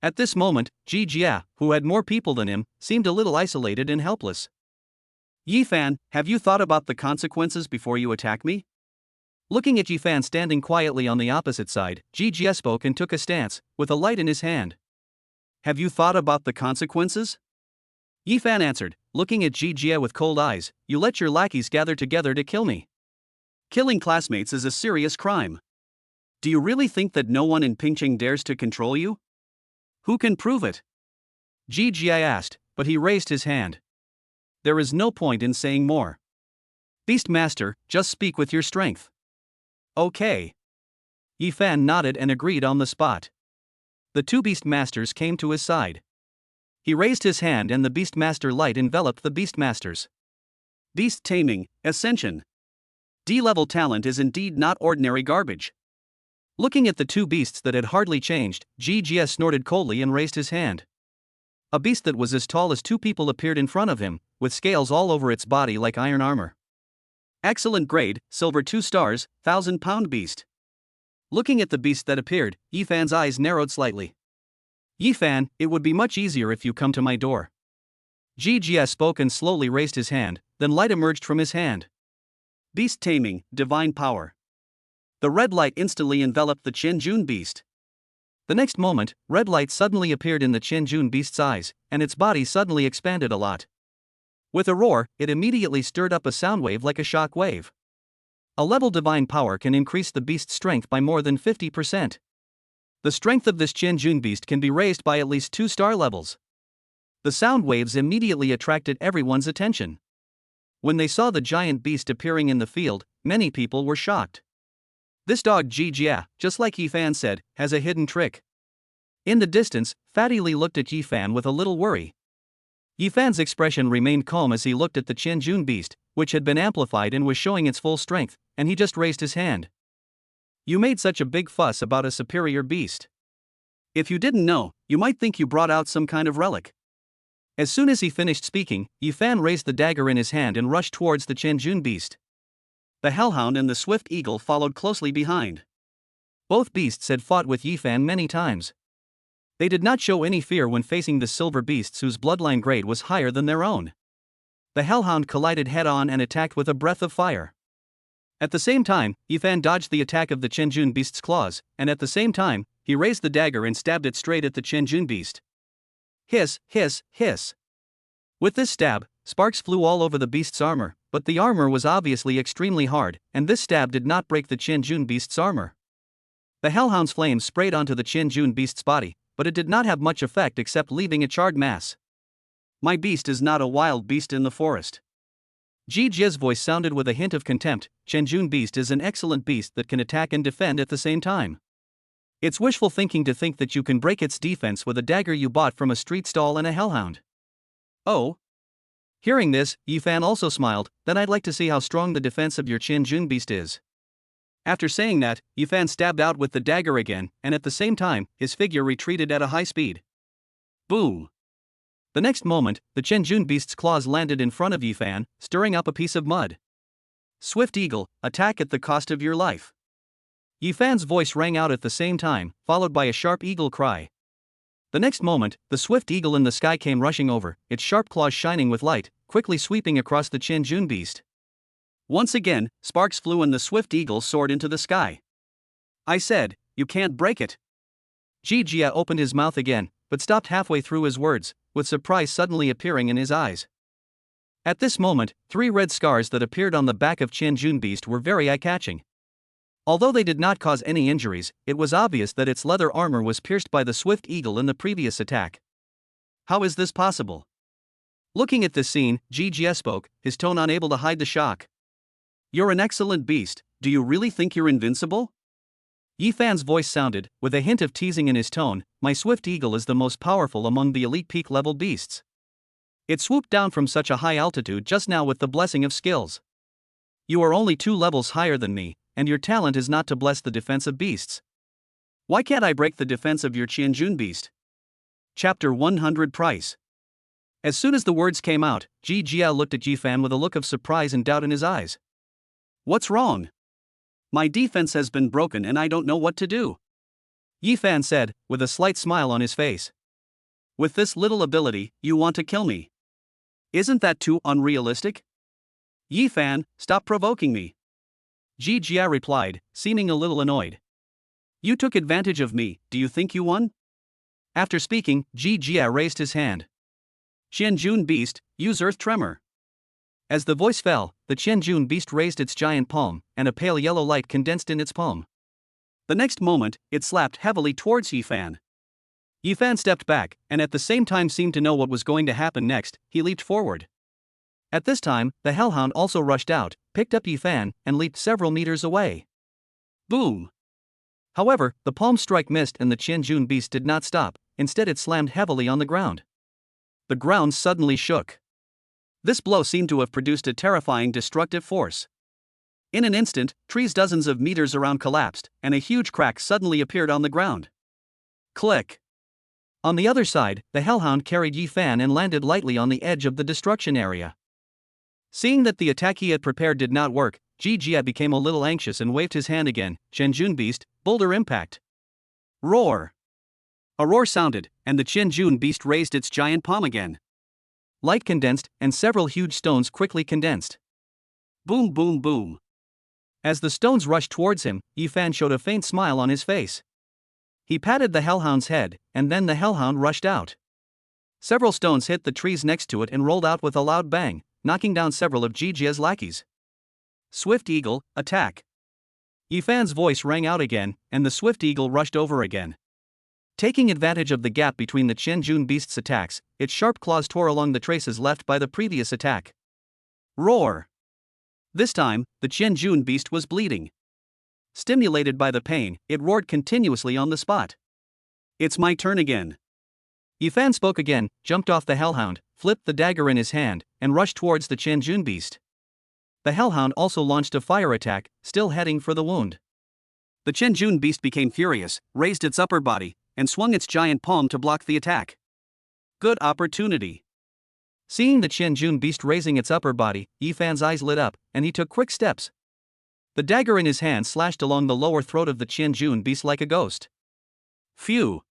At this moment, Ji Jia, who had more people than him, seemed a little isolated and helpless. Ephan, have you thought about the consequences before you attack me? Looking at Ephan standing quietly on the opposite side, Ji Jia spoke and took a stance, with a light in his hand. Have you thought about the consequences? Ephan answered, looking at Ji Jia with cold eyes, you let your lackeys gather together to kill me. Killing classmates is a serious crime. Do you really think that no one in Pingcheng dares to control you? Who can prove it? Ji Jia asked, but he raised his hand. There is no point in saying more. Beastmaster, just speak with your strength. Okay. Ephan nodded and agreed on the spot. the two beast masters came to his side. He raised his hand and the Beastmaster light enveloped the Beastmasters. Beast Taming, Ascension. D-level talent is indeed not ordinary garbage. Looking at the two beasts that had hardly changed, GGS snorted coldly and raised his hand. A beast that was as tall as two people appeared in front of him, with scales all over its body like iron armor. Excellent grade, silver 2 stars, 1,000-pound beast. Looking at the beast that appeared, Ephan's eyes narrowed slightly. Ephan, it would be much easier if you come to my door. GGS spoke and slowly raised his hand, then light emerged from his hand. Beast Taming, Divine Power. The red light instantly enveloped the Qianjun beast. The next moment, red light suddenly appeared in the Qianjun beast's eyes, and its body suddenly expanded a lot. With a roar, it immediately stirred up a sound wave like a shock wave. A level divine power can increase the beast's strength by more than 50%. The strength of this Qianjun beast can be raised by at least 2 star levels. The sound waves immediately attracted everyone's attention. When they saw the giant beast appearing in the field, many people were shocked. This dog Jia, just like Ephan said, has a hidden trick. In the distance, Fatty Lee looked at Ephan with a little worry. Ephan's expression remained calm as he looked at the Qianjun beast, which had been amplified and was showing its full strength, and he just raised his hand. You made such a big fuss about a superior beast. If you didn't know, you might think you brought out some kind of relic. As soon as he finished speaking, Ephan raised the dagger in his hand and rushed towards the Qianjun beast. The Hellhound and the Swift Eagle followed closely behind. Both beasts had fought with Ephan many times. They did not show any fear when facing the silver beasts whose bloodline grade was higher than their own. The Hellhound collided head-on and attacked with a breath of fire. At the same time, Ephan dodged the attack of the Qianjun beast's claws, and at the same time, he raised the dagger and stabbed it straight at the Qianjun beast. Hiss, hiss, hiss. With this stab, sparks flew all over the beast's armor, but the armor was obviously extremely hard, and this stab did not break the Qianjun beast's armor. The Hellhound's flames sprayed onto the Qianjun beast's body, but it did not have much effect except leaving a charred mass. My beast is not a wild beast in the forest. Ji's voice sounded with a hint of contempt. Qianjun beast is an excellent beast that can attack and defend at the same time. It's wishful thinking to think that you can break its defense with a dagger you bought from a street stall and a hellhound. Oh. Hearing this, Ephan also smiled. Then I'd like to see how strong the defense of your Qianjun beast is. After saying that, Ephan stabbed out with the dagger again, and at the same time, his figure retreated at a high speed. Boom. The next moment, the Qianjun beast's claws landed in front of Ephan, stirring up a piece of mud. Swift Eagle, attack at the cost of your life. Ephan's voice rang out at the same time, followed by a sharp eagle cry. The next moment, the Swift Eagle in the sky came rushing over, its sharp claws shining with light, quickly sweeping across the Qianjun beast. Once again, sparks flew and the Swift Eagle soared into the sky. I said, you can't break it. Jia opened his mouth again, but stopped halfway through his words, with surprise suddenly appearing in his eyes. At this moment, 3 red scars that appeared on the back of Qianjun beast were very eye-catching. Although they did not cause any injuries, it was obvious that its leather armor was pierced by the Swift Eagle in the previous attack. How is this possible? Looking at this scene, Jia spoke, his tone unable to hide the shock. You're an excellent beast, do you really think you're invincible? Ephan's voice sounded, with a hint of teasing in his tone, my Swift Eagle is the most powerful among the elite peak-level beasts. It swooped down from such a high altitude just now with the blessing of skills. You are only 2 levels higher than me, and your talent is not to bless the defense of beasts. Why can't I break the defense of your Qianjun beast? Chapter 100 Price. As soon as the words came out, Jia looked at Ephan with a look of surprise and doubt in his eyes. What's wrong? My defense has been broken and I don't know what to do. Ephan said, with a slight smile on his face. With this little ability, you want to kill me. Isn't that too unrealistic? Ephan, stop provoking me. Jia replied, seeming a little annoyed. You took advantage of me, do you think you won? After speaking, Jia raised his hand. Qianjun beast, use earth tremor. As the voice fell, the Qianjun beast raised its giant palm, and a pale yellow light condensed in its palm. The next moment, it slapped heavily towards Ephan. Ephan stepped back, and at the same time seemed to know what was going to happen next. He leaped forward. At this time, the Hellhound also rushed out, picked up Ephan, and leaped several meters away. Boom! However, the palm strike missed and the Qianjun beast did not stop, instead it slammed heavily on the ground. The ground suddenly shook. This blow seemed to have produced a terrifying destructive force. In an instant, trees dozens of meters around collapsed, and a huge crack suddenly appeared on the ground. Click! On the other side, the hellhound carried Ephan and landed lightly on the edge of the destruction area. Seeing that the attack he had prepared did not work, Jia became a little anxious and waved his hand again. Qianjun beast, boulder impact. Roar! A roar sounded, and the Qianjun beast raised its giant palm again. Light condensed, and several huge stones quickly condensed. Boom, boom, boom. As the stones rushed towards him, Ephan showed a faint smile on his face. He patted the hellhound's head, and then the hellhound rushed out. Several stones hit the trees next to it and rolled out with a loud bang, knocking down several of Jijia's lackeys. Swift Eagle, attack! Ephan's voice rang out again, and the Swift Eagle rushed over again. Taking advantage of the gap between the Qianjun beast's attacks, its sharp claws tore along the traces left by the previous attack. Roar! This time, the Qianjun beast was bleeding. Stimulated by the pain, it roared continuously on the spot. It's my turn again. Ephan spoke again, jumped off the hellhound, flipped the dagger in his hand, and rushed towards the Qianjun beast. The hellhound also launched a fire attack, still heading for the wound. The Qianjun beast became furious, raised its upper body, and swung its giant palm to block the attack. Good opportunity. Seeing the Qianjun beast raising its upper body, Ephan's eyes lit up, and he took quick steps. The dagger in his hand slashed along the lower throat of the Qianjun beast like a ghost. Phew!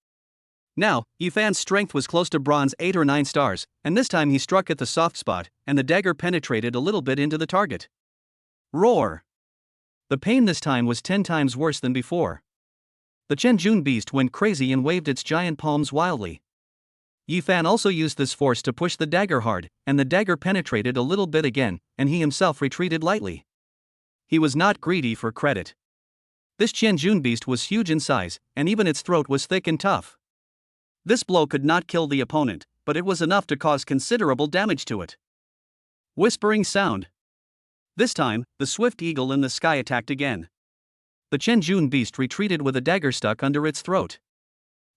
Now, Ephan's strength was close to bronze 8 or 9 stars, and this time he struck at the soft spot, and the dagger penetrated a little bit into the target. Roar! The pain this time was 10 times worse than before. The Qianjun beast went crazy and waved its giant palms wildly. Ephan also used this force to push the dagger hard, and the dagger penetrated a little bit again, and he himself retreated lightly. He was not greedy for credit. This Qianjun beast was huge in size, and even its throat was thick and tough. This blow could not kill the opponent, but it was enough to cause considerable damage to it. Whispering sound. This time, the Swift Eagle in the sky attacked again. The Qianjun beast retreated with a dagger stuck under its throat.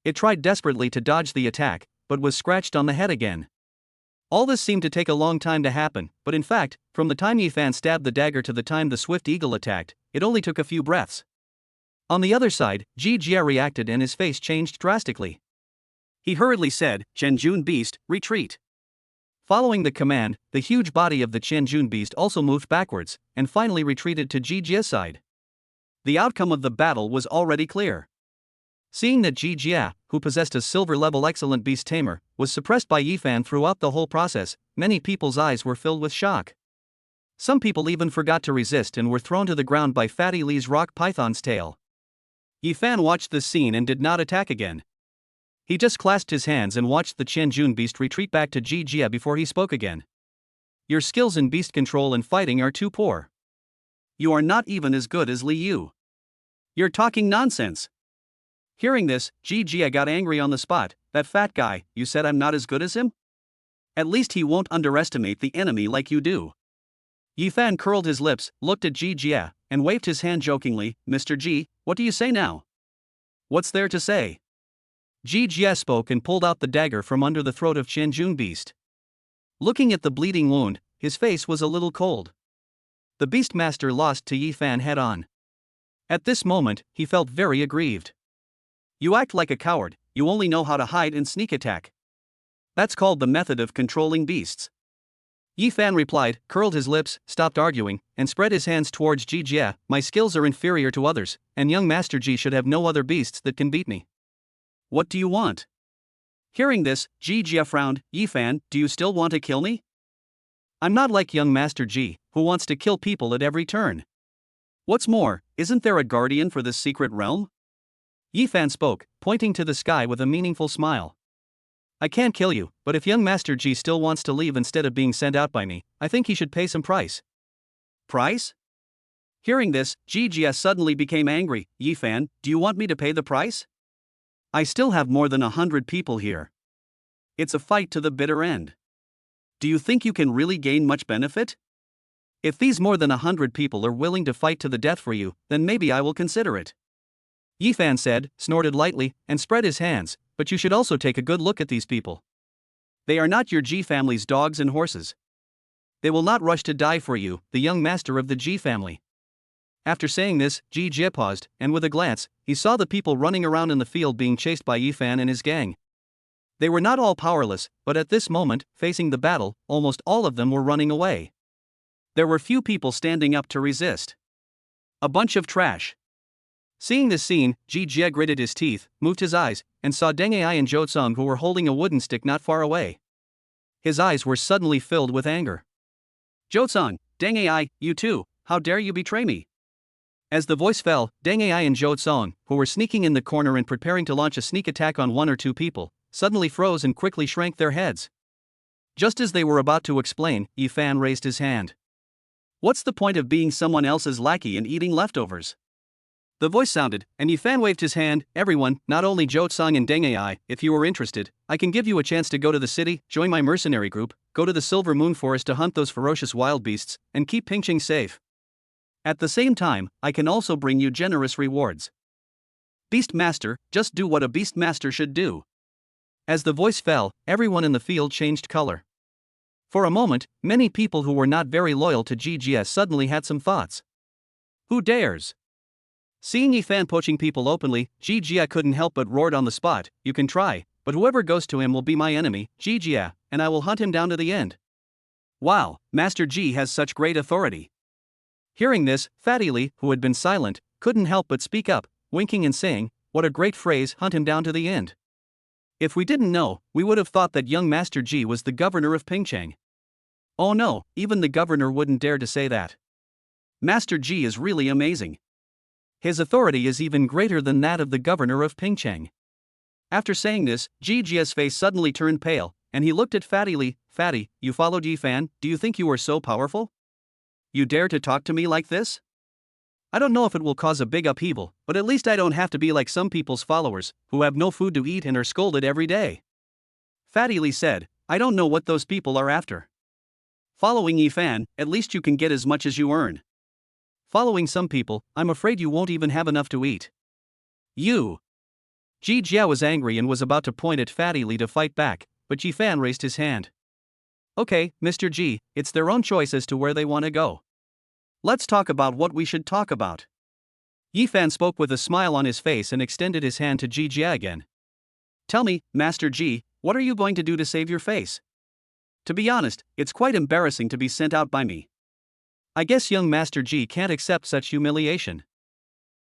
It tried desperately to dodge the attack, but was scratched on the head again. All this seemed to take a long time to happen, but in fact, from the time Ephan stabbed the dagger to the time the Swift Eagle attacked, it only took a few breaths. On the other side, Jia reacted and his face changed drastically. He hurriedly said, "Qianjun beast, retreat." Following the command, the huge body of the Qianjun beast also moved backwards, and finally retreated to Jijia's side. The outcome of the battle was already clear. Seeing that Jia, who possessed a silver-level excellent beast tamer, was suppressed by Ephan throughout the whole process, many people's eyes were filled with shock. Some people even forgot to resist and were thrown to the ground by Fatty Lee's rock python's tail. Ephan watched this scene and did not attack again. He just clasped his hands and watched the Qianjun beast retreat back to Jia before he spoke again. Your skills in beast control and fighting are too poor. You are not even as good as Li Yu. You're talking nonsense. Hearing this, Jia got angry on the spot. That fat guy, you said I'm not as good as him? At least he won't underestimate the enemy like you do. Ephan curled his lips, looked at Jia, and waved his hand jokingly. Mr. Ji, what do you say now? What's there to say? Jia spoke and pulled out the dagger from under the throat of Qianjun beast. Looking at the bleeding wound, his face was a little cold. The Beastmaster lost to Ephan head on. At this moment, he felt very aggrieved. You act like a coward, you only know how to hide and sneak attack. That's called the method of controlling beasts. Ephan replied, curled his lips, stopped arguing, and spread his hands towards Jia. My skills are inferior to others, and young Master Ji should have no other beasts that can beat me. What do you want? Hearing this, Jia frowned. Ephan, do you still want to kill me? I'm not like young Master Ji, who wants to kill people at every turn. What's more, isn't there a guardian for this secret realm? Ephan spoke, pointing to the sky with a meaningful smile. I can't kill you, but if young Master Ji still wants to leave instead of being sent out by me, I think he should pay some price. Price? Hearing this, Jia suddenly became angry. Ephan, do you want me to pay the price? I still have more than 100 people here. It's a fight to the bitter end. Do you think you can really gain much benefit? If these more than 100 people are willing to fight to the death for you, then maybe I will consider it. Ephan said, snorted lightly, and spread his hands, but you should also take a good look at these people. They are not your G family's dogs and horses. They will not rush to die for you, the young master of the G family. After saying this, Ji paused, and with a glance, he saw the people running around in the field being chased by Ephan and his gang. They were not all powerless, but at this moment, facing the battle, almost all of them were running away. There were few people standing up to resist. A bunch of trash. Seeing this scene, Ji gritted his teeth, moved his eyes, and saw Deng Ai and Zhou Tsung who were holding a wooden stick not far away. His eyes were suddenly filled with anger. Zhou Tsung, Deng Ai, you too, how dare you betray me? As the voice fell, Deng Ai and Zhou Tsung, who were sneaking in the corner and preparing to launch a sneak attack on one or two people, suddenly froze and quickly shrank their heads. Just as they were about to explain, Ephan raised his hand. What's the point of being someone else's lackey and eating leftovers? The voice sounded, and Ephan waved his hand. Everyone, not only Zhou Tsung and Deng Ai, if you are interested, I can give you a chance to go to the city, join my mercenary group, go to the Silver Moon Forest to hunt those ferocious wild beasts, and keep Pingqing safe. At the same time, I can also bring you generous rewards. Beast Master, just do what a Beast Master should do. As the voice fell, everyone in the field changed color. For a moment, many people who were not very loyal to GGS suddenly had some thoughts. Who dares? Seeing Ephan poaching people openly, GGA couldn't help but roared on the spot, you can try, but whoever goes to him will be my enemy, GGA, and I will hunt him down to the end. Wow, Master G has such great authority. Hearing this, Fatty Lee, who had been silent, couldn't help but speak up, winking and saying, what a great phrase, hunt him down to the end. If we didn't know, we would have thought that young Master G was the governor of Pingqing. Oh no, even the governor wouldn't dare to say that. Master G is really amazing. His authority is even greater than that of the governor of Pingqing. After saying this, GG's face suddenly turned pale, and he looked at Fatty Lee. Fatty, you followed Ephan, do you think you are so powerful? You dare to talk to me like this? I don't know if it will cause a big upheaval, but at least I don't have to be like some people's followers, who have no food to eat and are scolded every day. Fatty Lee said, I don't know what those people are after. Following Ephan, at least you can get as much as you earn. Following some people, I'm afraid you won't even have enough to eat. You. Ji Jia was angry and was about to point at Fatty Lee to fight back, but Ephan raised his hand. Okay, Mr. G, it's their own choice as to where they want to go. Let's talk about what we should talk about. Ephan spoke with a smile on his face and extended his hand to Ji Jia again. Tell me, Master G, what are you going to do to save your face? To be honest, it's quite embarrassing to be sent out by me. I guess young Master G can't accept such humiliation.